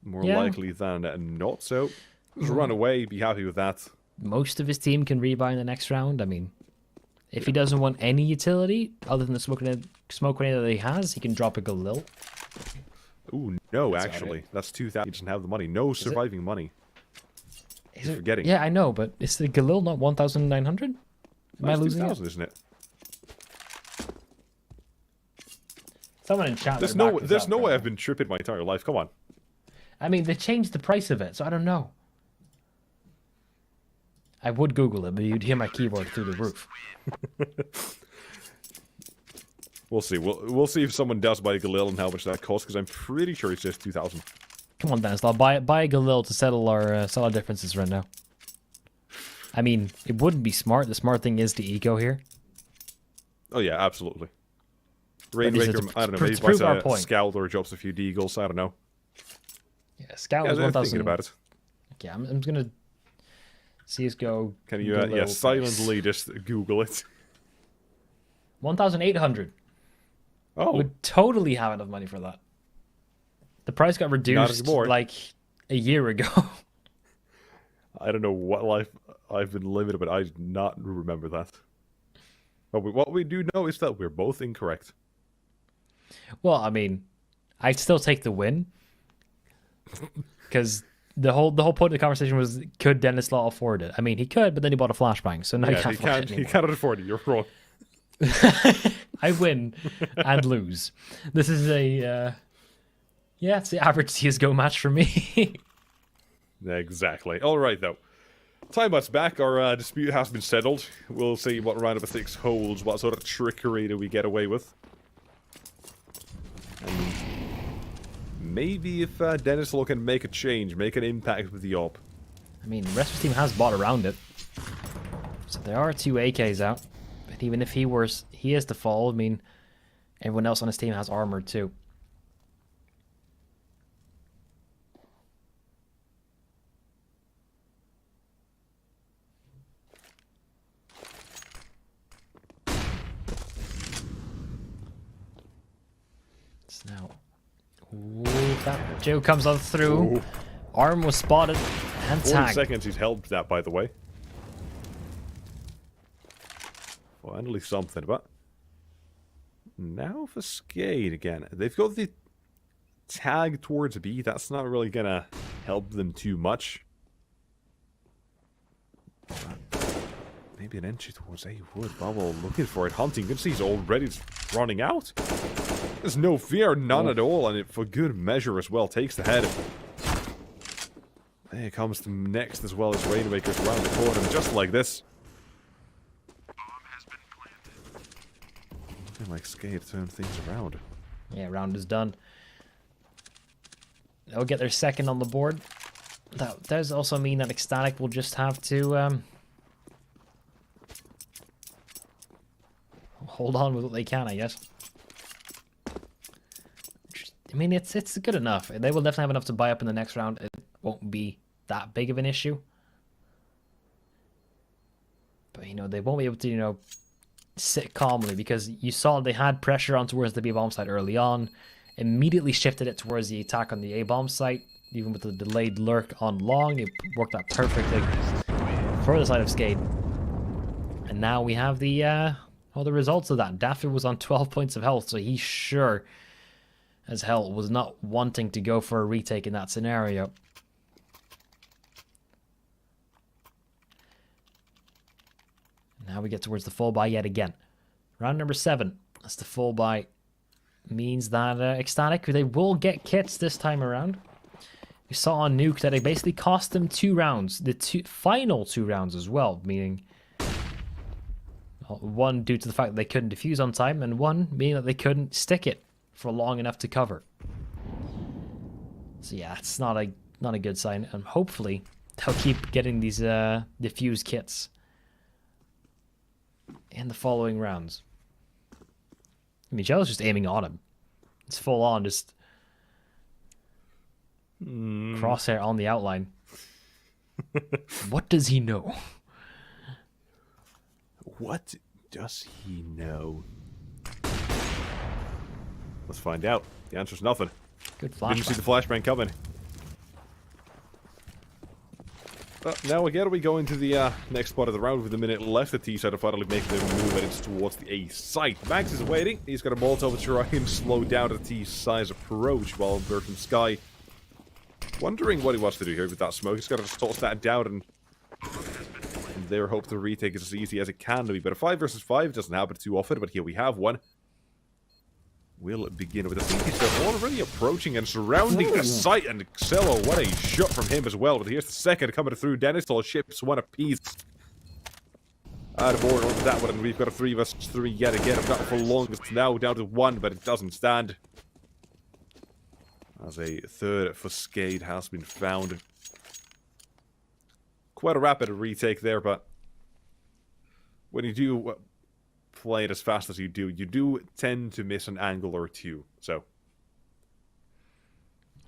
likely than not. So, just run away, be happy with that. Most of his team can rebuy in the next round. I mean, if he doesn't want any utility other than the smoke grenade that he has, he can drop a Galil. Ooh, no, actually. That's 2,000. He doesn't have the money. No surviving money. He's forgetting. Yeah, I know, but is the Galil not 1,900? Am I losing 2,000, isn't it? Someone in chat. There's no way I've been tripping my entire life. Come on. I mean, they changed the price of it, so I don't know. I would Google it, but you'd hear my keyboard through the roof. We'll see. We'll see if someone does buy a Galil and how much that costs, because I'm pretty sure it's just 2,000. Come on, Dennis. I'll buy a Galil to settle our differences right now. I mean, it wouldn't be smart. The smart thing is to eco here. Oh yeah, absolutely. Rainmaker, I don't know, maybe buys a Scout or drops a few Deagles, I don't know. Yeah, Scout was 1,000. Thinking about it. Okay, I'm just gonna CSGO. Can you silently just Google it? 1,800. Oh. Would totally have enough money for that. The price got reduced like a year ago. I don't know what life I've been living, but I do not remember that. But what we do know is that we're both incorrect. Well, I mean, I'd still take the win. Because the whole point of the conversation was, could Dennis Law afford it? I mean, he could, but then he bought a flashbang, so now he can't afford it anymore. He cannot afford it. You're wrong. I win and lose. This is a it's the average CSGO match for me. Exactly. All right, though. Timeout's back. Our dispute has been settled. We'll see what round number 6 holds. What sort of trickery do we get away with? And maybe if Dennis Law can make a change, make an impact with the op. I mean, the rest of the team has bought around it. So there are 2 AKs out. But even if he is to fall, I mean, everyone else on his team has armor too. Now, that Joe comes on through. Ooh. Arm was spotted and 40 tagged. seconds he's held that, by the way. Finally something, but now for SKADE again. They've got the tag towards B. That's not really gonna help them too much. Maybe an entry towards A would. Bubble looking for it. Hunting. You can see he's already running out. There's no fear, none at all, and it for good measure as well. Takes the head. There comes the next as well as Rainmaker's around the corner, and just like this. Looking like SKADE turn things around. Yeah, round is done. They'll get their second on the board. That does also mean that ECSTATIC will just have to hold on with what they can, I guess. I mean, it's good enough. They will definitely have enough to buy up in the next round. It won't be that big of an issue. But, you know, they won't be able to, you know, sit calmly, because you saw they had pressure on towards the B bomb site early on, immediately shifted it towards the attack on the A bomb site, even with the delayed lurk on long. It worked out perfectly for the side of SKADE. And now we have the results of that. Daffy was on 12 points of health, so he sure as hell was not wanting to go for a retake in that scenario. Now we get towards the full buy yet again. Round number 7. That's the full buy. Means that ECSTATIC, they will get kits this time around. We saw on Nuke that it basically cost them 2 rounds. The final 2 rounds as well. Meaning, one due to the fact that they couldn't defuse on time, and one meaning that they couldn't stick it for long enough to cover. So yeah, it's not a good sign, and hopefully they'll keep getting these defuse kits in the following rounds. I mean, Jello's just aiming on him. It's full on, just crosshair on the outline. What does he know? What does he know? Let's find out. The answer's nothing. Good flashbang. Didn't see the flashbang coming. But now again we go into the next spot of the round with a minute left. The T side are finally making their move, and it's towards the A site. Max is waiting. He's got a Molotov to try and slow down the T side's approach, while Bert and Sky wondering what he wants to do here with that smoke. He's got to just toss that down, and their hope to retake is as easy as it can be. But a 5 versus 5 doesn't happen too often, but here we have one. We'll begin with the CTs. They're already approaching and surrounding the site, and Xello, what a shot from him as well. But here's the second coming through. Dennis all ships one apiece. Out of board on that one, and we've got a 3 versus 3 yet again. If not for long, it's now down to 1, but it doesn't stand. As a third for SKADE has been found. Quite a rapid retake there, but when you do play it as fast as you do tend to miss an angle or two. So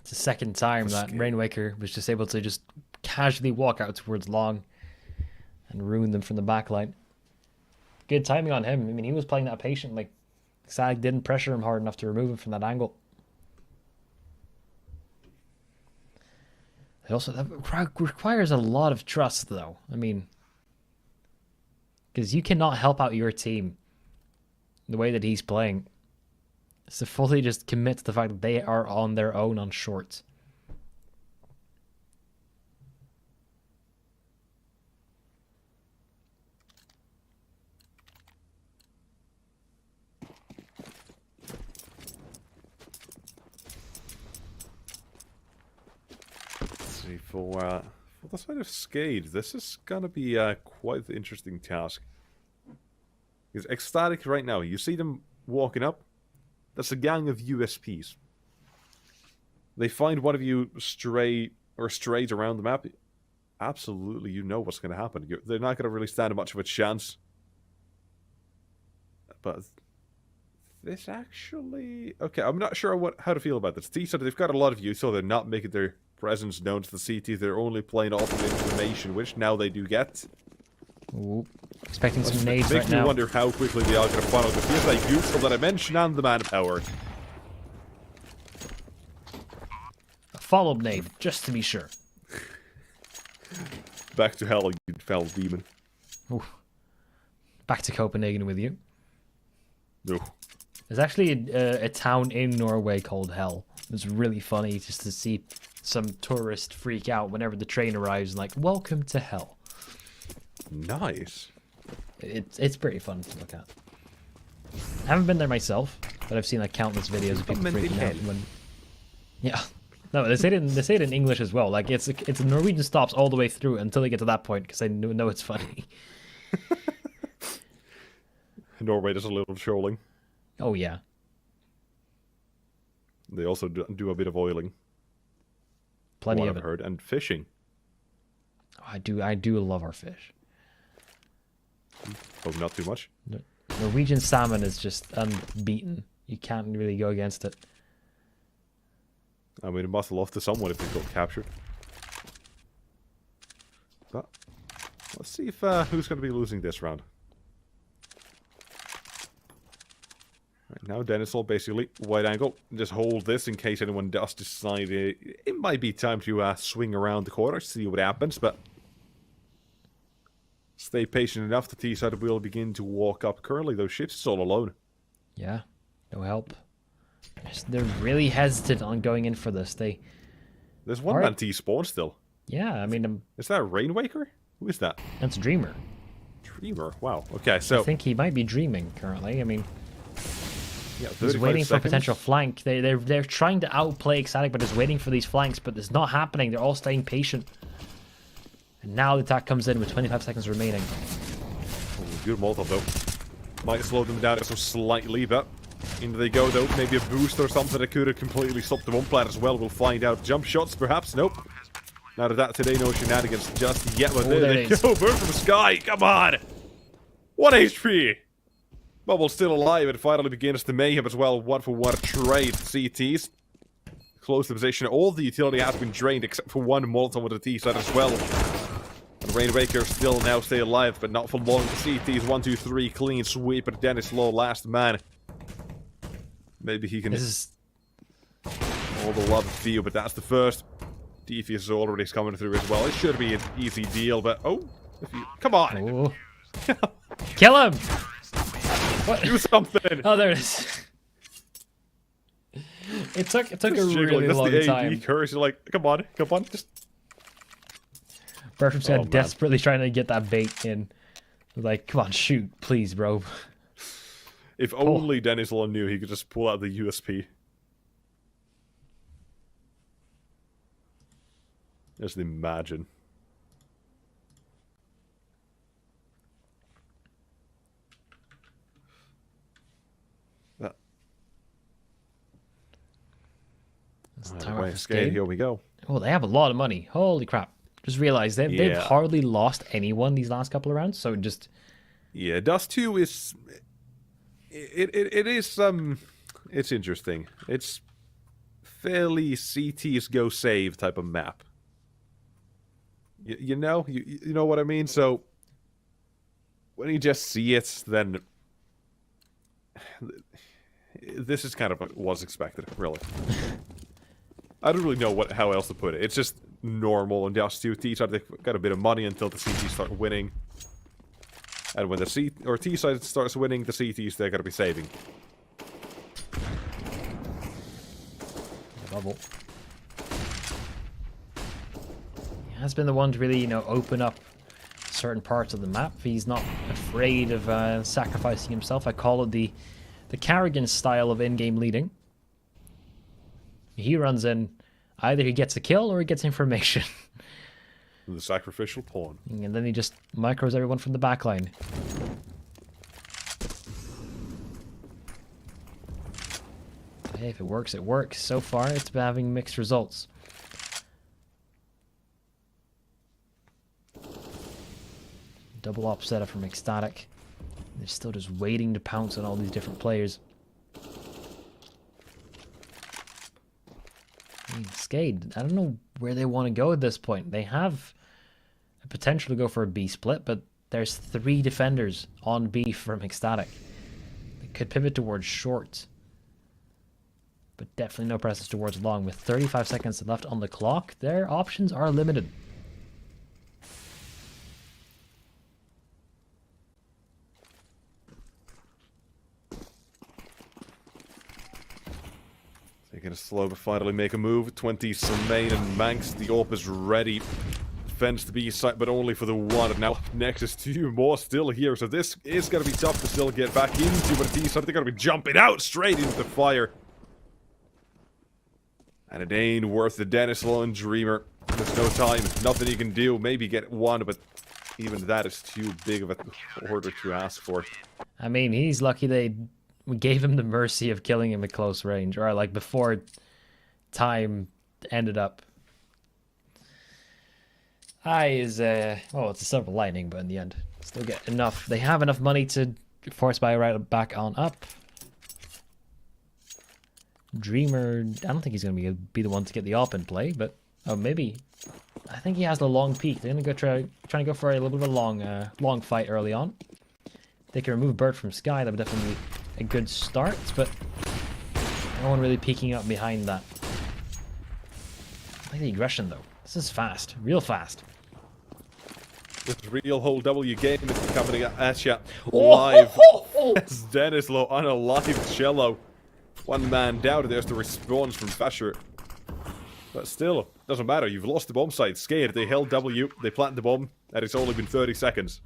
it's the second time that Rainmaker was just able to just casually walk out towards long and ruin them from the backline. Good timing on him. I mean, he was playing that patiently. SKADE didn't pressure him hard enough to remove him from that angle. It also requires a lot of trust, though. I mean, because you cannot help out your team the way that he's playing. So fully just commit to the fact that they are on their own on short. for the side of SKADE, this is gonna be quite an interesting task. Because ECSTATIC right now, you see them walking up, that's a gang of USPs. They find one of you strays around the map, absolutely you know what's going to happen. They're not going to really stand much of a chance. But this actually... Okay, I'm not sure how to feel about this. T-side, they've got a lot of youth, so they're not making their presence known to the CT. They're only playing off of information, which now they do get. Ooh, expecting some nades right now. Makes me wonder how quickly they are going to funnel the PSI youth, so that I mentioned, and the manpower. A follow-up nade, just to be sure. Back to hell, you fell demon. Ooh. Back to Copenhagen with you. No. There's actually a town in Norway called Hell. It's really funny just to see some tourist freak out whenever the train arrives and like, welcome to Hell. Nice. It's pretty fun to look at. I haven't been there myself, but I've seen like countless videos of people freaking out when... Yeah. No, they say it in English as well. Like it's Norwegian stops all the way through until they get to that point because they know it's funny. Norway does a little trolling. Oh yeah. They also do a bit of oiling. Plenty of I've heard, and fishing. Oh, I do love our fish. Oh, not too much. Norwegian salmon is just unbeaten. You can't really go against it. I mean, it must have lost to someone if they got captured. But let's see if who's going to be losing this round. Right now, Dennis will basically wide angle. Just hold this in case anyone does decide it might be time to swing around the corner, see what happens. But stay patient enough. The T side will begin to walk up. Currently, those ships is all alone. Yeah, no help. They're really hesitant on going in for this. There's one man T spawn still. Yeah, I mean, is that Rainwaker? Who is that? That's Dreamer. Dreamer. Wow. Okay, so I think he might be dreaming currently. I mean, yeah, he's waiting for a potential flank. They're trying to outplay ECSTATIC, but is waiting for these flanks, but it's not happening. They're all staying patient. And now the attack comes in with 25 seconds remaining. Oh, good Molotov though. Might slow them down so slightly, but in they go though. Maybe a boost or something that could have completely stopped the one plat as well. We'll find out. Jump shots, perhaps? Nope. Not of that today. No shenanigans just yet. But there they go. Bird from the sky. Come on. 1 HP. Bubble's still alive. It finally begins to mayhem as well. 1-for-1 trade. CTs. Close the position. All the utility has been drained except for one Molotov with the T side as well. And Rainwaker still now stay alive, but not for long. The CTs 1, 2, 3. Clean sweep. But Dennis Law, last man. Maybe he can... This is... all the love to you, but that's the first. Defius is already coming through as well. It should be an easy deal, but... Oh! Come on! Kill him! What? Do something! Oh, there it is. It took a really long time. The curse. You're like, come on, just... Bertram's desperately trying to get that bait in. Like, come on, shoot, please, bro. If only Dennis Law knew he could just pull out the USP. Just imagine. SKADE. Here we go. Oh, they have a lot of money. Holy crap. Just realized they've hardly lost anyone these last couple of rounds, so just... Yeah, Dust 2 is... It is, it's interesting. It's fairly CTs go save type of map. You know? You know what I mean? So, when you just see it, then... This is kind of what was expected, really. I don't really know how else to put it. It's just normal, and Dust 2 T side, they've got a bit of money until the CTs start winning. And when the T side starts winning, the CTs, they're gonna be saving. Bubble. He has been the one to really, open up certain parts of the map. He's not afraid of sacrificing himself. I call it the Carrigan style of in-game leading. He runs in Either he gets a kill or he gets information. The sacrificial pawn. And then he just micros everyone from the backline. Hey, if it works, it works. So far, it's been having mixed results. Double op setup from ECSTATIC. They're still just waiting to pounce on all these different players. I mean, SKADE, I don't know where they want to go at this point. They have a potential to go for a B split, but there's 3 defenders on B from ECSTATIC. They could pivot towards short, but definitely no presence towards long. With 35 seconds left on the clock, their options are limited. Taking it slow to finally make a move. 20 Semaine and Manx. The AWP is ready. Defense to be sight, but only for the one. Now, Nexus 2 more still here. So this is going to be tough to still get back into. But they're going to be jumping out straight into the fire. And it ain't worth the Dennis Lone Dreamer. There's no time. Nothing he can do. Maybe get one, but even that is too big of an order to ask for. I mean, he's lucky we gave him the mercy of killing him at close range, or like before time ended up. It's a silver lining, but in the end, still get enough. They have enough money to force buy right back on up. Dreamer, I don't think he's going to be the one to get the op in play, but maybe. I think he has the long peak. They're going to go trying to go for a little bit of a long fight early on. They can remove Bird from Sky. That would definitely be a good start, but no one really peeking up behind that. I like the aggression though. This is fast, real fast. This real whole W game is coming at you live. It's Dennis Low on a live cello. One man down. There's the response from Fasher. But still, doesn't matter. You've lost the bomb site. SKADE, they held W, they planted the bomb, and it's only been 30 seconds.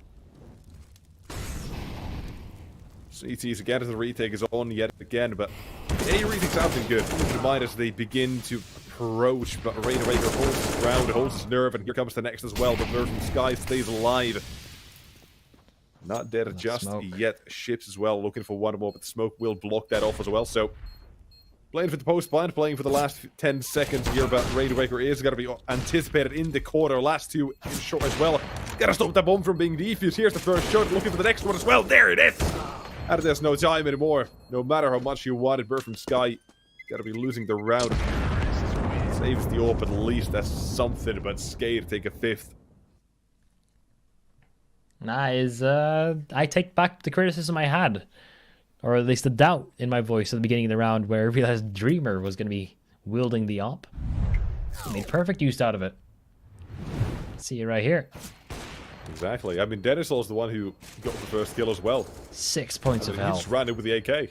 CT's again as the retake is on yet again, but A retake's sounding good. Keep in mind as they begin to approach, but Rain Raker holds his ground, holds his nerve, and here comes the next as well. But Bird from Sky stays alive. Not dead just yet. Ships as well, looking for one more, but the smoke will block that off as well. So, playing for the post blind, playing for the last 10 seconds here, but Rain Raker is going to be anticipated in the corner. Last 2 in short as well. Gotta stop that bomb from being defused. Here's the first shot, looking for the next one as well. There it is! And there's no time anymore. No matter how much you wanted, Bird from Sky, gotta be losing the round. Saves the AWP at least, that's something, but SKADE take a 5th. I take back the criticism I had, or at least the doubt in my voice at the beginning of the round where I realized Dreamer was going to be wielding the AWP. He made perfect use out of it. See it right here. Exactly. I mean, Dennis is the one who got the first kill as well. 6 points of He health. just ran in with the AK.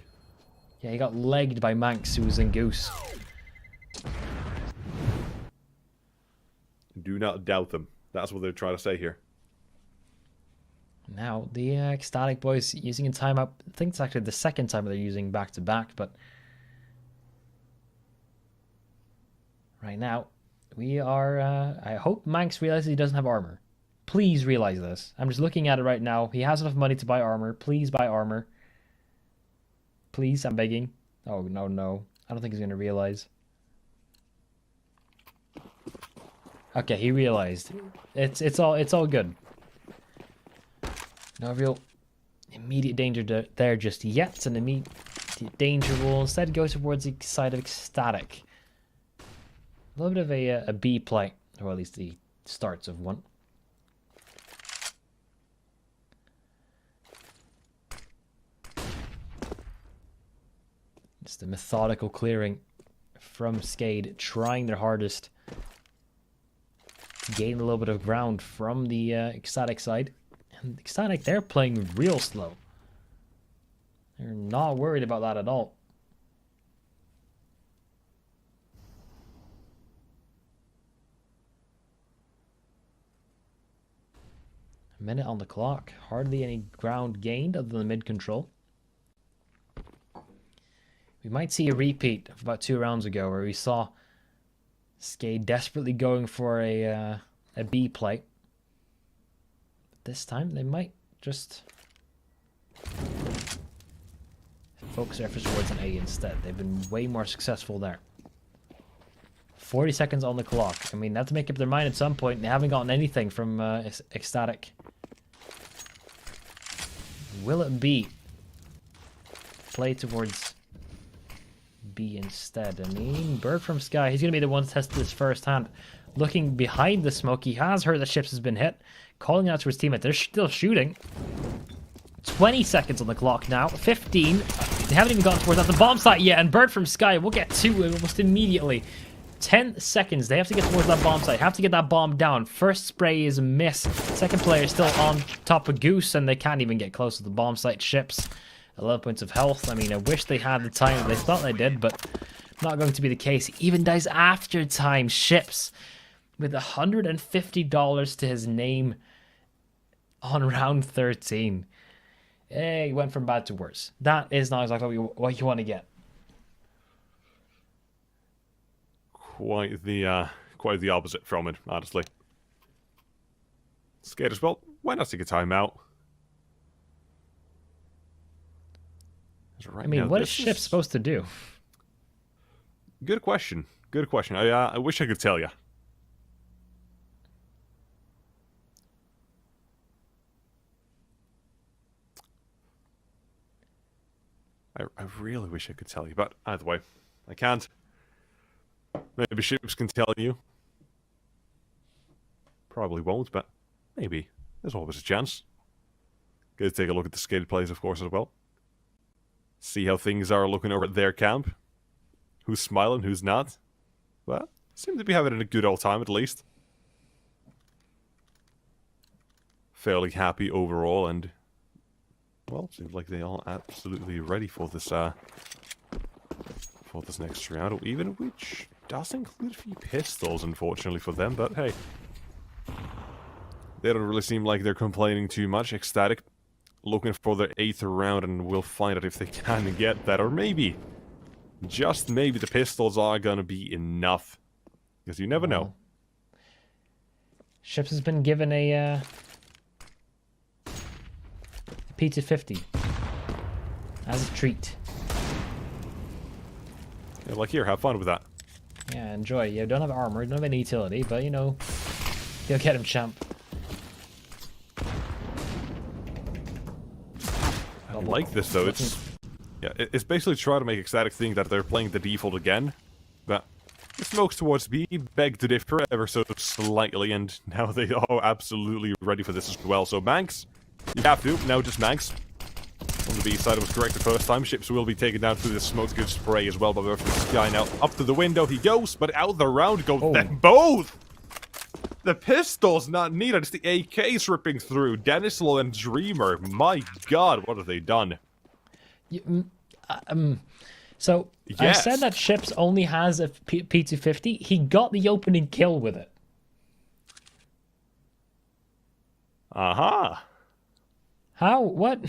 Yeah, he got legged by Manx, who was in Goose. Do not doubt them. That's what they're trying to say here. Now, the ECSTATIC boys using a timeout. I think it's actually the second time they're using back-to-back, but right now, we are... I hope Manx realizes he doesn't have armor. Please realize this. I'm just looking at it right now. He has enough money to buy armor. Please buy armor. Please, I'm begging. Oh, no. I don't think he's going to realize. Okay, he realized. It's all good. No real immediate danger there just yet. An immediate danger will instead go towards the side of ECSTATIC. A little bit of a B play, or at least the starts of one. Just a methodical clearing from SKADE, trying their hardest to gain a little bit of ground from the ECSTATIC side. And ECSTATIC, they're playing real slow. They're not worried about that at all. A minute on the clock. Hardly any ground gained other than mid-control. We might see a repeat of about 2 rounds ago where we saw SKADE desperately going for a B play. This time they might just focus efforts towards an A instead. They've been way more successful there. 40 seconds on the clock. I mean, they have to make up their mind at some point. They haven't gotten anything from ECSTATIC. Will it be play towards B instead? I mean, Bird from Sky, he's going to be the one to test this firsthand. Looking behind the smoke, he has heard that Ships has been hit. Calling out to his teammate. They're still shooting. 20 seconds on the clock now. 15. They haven't even gotten towards that. The bomb site yet, and Bird from Sky will get to it almost immediately. 10 seconds. They have to get towards that bomb site. Have to get that bomb down. First spray is a miss. Second player is still on top of Goose, and they can't even get close to the bomb site. Ships. 11 points of health. I mean, I wish they had the time. They thought they did, but not going to be the case. Even dies after time. Ships with $150 to his name on round 13. He went from bad to worse. That is not exactly what you want to get. Quite the opposite from it, honestly. SKADE as well. Why not take a timeout? Right, I mean, now, what is Ships supposed to do? Good question. Good question. I wish I could tell you. I really wish I could tell you, but either way, I can't. Maybe Ships can tell you. Probably won't, but maybe. There's always a chance. Gonna take a look at the SKADE plays, of course, as well. See how things are looking over at their camp. Who's smiling, who's not. Well, seem to be having a good old time, at least. Fairly happy overall, and well, seems like they are absolutely ready for this next round, even which does include a few pistols, unfortunately for them, but hey. They don't really seem like they're complaining too much. ECSTATIC looking for their 8th round, and we'll find out if they can get that, or maybe, just maybe, the pistols are gonna be enough. Because you never know. Ships has been given a P250 as a treat. Yeah, like here, have fun with that. Yeah, enjoy. You don't have armor, don't have any utility, but you know, you'll get him, champ. I like this though. It's basically trying to make ECSTATIC think that they're playing the default again, but the smokes towards B beg to differ ever so slightly, and now they are absolutely ready for this as well. So Manx, you have to now just Manx. On the B side, it was correct the first time. Ships will be taken down through the smoke good spray as well by Bird from Sky. Now up to the window he goes, but out the round go them both. The pistols not needed. It's the AKs ripping through. Denislow and Dreamer. My God, what have they done? So yes. I said that Ships only has a P250. He got the opening kill with it. Aha. How? What?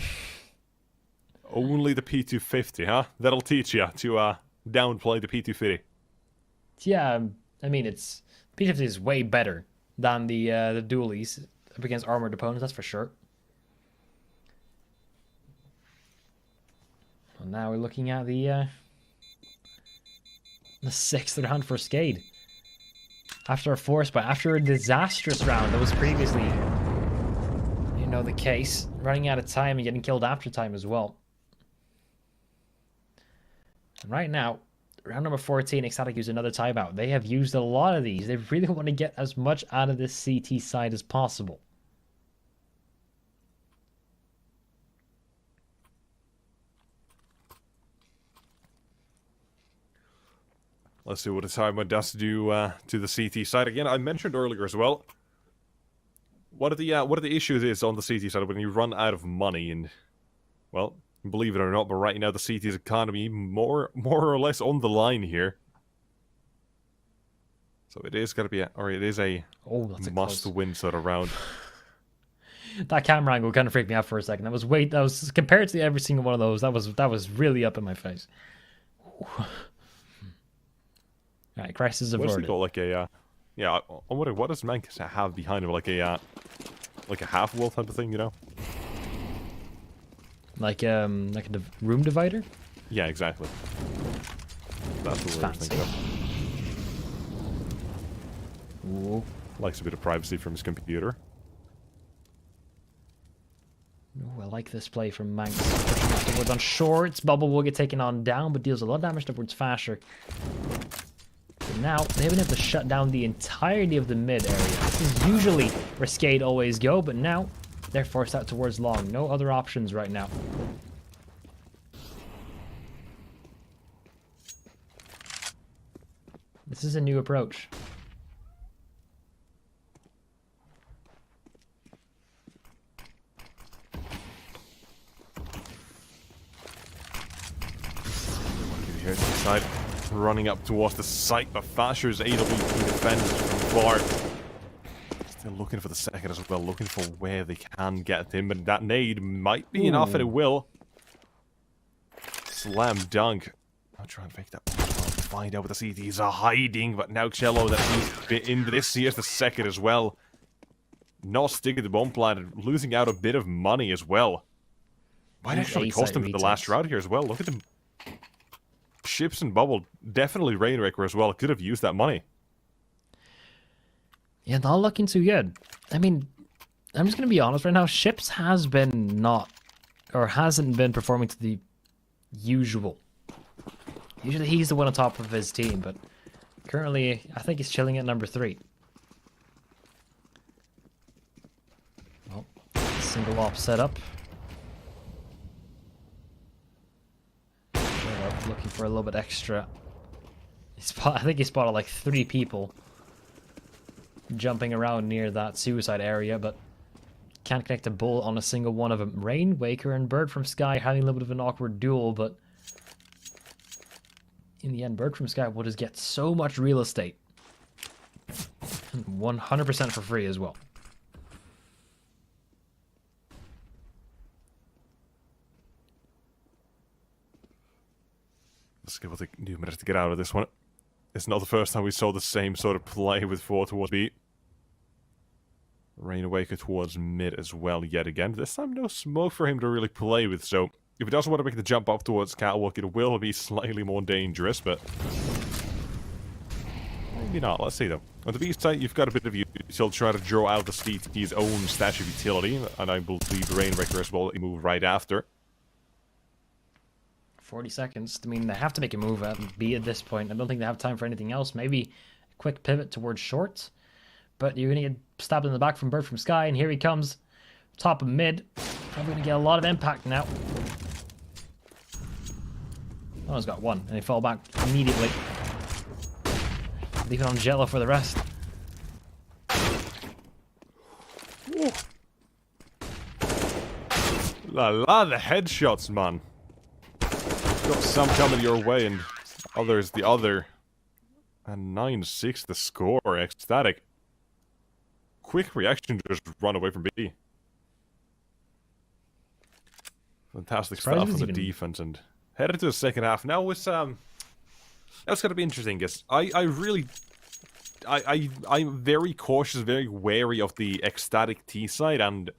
Only the P250, huh? That'll teach you to downplay the P250. Yeah, I mean, it's P250 is way better than the dualies up against armored opponents, that's for sure. Well, now we're looking at the 6th round for SKADE. After a force, but after a disastrous round that was previously, you know, the case, running out of time and getting killed after time as well. And right now, round number 14, ECSTATIC used another timeout. They have used a lot of these. They really want to get as much out of this CT side as possible. Let's see what a timeout does do to the CT side. Again, I mentioned earlier as well. What are the issues is on the CT side when you run out of money, and well, believe it or not, but right now the CT's economy more or less on the line here. So it is gonna be a must-win sort of round. That camera angle kind of freaked me out for a second. That was compared to every single one of those. That was really up in my face. Right, crisis What's he averted. got? Like a yeah. I'm wondering what does Mank have behind him? Like a half wall type of thing, you know? Like a room divider. Yeah, exactly. That's what I was thinking of. Ooh. Likes a bit of privacy from his computer. Ooh, I like this play from Manx. Pushing afterwards on shorts. Bubble will get taken on down, but deals a lot of damage towards Fasher. But now, they haven't been able to shut down the entirety of the mid area. This is usually where SKADE always go, but now they're forced out towards long. No other options right now. This is a new approach. Here to the side, running up towards the site, but Fasher's AW defends from far. Still looking for the second as well, looking for where they can get him, but that nade might be enough, and it will. Slam dunk. I'll try and fake that. Find out what the CTs are hiding, but now Cello that he's bit into this. Here's the second as well. Not sticking the bomb plant, losing out a bit of money as well. Might actually cost him the last round here as well. Look at them. Ships and Bubble, definitely Rainraker as well. Could have used that money. Yeah, not looking too good. I mean, I'm just going to be honest right now. Ships has been hasn't been performing to the usual. Usually he's the one on top of his team, but currently I think he's chilling at number 3. Well, single op setup. Looking for a little bit extra. I think he spotted like 3 people jumping around near that suicide area, but can't connect a bullet on a single one of them. Rain, Waker, and Bird from Sky having a little bit of an awkward duel, but in the end, Bird from Sky will just get so much real estate. 100% for free as well. Let's give it a few minutes to get out of this one. It's not the first time we saw the same sort of play with 4 towards B. Rain Awaker towards mid as well yet again. This time no smoke for him to really play with, so if he doesn't want to make the jump up towards Catwalk, it will be slightly more dangerous, but maybe not. Let's see though. On the B side, you've got a bit of utility, try to draw out the CT's own stash of utility, and I believe Rainraker as well move right after. 40 seconds. I mean, they have to make a move at B at this point. I don't think they have time for anything else. Maybe a quick pivot towards short. But you're going to get stabbed in the back from Bird from Sky, and here he comes. Top of mid. Probably going to get a lot of impact now. Oh, he's got 1, and he fell back immediately. Leave it on Jello for the rest. Ooh. La, the headshots, man. Got some coming your way, and others the other. And 9-6 the score. Ecstatic. Quick reaction to just run away from B. Fantastic stuff on the defense, and headed to the second half. Now it's going to be interesting, guys. I'm very cautious, very wary of the ecstatic T side, and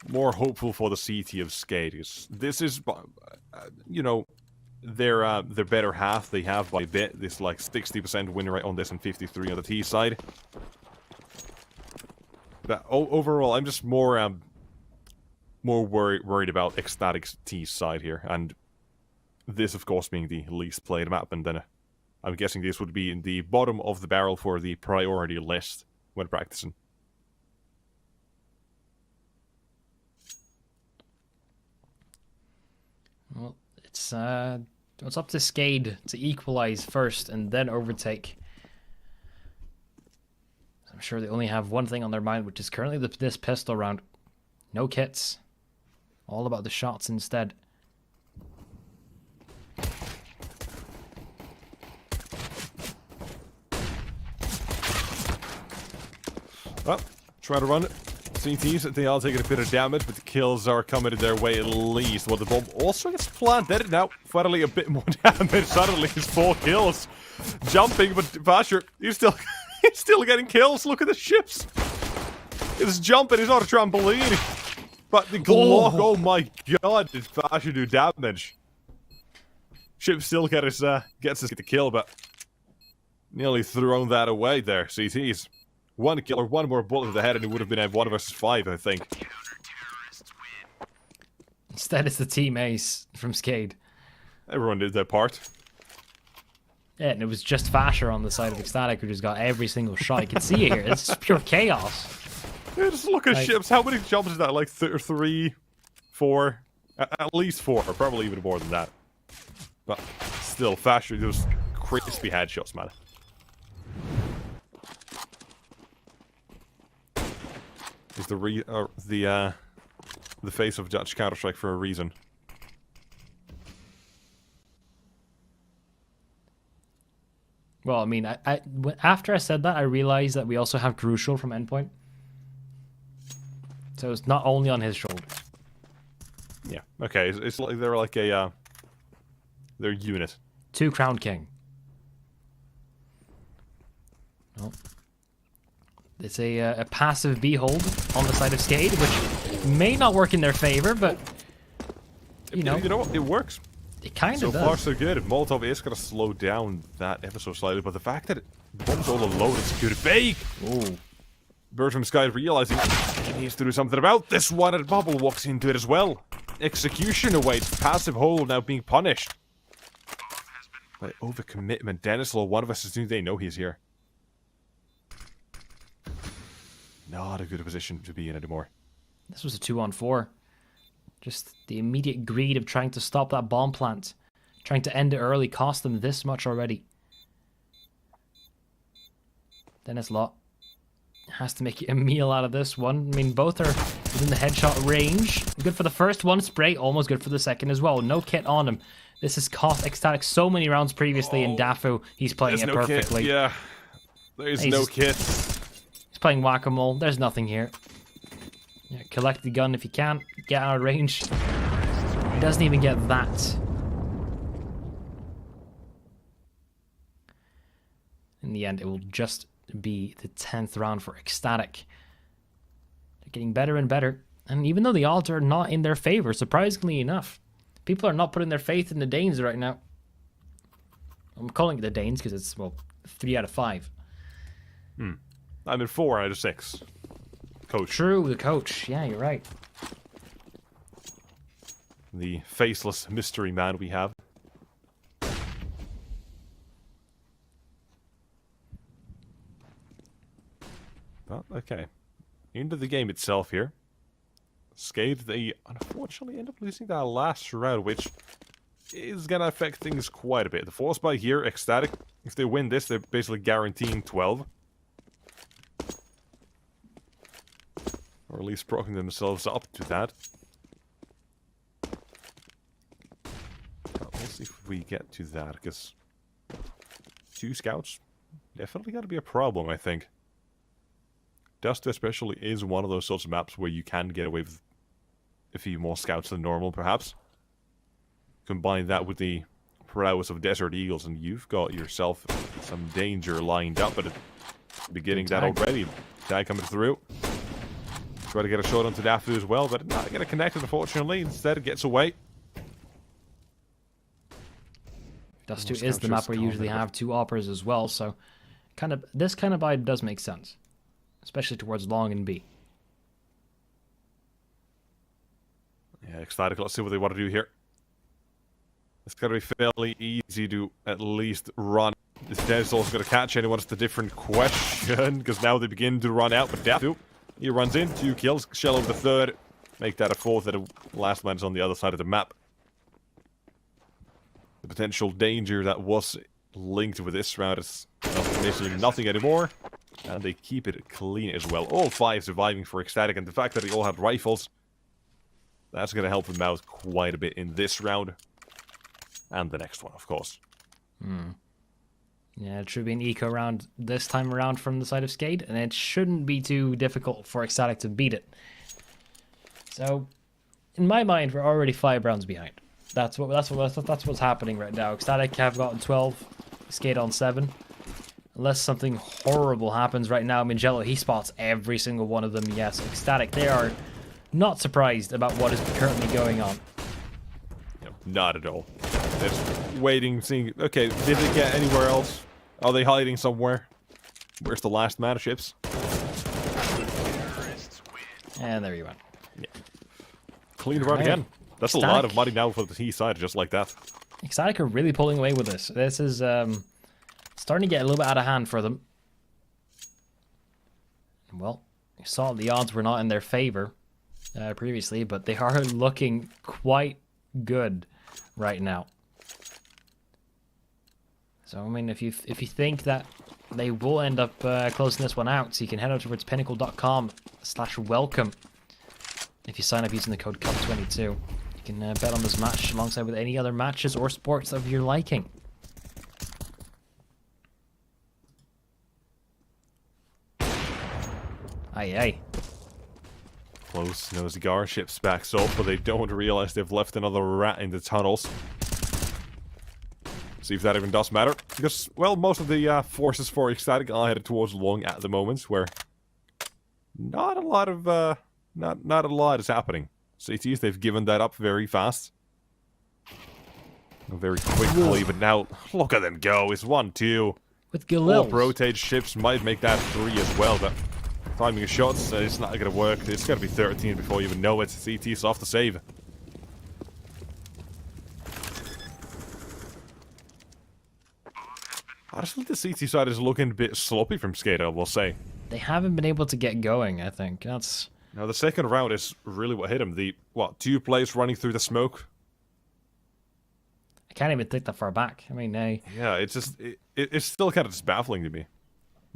more hopeful for the CT of SKADE. This is, you know, their better half. They have by a bit. This like 60% win rate on this and 53 on the T side. But overall, I'm just more worried about ecstatic's T side here, and this, of course, being the least played map, and then I'm guessing this would be in the bottom of the barrel for the priority list when practicing. Well, it's up to SKADE to equalize first and then overtake. I'm sure they only have one thing on their mind, which is currently this pistol round. No kits. All about the shots instead. Well, try to run CTs, they are taking a bit of damage, but the kills are coming their way at least. Well, the bomb also gets planted. Now, finally, a bit more damage. Suddenly, he's 4 kills. Jumping, but Basher, he's still getting kills. Look at the ships. He's jumping, he's not a trampoline. But the Glock, oh my god, did Basher do damage? Ship still gets the kill, but nearly thrown that away there, CTs. 1 kill or 1 more bullet to the head and it would have been a 1 versus 5, I think. Instead, it's the team ace from SKADE. Everyone did their part. Yeah, and it was just Fasher on the side of ECSTATIC who just got every single shot. You can see it here. It's just pure chaos. Yeah, just look at ships. How many jumps is that? Like 3, 4? At least 4. Probably even more than that. But still, Fasher, those crispy headshots, man. He's the face of Dutch Counter-Strike for a reason. Well, I mean, after I said that, I realized that we also have Crucial from Endpoint. So it's not only on his shoulders. Yeah. Okay. It's like they're like a they're a unit. 2 Crown King. Oh. It's a passive B hold on the side of SKADE, which may not work in their favor, but you know what? It works. It kind of does. So far, so good. Molotov is going to slow down that ever so slightly, but the fact that the bomb's all alone is good. Fake! Ooh. Bird from Sky realizing he needs to do something about this one, and Bubble walks into it as well. Execution awaits. Passive hold now being punished. By overcommitment. Denislaw, one of us is new. They know he's here. Not a good position to be in anymore. This was a 2-on-4. Just the immediate greed of trying to stop that bomb plant. Trying to end it early cost them this much already. Denislaw has to make a meal out of this one. I mean, both are within the headshot range. Good for the first one. Spray, almost good for the second as well. No kit on him. This has cost ECSTATIC so many rounds previously, and Dafu, he's playing it perfectly. Kit. Yeah, there's no kit. He's playing whack-a-mole. There's nothing here. Yeah, collect the gun if you can. Get out of range. He doesn't even get that. In the end, it will just be the 10th round for ECSTATIC. They're getting better and better. And even though the odds are not in their favor, surprisingly enough, people are not putting their faith in the Danes right now. I'm calling it the Danes because it's, well, 3 out of 5. I'm in 4 out of 6. Coach. True, the coach. Yeah, you're right. The faceless mystery man we have. But, okay. Into the game itself here. SKADE, they unfortunately end up losing that last round, which is going to affect things quite a bit. The force buy here, ECSTATIC, if they win this, they're basically guaranteeing 12. Or at least propping themselves up to that. But we'll see if we get to that, because 2 scouts definitely got to be a problem, I think. Dust especially is one of those sorts of maps where you can get away with a few more scouts than normal, perhaps. Combine that with the prowess of Desert Eagles, and you've got yourself some danger lined up at the beginning that already. Tag coming through. Try to get a shot onto Dafu as well, but not get it connected, unfortunately. Instead, it gets away. Dust 2 is the map where you usually have 2 operas as well, so this kind of buy does make sense. Especially towards long and B. Yeah, ECSTATIC, let's see what they want to do here. It's got to be fairly easy to at least run. Is Denislaw going to catch anyone? It's a different question, because now they begin to run out, but Dafu, he runs in, 2 kills, shell over the 3rd, make that a 4th, and the last man is on the other side of the map. The potential danger that was linked with this round is basically nothing anymore. And they keep it clean as well. All 5 surviving for ECSTATIC, and the fact that they all had rifles, that's going to help them out quite a bit in this round. And the next one, of course. Yeah, it should be an eco round this time around from the side of SKADE, and it shouldn't be too difficult for ECSTATIC to beat it. So, in my mind, we're already 5 rounds behind. That's what's happening right now. ECSTATIC have gotten 12, SKADE on 7. Unless something horrible happens right now, Mingello, he spots every single one of them. Yes, ECSTATIC, they are not surprised about what is currently going on. Yep, not at all. They're just waiting, seeing, okay, did they get anywhere else? Are they hiding somewhere? Where's the last man ships? And there you went. Yeah. Clean around again. That's a lot of money now for the T side, just like that. ECSTATIC are really pulling away with this. This is starting to get a little bit out of hand for them. Well, you saw the odds were not in their favor previously, but they are looking quite good right now. So, I mean, if you think that they will end up closing this one out, so you can head out towards pinnacle.com/welcome. If you sign up using the code CUP22, you can bet on this match alongside with any other matches or sports of your liking. Aye, aye. Close. No, Zigar ships backs up, but they don't realize they've left another rat in the tunnels. See if that even does matter. Because, well, most of the forces for ECSTATIC are headed towards long at the moment, where not a lot of, not a lot is happening. CTs, they've given that up very fast. Very quickly, but now, look at them go. It's 1-2. With Galil. 4 rotate ships might make that 3 as well, but timing of shots, it's not going to work. It's going to be 13 before you even know it. CT's off the save. Honestly, the CT side is looking a bit sloppy from SKADE, I will say. They haven't been able to get going, I think. That's... Now, the second round is really what hit him. The, 2 players running through the smoke? I can't even think that far back. I mean, yeah, it's just... It's still kind of just baffling to me.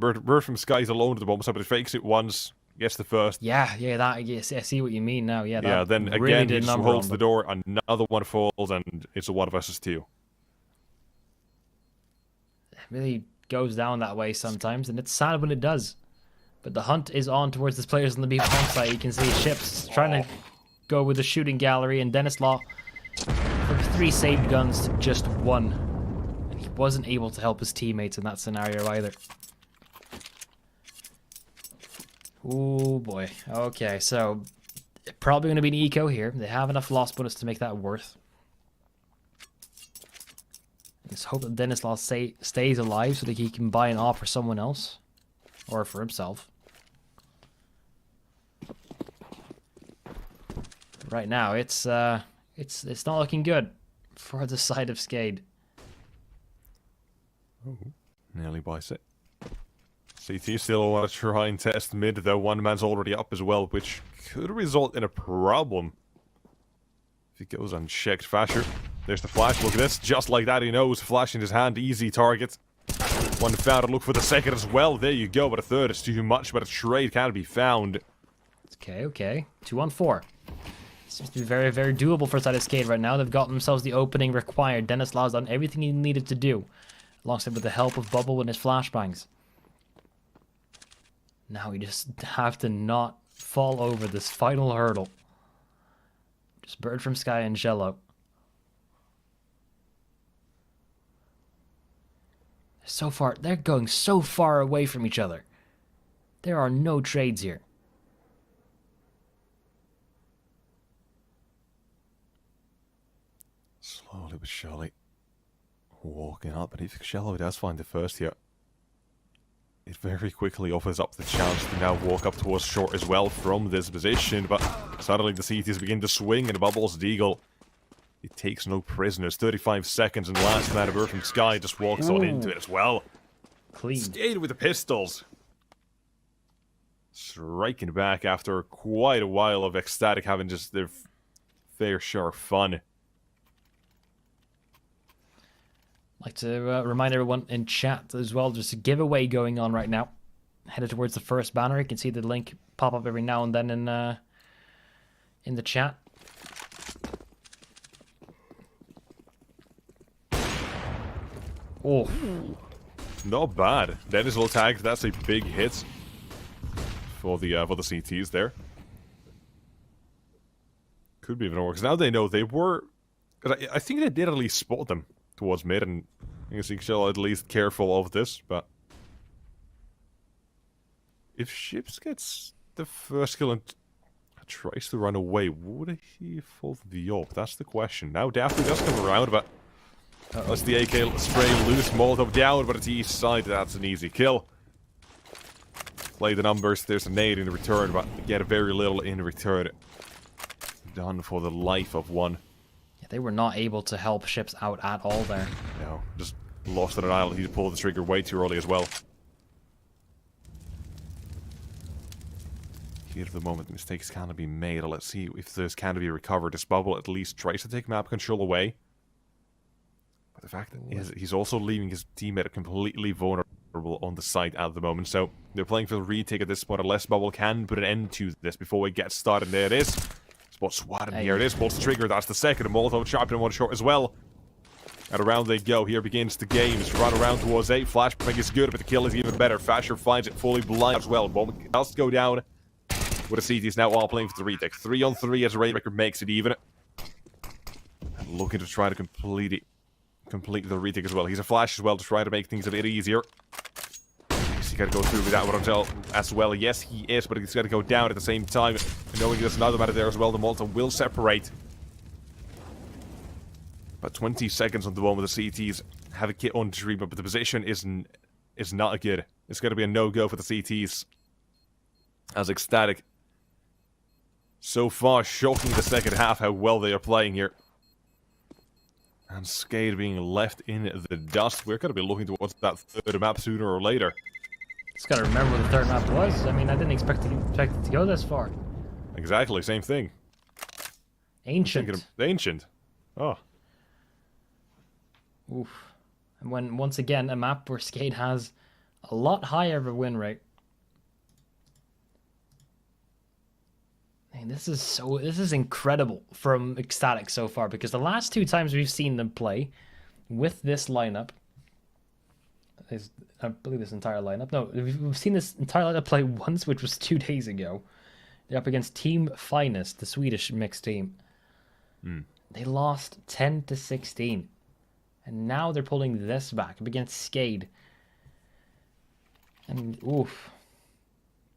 Bird from Sky's alone at the moment, but he fakes it once, gets the first. Yeah, yes, I see what you mean now. Yeah, yeah. Then really again, he just holds the door, another one falls, and it's a 1 versus 2. It really goes down that way sometimes, and it's sad when it does. But the hunt is on towards the players on the B bomb site. You can see ships trying to go with the shooting gallery, and Dennis Law from 3 saved guns to just 1. And he wasn't able to help his teammates in that scenario either. Oh boy. Okay, so probably going to be an eco here. They have enough loss bonus to make that worth. Let's hope that Dennis Law stays alive so that he can buy an off for someone else. Or for himself. Right now, it's not looking good for the side of SKADE. Oh, nearly buys it. CT still want to try and test mid, though one man's already up as well, which could result in a problem. If it goes unchecked, Fasher. There's the flash, look at this, just like that he knows, flash in his hand, easy target. One found to look for the second as well, there you go, but a third is too much, but a trade can be found. Okay, 2-on-4. Seems to be very, very doable for side of SKADE right now. They've got themselves the opening required. Dennis Law's done everything he needed to do, alongside with the help of Bubble and his flashbangs. Now we just have to not fall over this final hurdle. Just Bird from Sky and Jello. So far, they're going so far away from each other. There are no trades here. Slowly but surely. Walking up, but if Shello does find the first here, it very quickly offers up the chance to now walk up towards short as well from this position, but suddenly the CTs begin to swing and Bubbles Deagle. It takes no prisoners, 35 seconds, and last man Bird from Sky just walks on into it as well. Clean. SKADE with the pistols. Striking back after quite a while of ECSTATIC having just their fair share of fun. I'd like to remind everyone in chat as well, there's a giveaway going on right now. Headed towards the first banner. You can see the link pop up every now and then in the chat. Oh. Not bad. Dennis will tag. That's a big hit for the CTs there. Could be even worse. Now they know they were. I think they did at least spot them towards mid, and I guess you should at least careful of this. But if Ships gets the first kill and tries to run away, would he fall the op? That's the question. Now Daphne does come around, but that's the AK spray loose. Molotov down, but it's east side. That's an easy kill. Play the numbers. There's a nade in return, but get very little in return. Done for the life of one. Yeah, they were not able to help Ships out at all there. No, just lost on an island. He pulled the trigger way too early as well. Here at the moment, mistakes can be made. Let's see if this can be recovered. This bubble at least tries to take map control away. But the fact is, he's also leaving his teammate completely vulnerable on the site at the moment. So they're playing for the retake at this point. Unless bubble can put an end to this before we get started. There it is. Spot swatted. Here it is. Pulls the trigger. That's the second. A Molotov sharp in one shot as well. And around they go. Here begins the game. Just run around towards 8. Flashbang is good, but the kill is even better. Fasher finds it fully blind as well. Bomb does go down. With the CTs now all playing for the retake. 3-on-3 as Raidmaker makes it even. And looking to try to complete the retake as well. He's a flash as well to try to make things a bit easier. He's got to go through with that one as well. Yes, he is, but he's got to go down at the same time. And knowing there's another matter there as well, the Molotov will separate. But 20 seconds on the one with the CTs have a kit on treatment, but the position is not good. It's going to be a no-go for the CTs. As ecstatic. So far, shocking the second half how well they are playing here. And SKADE being left in the dust. We're going to be looking towards that third map sooner or later. Just gotta remember what the third map was. I mean, I didn't expect it to go this far. Exactly, same thing. Ancient. Ancient. Oh. Oof. And once again, a map where SKADE has a lot higher of a win rate. Man, this is incredible from ECSTATIC so far, because the last 2 times we've seen them play with this lineup, I believe this entire lineup. No, we've seen this entire lineup play once, which was 2 days ago. They're up against Team Finest, the Swedish mixed team. They lost 10-16, and now they're pulling this back up against SKADE. And oof.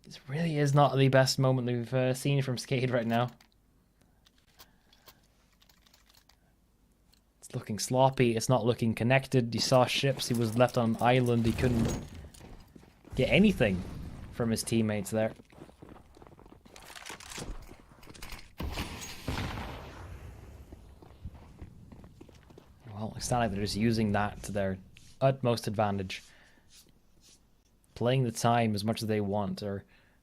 This really is not the best moment we've seen from SKADE right now. It's looking sloppy. It's not looking connected. You saw Ships. He was left on an island. He couldn't get anything from his teammates there. Well, it's not like they're just using that to their utmost advantage. Playing the time as much as they want, or